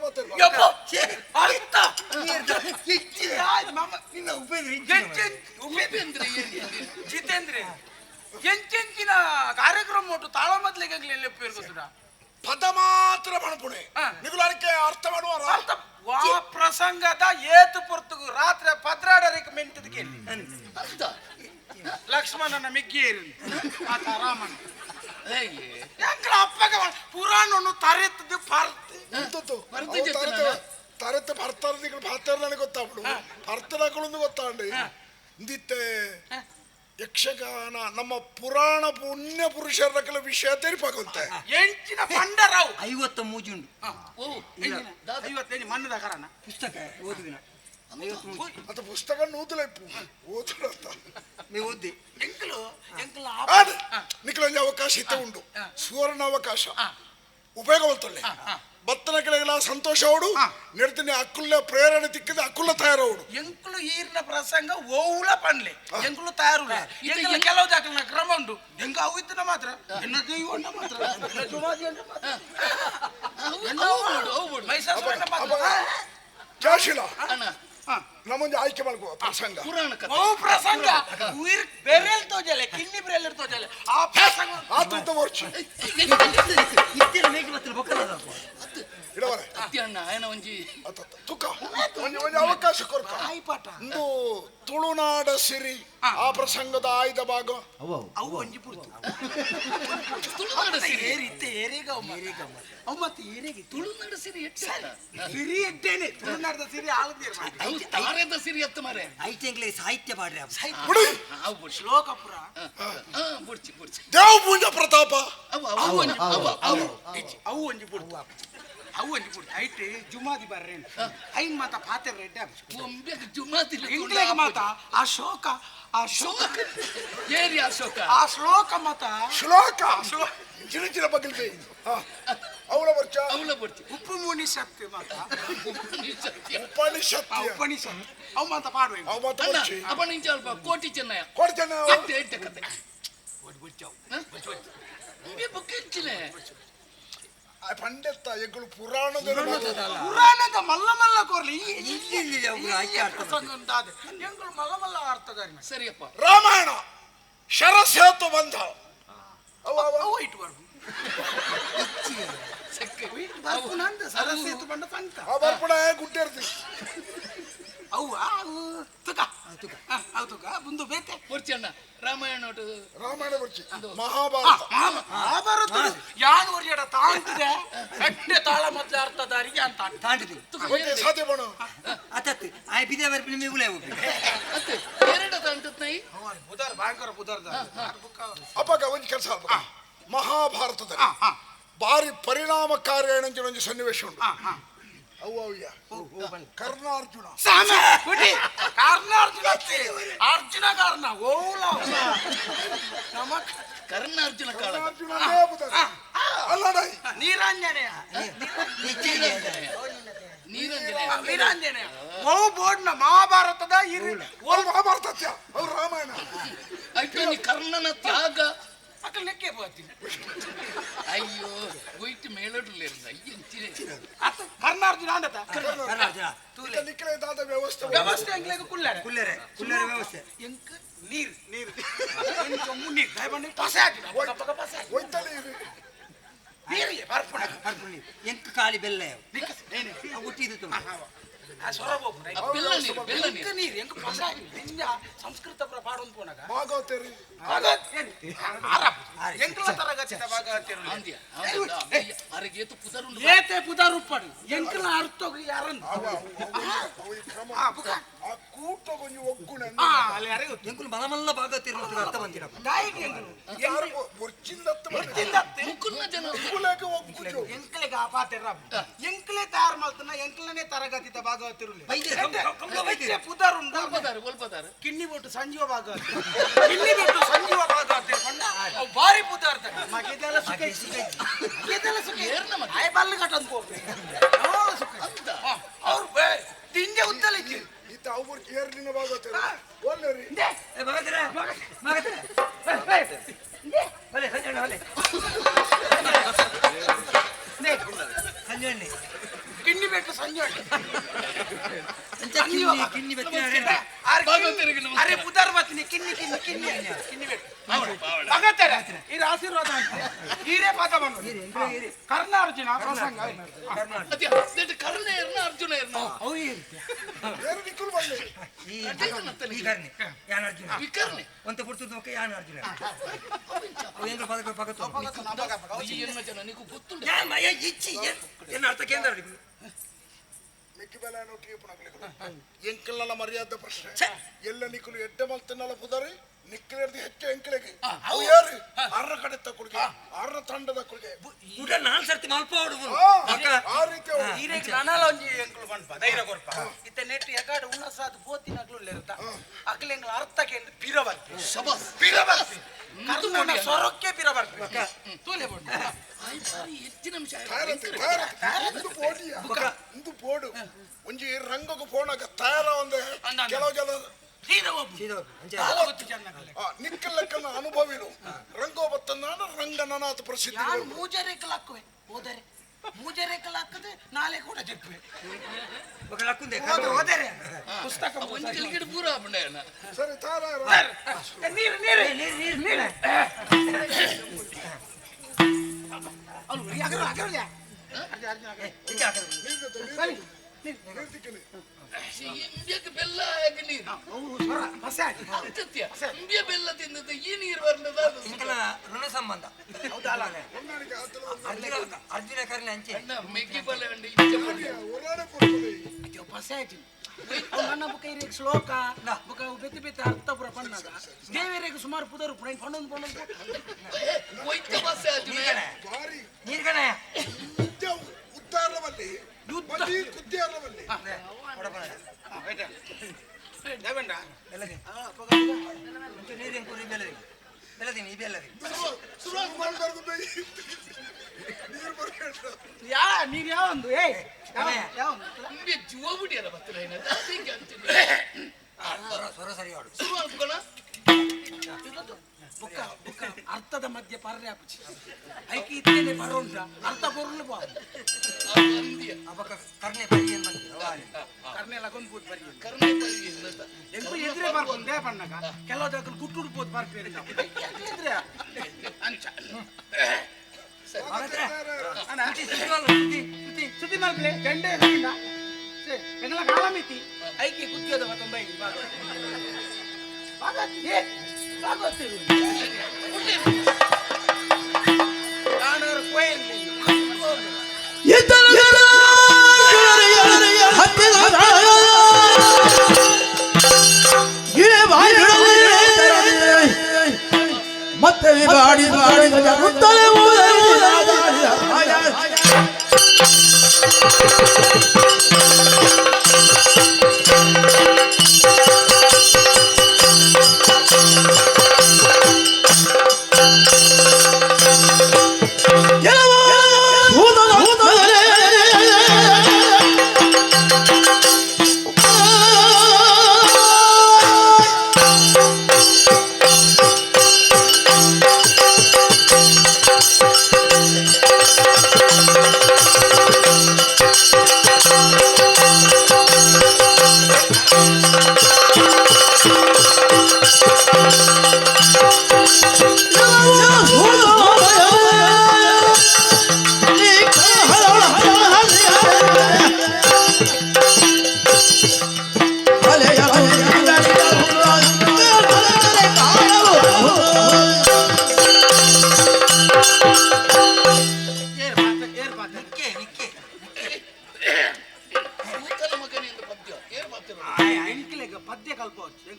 ಜಿತೇಂದ್ರ ಎಂಚಿನ ಕಾರ್ಯಕ್ರಮ ಒಟ್ಟು ತಾಳ ಮೊದಲಿಗೆ ಗೊತ್ತುಡ ಪದ ಮಾತ್ರ ಮಣಪುಣೆ ನಿಗುಲಾರಿಕೆ ಅರ್ಥ ಮಾಡುವ ವಾ ಪ್ರಸಂಗದ ಏತು ಪೊರ್ತುಗು ರಾತ್ರಿ ಪದ್ರಾಡರಿಗೆ ಮೆಂಟದಕ್ಕೆ ಲಕ್ಷ್ಮಣನ ಮಿಗ್ಗೇರಿ ಆತ ರಾಮನ ಅಪ್ಪಗ ಪುರಾಣ ತರೆತ್ತದು ತರೆತ್ತು ಭರ್ತಾರ ಭರ್ತಾರ ನನಗೆ ಗೊತ್ತಾಗ್ಬಿಡು ಭರ್ತನಗಳು ಗೊತ್ತಾಂಡಿ ಇಂದಿತ್ತೆ ಯಕ್ಷಗಾನ ನಮ್ಮ ಪುರಾಣ ಪುಣ್ಯ ಪುರುಷರ ವಿಷಯ ತೆರಿಪಾಕಂತೆ ಎಂಚಿನ ಪಂಡರಾವ್ 50 ಮೂಜುಂಡು ಮಣ್ಣದ ಕಾರಣ ಪುಸ್ತಕ ಓದುವಿನ ಅದು ಪುಸ್ತಕ ನೂತಲೆಪ್ಪು ಓದುತ್ತ ನೀವು ಓದಿ ನಿಖಲಂಜ ಅವಕಾಶ ಇತ್ತೆ ಉಂಡು ಸುವರ್ಣ ಅವಕಾಶ ಉಪಯೋಗವಲ್ತೊಳ್ಳೆ ಬತ್ತನ ಕೆಳಗೆಲ್ಲ ಸಂತೋಷ ಅವಡು ನೆಡ್ತೀನಿ ಅಕ್ಕುಲ್ಲ ಪ್ರೇರಣೆ ತಿಕ್ಕಿದ ಅಕ್ಕುಲ್ಲ ತಯಾರವಡು ಎಂಕುಲು ಈರಿನ ಪ್ರಸಂಗ ಓವುಲ ಪಂಡ್ಲೆ ಎಂಕುಲು ತಯಾರು ಕೆಲವು ದಾಖಲ ಕ್ರಮ ಉಂಟು ಎಂಕ ಅವು ಇದ್ದನ ಮಾತ್ರ ಎನ್ನ ದೈವಣ್ಣ ಮಾತ್ರ ಜಾಶಿಲ ನಮ್ಮೊಂದು ಆಯ್ಕೆ ಮಾಡ್ಕೋ ಪ್ರಸಂಗ ಪ್ರಸಂಗ ಬೆರೆಲ್ ತೋಜಲೆ ಕಿನ್ನಿ ಬೆರೆಲ್ ತೋಜಲೆ ಆ ಪ್ರಸಂಗ ಆತುತ ವರ್ಷ ಇಡವರೆ ತುಕ ಒಂದು ಅವಕಾಶ ಕೊರ್ಕ ಒಂದು ತುಳುನಾಡ ಸಿರಿ ಆ ಪ್ರಸಂಗದ ಆಯ್ದ ಭಾಗ ಅವು ಒಂಜಿ ಪುರ್ತು ತುಳುನಾಡ ಸಿರಿ ಏರಿತ್ತೆ ಏರಿಗ ಅವು ಮತ್ತೆ ಏರಿಗೆ ತುಳುನಾಡ ಸಿರಿ ಸಿರಿ ಎಟ್ಟೇನೆ ತುಳುನಾಡದ ಸಿರಿ ಆಲುದೇರ್ ಮಾಡಿ ತಾರದ ಸಿರಿ ಎತ್ತ ಮಾರೆ ಐಟೆಂಗ್ಲೆ ಸಾಹಿತ್ಯ ಮಾಡ್ರಿ ಅವು ಶ್ಲೋಕ ಪುರ ಬುಡ್ಚಿ ದೇವ ಪೂಜಾ ಪ್ರತಾಪ ಅವು ಒಂಜಿ ಪುರ್ತು ಅವು ಒಂಜಿ ಪುರ್ತು ಐಟ್ ಜುಮಾದಿ ಬರ್ರೆ ಐನ್ ಮಾತ ಪಾತೆ ರೆಡ್ಡ ಒಂಬೆಗೆ ಜುಮಾದಿ ಇಂಗ್ಲೆಗೆ ಮಾತ ಆ ಶೋಕ ಏರಿ ಆ ಶ್ಲೋಕ ಮಾತ ಶ್ಲೋಕ ಚಿನ್ನ ಬಗಲ್ಬೇ ಅವಳ ಬರ್ಚ ಉಪ್ಪು ಮುನಿ ಸತ್ಯ ಮಾತ ಉಪನಿಷತ್ ಅವು ಮಾತ ಪಾಡುವೆ ಅವು ಮಾತ ಬರ್ಚಿ ಅಪನಿಂಚ ಅಲ್ಪ ಕೋಟಿ ಚೆನ್ನಯ ಎಟ್ಟೆ ಕತೆ ಪಂಡಿತ ಎಗಳು ಪುರಾಣದ ಮಲ್ಲ ಕೋರ್ಲಿ ಎಂಗಳು ಮಲ್ಲ ಅರ್ಥಗಾರಿ ಸರಿಯಪ್ಪ ರಾಮಾಯಣ ಶರಸೇತು ಬಂಧ ಅವು ಇಟ್ಬಾರ್ದು ಸರಸ್ಸೇತು ಬಂದ ಸಂತ ಬರ್ಪಡ ಗುಡ್ಡೇರ್ತಿ ಅವು ತುಕ ಮುಂದೆ ಬೇತೆ ಬರ್ಚಣ್ಣ ರಾಮಾಯಣ ಬರ್ಚಿ ಮಹಾಭಾರತ ಯಾನು ಒರಿಯಡ ತಾಂತಿದೆ ಕಟ್ಟೆ ತಾಳ ಮೊದಲ ಅರ್ಥದಾರಿಗೆ ಅಂತ ತಾಂಟಿದೆ ಸಾಧ್ಯ ಬಣ ಅತತ್ ಆಯ್ ಬಿದೆ ಬರ್ಪಿ ಮೇಗುಲೆ ಎರಡು ತಾಂಟತ್ ನೈ ಬುಧರ್ ಭಯಂಕರ ಬುಧರ್ದ ಅಪ್ಪಗ ಒಂದು ಕೆಲಸ ಮಹಾಭಾರತದಲ್ಲಿ ಭಾರಿ ಪರಿಣಾಮಕಾರಿ ಒಂದು ಸನ್ನಿವೇಶ ಉಂಟು ಕರ್ಣಾರ್ಜುನ ಅರ್ಜುನ ಕಾರಣ ಕರ್ಣಾರ್ಜುನ ಕಾಲ ನೀರಾಂಜನೇಯ ಬೋರ್ಡ್ನ ಮಹಾಭಾರತದ ಮಹಾಭಾರತ ರಾಮಾಯಣ ಕರ್ಣನ ತ್ಯಾಗ ಲೆಕ್ಕ ಬರ್ತೀನಿ ಅಯ್ಯೋ ಹೋಯ್ತು ಮೇಲಡ್ಲೆ ಕರ್ನಾರ್ಜುನ ವ್ಯವಸ್ಥೆ ಎಂಗ್ಲೆಗೆ ಕುಲ್ಲರೆ ವ್ಯವಸ್ಥೆ ಎಂಕ ನೀರು ಎಂಕ ಕಾಲಿ ಬೆಲ್ಲ ಹುಟ್ಟಿದ್ದು ಸಂಸ್ಕೃತ ಪಾಡು ಪೋನಾಗ ಪುದರುಪ್ಪಡು ಎಂಕಲ ಅರ್ಥ ಯಾರನ್ನು ಆ ಕೂಟ ಕೊಂಚ ಒಗ್ಗುಣೆ ಅಲ್ಲಿ ಯಾರಿಗೂ ಎಂಕುಲು ಮಲಮಲ್ಲ ಭಾಗ ತಿರುಗಿ ಅರ್ಥ ಬಂದಿರ ಎಂಕ್ಲೆಗೆ ಆ ಪಾತೆರ ಎಂಕ್ಲೆ ತಯಾರು ಮಾಡ್ತಾನ ಎಂಕ್ಲನೇ ತರಗತಿತ ಭಾಗವತಿರುಲಿ ಪುದಾರುಂಡ ಕಿಣ್ಣಿ ಬಿಟ್ಟು ಸಂಜೀವ ಭಾಗವತಿ ಕಿಣ್ಣಿ ಬಿಟ್ಟು ಸಂಜೀವ ಭಾಗವತಿ ಭಾರಿ ಪುದಾರ್ಥ ಮಗಿದೆಲ್ಲ ಸುಖ ಇದೆಲ್ಲ ಸುಖ ಆಯ್ ಬಲ್ಲು ಕಟ್ಟ ಅವ್ರು ತಿಂಜೆ ಉತ್ತಲಿಕ್ಕೆ ಈತ ಅವ್ರ ಕೇರ್ಲಿನ ಭಾಗವತ ಒಳ್ಳೆ ರೀ ಸಂಜೆ ಕಿಣ್ಣಿ ಬಿಟ್ಟು ಸಂಜೀವ ಕಿನ್ನಿ ಅರೆ ಪುದಾರ್ ಬತ್ನಿ ಕಿನ್ನಿ ಕಿನ್ನಿ ಕಿನ್ನಿ ಕಿನ್ನಿ ಬಿಟ್ಟು ಭಗತರ ಇದು ಆಶೀರ್ವಾದ ಅಂತ ಹೀರೇ ಪಾತ ಬಂದು ಕರ್ನಾರ್ಜುನ ಪ್ರಸಂಗ ಕರ್ಣ ಅರ್ಜುನ ಅವು ವಿಕರ್ಣೆ ಒಂತೆ ಪುಡ್ತು ಯಾನ್ ಅರ್ಜುನ ಅವೇಂದ್ರ ಪದ ಜನ ನೀಕು ಗೊತ್ತು ಇಚ್ಚಿ ಏನು ಅರ್ಥ ಕೇಂದ್ರ ಮಿಕ್ಕಿಬೆಲ ನೋಟಿಗೆ ಎಂಕಲ್ನಲ್ಲ ಮರ್ಯಾದ ಪ್ರಶ್ನೆ ಎಲ್ಲ ನಿಕ್ಕಲು ಎಡ್ಡ ಮಲ್ತನಲ್ಲ ಪುದಾರಿ ನಿಕ್ಕಲೇರ್ದು ಹೆಚ್ಚು ಎಂಕಲೆಗೆ ಅವು ಯಾರು ಆರ್ರ ಕಡೆ ತಕೊಳ್ಗೆ ಆರ್ರ ತಂಡದ ಕೊಳ್ಗೆ ಊಟ ನಾಲ್ ಸರ್ತಿ ಮಲ್ಪ ಆ ರೀತಿ ಈರೇಗ ನಾನಾಲ ಒಂಜಿ ಎಂಕ್ಲು ಬಣ್ಪ ಧೈರ್ಯ ಕೊರ್ಪ ಇತ್ತ ನೆಟ್ಟು ಎಗಾಡು ಉನ್ನಸಾದ ಬೋತಿನಗ್ಲು ಇರುತ್ತ ಅಕ್ಲೆಂಗ್ಲ ಅರ್ಥಕ್ಕೆ ಪಿರಬರ್ತಿ ಪಿರಬರ್ತಿ ಕರ್ನಾಟಕ ಸ್ವರಕ್ಕೆ ಪಿರಬರ್ತಿ ತೋಲೆ ಬೋಡು ಹೆಚ್ಚಿನ ಅಂಶ ಇಂದು ಬೋಡು ಒಂಜಿ ರಂಗಕ್ಕೆ ಫೋನಾಗ ತಯಾರ ಒಂದೆ ಕೆಲವು ಜನ ನಿಕ್ಕಲ್ ಲೆಕ್ಕನ ಅನುಭವಿರು ರಂಗೋ ಬತ್ತಂದ ರಂಗನಾಥ ಪ್ರಸಿದ್ಧಿ ಮೂಜರೇಕಲ್ ಹಾಕುವೆ ಹೋದರೆ ಮೂಜರೇಕಲ್ ಹಾಕದೆ ನಾಳೆ ಕೂಡ ಜಪ್ಪುವೆ ಹೋದರೆ ಪುಸ್ತಕ ಒಂಜಲಿಗಿಡ ಪೂರ ಬಂಡೆಯನ್ನ ಸರಿ ತಾರ ನೀರು ನೀರು ನೀರು ನೀರು ಅವ್ರು ಯಾಕರು ಹಾಕಲ್ಲ ಬೆಲ್ಲ ಬೆಲ್ಲ ತಿಂದದ್ದು ಈ ನೀರು ಬರ್ತದ ಋಣ ಸಂಬಂಧ ಅರ್ಜುನ ಕರ್ಲಿ ಅಂಚೆ ಮೆಗ್ಗಿ ಬಲ ನನ್ನ ಬುಕ್ಕ ಇರೇಗ ಶ್ಲೋಕ ಬುಕ್ಕ ಬೆತ್ತಿ ಬೆತ್ತಿ ಅರ್ಥ ಪುರ ಪಣ್ಣಾಗ ದೇವರಿಗೆ ಸುಮಾರು ಪುದರು ಪುರ ಪಣ್ಣೊಂದು ಪಣ್ಣೊಂದು ವೈದ್ಯ ಭಾಷೆ ನೀರ್ಗಣ ಉದ್ದಾರವಲ್ಲಿ ಕುದ್ದಿಯಾರವಲ್ಲಿ ಬೆಲ್ಲದಿನಿ ಈ ಬೆಲ್ಲದಿ ಯಾ ನೀರು ಯಾವೊಂದು ಏ ಜೀವ ಬಿಡಿಯಲ್ಲ ಬರ್ತಾರೆ ಸ್ವರ ಸರಿ ಆಡು ಬುಕ್ಕ ಬುಕ್ಕ ಅರ್ಥದ ಮಧ್ಯೆ ಪರ್ಯಾಪಚಿ ಐಕಿ ಇತ್ತೇನೆ ಬರೋಂಟ ಅರ್ಥ ಬರಲು ಬಾ ಅಬಕ ಕರ್ಣೆ ಪರಿಯನ್ ಬಂದಿ ಕರ್ಣೆ ಲಗೊಂದು ಪೂತ್ ಬರಿ ಕರ್ಣೆ ಪರಿ ಎಂಕು ಎದುರೇ ಬರ್ಕೊಂಡೆ ಪಣ್ಣಗ ಕೆಲವು ಜಾಗದಲ್ಲಿ ಗುಟ್ಟುಡು ಪೋತ್ ಬರ್ಪೇರಿ ಎದುರೇ ಅಂಚ ಸುದ್ದಿ ಮಾಡ್ಲೆ ಗಂಡೆ ಹೆಣ್ಣಿಂದ ಹೆಣ್ಣಲ ಕಾಲ ಮಿತಿ ಐಕಿ ಕುತ್ತಿಯೋದ ಮತ್ತೊಂದು ಐದು ಭಾಗವತಿರು ನಾನೂರು ಕೋಯಲ್ಲಿ ಮತ್ತೆ ಬಾಡಿ ಬಾಡಿ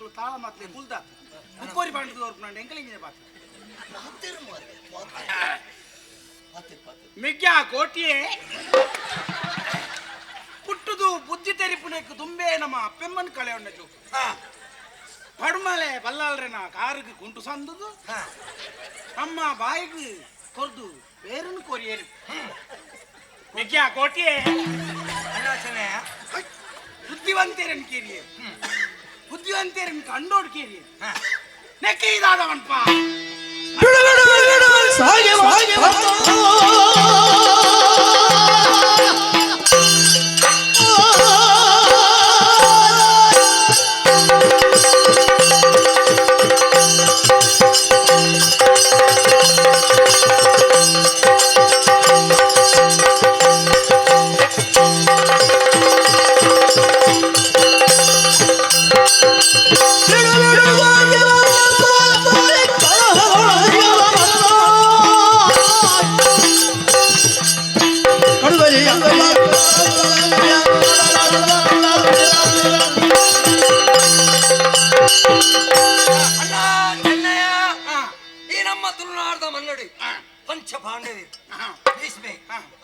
ಮಕ್ಕಳು ತಾಳ ಮತ್ತೆ ಕುಲ್ದ ಮುಕ್ಕೋರಿ ಬಾಂಡ್ ತೋರ್ಪುಂಡು ಎಂಕಲಿಂಜಿನ ಪಾತ್ರ ಮಿಗ್ಯ ಕೋಟಿಯೇ ಪುಟ್ಟದು ಬುದ್ಧಿ ತೆರಿಪುನಕ್ಕೆ ತುಂಬೆ ನಮ್ಮ ಪೆಮ್ಮನ್ ಕಳೆ ಉಂಡ ಜೋಕು ಪಡ್ಮಲೆ ಬಲ್ಲಾಳ್ರೆನ ಕಾರಿಗೆ ಕುಂಟು ಸಂದುದು ಅಮ್ಮ ಬಾಯಿಗೆ ಕೊರ್ದು ಬೇರನ್ನು ಕೊರಿಯರು ಮಿಗ್ಯ ಕೋಟಿಯೇ ಬುದ್ಧಿವಂತರನ್ನು ಕೇರಿಯೇ ಬುದ್ಧಿವಂತರನ್ನು ಕಂಡೋಡ್ ಕೇರಿಯೇ ನೆಕ್ಕೆ ಇದಾದವನ್ಪ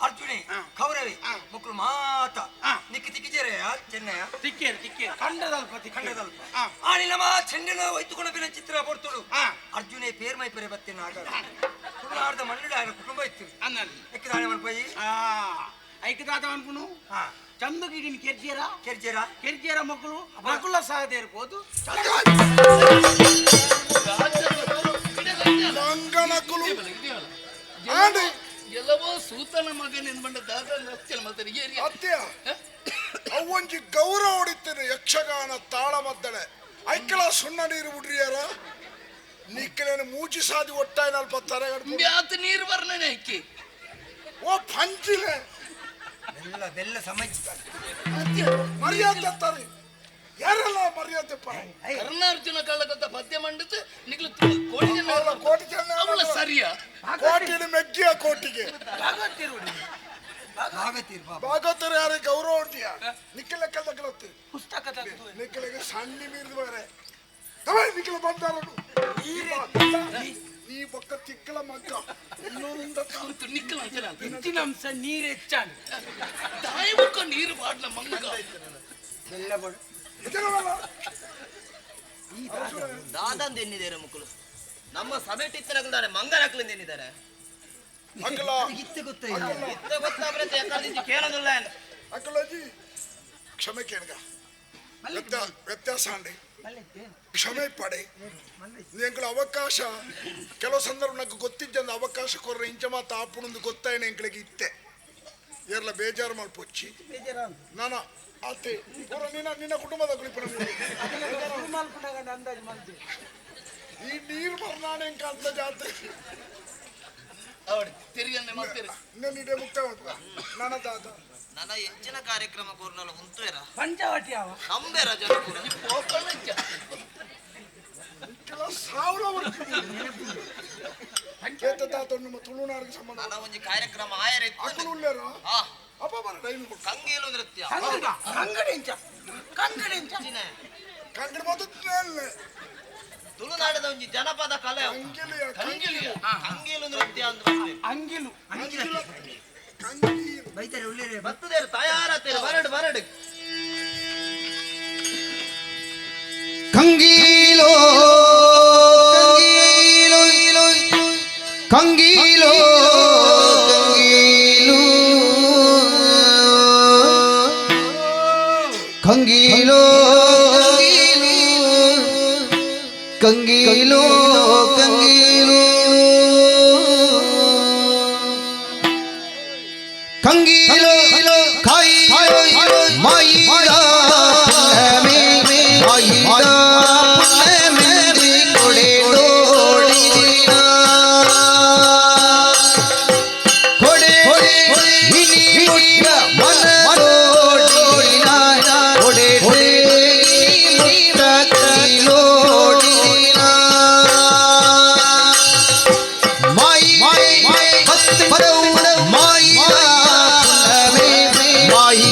ಅರ್ಜುನೆ ಕೌರವಿ ಮಕ್ಕಳು ಮಾತ ನಿಕ್ಕಿ ತಿಕ್ಕಿಜೇರೆ ಚೆನ್ನಯ್ಯ ತಿಕ್ಕೇರು ತಿಕ್ಕೇರು ಖಂಡದಲ್ಪ ಖಂಡದಲ್ಪ ಆನಿಲಮ ಚೆಂಡಿನ ಒಯ್ತುಕೊಂಡು ಚಿತ್ರ ಪಡ್ತುಡು ಅರ್ಜುನೆ ಪೇರ್ಮೈ ಪೆರೆ ಬತ್ತೇನ ಆಗ ತುಳುನಾಡದ ಮಣ್ಣುಡ ఆయన ಕುಟುಂಬ ಇತ್ತು ಅನ್ನಲ್ಲಿ ಎಕ್ಕಿದಾನೆ ಮನ್ಪೈ ಐಕ್ಯದಾದ ಅನ್ಪುನು ಚಂದಗಿಡಿನ ಕೆರ್ಜೇರ ಕೆರ್ಜೇರ ಕೆರ್ಜೇರ ಮಕ್ಕಳು ಮಕ್ಕಳ ಸಹದೆ ಇರ್ಬೋದು ಎಲ್ಲವೋ ಸೂತನ ಮಗನೆಂದು ಅತ್ಯ ಅವೊಂಜಿ ಗೌರವ ಹೊಡಿತೇನೆ ಯಕ್ಷಗಾನ ತಾಳ ಮದ್ದಳೆ ಐಕ್ಕಳ ಸುಣ್ಣ ನೀರು ಬಿಡ್ರಿಯಾರ ನಿಕ್ಕಲೇನು ಮೂಚಿ ಸಾದಿ ಒಟ್ಟಾಯ ನಲ್ಪ ತರಗಡ ನೀರು ಬರ್ನೇ ಐಕಿ ಓ ಪಂಚಿಲೆ ಬೆಲ್ಲ ಬೆಲ್ಲ ಸಮಜ್ ಮರ್ಯಾದೆ ತಾರೆ ಯಾರೆಲ್ಲ ಮರ್ಯಾದೆ ಕರ್ನಾರ್ಜುನ ಕಳ್ಳಗತ್ತ ಪದ್ಯ ಮಂಡಿತು ನಿಗ್ಲು ಕೋಟಿ ಕೋಟಿ ಸರಿಯಾ ಕೋಟಿನ ಮೆಗ್ಗಿಯ ಕೋಟಿಗೆ ಭಾಗವತರ ಯಾರ ಗೌರವ ಉಂಟಿಯ ನಿಖಿಲ ಕಲತ್ತು ಪುಸ್ತಕ ನಿಖಿಲಿಗೆ ಸಣ್ಣ ಮೀರಿದ ಬೇರೆ ನಿಖಿಲ ಬಂದಾರ ಈ ಪಕ್ಕ ತಿಕ್ಕಲ ಮಗ್ಗ ಹೆಚ್ಚಿನ ಅಂಶ ನೀರು ಹೆಚ್ಚಾണ് ತಾಯಿ ಮುಖ ನೀರು ಬಾಡ್ಲ ಮಂಗ ಬೆಲ್ಲ ಬಡ ದಾದಂದು ಎನ್ನಿದ್ದಾರೆ ಮಕ್ಕಳು ನಮ್ಮ ಸಭೆ ಟಿತ್ತನಗಂದಾರೆ ಮಂಗನಕ್ಲಿಂದ ಎನ್ನಿದ್ದಾರೆ ಕೇಳೋದಿಲ್ಲ ಅಕ್ಕಲಾಜಿ ಕ್ಷಮೆ ಕೇಳ್ಗ ವ್ಯತ್ಯಾಸ ಅಂಡಿ ಕ್ಷಮೆ ಪಡೆ ಎಂಕಲ ಅವಕಾಶ ಕೆಲವು ಸಂದರ್ಭ ನನಗೆ ಗೊತ್ತಿದ್ದ ಅವಕಾಶ ಕೊರ್ರೆ ಇಂಚ ಮಾತು ಆಪುಣಂದು ಗೊತ್ತಾಯನೆ ಎಂಕಳಿಗೆ ಇತ್ತೆ ಏರ್ಲ ಬೇಜಾರು ಮಲ್ಪೊಚ್ಚಿ ನಾನ ಆತೆ ಪೂರ ನಿನ್ನ ಕುಟುಂಬದ ಈ ನೀರು ಬರ್ನಾಣೆ ಎಂಕ ಅಂತ ಜಾತ್ರೆ ಇನ್ನೊಂದಿದೆ ಮುಕ್ತ ನನ್ನ ದಾದ ನನ್ನ ಹೆಚ್ಚಿನ ಕಾರ್ಯಕ್ರಮ ಕೋರ್ನಲ್ಲ ಉಂಟುವೆರ ಪಂಚವಟಿ ಅವ ನಂಬೆರ ಜನ ಸಾವಿರ ವರ್ಷ ತುಳುನಾಡಿಗೆ ಸಂಬಂಧ ನನ್ನ ಒಂದು ಕಾರ್ಯಕ್ರಮ ಆಯರ ಅಕ್ಕಳುಳ್ಳೇರ ಅಪ್ಪ ಬರ ಟೈಮ್ ಕಂಗೀಲು ನೃತ್ಯ ಕಂಗಡಿ ಮೊದಲು ತುಳುನಾಡದ ಒಂದು ಜನಪದ ಕಲೆ ಕಂಗೀಲು ನೃತ್ಯ ಅಂದ್ರೆ ಅಂಗಿಲು ಬೈತಾರೆ ಒಳ್ಳೆ ಬರ್ತದೇರು ತಯಾರತ್ತೇರು ಬರಡು ಬರಡು ಕಂಗೀಲೋ ಕಂಗೀಲೋ ಕಂಗೀಲೋ ಕಂಗೀಲೋ ಕಂಗೀಲೋ ಕಂಗೀಲೋ ಕಾಯಿ ಮಾಯಿದ ಮಾಯಿದ ಕೊಡೆ ಕೊಡೆ ಮನ ಕೊಡೆ ಮಾಯಿ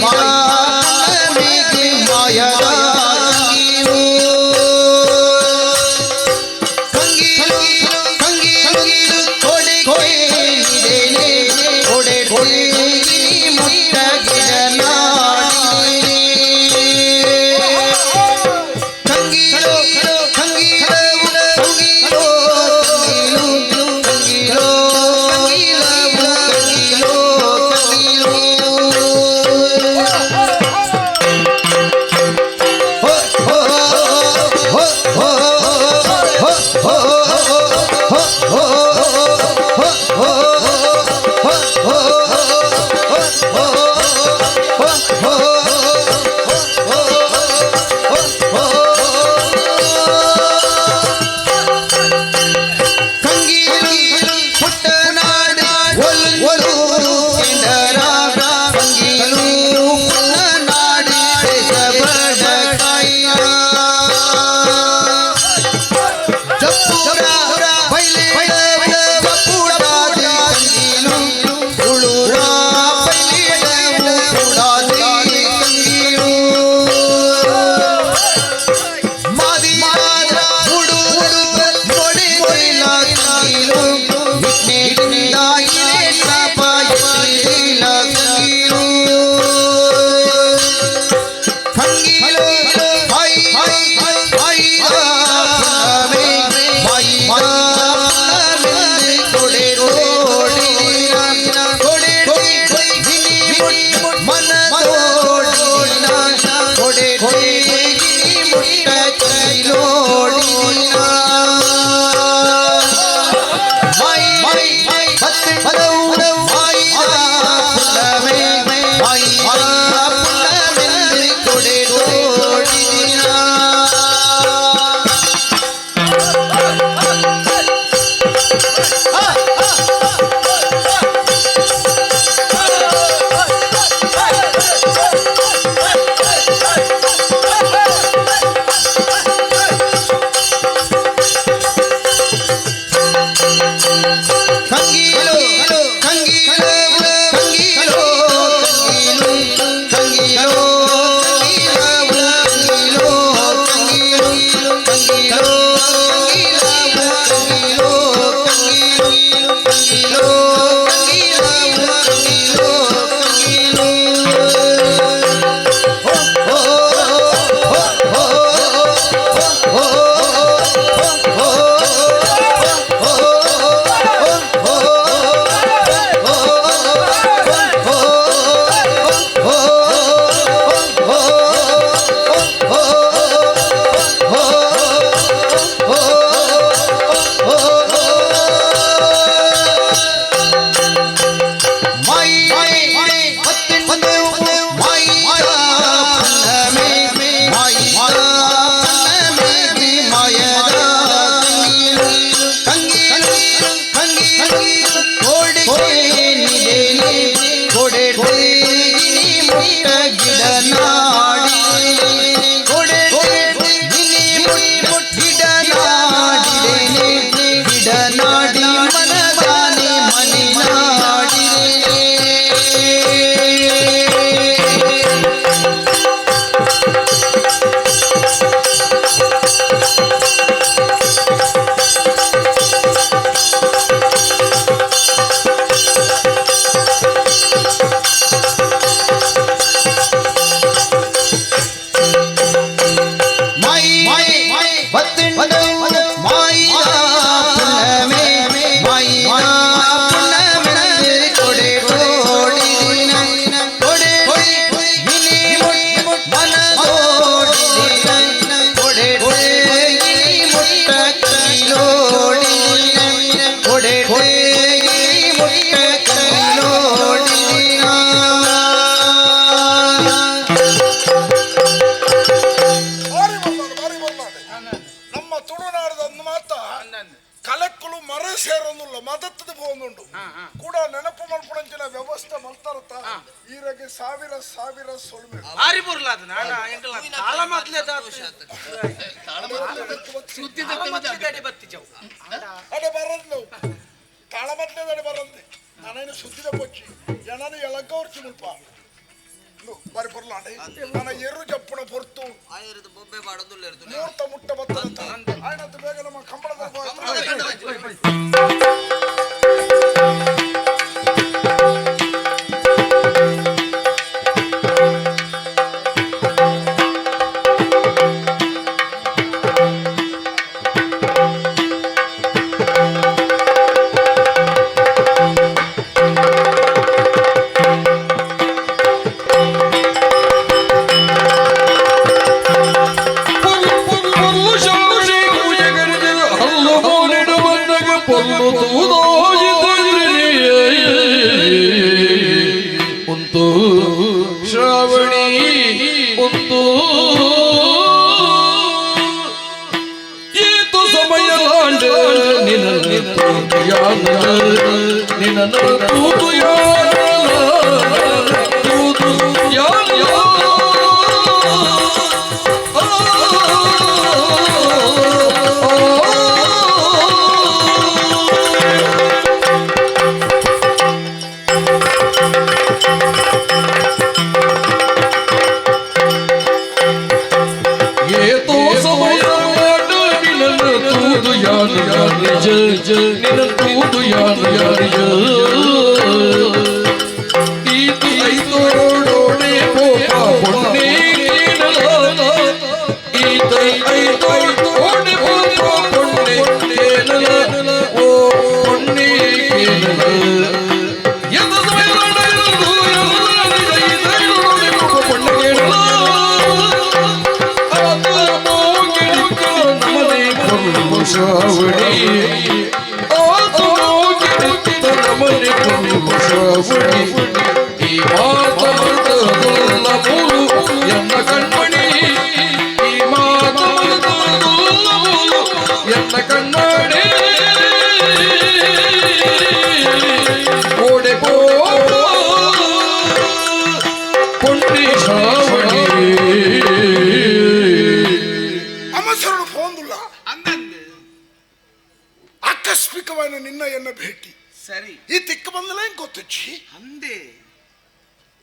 ಆಕಸ್ಮಿಕವಾದ ನಿನ್ನ ಎನ್ನ ಭೇಟಿ ಸರಿ ಈ ತಿಕ್ಕ ಬಂದಲೇ ಗೊತ್ತಚ್ಚಿ ಅಂದೆ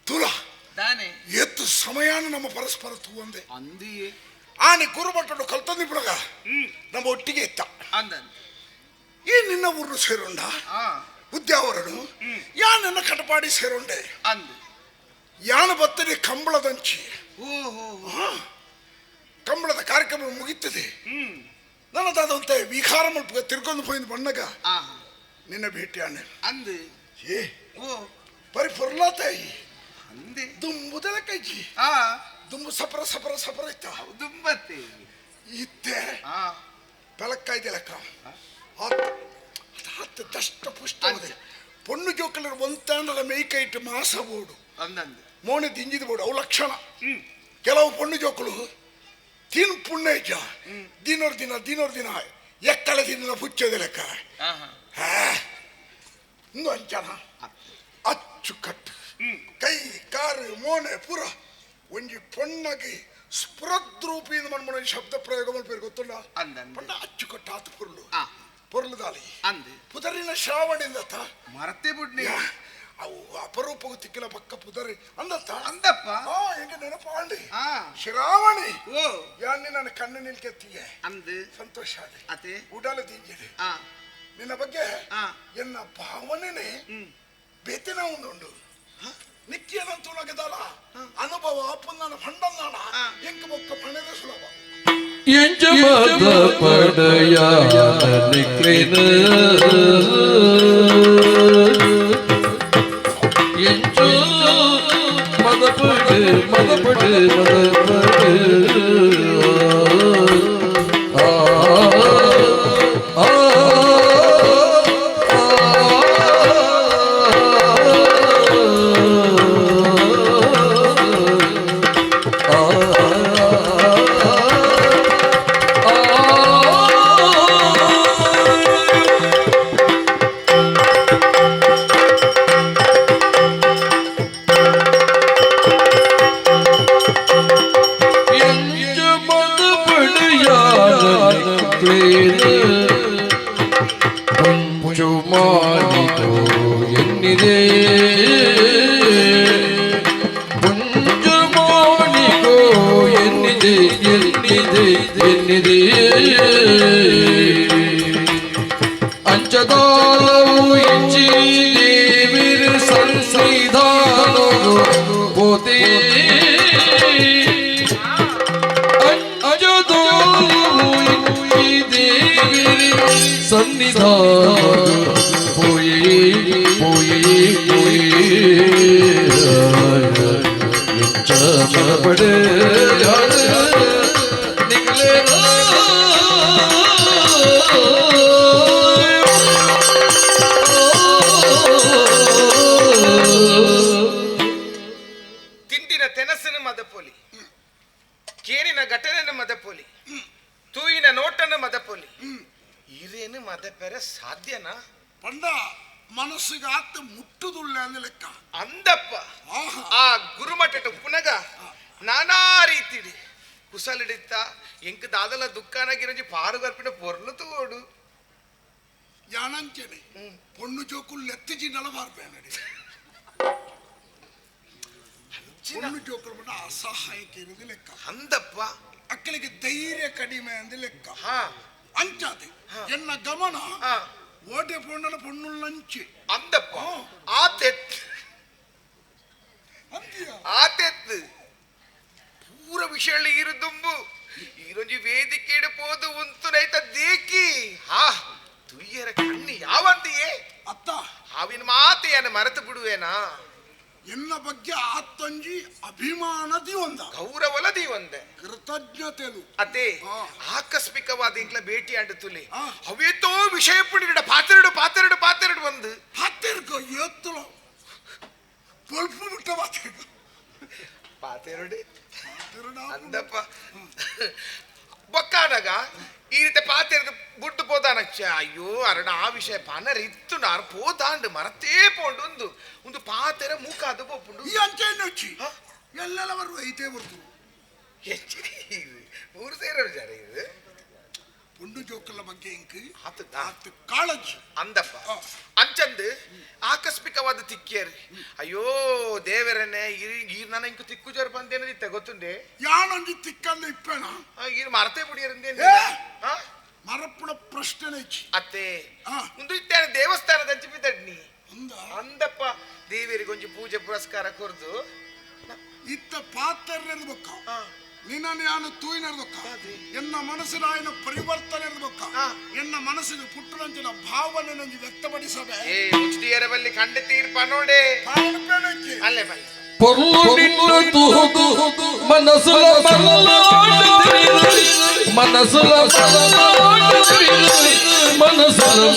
ತುಲ ದಾನೆ ಎತ್ತು ಸಮಯಾನ ನಮ್ಮ ಪರಸ್ಪರ ತೂವಂದೆ ಅಂದಿಯೇ ಆನೆ ಗುರುಭಟ್ಟಡು ಕಲ್ತಂದಿ ಬಿಡಗ ನಮ್ಮ ಒಟ್ಟಿಗೆ ಇತ್ತ ಅಂದನ್ ಈ ನಿನ್ನ ಊರು ಸೇರುಂಡ ಆ ಉದ್ಯಾವರಡು ಯಾನನ್ನ ಕಟಪಾಡಿ ಸೇರುಂಡೆ ಅಂದು ಯಾನ ಬತ್ತನೆ ಕಂಬಳದಂಚಿ ಓಹೋ ಕಂಬಳದ ಕಾರ್ಯಕ್ರಮ ಮುಗಿತದೆ ನನ್ನದಾದಂತೆ ವಿಕಾರ ಮಲ್ಪ ತಿರ್ಕೊಂಡು ಹೋಯ್ದು ಬಣ್ಣಗ ನಿನ್ನ ಭೇಟಿ ಆನೆ ಅಂದು ಏ ಓ ಪರಿ ಪೊರ್ಲಾತಾಯಿ ಅಂದೆ ದುಂಬುದಲ ಕೈಜಿ ದುಂಬು ಸಪರ ಸಪರ ಸಪರ ಇತ್ತ ದುಂಬತ್ತೆ ಇತ್ತೆ ಬೆಳಕಾಯ್ದೆ ಲೆಕ್ಕ ಹತ್ತು ದಷ್ಟ ಪುಷ್ಟ ಪೊಣ್ಣು ಜೋಕಲ ಒಂತಾಂಡಲ ಮೇಯ್ಕ ಇಟ್ಟು ಮಾಸ ಬೋಡು ಅಂದಂದು ಮೋಣಿ ದಿಂಜಿದ ಬೋಡು ಅವು ಲಕ್ಷಣ ಕೆಲವು ಪೊಣ್ಣು ಜೋಕಲು ತಿನ್ ಪುಣ್ಯಜ ದಿನೋರ್ ದಿನ ಎಕ್ಕಳ ದಿನ ಪುಚ್ಚದ ಲೆಕ್ಕ ಇಂದು ಅಂಚನ ಅಚ್ಚು ಕಟ್ಟು ಕೈ ಕಾರು ಮೋನೆ ಪುರ ಒಂಜಿ ಪೊಣ್ಣಗೆ ಸ್ಫುರದ್ರೂಪಿ ಮನ್ಮನ ಶಬ್ದ ಪ್ರಯೋಗ ಮಲ್ಪೇರು ಗೊತ್ತುಂಡ ಪೊಣ್ಣ ಅಚ್ಚು ಕಟ್ಟು ಆತು ಪೊರ್ಲು ದಾಳಿ ಅಂದು ಪುದರಿನ ಶ್ರಾವಣಿಂದ ಮರತೆ ಬಿಡ್ನಿ ಅವು ಅಪರೂಪಗೂ ತಿಕ್ಕಿನ ಪಕ್ಕ ಪುದರಿ ಅಂದತ್ತ ಅಂದಪ್ಪ ಎಂಗ ನೆನಪಾಂಡಿ ಶ್ರಾವಣಿ ಓ ಯಾನಿ ನನ್ನ ಕಣ್ಣು ನಿಲ್ಕೆತ್ತಿಗೆ ಅಂದು ಸಂತೋಷ ಆದೆ ಅತೆ ಉಡಾಲ ದಿಂಜಿದೆ ನಿನ್ನ ಬಗ್ಗೆ ಎನ್ನ ಭಾವನೆನೆ ಬೇತಿನ ಒಂದುಂಡು ನಿಕ್ಕಿಯನಂತೂ ನಗದಲ್ಲ ಅನುಭವ ಪುನ್ನ ಫಂಡನ್ನಾಡ ಎಂಕ ಬೊಕ್ಕ ಪಣದ ಸುಲಭ ಎಂಜಮದ ಪಡೆಯ ನಿಕ್ಲಿನ ಎಂಜು ಮದಪಡೆ ಅಂಚದಾಲವು ಇಂಚಿ ದೇವಿರ ಸಂಸಿಧಾನೋ ಪೋತೆ ಅಂಚದಾಲವು ಇಂಚಿ ದೇವಿರ ಸನ್ನಿಧಾನ ಪೋಯೇ ಪಡೆ ನಿಗಲೇ ತಿಂಡಿನ ತೆನಸಿನ ಮದಪೋಲಿ ಕೇರಿನ ಘಟನೆನ ಮದಪೋಲಿ ತೂಯಿನ ನೋಟನ ಮದಪೋಲಿ ಇರೇನು ಮದಪೆರೆ ಸಾಧ್ಯನಾ ಪಂಡ ಮನಸ್ಸಿಗೆ ಆತ ಮುಟ್ಟುದುಳ್ಳ ಅಂದ ಲೆಕ್ಕ ಅಂದಪ್ಪ ಆ ಗುರುಮಠ ಪುನಗ ನಾನಾ ರೀತಿ ಕುಸಲಿಡಿತ್ತ ಎಂಕ ದಾದಲ ದುಃಖನಾಗಿರಂಜಿ ಪಾರುಗರ್ಪಿನ ಪೊರ್ಲು ತೋಡು ಯಾನಂಚನೆ பொண்ணு ஜோக்குள் எத்திஜி நலவார்பேனடி பொண்ணு ಜೋಕುಲ್ ಬಣ್ಣ ಅಸಹಾಯಕ್ಕೆ ಇರೋದು ಲೆಕ್ಕ ಅಂದಪ್ಪ ಅಕ್ಕಳಿಗೆ ಧೈರ್ಯ ಕಡಿಮೆ ಅಂದ ಲೆಕ್ಕ ಅಂಚಾದೆ ಎನ್ನ ಗಮನ ಓಟೆ ಪೊಣ್ಣನ ಪೊಣ್ಣುಳ್ಳಂಚಿ ಅಂದಪ್ಪ ಆತೆತ್ತು ಪೂರ ವಿಷಯ ಇರುದುಂಬು ಈರೊಂಜಿ ವೇದಿಕೆಡು ಪೋದು ಉಂತುನೈತ ದೇಕಿ ತುಯ್ಯರ ಕಣ್ಣಿ ಯಾವಂತಿಯೇ ಅತ್ತ ಅವಿನ ಮಾತೆಯನ್ನು ಮರೆತು ಬಿಡುವೇನಾ ಎನ್ನ ಬಗ್ಗೆ ಆತ್ತಂಜಿ ಅಭಿಮಾನದಿ ಒಂದ ಗೌರವಲದಿ ಒಂದೆ ಕೃತಜ್ಞತೆಲು ಅದೇ ಆಕಸ್ಮಿಕವಾದ ಇಂಕ್ಲ ಭೇಟಿ ಆಡುತ್ತುಲೆ ಅವೇತೋ ವಿಷಯ ಪುಡಿಗಿಡ ಪಾತೆರಡು ಬಂದು ಪಾತೆರ್ಕೋ ಎತ್ತುಲ ಪೊಲ್ಪು ಬಿಟ್ಟ ಪಾತೆರಡು ಅಂದಪ್ಪ ಬೊಕ್ಕಾದಾಗ ಈ ರೀತಿ ಪಾತೆರಡು ಬುಟ್ಟು ಪೋದಾನಚ್ಚ ಅಯ್ಯೋ ಅರಡ ಆ ವಿಷಯ ಪನರ ಇತ್ತು ನಾನು ಪೋದಾಂಡು ಮರತೇ ಪೋಂಡು ಒಂದು ಪಾತೆರ ಮೂಕಾದು ಪೋಪುಂಡು ಈ ಅಂಚೆ ನಚ್ಚಿ ಎಲ್ಲೆಲ್ಲ ಬರುವ ಐತೆ ಬರ್ತು ಊರು ಸೇರೋರು ಜರ ಇದು ಪುಂಡು ಜೋಕಲ್ಲ ಬಗ್ಗೆ ಇಂಕ್ ಆತು ಕಾಳಜಿ ಅಂದಪ್ಪ ಅಂಚಂದು ಆಕಸ್ಮಿಕವಾದ ತಿಕ್ಕಿಯರು ಅಯ್ಯೋ ದೇವರನ್ನೇ ಈ ನನ್ನ ಇಂಕು ತಿಕ್ಕು ಜೋರ್ ಬಂದೇನದಿತ್ತ ಗೊತ್ತುಂಡೆ ಯಾನೊಂಜಿ ತಿಕ್ಕಂದ ಇಪ್ಪೇಣ ಈಗ ಮರತೆ ಬಿಡಿಯರಿಂದೇನು ಮರಪ್ಪುಳ ಪ್ರಶ್ನೆ ಅತ್ತೆ ಒಂದು ಇತ್ತೇನೆ ದೇವಸ್ಥಾನದ ಹಂಚಿ ಬಿದ್ದಡ್ನಿ ಅಂದಪ್ಪ ದೇವರಿಗೊಂಜಿ ಪೂಜೆ ಪುರಸ್ಕಾರ ಕೊರ್ದು ಇತ್ತ ಪಾತ್ರ ಬೊಕ್ಕ ನಿನ್ನ ನಾನು ತೂಯಿನರ್ದೊಕ್ಕ ಎನ್ನ ಮನಸ್ಸಿನ ಪರಿವರ್ತನೆ ಇರ್ದೊಕ್ಕ ಎನ್ನ ಮನಸ್ಸಿನ ಪುಟ್ಟರಂಚಿನ ಭಾವನೆ ನಂಗೆ ವ್ಯಕ್ತಪಡಿಸಬೇ ಮುಚ್ಚಿಯರ ಬಲ್ಲಿ ಕಂಡ ತೀರ್ಪ ನೋಡೆ ಅಲ್ಲೇ ಬಲ್ಲಿ పొర్లు నిన్ను తూదు మనసుల మనసుల మనసుల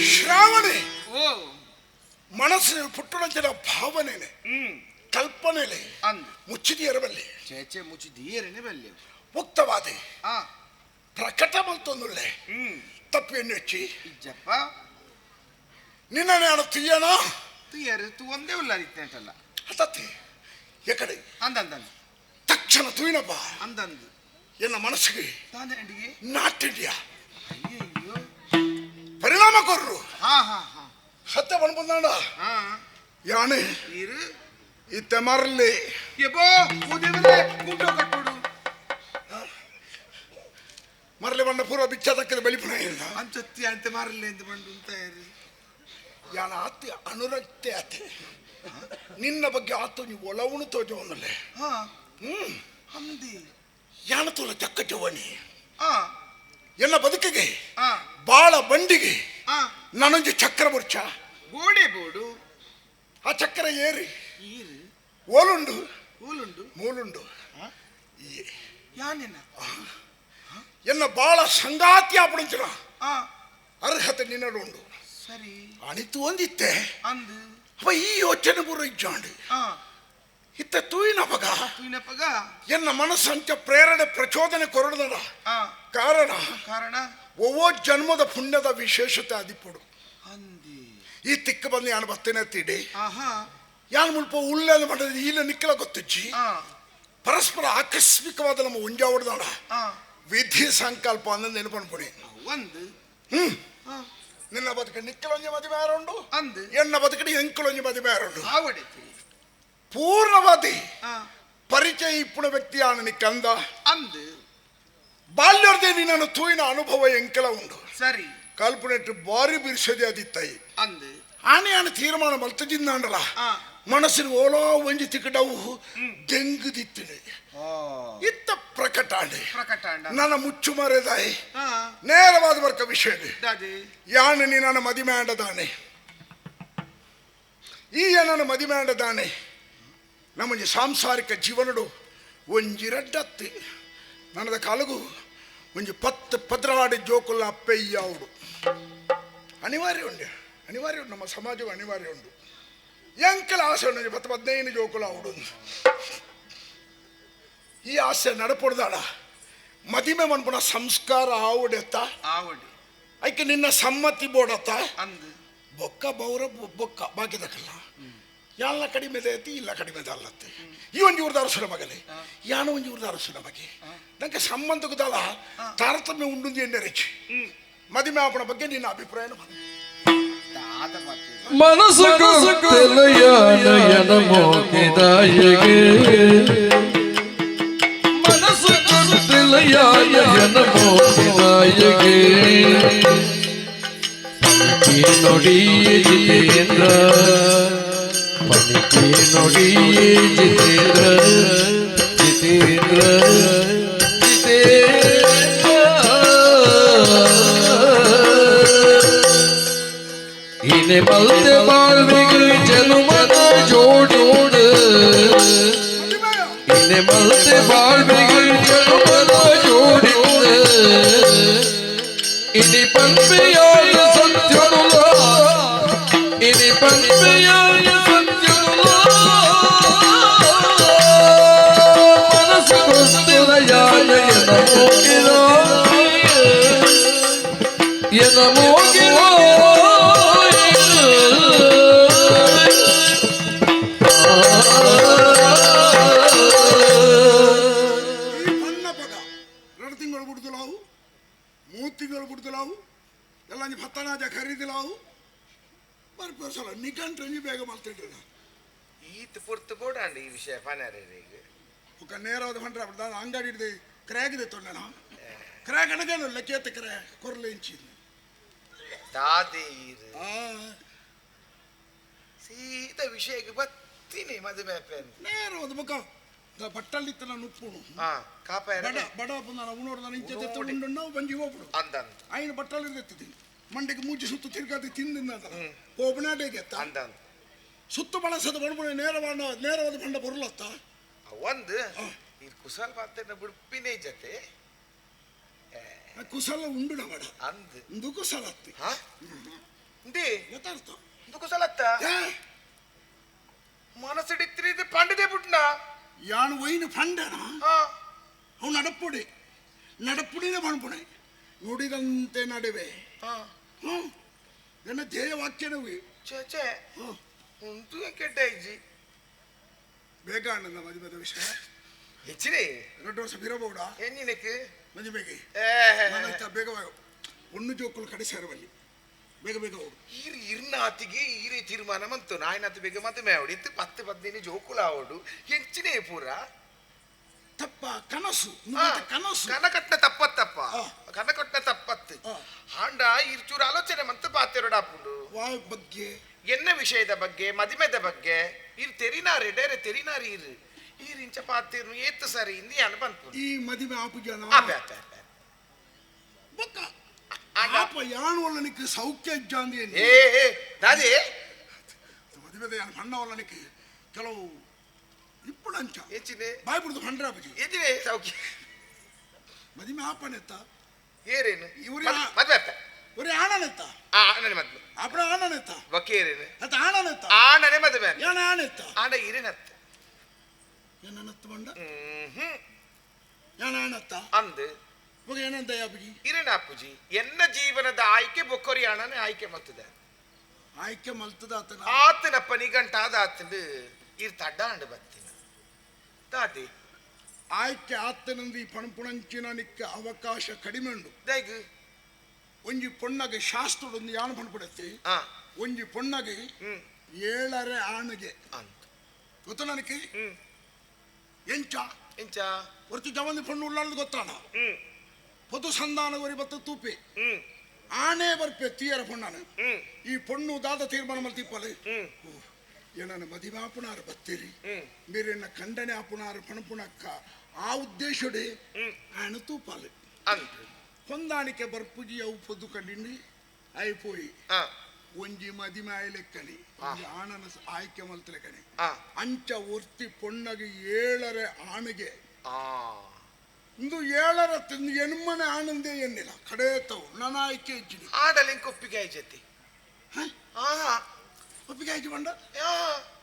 ಶ್ರಾವಣೆ ಮನಸ್ಸಿನ ಪುಟ್ಟರಂಚಿನ ಭಾವನೆನೆ ಕಲ್ಪನೆಲೆ ಮುಚ್ಚಿದಿಯರ ಬಲ್ಲಿ ಚೇಚೆ ಮುಚ್ಚಿದಿಯರನೆ ಬಲ್ಲಿ ಮುಕ್ತವಾದೆ ಪ್ರಕಟ ಮಂತೊಂದುಳ್ಳೆ ತಪ್ಪೇನು ಹೆಚ್ಚಿ ಇಜ್ಜಪ್ಪ ನಿನ್ನ ನಾನು ತುಯ್ಯನ ತುಯ್ಯರು ತು ಒಂದೇ ಉಳ್ಳಾರಿತ್ತಲ್ಲ ಹತತ್ತೆ ಎಕಡೆ ಅಂದಂದು ತಕ್ಷಣ ತುಯ್ನಪ್ಪ ಅಂದಂದು ಎನ್ನ ಮನಸ್ಸಿಗೆ ತಾಂಡಿಗೆ ನಾಟಿದ್ಯಾ ಪರಿಣಾಮ ಕೊರ್ರು ಹತ್ತೆ ಬಂದ್ಬಂದಾಂಡ ಯಾನೆ ಇತ್ತ ಮರಲಿ ಮರಲಿ ಬಂಡ ಪೂರ್ವ ಬಿಚ್ಚ ತಕ್ಕದ ಬೆಳಿಪುಣ ಅಂಚತ್ತಿ ಅಂತ ಮಾರಲಿ ಅಂತ ಬಂದು ಅಂತ ಯಾನ ಅತ್ತಿ ಅನುರಕ್ತೆ ಅತ್ತೆ ನಿನ್ನ ಬಗ್ಗೆ ಆತು ನೀವು ಒಲವುಣು ತೋಜವನಲ್ಲೇ ಅಂದಿ ಯಾನ ತೋಲ ಚಕ್ಕ ಜವನಿ ಎನ್ನ ಬದುಕಿಗೆ ಬಾಳ ಬಂಡಿಗೆ ನನಂಜಿ ಚಕ್ರ ಬುರ್ಚ ಗೋಡೆ ಬೋಡು ಆ ಚಕ್ರ ಏರಿ ಈರು ಓಲುಂಡು ಊಲುಂಡು ಮೂಲುಂಡು ಯಾನೆನ ಎನ್ನ ಬಾಳ ಸಂಗಾತಿ ಆಪಡಿಂచిన ಅರ್ಹತೆ ನಿನ್ನಡುಂಡು ಸರಿ ಅಣಿತು ಒಂದಿತ್ತೆ ಅಂದು ಅಪ್ಪ ಈ ಯೋಚನೆ ಬುರ ಇಜ್ಜಾಂಡು ಇತ್ತ ತೂಯಿನಪಗ ಎನ್ನ ಮನಸ್ಸಂಚ ಪ್ರೇರಣೆ ಪ್ರಚೋದನೆ ಕೊರಡದ ಕಾರಣ ಒவ்வೊ ಜನ್ಮದ ಪುಣ್ಯದ ವಿಶೇಷತೆ ಅದಿಪುಡು ಈ ತಿಕ್ಕ ಬಂದು ಯಾನು ಬತ್ತೇನೆ ತಿಡಿ ಯಾನು ಮುಲ್ಪ ಉಳ್ಳೆದ ಮಾಡಿದ ಈಲ ನಿಕ್ಕಲ ಗೊತ್ತಿಚ್ಚಿ ಪರಸ್ಪರ ಆಕಸ್ಮಿಕವಾದ ನಮ್ಮ ಉಂಜಾ ಹೊಡೆದಾಡ ವಿಧಿ ಸಂಕಲ್ಪ ಅಂದ ನೆನಪನ್ಪುಡಿ ನಿನ್ನ ಬದುಕ ನಿಕ್ಕಲೊಂಜಿ ಮದುವೆ ಯಾರುಂಡು ಎನ್ನ ಬದುಕಡಿ ಎಂಕಲೊಂಜಿ ಮದುವೆ ಯಾರುಂಡು ಪೂರ್ಣವಾದಿ ಪರಿಚಯ ಇಪ್ಪುಣ ವ್ಯಕ್ತಿಯಾನ ನಿಕ್ಕಂದ ಬಾಲ್ಯರ್ದೇ ನಿನ್ನ ತೂಯಿನ ಅನುಭವ ಎಂಕೆಲ ಉಂಡು ಸರಿ ಕಲ್ಪನೆಟ್ಟು ಬಾರಿ ಬಿರ್ಸದೆ ಅದಿತ್ತಾಯಿ ಆನೆಯಾನ ತೀರ್ಮಾನ ಮಲ್ತಜಿಂದಾಂಡಲ ಮನಸ್ಸಿನ ಓಲೋ ಒಂಜಿ ತಿಕ್ಕಡವು ದೆಂಗುದಿತ್ತಿದೆ ಇತ್ತ ಪ್ರಕಟಾಂಡೆ ನನ್ನ ಮುಚ್ಚು ಮರೆದಾಯಿ ನೇರವಾದ ವರ್ಗ ವಿಷಯ ಯಾನ ನೀ ನನ್ನ ಮದಿಮೆ ಆಂಡದಾನೆ ಈ ನನ್ನ ಮದಿಮೆ ಆಂಡದಾನೆ ನಮ್ಮಂಜ ಸಾಂಸಾರಿಕ ಜೀವನಡು ಒಂಜಿರಡ್ಡತ್ತಿ ನನ್ನದ ಕಾಲಗು ಒಂಜಿ 10 ಪದ್ರಾಡಿ ಜೋಕುಲ್ಲ ಅಪ್ಪೆಯ್ಯಾವುಡು ಅನಿವಾರ್ಯ ಉಂಡು ನಮ್ಮ ಸಮಾಜವು ಅನಿವಾರ್ಯ ಉಂಡು ಎಂಕಲ ಆಸೆ ಉಂಡು 10-15 ಜೋಕುಲ ಆವುಡು ಈ ಆಸೆ ನಡಪೊಡ್ದಾಡ ಮದಿಮೆ ಮನ್ಪುಣ ಸಂಸ್ಕಾರ ಆವುಡೆತ್ತ ಐಕೆ ನಿನ್ನ ಸಮ್ಮತಿ ಬೋಡತ್ತ ಬೊಕ್ಕ ಬೌರ ಬೊಕ್ಕ ಬಾಕಿದಕ್ಕಲ್ಲ ಯಾಲ್ಲ ಕಡಿಮೆ ಐತಿ ಇಲ್ಲ ಕಡಿಮೆ ಅಲ್ಲತ್ತೆ ಈ ಒಂಜಿ ಊರ್ದ ಅರಸುನ ಮಗಲೇ ಯಾನ ಒಂಜಿ ಊರ್ದ ಅರಸುನ ಮಗೆ ನಂಗೆ ಸಂಬಂಧಕ್ಕದಲ್ಲ ತಾರತಮ್ಯ ಉಂಡು ಎಣ್ಣೆರೆಚ್ಚಿ ಮದಿಮೆ ಆಪಣ ಬಗ್ಗೆ ನಿನ್ನ ಅಭಿಪ್ರಾಯ ಮನಸ್ಸು ನಯನ ಮೋಕಿದಾಯಗೆ ಮನಸ್ಸು ನಯನ ಮೋಕಿದಾಯಗೆ ನೋಡಿಯೇ ಜಿತೇಂದ್ರ ಪನಿಕೆ ನೋಡಿಯೇ ಜಿತೇಂದ್ರ ಜಿತೇಂದ್ರ ಇನೆ ಮಲ್ತೆ ಬಾಳ್ವಿಗೆ ಜನುಮನ ಜೋಡೋಡು ಇನೆ ಮಲ್ತೆ ಬಾಳ್ವಿಗೆ ಜನುಮನ ಜೋಡಿಂದ ಇನಿ ಪಂಪೆಯಾಯ ಸತ್ಯನುಲ ಇನಿ ಪಂಪೆಯಾಯ ಸತ್ಯನುಲ ಮನಸ್ಸು ಗೊತ್ತಿಲಯಾಯ ಎನ ಮೋಗಿರ ಎನ ಮೋಗಿರ ಎಲ್ಲ ಭತ್ತನಾಜ ಖರೀದಿಲಾವು ಬರ್ಪರ್ಸಲ್ಲ ನಿಘಂಟ್ರಂಜಿ ಬೇಗ ಮಾಡ್ತಿಡ್ರಿ ಈತ್ ಪುರ್ತು ಬೋಡಾಂಡಿ ಈ ವಿಷಯ ಪನರಿಗೆ ఒక నేరవది పంట దాని అంగడిది క్రాక్ తెత్తొన్నా క్రాక్ అనగాను లెక్కేత క్రాక్ కొరలేంచింది ದಾದೀರ್ ಸೀದ ವಿಷಯಕ್ಕೆ ಬತ್ತೀನಿ ಮದುವೆ ಪೇನ್ నేరవది ముఖం ದ ಬಟ್ಟಲ್ಲಿ ಇತ್ತನ ನುಪ್ಪುನು ಕಾಪಾಯ ಬಡ ಬಂದ ಉಣೋಡ ನಾನು ಇಂಚೆ ತೆತ್ತ ಉಂಡುನ್ನ ಬಂಜಿ ಹೋಗ್ಬಿಡು ಅಂದನ್ ఆయన ಬಟ್ಟಲ್ಲಿ ಇರ್ತೈತಿ ಮಂಡಿಗೆ ಮೂಜಿ ಸುತ್ತು ತಿರ್ಗಾದಿ ತಿಂದಿಂದ ಹೋಗ್ಬಿನಾಟೇಗೆ ಎತ್ತ ಅಂದನ್ ಸುತ್ತು ಬಳಸದ ಬಣ್ಣ ನೇರವಾದ ಬಂಡ ಬರಲತ್ತ ಒಂದು ಈ ಕುಸಲ್ ಪಾತ್ರ ಬಿಡ್ಪಿನೇ ಜತೆ ಕುಸಲ ಉಂಡು ನಮಡ ಅಂದ್ ಇಂದು ಕುಸಲತ್ತಿ ಇಂದಿ ಯಥಾರ್ಥ ಇಂದು ಕುಸಲತ್ತ ಮನಸ್ಸಿಡಿತ್ರಿ ಇದು ಪಂಡದೆ ಬಿಟ್ನ ಯಾನು ವೈನ ಪಂಡನ ಅವು ನಡಪುಡಿನೇ ಮಾಡ್ಪುಣೆ ನುಡಿದಂತೆ ನಡುವೆ ನನ್ನ ಧ್ಯೇಯ ವಾಕ್ಯನವಿ ಚೇ ಉಂಟು ಕೆಟ್ಟ ಇಜ್ಜಿ ಬೇಗ ಅಣ್ಣ ಮದುವೆ ವಿಷಯ ಹೆಚ್ಚಿನೇ 2 ವರ್ಷ ಬಿರಬಹುಡ ಎನ್ನಿನಕ್ಕೆ ಮದುವೆಗೆ ಬೇಗ ಒಂದು ಜೋಕುಲು ಕಡೆ ಸೇರಬಲ್ಲಿ ಬೇಗ ಬೇಗ ಹೋಗು ಇರ್ನಾತಿಗೆ ಈರೇ ತೀರ್ಮಾನ ಬಂತು ನಾಯನಾತಿ ಬೇಗ ಮದುವೆ ಆವಡಿತ್ತು 10-15 ಜೋಕುಲು ಆವಡು ಹೆಚ್ಚಿನೇ ಪೂರ ತಪ್ಪ ಕನಸು ಕನಸು ಕನಕಟ್ನ ತಪ್ಪತ್ತಪ್ಪ ಕನಕಟ್ನ ತಪ್ಪತ್ತು ಹಾಂಡ ಇರ್ಚೂರು ಆಲೋಚನೆ ಮಂತು ಪಾತೆರಡಾಪುಂಡು ಬಗ್ಗೆ ಎನ್ನ ವಿಷಯದ ಬಗ್ಗೆ ಮದುವೆದ ಬಗ್ಗೆ ಇರ್ ತೆರಿನಾರಿ ಡೇರೆ ತೆರಿನಾರಿ ಇರ್ ಇಂಚ ಪಾತಿರು ಏತ್ತು ಸರಿ ಇಂದಿ ಅನ್ಬಂತು ಈ ಮದುವೆ ಆಪು ಜನ ಬೊಕ್ಕ ಆಪ ಯಾನ್ ಒಳ್ಳನಿಕ್ಕೆ ಸೌಖ್ಯ ಜಾಂದಿ ದಾದಿ ಮದುವೆ ಅಣ್ಣ ಒಳ್ಳನಿಕ್ಕೆ ಕೆಲವು ఇప్పుడు అంచ ఎచ్చినే బాయపుడు పండ్రాబుజి ఎచ్చినే సౌకి మదిమే ఆపనెత్త ఏరేను ఇవురి మద్వెత్త ఒరే ఆననెత్త ఆననే మద్వ అప్పుడు ఆననెత్త వకేరేను అత ఆననెత్త ఆననే మద్వె యాన ఆనెత్త ఆన ఇరేనెత్త ಏನನ್ನತ್ತ ಬಂಡ ಯಾನತ್ತ ಅಂದು ಏನಂತ ಅಪ್ಪಜಿ ಇರೇನ ಅಪ್ಪುಜಿ ಎನ್ನ ಜೀವನದ ಆಯ್ಕೆ ಬೊಕ್ಕೊರಿಯಾಣನೆ ಆಯ್ಕೆ ಮಲ್ತದೆ ಆಯ್ಕೆ ಮಲ್ತದ ಆತನಪ್ಪ ನಿಗಂಟಾದ ಆತಂದು ಇರ್ ತಡ್ಡಾಂಡು ಬತ್ತಿನ ತಾತಿ ಆಯ್ಕೆ ಆತನಂದು ಈ ಪಣಪುಣಂಚಿನ ನಿಕ್ಕ ಅವಕಾಶ ಕಡಿಮೆ ಉಂಡು ದೈಗು ಒಂಜಿ ಪೊಣ್ಣಗೆ ಶಾಸ್ತ್ರದೊಂದು ಯಾಣ ಪಣಪಡತ್ತೆ ಒಂಜಿ ಪೊಣ್ಣಗೆ 7 ಆಣಗೆ ಅಂತ ಗೊತ್ತ ನನಗೆ ಎಂಚ ಎಂಚ ಒರ್ತಿ ಜವಂದಿ ಪೊಣ್ಣು ಉಳ್ಳಾಳ್ದು ಗೊತ್ತಾನ ಪೊದು ಸಂಧಾನವರಿ ಬತ್ತ ತೂಪೆ ಆನೆ ಬರ್ಪೆ ತೀಯರ ಪೊಣ್ಣನ ಈ ಪೊಣ್ಣು ದಾದ ತೀರ್ಮಾನ ಮಲ್ತಿಪ್ಪಲೆ ಏನನ್ನ ಮದಿಮೆ ಆಪುನಾರು ಬತ್ತೀರಿ ಬೇರೆನ್ನ ಖಂಡನೆ ಆಪುನಾರು ಪಣಪುಣಕ್ಕ ಆ ಉದ್ದೇಶಡೆ ಆಯನ ತೂಪಾಲೆ ಹೊಂದಾಣಿಕೆ ಬರ್ಪುಜಿ ಅವು ಪೊದ್ದು ಕಂಡಿಂಡಿ అయిపోయి ಒಂಜಿ ಮದಿಮೆ ಆಯ್ಲೆಕ್ಕನಿ ಆಣನ ಆಯ್ಕೆ ಮಲ್ತಲೆಕ್ಕನಿ ಅಂಚ ಒರ್ತಿ ಪೊಣ್ಣಗೆ 7 ಆಣೆಗೆ ಇಂದು 7 ತಿಂದು ಎನ್ಮನೆ ಆನಂದೇ ಎನ್ನಿಲ್ಲ ಕಡೇತವು ನನ್ನ ಆಯ್ಕೆ ಇಜ್ಜಿನಿ ಆಡಲಿಂಕ್ ಒಪ್ಪಿಗೆ ಆಯ್ಜತಿ ಒಪ್ಪಿಗೆ ಆಯ್ಕೆ ಬಂಡ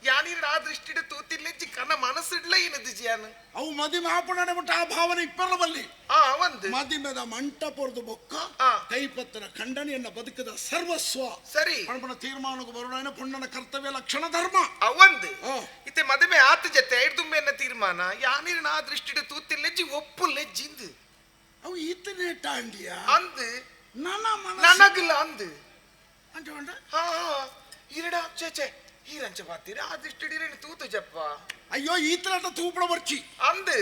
ಯಾನೀರ್ ಆ ದೃಷ್ಟಿಡ್ ತೂತಿರ್ಲೆಜ್ಜಿ ಕನ್ನ ಮನಸ್ಸಿಡ್ಲ ಏನದು ಜಿಯಾನ ಅವು ಮದಿಮೆ ಆಪಣನೆ ಬಿಟ್ಟ ಆ ಭಾವನೆ ಇಪ್ಪರ ಬಲ್ಲಿ ಒಂದು ಮದಿಮೆದ ಮಂಟಪರದ ಬೊಕ್ಕ ಕೈಪತ್ರ ಖಂಡನೆಯನ್ನ ಬದುಕದ ಸರ್ವಸ್ವ ಸರಿ ಪಣಪಣ ತೀರ್ಮಾನಕ್ಕೆ ಬರೋಣ ಪುಣ್ಣನ ಕರ್ತವ್ಯ ಲಕ್ಷಣ ಧರ್ಮ ಅವಂದು ಇತ್ತೆ ಮದುವೆ ಆತ ಜೊತೆ ಐಡ್ದುಂಬೆನ್ನ ತೀರ್ಮಾನ ಯಾನೀರಿನ ಆ ದೃಷ್ಟಿಡ್ ತೂತಿರ್ಲೆಜ್ಜಿ ಒಪ್ಪು ಲೆಜ್ಜಿಂದು ಅವು ಈತನೇ ಟಾಂಡಿಯ ಅಂದು ನನ್ನ ನನಗಿಲ್ಲ ಅಂದು ಅಂಚ ಬಂಡ ಈರಡ ಚೇಚೆ ಈರಂಚ ಬಾತೀರಿ ಆ ದೃಷ್ಟಿಡಿರೇನು ತೂತು ಜಪ್ಪ ಅಯ್ಯೋ ಈತನ ತೂಪಡ ಬರ್ಚಿ ಅಂದು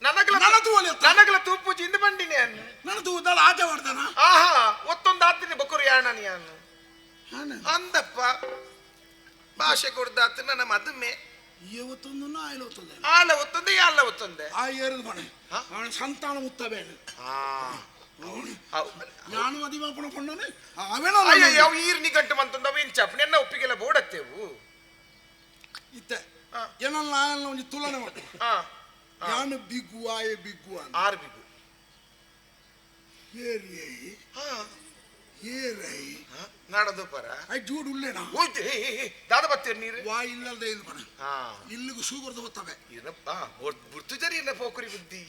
ನನಗಲ ತೂಪು ಜಿಂದ ಬಂಡಿನಿ ಅನ್ನು ನನ್ನ ತೂದಾಳ ಆಚೆ ಮಾಡ್ತಾನ ಒತ್ತೊಂದು ಆತಿನಿ ಬಕುರು ಯಾಣನಿ ಅನ್ನು ಅಂದಪ್ಪ ಭಾಷೆ ಕೊಡ್ದಾತ ನನ್ನ ಮದುಮೆ ಇವತ್ತೊಂದು ಆಯ್ಲ ಒತ್ತೊಂದೆ ಆಲ ಒತ್ತೊಂದೆ ಯಾಲ ಒತ್ತೊಂದೆ ಆ ಏರಿದ ಮನೆ ಅವನ ಸಂತಾನ ಮುತ್ತಬೇಡ ನಾನು ಮದುವೆ ಪಣಕೊಂಡನೆ ಅವೇನೋ ಈರ್ನಿ ಗಂಟು ಮಂತಂದ ಎಂಚಪ್ಪ ನೆನ್ನ ಒಪ್ಪಿಗೆಲ್ಲ ಬೋಡತ್ತೇವು ಇತ್ತೆ ಏನಲ್ಲ ಒಂದು ತುಲನೆ ಮಾಡಿ ಯಾನು ಬಿಗ್ಗು ಆಯೆ ಬಿಗ್ಗು ಅಂತ 6 ಬಿಗು ಏರೈ ನಾಡದು ಪರ ಐ ಜೂಡ್ ಉಲ್ಲೇನಾ ಓಯ್ತೆ ದಾದ ಬತ್ತೀರಿ ನೀರು ವಾ ಇಲ್ಲದೆ ಇದು ಬಣ ಇಲ್ಲಿಗೂ ಸೂಗರ್ದು ಬರ್ತವೆ ಏನಪ್ಪ ಬುರ್ತು ಜರಿ ಎನ್ನ ಪೋಕರಿ ಬುದ್ಧಿ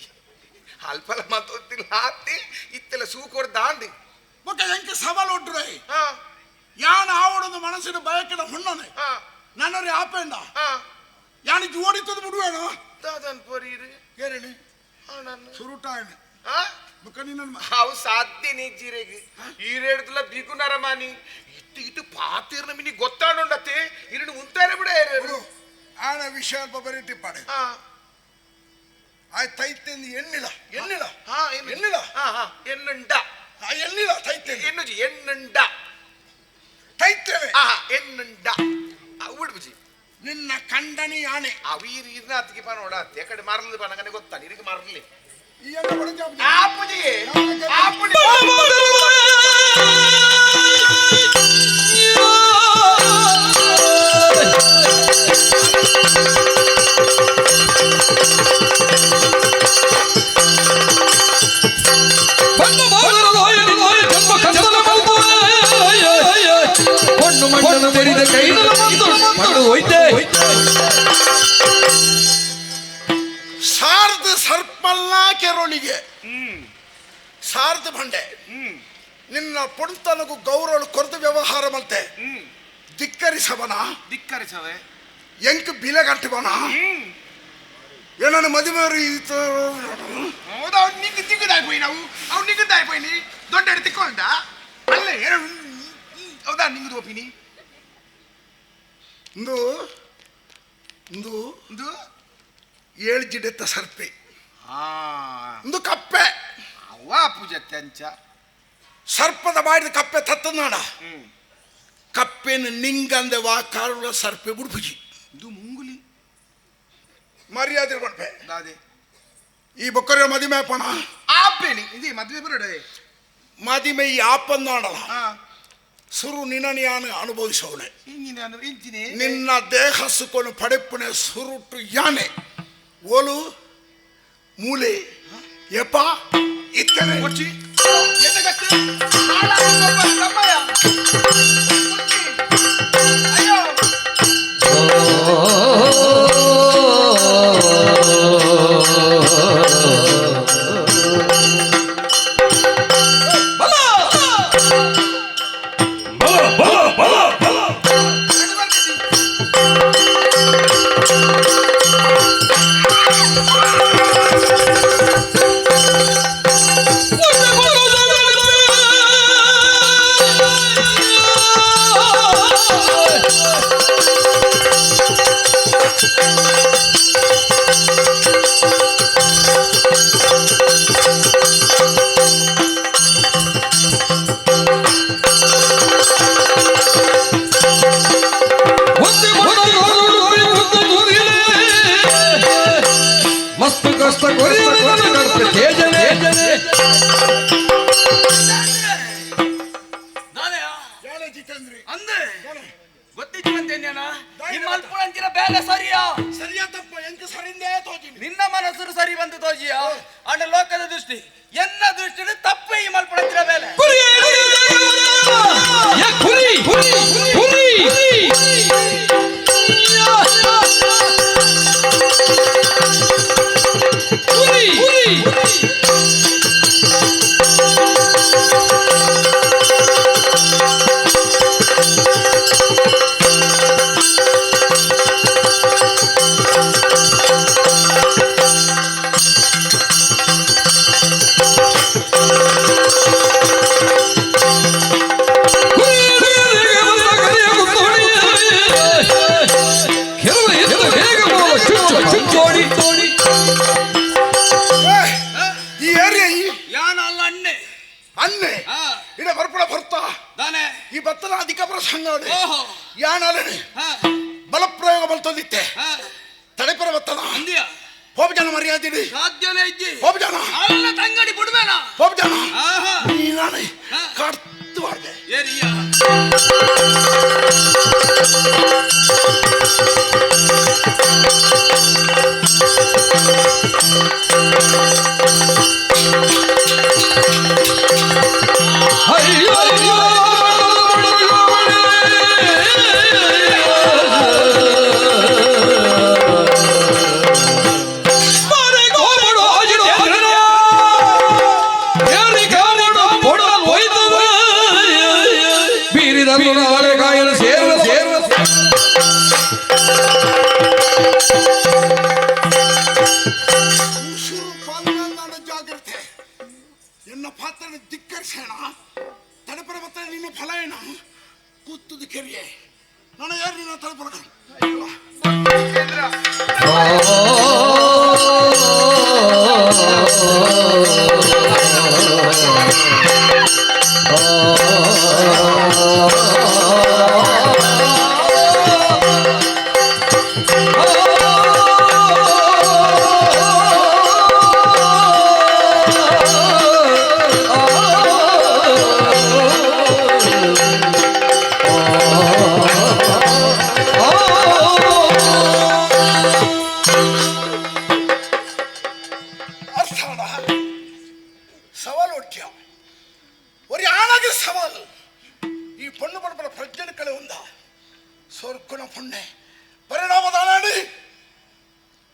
ಅಲ್ಪಲ ಮಾತೋತ್ತಿಲ್ಲ ಆತಿ ಇತ್ತೆಲ್ಲ ಸೂಕೋರ್ ದಾಂಡಿ ಬೊಕ್ಕ ಎಂಕೆ ಸವಾಲು ಒಡ್ರೆ ಯಾನ ಆವಡೊಂದು ಮನಸ್ಸಿನ ಬಯಕೆದ ಹೊಣ್ಣನೆ ನನ್ನರಿ ಆಪೆಂಡ ಯಾನಿ ಜೋಡಿತದ ಬಿಡುವೇನೋ ದಾದನ್ ಪರೀರಿ ಏರೇಳಿ ಸುರುಟಾಯನೆ ಬೊಕ್ಕ ನಿನ್ನ ಅವು ಸಾಧ್ಯ ನೀ ಜೀರೆಗೆ ಈರೇಡ್ದಲ್ಲ ಬಿಗು ನರಮಾನಿ ಇತ್ತು ಇತ್ತು ಪಾತಿರ್ನ ಮಿನಿ ಗೊತ್ತಾಡೊಂಡತೆ ಇರಡು ಮುಂತಾನೆ ಬಿಡ ಆನ ವಿಷಯ ಬರೀ ಪಾಡೆ ಆಯ್ ತೈತೆಂದು ಎಣ್ಣಿಲ್ಲ ಎಣ್ಣಿಲ್ಲ ಎಣ್ಣಿಲ್ಲ ಎಣ್ಣುಂಡ ಎಣ್ಣಿಲ್ಲ ತೈತೆ ಎಣ್ಣುಜಿ ಎಣ್ಣುಂಡ ತೈತೇವೆ ಎಣ್ಣುಂಡ ಉಡ್ಬುಜಿ ನಿನ್ನ ಖಂಡನಿ ಆನೆ ಅವೀರ್ ಇರ್ನ ಅತ್ತಿಗೆ ಪಾ ನೋಡ ಅತ್ತೆ ಕಡೆ ಮಾರಲಿ ಬಾ ನನಗೆ ಗೊತ್ತಾ ನಿನಗೆ ಮಾರಲಿ ಈ ಎಲ್ಲ ಬಡಜ ಆಪುಜಿ ಆಪುಜಿ ಸಾರ್ದ ಸರ್ಪಲ್ಲ ಕೆರೊಳಿಗೆ ಸಾರ್ದ ಬಂಡೆ ನಿನ್ನ ಪುಣ್ತನಗೂ ಗೌರವ ಕೊರತು ವ್ಯವಹಾರ ಮಲ್ತೆ ಧಿಕ್ಕರಿಸವನ ಧಿಕ್ಕರಿಸವೆ ಎಂಕ್ ಬಿಲೆಗಟ್ಟವನ ಏನನ್ನ ಮದುವೆ ಹೌದಾ ನಿಂಗೆ ದಿಗ್ಗದಾಯ್పోయి ನಾವು ಅವ್ನು ನಿಂಗದಾಯ್పోయి ನೀ ದೊಡ್ಡ ಎಡ್ತಿಕೊಂಡ ಅಲ್ಲೇ ಹೌದಾ ನಿಂಗದು ಒಪಿನಿ ಇಂದು ಇಂದು ಇಂದು 7 ಜಿಡೆತ್ತ ಸರ್ಪೆ ಇಂದು ಕಪ್ಪೆ ಅವ್ವ ಪೂಜತ್ತೆ ಅಂಚ ಸರ್ಪದ ಮಾಡಿದ ಕಪ್ಪೆ ತತ್ತನಾಡ ಕಪ್ಪೆನ ನಿಂಗಂದೆ ವಾ ಕಾರುಳ ಸರ್ಪೆ ಬುಡ್ಪುಜಿ ಇದು ಮುಂಗುಲಿ ಮರ್ಯಾದೆ ಕೊಡ್ಪೆ ದಾದೆ ಈ ಬೊಕ್ಕರ ಮದಿಮೆ ಪಣ ಆಪೇನಿ ಇದು ಮದುವೆ ಬರಡೆ ಮದಿಮೆ ಈ ಆಪನ್ನಾಡಲ್ಲ ಸುರು ನಿನನಿಯಾನ ಅನುಭವಿಸವನೆ ನಿನ್ನ ದೇಹ ಸುಕೊಂಡು ಪಡೆಪ್ಪನೆ ಸುರುಟು ಯಾನೆ ಓಲು ಮೂಲೆ ಎಪ್ಪ ಇತ್ತನೆ Oh ಅಂದೆ ಗೊತ್ತಿತ್ತು ಅಂತೇನ್ಯಾನ ನಿಮ್ಮ ಅಲ್ಪುಳಂಚಿನ ಬೇಲೆ ಸರಿಯಾ ಸರಿಯಾ ತಪ್ಪ ಎಂತ ಸರಿಂದೇ ತೋಜಿ ನಿನ್ನ ಮನಸ್ಸು ಸರಿ ಬಂದು ತೋಜಿಯ ಅಣ್ಣ ಲೋಕದ ದೃಷ್ಟಿ ಎನ್ನ ದೃಷ್ಟಿ ತಪ್ಪೇ ಈ ಮಲ್ಪುಳಂಚಿನ ಬೇಲೆ ಈ ಏರಿಯಾ ಯಾನಲ್ಲ ಅಣ್ಣೆ ಅನ್ನೆ ಇಡ ಬರ್ಪಡ ಬರ್ತಾ ದಾನೆ ಈ ಬತ್ತನ ಅಧಿಕ ಪ್ರಸಂಗ ಓಹೋ ಯಾನಲ್ಲ ಬಲಪ್ರಯೋಗ ಬಲ್ತದಿತ್ತೆ ತಡೆಪರ ಬತ್ತನ ಅಂದಿಯ ಹೋಗ ಜನ ಮರ್ಯಾದಿಡಿ ಸಾಧ್ಯನೇ ಇದ್ದಿ ಹೋಗ ಜನ ಅಲ್ಲ ತಂಗಡಿ ಬಿಡ್ಬೇನ ಹೋಗ ಜನ ಆಹಾ ನೀನಾನೆ ಕಡ್ತು ಮಾಡ್ದೆ ಏರಿಯ ಜಾಗ್ರತೆ ಎನ್ನ ಪಾತ್ರ ಧಿಕ್ಕರಿಸೋಣ ತಡೆಪರ ಬತ್ತ ನಿನ್ನ ಫಲ ಏನ ಕೂತುದು ಕೆರಿಯೆ ನಾನು ಯಾರು ನಿನ್ನ ತಡೆಪರ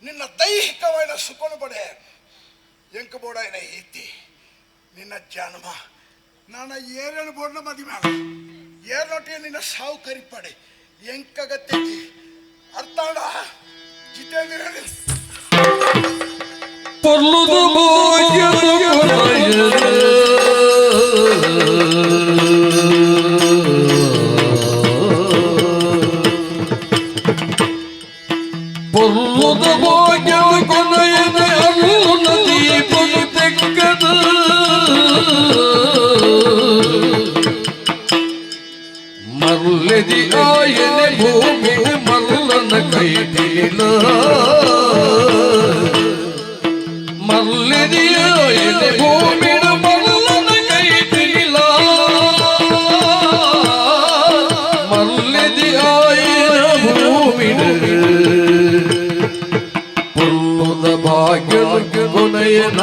ನಿನ್ನ ದೈಹಿಕವಾದ ಸುಖನು ಪಡೆ ಎಂಕ ಬೋಡ ಐತಿ ನಿನ್ನ ಜನ್ಮ ನಾನು ಏರೇನು ಬೋರ್ನ ಮದಿ ಮಾಡ ಏರ್ನೊಟ್ಟಿಗೆ ನಿನ್ನ ಸಾವು ಕರಿಪಡೆ ಎಂಕಗತ್ತೆ ಅರ್ಥಾಡ ಜಿತೇಂದ್ರ ಪೊರ್ಲುದು பொருளுது போகிறது கொலையன அருள் நதி பொறுத்தெக்கது மருளதி ஆயன பூமி மருளன கைதில மருளதி ஆயன பூமி மருளன கைதில மருளதி ஆயன பூமி ಭಾಗ್ಯ ಗುಣಯನ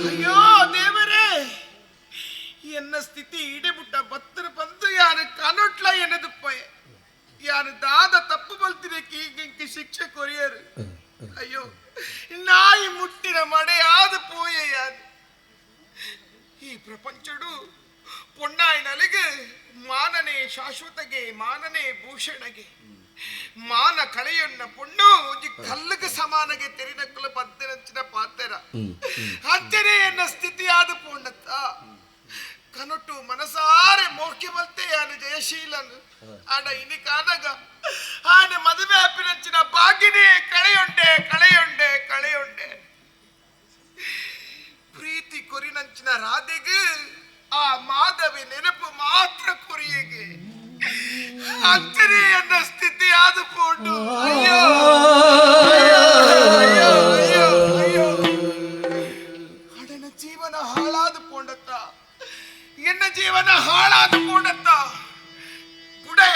ಅಯ್ಯೋ ದೇವರೇ ಎನ್ನ ಸ್ಥಿತಿ ಇಡಬಿಟ್ಟ ಬತ್ತರ ಬಂದು ಯಾರು ಕನೊಟ್ಲ ಎನ್ನದಪ್ಪ ಯಾರು ದಾದ ತಪ್ಪು ಬಲ್ತಿರಕ್ಕೆ ಈಗ ಶಿಕ್ಷೆ ಕೊರಿಯರು ಅಯ್ಯೋ ನಾಯಿ ಮುಟ್ಟಿನ ಮಡೆ ಆದ ಪೋಯ ಮಾನನೇ ಶಾಶ್ವತಗೆ ಮಾನನೇ ಭೂಷಣಗೆ ಮಾನ ಕಳೆಯಣ್ಣ ಪುಣ್ಣು ಒಂಜಿ ಕಲ್ಲುಗೆ ಸಮಾನಗೆ ತೆರಿನಕ್ಕುಲ ಪದ್ದೆನಂಚಿನ ಪಾತೆರ ಅಂಚನೆ ಎನ್ನ ಸ್ಥಿತಿ ಆದ ಪೂರ್ಣತ್ತ ಕನೊಟ್ಟು ಮನಸಾರೆ ಮೋಕೆ ಬಲ್ತೆ ಆನೆ ಜಯಶೀಲನ್ ಆಡ ಇನಿ ಕಾನಾಗ ಆನೆ ಮದುವೆ ಹಪ್ಪಿನಂಚಿನ ಬಾಗಿನಿ ಕಳೆಯೊಂಡೆ ಕಳೆಯೊಂಡೆ ಕಳೆಯೊಂಡೆ ಪ್ರೀತಿ ಕೊರಿನಂಚಿನ ರಾಧೆಗೆ ಆ ಮಾಧವಿ ನೆನಪು ಮಾತ್ರ ಕೊರಿಯಗೆ ಅಂಚನೆ ಎನ್ನ ಸ್ಥಿತಿ ಆದ ಪೂರ್ಣ ಅಯ್ಯೋ ಅಯ್ಯೋ ಅಯ್ಯೋ ಅಯ್ಯೋ ಅಡನ ಜೀವನ ಹಾಳಾದ ಪೂರ್ಣತ್ತ ಎನ್ನ ಜೀವನ ಹಾಳಾದ ಪೂರ್ಣತ್ತ ಗುಡೆ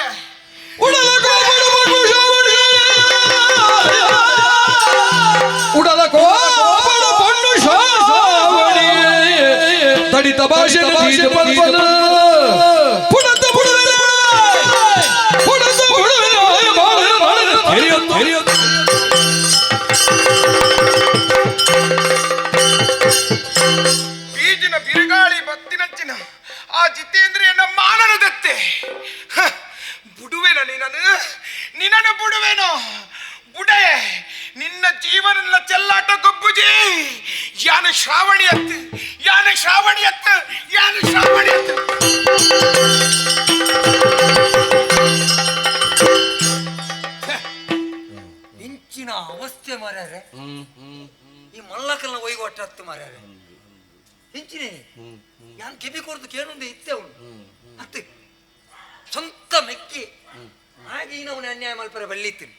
ಉಡಲ ಕೋಪಡ ಪಣ್ಣು ಶಾವಣಿ ತಡಿತ ಭಾಷೆ ಬೀಜ ಬಲ್ಬನ ಪುಡತ ಪುಡತ ಪುಡತ ಪುಡತ ಬೀಜಿನ ಬಿರುಗಾಳಿ ಬತ್ತಿನಂಚಿನ ಆ ಜಿತೇಂದ್ರಿಯನ ಮಾನನ ದತ್ತೆ ಬುಡುವೆನ ನಿನ್ನನ್ನು ಬುಡುವೆನೋ ಬುಡೆ ನಿನ್ನ ಜೀವನ ಚೆಲ್ಲಾಟ ಗೊಬ್ಬುಜಿ ಯಾನ ಶ್ರಾವಣಿ ಅತ್ತು ಯಾನ ಶ್ರಾವಣಿ ಅತ್ತು ಯಾನ ಶ್ರಾವಣಿ ಅತ್ತು ಇಂಚಿನ ಅವಸ್ಥೆ ಮಾರ್ಯಾರೆ ಈ ಮಲ್ಲಕಲ್ನ ಒಯ್ಗೊಟ್ಟತ್ತು ಮಾರ್ಯಾರೆ ಇಂಚಿನೇ ಯಾನ್ ಕಿವಿ ಕೊಡ್ದು ಕೇಳೊಂದು ಇತ್ತೆ ಅವನು ಅತ್ತೆ ಸ್ವಂತ ಮೆಕ್ಕಿ ಹಾಗೆ ಇನ್ನವನು ಅನ್ಯಾಯ ಮಲ್ಪರ ಬಳ್ಳಿತ್ತೀನಿ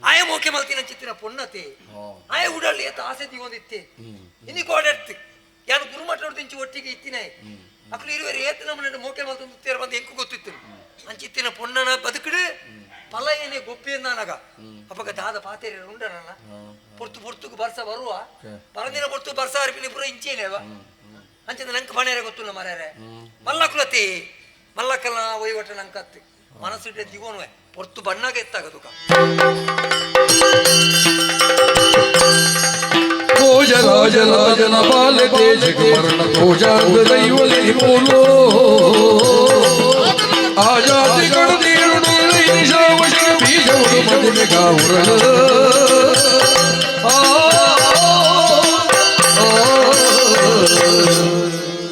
ಆಯ ಮೋಕೆ ಮಲ್ತಿನ ಚಿತ್ತಿನ ಪೊನ್ನತೆ ಆಯ ಉಡಲ್ಲಿ ಎತ್ತ ಆಸೆ ತಿಗೊಂದಿತ್ತೆ ಇನ್ನಿ ಕೋಡೆರ್ತಿ ಯಾರು ಗುರುಮಠ ಇಂಚು ಒಟ್ಟಿಗೆ ಇತ್ತಿನೇ ಅಕ್ಕಳು ಇರುವರೆ ಏತ್ ನಮ್ಮನ್ನ ಮೋಕೆ ಮಲ್ತೊಂದು ತೇರ ಬಂದು ಎಂಕು ಗೊತ್ತಿತ್ತು ಅಂಚಿತ್ತಿನ ಪೊನ್ನನ ಬದುಕಡೆ ಪಲ ಏನೇ ಗೊಪ್ಪಿ ನಾನಗ ಅಪ್ಪಗ ದಾದ ಪಾತೆರೆ ಉಂಡನಲ್ಲ ಪೊರ್ತು ಪೊರ್ತುಕು ಬರ್ಸ ಬರುವ ಬರದಿನ ಪೊರ್ತು ಬರ್ಸ ಅರ್ಪಿನಿ ಪುರ ಇಂಚೇನೇವ ಅಂಚದ ನಂಕ ಬಣೇರೆ ಗೊತ್ತುಲ್ಲ ಮರ್ಯಾರೆ ಮಲ್ಲಕುಲತಿ ಮಲ್ಲಕಲ್ನ ಒಯ್ವಟ ನಂಕತ್ತಿ ಮನಸ್ಸಿಟ್ಟೆ ದಿಗೋನ್ವೆ ಪೊರ್ತು ಬಣ್ಣಾಗ ಎತ್ತಾಗದುಕ ಭೋಜರಾಜನ ಬಾಲ ದೇಶಕ್ಕೆ ಮರಣ ಭೋಜಾಂಗ ದೈವಲಿ ಮೂಲೋ ಆಜಾತಿಗಳ ನೀರು ನಿಶಾವಶಿಕ ಬೀಜವುದು ಮದುವೆ ಗಾವುರಳ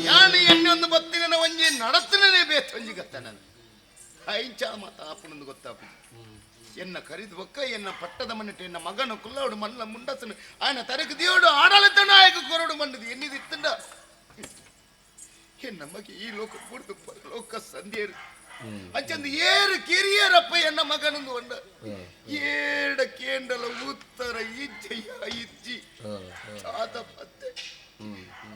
ಯಾನು ಎಣ್ಣೊಂದು ಬತ್ತಿನ ಒಂಜಿ ನಡತನೇ ಬೇತೊಂಜಿ ಗತ್ತ ನಾನು ಐಂಚ ಮಾತ ಆಪನೊಂದು ಗೊತ್ತಾಪ ಎನ್ನ ಕರಿದು ಬೊಕ್ಕ ಎನ್ನ ಪಟ್ಟದ ಮನ್ನಟ್ಟು ಎನ್ನ ಮಗನು ಕುಲ್ಲೋಡು ಮಲ್ಲ ಮುಂಡಸನು ಆಯನ ತರಕು ದಿಯೋಡು ಆಡಳಿತ ನಾಯಕ ಕೊರಡು ಮಣ್ಣದು ಎನ್ನಿದಿತ್ತಂಡ ಎನ್ನ ಮಗೆ ಈ ಲೋಕ ಕೂಡ್ದು ಲೋಕ ಸಂಧ್ಯರು ಅಂಚಂದು ಏರು ಕಿರಿಯರಪ್ಪ ಎನ್ನ ಮಗನೊಂದು ಒಂಡ ಏಡ ಕೇಂಡಲ ಉತ್ತರ ಇಜ್ಜಯ್ಯ ಇಜ್ಜಿ ಚಾದ ಪತ್ತೆ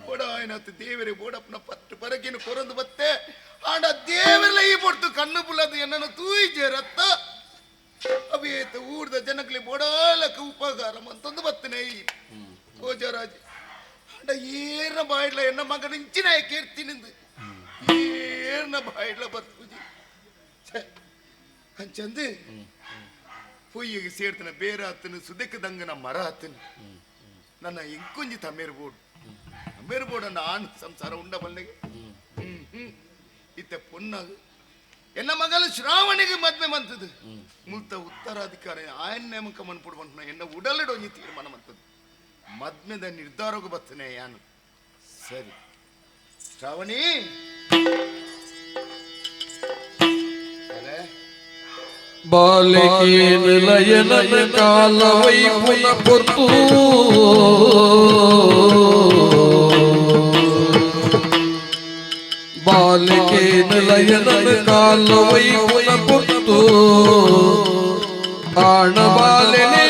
ಬೋಡ ಆಯ್ನತ್ತು ದೇವರೇ ಬೋಡಪ್ಪನ ಪಟ್ಟು ಪರಗಿನ ಕೊರಂದು ಬತ್ತೆ ಆಂಡ ದೇವರೆಲ್ಲ ಈ ಪೊರ್ತು ಕಣ್ಣು ಪುಲ್ಲದು ಎನ್ನನ್ನು ತೂಯಿಜೆ ರತ್ತ ಅವೇತ ಊರ್ದ ಜನಕ್ಲಿ ಬೋಡಾಲಕ ಉಪಕಾರ ಅಂತಂದು ಬತ್ತನೆ ಈ ಭೋಜರಾಜ ಆಂಡ ಏರ್ನ ಬಾಯ್ಲ ಎನ್ನ ಮಗನ ಇಂಚಿನ ಕೇರ್ತಿನಿಂದು ಏರ್ನ ಬಾಯ್ಲ ಬರ್ತುಜಿ ಅಂಚಂದು ಪೊಯ್ಯಿಗೆ ಸೇರ್ತನ ಬೇರೆ ಹತ್ತನು ಸುದಕ್ಕದಂಗನ ಮರ ಹತ್ತನು ನನ್ನ ಇಂಕೊಂಜಿ ತಮೇರ್ಬೋಡು ತಮೇರ್ಬೋಡ ನಾನು ಸಂಸಾರ ಉಂಡ ಬಲ್ಲೆಗೆ ಇತ್ತೆ ಪೊನ್ನಾಗ ಎನ್ನ ಮಗಲು ಶ್ರಾವಣಿಗೆ ಮದ್ವೆ ಮಂತದ್ದು ಮುಲ್ತ ಉತ್ತರಾಧಿಕಾರಿ ಆಯನ ನೇಮಕ ಮನ್ಪುಡು ಬಂತ ಎನ್ನ ಉಡಲಿಡು ಒಂಜಿ ತೀರ್ಮಾನ ಮಂತದ್ದು ಮದ್ಮೆದ ನಿರ್ಧಾರಕ್ಕೆ ಬರ್ತನೆ ಯಾನು ಸರಿ ಶ್ರಾವಣಿ ಬಾಲಿಕೆ ನಿಲಯನ ಕಾಲವೈ ಪುನ ಪೊರ್ತು ಬಾಲಿಕೆ ನಿಲಯನ ಕಾಲವೈ ಪುನ ಪೊರ್ತು ಆಣ ಬಾಲೆನೆ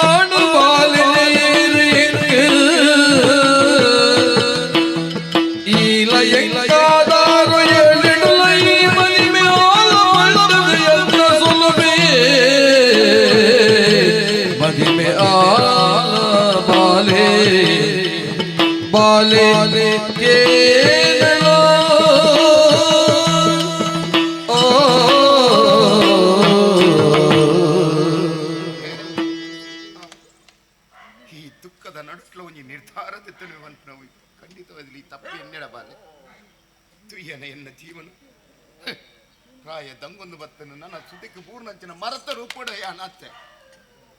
ಆಣ ಬಾಲೆನೆ ಈ ಲಯಂಗಾದಾರ ಮದಿಮೆ ಆಲ ಬಾಲೆ ಬಾಲೆ ಕೇನಲೋ ಈ ದುಃಖದ ನಡುಟ್ಲ ಒಂಜಿ ನಿರ್ಧಾರದ ನಾವು ಖಂಡಿತವಾಗಲಿ ಈ ತಪ್ಪು ಎನ್ನೆಡ ಬಾಲೆ ತುಯ್ಯನ ಎನ್ನ ಜೀವನ ಪ್ರಾಯ ದಂಗೊಂದು ಬತ್ತನು ನನ್ನ ಸುದಿಕ್ಕೆ ಪೂರ್ಣಂಚಿನ ಮರತ ರೂಪಡ ಯಾನತ್ತೆ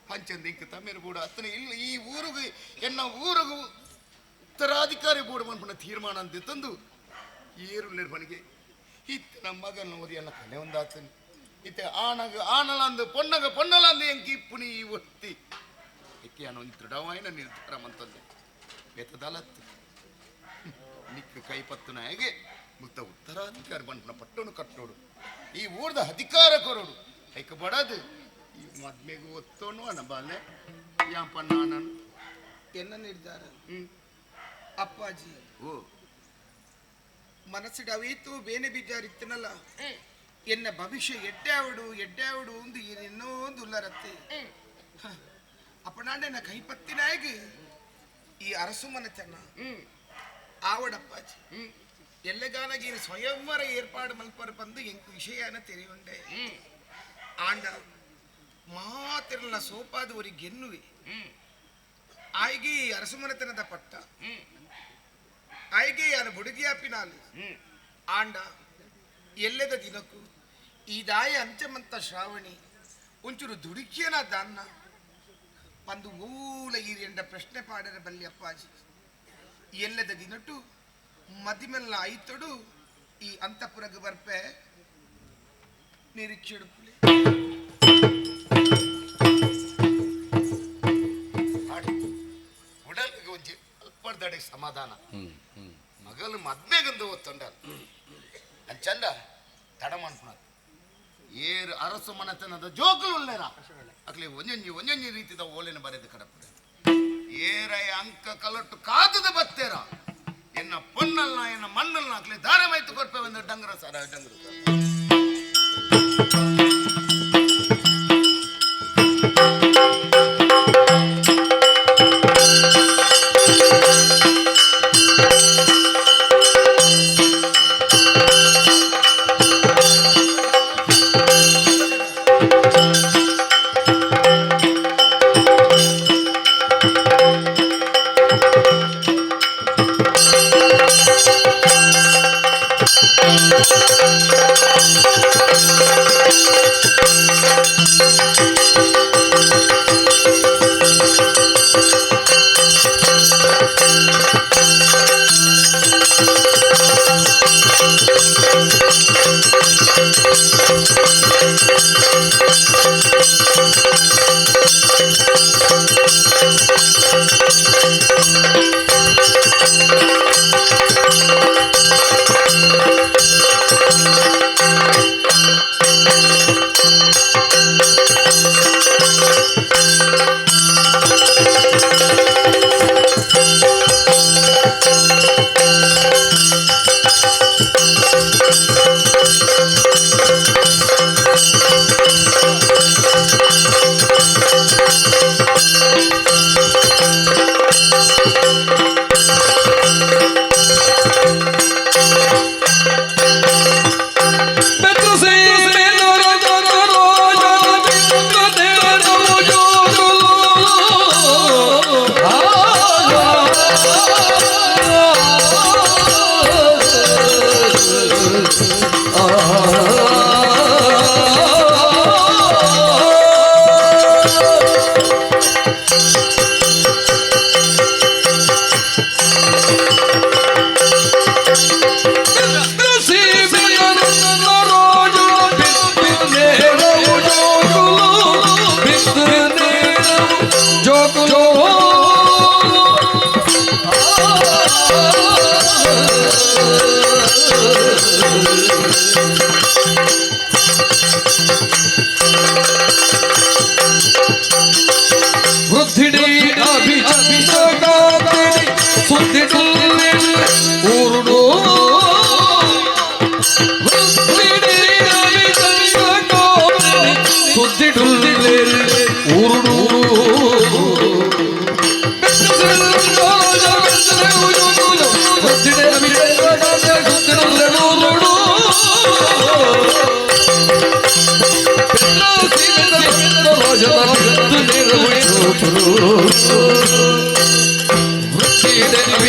ಹಂಚಂದ ಇಂಕ ತಮ್ಮೇನು ಕೂಡ ಅತ್ತನೆ ಇಲ್ಲ ಈ ಊರಿಗೂ ಎನ್ನ ಊರಿಗೂ ಉತ್ತರಾಧಿಕಾರಿ ಬೋರ್ಡ್ ಮನ್ಪುನ ತೀರ್ಮಾನ ಅಂತ ತಂದು ಏರುಳ್ಳೆ ಮನೆಗೆ ಇತ್ತ ನಮ್ಮ ಮಗನ ಓದಿ ಎಲ್ಲ ಕಲೆ ಒಂದಾತನು ಇತ್ತೆ ಆನಗ ಆನಲಂದು ಪೊನ್ನಗ ಪೊನ್ನಲಂದು ಎಂಕಿ ಇಪ್ಪುನಿ ಈ ಒತ್ತಿ ಎಕ್ಕೆ ಅನ್ನೋ ದೃಢವಾಯಿನ ನಿರ್ಧಾರ ಮಂತಂದೆ ಬೆತ್ತದಲತ್ತು ನಿಕ್ಕ ಕೈಪತ್ತನ ಹೇಗೆ ಮುತ್ತ ಉತ್ತರಾಧಿಕಾರಿ ಬಂಟನ ಪಟ್ಟಣು ಕಟ್ಟೋಡು ಈ ಊರ್ದ ಅಧಿಕಾರ ಕೊರೋಡು ಐಕ ಬಡದು ಈ ಮದ್ಮೆಗೂ ಒತ್ತೋನು ಅನ್ನ ಬಾಲೆ ಯಾಂಪನ್ನ ನಾನು ಎನ್ನ ನಿರ್ಧಾರ ಅಪ್ಪಾಜಿ ಓ ಮನಸ್ಸಿಡ ಅವೀತು ಬೇನೆ ಬೀಜಾರಿತ್ತನಲ್ಲ ಎನ್ನ ಭವಿಷ್ಯ ಎಡ್ಡಾವಡು ಒಂದು ಇನ್ನೊಂದು ಉಲ್ಲರತ್ತೆ ಅಪ್ಪನಾಂಡೆ ನಾ ಕೈಪತ್ತಿನಾಗಿ ಈ ಅರಸು ಮನೆತನ ಆವಡಪ್ಪಾಜಿ ಎಲ್ಲಗಾನಾಗಿ ಸ್ವಯಂವರ ಏರ್ಪಾಡು ಮಲ್ಪರು ಬಂದು ಎಂಕು ವಿಷಯನ ತೆರೆಯುಂಡೆ ಆಂಡ ಮಾತಿರಲ್ಲ ಸೋಪಾದ ಒಂದು ಗೆನ್ನುವೆ ಆಯ್ಗೆ ಅರಸು ಮನೆತನದ ಪಟ್ಟ ಆಯ್ಗೆ ಯಾರು ಬುಡುಗಿಯಾಪಿನಾಲು ಆಂಡ ಎಲ್ಲದ ದಿನಕ್ಕೂ ಈ ದಾಯ ಅಂಚಮಂತ ಶ್ರಾವಣಿ ಒಂಚೂರು ದುಡುಕಿಯನ ದಾನ್ನ ಪಂದು ಮೂಲ ಈ ಎಂಡ ಪ್ರಶ್ನೆ ಪಾಡರ ಬಲ್ಲಿ ಅಪ್ಪಾಜಿ ಎಲ್ಲದ ದಿನಟ್ಟು ಮದಿಮೆಲ್ಲ ಐತೊಡು ಈ ಅಂತಪುರಗ ಬರ್ಪೆ ನಿರೀಕ್ಷೆಡು ಉಡಲ್ಗೆ ಒಂಜಿ ಅಲ್ಪಡ್ದಡೆ ಸಮಾಧಾನ ಮಗಲು ಮದ್ಮೆಗಂದು ಒತ್ತೊಂಡ ಅಂಚಂಡ ತಡ ಮಾಡ್ಕೊಳ ಏರು ಅರಸು ಮನೆತನದ ಜೋಕುಲು ಉಳ್ಳೇರ ಅಕ್ಲಿ ಒಂಜೊಂಜಿ ರೀತಿದ ಓಲೆನ ಬರೆದು ಕಡಪಡೆ ಏರೈ ಅಂಕ ಕಲಟ್ಟು ಕಾದದ ಬತ್ತೇರ ಎನ್ನ ಪೊನ್ನಲ್ನ ಎನ್ನ ಮಣ್ಣಲ್ನ ಅಕ್ಲಿ ದಾರ ಮೈತು ಕೊರ್ಪೆ ಒಂದು ಡಂಗರ ಸರ ಡಂಗರು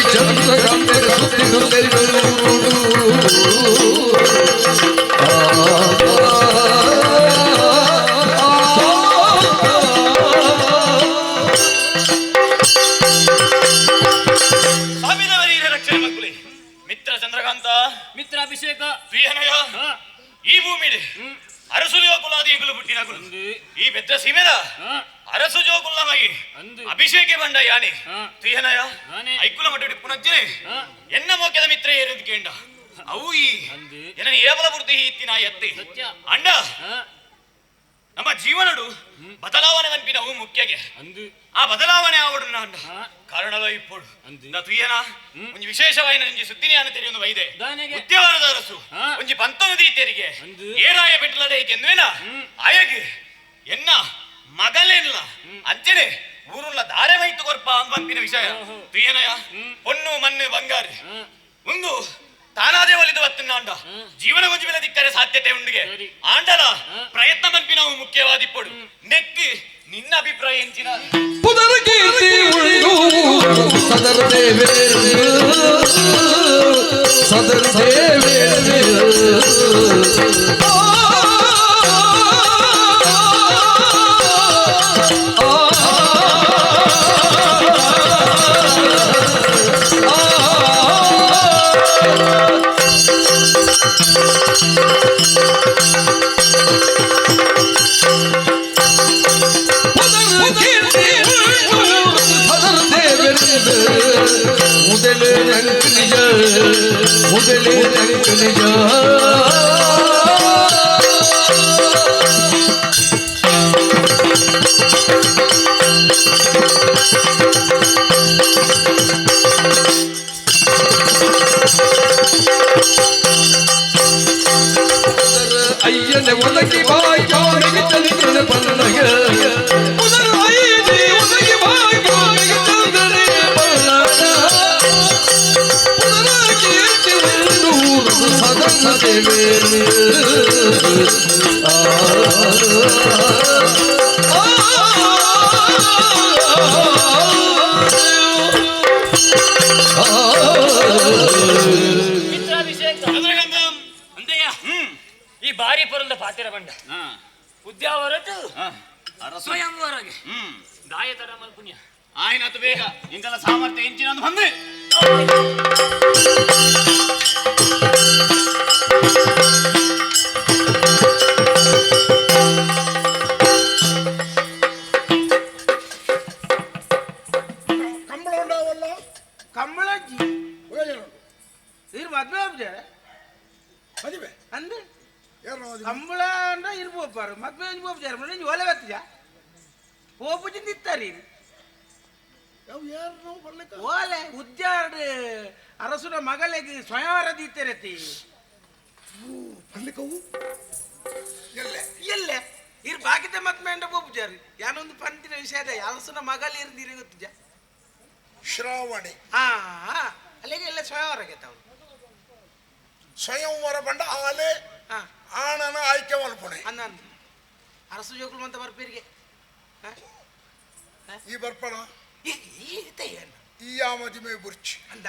Chandra ಚಿತ್ರಕಾಂತ ಮಿತ್ರಾಭಿಷೇಕ ಪ್ರಿಯನಯ ಈ ಭೂಮಿ ಅರಸು ಜೋಕುಲಾದಿ ಎಂಗುಲು ಪುಟ್ಟಿನ ಈ ಬೆದ್ದ ಸೀಮೆದ ಅರಸು ಜೋಕುಲ್ಲವಾಗಿ ಅಭಿಷೇಕ ಬಂಡ ಯಾನಿ ಪ್ರಿಯನಯ ಐಕುಲ ಮಟ್ಟಿ ಪುನಜ್ಜನೆ ಎನ್ನ ಮೋಕ್ಯದ ಮಿತ್ರ ಏರಿದ ಕೇಂಡ ಅವು ಈ ಎನ್ನ ಏಬಲ ಪೂರ್ತಿ ಇತ್ತಿನ ಎತ್ತಿ ಅಂಡ ನಮ್ಮ ಜೀವನಡು ಬದಲಾವಣೆ ಅನ್ಪಿನವು ಮುಖ್ಯಗೆ ಆ ಬದಲಾವಣೆ ಆವಡು ಅಂಡ ಕಾರಣದ ಇಪ್ಪೋಡು ತುಯ್ಯನ ಒಂಜಿ ವಿಶೇಷವಾಯಿನ ಒಂಜಿ ಸುದ್ದಿನಿ ಅನ್ನತೆರಿ ಒಂದು ವೈದೆ ಉದ್ಯವರದ ಅರಸು ಒಂಜಿ ಪಂತನದಿ ತೆರಿಗೆ ಏರಾಯ ಬೆಟ್ಟಲಡೆ ಎಂದ್ವೇನ ಆಯಗೆ ಎನ್ನ ಮಗಲೇನಿಲ್ಲ ಅಂಚನೆ ಊರುಲ್ಲ ದಾರೆ ಮೈತು ಕೊರ್ಪ ಅಂಪಿನ ವಿಷಯ ತುಯ್ಯನಯ ಪೊನ್ನು ಮಣ್ಣು ಬಂಗಾರಿ ಒಂದು ತಾನಾದೇ ಒಲಿದು ಬತ್ತಿನ ಅಂಡ ಜೀವನ ಗೊಂಜಿ ಮೇಲೆ ದಿಕ್ಕರೆ ಸಾಧ್ಯತೆ ಉಂಡಿಗೆ ಆಂಡಲ ಪ್ರಯತ್ನ ಮನ್ಪಿನವು ಮುಖ್ಯವಾದಿಪ್ಪಡು ನೆಕ್ಕಿ ನಿನ್ನ ಅಭಿಪ್ರಾಯ ಎಂಚಿನ ಪುನರ ಕೀರ್ತಿ ಉಂಡು ಸದರ ದೇವೇ ಸದರ ದೇವೇ முதலே நிஜ ஐயனை உலகி வாய்க்காக தனிக்கிற பண்ணக முதல் ஐயனை உலகி வாய்க்காக தந்தனே பண்ணக ಸದನ ದೇವೇ ಈ ಬಾರಿ ಪೊರಂದ ಪಾತಿರ ಬಂಡ ಉದ್ಯಾವರಟ್ಟು ಸ್ವಯಂವರಗೆ ದಾಯತರ ಮಲ್ಪುಣ್ಯ ಆಯ್ನತ್ತು ಬೇಗ ಇಂಕಲ ಸಾಮರ್ಥ್ಯ ಎಂಚಿನ ಬಂದೆ ಕಂಬಳ ಉಂಡಾವಲ್ಲ ಕಂಬಳಜ್ಜಿ ಇರ್ ಮದ್ವೆ ಆಗ್ಬಿಟ್ಟಾರೆ ಮದುವೆ ಅಂದ್ರೆ ಯಾರು ಕಂಬಳ ಅಂದ್ರೆ ಇರ್ಬೋಪಾರು ಮದ್ವೆ ಹೋಗ್ಬಿಟ್ಟಾರೆ ಮನೆ ಒಲೆ ಬತ್ತಿಜ ಹೋಗ್ಬಿಟ್ಟು ನಿಂತಾರಿ ಓಲೆ ಉದ್ಯಾರ್ಡ್ ಅರಸುನ ಮಗಳಿಗೆ ಸ್ವಯಂವರ ದೀತೆರತಿ ಎಲ್ಲೆ ಇರ್ ಬಾಕಿದ ಮತ್ ಮೇಂಡ ಹೋಗ್ಬಿಟ್ಟಾರಿ ಯಾನೊಂದು ಪಂತಿನ ವಿಷಯದ ಅರಸುನ ಮಗಲ್ಲಿ ಇರ್ದಿರಿ ಗೊತ್ತಿಜ ಶ್ರಾವಣಿ ಹಾ ಅಲ್ಲಿಗೆ ಎಲ್ಲ ಸ್ವಯಂವರಗೆ ತಾವು ಸ್ವಯಂವರ ಬಂಡ ಆಲೆ ಆಣನ ಆಯ್ಕೆ ಮಲ್ಪುಣೆ ಅಂದ ಅರಸು ಜೋಕುಲು ಮಂತ ಬರ್ಪೇರಿಗೆ ಈ ಬರ್ಪಣ ಈ ಮದುವೆ ಬುರ್ಚಿ ಅಂದ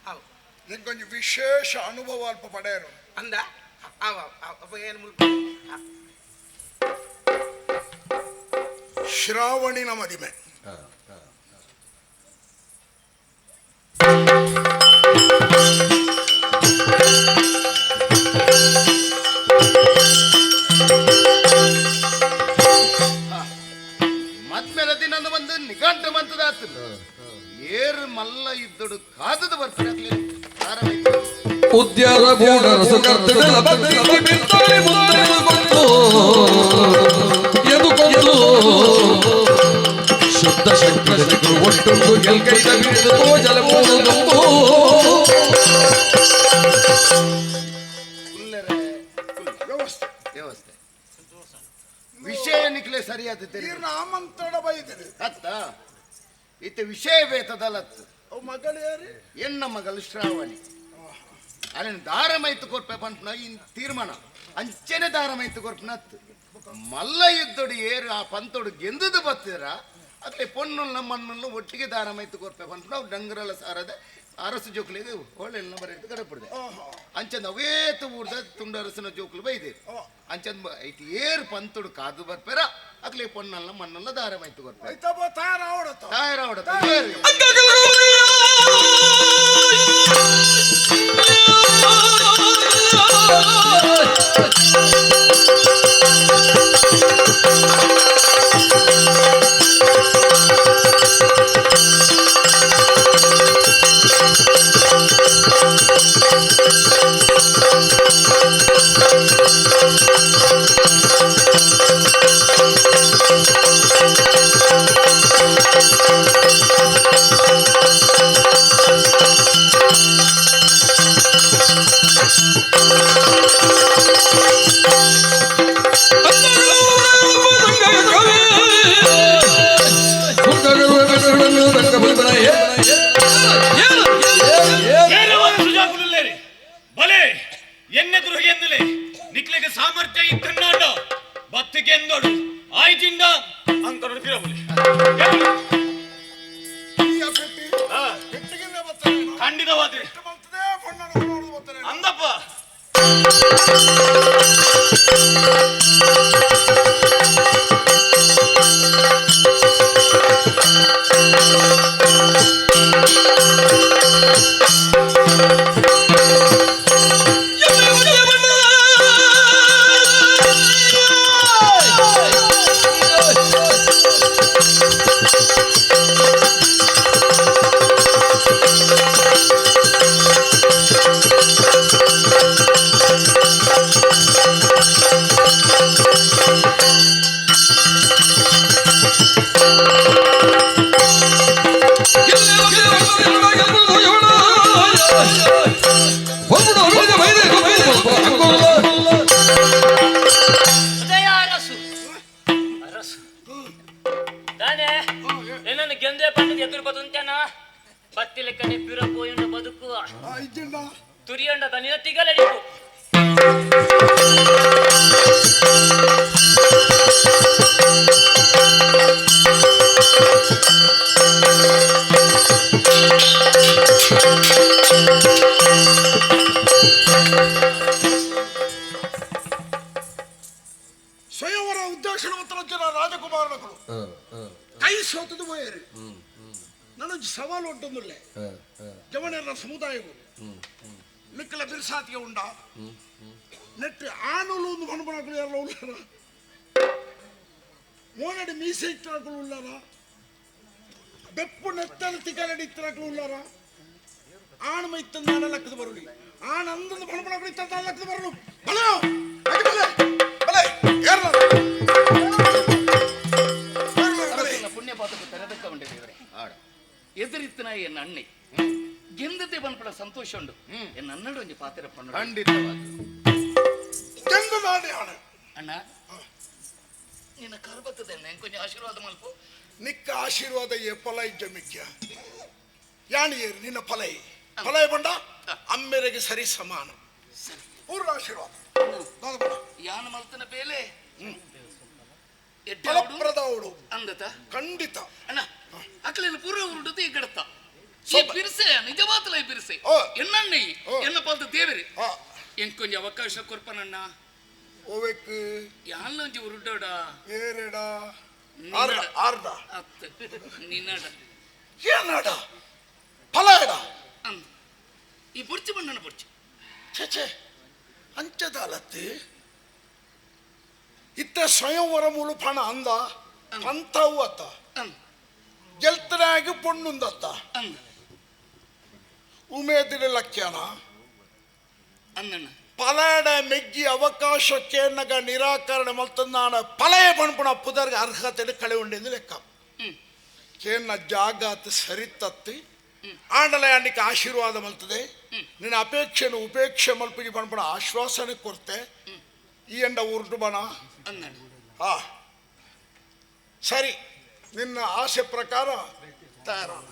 ಅವು ನಿಂಗೊಂದು ವಿಶೇಷ ಅನುಭವ ಅಲ್ಪ ಪಡೆಯರು ಅಂದ ಅವ ಏನು ಮುಲ್ಪ ಶ್ರಾವಣಿನ ಮದುವೆ ಮದ್ಮೇಲೆ ದಿನ ಒಂದು ನಿಘಂಟ ಮಂತದಾತ ಏರು ಮಲ್ಲ ಇದ್ದಡು ಕಾದದ ಬರ್ತಾರೆ ಉದ್ಯಾನ ಗೂಢ ರಸಕರ್ತಗಳ ಬದ್ಧಿ ಬಿತ್ತನೆ ಮುಂದೆಗೊಂಡು ಎದುಕೊಂಡು ಶುದ್ಧ ಶಕ್ತಿ ಒಟ್ಟೊಂದು ಗೆಲ್ಕೈದ ಬಿಡಿದು ಜಲ ಮೂಡುಗಂಬು ವ್ಯವಸ್ಥೆ ವ್ಯವಸ್ಥೆ ವಿಷಯ ನಿಕ್ಲೆ ಸರಿಯಾದ ಆಮಂತ್ರಣ ಬೈದಿದೆ ಅತ್ತ ಇತ್ತೆ ವಿಷಯ ಬೇತದಲತ್ತು ಅವು ಮಗಳು ಯಾರು ಎನ್ನ ಮಗಳು ಶ್ರಾವಣಿ ಅಲ್ಲಿನ ದಾರ ಮೈತು ಕೊರ್ಪೆ ಪಂಟ್ನ ಇನ್ ತೀರ್ಮಾನ ಅಂಚೆನೆ ದಾರ ಮೈತು ಕೊರ್ಪನತ್ತು ಮಲ್ಲ ಯುದ್ಧಡು ಏರು ಆ ಪಂತೋಡು ಗೆಂದದು ಬತ್ತಿರ ಅದ್ಲೆ ಪೊಣ್ಣುಲ್ಲ ಮಣ್ಣುಲ್ಲ ಒಟ್ಟಿಗೆ ದಾರ ಮೈತು ಕೊರ್ಪೆ ಪಂಟ್ನ ಅವು ಡಂಗರಲ್ಲ ಸಾರದ ಅರಸು ಜೋಕ್ಲಿಗೆ ಹೋಳೆಲ್ಲ ಬರೆದು ಕಡಪಡಿದೆ ಅಂಚಂದ ಅವೇತು ಊರ್ದ ತುಂಡರಸನ ಜೋಕ್ಲು ಬೈದೆ ಅಂಚಂದ ಐತಿ ಏರು ಪಂತೋಡು ಕಾದು ಬರ್ಪೇರ ಅಗ್ಲೆ ಪೊಣ್ಣಲ್ಲ ಮಣ್ಣಲ್ಲ ದಾರ ಮೈತು ಕೊರ್ಪೆ ತಾಯರ ತಾಯರ ಖಂಡಿತವಾದ್ರಿ ಅಂದಪ್ಪ. ಗೆಂದೆ ಪಂಡಿತ ಎದುರು ಬದುಂತೇನ ಬತ್ತಿಲೆಕ್ಕನೆ ಪಿರ ಪೋಯಂಡ ಬದುಕುವ ತುರಿಯಂಡ ದನಿನ ತಿಗಲಡಿಕು ಸ್ವಯಂವರ ಉದ್ದೇಶವಂತರ ಜನ ರಾಜಕುಮಾರಗಳು ಕೈ ಸೋತದು పోయారు నన్ను సవాలు ఉంటుందిలే జవనెర్ర సముదాయము లిక్కల బిర్సాతిగా ఉండా నెట్ ఆనులు మనబనకులు ఎర్ర ఉన్నారా మోనడి మీసే ఇత్తనకులు ఉన్నారా ಬೆಪ್ಪು ನೆತ್ತಲು ತಿಗಲಡಿ ಇತ್ತನಕಲು ಉಳ್ಳಾರಾ ಆಣಮ ಇತ್ತಂದಾಡ ಲಕ್ಕದ ಬರುಡಿ ಆಣ ಅಂದಂದು ಬಣಬಣಕಲು ಇತ್ತಂದಾಡ ಲಕ್ಕದ ಬರುಡು ಬಲೋ ಬಲೆ ಏರ್ಲ ಪುಣ್ಯ ಪಾತಕ್ಕೆ ತೆರೆದಕ್ಕ ಉಂಡಿದ್ದೀವ್ರೆ ಎದುರಿತ್ತನ ಎನ್ನ ಅಣ್ಣೆ ಗೆಂದತೆ ಬನ್ಪಡ ಸಂತೋಷ ಉಂಡು ಎನ್ನ ಅನ್ನಡು ಒಂಜಿ ಪಾತ್ರ ಪಣ್ಣು ಖಂಡಿತವಾಗಿ ಗೆಂದದಾಡಿ ಆಣ ಅಣ್ಣ ನಿನ್ನ ಕರ್ಬತ್ತದೆ ಅಣ್ಣ ಕೊಂಚ ಆಶೀರ್ವಾದ ಮಲ್ಪು ನಿಕ್ಕ ಆಶೀರ್ವಾದ ಏ ಫಲೈ ಜಮಿಕ್ಯ ಯಾಣಿಯರು ನಿನ್ನ ಫಲೈ ಬಂಡ ಅಮ್ಮೆರೆಗೆ ಸರಿ ಸಮಾನ ಪೂರ್ಣ ಆಶೀರ್ವಾದ ಯಾನ ಮಲ್ತನ ಬೇಲೆ ಫಲಪ್ರದವಳು ಅಂದತ ಖಂಡಿತ ಅಣ್ಣ ಅಕ್ಕಲಿನ ಪೂರ್ವ ಉರುಟು ಈ ಕಡತ ಈ ಬಿರ್ಸೆ ನಿಜವಾತಲ ಬಿರ್ಸೆ ಎನ್ನಣ್ಣಿ ಎನ್ನ ಪಾಲ್ತ ದೇವರಿ ಎಂಕೊಂಜ ಅವಕಾಶ ಕೊರ್ಪನಣ್ಣ ಓವೆಕ್ ಯಾನೊಂಜಿ ಉರುಡೋಡ ಏರೆಡ ಆರ್ದ ಅತ್ತ ನಿನ್ನಡ ಏನಡ ಫಲ ಎಡ ಈ ಬುರ್ಚಿ ಬಣ್ಣನ ಬುರ್ಚಿ ಛೆ ಅಂಚದಾಲತ್ತಿ ಇತ್ತ ಸ್ವಯಂವರ ಮೂಲು ಪಣ ಅಂದ ಅಂತಾವು ಅತ್ತ ಗೆಲ್ತನಾಗಿ ಪೊಣ್ಣುಂದತ್ತ ಉಮೇದಿನ ಲಕ್ಷ್ಯಾನ ಅಂದಣ್ಣ ಪಲಾಡ ಮೆಗ್ಗಿ ಅವಕಾಶಕ್ಕೆ ನಗ ನಿರಾಕರಣೆ ಮಲ್ತಂದಾನ ಪಲಯ ಪಣಪಣ ಪುದರ್ಗೆ ಅರ್ಹತೆ ಕಳೆ ಉಂಡೆಂದು ಲೆಕ್ಕ ಕೇನ್ನ ಜಾಗಾತ್ ಸರಿತತ್ತಿ ಆಂಡಲ ಅಂಡಿಕೆ ಆಶೀರ್ವಾದ ಮಲ್ತದೆ ನಿನ್ನ ಅಪೇಕ್ಷೆನು ಉಪೇಕ್ಷೆ ಮಲ್ಪಿಗೆ ಪಣಪಣ ಆಶ್ವಾಸನೆ ಕೊಡ್ತೆ ಈ ಎಂಡ ಉರುಟು ಬಣ ಹಾ ಸರಿ ನಿನ್ನ ಆಸೆ ಪ್ರಕಾರ ತಯಾರಾಣ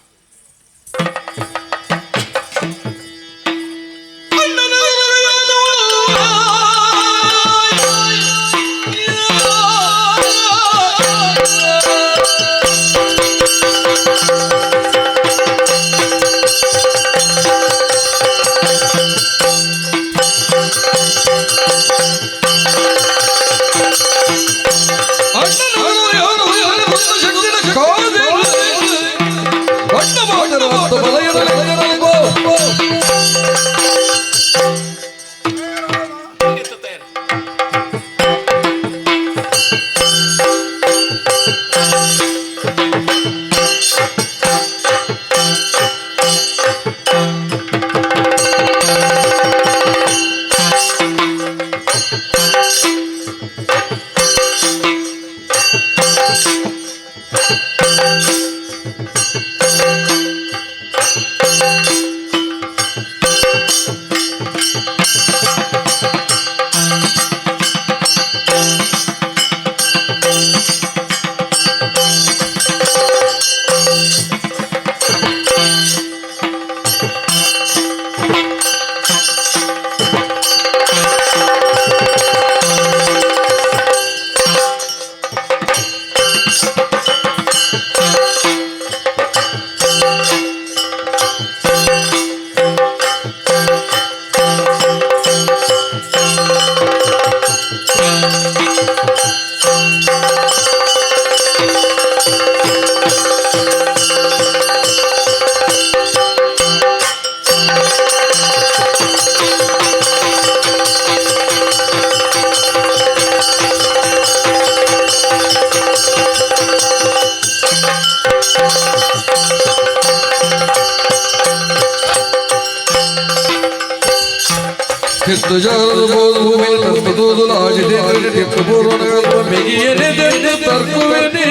ಕಿತ್ತು ಜಾರಬಹುದು ಭೂಮಿಯಲ್ಲಿ ತರ್ತದೋದು ಲಾಜಿದೆ ಕಿತ್ತು ಪೂರ್ವನಗಳ ಮೆಗಿಯನೆ ದಂಡೆ ತರ್ಕುವೆನೇ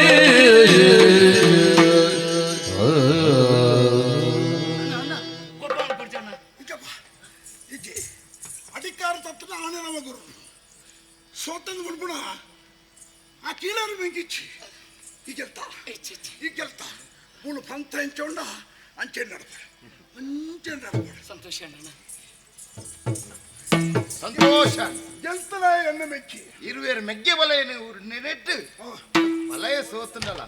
ಅಧಿಕಾರ ತತ್ವ ಆನೆ ನಮ್ಮ ಗುರು ಸೋತಂದು ಮುನ್ಪುಣ ಆ ಕೀಳರು ಬೆಂಕಿಚ್ಚಿ ಈಗ ಗೆಲ್ತಾ ಮೂಳು ಪಂತ ಹೆಂಚೊಂಡ ಅಂಚೆ ನಡಪ ಸಂತೋಷ ಅಣ್ಣ ಸಂತೋಷ ಗೆಲ್ತದ ಎಣ್ಣೆ ಮೆಚ್ಚಿ ಇರುವೇರು ಮೆಗ್ಗೆ ಬಲೆಯನ್ನು ನೆಟ್ಟು ಬಲೆಯ ಸೋತಂಡಲ್ಲ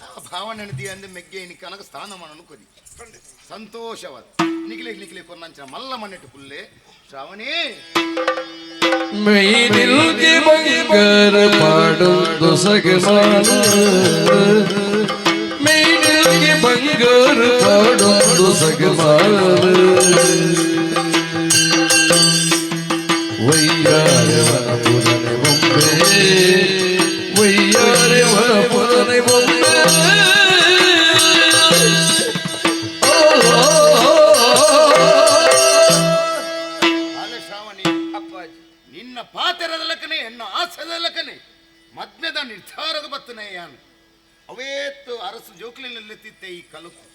ಆ ಭಾವನೆ ನೆನದಿ ಅಂದು ಮೆಗ್ಗೆ ಇನಿ ಕನಕ ಸ್ಥಾನಮಾನನು ಕೊದಿ ಸಂತೋಷವಾದ ನಿಖಿಲೆ ಕೊನ್ನಂಚಿನ ಮಲ್ಲ ಮಣ್ಣಿಟ್ಟು ಪುಲ್ಲೆ ಶ್ರಾವಣಿ ಮೈನಿಲ್ಗೆ ಬಂಗಾರ ಪಾಡೊಂದು ಸಗಮಾನ ಮೈನಿಲ್ಗೆ ಬಂಗಾರ ಪಾಡೊಂದು ಸಗಮಾನ ವೈಯಾರವನ ಪುರನೆ ಬೊಂಬೆ ವೈಯಾರವನ ಪುರನೆ ಬೊಂಬೆ ನಿನ್ನ ಪಾತೆರದಲ್ಲಕನೆ ಎನ್ನ ಆಸೆದಲ್ಲಕನೆ ಮದ್ಮೆದ ನಿರ್ಧಾರದ ಬತ್ತನೆ ಯಾನು ಅವೇತ್ತು ಅರಸು ಜೋಕ್ಲಿನಲ್ಲಿತ್ತಿತ್ತೆ ಈ ಕಲುಕು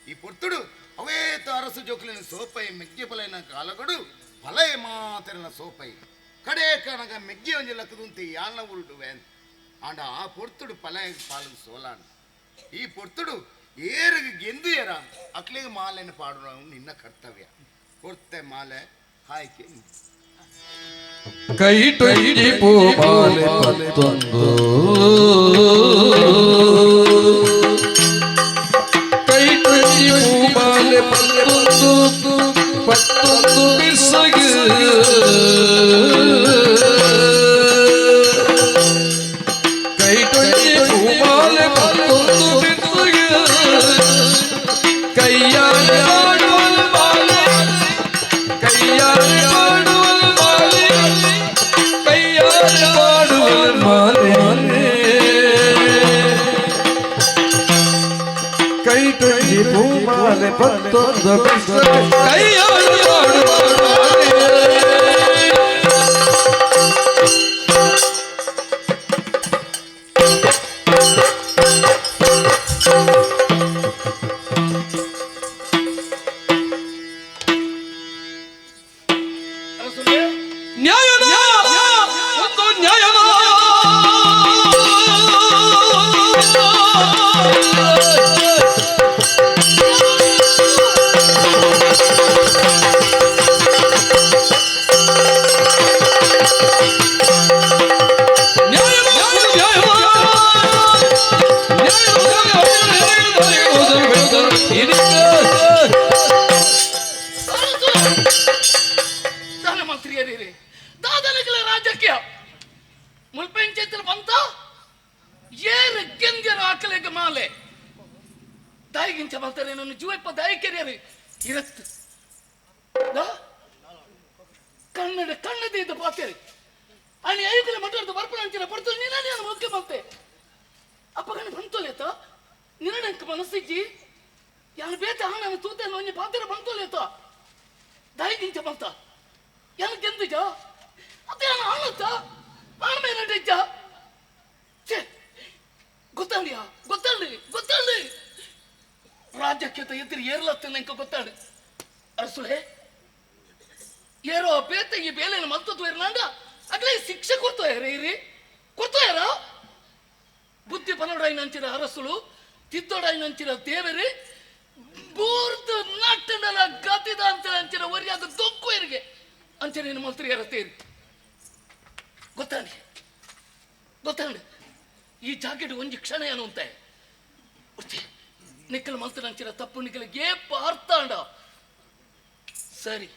ಈ ಪೊರ್ತುಡು ಅವೇತ್ತು ಅರಸು ಜೋಕ್ಲಿನ ಸೋಪೈ ಮೆಗ್ಗೆ ಬಲೆನ ಕಾಲಗಡು ಬಲೈ ಮಾತೆರನ ಸೋಪೈ ಕಡೆ ಕನಗ ಮೆಗ್ಗೆ ಒಂಜಿ ಲಕ್ಕದುಂತೆ ಯಾನ ಉರುಡುವೆ ಆಂಡ ಆ ಪೊರ್ತುಡು ಪಲೈ ಪಾಲು ಸೋಲಾಣ ಈ ಪೊರ್ತುಡು ಏರಿಗೆ ಗೆಂದು ಏರ ಅಕ್ಲಿಗೆ ಮಾಲೆನ ಪಾಡು ನಿನ್ನ ಕರ್ತವ್ಯ ಕೊರ್ತೆ ಮಾಲೆ ಹಾಯ್ಕೆ ಕೈ ಟೊಂಗಿ ಪೂಮಾಲೆ ಪತ್ತೊಂದು ಕೈ ಟೊಂಗಿ ಪೂಮಾಲೆ ಪತ್ತೊಂದು ಬಿಸಗೆ ಕೈ ಟೊಂಗಿ ಪೂಮಾಲೆ ಪತ್ತೊಂದು ಬಿಸಗೆ ಕೈಯಾರೆ ಆಡುವಲ್ ಮಾಲೆ ಕೈಯಾರೆ ಕೈ ಟೊಂಗಿ ಪೂಮಾಲೆ ಪತ್ತೊಂದು ಕೈಯಾರೆ ರಾಜ್ಯಕ್ಕೆ ಮುಲ್ಪೆಂಚೆತ್ರ ಬಂತ ಏರು ಗೆಂಜರು ಹಾಕಲೆಗೆ ಮಾಲೆ ದಾಯಿಗಿಂಚ ಬರ್ತಾರೆ ನನ್ನ ಜೀವಪ್ಪ ದಾಯಿ ಕೆರಿಯರು ಇರತ್ತು ಕನ್ನಡ ಕಣ್ಣದೇ ಇದ್ದ ಪಾತೇರಿ ಅನಿ ಐದಲೆ ಮಟ್ಟದ ಬರ್ಪಣ ಅಂಚಿನ ಪಡ್ತು ನೀನೇ ಮುಖ್ಯ ಬಂತೆ ಅಪ್ಪ ಕಣ್ಣು ಬಂತೋಲೇತ ನಿನ್ನಂಕ ಮನಸ್ಸಿಜ್ಜಿ ಯಾನು ಬೇತ ಹಣ ತೂತೆ ಒಂಜಿ ಪಾತ್ರ ಬಂತೋಲೇತ ದಾಯಿಗಿಂಚ ಬಂತ ಯಾನು ಗೆಂದುಜ ಅದೇ ಆನತ್ತ ಆಮೇಲೆ ನಟಿಜ್ಜ ಛೇ ಗೊತ್ತಾಂಡಿಯಾ ಗೊತ್ತಾಂಡಿ ರಾಜ್ಯಕ್ಕೆ ಎದುರು ಏರ್ಲತ್ತೆ ನಂಗೆ ಗೊತ್ತಾಂಡಿ ಅರಸುಳೆ ಏರೋ ಬೇತ ಈ ಬೇಲೆನ ಮಲ್ತದ್ದು ಇರ್ಲಾಂಡ ಅಗ್ಲೇ ಶಿಕ್ಷೆ ಕೊಡ್ತಾರ ಕೊಡ್ತಾರ ಬುದ್ಧಿ ಪನೋಡಾಯಿನಂಚಿನ ಅರಸುಳು ತಿದ್ದೋಡಾಯಿನಂಚಿನ ದೇವರಿ ಬೂರ್ದು ನಟ್ಟನಲ ಗತಿದ ಅಂತ ಅಂಚಿನ ಒರಿಯಾದ ದೊಕ್ಕು ಏರಿಗೆ ಅಂಚೆ ನೀನು ಮಂತ್ರಿ ಇರತ್ತೇರಿ ಗೊತ್ತಾಂಡಿ ಈ ಜಾಕೆಟ್ ಒಂಜಿ ಕ್ಷಣ ಏನು ಅಂತ ನಿಕ್ಕಲು ಮಂತ್ರ ಅಂಚಿನ ತಪ್ಪು ನಿಕ್ಕಲಿಗೆ ಏಪ ಅರ್ಥ ಅಂಡ ಸರಿ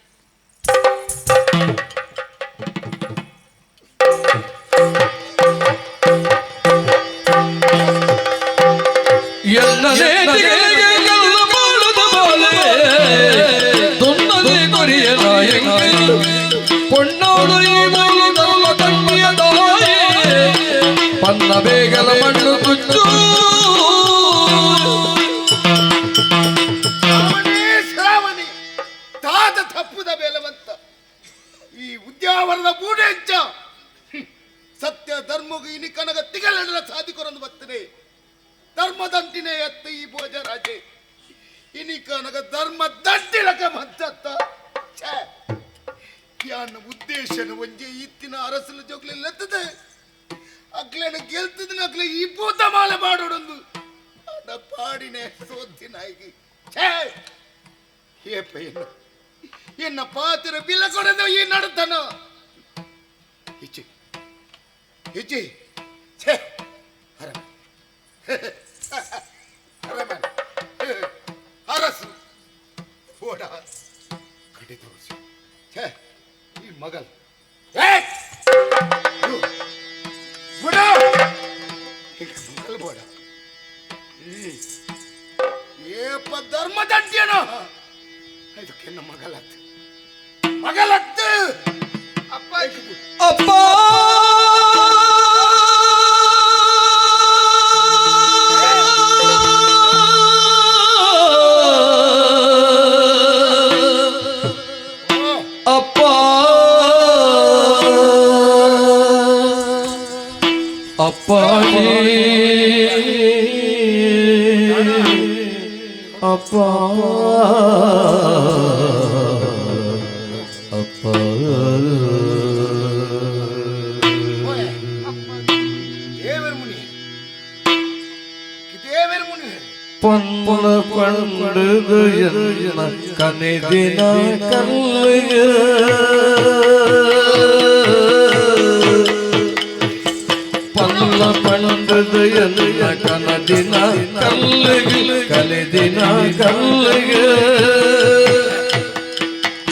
ಪನ್ನ ಬೇಗಲ ಮಣ್ಣು ತುಚ್ಚು ಶ್ರಾವಣಿ ತಾದ ತಪ್ಪುದ ಬೇಲವಂತ ಧರ್ಮ ದಂಡಿಳಕ ಮತ್ತತ್ತ ಯಾನ ಉದ್ದೇಶನ ಒಂಜೆ ಇತ್ತಿನ ಅರಸಲ ಜೋಗ್ಲೆಲ್ಲ ಎತ್ತದೆ ಅಕ್ಲೇನ ಗೆಲ್ತದ ಅಕ್ಲೆ ಈ ಭೂತ ಮಾಲೆ ಮಾಡೋಡೊಂದು ಅಡ ಪಾಡಿನೇ ಸೋದಿನಾಗಿ ಏಪ ಎನ್ನ ಪಾತ್ರ ಬಿಲ ಕೊಡದ ಈ ನಡತನ ಇಚ್ಚಿ ಇಚ್ಚಿ ಛೇ ಅರಸು ಓಡ ಕಡೆ ತೋರಿಸಿ ಛೇ ಈ ಮಗಲ್ ಮಗಲ್ ಬೋಡ ಏಪ ಧರ್ಮ ದಂಡ್ಯನ ಇದಕ್ಕೆನ್ನ ಮಗಲತ್ತು ಮಗಲತ್ತು ಅಪ್ಪ ಅಪ್ಪ ಅಪ್ಪ ಅಪ್ಪ ಪೊನ್ನ ಪಂಡುದು ಎನ್ನ ಕನೆದಿನ ಕಲ್ಲಿಗ ಪಲ್ಲ ಪಂಡುದು ಎನ್ನ ಕನದಿನ ಕಲ್ಲಿಗ ಕನೆದಿನ ಕಲ್ಲಿಗ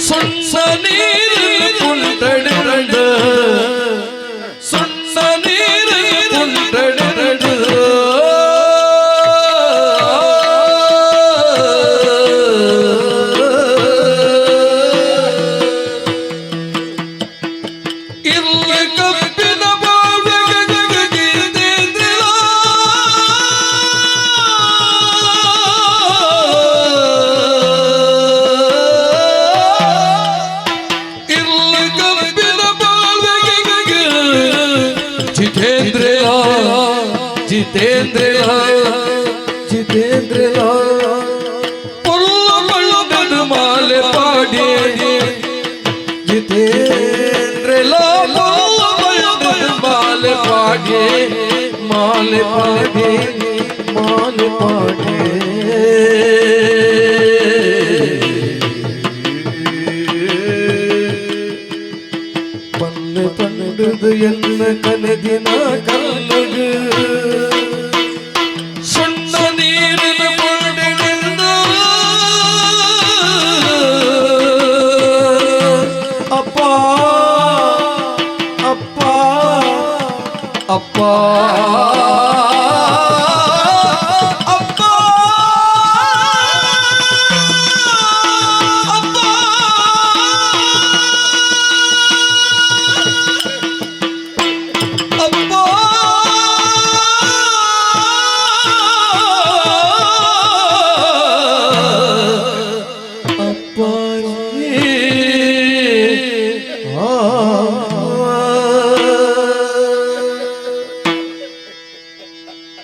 ಸೊಣ್ಣ ನೀರು ಪುಂಟಡಿರಡ ಸೊಣ್ಣ ನೀರು ಪುಂಟಡಿರಡ ಜಿತೇಂದ್ರ ಪುಲ್ಲ ಬಳ್ಳದ ಮಾಲೆ ಪಾಡಿ ಜಿತೇಂದ್ರ ಪುಲ್ಲ ಬಳ್ಳದ ಮಾಲೆ ಪಾಡಿ ಮಾಲೆ ಪಾಡಿ ಮಾಲೆ ಪಾಡಿ ಪಲ್ಲೆ ಪಂಡದು ಎನ್ನ ಕನದಿನ ಕಲ್ಲಗ ಸುಣ್ಣ ನೀರಿನ ಪೊಂಡಿನ ಅಪ್ಪ ಅಪ್ಪ ಅಪ್ಪ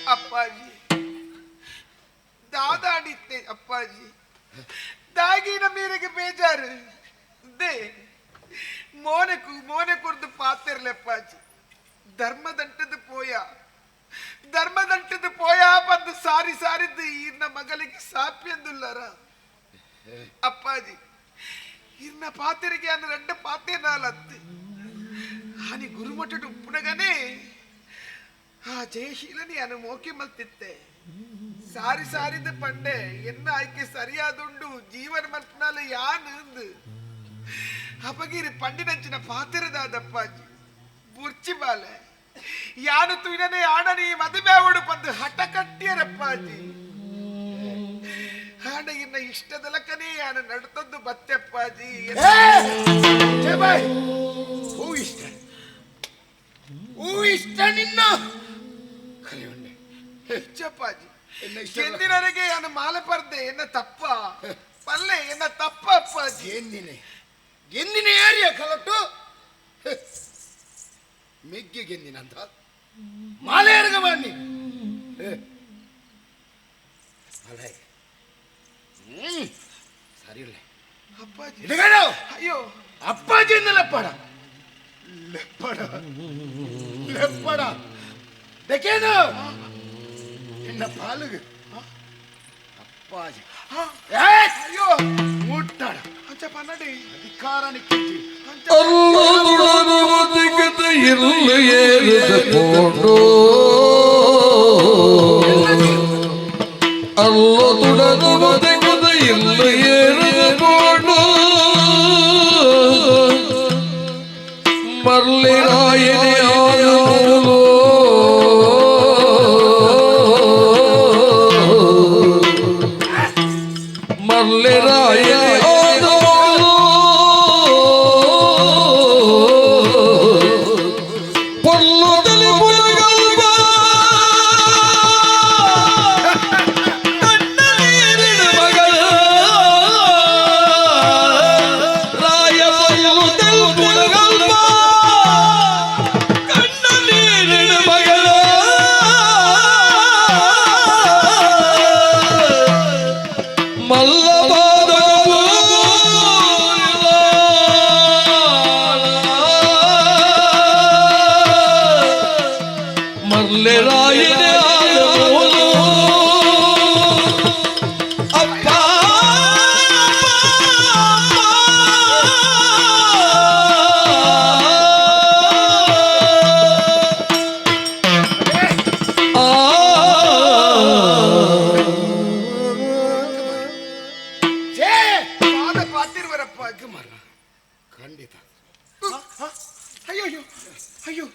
ಅಪ್ಪಾಜಿ ದಾದಾಡಿತ್ತೆ ಅಪ್ಪಾಜಿ ದಾಗಿನ ಮೇರೆಗೆ ಬೇಜಾರು ದೇ ಮೋನೆ ಕುರ್ದು ಪಾತಿರ್ಲೆ ಅಪ್ಪಾಜಿ ಧರ್ಮದಂಟದ ಪೋಯ ಬಂದು ಸಾರಿದ್ದು ಇನ್ನ ಮಗಳಿಗೆ ಸಾಪ್ಯಂದುಲ್ಲರ ಅಪ್ಪಾಜಿ ಇನ್ನ ಪಾತಿರಿಗೆ ಅನ್ನ ರೆಡ್ಡ ಪಾತೆ ನಾಲತ್ತೆ ಹಾನಿ ಗುರುಮಠಡು ಉಪ್ಪುನಗನೇ ಆ ಜಯಶೀಲನಿ ಅನ್ನು ಮೋಕೆ ಮಲ್ತಿತ್ತೆ ಸಾರಿದ ಪಂಡೆ ಎನ್ನ ಆಯ್ಕೆ ಸರಿಯಾದುಂಡು ಜೀವನ ಮಲ್ಪನಾಲ ಯಾನು ಅಪಗಿರಿ ಪಂಡಿನಂಚಿನ ಪಾತಿರದಾದಪ್ಪಾಜಿ ಬುರ್ಚಿ ಬಾಲೆ ಯಾನು ತುಯಿನೇ ಆಣನಿ ಮದುವೆ ಉಡು ಬಂದು ಹಠ ಕಟ್ಟಿಯರಪ್ಪಾಜಿ ಆಡ ಇನ್ನ ಇಷ್ಟದಲಕನೇ ಯಾನು ನಡ್ತದ್ದು ಬತ್ತೆಪ್ಪಾಜಿ ಇಷ್ಟ ನಿನ್ನ ಚಪ್ಪಾಜಿ ಎಂದಿನವರೆಗೆ ನಾನು ಮಾಲೆ ಪರ್ದೆ ಎನ್ನ ತಪ್ಪ ಪಲ್ಲೆ ಎನ್ನ ತಪ್ಪ ಅಪ್ಪಾಜಿ ಗೆಂದಿನ ಏರಿಯ ಕಲಟ್ಟು ಮೆಗ್ಗೆ ಗೆಂದಿನ ಅಂತ ಮಾಲೆ ಎರಗ ಬನ್ನಿ ಅಯ್ಯೋ ಅಪ್ಪಾಜಿ ಲೆಪ್ಪಡ ಲೆಪ್ಪಡ ಲೆಪ್ಪಡ ದೇಕೇನು ನಿನ್ನ ಪಾಲುಗೆ ಅಪ್ಪಾಜಿ ಅಯ್ಯೋ ಮುಟ್ಟಾಡ ಅಂಚಪ್ಪ ನಡಿ ಅಧಿಕಾರನಿಕ್ಕೆ ಅಲ್ಲೋ ತುಡದು ಇಲ್ಲ ಏರಿಕೊಂಡು ಮರ್ಲಿರಾಯನೇ ಆದವನು ಮರ್ಲಿರಾಯನೇ ಆದವನು ಪೊಲ್ಲುದಲ್ಲಿ ಪುಲಗಲ್ಬ ಖಂಡಿತ ಅಯ್ಯೋ ಅಯ್ಯೋ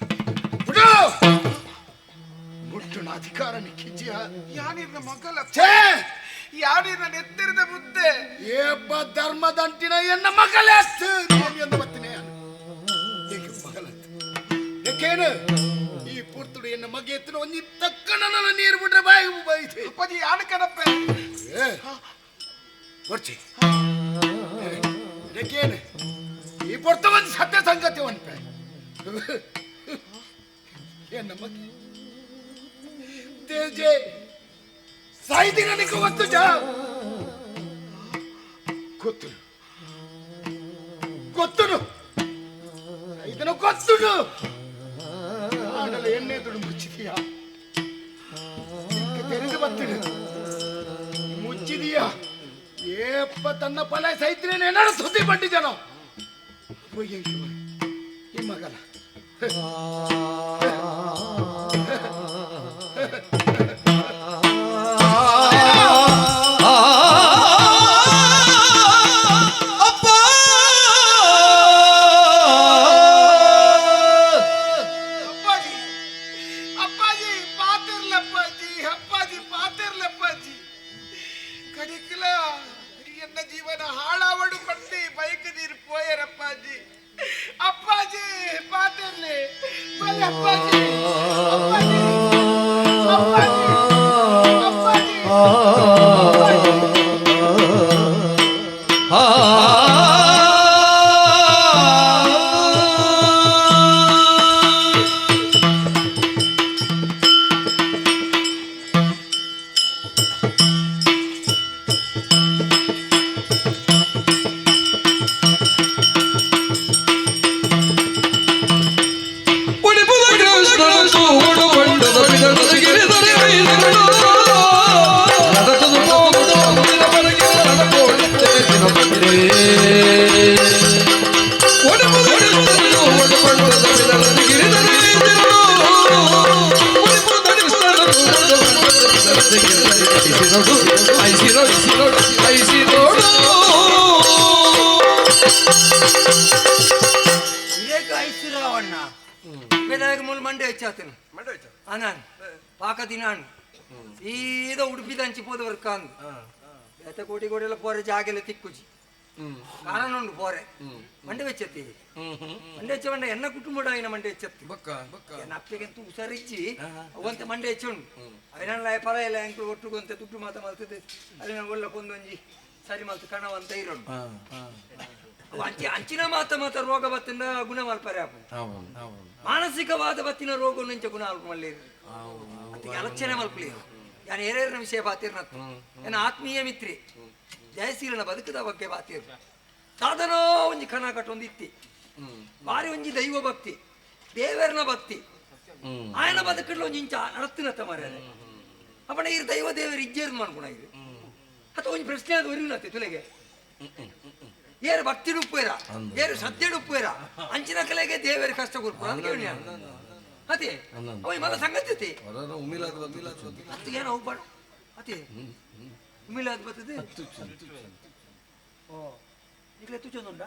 ಮುಟ್ಟುನ ಅಧಿಕಾರ ನಿಕ್ಕಿಜ್ಜಿಯ ಯಾನಿರ್ನ ಮಗಲ ಯಾನಿರ್ನ ನೆತ್ತಿರದ ಮುದ್ದೆ ಏಬ್ಬ ಧರ್ಮದಂಟಿನ ಎನ್ನ ಮಗಲೇ ಎಂದು ಬತ್ತಿನೇ ಮಗಲ ಏಕೇನು ಈ ಪುರ್ತುಡು ಎನ್ನ ಮಗ ಎತ್ತಿನ ಒಂದಿ ತಕ್ಕನ ನನ್ನ ನೀರು ಬಿಟ್ರೆ ಬಾಯಿಗೆ ಬೈತೆ ಅಪ್ಪಾಜಿ ಯಾನ ಕನಪ್ಪೆ ಬರ್ಚಿ ಏಕೇನು ಈ ಪುರ್ತ ಒಂದು ಸತ್ಯ ಸಂಗತಿ ಒಂದ್ಪೆ ಎನ್ನ ಮಗ ತೇಜೆ ಸಾಯ್ದಿ ನನಗೆ ಗೊತ್ತು ಗೊತ್ತು ಗೊತ್ತುನು ಇದನ್ನು ಗೊತ್ತುನು ಆಡಲು ಎಣ್ಣೆ ದುಡು ಮುಚ್ಚಿದೀಯಾ ತೆರೆದು ಬತ್ತಿಡು ಮುಚ್ಚಿದೀಯಾ ಏಪ್ಪ ತನ್ನ ಫಲ ಸೈತ್ರೇನೆ ಏನಾರು ಸುದ್ದಿ ಬಂದಿದ್ದಾನೋ ಈ ಮಗನ ಜೀವನ ಹಾಳಾವಡು ಪಟ್ಟಿ ಬೈಕ್ ನೀರು ಪೋಯರಪ್ಪಾಜಿ ಅಪ್ಪಾಜಿ ಪಾತಿರ್ಲಿ ಬರೀ ಅಪ್ಪಾಜಿ ಅಪ್ಪಾಜಿ ಅಪ್ಪಾಜಿ ಅಪ್ಪಾಜಿ ಮಂಡೆ ಹೆಚ್ಚಾತನು ಅನಾನ್ ಪಾಕ ದಿನಾನು ಈದ ಉಡುಪಿ ದಂಚಿಪೋದು ವರ್ಕಾಂದು ಬೇತ ಕೋಟಿ ಕೋಟೆಲ್ಲ ಪೋರೆ ಜಾಗೆಲ್ಲ ತಿಕ್ಕುಜಿ ಕಾರಣ ಉಂಡು ಪೋರೆ ಮಂಡೆ വെച്ചത്തി ಮಂಡೆ വെച്ച ಮಂಡೆ ಎನ್ನ ಕುಟುಂಬಡ ಐನ ಮಂಡೆ വെച്ചತ್ತಿ ಎನ್ನ ಅಪ್ಪೆಗೆಂತೂ ಹುಷಾರಿಚ್ಚಿ ಅವಂತೆ ಮಂಡೆ ಹೆಚ್ಚುಂಡು ಐನಲ್ಲ ಪರ ಎಲ್ಲ ಎಂಕ್ಳು ಒಟ್ಟುಗೊಂತೆ ದುಡ್ಡು ಮಾತ ಮಲ್ತದೆ ಅಲ್ಲಿನ ಒಳ್ಳೆ ಕೊಂದೊಂಜಿ ಸರಿ ಮಲ್ತು ಕಣವಂತ ಇರೋಣ ಅಂಚಿನ ಮಾತ ರೋಗ ಬತ್ತಿನ ಗುಣ ಮಲ್ಪರೆ ಮಾನಸಿಕವಾದ ಬತ್ತಿನ ರೋಗ ನಿಂಚ ಗುಣ ಅಲ್ಪ ಮಲ್ಲಿ ಅಲಕ್ಷಣೆ ಮಲ್ಪಲಿ ಯಾನ್ ಏರೇರಿನ ವಿಷಯ ಪಾತಿರ್ನತ್ತು ಏನ ಆತ್ಮೀಯ ಮಿತ್ರಿ ಜಯಶೀಲನ ಬದುಕದ ಬಗ್ಗೆ ಮಾತಿರು ಸಾಧನ ಒಂಜಿ ಕಣ ಕಟ್ಟೊಂದು ಇತ್ತಿ ಬಾರಿ ಒಂಜಿ ದೈವ ಭಕ್ತಿ ದೇವರನ ಭಕ್ತಿ ಆಯನ ಬದುಕಲು ಒಂಜಿ ಇಂಚ ನಡತ್ತಿನತ್ತ ಮಾರ್ಯಾರೆ ಅಪ್ಪಣ ಈ ದೈವ ದೇವರು ಇಜ್ಜೇರು ಮಾಡ್ಕೊಣ ಇದು ಅಥವಾ ಒಂಜಿ ಪ್ರಶ್ನೆ ಅದು ಒರಿನತ್ತೆ ತುಲೆಗೆ ಏರು ಭಕ್ತಿ ಉಪ್ಪೇರ ಏರು ಶ್ರದ್ಧೆ ಉಪ್ಪೇರ ಅಂಚಿನ ಕಲೆಗೆ ದೇವರ ಕಷ್ಟ ಕೊಡ್ಕೊಂಡು ಅದಕ್ಕೆ ಅದೇ ಅವ ಮಲ ಸಂಗತಿ ಅತ್ತು ಏನೋ ಉಪ್ಪಾಡ ಅದೇ ಉಮಿಲಾದ್ ಬರ್ತದೆ ಓ ನಿಕ್ಲೆ ತುಚ್ಚೊಂದುಂಡ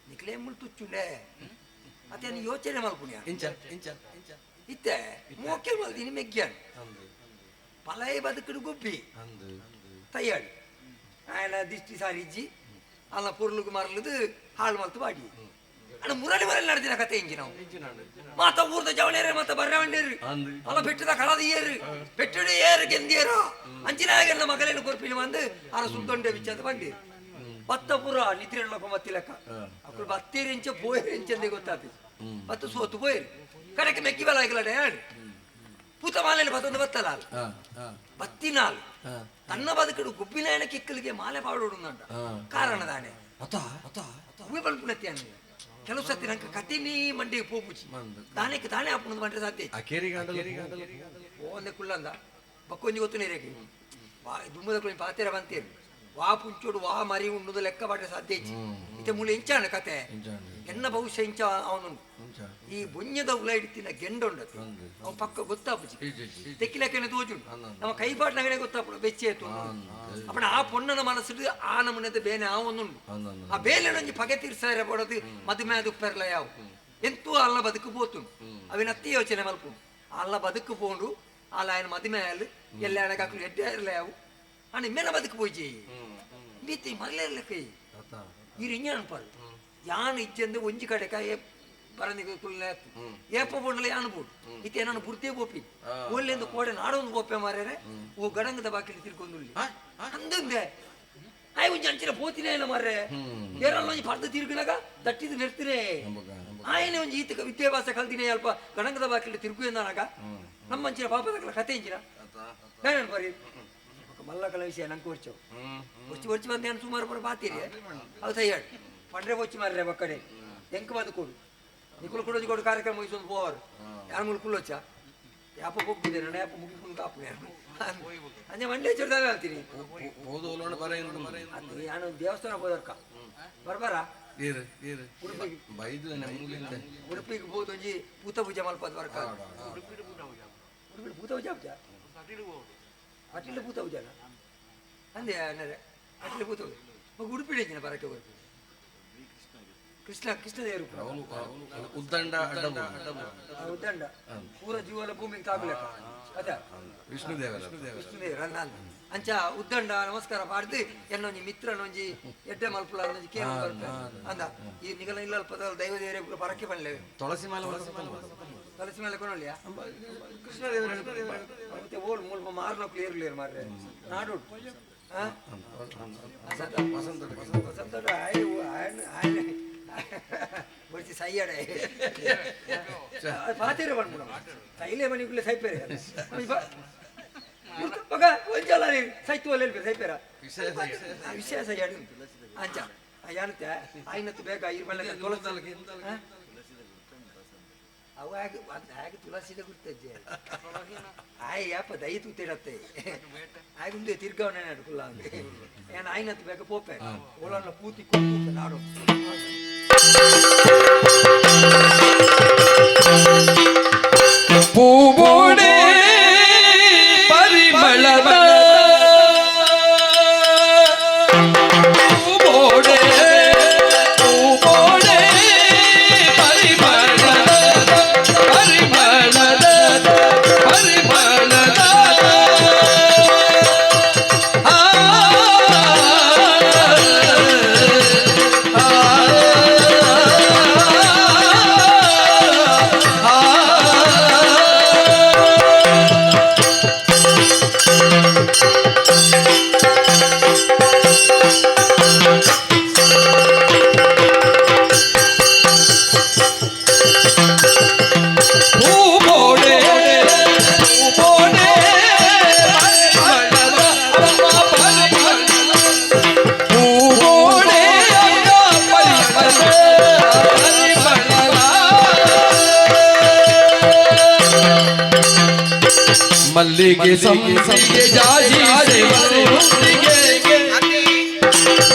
ನಿಕ್ಲೆ ಮುಳು ತುಚ್ಚುಂಡೆ ಅದೇ ನೀ ಯೋಚನೆ ಮಲ್ಪುಣ್ಯ ಇತ್ತೆ ಮೋಕೆ ಮಲ್ದಿನಿ ಮೆಗ್ಗ್ಯಾನ್ ಪಲೈ ಬದುಕಡು ಗೊಬ್ಬಿ ತಯ್ಯಾಡಿ ఆయన దిష్టి సారించి అలా పొరులకు మరలదు హాళ్ళు మలతు వాడి అన్న మురళి మరలి నడిచిన కథ ఎంచినాం మాత ఊరితో జవలేరు మాత బర్రె వండేరు అలా పెట్టుదా కళది ఏరు పెట్టుడు ఏరు కెందేరు అంచినాగన్న మగలేని కొరిపిన మంది అలా సుందొండే విచ్చేత వండి బత్తపుర నిద్రలోకి మత్తి లెక్క అప్పుడు బత్తేరించే పోయేరించింది గొత్తాది బత్తు సోతు పోయేరు కడకి మెక్కి వెళ్ళగలడే పూతమాలని బతంది బత్తలాలు బత్తినాలు ತನ್ನ ಬದುಕಡು ಗುಬ್ಬಿನಾಯನ ಕಿಕ್ಕಲಿಗೆ ಮಾಲೆ ಪಾಡೋಡುಂದಂಟ ಕಾರಣ ದಾನೆ ಬಲ್ಪುಣತ್ಯಾನ ಕೆಲವು ಸತಿ ನಂಗೆ ಕತ್ತಿನಿ ಮಂಡಿಗೆ ಪೋಪುಚಿ ದಾನೆಕ್ಕೆ ತಾನೇ ಹಾಪುಣದ ಮಂಡ್ರೆ ಸಾಧ್ಯ ಓಂದೆ ಕುಳ್ಳಂದ ಬಕ್ಕೊಂಜಿ ಗೊತ್ತು ನೀರೇಗಿ ದುಮ್ಮದ ಕುಳಿ ಪಾತೆರ ಬಂತೀರಿ ವಾ ಪುಂಚೋಡು ವಾ ಮರಿ ಉಣ್ಣುದು ಲೆಕ್ಕ ಬಾಟ್ರೆ ಸಾಧ್ಯ ಇತ್ತೆ ಮುಳ್ಳು ಇಂಚಾನ ಕತೆ ಎನ್ನ ಭವಿಷ್ಯ ಇಂಚ ಅವನುಂಡು ಈ ಬುಣ್ಯದ ಉಲ ಇಡ್ತಿನ ಗೆಂಡೊಂಡದು ಅವ ಪಕ್ಕ ಗೊತ್ತಾಪುಜಿ ತೆಕ್ಕಿಲೆಕ್ಕನೆ ತೋಜುಂಡು ನಮ್ಮ ಕೈಪಾಟ್ ನಗಡೆ ಗೊತ್ತಾಪುಡು ಬೆಚ್ಚೇತು ಅಪ್ಪಣ ಆ ಪೊಣ್ಣನ ಮನಸ್ಸು ಆ ನಮನದ ಬೇನೆ ಆ ಒಂದುಂಡು ಆ ಬೇಲೆ ನಂಜಿ ಪಗೆ ತೀರ್ಸಾರೆ ಪಡೋದು ಮದುಮೆ ದುಪ್ಪೆರ್ಲ ಯಾವ ಎಂತೂ ಅಲ್ಲ ಬದುಕು ಪೋತುಂಡು ಅವಿನತ್ತಿ ಯೋಚನೆ ಮಲ್ಪು ಅಲ್ಲ ಬದುಕು ಪೋಂಡು ಅಲ್ಲ ఆయన ಮದುಮೆ ಆಯಲು ಎಲ್ಲ ಅಣಗಾಕಲು ಎಡ್ಡೆ ಇರಲ ಯಾವು అని మెన బతుకు పోయి మీతి మరలేళ్ళకి ఈ రింజాను పడు యాన్ ఇచ్చింది ಒಂಜಿ ಕಡೆಕ ಬರಂದಿ ಕುಲ್ಲ ಏಪ ಬೊಂಡಲ ಯಾನು ಬೋಡು ಇತ್ತೆ ನಾನು ಬುರ್ತೆ ಬೋಪಿ ಒಳ್ಳೆಂದು ಕೋಡೆ ನಾಡೊಂದು ಬೋಪೆ ಮಾರ್ಯಾರೆ ಓ ಗಡಂಗದ ಬಾಕಿಲಿ ತಿರ್ಕೊಂಡುಳ್ಳಿ ಅಂದಂದೆ ಆಯ್ ಒಂಜಿ ಅಂಚಿನ ಪೋತಿನೇ ಇಲ್ಲ ಮಾರ್ರೆ ಏರಲ್ಲ ಒಂಜಿ ಪರ್ದ ತಿರುಗಿನಾಗ ದಟ್ಟಿದು ನೆಡ್ತಿರೇ ಆಯನೆ ಒಂಜಿ ಈತ ವಿದ್ಯಾಭ್ಯಾಸ ಕಲ್ತಿನೇ ಅಲ್ಪ ಗಡಂಗದ ಬಾಕಿಲಿ ತಿರುಗು ಎಂದನಾಗ ನಮ್ಮ ಅಂಚಿನ ಪಾಪದ ಕತೆ ಇಂಚಿನ ನಾನು ಬರೀ మల్లకల విషయం నాకు వచ్చావు వచ్చి నేను సుమారు కూడా బాతీరే అవి తయ్యాడు పండ్రే వచ్చి మారే ఒక్కడే ఎంక బతుకోడు నికులు కూడా కూడా కార్యక్రమం ముగిస్తుంది పోవారు యానములు కుళ్ళొచ్చా యాప పొక్కుదేనా యాప ముగ్గుకుని కాపు అంజ మండే చెడుదా తిని యాను దేవస్థానం పోదర్క బరబరా ಉಡುಪಿಗೆ ಹೋದೊಂಜಿ ಪೂತ ಪೂಜೆ ಮಲ್ಪದ ವರ್ಕ ಪೂತ ಪೂಜೆ ಆಪ್ತ ಅಟ್ಲಿಲ್ಲ ಪೂತ ಪೂಜಾನ ಅಂದೆ ಅನ್ನರೆ ಅಟ್ಲಿಲ್ಲ ಪೂತ ಉಡುಪಿ ಹೆಚ್ಚಿನ ಬರಕ್ಕೆ ಬರ್ತೀವಿ ಕೃಷ್ಣದೇವರು ಉದ್ದಂಡ ಉದ್ದಂಡ ಪೂರ ಜೀವನ ಭೂಮಿಗೆ ತಾಗಲೆಕ್ಕ ಅದ ವಿಷ್ಣುದೇವರ ಅಂಚ ಉದ್ದಂಡ ನಮಸ್ಕಾರ ಪಾಡ್ದು ಎನ್ನೊಂಜಿ ಮಿತ್ರನೊಂಜಿ ಎಡ್ಡೆ ಮಲ್ಪುಲ ಅನ್ನೊಂಜಿ ಕೇಳ ಅಂದ ಈ ನಿಗಲ ಇಲ್ಲ ಪದ ದೈವ ದೇವರೇ ಪರಕ್ಕೆ ಬನ್ಲೇವೆ ತುಳಸಿ ಮೇಲೆ ಕೊನೊಳ್ಳಿಯಾ ಕೃಷ್ಣದೇವರ ಮತ್ತೆ ಓಲ್ ಮುಲ್ಪ ಮಾರ್ನ ಕ್ಲಿಯರ್ ಮಾರ್ರೆ ನಾಡು ವಸಂತ ಬಡ್ಸಿ ಸೈಯಡೆ ಪಾತಿರ ಬಂದ್ಬಿಡ ಸೈಲೇ ಮನಿಗುಳ್ಳೆ ಸೈಪೇರೆ ಮಗ ಒಂಜಲ್ಲ ಸೈತು ಅಲ್ಲಿ ಸೈಪೇರ ವಿಷಯ ಸೈಯಾಡು ಅಂಚ ಅಯ್ಯಾನತ್ತೆ ಆಯ್ನತ್ತು ಬೇಗ ಇರ್ಬಲ್ಲ ತೊಲಸಲ್ಗೆ ಅವಾಗ ಹಾಗೆ ತುಳಸಿದ ಗುರ್ತಜ್ಜೆ ಆಯ್ ಯಾಪ ದೈ ತೂತಿಡತ್ತೆ ಆಗುಂದೆ ತಿರ್ಗವನೆ ನಡ್ಕುಲ್ಲ ಏನ್ ಆಯ್ನತ್ತು ಬೇಗ ಪೋಪೆ ಓಲನ್ನ ಪೂತಿ ಕೊಟ್ಟು ನಾಡು பூவோடே பரிமளத பூவோடே ಮಲ್ಲಿಗೆ ಸಂಪಿಗೆ ಜಾಜಿ ಸೇವಂತಿಗೆ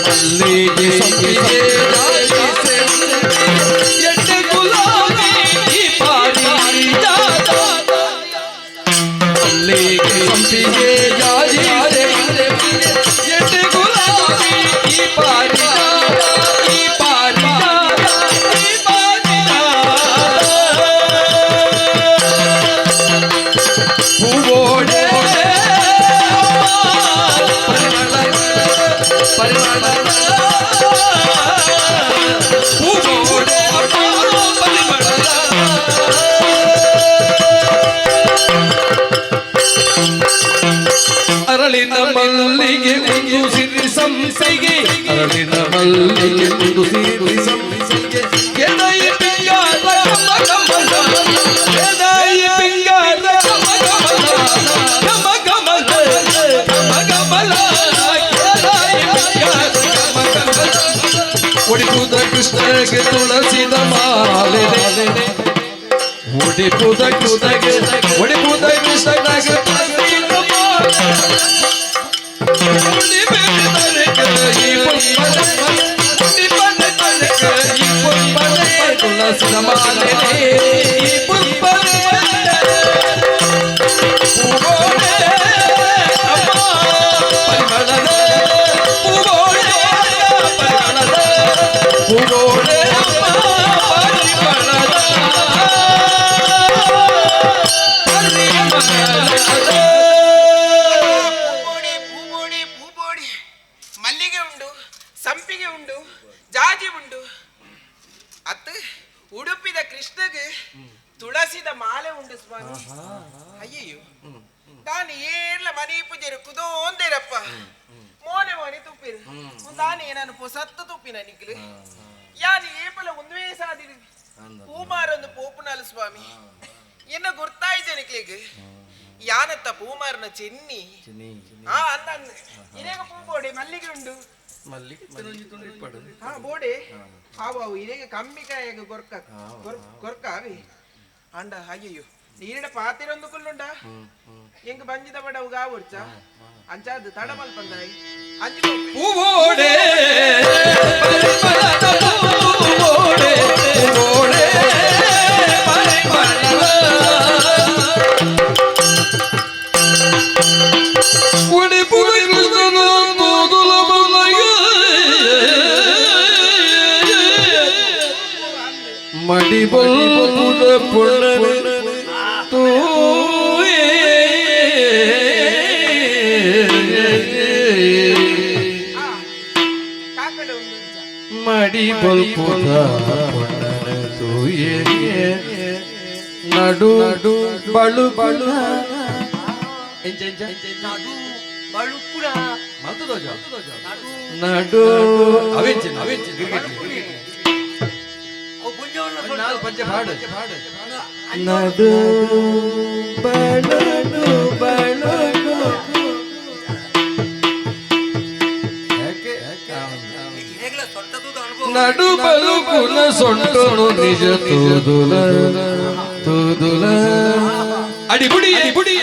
ಮಲ್ಲಿಗೆ ಸಂಪಿಗೆ ಜಾಜಿ ಸೇವಂತಿಗೆ ಎಣ್ಣೆ ಗುಲಾಬಿ ಈ ಪಾರಿಜಾತ ಮಲ್ಲಿಗೆ ಸಂಪಿಗೆ ಜಾಜಿ ಸೇವಂತಿಗೆ ಎಣ್ಣೆ ಗುಲಾಬಿ ಈ ಪಾರಿಜಾತ ಈ ಪಾರಿಜಾತ ಈ ಪಾರಿಜಾತ ಹೂವೋಡೆ ಪರಿಮಳ ಹೂವೋಡೆ ಪರಿಮಳ ಅರಳಿನ ಮಲ್ಲಿಗೆ ಒಂದು ಸಿರಿ ಸಂಸೆಗೆ ಅರಳಿನ ಮಲ್ಲಿಗೆ ಒಂದು ಸಿರಿ ಸಂಸೆಗೆ ಎದೈ ಪಿಂಗಾದ ಕಮಲ ಎದೈ ಪಿಂಗಾದ ಕಮಲ ಕಮಲ ಕಮಲ ಎದೈ ಪಿಂಗಾದ ಕಮಲ ಒಡಿಪುದ ಕೃಷ್ಣಗೆ ತುಳಸಿದ ಮಾಲೆ ಒಡಿಪುದ ಕೃಷ್ಣಗೆ ಒಡಿಪುದ ಕೃಷ್ಣಗೆ ತುಳಸಿದ ತುಳಸಿದ ಮಾಲೆ ಮಲ್ಲಿಗೆ ಉಂಡು, ಸಂಪಿಗೆ ಉಂಡು, ಜಾಜಿ ಉಂಡು. ಅತ್ತು ಉಡುಪಿದ ಕೃಷ್ಣಗೆ ತುಳಸಿದ ಮಾಲೆ ಉಂಡು ಸ್ವಾಮಿ. ಅಯ್ಯಯ್ಯೋ ತಾನು ಏರ್ಲ ಮನೆ ಪೂಜೆರು ಕುದೋಂದೇರಪ್ಪ ಮೋನೆ ಮೋನೆ ತುಪ್ಪಿರು ತಾನೇ ನಾನು ಸತ್ತು ತುಪ್ಪಿನ ನಿಗ್ಲು ಯಾನು ಏಪಲ ಒಂದೇ ಸಾದಿರು ಪೂಮಾರೊಂದು ಪೋಪುನಾಲು ಸ್ವಾಮಿ ಇನ್ನು ಗುರ್ತಾಯ್ತು ನಿಕ್ಲಿಗೆ ಯಾನತ್ತ ಪೂಮಾರನ ಚೆನ್ನಿ ಅಂದ ಇರೇಗ ಪೂ ಬೋಡೆ ಮಲ್ಲಿಗೆ ಉಂಡು ಹಾ ಬೋಡೆ ಹಾವು ಇರೇಗ ಕಂಬಿಕಾಯಾಗ ಗೊರ್ಕ ಅವಿ ಅಂಡ ಅಯ್ಯಯ್ಯೋ ನೀರಿನ ಪಾತಿರೊಂದು ಕುಲ್ಲುಂಡ ಎಂಗ ಬಂಜಿದ ಬಡ ಉಗಾ ಉರ್ಚ ಅಂಚಾದು ತಡ ಮಲ್ಪಂದಾಯಿ ಅಂಜಿ ಹೂವೋಡೆ ಹೂವೋಡೆ ಹೂವೋಡೆ ಒಡಿಪುದ ಕೃಷ್ಣನ ತೋದುಲ ಬಲಗೆ ಮಡಿಬಲ್ಪುದ ಪುಣರೆ ತೋಯೇ ಮಡಿಬಲ್ಪುದ ಪುಣರೆ ತೋಯೇ ನಡು ಬಳು ಬಳು ನಡು ನಡು ಬಳು ನಡು ಬಲು ಕುಲ ಸೊಂಟನು ನಿಜ ತೂದುಲ ತೂದುಲ ಅಡಿಬುಡಿ ಅಡಿಬುಡಿ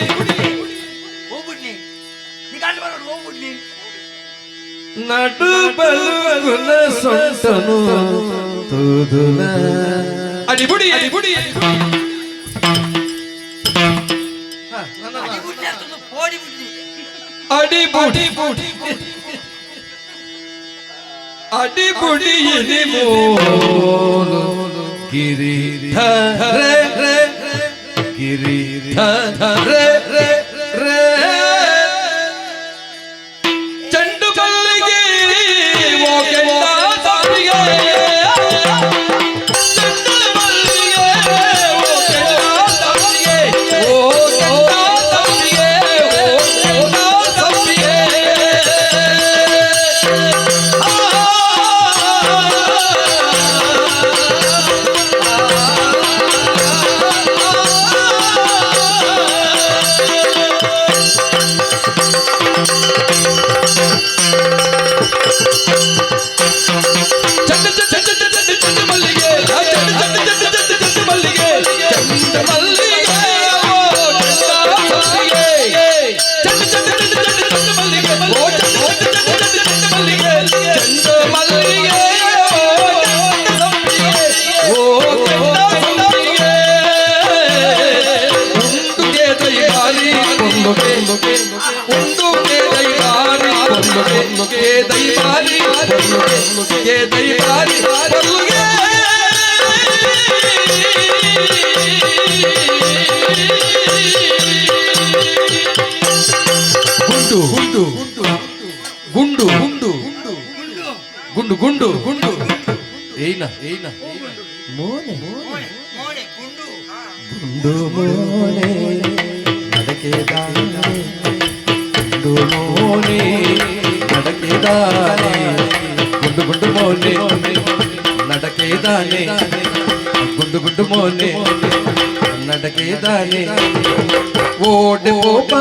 ನಡು ಬಲು ಕುಲ ಸೊಂಟನು ತೂದುಲ ಅಡಿಬುಡಿ ಅಡಿಬುಡಿ ಅಡಿಬುಡಿ ಅಡಿಬುಡಿ ಎನಿ ಮೋಲು ಗಿರಿ ರೆ ರೆ ಗಿರಿ ರೆ ರೆ ರೆ ಚಂಡು ಮಲ್ಲಿಗೆ ಓ ಕೆಂಡ ತಾಯಿಗೆ ಚಂಡು ಮಲ್ಲಿಗೆ ಓ ಕೆಂಡ ತಾಯಿಗೆ ಓ ಕೆಂಡ ತಾಯಿಗೆ ಓ ಕೆಂಡ ತಾಯಿಗೆ పొర్లుగే దైవారి పొర్లుగే దైవారి పొర్లుగే గుండు గుండు గుండు గుండు గుండు గుండు ఏనా ఏనా మోనే గుండు మోనే నడకేదానే గుండు మోనే నడకేదానే గుండు గుండు మోనే నడకేదానే గుండు గుండు మోనే నడకేదానే ఓడి పోపా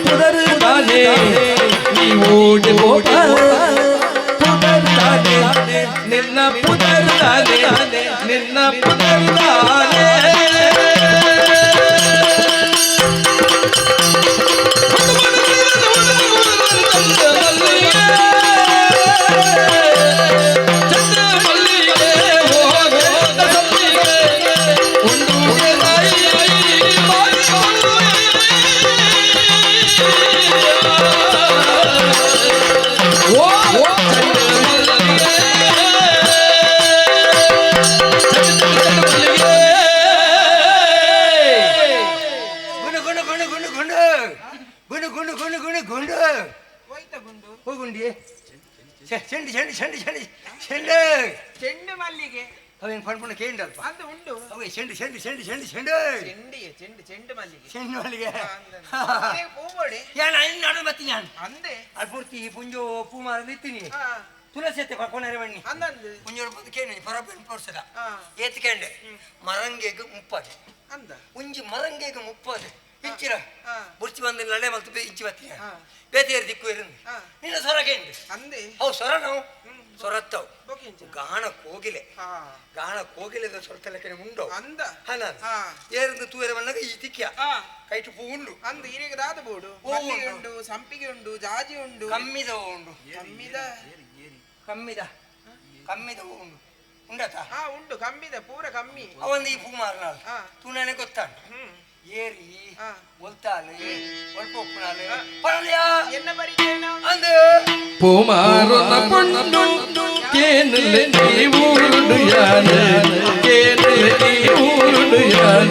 పుదరుదానే నీ ఓడి పోపా పుదరుదానే నిన్న పుదరుదానే నిన్న పుదరుదానే ಚೆಂಡು ಚೆಂಡು ಚೆಂಡು ಚೆಂಡು ಚೆಂಡು ಚೆಂಡು ಮಲ್ಲಿಗೆ ಅವೇನು ಪಣ್ಪುಣ ಕೇಂಡಲ್ಪ ಅಂತ ಉಂಡು ಅವೇ ಚೆಂಡು ಚೆಂಡು ಚೆಂಡು ಚೆಂಡು ಚೆಂಡು ಚೆಂಡಿಗೆ ಚೆಂಡು ಚೆಂಡು ಮಲ್ಲಿಗೆ ಚೆಂಡು ಮಲ್ಲಿಗೆ ಪೂಬೋಡಿ ಯಾನ ಇನ್ನು ನಡು ಬತ್ತಿ ನಾನು ಅಂದೆ ಅದು ಪೂರ್ತಿ ಪುಂಜೋ ಪೂ ಮಾರ ನಿತ್ತೀನಿ ತುಳಸಿ ಎತ್ತೆ ಪಕ್ಕೋಣರೆ ಬಣ್ಣಿ ಅಂದಂದು ಪುಂಜೋಡು ಬಂದು ಕೇಳಿ ಪರಪ್ಪನ ತೋರ್ಸದ ಏತ್ಕಂಡೆ ಮರಂಗೆಗೆ ಮುಪ್ಪದೆ ಅಂದ ಉಂಜಿ ಮರಂಗೆಗೆ ಮುಪ್ಪದೆ ಇಚ್ಚಿರ ಬುರ್ಚಿ ಬಂದು ನಡೆ ಮಲ್ತು ಇಚ್ಚಿ ಬತ್ತಿ ಬೇತಿಯರು ದಿಕ್ಕು ಇருந்து ನಿನ್ನ ಸೊರಗೇಂದು ಅಂದೆ ಅವು ಸೊರ ನಾವು ಸೊರತ್ತವು ಗಾಣ ಕೋಗಿಲೆ ಗಾಣ ಕೋಗಿಲೆದ ಸೊರತಲ್ಲ ಕಡೆ ಉಂಡವು ಅಂದ ಹನ ಏರಿಂದ ತೂರ ಬಂದಾಗ ಈ ತಿಕ್ಕಿಯ ಕೈಟು ಪೂ ಉಂಡು ಅಂದ ಇರಿಗೆ ದಾದ ಬೋಡು ಮಲ್ಲಿಗೆ ಉಂಡು ಸಂಪಿಗೆ ಉಂಡು ಜಾಜಿ ಉಂಡು ಕಮ್ಮಿದ ಉಂಡು ಕಮ್ಮಿದ ಕಮ್ಮಿದ ಕಮ್ಮಿದ ಉಂಡು ಉಂಡತ ಉಂಡು ಕಮ್ಮಿದ ಪೂರ ಕಮ್ಮಿ ಅವಂದು ಈ ಪೂ ಮಾರನಾಳು ತೂ ನನಗೆ ಗೊತ್ತಾಂಡು ಏರಿ ಒಲ್ತಾಲು ಒಲ್ಪೊಪ್ಪುನಾಲು ಪರಲಿಯಾ ಎನ್ನ ಬರಿತೇನ ಅಂದು ಪೋಮಾರುನ ಪಣ್ಣು ಕೇನಲೆ ನೀವೂರುಡು ಯಾನ ಕೇನಲೆ ನೀವೂರುಡು ಯಾನ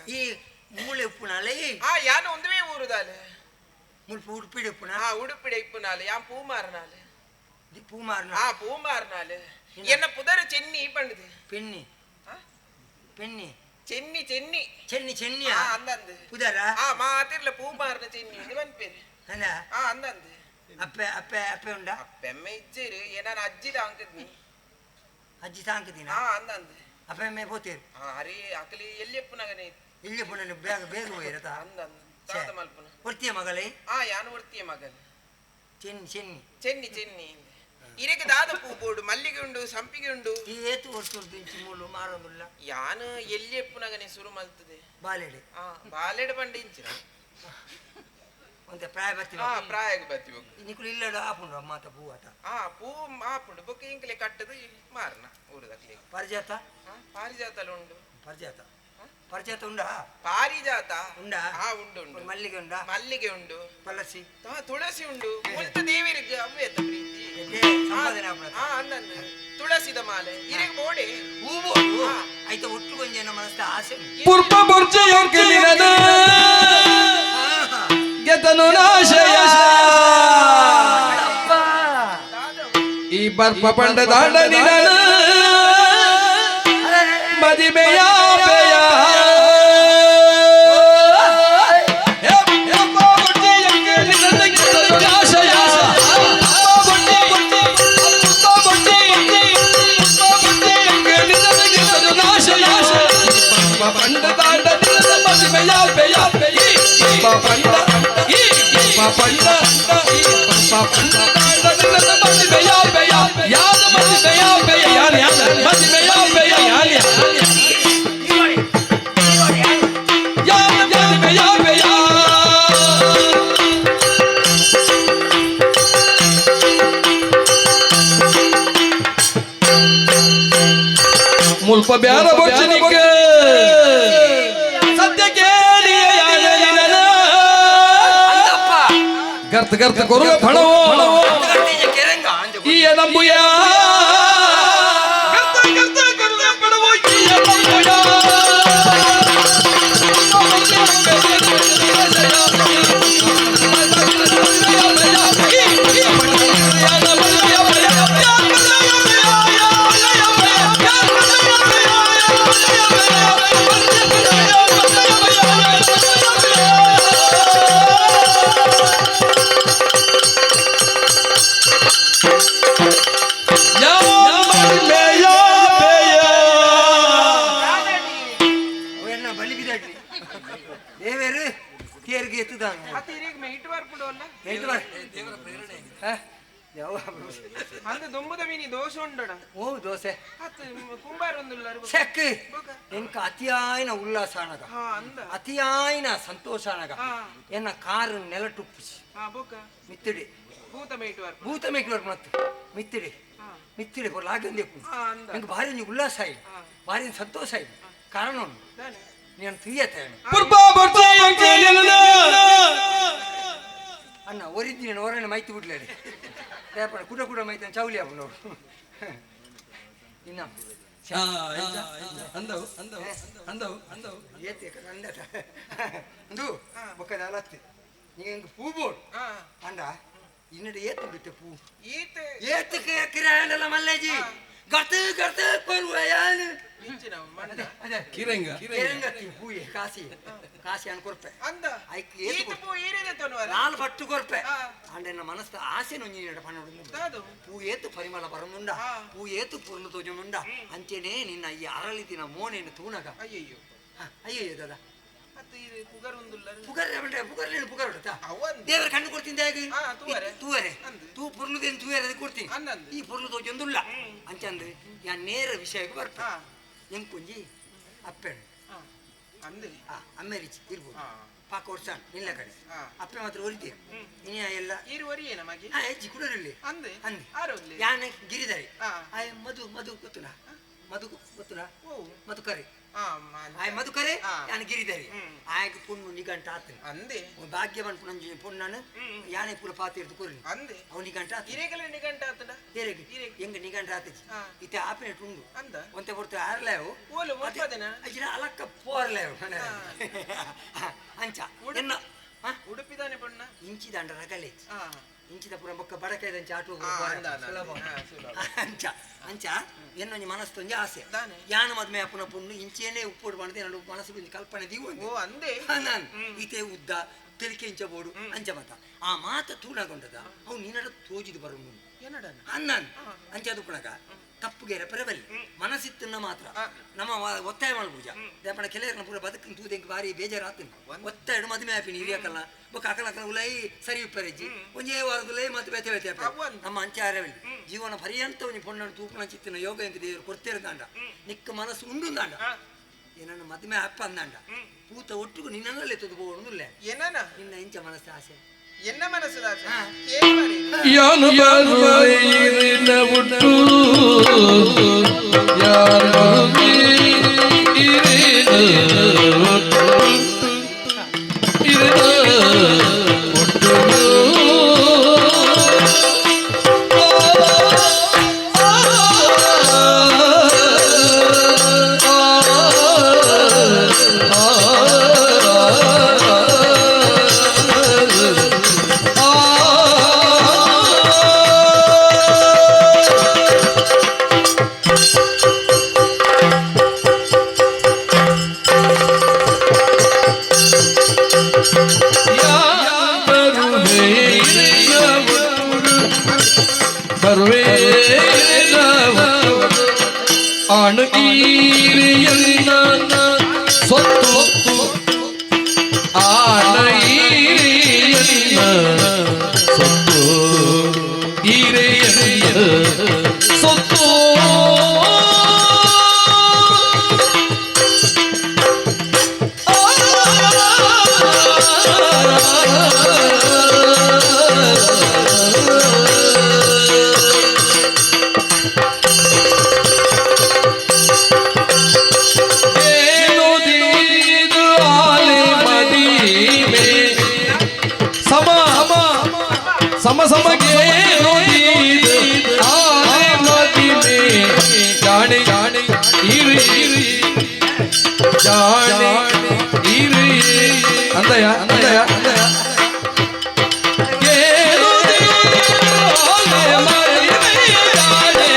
ಈ ಮೂಳೆ ಉಪ್ಪುನಾಲೆ ಯಾನು ಒಂದೇ ಊರುದಾಲೆ ಮುಲ್ಪ ಉಡುಪಿಡಿ ಉಪ್ಪುನ ಉಡುಪಿಡಿ ಇಪ್ಪುನಾಲೆ ಯಾ ಪೂ ಮಾರನಾಲೆ பூமாறினாலு என்ன புதர சென்னி பண்ணுது பெண்ணி பெண்ணி சென்னி சென்னி சென்னி சென்னியா அந்த புதரா மாத்திரல பூமாறின சென்னி இது வந்து பேரு அந்த ಅಪ್ಪೆ ಅಪ್ಪೆ ಅಪ್ಪೆ ಉಂಡ ಅಪ್ಪೆಮ್ಮೆ ಇಜ್ಜಿರು ಏನಾರ ಅಜ್ಜಿ ತಾಂಕದ್ನಿ ಅಜ್ಜಿ ತಾಂಕದಿನ ಅಂದಂದು ಅಪ್ಪೆಮ್ಮೆ ಪೋತೀರು ಅರೆ ಅಕಲಿ ಎಲ್ಲಿ ಎಪ್ಪುನಗನೆ ಇಲ್ಲಿ ಪುಣ್ಣ ಬೇಗ ಬೇಗ ಹೋಗಿರತ್ತ ಅಂದಂದು ತಾತ ಮಲ್ಪುನ ಒರ್ತಿಯ ಮಗಳೇ ಯಾನು ಒರ್ತಿಯ ಮಗಲು ಚೆನ್ನಿ ಚೆನ್ನಿ ಚೆನ್ನಿ ಚೆನ್ನಿ ಇರಕ್ಕೆ ದಾದ ಪೂ ಬೋಡು ಮಲ್ಲಿಗೆ ಉಂಡು ಸಂಪಿಗೆ ಉಂಡು ಈ ಏತು ಒರ್ಸುರ್ದು ಇಂಚಿ ಮೂಲು ಮಾರೋದಿಲ್ಲ ಯಾನು ಎಲ್ಲಿ ಎಪ್ಪುನಗನೆ ಶುರು ಮಲ್ತದೆ ಬಾಲೆಡೆ ಬಾಲೆಡೆ ಬಂಡಿ ಇಂಚಿನ ಒಂತೆ ಪ್ರಾಯ ಬರ್ತೀವಿ ಪ್ರಾಯಕ್ಕೆ ಬರ್ತೀವಿ ನಿಕ್ಕಳು ಇಲ್ಲಡ ಆಪುಂಡು ಮಾತ ಪೂ ಆಟ ಪೂ ಆಪುಂಡು ಬೊಕ್ಕ ಇಂಕಲೆ ಕಟ್ಟದು ಮಾರನ ಊರದಕ್ಲೆ ಪಾರಿಜಾತ ಪಾರಿಜಾತಲು ಉಂಡು ಪಾರಿಜಾತ ಪಾರಿಜಾತ ಉಂಡಾ ಪಾರಿಜಾತ ಉಂಡಾ ಉಂಡು ಉಂಡು ಮಲ್ಲಿಗೆ ಉಂಡಾ ಮಲ್ಲಿಗೆ ಉಂಡು ತುಳಸಿ ತುಳಸಿ ಉಂಡು ಮುಲ್ತ ದೇವಿರಿಗೆ ಅವ್ಯತ ಪ್ರೀತಿ ಸಂಪಾದನೆ ಅಂದಂದು ತುಳಸಿದ ಮಾಲೆ ಇರಗೆ ಬೋಡೆ ಹೂ ಬೋಡು ಆಯ್ತು ಒಟ್ಟು ಕೊಂಚ ನಮ್ಮ ಮನಸ್ಸ ಆಸೆ ಪುರ್ಪ ಬುರ್ಜೆಯೊಂಕಿಲಿನದ ಗೆತನು ನಾಶಯ ಈ ಬರ್ಪ ಪಂಡ ದಾಂಡ ನಿರನ ಮದಿಮೆಯ ಬೆಯ ಮುಲ್ಪ ಬ್ಯಾರ ಬೊಚ್ಚನಿಗೆ ಸದ್ಯಕ್ಕೆ ಗರ್ತ ಗರ್ತ ಕೊರುವ ಫಣವೋ ಈಯ ನಂಬುಯ ಗರ್ತ ಗರ್ತ ಕೊರುವ ಫಣವೋ ಈಯ ನಂಬುಯ అతియాయన ఉల్లాసానగ అతియాయన సంతోషానగ ఎన్న కారు నెలటుప్పిసి మిత్తుడి భూతమేటి వరకు మత్తు మిత్తుడి మిత్తుడి లాగంది ఇంక భార్య ఉల్లాసాయి భార్య సంతోషాయి కారణం నేను తీయతాను అన్న ఒరిద్ది నేను ఎవరైనా మైతి బిడ్డలేడు రేపటి కుట కుట మైతే చౌలి అప్పుడు నిన్న అందవు అందవు అందవు అందవు ఏతే అందట అందు ఒక దాలత్తి నీకు ఇంక పూ బోడు అండ ಇನ್ನಡೆ ಏತು ಬಿಟ್ಟೆ ಪೂ ಏತಕ್ಕೆ ಕಿರಾಂಡಲ ಮಲ್ಲೇಜಿ ಗರ್ತ ಗರ್ತ ಕೊರುವಯಾನ ಕಿರಂಗ ಕಿರಂಗ ಪೂಯೆ ಕಾಸಿ ಕಾಸಿ ಅನ್ ಕೊರ್ಪೆ ಅಂದ ಐಕ್ ಏತು ಪೂ ಏರಿದೆ ತನವರ ನಾಲ್ ಪಟ್ಟು ಕೊರ್ಪೆ ಅಂಡೆನ ಮನಸ್ಸು ಆಸೆ ನೊಂಜಿ ನಡ ಪನ್ನಡು ಪೂ ಏತು ಪರಿಮಳ ಬರಮುಂಡ ಪೂ ಏತು ಪೂರ್ಣ ತೋಜಮುಂಡ ಅಂಚೆನೆ ನಿನ್ನ ಈ ಅರಳಿತಿನ ಮೋನೇನ ತೂನಗ ಅಯ್ಯಯ್ಯೋ ಅಯ್ಯಯ್ಯೋ ದಾದಾ ದೇವರ ಕಣ್ಣು ಕೊಡ್ತೀನಿ ತೂವರೆ ತೂ ಪುರ್ಲುದೇನು ತೂವರೆ ಕೊಡ್ತೀನಿ ಈ ಪುರ್ಲು ತೋಜೊಂದುಲ್ಲ ಅಂಚಂದ್ರೆ ಯಾ ನೇರ ವಿಷಯಕ್ಕೆ ಬರ್ತ ಹೆಂಗ್ ಪುಂಜಿ ಅಪ್ಪೆಣ್ಣು ಅಮ್ಮೆರಿಚಿ ಇರ್ಬೋದು ಪಾಕ ವರ್ಷ ನಿಲ್ಲ ಕಡೆ ಅಪ್ಪೆ ಮಾತ್ರ ಒರಿತೀರಿ ಇನಿ ಎಲ್ಲ ಹೆಜ್ಜಿ ಕುಡರಿಲ್ಲಿ ಅಂದೆ ಯಾನೆ ಗಿರಿದಾರಿ ಮಧು ಮಧು ಗೊತ್ತುನಾ ಮಧು ಗೊತ್ತುನಾ ಮಧುಕರಿ ಆಯ್ ಮಧುಕರೆ ಯಾನ ಗಿರಿದಾರಿ ಆಯ್ಕೆ ಪುಣ್ಣು ನಿಗಂಟ ಆತನು ಅಂದೆ ಭಾಗ್ಯವನ್ ಪುಣಂಜಿ ಪುಣ್ಣನು ಯಾನೆ ಪುರ ಪಾತಿರ್ದು ಕೊರ್ಲಿ ಅಂದೆ ಅವ್ ನಿಗಂಟ ಆತ ಇರೇಗಲ ನಿಗಂಟ ಆತನ ಇರೇಗ ಎಂಗ ನಿಗಂಟ ಆತಜಿ ಇತೆ ಆಪೆ ಟುಂಡು ಅಂದ ಒಂತೆ ಬರ್ತ ಆರ್ಲೇವು ಓಲು ಒಪ್ಪದನ ಅಜಿನ ಅಲಕ್ಕ ಪೋರ್ಲೇವು ಅಂಚ ಎನ್ನ ಉಡುಪಿದಾನೆ ಪುಣ್ಣ ಇಂಚಿ ದಂಡ ರಗಲೆ ಇಂಚಿದ ಪೂರ ಬೊಕ್ಕ ಬಡಕೈದಂಚ ಆಟೋ ಅಂಚ ಅಂಚ ಎನ್ನೊಂಜಿ ಮನಸ್ಸೊಂಜಿ ಆಸೆ ಯಾನ ಮದ್ಮೆ ಅಪ್ಪನ ಪುಣ್ಣು ಇಂಚೇನೆ ಉಪ್ಪೋಡು ಮಾಡಿದೆ ನನ್ನ ಮನಸ್ಸು ಒಂಜಿ ಕಲ್ಪನೆ ದಿವು ಅಂದೆ ನಾನು ಈತೆ ಉದ್ದ ತೆಲಿಕೆ ಇಂಚ ಬೋಡು ಅಂಚ ಮತ ಆ ಮಾತ ತೂಣಗೊಂಡದ ಅವು ನಿನ್ನಡ ತೋಜಿದು ಬರು ಅನ್ನಾನ್ ಅಂಚ ಅದು ಪುಣಗ ತಪ್ಪುಗೆರೆ ಪರಬಲ್ಲಿ ಮನಸ್ಸಿತ್ತನ್ನ ಮಾತ್ರ ನಮ್ಮ ಒತ್ತಾಯ ಮಾಡ್ಬೂಜ ದೇಪಣ ಕೆಲವರನ್ನ ಪೂರ ಬದುಕಿನ ತೂದೆಂಗೆ ಬಾರಿ ಬೇಜಾರಾತೀನಿ ಒತ್ತಾಯ ಮದುವೆ ಆಪಿನಿ ಹಿರಿಯಕಲ್ಲ ಬೊಕ್ಕ ಅಕಲ ಉಲೈ ಸರಿ ಉಪ್ಪರೆಜ್ಜಿ ಒಂಜೇ ವಾರದ ಉಲೈ ಮತ್ತೆ ಬೇತೆ ಬೇತೆ ನಮ್ಮ ಅಂಚಾರವಲ್ಲಿ ಜೀವನ ಪರ್ಯಂತ ಒಂಜಿ ಪೊಣ್ಣನ್ನು ತೂಪಣ ಚಿತ್ತಿನ ಯೋಗ ಎಂಕ ದೇವರು ಕೊಡ್ತಿರಂದಾಂಡ ನಿಕ್ಕ ಮನಸ್ಸು ಉಂಡುಂದಾಂಡ ಏನನ್ನ ಮದುವೆ ಅಪ್ಪ ಅಂದಾಂಡ ಪೂತ ಒಟ್ಟಿಗೂ ನಿನ್ನಲ್ಲೇ ತುದು ಬೋಡುಲ್ಲ ಏನನ ನಿನ್ನ ಇಂಚ ಮನಸ್ಸು ಆಸೆ ಎನ್ನ ಮನಸ್ಸು ಯಾನು ಬಾರುವೈನ ಮುಟ್ಟು ಯಾನು ಆಣ ಈರಿಯನ್ನ ಸೊತ್ತು ಆಣ ಈರಿಯನ್ನ ಸೊತ್ತು ಈರಿಯನ್ನ ಸೊತ್ತು सम सम के नोदीद आले नदी में जाने जाने इरी जाने इरी अंदया अंदया अंदया के नोदीद आले मरी में जाने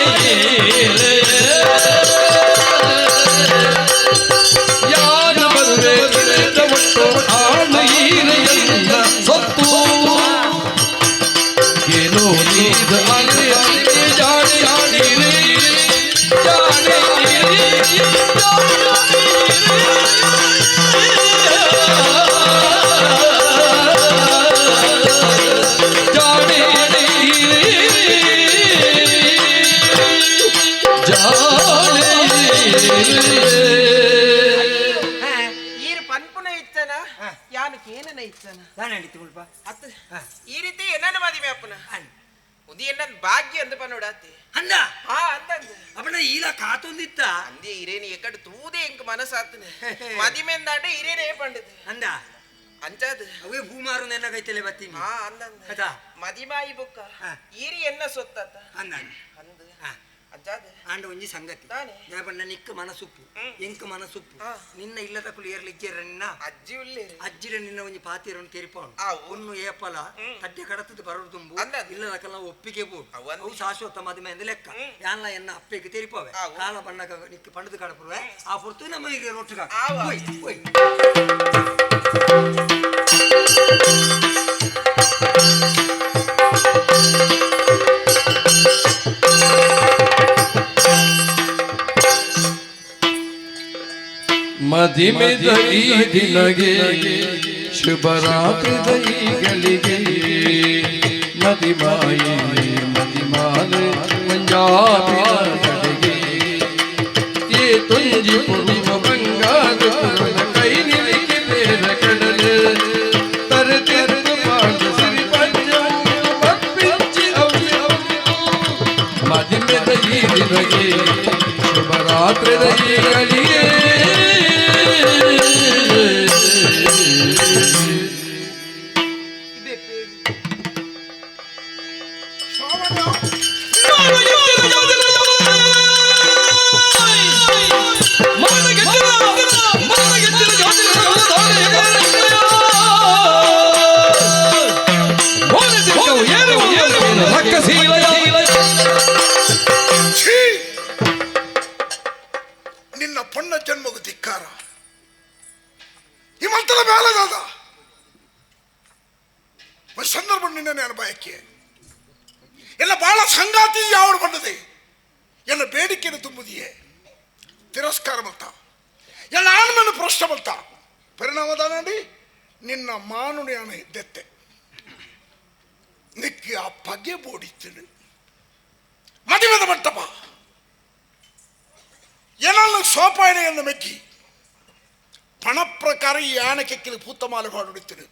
याद बदले दवट्टो आण इरियन्न सत्तू नीद आले आले जाने जाने रे जाने रे जाने ಈರ್ ಪನ್ಪುನ ಇತ್ತನ ಯಾನಕ್ಕೆ ಏನನ ಇತ್ತನ ನಾನು ಹೇಳಿತ್ತು ಮುಲ್ಪ ಅತ್ತ ಈ ರೀತಿ ಏನನ ಮದುವೆ ಅಪ್ಪನ ಉದಿ ಎನ್ನ ಭಾಗ್ಯ ಅಂದ ಪನ್ನೋಡಾತಿ ಅಂದ ಅಂದ ಅಪ್ಪನ ಈಲ ಕಾತೊಂದಿತ್ತ ಅಂದೇ ಇರೇನಿ ಎಕ್ಕಡ ತೂದೆ ಎಂಕ ಮನಸ್ಸಾತನೆ ಮದಿಮೆ ಅಂದಾಂಡೆ ಇರೇನೇ ಪಂಡದು ಅಂದ ಅಂಚಾದ ಅವೇ ಭೂಮಾರು ನೆನ್ನ ಕೈತಲೆ ಬತ್ತೀನಿ ಅಂದ ಕದ ಮದಿಮಾಯಿ ಬೊಕ್ಕ ಈರಿ ಎನ್ನ ಸೊತ್ತಾತ ಅಂದ ಅಂದ ಅಂಚಾದ ಆಂಡ ಒಂಜಿ ಸಂಗತಿ ಯಾಪಣ್ಣ ನಿಕ್ಕ ಮನಸುಪ್ಪು ಎಂಕ ಮನಸುಪ್ಪು ನಿನ್ನ ಇಲ್ಲದ ಕುಲು ಏರ್ಲಿಕ್ಕೆ ನಿನ್ನ ಅಜ್ಜಿ ಉಳ್ಳೇ ಅಜ್ಜಿರ ನಿನ್ನ ಒಂಜಿ ಪಾತಿರನ್ನು ತೆರಿಪೋಣ ಒನ್ನು ಏಪಲ ತಟ್ಟೆ ಕಡತದ ಬರೋದು ತುಂಬು ಇಲ್ಲದ ಕಲ್ಲ ಒಪ್ಪಿಗೆ ಬೋದು ಅವು ಶಾಶ್ವತ ಮದುವೆ ಅಂದ ಲೆಕ್ಕ ಯಾನ್ಲ ಎನ್ನ ಅಪ್ಪೆಗೆ ತೆರಿಪೋವೆ ಕಾಲ ಬಣ್ಣಗ ನಿಕ್ಕ ಪಂಡದ ಕಡಪುವೆ ಆ ಪುರ್ತು ನಮ್ಮ ಈಗ ರೊಟ್ಟಿಗ ಮದಿಮೆ ದೈ ದಿನಗೆ ಶುಭರಾತ್ರಿ ದೈಗಳಿಗೆ ಮದಿಮಾಯಿ ಮದಿಮಾಲೆ ಮಂಜಾಬಿನ ಕಡೆಗೆ ಏ ತುಂಜಿ ಪೂರ್ವ ಬಂಗಾರ ಕೈ ನಿಲಿಗೆ ಬೇರ ಕಡಲೆ ತರತೆರದು ಪಾಂಡ ಸಿರಿ ಪಂಚ ಮತ್ಪಿಂಚಿ ಅವ್ಯ ಮದಿಮೆ ದೈ ದಿನಗೆ ಶುಭರಾತ್ರಿ ದೈಗಳಿಗೆ ಏನು ಕಷ್ಟಪಡ್ತಾ ಪರಿಣಾಮದಾನಡಿ ನಿನ್ನ ಮಾನುని ಅನ ಇದ್ದೆತ್ತೆ ನಿಕ್ಕಿ ಆ ಪಗೆ ಬೋಡಿತ್ತು ಮದುವೆದ ಮಂಟಪ ಏನನ್ನು ಸೋಪಾಯನೆ ಎಂದು ಮೆಕ್ಕಿ ಪಣ ಪ್ರಕಾರ ಈ ಆಣೆಕೆಕ್ಕಿಲಿ ಪೂತಮಾಲೆ ಪಾಡುಡಿತೀನಿ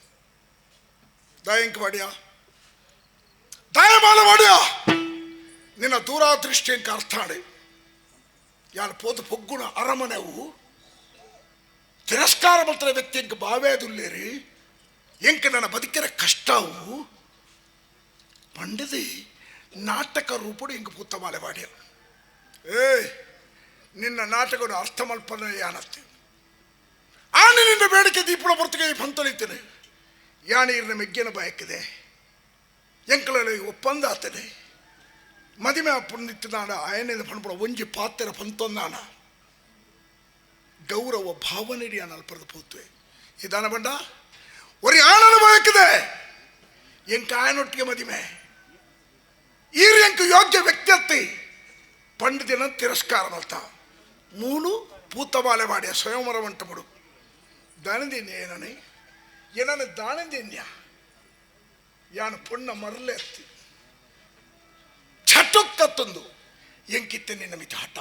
ದಯಂಕ ಬಾಡಿಯಾ ದಯಮಾಲೆ ಬಾಡಿಯಾ ನಿನ್ನ ದೂರಾದೃಷ್ಟಿ ಎಂಕ ಅರ್ಥಾಡೆ ಯಾರು ಪೋದು ಪೊಗ್ಗುಣ ಅರಮನೆವು ತಿರಸ್ಕಾರ ಮಾಡ್ತಾರೆ ವ್ಯಕ್ತಿ ಎಂಕ ಬಾವೇದುಲ್ಲೇರಿ ಎಂಕ ನನ್ನ ಬದುಕಿನ ಕಷ್ಟವು ಪಂಡದಿ ನಾಟಕ ರೂಪಡು ಎಂಕ ಪೂತಮಾಲೆ ಬಾಡಿಯ ನಿನ್ನ ನಾಟಕವನ್ನು ಅರ್ಥ ಮಲ್ಪನೆ ಯಾನತ್ತೆ ಆನೆ ನಿನ್ನ ಬೇಡಿಕೆ ದೀಪಳ ಹೊರತಿಗೆ ಬಂತೊಳಿತೇನೆ ಯಾನೀರಿನ ಮೆಗ್ಗಿನ ಬಯಕಿದೆ ಎಂಕಲಲ್ಲಿ ಒಪ್ಪಂದ ಆತನೆ ಮದಿಮೆ ಪುಣ್ಣಿತ್ತು ನಾಡ ಆಯನೆದ ಪಣಪಡ ಒಂಜಿ ಪಾತ್ರೆ ಪಂತೊಂದಾನ ಗೌರವ ಭಾವನೆಡಿ ಅಲ್ಪದ ಪೋತ್ವೆ ಇದಾನ ಬಂಡ ಒರಿ ಆನನ ಬಯಕಿದೆ ಎಂಕ ಆಯನೊಟ್ಟಿಗೆ ಮದಿಮೆ ಈರು ಎಂಕ ಯೋಗ್ಯ ವ್ಯಕ್ತಿ ಪಂಡಿತನ ತಿರಸ್ಕಾರ ಮಲ್ತ ಮೂಲು ಪೂತಮಾಲೆ ಮಾಡಿಯ ಸ್ವಯಂವರ ಮಂಟಪಡು ದಾನದೇನ್ಯ ಏನನೆ ಏನನೆ ದಾನದೇನ್ಯ ಯಾನು ಪೊಣ್ಣ ಮರಲೆ ಎತ್ತಿ ಚಟುಕ್ಕತ್ತೊಂದು ಎಂಕಿತ್ತೆ ನಿನ್ನ ಮಿತ ಹಠ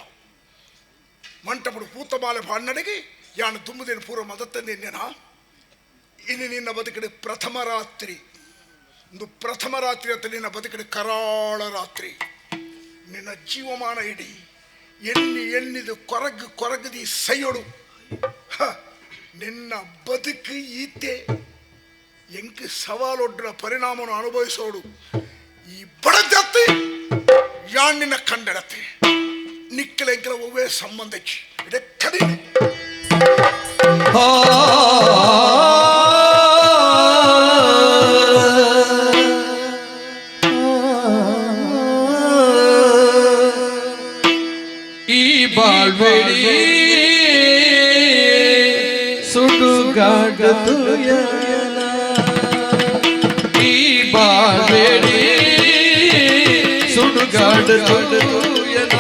ಮಂಟಪಡು ಪೂತಮಾಲೆ ಬಾಣ್ಣಡಿಗೆ ಯಾನು ತುಂಬುದೇನು ಪೂರ್ವ ಮದತ್ತಂದೇನ್ಯನ ಇನ್ನು ನಿನ್ನ ಬದುಕಡೆ ಪ್ರಥಮ ರಾತ್ರಿ ಒಂದು ಪ್ರಥಮ ರಾತ್ರಿ ಅಂತ ನಿನ್ನ ಬದುಕಡೆ ಕರಾಳ ರಾತ್ರಿ ನಿನ್ನ ಜೀವಮಾನ ಇಡೀ ಎಣ್ಣಿದು ಕೊರಗದಿ ಸೈಯೊಡು ನಿನ್ನ ಬದುಕು ಈತೆ ಎಂಕ ಸವಾಲೊಡ್ಡ ಪರಿಣಾಮವನ್ನು ಅನುಭವಿಸೋಡು ಈ ಬಡಜಾತಿ ಯಾಣ್ಣಿನ ಕಂಡಡತೆ ನಿಕ್ಕಲ ಎಂಕಲ ಒವ್ವೇ ಸಂಬಂಧಕ್ಕೆ ಇಡಕ್ಕಡಿ ಬಾಳ್ಬೇಡಿ ಸುಡುಗಾಡ ತುಯನ ಈ ಬಾಳ್ಬೇಡಿ ಸುಡುಗಾಡ ತುಯನ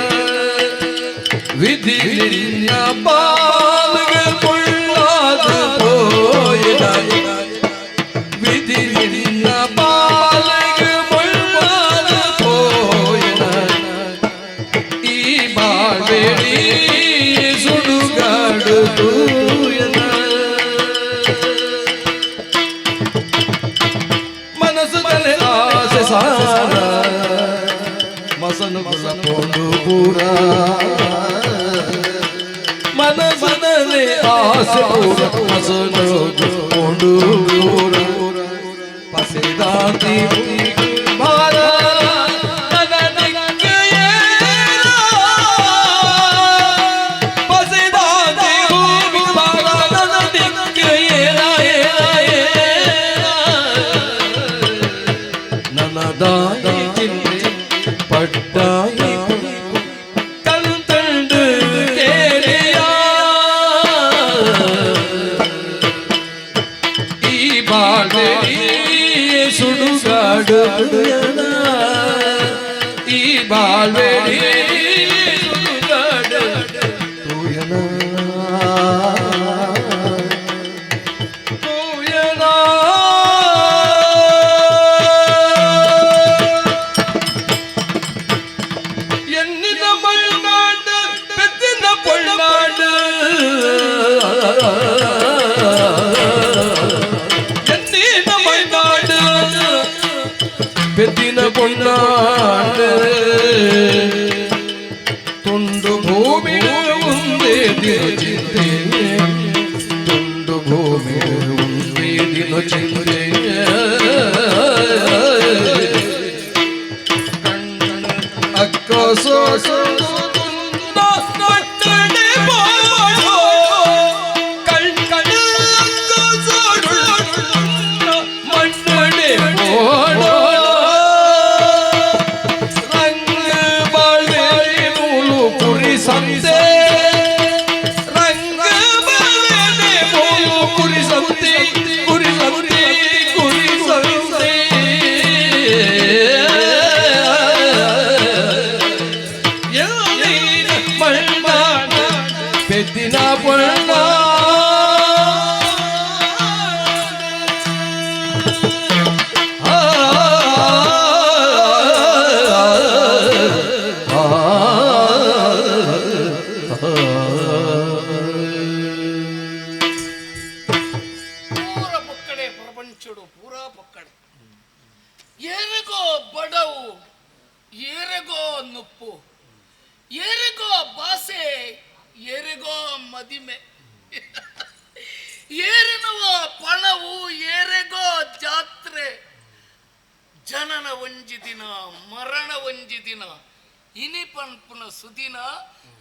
ವಿಧಿ ನಿನ್ನ ಪಾಲಗ ಮುಳ್ಳಾದ ಹೋಯನ ವಿಧಿ ನಿನ್ನ ಪಾಲಗ ಮುಳ್ಳಾದ ಹೋಯನ ಈ ಬಾಳ್ಬೇಡಿ ಸುಡುಗಾಡು ತೂಯನ ಮನಸ್ಸಲ್ಲಿ ಆಸೆ ಸಾರ ಮಸನು ಪೋಂಡು ಪೂರ ಮನಸ್ಸಲ್ಲಿ ಆಸೆ ಪೂರ ಮಸನು ಪೋಂಡು ಪೂರ ಪಸೆದಾತಿ ಭಾರ ಪಟ್ಟಾಯಿ ಕಲ್ತಂಡು ಕೇಳಿಯ ಈ ಬಾಳ್ಬೇಡಿ ಸುಡುಗಾಡು ಈ ಬಾಳ್ಬೇಡಿ ಸುಡುಗಾಡು ತೂಯನ ಬೆದ್ದಿನ ಕೊಂಡಾಡ ತುಂಡು ಭೂಮಿ ಒಂದೇ ದಿನ ಚಿಂತೆ ತುಂಡು ಭೂಮಿ ಒಂದೇ ದಿನ ಚಿಂತೆ ಅಕ್ಕ ಸೋಸೋ ಸಂತೆ ರಂಗ ಬಲನೆ ಮೂಲು ಕುರಿ ಸಂತೆ ಕುರಿ ಸಂತೆ ಕುರಿ ಸಂತೆ ಎಲ್ಲಿ ಮಣ್ಣ ಪೆದ್ದಿನ ಬಣ್ಣ ಏರಿಗೋ ಬಾಸೆ ಏರಿಗೋ ಮದಿಮೆ ಏರಿನವ ಪಣವು ಏರೆಗೋ ಜಾತ್ರೆ ಜನನ ಒಂಜಿ ದಿನ ಮರಣ ಒಂಜಿ ದಿನ ಇನಿ ಪನ್ಪುನ ಸುದಿನ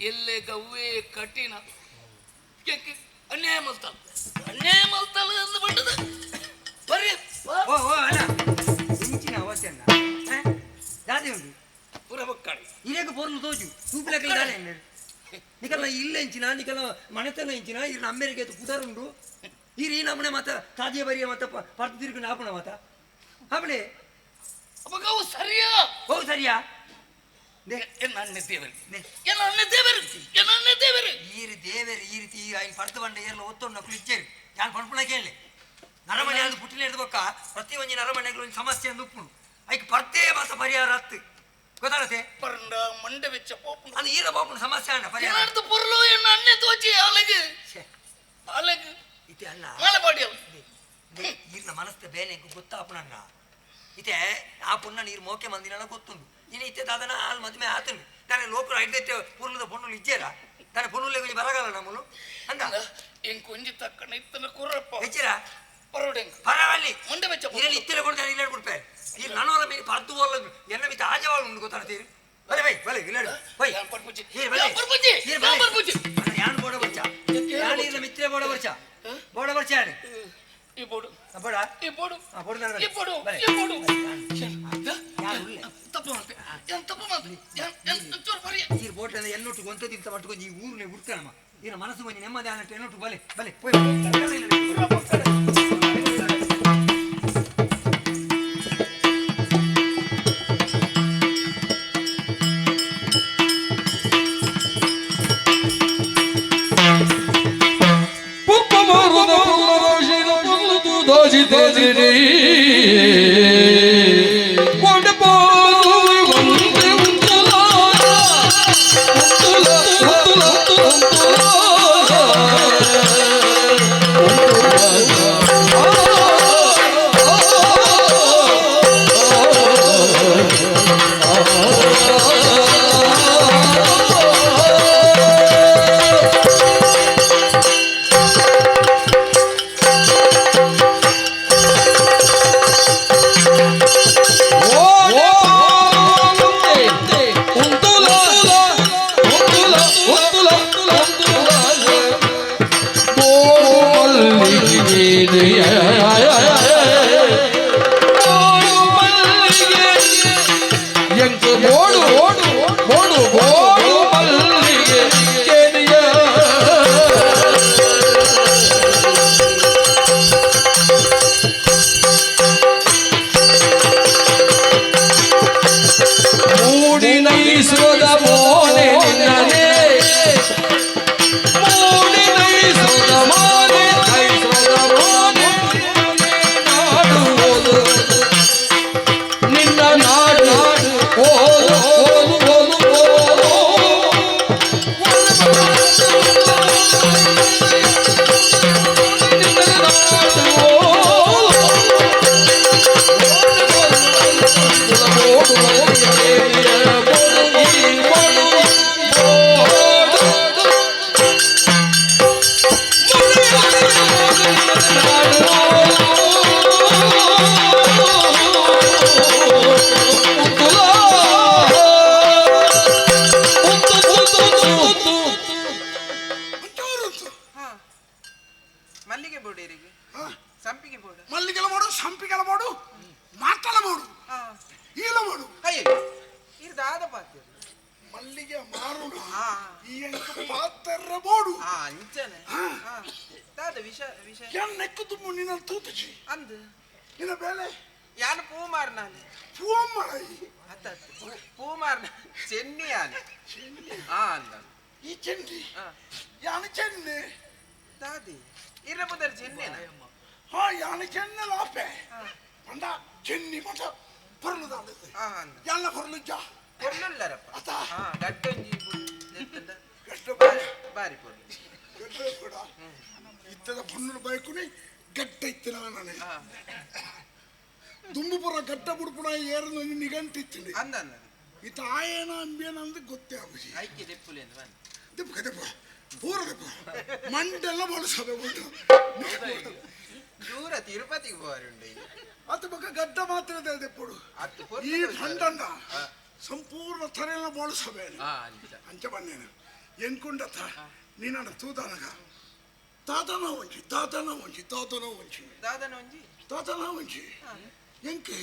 ಎಲ್ಲೆ ಗವ್ವೇ ಕಠಿಣ ಅನ್ಯಾಯ ಮಲ್ತಲ್ಲ ಎಂದು ಬಂಡದ ಬರೀ ಓ ಅಣ್ಣ ಇಂಚಿನ ಅವಶ್ಯ ಜಾತಿ ಉಂಟು ಪುರ ಮಕ್ಕಳು ಇರೇಗ ಪೊರ್ಲು ತೋಜು ತೂಪಿಲಕ್ಕೆ ಇದ್ದಾನೆ ನಿಕಲ್ಲ ಇಲ್ಲ ಇಂಚಿನ ನಿಕಲ್ಲ ಮನೆತನ ಇಂಚಿನ ಇರ್ನ ಅಮ್ಮೆರಿಗೆ ಪುದರುಂಡು ಈ ನಮ್ಮನೆ ಮಾತ ತಾಜಿಯ ಬರಿಯ ಮತ್ತ ಪರ್ತು ತಿರುಗಿನ ಆಪಣ ಮಾತ ಆಪಣೆ ಅಪ್ಪಗವು ಸರಿಯಾ ಹೋಗು ಸರಿಯಾ ಎನ್ನ ದೇವರು ಈರಿ ದೇವರು ಈ ರೀತಿ ಪರ್ತು ಬಂಡ ಏರ್ಲ ಒತ್ತೊಂಡು ನಕ್ಳು ಇಚ್ಚೇರಿ ಯಾರು ಪಣ್ಪುಣ ಕೇಳಲಿ ನರಮನೆ ಅದು ಪುಟ್ಟಿನ ಹಿಡ್ದೊಕ್ಕ ಪ್ರತಿ ಒಂಜಿ ನರಮನೆಗಳು ಒಂದು ಸಮಸ್ಯೆ ಅಂದು ಉಪ್ಪುಣು ಐಕ್ ಪರ್ತೇ ಮಾತ ಪರಿಹಾರ ಹತ್ತು ಗೊತ್ತಾಗತ್ತೆ ಪರಂಡ ಮಂಡೆ ವೆಚ್ಚ ಪೋಪುಣ ಅದು ಈರ ಪೋಪುಣ ಸಮಸ್ಯೆ ಅಣ್ಣ ಪರಿಹಾರ ಏನಾರ್ದು ಪೊರ್ಲು ಎನ್ನ ಅಣ್ಣೆ ತೋಚಿ ಅಲಗೆ ಇತೆ ಅಲ್ಲ ಮಾಲಪಾಡಿ ಈರ್ನ ಮನಸ್ಸು ಬೇನೆ ಗೊತ್ತಾಪುಣ ಅಣ್ಣ ಇತೆ ಆ ಪುಣ್ಣ ನೀರು ಮೋಕೆ ಮಂದಿನ ಗೊತ್ತುಂಡು ಇನ್ನು ಇತ್ತೆ ದಾದನ ಅಲ್ಲಿ ಮದುವೆ ಆತನು ನಾನು ಲೋಕರು ಐದೈತೆ ಪುರ್ಣದ ಪುಣ್ಣು ಇಜ್ಜೇರ ನಾನು ಪುಣ್ಣುಲೆ ಕೊಂಚ ಬರಗಲ್ಲ ನಮ್ಮನು ಅಂದ ಹೆಂಗ್ ಕೊಂಜಿ ತಕ್ಕಣ ಇತ್ತನ ಕುರ್ರಪ್ಪ ಹೆಚ್ಚಿರ ಪರೋಡೆಂಗ್ ಪರವಲ್ಲಿ ಮುಂದೆ ಬೆಚ್ಚ ಇದರಲ್ಲಿ ಇತ್ತೆಲ್ಲ ಕೊಡ್ತಾರೆ ಇಲ್ಲ ಕೊಡ್ಪೆ ಈ ನನವರ ಮೇಲೆ ಪರ್ದು ಹೋಲ್ಲ ಎಲ್ಲ ಬಿತ್ತು ಆಜವಾಳು ಉಂಟು ಗೊತ್ತಾಡ್ತೀರಿ ಬಲೆ ಬೈ ಬಲೆ ಇಲ್ಲ ಬೈ ಪರ್ಪುಜಿ ಯಾನು ಬೋಡ ಬರ್ಚ ಯಾನು ಇಲ್ಲ ಮಿತ್ರೆ ಬೋಡ ಬರ್ಚ ಯಾನು ಈ ಬೋಡು ಬೋಡ ಈ ಬೋಡು ಆ ಬೋಡ ನಾನು ಈ ಬೋಡು ತಪ್ಪು ಮಾಡ್ತೆ ಚೂರು ಬರೀ ಈ ಬೋಟ್ ಎನ್ನೊಟ್ಟು ಗೊಂತದಿಂತ ಮಟ್ಕೊಂಡು ಈ ಊರಿನ ಹುಡ್ಕಣಮ್ಮ ಈನ ಮನಸ್ಸು ಮಂದಿ ನೆಮ್ಮದಿ ಅನ್ನಟ್ಟು ಎನ್ನೊಟ್ಟು ಬಲೆ ಬಲೆ ಮಲ್ಲಿಗೆ ಬೋಡೇರಿಗೆ ಸಂಪಿಗೆ ಬೋಡ ಮಲ್ಲಿಗೆಲ ಬೋಡು ಸಂಪಿಗೆಲ ಬೋಡು ಮಾತಲ ಬೋಡು ಈಲ ಬೋಡು ಇರ್ದಾದ ಪಾತ್ಯ ಮಲ್ಲಿಗೆ ಮಾರುಣ ಈ ಅಂಕ ಪಾತ್ರ ಬೋಡು ಅಂಚನೆ ದಾದ ವಿಷ ಯಾನ್ ನೆಕ್ಕುದು ನಿನ್ನ ತೂತಜಿ ಅಂದು ನಿನ್ನ ಬೇಲೆ ಯಾನು ಪೂ ಮಾರ್ನಾನೆ ಪೂ ಮಾಡೈ ಅತ್ತ ಪೂ ಮಾರ್ನ ಚೆನ್ನಿ ಯಾನೆ ಅಂದ ಈ ಚೆನ್ನಿ ಯಾನು ಚೆನ್ನಿ ದಾದಿ ಇರಬದರ್ ಚೆನ್ನಿನ ಯಾನು ಚೆನ್ನ ಲಾಪೆ ಅಂದ ಚೆನ್ನಿ ಮಟ ಪೊರ್ಲು ದಾಡದು ಯಾನ ಪೊರ್ಲು ಜಾ ಪೊರ್ಲುಲ್ಲರಪ್ಪ ಅತ ಗಟ್ಟೊಂಜಿ ಗಟ್ಟ ಬಾರಿ ಪೊರ್ಲು ಗಟ್ಟ ಕೂಡ ಇತ್ತದ ಪೊನ್ನುಲು ಬೈಕುನಿ ಗಟ್ಟ ಇತ್ತಿನ ನಾನೇ ದುಂಬುಪುರ ಗಟ್ಟ ಬುಡ್ಪುಣ ಏರನ್ನು ನಿಗಂಟಿತ್ತಿಂಡಿ ಅಂದ ಈತ ಆಯೇನ ಅಂಬೇನ ಅಂದ್ರೆ ಗೊತ್ತೇ ಆಗುಜಿ ಐಕ್ಯ ದೆಪ್ಪುಲೆ ಅಂತ ಬನ್ನಿ ದೆಪ್ಪ ದೆಪ್ಪ ಪೂರ ದೆಪ್ಪ ಮಂಡೆಲ್ಲ ಬಳಸಬೇಕು ದೂರ ತಿರುಪತಿಗೆ ಹೋರುಂಡು ಅದು ಬಗ್ಗೆ ಗದ್ದ ಮಾತ್ರ ದೆಪ್ಪಡು ಈ ಫಂಡನ್ನ ಸಂಪೂರ್ಣ ತರೆಲ್ಲ ಬಳಸಬೇಕು ಅಂಚ ಬನ್ನೇನು ಎಂಕುಂಡತ ನೀನಣ್ಣ ತೂದಾನಗ ತಾತನ ಒಂಜಿ ಎಂಕೆ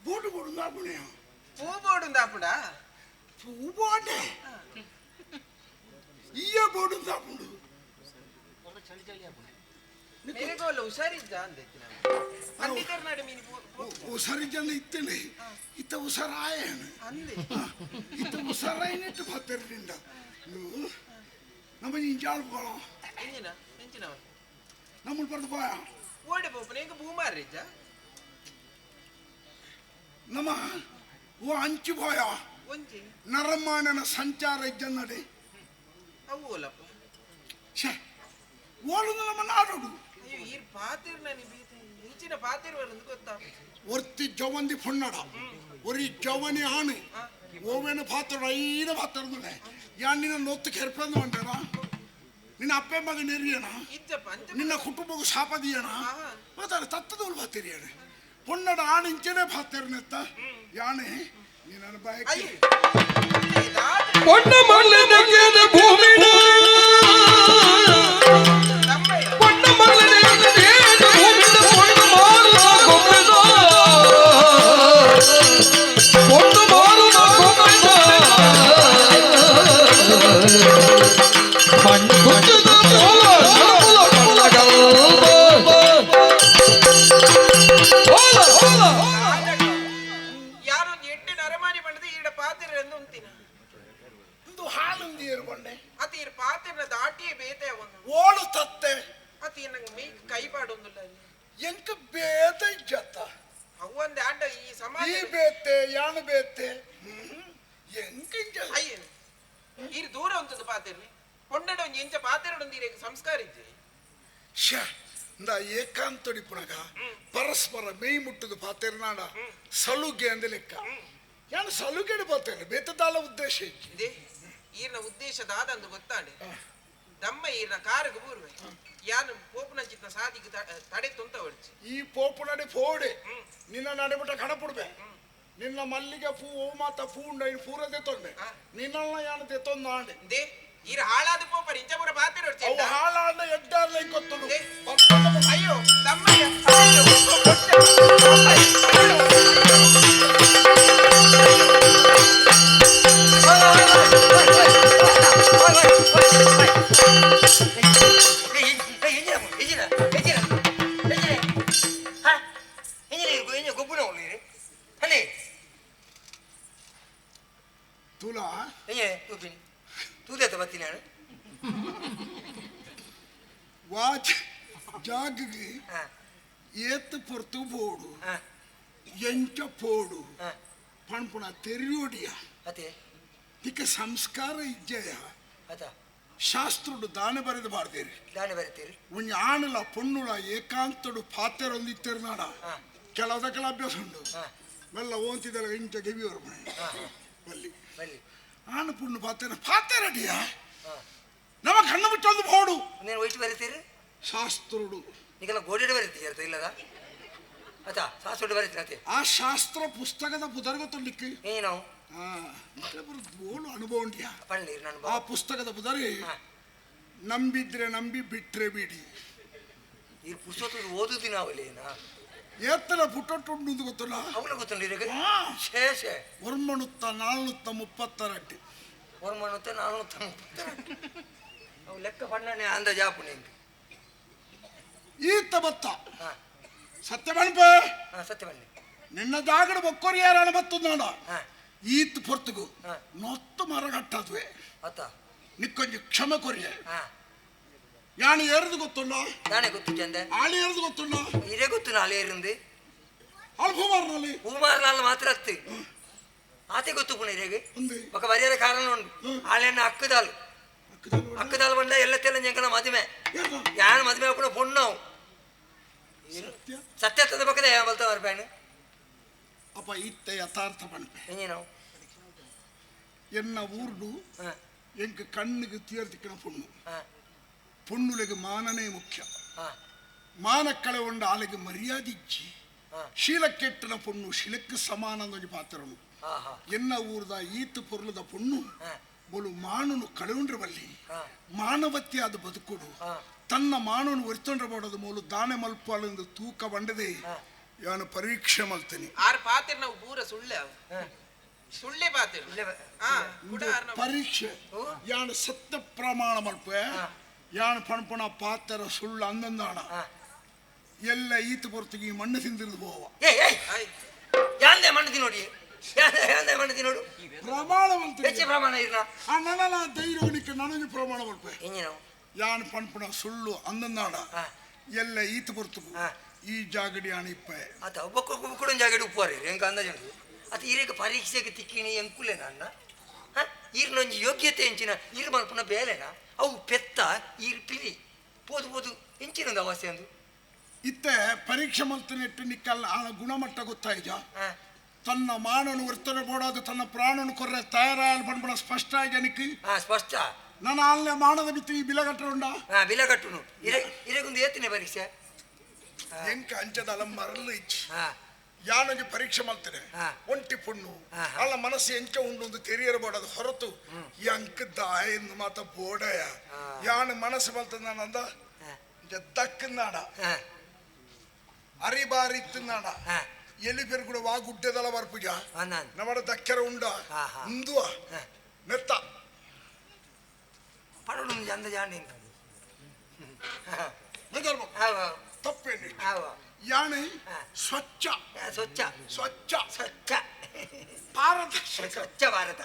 ಬೋಡು ಬೋಡು ನಾಪುಣೆ ಪೂ ಬೋಡು ನಾಪುಡ ಪೂ ಬೋಡೆ ಈಯ ಬೋಡು ನಾಪುಡು ಮೇರೆಗೋಲ್ಲ ಹುಷಾರಿದ್ದ ಅಂದೈತಿ ಹುಷಾರಿದ್ದಲ್ಲ ಇತ್ತೇನೆ ಇತ್ತ ಹುಷಾರಾಯಣ ಇತ್ತ ಹುಷಾರಾಯನಿಟ್ಟು ಬತ್ತಿರಲಿಂದ ನಮ್ಮ ಇಂಜಾಳ್ಕೊಳ್ಳೋ നമ്മൾ പറഞ്ഞു പോയാ ഓടി പോപ്പനേക്ക് ഭൂമാറിച്ച നമ്മ ഓ അഞ്ചു പോയാ ಒಂಜಿ ನರಮಾನನ ಸಂಚಾರ ಇದ್ದನ್ನಡೆ ಅವೋಲಪ್ಪ ಛೇ ಓಲುದು ನಮ್ಮ ನಾಡೋಡು ಈ ಪಾತಿರ್ ನನಿ ಇಂಚಿನ ಪಾತಿರ್ ವರಂದು ಗೊತ್ತಾ ಒರ್ತಿ ಜವಂದಿ ಪೊನ್ನಡ ಒರಿ ಜವನಿ ಆನೆ ಓವೇನ ಪಾತ್ರ ಐನ ಪಾತ್ರನೇ ಯಾನಿನ ನೊತ್ತು ಕೆರ್ಪಂದು ಅಂಟಾರ ನಿನ್ನ ಅಪ್ಪೆ ಮಗ ನೆರಿಯಣ ನಿನ್ನ ಕುಟುಂಬಕ್ಕೂ ಶಾಪದಿಯಣ ಮಾತಾಡ ತತ್ತದೋಳು ಬಾತಿರಿಯಣ ಪೊನ್ನಡ ಆನೆ ಇಂಚನೆ ಬಾತಿರ್ನೆತ್ತ ಯಾನೆ ನೀನ ಬಾಯ பொண்ணு மல்லினக்கேது பூமிட பொண்ணு மல்லினக்கேது பூமிட பொண்ணு மாறுனா கொம்மெதா பொண்ணு மாறுனா கொம்மெதா மண் குச்சுதா போல நலமுல பல்லகல் போல போல ಯಾರು ಎಟ್ಟು ನರಮಾನಿ ಬಂಡದ ಈಡ ಪಾತಿರ ಎಂದು ಉಂತಿನ ಒಂದು ಹಾಲುಂದಿ ಇರ್ಕೊಂಡೆ ಅತಿ ಇರ್ ಪಾತಿರ ದಾಟಿಯೇ ಬೇತೆ ಅವನು ಓಳು ತತ್ತೆ ಅತಿ ನಂಗೆ ಮೀ ಕೈ ಪಾಡೊಂದಿಲ್ಲ ಎಂಕ ಬೇತೆ ಇಜ್ಜತ್ತ ಅವೊಂದು ಆಟ ಈ ಸಮಾಜ ಈ ಬೇತೆ ಯಾನು ಬೇತೆ ಎಂಕ ಅಯ್ಯ ಈರು ದೂರ ಉಂಟದು ಪಾತಿರ್ಲಿ ಹೊಂಡಡ ಒಂಜಿ ಎಂಚ ಪಾತಿರಡೊಂದು ಸಂಸ್ಕಾರ ಇದ್ದೆ ಶ್ಯಾ ಇಂದ ಏಕಾಂತೊಡಿ ಪುನಗ ಪರಸ್ಪರ ಮೈ ಮುಟ್ಟುದು ಪಾತೆರ್ನಾಡ ಸಲುಗೆ ಅಂದ ಲೆಕ್ಕ ಯಾನು ಸಲುಗೆಡು ಪಾತೇನೆ ಬೇತದಾಲ ಉದ್ದೇಶ ಇದೆ ಈರ್ನ ಉದ್ದೇಶದ ಆದಂದು ಗೊತ್ತಾಡೆ ದಮ್ಮ ಈರ್ನ ಕಾರಗ ಬೂರ್ವೆ ಯಾನು ಪೋಪುನ ಚಿತ್ತ ಸಾದಿಗೆ ತಡೆ ತುಂತ ಹೊಡ್ಚಿ ಈ ಪೋಪು ನಡೆ ಪೋಡೆ ನಿನ್ನ ನಡೆಬಿಟ್ಟ ಕಣಪುಡ್ಬೆ ನಿನ್ನ ಮಲ್ಲಿಗೆ ಪೂ ಓ ಮಾತ ಪೂ ಉಂಡ ಇನ್ನು ಪೂರದೆ ತೊಂಡೆ ನಿನ್ನ ಯಾನು ತೆತ್ತೊಂದು ಆಂಡೆ ದೇ ಈರ ಹಾಳಾದ ಪೋಪರ್ ಇಂಚ ಪೂರ ಪಾತಿರ ಹೊಡ್ಚಿ ಅವು ಹಾಳಾಂಡ ಎಡ್ಡಾರ್ಲೆ ಗೊತ್ತಲು ಅಯ್ಯೋ ದಮ್ಮಯ್ಯ ಅಯ್ಯೋ ತುಲಾ ತೂದೇತ ಬತ್ತೀನಿ ನಾನು ವಾಚ್ ಜಾಗಗೆ ಏತ್ ಪೊರ್ತು ಬೋಡು ಎಂಚ ಪೋಡು ಪಣ್ಪುಣ ತೆರಿಯೋಡಿಯ ಅದೇ ದಿಕ್ಕ ಸಂಸ್ಕಾರ ಇಜ್ಜಯ ಅದ ಶಾಸ್ತ್ರುಡು ದಾನ ಬರೆದು ಬಾರ್ದೇರಿ ದಾನೆ ಬರೀತೀರಿ ಒಂಜಿ ಆಣಲ ಪೊಣ್ಣುಳ ಏಕಾಂತಡು ಪಾತೆರೊಂದಿತ್ತೇರು ನಾಡ ಕೆಲವದಕ್ಕೆಲ್ಲ ಅಭ್ಯಾಸ ಉಂಡು ಮೆಲ್ಲ ಓಂತಿದ್ದಲ್ಲ ಇಂಚ ಗೆವಿಯವರು ಬಲ್ಲಿ ಆಣ ಪುಣ್ಣು ಪಾತೆರಡಿಯ ನಮ್ಮ ಕಣ್ಣು ಬಿಟ್ಟೊಂದು ಬೋಡು ನೀನು ಒಯ್ತು ಬರೀತೀರಿ ಶಾಸ್ತ್ರುಡು ನೀಗೆಲ್ಲ ಗೋಡೆಡೆ ಬರೀತೀಯ ಇಲ್ಲದ ಅದ ಸಾಸುಡು ಬರೀತೀನಿ ಅದೇ ಆ ಶಾಸ್ತ್ರ ಪುಸ್ತಕದ ಬುಧರ್ಗ ತೊಂದಿಕ್ಕೆ ಏನು ಬೋಳು ಅನುಭವ ಉಂಟ್ಯಾ ಪಳ್ಳೀರ್ ನಾನು ಆ ಪುಸ್ತಕದ ಬುಧರಿ ನಂಬಿದ್ರೆ ನಂಬಿ ಬಿಟ್ರೆ ಬಿಡಿ ಈ ಪುಸ್ತಕ ಓದುದಿ ನಾವಲ್ಲೇನಾ ಎತ್ತರ ಪುಟ್ಟೊಟ್ಟುಂಡು ಗೊತ್ತಲ್ಲ ಅವಳ ಗೊತ್ತುಂಡು ಶೇಷ ಒರ್ಮಣುತ್ತ 430 ಒರ್ಮಣುತ್ತ 430 ಅವು ಲೆಕ್ಕ ಪಣ್ಣನೆ ಅಂದ ಜಾಪು ನಿಂಗೆ ಈತ ಬತ್ತ ಸತ್ಯ ಬಣ್ಪ ಸತ್ಯ ಬನ್ನಿ ನಿನ್ನ ಜಾಗಡ ಬೊಕ್ಕೊರಿ ಯಾರಣ ಬತ್ತು ನೋಡ ಈತ್ ಪೊರ್ತುಗು ನೊತ್ತು ಮರಗಟ್ಟದ್ವೆ ಅತ್ತ ನಿಕ್ಕೊಂಜಿ ಕ್ಷಮೆ ಕೊರಿಯ ಯಾನು ಏರದು ಗೊತ್ತುಂಡ ನಾನೇ ಗೊತ್ತು ಚಂದ ಆಳಿ ಏರದು ಗೊತ್ತುಂಡ ಇದೇ ಗೊತ್ತು ನಾಳೆ ಇருந்து ಅಲ್ಪಮಾರ್ನಲ್ಲಿ ಹೂಮಾರ್ನಾಲ್ ಮಾತ್ರ ಅತ್ತಿ ಆತೆ ಗೊತ್ತು ಪುಣ ಇರೇಗೆ ఒక వరియర కారణం ఉంది ఆళ్ళన్న అక్కుదాలు ಬಂಡ ಎಲ್ಲ ತೆಲ್ಲ ಜಂಕನ ಮದುವೆ ಯಾರು ಮದುವೆ ಕೂಡ ಪುಣ್ಣವು ಸತ್ಯತ್ವದ ಪಕ್ಕದ ಬಲ್ತ ಬರ್ಬೇಣ ಅಪ್ಪ ಇತ್ತ ಯಥಾರ್ಥ ಬಣ್ಣ ಏನು என்ன ஊர்டு எங்க கண்ணுக்கு தீர்த்திக்கிற பொண்ணு பொண்ணுலகு மானனே முக்கியம் మానక్కళ ఉండ ఆలకి మర్యాద ఇచ్చి శీలకెట్టిన పొన్ను శిలಕ್ಕೆ ಸಮಾನ ಅಂತ ಪಾತ್ರನು ಎನ್ನ ಊರ್ದ ಈತು ಪೊರ್ಲದ ಪೊಣ್ಣು ಬಲು ಮಾನನು ಕಳೆಯುಂಡ್ರವಲ್ಲಿ ಮಾನವತ್ಯಾದ ಬದುಕುಡು ತನ್ನ ಮಾನನು ಒರಿತೊಂಡ್ರಬೋಡದ ಮೂಲ ದಾನೆ ಮಲ್ಪಾಲೆಂದು ತೂಕ ಬಂಡದೆ ಯಾನು ಪರೀಕ್ಷೆ ಮಲ್ತೇನೆ ಆರ್ ಪಾತ್ರ ನಾವು ಪೂರ ಸುಳ್ಳೆ ಪಾತ್ರ ಪರೀಕ್ಷೆ ಯಾನು ಸತ್ಯ ಪ್ರಮಾಣ ಮಲ್ಪೆ ಯಾನು ಪಣಪಣ ಪಾತ್ರ ಸುಳ್ಳು ಅಂದಂದಾಣ ಎಲ್ಲ ಈತ ಪೊರ್ತಿಗೆ ಮಣ್ಣು ತಿಂದಿರಿದು ಹೋವ ಯಾಂದೆ ಮಣ್ಣು ತಿನ್ನೋಡಿ ಯಾಂದೆ ಮಣ್ಣು ತಿನ್ನೋಡು ಪ್ರಮಾಣ ಹೆಚ್ಚು ಪ್ರಮಾಣ ಇಲ್ಲ ನನ್ನ ಧೈರ್ಯಕ್ಕೆ ನನಗೆ ಪ್ರಮಾಣ ಮಾಡ್ಪೆ ಯಾನ್ ಪಣಪಣ ಸುಳ್ಳು ಅಂದಂದಾಣ ಎಲ್ಲ ಈತ ಪೊರ್ತಿಗೂ ಈ ಜಾಗಡಿ ಅಣಿಪ್ಪೆ ಅತ ಒಬ್ಬ ಕೂಡ ಜಾಗಡಿ ಉಪ್ಪಾರೆ ಹೆಂಗ ಅಂದಾಜು ಅದು ಈರೇಗ ಪರೀಕ್ಷೆಗೆ ತಿಕ್ಕಿನಿ ಎಂಕುಲೆ ನನ್ನ ಈರ್ನೊಂಜಿ ಯೋಗ್ಯತೆ ಎಂಚಿನ ಈರ್ ಮಲ್ಪನ ಬೇಲೆನ ಅವು ಪೆತ್ತ ಈರ್ ಪಿಲಿ ಪೋದು ಪೋದು ಎಂಚಿನೊಂದು ಅವಸ್ಥೆ ಅಂದು ಇತ್ತೆ ಪರೀಕ್ಷೆ ಮಲ್ತನೆಟ್ಟು ನಿಕ್ಕಲ್ಲ ಆ ಗುಣಮಟ್ಟ ಗೊತ್ತಾಯ್ಜ ತನ್ನ ಮಾನನು ವರ್ತನೆ ಬೋಡಾದು ತನ್ನ ಪ್ರಾಣನು ಕೊರ್ರೆ ತಯಾರಾಯಲ್ ಬಂದ್ಬಿಡ ಸ್ಪಷ್ಟ ಆಗಿ ನಿಕ್ಕಿ ಸ್ಪಷ್ಟ ನಾನು ಅಲ್ಲೇ ಮಾನದ ಬಿತ್ತಿ ಬಿಲಗಟ್ಟ ಉಂಡ ಬಿಲಗಟ್ಟುನು ಇರೆಗೊಂದು ಏತಿನ ಪರೀಕ್ಷೆ ಎಂಕ ಅಂಚದಲ್ಲ ಮರಲ್ಲ ಇಚ್ಚಿ ಯಾನಿಗೆ ಪರೀಕ್ಷೆ ಮಾಡ್ತೇನೆ ಒಂಟಿ ಪುಣ್ಣು ಅಲ್ಲ ಮನಸ್ಸು ಎಂಚ ಉಂಡು ಒಂದು ತೆರಿಯರಬೋಡದು ಹೊರತು ಎಂಕದ ಎಂದು ಮಾತ ಬೋಡಯ ಯಾನ ಮನಸ್ಸು ಮಲ್ತದ ನಾನಂದ ದಕ್ಕನಾಡ ಅರಿಬಾರಿತ್ತನಾಡ ಎಲ್ಲಿ ಬೇರೆ ಕೂಡ ವಾ ಗುಡ್ಡೆದಲ್ಲ ಬರ್ಪುಜ ನಮ್ಮಡ ದಕ್ಕೆರ ಉಂಡ ಮುಂದುವ ಮೆತ್ತ ಪಡೋಡು ಅಂದ ಜಾಣಿ ತಪ್ಪೇನಿ ಯಾನೆ ಸ್ವಚ್ಛ ಸ್ವಚ್ಛ ಸ್ವಚ್ಛ ಸ್ವಚ್ಛ ಭಾರತ ಸ್ವಚ್ಛ ಭಾರತ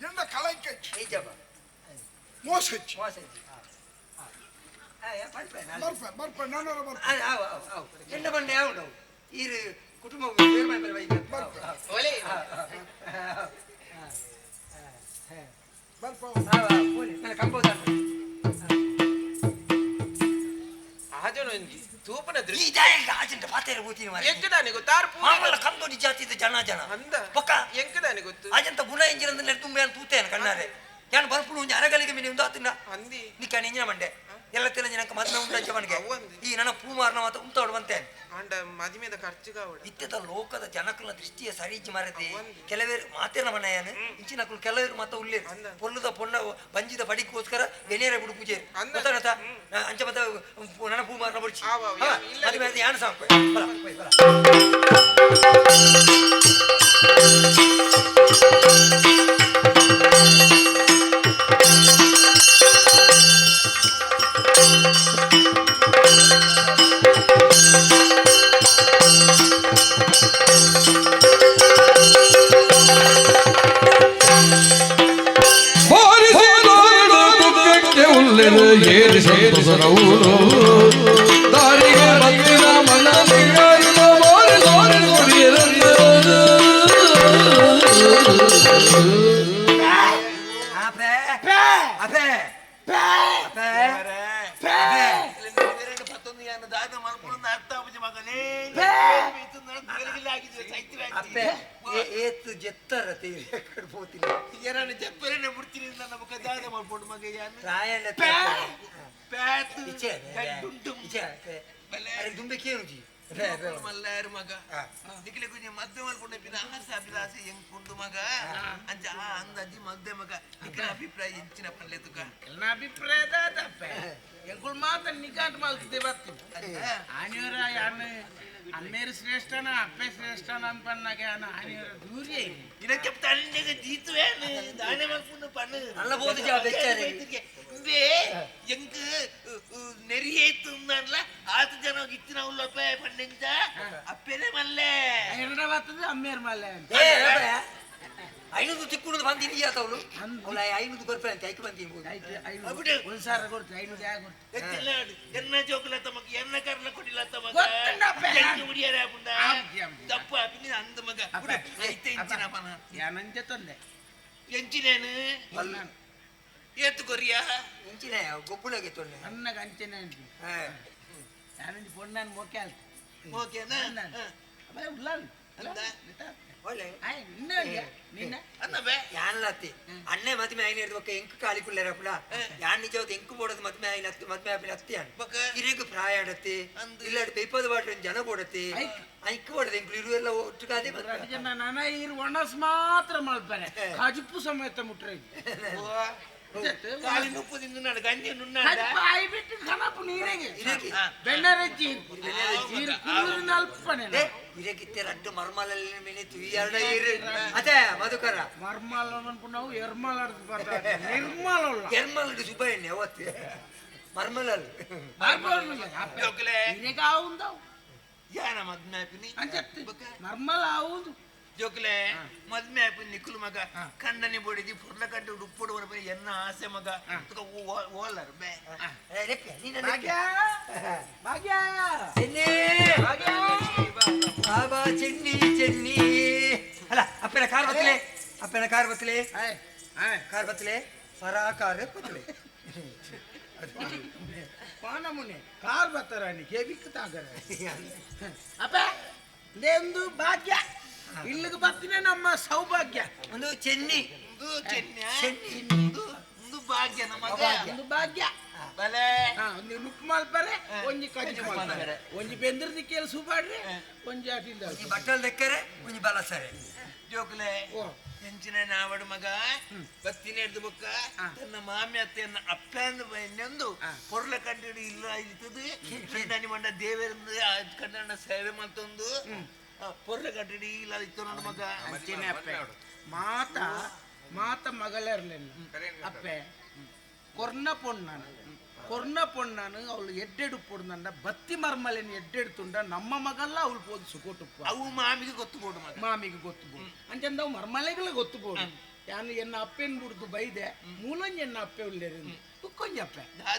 ಎಂದ ಕಳಂಕ ನಿಜವ ಮೋಸ ಎನ್ನ ಬಂಡೆ ಯಾವುದು ಈರು ಕುಟುಂಬ ಕಂಪೌಂಡ್ ತೂಪನ ದೃಷ್ಟಿ ಆಚಂಟ ಪಾತೆರ ಕೂತೀನಿ ಎಂಕದಾನೆ ಗೊತ್ತಾರು ಮಾಮಲ್ಲ ಕಂದೋಡಿ ಜಾತಿದ ಜನ ಅಂದ ಪಕ್ಕ ಎಂಕದಾನೆ ಗೊತ್ತು ಆಜಂತ ಗುಣ ಎಂಜಿನ ನೆಡ್ತುಂಬೆ ಅಂತ ತೂತೇನೆ ಕಣ್ಣಾರೆ ಯಾನು ಬರ್ಪುಡು ಒಂಜಿ ಅರಗಲಿಗೆ ಮಿನಿ ಒಂದು ಆತಿನ ಅಂದಿ ನಿಕ್ಕ ಎಂಜಿನ ಮಂಡೆ ಎಲ್ಲ ತಿನ್ನ ಜನಕ್ಕೆ ಮದ್ಮೆ ಉಂಟು ಮನೆಗೆ ಈ ನನ್ನ ಪೂ ಮಾರನ ಮಾತ ಉಂಟಾಡು ಬಂತೆ ಅಂಡ ಮದಿಮೆದ ಖರ್ಚುಗ ಇತ್ತೆದ ಲೋಕದ ಜನಕಲ ದೃಷ್ಟಿಯ ಸರಿಜಿ ಮಾರದೆ ಕೆಲವೇರು ಮಾತೇನ ಮನೆಯನು ಇಂಚಿನಕಲು ಕೆಲವೇರು ಮಾತ ಉಳ್ಳೇ ಪೊಲ್ಲುದ ಪೊಣ್ಣ ಬಂಜಿದ ಬಡಿಗೋಸ್ಕರ ವೆನೇರೆ ಬಿಡು ಪೂಜೆ ಗೊತ್ತಾಗತ್ತ ಅಂಚ ಮತ ನನ್ನ ಪೂ ಮಾರನ ಬಿಡ್ಚಿ ಮದುವೆ ಯಾನು ಸಾಕು ಏರಿ ಸಂತಸರವರು ದಾರಿಗೆ ಬಂದಿನ ಮನನಿಗೆ ಮೋರಿ ಮೋರಿ ನೋಡಿರಂದು ಏತು ಜೆತ್ತರ ಹೋತಿಲ್ಲ ಯಾರನ್ನ ಜಪ್ಪರನ್ನ ಬಿಡ್ತೀನಿ ನನ್ನ ಮುಖ ದಾದ ಮಾಡ್ಕೊಂಡು ಮಗ ರಾಯಣ್ಣ ದುಂಬೆ ಕೇಳುಜಿ ಮಲ್ಲಾರು ಮಗ ನಿಖಿಲೆ ಕುಂಜ ಮದ್ದೆ ಮಾಡ್ಕೊಂಡೆ ಪಿನ ಆಸೆ ಅಭಿಲಾಸೆ ಹೆಂಗ್ ಕುಂಡು ಮಗ ಅಂಚ ಅಂದಾಜಿ ಮದ್ದೆ ಮಗ ನಿಖಿಲ ಅಭಿಪ್ರಾಯ ಹೆಚ್ಚಿನ ಪಲ್ಲೆ ತುಕ ನನ್ನ ಅಭಿಪ್ರಾಯದ ತಪ್ಪೆ ಎಂಕುಳು ಮಾತ ನಿಕಾಟ್ ಮಾಡ್ತಿದ್ದೆ ಬರ್ತೀನಿ ಆನಿಯವರ ಯಾನು ಅಮ್ಮೇರು ಶ್ರೇಷ್ಠನ ಅಪ್ಪೆ ಶ್ರೇಷ್ಠನ ಅನ್ಪನ್ನಾಗ ಆನಿಯವರ ದೂರೇ ಇದಕ್ಕೆ ತಣ್ಣಗೆ ಜೀತುವೆ ದಾನೆ ಮಾಡ್ಕೊಂಡು ಪಣ್ಣು ಅಲ್ಲ ಬೋದು ಜಾ ಬೆಚ್ಚಾರೆ ಬೇ ಎಂಗ್ ನೆರಿಯೇತು ಅನ್ನಲ್ಲ ಆತು ಜನ ಇತ್ತಿನ ಉಲ್ಲಪ್ಪ ಪಣ್ಣೆಂಗ ಅಪ್ಪೆನೆ ಮಲ್ಲೆ ಎರಡ ಬರ್ತದೆ ಅಮ್ಮೇರು ಮಲ್ಲೆ ಐನೂರು ತಿಕ್ಕುದು ಬಂದಿನಿ ಆತವಳು ಅವಳ 500 ಕೊರ್ಪೆ ಅಂತ ಐಕ್ ಬಂದಿ ಒಂದು ಸಾವಿರ ಕೊಡ್ತೀವಿ 500 ಯಾಕೆ ಎತ್ತಿಲ್ಲ ಎನ್ನ ಜೋಕಲ ತಮಗ ಎನ್ನ ಕರ್ಲ ಕೊಡಿಲ್ಲ ತಮಗ ಎಂಟು ಉಡಿಯರ ಪುಂಡ ದಪ್ಪ ಪಿನಿ ಅಂದ ಮಗ ಐತೆ ಇಂಚಿನ ಪನ ಯಾನಂತೆ ತೊಂದೆ ಎಂಚಿನೇನು ಏತು ಕೊರಿಯಾ ಇಂಚಿನ ಗೊಬ್ಬುಳಗೆ ತೊಂದೆ ಅನ್ನಗ ಅಂಚನೆ ಅಂತಿ ಯಾನಂತಿ ಪೊಣ್ಣನ್ ಮೋಕೆ ಆಲ್ತು ಓಕೆನಾ ಅಬೇ ಉಳ್ಳಾನ್ ಅಂದ ಒಳ್ಳೆ ನಿನ್ನ ಯಾನ್ಲತ್ತಿ ಅಣ್ಣೆ ಮದ್ಮೆ ಐನ ಇರ್ಬೇಕು ಎಂಕ್ ಕಾಲಿಕುಳ್ಳೇರಪ್ಪಳ ಯಾನ್ ನಿಜವಾದ ಎಂಕ್ ಬೋಡದು ಮದ್ಮೆ ಐನ ಮದ್ಮೆ ಆಪಿನ ಅತ್ತಿ ಇರೇಗ ಪ್ರಾಯ ಆಡತ್ತಿ ಇಲ್ಲಾಡಿ ಪೈಪದ ಬಾಟ್ರಿ ಜನ ಬೋಡತ್ತಿ ಐಕ್ ಬೋಡದು ಎಂಕ್ ಇರು ಎಲ್ಲ ಒಟ್ಟುಗಾದೆ ನನ್ನ ಇರು ಒಣಸ್ ಮಾತ್ರ ಮಲ್ಪನೆ ಕಜುಪ್ಪು ಸಮೇತ ಮುಟ್ರೆ ಕಾಲಿನ ಉಪ್ಪುದಿಂದ ನಾನು ಗಂಜಿ ನುಣ್ಣ ಬಾಯಿ ಬಿಟ್ಟು ಕನಪು ನೀರಿಗೆ ಬೆಣ್ಣರೆಜ್ಜಿ ಅಲ್ಪನೆ ಇರಗಿತ್ತೆ ರಡ್ಡು ಮರ್ಮಲಲ್ಲಿ ಮಿನಿ ತುಯ್ಯಾಡ ಇರು ಅದೇ ಮಧುಕರ ಮರ್ಮಲ ನಾವು ಎರ್ಮಲ ನಿರ್ಮಲ ಎರ್ಮಲ ಶುಭ ಎಣ್ಣೆ ಅವತ್ತು ಮರ್ಮಲಲ್ಲಿ ಯಾನ ಮದ್ಮೆ ಆಪಿನಿ ಮರ್ಮಲ ಆವುದು ಜೋಕ್ಲೆ ಮದ್ಮೆ ಆಪಿನಿ ನಿಕ್ಕಲು ಮಗ ಕಂಡನಿ ಬೊಡಿದಿ ಪುರ್ಲ ಕಟ್ಟು ಉಪ್ಪುಡು ಬರ ಎನ್ನ ಆಸೆ ಮಗ ಓಲರ್ ಬೇ ಬಾಬಾ ಚೆನ್ನಿ ಚೆನ್ನಿ ಅಲ್ಲ ಅಪ್ಪನ ಕಾರ್ ಬತ್ತಲೆ ಅಪ್ಪನ ಕಾರ್ ಬತ್ತಲೆ ಕಾರ್ ಬತ್ತಲೆ ಪರ ಕಾರ್ ಬತ್ತಲೆ ಪಾನಮುನೆ ಕಾರ್ ಬತ್ತಾರ ಕೇಬಿಕ್ ತಾಗರ ಅಪ್ಪ ದೇಂದು ಭಾಗ್ಯ ಇಲ್ಲಿಗೆ ಬರ್ತೀನಿ ನಮ್ಮ ಸೌಭಾಗ್ಯ ಒಂದು ಚೆನ್ನಿ ಒಂದು ಭಾಗ್ಯ ನಮಗ ಒಂದು ಭಾಗ್ಯ ಬಲೆ ಒಂದು ನುಕ್ ಮಲ್ಪರೆ ಒಂಜಿ ಕಜಿ ಮಲ್ಪರೆ ಒಂಜಿ ಬೆಂದ್ರ ದಿಕ್ಕೆಲ್ಲ ಸುಬಾಡ್ರಿ ಒಂಜಿ ಅಟಿಂದ ಒಂಜಿ ಬಟ್ಟಲ್ ದೆಕ್ಕರೆ ಒಂಜಿ ಬಲ ಸರೆ ಜೋಕ್ಲೆ ಹೆಂಚಿನ ನಾವಡು ಮಗ ಬತ್ತಿನ ಹಿಡ್ದು ಬೊಕ್ಕ ತನ್ನ ಮಾಮಿ ಅತ್ತೆಯನ್ನ ಅಪ್ಪಂದು ನೆಂದು ಪೊರ್ಲ ಕಂಡು ಇಲ್ಲ ಇರ್ತದೆ ಕಂಡನಿ ಮಂಡ ದೇವರಿಂದ ಕಂಡ ಸೇವೆ ಮತ್ತೊಂದು ಪೊರ್ಲ ಕಂಡು ಇಲ್ಲ ಇತ್ತು ನನ್ನ ಮಗ ಮಾತ ಮಗಲೇರ್ಲೆಲ್ಲ ಅಪ್ಪೆ ಕೊರ್ನ ಪೊಣ್ಣಾನು ಅವಳು ಎಡ್ಡೆಡು ಪೊಡ್ನಂಡ ಬತ್ತಿ ಮರ್ಮಲೆನ್ ಎಡ್ಡೆಡ್ತುಂಡ ನಮ್ಮ ಮಗಲ್ಲ ಅವಳು ಪೋದು ಸುಕೋಟುಪ್ಪ ಅವು ಮಾಮಿಗೆ ಗೊತ್ತುಬೋಡು ಮಗ ಮಾಮಿಗೆ ಗೊತ್ತುಬೋಡು ಅಂಚಂದ ಅವು ಮರ್ಮಲೆಗಳ ಗೊತ್ತುಬೋಡು ಯಾನು ಎನ್ನ ಅಪ್ಪೆನ್ ಬಿಡ್ದು ಬೈದೆ ಮೂಲಂಜಿ ಎನ್ನ ಅಪ್ಪೆ ಉಳ್ಳೇರಿ ಕುಕ್ಕೊಂಜಿ ಅಪ್ಪೆ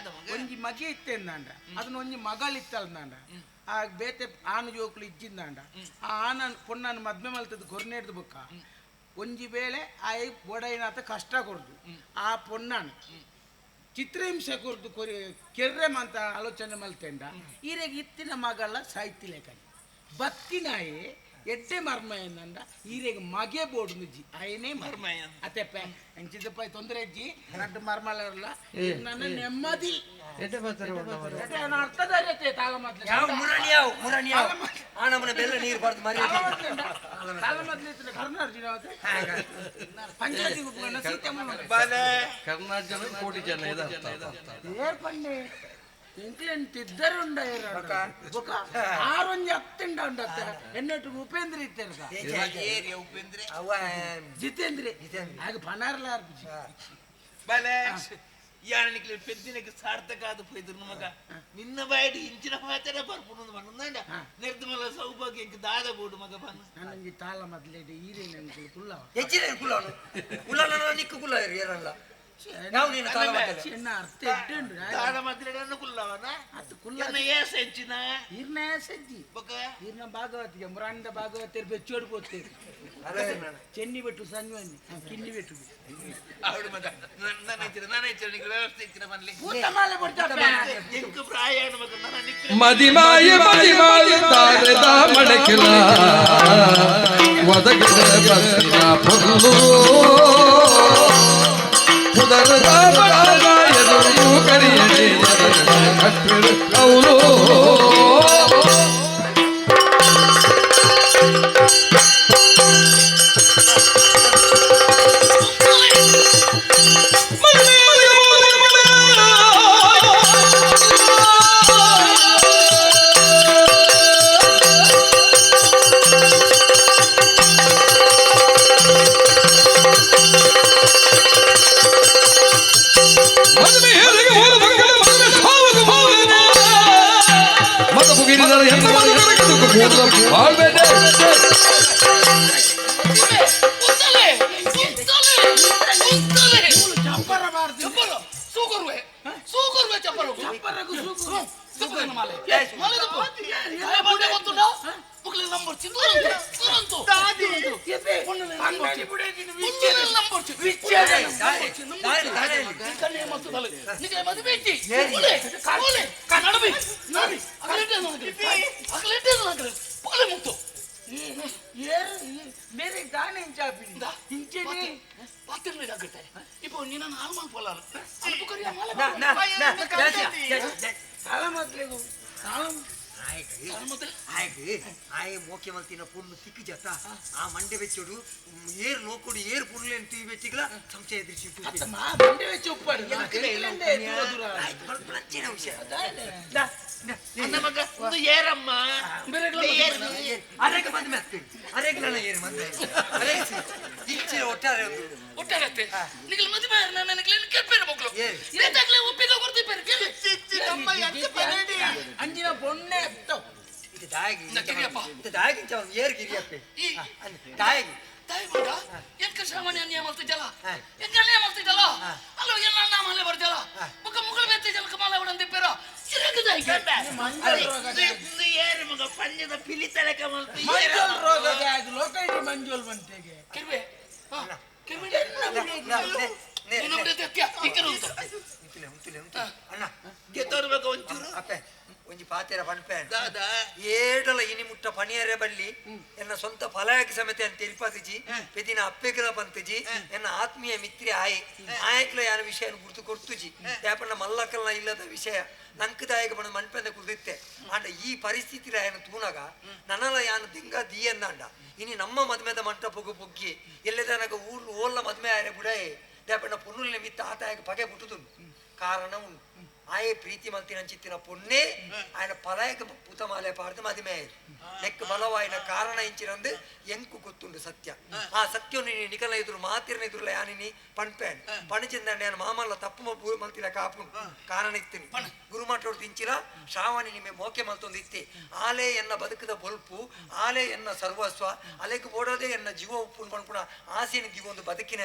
ಒಂಜಿ ಮಗೆ ಇತ್ತೆಂದಾಂಡ ಅದನ್ನ ಒಂಜಿ ಮಗಳಿತ್ತಲ್ದಾಂಡ ಆ ಬೇತೆ ಆನು ಜೋಕ್ಲು ಇಜ್ಜಿಂದಾಂಡ ಆ ಆನ ಪೊಣ್ಣನ ಮದ್ಮೆ ಮಲ್ತದ ಕೊರ್ನೇಡ್ದು ಬೊಕ್ಕ ಒಂಜಿ ವೇಳೆ ಆ ಬೋಡೈನಾತ ಕಷ್ಟ ಕೊಡ್ದು ಆ ಪೊಣ್ಣನ ಚಿತ್ರಹಿಂಸೆ ಕೊರ್ದು ಕೆರ್ರೆ ಅಂತ ಆಲೋಚನೆ ಮಲ್ತೆಂಡ ಈರೆಗೆ ಇತ್ತಿನ ಮಗಳ ಸಾಯ್ತಿಲೇಕನಿ ಬತ್ತಿನಾಯಿ ಎಡ್ಡೆ ಮರ್ಮ ಏನಂಡ ಈರೆಗೆ ಮಗೆ ಬೋಡು ನಿಜ್ಜಿ ಆಯನೇ ಮರ್ಮ ಅತ್ತೆಪ್ಪ ಹೆಂಚಿದಪ್ಪ ತೊಂದರೆ ಅಜ್ಜಿ ನಡ್ಡು ಮರ್ಮಲ್ಲ ನನ್ನ ನೆಮ್ಮದಿ ಅರ್ಥದಾರತೆ ತಾಳ ಮೊದ್ಲು ಬೆಲ್ಲ ನೀರು ಬರ್ದು ಮರಿ ತಾಳ ಮೊದ್ಲು ಕರ್ನಾಟಕ ಪಂಚಾಯತಿ ಕರ್ನಾಟಕ ಕೋಟಿ ಜನ ಏರ್ಪಂಡೆ ಎಂಕ್ಲೆಂಟಿದ್ದರುಂಡ ಆರೊಂಜಿ ಹತ್ತಿಂಡ ಉಂಡತ್ತ ಎನ್ನಟ್ಟು ಉಪೇಂದ್ರ ಇತ್ತರ್ಗ ಜಿತೇಂದ್ರ ಆಗ ಪನಾರ್ಲ ಬಲೆ ಯಾನಿಕ್ಲೆ ಪೆದ್ದಿನಕ್ಕೆ ಸಾರ್ಥಕ ಆದ ಪೋಯ್ದ್ರು ಮಗ ನಿನ್ನ ಬಾಯಡಿ ಇಂಚಿನ ಮಾತಾಡ ಬರ್ಪುನು ಬಂದ ನಿರ್ದಮಲ ಸೌಭಾಗ್ಯ ದಾದ ಬೋಡು ಮಗ ಬಂದು ನನಗೆ ತಾಳ ಮೊದ್ಲೇಡಿ ಈರೇ ನನಗೆ ಕುಲ್ಲ ಹೆಚ್ಚಿನ ಕುಲ್ಲ ಕುಲ್ಲ ನಿಕ್ಕು ಕುಲ್ಲ ಏರಲ್ಲ ನಾವು ನೀನು ತಾಳ ಚಿನ್ನ ಅರ್ಥ ಇಟ್ಟುಂಡು ತಾಳ ಮೊದ್ಲೇಡಿ ಕುಲ್ಲವನ ಅದು ಕುಲ್ಲ ಏಸ ಹೆಂಚಿನ ಈರ್ನ ಸಜ್ಜಿ ಈರ್ನ ಭಾಗವತಿಗೆ ಮುರಾಂಡ ಭಾಗವತಿಯರು ಬೆಚ್ಚೋಡು ಹೋಗ್ತೀರಿ ಚೆನ್ನಿ ಬಿಟ್ಟು ಸಂಜೆ ಕಿನ್ನಿ ಬಿಟ್ಟು ಅವಳು ಮಗ ನನ್ನ ಹೆಂಚಿನ ವ್ಯವಸ್ಥೆ ಇಚ್ಚಿನ ಮನ್ಲಿ ಊಟಮಾಲೆ ಕೊಡ್ತಾರೆ ಎಂಕು ಪ್ರಾಯ ಮಗ ನನ್ನ ಮದಿಮಾಯ ತಾರದ ಮಡಕಿಲ ಒದಗಿದ ಬಸ್ಸಿನ ಪೊರ್ಲು ಉದರದ ಬಡಗ ಎದುರು ಕರಿಯದೆ ಕಟ್ಟಿರು ಅವಳು ಬೇರೆ ಜಾಗ್ರತೆ ಇಪ್ಪ ನೀನು ಹಾಳು ಮಾಡ್ಕೊಳ್ಳಲ್ಲ ಅಲ್ಪ ಕರಿಯ ಮಾಲ ಸಾಲ ಮೊದಲಿಗೂ ಮೋಕೆ ಮಲ್ತಿನ ಪುಣ್ಣು ಸಿಕ್ಕಿ ಜತ ಆ ಮಂಡೆ ಬೆಚ್ಚೋಡು ಏರು ನೋಕೊಡು ಏರು ಪುಣ್ಲೇನು ತೀ ಬೆಚ್ಚಿಗಲ ಸಂಶಯ ಎದುರಿಸಿಟ್ಟು ಮಂಡೆ ಬೆಚ್ಚ ಉಪ್ಪಾಡು ವಿಷಯ ಮಗ ಒಂದು ಏರಮ್ಮ ಅರೆಗೆ ಬಂದ ಮೆತ್ತೆ ಅರೆಗೆ ನನ್ನ ಏರು ಮಂದೆ ಇಚ್ಛೆ ಒಟ್ಟಾರೆ ಒಟ್ಟಾಗತ್ತೆ ನಿಗಲ್ ಮದುವೆ ನನಗೆ ಕೆಪ್ಪೇನ ಮಕ್ಕಳು ಇದಾಗಲೇ ಒಪ್ಪಿಗೆ ಕೊಡ್ತೀವಿ ಅಂಜಿನ ಪೊಣ್ಣೆ ಇದು ದಾಗಿ ಇದು ದಾಗಿ ಏರ್ ಗಿರಿಯಪ್ಪೆ ದಾಗಿ ತಾಯಿ ಬಂದ ಎಂಕ ಸಾಮಾನ್ಯ ಅನ್ಯಾಯ ಮಾಡ್ತಿದ್ದಲ್ಲ ಎಂಕ ಅನ್ಯಾಯ ಮಾಡ್ತಿದ್ದಲ್ಲ ಅಲ್ಲ ಎಲ್ಲ ನಾ ಮಾಲೆ ಬರ್ತಿಲ್ಲ ಮುಖ ಮುಗಳು ಬೇತಿದ್ದಲ್ಲ ಕಮಾಲ ಹೊಡಂದಿಪ್ಪೇರ ಏರು ಮಗ ಪಂಜದ ಪಿಲಿ ತಲೆಕ ಮಂಜೋಲ್ ರೋಗದ ಲೋಕೈಟಿ ಮಂಜೋಲ್ ಬಂತೆಗೆ ಕಿರ್ವೆ ಅಣ್ಣ ಗೆದ್ದೋರ್ಬೇಕು ಒಂಚೂರು ಅಪ್ಪೆ ಒಂಜಿ ಪಾತೆರ ಪನ್ಪೆ ಏಡಲ ಇನಿ ಮುಟ್ಟ ಪಣಿಯರೆ ಬಲ್ಲಿ ಎನ್ನ ಸ್ವಂತ ಫಲಯಕ್ಕೆ ಸಮೇತ ಅಂತ ತಿರುಪತಿಜಿ ಪೆದಿನ ಅಪ್ಪೆಗಳ ಪಂತಜಿ ಎನ್ನ ಆತ್ಮೀಯ ಮಿತ್ರಿ ಆಯಕ್ಲ ಯಾನ ವಿಷಯ ಗುರ್ತು ಕೊಡ್ತುಜಿ ಯಾಪಣ್ಣ ಮಲ್ಲಕಲ್ನ ಇಲ್ಲದ ವಿಷಯ ನಂಕದಾಯಕ ಬಂದ ಮನ್ಪೆಂದ ಕುದಿತ್ತೆ ಅಂಡ ಈ ಪರಿಸ್ಥಿತಿ ಯಾನು ತೂನಾಗ ನನಲ ಯಾನು ದಿಂಗ ದೀಯಂದ ಅಂಡ ಇನಿ ನಮ್ಮ ಮದ್ಮೆದ ಮಂಟಪಗು ಬುಗ್ಗಿ ಎಲ್ಲದನಗ ಊರ್ಲು ಓಲ್ಲ ಮದ್ಮೆ ಆಯ್ರೆ ಬುಡಾಯೆ ಯಾಪಣ್ಣ ಪುನ್ನುಲಿನ ಮಿತ್ತ ಆತಾಯಕ ಪಗೆ ಬಿಟ್ಟುದು ಕಾರಣ ಉಂಟು ಆಯೆ ಪ್ರೀತಿ ಮಂತಿನ ಚಿತ್ತಿನ ಪೊನ್ನೆ ಆಯ್ನ ಪಲಾಯಕ ಪುತಮಾಲೆ ಪಾಡ್ದು ಮದುವೆ ಆಯ್ತು ನೆಕ್ ಬಲವಾಯಿನ ಕಾರಣ ಇಂಚಿನಂದು ಎಂಕು ಗೊತ್ತುಂಡು ಸತ್ಯ ಆ ಸತ್ಯವನ್ನು ನೀನು ನಿಕಲ ಎದುರು ಮಾತಿರನ ಎದುರುಲ್ಲ ಯಾನಿನಿ ಪಣ್ಪೇನ್ ಪಣಚಿಂದ ಮಾಮಲ್ಲ ತಪ್ಪು ಮಲ್ತಿನ ಕಾಪು ಕಾರಣ ಇತ್ತೀನಿ ಗುರುಮಾಟೋಡು ತಿಂಚಿಲ ಶ್ರಾವಣಿ ನಿಮ್ಮೆ ಮೋಕೆ ಮಲ್ತೊಂದಿತ್ತಿ ಆಲೆ ಎನ್ನ ಬದುಕದ ಬೊಲ್ಪು ಆಲೆ ಎನ್ನ ಸರ್ವಸ್ವ ಅಲೆಗೆ ಓಡೋದೇ ಎನ್ನ ಜೀವ ಉಪ್ಪು ಪಣ್ಪುಣ ಆಸೆನ ದಿವೊಂದು ಬದುಕಿನ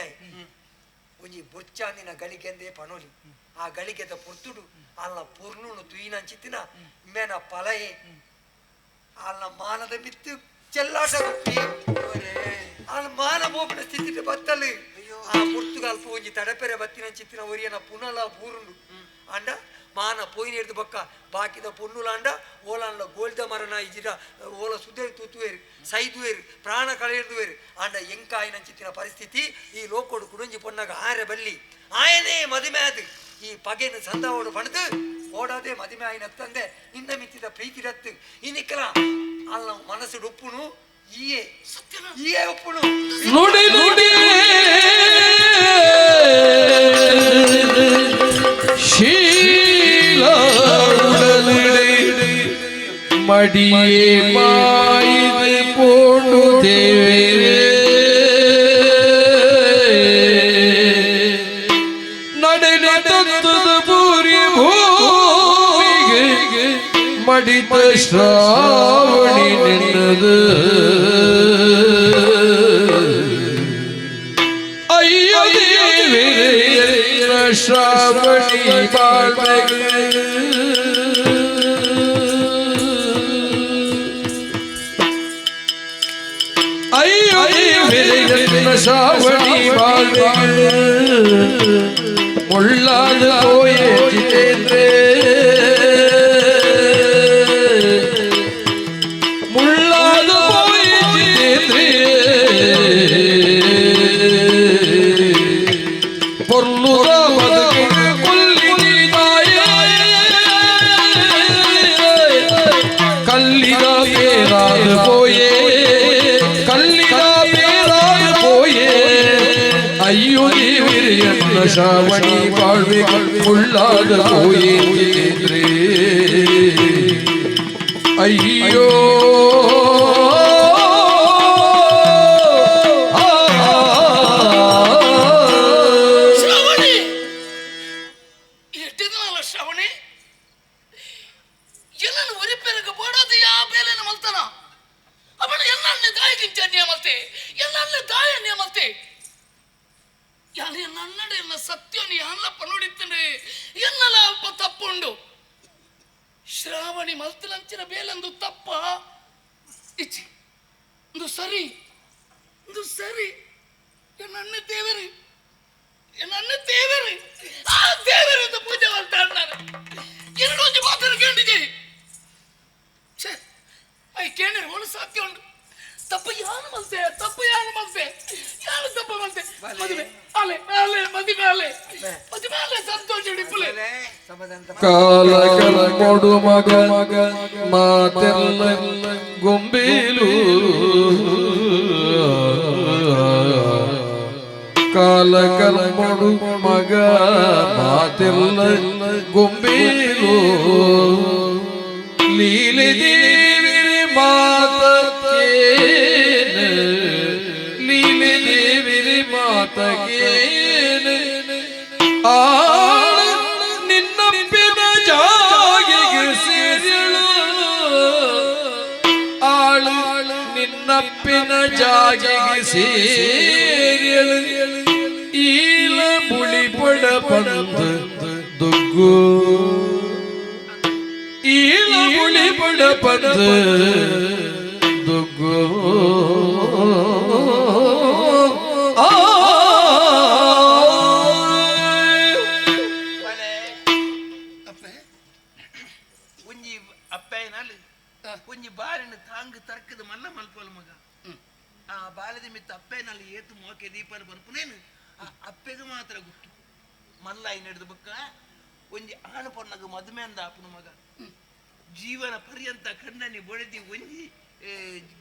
ಒಂಜಿ ಬೊಚ್ಚಾಂದಿನ ಗಳಿಗೆಂದೇ ಪಣೋಲಿ ಆ ಗಳಿಗೆದ ಪುರ್ತುಡು ಅಲ್ಲ ಪುರ್ನುನು ತುಯಿನಂಚಿತ್ತಿನ ಮೇನ ಪಲಯೆ ಅಲ್ಲ ಮಾನದ ಬಿತ್ತು ಚೆಲ್ಲಾಟ ಗುಪ್ಪಿ ಅಲ್ಲ ಮಾನ ಮೋಪನ ಸ್ಥಿತಿ ಬತ್ತಲು ಆ ಪುರ್ತುಗಾಲ್ಪ ಒಂಜಿ ತಡಪೆರೆ ಬತ್ತಿನಂಚಿತ್ತಿನ ಒರಿಯನ ಪುನಲ ಬೂರುಂಡು ಅಂಡ ಮಾನ ಪೋಯಿನ ಹಿಡಿದು ಬಕ್ಕ ಬಾಕಿದ ಪೊನ್ನುಲಾಂಡ ಓಲಾಂಡ ಗೋಲ್ದ ಮರನ ಇಜಿರ ಓಲ ಸುದ್ದೇರು ತೂತುವೇರು ಸೈದುವೇರು ಪ್ರಾಣ ಕಳೆಯುವೇರು ಅಂಡ ಎಂಕಾಯಿನಂಚಿತ್ತಿನ ಪರಿಸ್ಥಿತಿ ಈ ಲೋಕೋಡು ಕುಡುಂಜಿ ಪೊನ್ನಾಗ ಆರೆ ಬಲ್ಲಿ ಆಯನೇ ಮದುವೆ ಆದು ಈ ಪಗೆನ ಸಂದವೋಡು ಪಡೆದು ಓಡಾದೆ ಮದುವೆ ಆಯ್ನ ತಂದೆ ಇಂದ ಮಿತ್ತಿದ ಪ್ರೀತಿ ರತ್ತು ಇನ್ನಿಕ್ಕಲ ಅಲ್ಲ ಮನಸ್ಸು ಒಪ್ಪುನು ಈಯೇ ಒಪ್ಪುನು ನುಡಿ ನುಡಿ ಶೀಲ ಮಡಿಯೇ ಮಾಯಿದೆ ಪೋಡು ದೇವರೇ ಮಡಿತ ಶ್ರಾವಣಿ ನಿನ್ನದು ಅಯ್ಯೋ ದೇವರೇ ಶ್ರಾವಣಿ ಬಾಳ್ವೆಗೆ ಅಯ್ಯೋ ದೇವರೇ ಶ್ರಾವಣಿ ಬಾಳ್ವೆಗೆ ಮುಳ್ಳಾದ ಹೋಯೆ ಜಿತೇಂದ್ರೇ ಶ್ರಾವಣಿ ಬಾಳ್ವೆ ಮುಳ್ಳಾದ ಹೋಯೇಂದ್ರೇ ಅಯ್ಯೋ ಶ್ರಾವಣಿ ಎಟ್ಟಿದಲ್ಲ ಶ್ರಾವಣಿ ಎಲ್ಲನ್ನು ಒರಿಪೆರಗ ಬೋಡೋದು ಯಾ ಬೇಲೆನ ಮಲ್ತನ ಅವನ ಎಲ್ಲನ್ನೇ ದಾಯಕಿಂಚ ನಿಯಮಲ್ತೆ ಎಲ್ಲನ್ನೇ ದಾಯ ನಿಯಮಲ್ತೆ ಯಾರು ನನ್ನಡೆ ಎಲ್ಲ ಸತ್ಯವನ್ನು ಯಾರಪ್ಪ ನೋಡಿತ್ತಂದ್ರೆ ಎನ್ನಲ ಅಲ್ಪ ತಪ್ಪುಂಡು ಶ್ರಾವಣಿ ಮಲ್ತಲಂಚಿನ ಬೇಲಂದು ತಪ್ಪ ಇಚ್ಚಿ ಒಂದು ಸರಿ ನನ್ನ ದೇವರು ಆ ದೇವರಿಂದ ಪೂಜೆ ಮಾಡ್ತಾ ಇದ್ದಾರೆ ಎರಡೊಂದು ಮಾತನ್ನು ಕೇಳಿದೆ ಐ ಕೇಳಿದ್ರೆ ಒಂದು ಸತ್ಯ ಉಂಟು ತಪ್ಪು ಯಾರು ಮಲ್ತೆ ಯಾರು ತಪ್ಪು ಮಲ್ತೆ ಮದುವೆ ಅಲೆ ಮದಿಮಾಲೆ ಸಂತೋಷ ಡಿಪ್ಪುಲೆ ಕಾಲ ಕರ್ಮೊಡು ಮಗ ಮಾತೆಲ್ಲ ಗೊಂಬೀಲು ಕಾಲ ಕರ್ಮೊಡು ಮಗ ಮಾತೆಲ್ಲ ಗೊಂಬೀಲು ಲೀಲೆ ದೇವಿರಿ ಮಾತಕೇನ ಲೀಲೆ ದೇವಿರಿ ಮಾತಕೇನ ಆಳ ನಿನ್ನಪ್ಪಿನ ಜಾಗಿಗೆ ಸೇರಿಳು ಆಳು ನಿನ್ನಪ್ಪಿನ ಜಾಗಿಗೆ ಸೇರಿಳು ಈಲ ಬುಳಿ ಪಡ ಬಂದು ದುಗ್ಗು ಈಲ ಬುಳಿ ಪಡ ಬಂದು ದುಗ್ಗು ಒಂಜಿ ಬಾರಿನ ತಾಂಗ್ ತರ್ಕದ ಮಲ್ಲ ಮಲ್ಪಲ್ ಮಗ ಆ ಬಾಲದ ಮಿತ್ತ ಅಪ್ಪೇನಲ್ಲಿ ಏತು ಮೋಕೆ ದೀಪನ ಬರ್ಪುನೇನು ಆ ಅಪ್ಪೆಗೆ ಮಾತ್ರ ಗುಟ್ಟು ಮಲ್ಲ ನಡೆದ ಬಕ್ಕ ಒಂಜಿ ಆಣ ಪೊನ್ನಗ ಮದುವೆ ಅಂದ ಅಪ್ಪನ ಮಗ ಜೀವನ ಪರ್ಯಂತ ಖಂಡನೆ ಬೊಡೆದಿ ಒಂಜಿ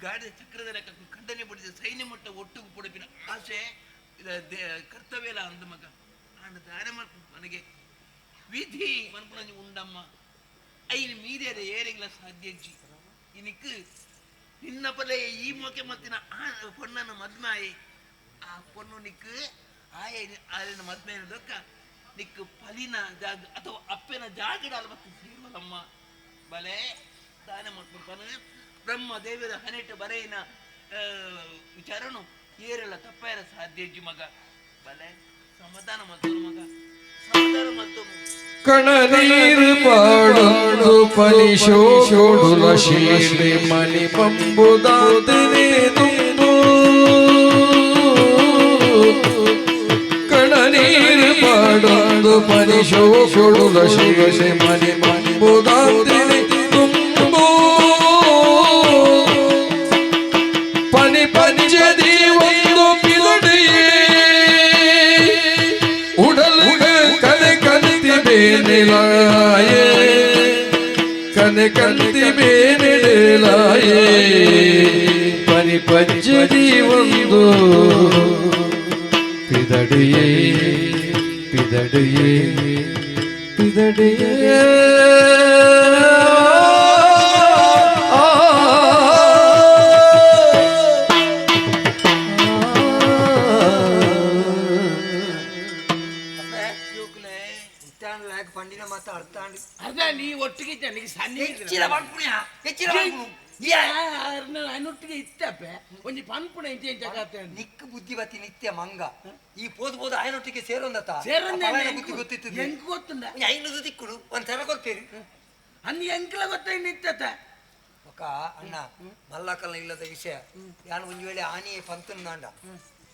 ಗಾಡಿದ ಚಕ್ರದ ಲೆಕ್ಕ ಖಂಡನೆ ಬಡಿದ ಸೈನ್ಯ ಮಟ್ಟ ಒಟ್ಟಿಗೆ ಪುಡಪಿನ ಆಸೆ ಕರ್ತವ್ಯ ಅಂದ ಮಗ ಆಂಡ ದಾರ ಮಲ್ಪ ನನಗೆ ವಿಧಿ ಮನ್ಪುನ ಉಂಡಮ್ಮ ಐನು ಮೀರಿಯದ ಏರೆಗ್ಲ ಸಾಧ್ಯಜ್ಜಿ ಇನಿಕ್ ನಿನ್ನ ಪಲೆ ಈ ಮೋಕೆ ಮತ್ತಿನ ಪೊಣ್ಣನ ಮದ್ಮಾಯಿ ಆ ಪೊಣ್ಣು ನಿಕ್ ಆಯನ ಮದ್ಮೆಯ ದೊಕ್ಕ ನಿಕ್ ಪಲಿನ ಜಾಗ ಅಥವಾ ಅಪ್ಪನ ಜಾಗಡ ಅಲ್ವತ್ತು ಸೇರುವಲ್ಲಮ್ಮ ಬಲೆ ದಾನ ಮಾಡ್ಕೊಂಡು ಬ್ರಹ್ಮ ದೇವರ ಹನೆಟ ಬರೆಯಿನ ವಿಚಾರನು ಏರೆಲ್ಲ ತಪ್ಪಾಯರ ಸಾಧ್ಯಜ್ಜಿ ಮಗ ಬಲೆ ಸಮಾಧಾನ ಮತ್ತು ಮಗ ಸಮಾಧಾನ ಮತ್ತು ಕಣನೀರು ಪಾಡೊಂದು ಪಲಿಶೋಡುಲ ಶೀಲಿ ಮನಿ ಪಂಬುದಾತನೆ ತುಂಬು ಕಣನೀರು ಪಾಡೊಂದು ಪಲಿಶೋಡುಲ ಶೀಲಿ ಮನಿ ಪಂಬುದಾತನೆ ತುಂಬು ಪನಿ ಪಂಚದಿ ಒಂದು ಪಿಲಡೆಯೇ ಉಡಲುಗ ಕನೆ ಕಂತಿ ಬೇನೆಲಾಯೇ ಕನೆ ಕಂತಿ ಬೇನೆಲಾಯೇ ಪನಿ ಪಂಚದಿ ಒಂದು ಪಿದಡೆಯೇ ಪಿದಡೆಯೇ ಪಿದಡೆಯೇ ಅರ್ಧ ನೀ ಒಟ್ಟಿಗೆ ನನಗೆ ಅನ್ನೊಟ್ಟಿಗೆ ಇತ್ತಪ್ಪ ಒಂಜಿ ಪನ್ಪುಣ ಇಂಚೆ ಜಗತ್ತೆ ನಿಕ್ ಬುದ್ಧಿವತಿ ನಿತ್ಯ ಮಂಗ ಈ ಪೋದು ಪೋದು ಆಯನೊಟ್ಟಿಗೆ ಸೇರೊಂದತ್ತ ಬುದ್ಧಿ ಗೊತ್ತಿತ್ತು ಹೆಂಗ್ ಗೊತ್ತುಂಡ ಐನದು ದಿಕ್ಕುಡು ಒಂಥರ ಕೊಡ್ತೀರಿ ಅನ್ನ ಎಂಕ್ಲ ಗೊತ್ತ ನಿತ್ಯತ ಒಕ್ಕ ಅಣ್ಣ ಮಲ್ಲಕಲ್ಲ ಇಲ್ಲದ ವಿಷಯ ಯಾನು ಒಂಜಿ ವೇಳೆ ಆನಿ ಪಂತುಂದಾಂಡ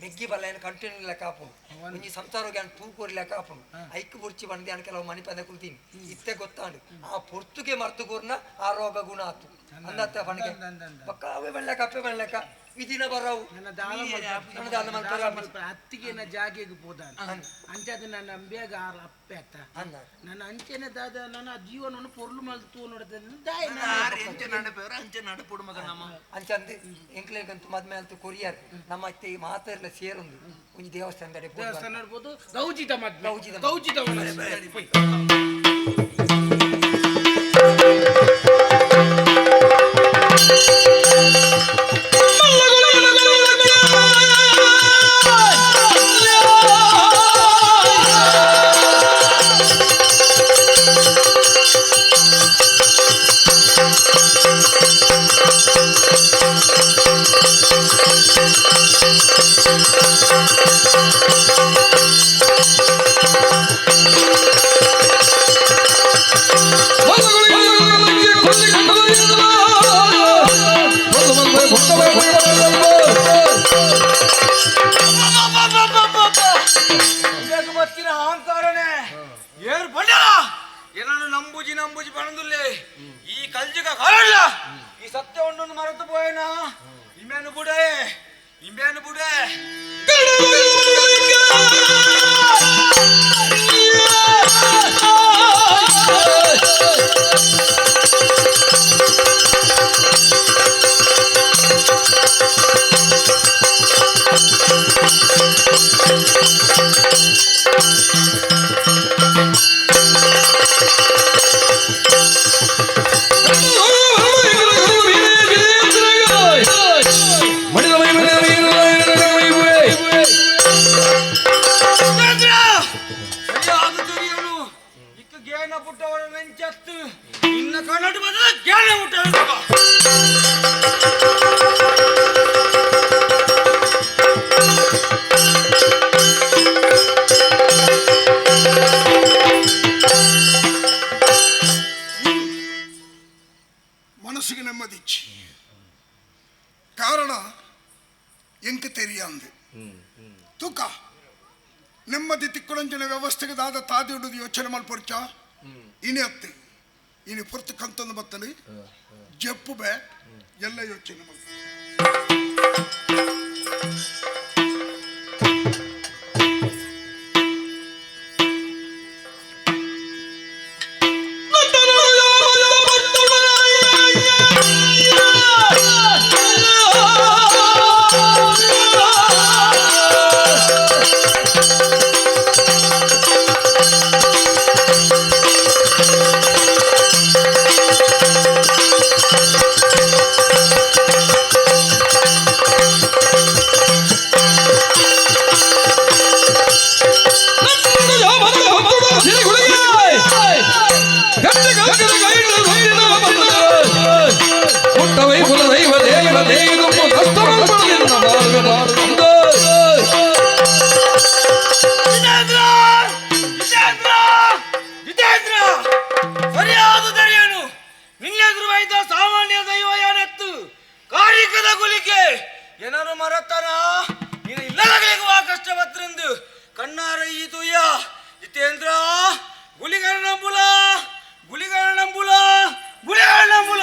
ಮೆಗ್ಗಿ ಬಲ್ಲೆಯನ್ನು ಕಂಟಿನ್ಯೂ ಲೆಕ್ಕ ಹಾಪುನು ಒಂಜಿ ಸಂಸಾರಕ್ಕೆ ನಾನು ತೂಕೋರಿ ಲೆಕ್ಕ ಹಾಪುನು ಐಕ್ ಬುರ್ಚಿ ಬಂದೆ ಅನ್ ಕೆಲವು ಮಣಿ ಪಂದ ಕುಲ್ತೀನಿ ಇತ್ತೆ ಗೊತ್ತಾಂಡು ಆ ಪೊರ್ತುಗೆ ಮರ್ತು ಕೂರ್ನ ಆ ರೋಗ ಗುಣ ಆತು ಅಂದತ್ತ ಪಣಿಗೆ ಪಕ್ಕ ಅವೇ ಬಣ್ಲೆಕ್ಕ ಅಪ್ಪೆ ಬಣ್ಲೆಕ್ಕ ವಿಧಿನ ಬರವು ಅತ್ತಿಗೆ ಜಾಗೆಗೆ ಹೋದ ಅಂಚದ ನನ್ನ ಅಂಬ್ಯಾಗ ಆರು ಅಪ್ಪೆ ಅತ್ತ ನನ್ನ ಅಂಚೆನ ದಾದ ನನ್ನ ಜೀವನವನ್ನು ಪೊರ್ಲು ಮಲ್ತು ಅಂಚೆ ನಡಪುಡು ಮಗ ನಮ್ಮ ಅಂಚಂದು ಎಂಕ್ಲೇಗಂತೂ ಮದ್ಮೆ ಅಂತೂ ಕೊರಿಯರ್ ನಮ್ಮ ಅತ್ತೆ ಮಾತೆಲ್ಲ ಸೇರೊಂದು ಒಂಜಿ ದೇವಸ್ಥಾನ ನೋಡ್ಬೋದು ಗೌಜಿತ ಮದ್ಮೆ ಗೌಜಿತ ಅಹಂಕಾರನೇ ಏರ್ ಬಂಡ ಏನನ್ನು ನಂಬುಜಿ ನಂಬುಜಿ ಪಣದುಲ್ಲೆ ಈ ಕಲ್ಜಿಗ ಕಾರಣ ಈ ಸತ್ಯವನ್ನು ಮರೆತು ಪೋಯನ ಇಂಬೇನು ಬುಡೆ ತಿಕ್ಕುಳಂಚಿನ ವ್ಯವಸ್ಥೆಗೆ ದಾದ ತಾದಿ ಹಿಡಿದು ಯೋಚನೆ ಮಲ್ಪೊರ್ಚ ಇನಿ ಅತ್ತೆ ಇನಿ ಪುರ್ತು ಕಂತಂದು ಬತ್ತನೆ ಜಪ್ಪು ಬೇ ಎಲ್ಲ ಯೋಚನೆ ಮಲ್ಪ ಏನಾರು ಮರತ್ತಾನ ನೀನು ಇಲ್ಲದಾಗಲಿಗುವ ಕಷ್ಟ ಬತ್ರಂದು ಕಣ್ಣಾರ ಈ ತುಯ್ಯ ಜಿತೇಂದ್ರ ಗುಳಿಗಳ ನಂಬುಲ ಗುಳಿಗಳ ನಂಬುಲ ಗುಳಿಗಳ ನಂಬುಲ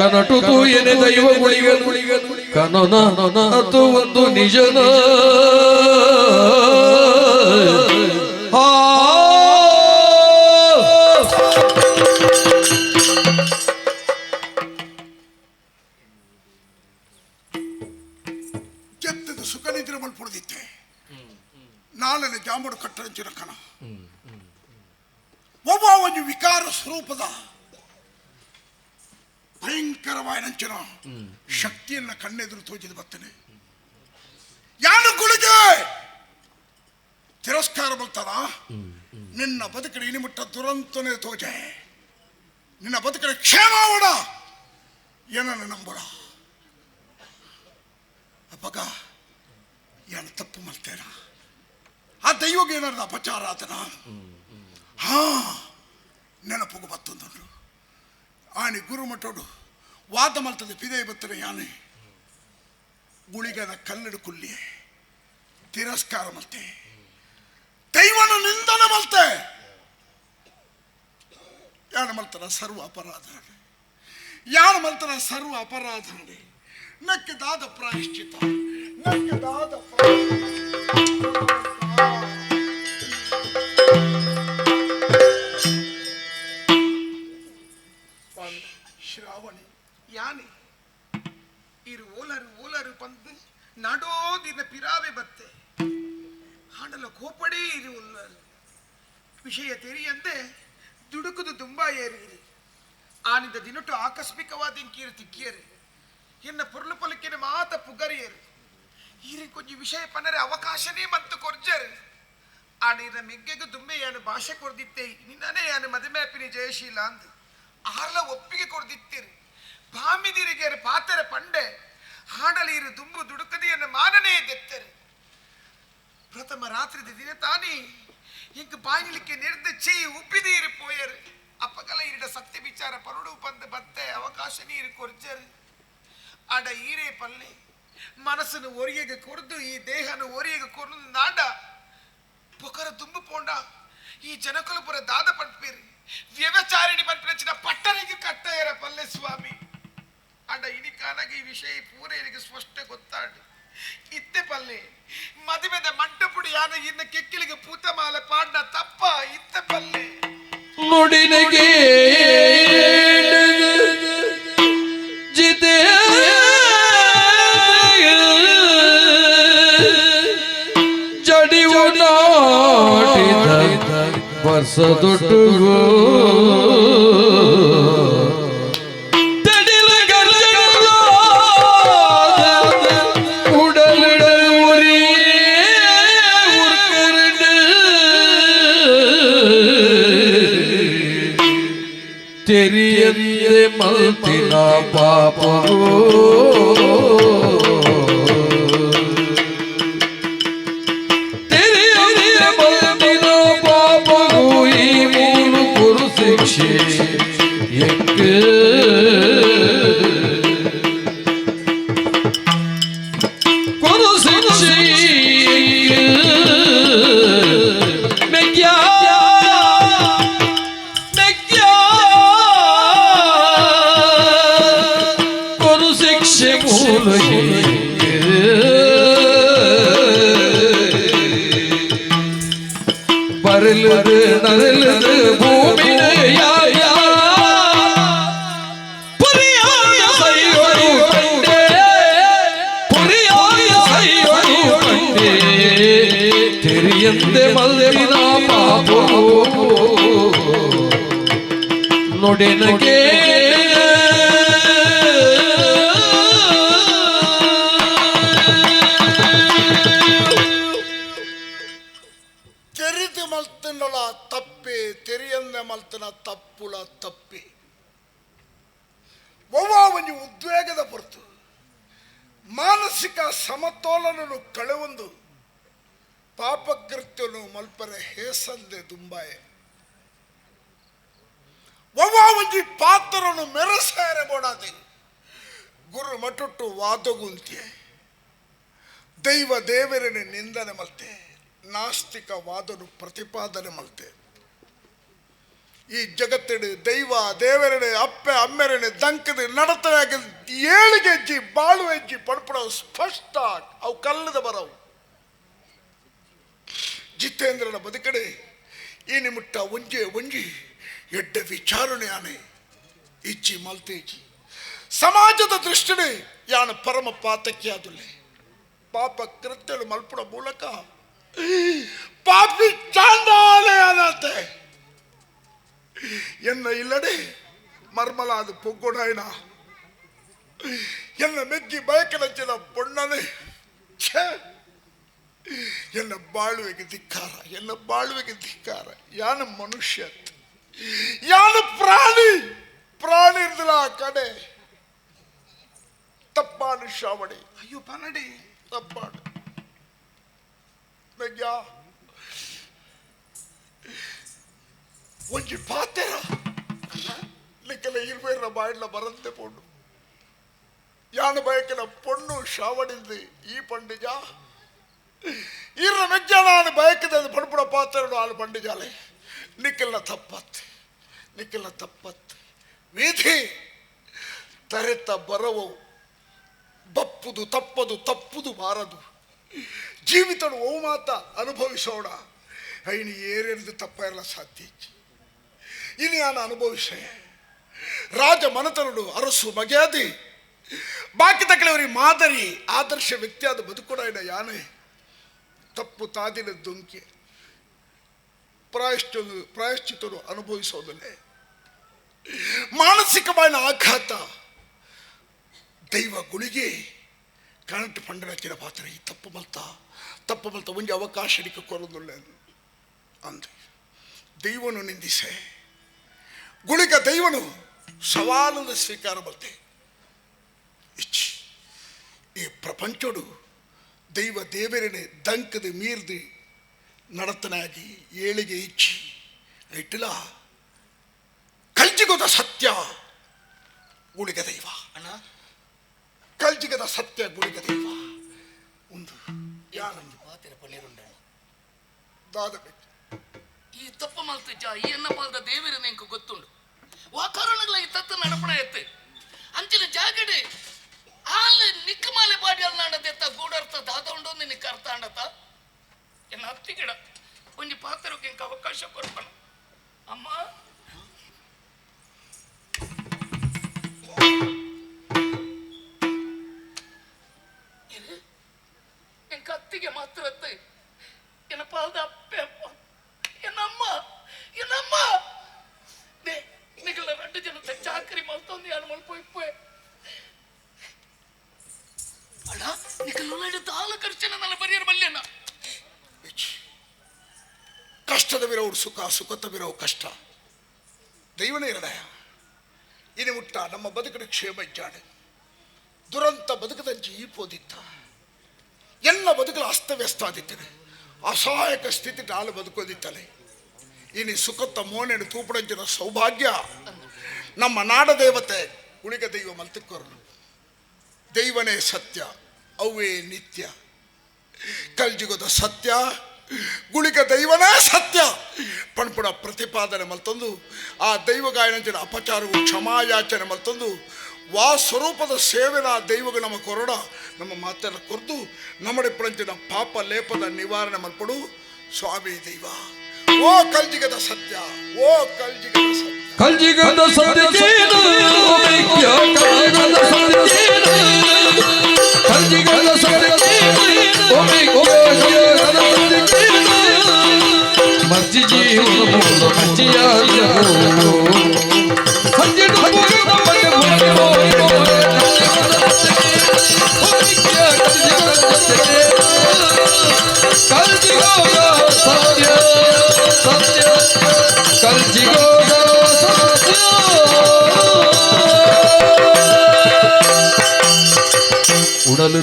ಕನಟು ತೂಯನೆ ದೈವ ಗುಳಿಗನು ಕನನ ಅದು ಒಂದು ನಿಜನ ಕೆತ್ತದ ಸುಖ ನಿದ್ರೆ ಮಲ್ಪೊಡ್ದಿತ್ತೆ ನಾಳೆ ಜಾಮಡು ಕಟ್ಟಂಚಿನ ಕಣ ಒಬ್ಬ ಒಂದು ವಿಕಾರ ಸ್ವರೂಪದ ಭಯಂಕರವಾದಂಚಿನ ಶಕ್ತಿಯನ್ನ ಕಣ್ಣೆದುರು ತೋಚಿದ ಬರ್ತೇನೆ ಯಾನು ಗುಳಿಗೆ ತಿರಸ್ಕಾರ ಬರ್ತದ ನಿನ್ನ ಬದುಕಿನ ಇನಿಮುಟ್ಟ ದುರಂತನೇ ತೋಜೆ ನಿನ್ನ ಬದುಕಿನ ಕ್ಷೇಮಾವಡ ಏನನ್ನು ನಂಬೋಡ ಅಪ್ಪಗ ಏನು ತಪ್ಪು ಮಾಡ್ತೇನ ಆ ದೈವಗೆ ಏನಾರ ಅಪಚಾರ ಆತನ ಹಾ ನೆನಪುಗು ಬತ್ತೊಂದು ಆನಿ ಗುರುಮಠೋಡು ವಾದ ಮಲ್ತದೆ ಪಿದೆ ಬತ್ತನೆ ಯಾನೆ ಗುಳಿಗದ ಕಲ್ಲಡು ಕುಲ್ಲಿ ತಿರಸ್ಕಾರ ಮಲ್ತೆ ದೈವನ ನಿಂದನೆ ಮಲ್ತೆ ಯಾನ ಮಲ್ತನ ಸರ್ವ ಅಪರಾಧ ಯಾನ ಮಲ್ತನ ಸರ್ವ ಅಪರಾಧ ನಕ್ಕೆದಾದ ಪ್ರಾಯಶ್ಚಿತ ನಕ್ಕೆದಾದ ಶ್ರಾವಣಿ ಯಾನೆ ಇರು ಓಲರು ಓಲರು ಪಂದು ನಡೋದಿನ ಪಿರಾವೆ ಬತ್ತೆ ಹಾಡಲ ಕೋಪಡೇ ಇರು ಉಲ್ಲರು ವಿಷಯ ತೆರಿಯಂತೆ ದುಡುಕುದು ತುಂಬಾ ಏರಿರಿ ಆನಿದ ದಿನಟು ಆಕಸ್ಮಿಕವಾದ ಇಂಕೀರು ತಿಕ್ಕಿಯರು ಎನ್ನ ಪೊರ್ಲು ಪೊಲಕ್ಕಿನ ಮಾತ ಪುಗರಿಯರು ಈರಿ ಕೊಂಚ ವಿಷಯ ಪನ್ನರೆ ಅವಕಾಶನೇ ಮತ್ತು ಕೊರ್ಜರು ಆನಿದ ಮೆಗ್ಗೆಗೂ ದುಂಬೆಯಾನು ಭಾಷೆ ಕೊರ್ದಿತ್ತೆ ನಿನ್ನನೇ ಯಾನು ಮದುಮ್ಯಾಪಿನಿ ಜಯಶೀಲ ಅಂದು ಆರ್ಲ ಒಪ್ಪಿಗೆ ಕೊಡ್ದಿತ್ತೀರಿ ಬಾಮಿದಿರಿಗೆ ಪಾತ್ರೆ ಪಂಡೆ ಹಾಡಲೀರು ದುಂಬು ದುಡುಕದಿಯನ್ನು ಮಾನನೇ ದೆತ್ತರು ಪ್ರಥಮ ರಾತ್ರಿ ದಿನ ತಾನಿ ಇಂಕ ಬಾಯಿಲಿಕ್ಕೆ ನೆರೆದು ಚೆಯಿ ಉಪ್ಪಿದೀರು ಪೋಯರು ಅಪ್ಪಗಲ ಇರಿಡ ಸತ್ಯ ವಿಚಾರ ಪರುಡು ಬಂದು ಬತ್ತೆ ಅವಕಾಶ ನೀರು ಕೊರ್ಜರು ಆಡ ಈರೇ ಪಲ್ಲೆ ಮನಸ್ಸನ್ನು ಒರಿಯಗೆ ಕೊರ್ದು ಈ ದೇಹನ ಒರಿಯಗೆ ಕೊರ್ದು ನಾಡ ಪೊಕರ ದುಂಬು ಪೋಂಡ ಈ ಜನಕುಲಪುರ ದಾದ ಪಡ್ಪೇರಿ ವ್ಯವಚಾರಿಣಿ ಪಂಪಿನ ಪಟ್ಟಣಿಗೆ ಕಟ್ಟಾಯರ ಪಲ್ಲೆ ಸ್ವಾಮಿ ಅಡ ಇನಿ ಕಾನಾಗ ಈ ವಿಷಯ ಪೂರೈನಿಗೆ ಸ್ಪಷ್ಟ ಗೊತ್ತಾಡು ಇತ್ತೆ ಪಲ್ಲೆ ಮದುವೆದ ಮಂಟಪುಡಿ ಯಾನ ಇನ್ನ ಕೆಕ್ಕಿಲಿಗೆ ಪೂತಮಾಲ ಪಾಂಡ ತಪ್ಪ ಇತ್ತೆ ಪಲ್ಲೆ ನುಡಿನಗೆ ಜಿತೆ ಜಡಿವು ನಾಟಿದ ವರ್ಷ ದೊಡ್ಡುಗೋ தெரியறிய ಮಲ್ತಿನ ಪಾಪವು ತಿಳಿಯದೆ ಮಲ್ತಿನ ಪಾಪವು ಈ ಮೂರು ಗುರು ಶಿಕ್ಷೆ ಎಂಗೆ ಗುರು ಶಿಕ್ಷೆ பரலுது நரலுது பூமியா புரியாய சைவரு கண்டே புரியாய சைவரு கண்டே தெரியந்தே மல்திನ ಪಾಪೋ ನುಡಿನಗೆ ಮಲ್ತನ ತಪ್ಪುಳ ತಪ್ಪಿ ಒವ್ವಾವನಿ ಉದ್ವೇಗದ ಹೊರತು ಮಾನಸಿಕ ಸಮತೋಲನನು ಕಳೆವೊಂದು ಪಾಪಕೃತ್ಯನು ಮಲ್ಪರೆ ಹೇಸಂದೆ ದುಂಬಾಯೆ ಒವ್ವಾವನಿ ಪಾತ್ರನು ಮೆರಸಾರೆ ಬೋಡಾದೆ ಗುರು ಮಟುಟ್ಟು ವಾದಗುಂತ್ಯೆ ದೈವ ದೇವರನೆ ನಿಂದನೆ ಮಲ್ತೆ ನಾಸ್ತಿಕ ವಾದನು ಪ್ರತಿಪಾದನೆ ಮಲ್ತೆ ಈ ಜಗತ್ತಿಡು ದೈವ ದೇವರನೆ ಅಪ್ಪೆ ಅಮ್ಮೆರನೆ ದಂಕದ ನಡತನಾಗಿ ಏಳಿಗೆ ಹೆಜ್ಜಿ ಬಾಳು ಹೆಜ್ಜಿ ಪಡ್ಪಡವು ಸ್ಪಷ್ಟ ಅವು ಕಲ್ಲದ ಬರವು ಜಿತೇಂದ್ರನ ಬದುಕಡೆ ಈ ನಿಮಿಟ್ಟ ಒಂಜೆ ಒಂಜಿ ಎಡ್ಡ ವಿಚಾರಣೆ ಆನೆ ಇಚ್ಚಿ ಮಲ್ತೇಜಿ ಸಮಾಜದ ದೃಷ್ಟಿಡೆ ಯಾನ ಪರಮ ಪಾತಕ್ಕೆ ಆದುಲೆ ಪಾಪ ಕೃತ್ಯಗಳು ಮಲ್ಪಡ ಮೂಲಕ ಪಾಪಿ ಚಾಂದಾಲೆ ಅನತೆ ಎನ್ನ ಇಲ್ಲಡೆ ಮರ್ಮಲಾದ ಪೊಗ್ಗೊಡಾಯಣ ಎನ್ನ ಮೆಗ್ಗಿ ಬಯಕಲಂಚಿನ ಪೊಣ್ಣನೆ ಎನ್ನ ಬಾಳುವೆಗೆ ಧಿಕ್ಕಾರ ಎನ್ನ ಬಾಳುವೆಗೆ ಧಿಕ್ಕಾರ ಯಾನ ಮನುಷ್ಯ ಯಾನ ಪ್ರಾಣಿ ಪ್ರಾಣಿ ಇರ್ದಿಲ್ಲ ಆ ಕಡೆ ತಪ್ಪಾಡು ಶ್ರಾವಣಿ ಅಯ್ಯೋ ಪನಡಿ ತಪ್ಪಾಡು ಮೆಗ್ಗ ಒಂಜಿ ಪಾತೆರ ಲೆಕ್ಕಲ ಇರ್ಬೇರ ಬಾಯಿಡ್ಲ ಬರಂತೆ ಪೊಣ್ಣು ಯಾನ ಬಯಕಿನ ಪೊಣ್ಣು ಶ್ರಾವಣಿಂದು ಈ ಪಂಡಿಜ ಇರ್ರ ಮೆಜ್ಜ ನಾನು ಬಯಕದ ಪಡ್ಪುಡ ಪಾತ್ರೆಡು ಆಳು ಪಂಡಿಜಾಲೆ ನಿಕ್ಕಲ್ನ ತಪ್ಪತ್ ವಿಧಿ ತರೆತ ಬರವು ಬಪ್ಪುದು ತಪ್ಪದು ಬಾರದು ಜೀವಿತನು ಓ ಮಾತ ಅನುಭವಿಸೋಣ ಐನಿ ಏರೆಂದು ತಪ್ಪ ಎಲ್ಲ ಸಾಧ್ಯ ಇನ್ನು ನಾನು ಅನುಭವಿಸ ರಾಜ ಮನತನಡು ಅರಸು ಮಗ್ಯಾದಿ ಬಾಕಿ ತಕ್ಕಳವರಿಗೆ ಮಾದರಿ ಆದರ್ಶ ವ್ಯಕ್ತಿಯಾದ ಬದುಕೂಡ ಯಾನೆ ತಪ್ಪು ತಾದಿನ ದುಂಕಿ ಪ್ರಾಯಶ್ಚಿತರು ಅನುಭವಿಸೋದಲ್ಲೇ ಮಾನಸಿಕమైన ಆಘಾತ ದೈವ ಗುಳಿಗೆ ಕರೆಂಟ್ ಪಂಡನಕ್ಕಿನ ಪಾತ್ರ ಈ ತಪ್ಪು ಮಲ್ತ ಒಂಜಿ ಅವಕಾಶ ಹಿಡಿಕ ಕೊರೊಂದುಳ್ಳೆ ಅಂದು ದೈವನು ನಿಂದಿಸೆ ಗುಳಿಗ ದೈವನು ಸವಾಲನ್ನು ಸ್ವೀಕಾರ ಬಲ್ತೆ ಇಚ್ಚಿ ಈ ಪ್ರಪಂಚಡು ದೈವ ದೇವರನೆ ದಂಕದ ಮೀರ್ದು ನಡತನಾಗಿ ಏಳಿಗೆ ಇಚ್ಚಿ ಇಟ್ಟಿಲ್ಲ ಕಲ್ಜಿಗದ ಸತ್ಯ ಗುಳಿಗ ದೈವ ಅಣ್ಣ ಕಲ್ಜಿಗದ ಸತ್ಯ ಗುಳಿಗ ದೈವ ಒಂದು ಯಾನೊಂದು ಮಾತಿನ ಪನ್ನೇರುಂಡ ದಾದಬೇಕು ಈ ತಪ್ಪು ಮಲ್ತಿಜ್ಜ ಈ ಎನ್ನ ಪಾಲ್ದ ದೇವರ ನೆಂಕು ಗೊತ್ತುಂಡು ಆ ಕಾರಣಗಳ ಈ ತತ್ತ ನಡಪಣ ಎತ್ತೆ ಅಂಚಿನ ಜಾಗಡೆ ಆಲೆ ನಿಕ್ಕಮಾಲೆ ಬಾಡಿ ಅಲ್ಲಾಂಡದೆತ್ತ ಗೂಡರ್ಥ ದಾದ ಉಂಡೊಂದು ನಿಕ್ಕ ಅರ್ಥ ಅಂಡತ ಎನ್ನ ಹತ್ತಿಗಿಡ ಒಂಜಿ ಪಾತ್ರಕ್ಕೆ ಇಂಕ ಅವಕಾಶ ಕೊಡ್ಪಣ ಅಮ್ಮ ಎಂಕ ಅತ್ತಿಗೆ ಮಾತ್ರ ಎನ್ನ ಪಾಲ್ದ ಅಪ್ಪೆ ಅಪ್ಪ என்னம்மா நீங்கள 2 ஜனத்தை சாக்கரி மல்ತோಂದಿ ಯಾನು ಮಲ್ಪೋಯ್ಪೆ ಅಣ್ಣ ನಿಕಲೊಳಡೆ ತಾಲ ಖರ್ಚನ ನನ್ನ ಬರಿಯರ ಬಲ್ಲೆನ ಕಷ್ಟದ ವಿರವು ಸುಖ ಸುಖದ ವಿರವು ಕಷ್ಟ ದೈವನೇ ಇರಡ ಇನಿ ಮುಟ್ಟ ನಮ್ಮ ಬದುಕಿನ ಕ್ಷೇಮ ಇಜ್ಜಾಡು ದುರಂತ ಬದುಕದಂಚಿ ಈ ಪೋದಿತ್ತ ಎಲ್ಲ ಬದುಕಲು ಅಸ್ತವ್ಯಸ್ತ ಆದಿತ್ತನೆ ಅಸಹಾಯಕ ಸ್ಥಿತಿ ನಾಲು ಬದುಕೋದಿತ್ತಲೆ ಇನಿ ಸುಖತ್ತ ಮೋನೆಡು ತೂಪಡಂಚಿನ ಸೌಭಾಗ್ಯ ನಮ್ಮ ನಾಡ ದೇವತೆ ಉಳಿಗ ದೈವ ಮಲ್ತಿಕ್ಕೋರು ದೈವನೇ ಸತ್ಯ ಅವೇ ನಿತ್ಯ ಕಲ್ಜಿಗೋದ ಸತ್ಯ ಗುಳಿಗ ದೈವನೇ ಸತ್ಯ ಪಣಪುಡ ಪ್ರತಿಪಾದನೆ ಮಲ್ತಂದು ಆ ದೈವ ಗಾಯನಂಚಿನ ಅಪಚಾರವು ಕ್ಷಮಾಯಾಚನೆ ಮಲ್ತಂದು ವಾ ಸ್ವರೂಪದ ಸೇವೆನ ದೈವಗ ನಮ್ಮ ಕೊರಡ ನಮ್ಮ ಮಾತೆಲ್ಲ ಕೊರ್ದು ನಮ್ಮಡಿಪ್ಪಳಂಚಿನ ಪಾಪ ಲೇಪದ ನಿವಾರಣೆ ಮಲ್ಪಡು ಸ್ವಾಮಿ ದೈವ ಓ ಕಲ್ಜಿಗದ ಸತ್ಯ ಓ ಕಲ್ಜಿಗದ ಸತ್ಯ ಕಲ್ಜಿಗದ ಸತ್ಯಕೇನು ಕಲ್ಜಿಗದ ಸತ್ಯಕೇನು ಕಲ್ಜಿಗದ ಸತ್ಯಕೇನು ಮರ್ಜಿ ಜೀವನ ಮೂಲ ಮರ್ಜಿಯಾದ ಸಂಜೆಡು ಉಡಲು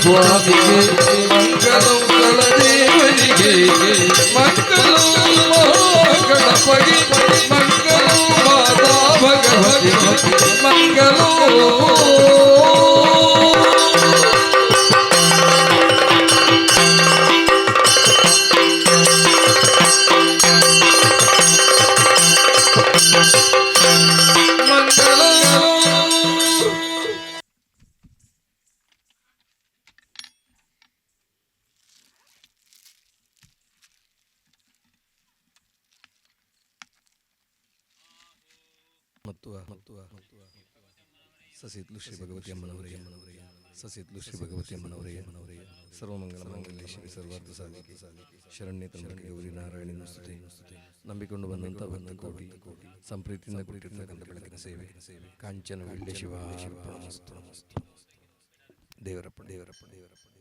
ಸ್ವಾಮಿಗೆ ಮಂಗಳಂ ಕಲದೇವನಿಗೆ ಮಂಗಳಂ ಮಹಾಗಣಪಗೆ ಮಂಗಳಂ ಮಾತಾ ಭಗವತಿ ಮಂಗಳಂ ಸಸಿತ್ಲು ಶ್ರೀ ಭಗವತಿ ಅಮ್ಮನವರಿಗೆ ಸಸಿತ್ಲು ಶ್ರೀ ಭಗವತಿ ಅಮ್ಮನವರಿಗೆ ಸರ್ವಮಂಗಳ ಮಂಗಲ್ಯ ಶಿವ ಸರ್ವಾರ್ಥ ಸಾಧಿಕೆ ಶರಣ್ಯ ತ್ರ್ಯಂಬಕೆ ಗೌರಿ ನಾರಾಯಣಿ ಸ್ತುತಿ ನಂಬಿಕೊಂಡು ಬಂದಂಥ ಭಕ್ತ ಕೋಟಿ ಸಂಪ್ರೀತಿಯಿಂದ ಕೊಟ್ಟಿರ್ತಕ್ಕಂಥ ಬೆಳಕಿನ ಸೇವೆ ಕಾಂಚನ ವೀಳ್ಯ ಶಿವ ದೇವರಪ್ಪ ದೇವರಪ್ಪ ದೇವರಪ್ಪ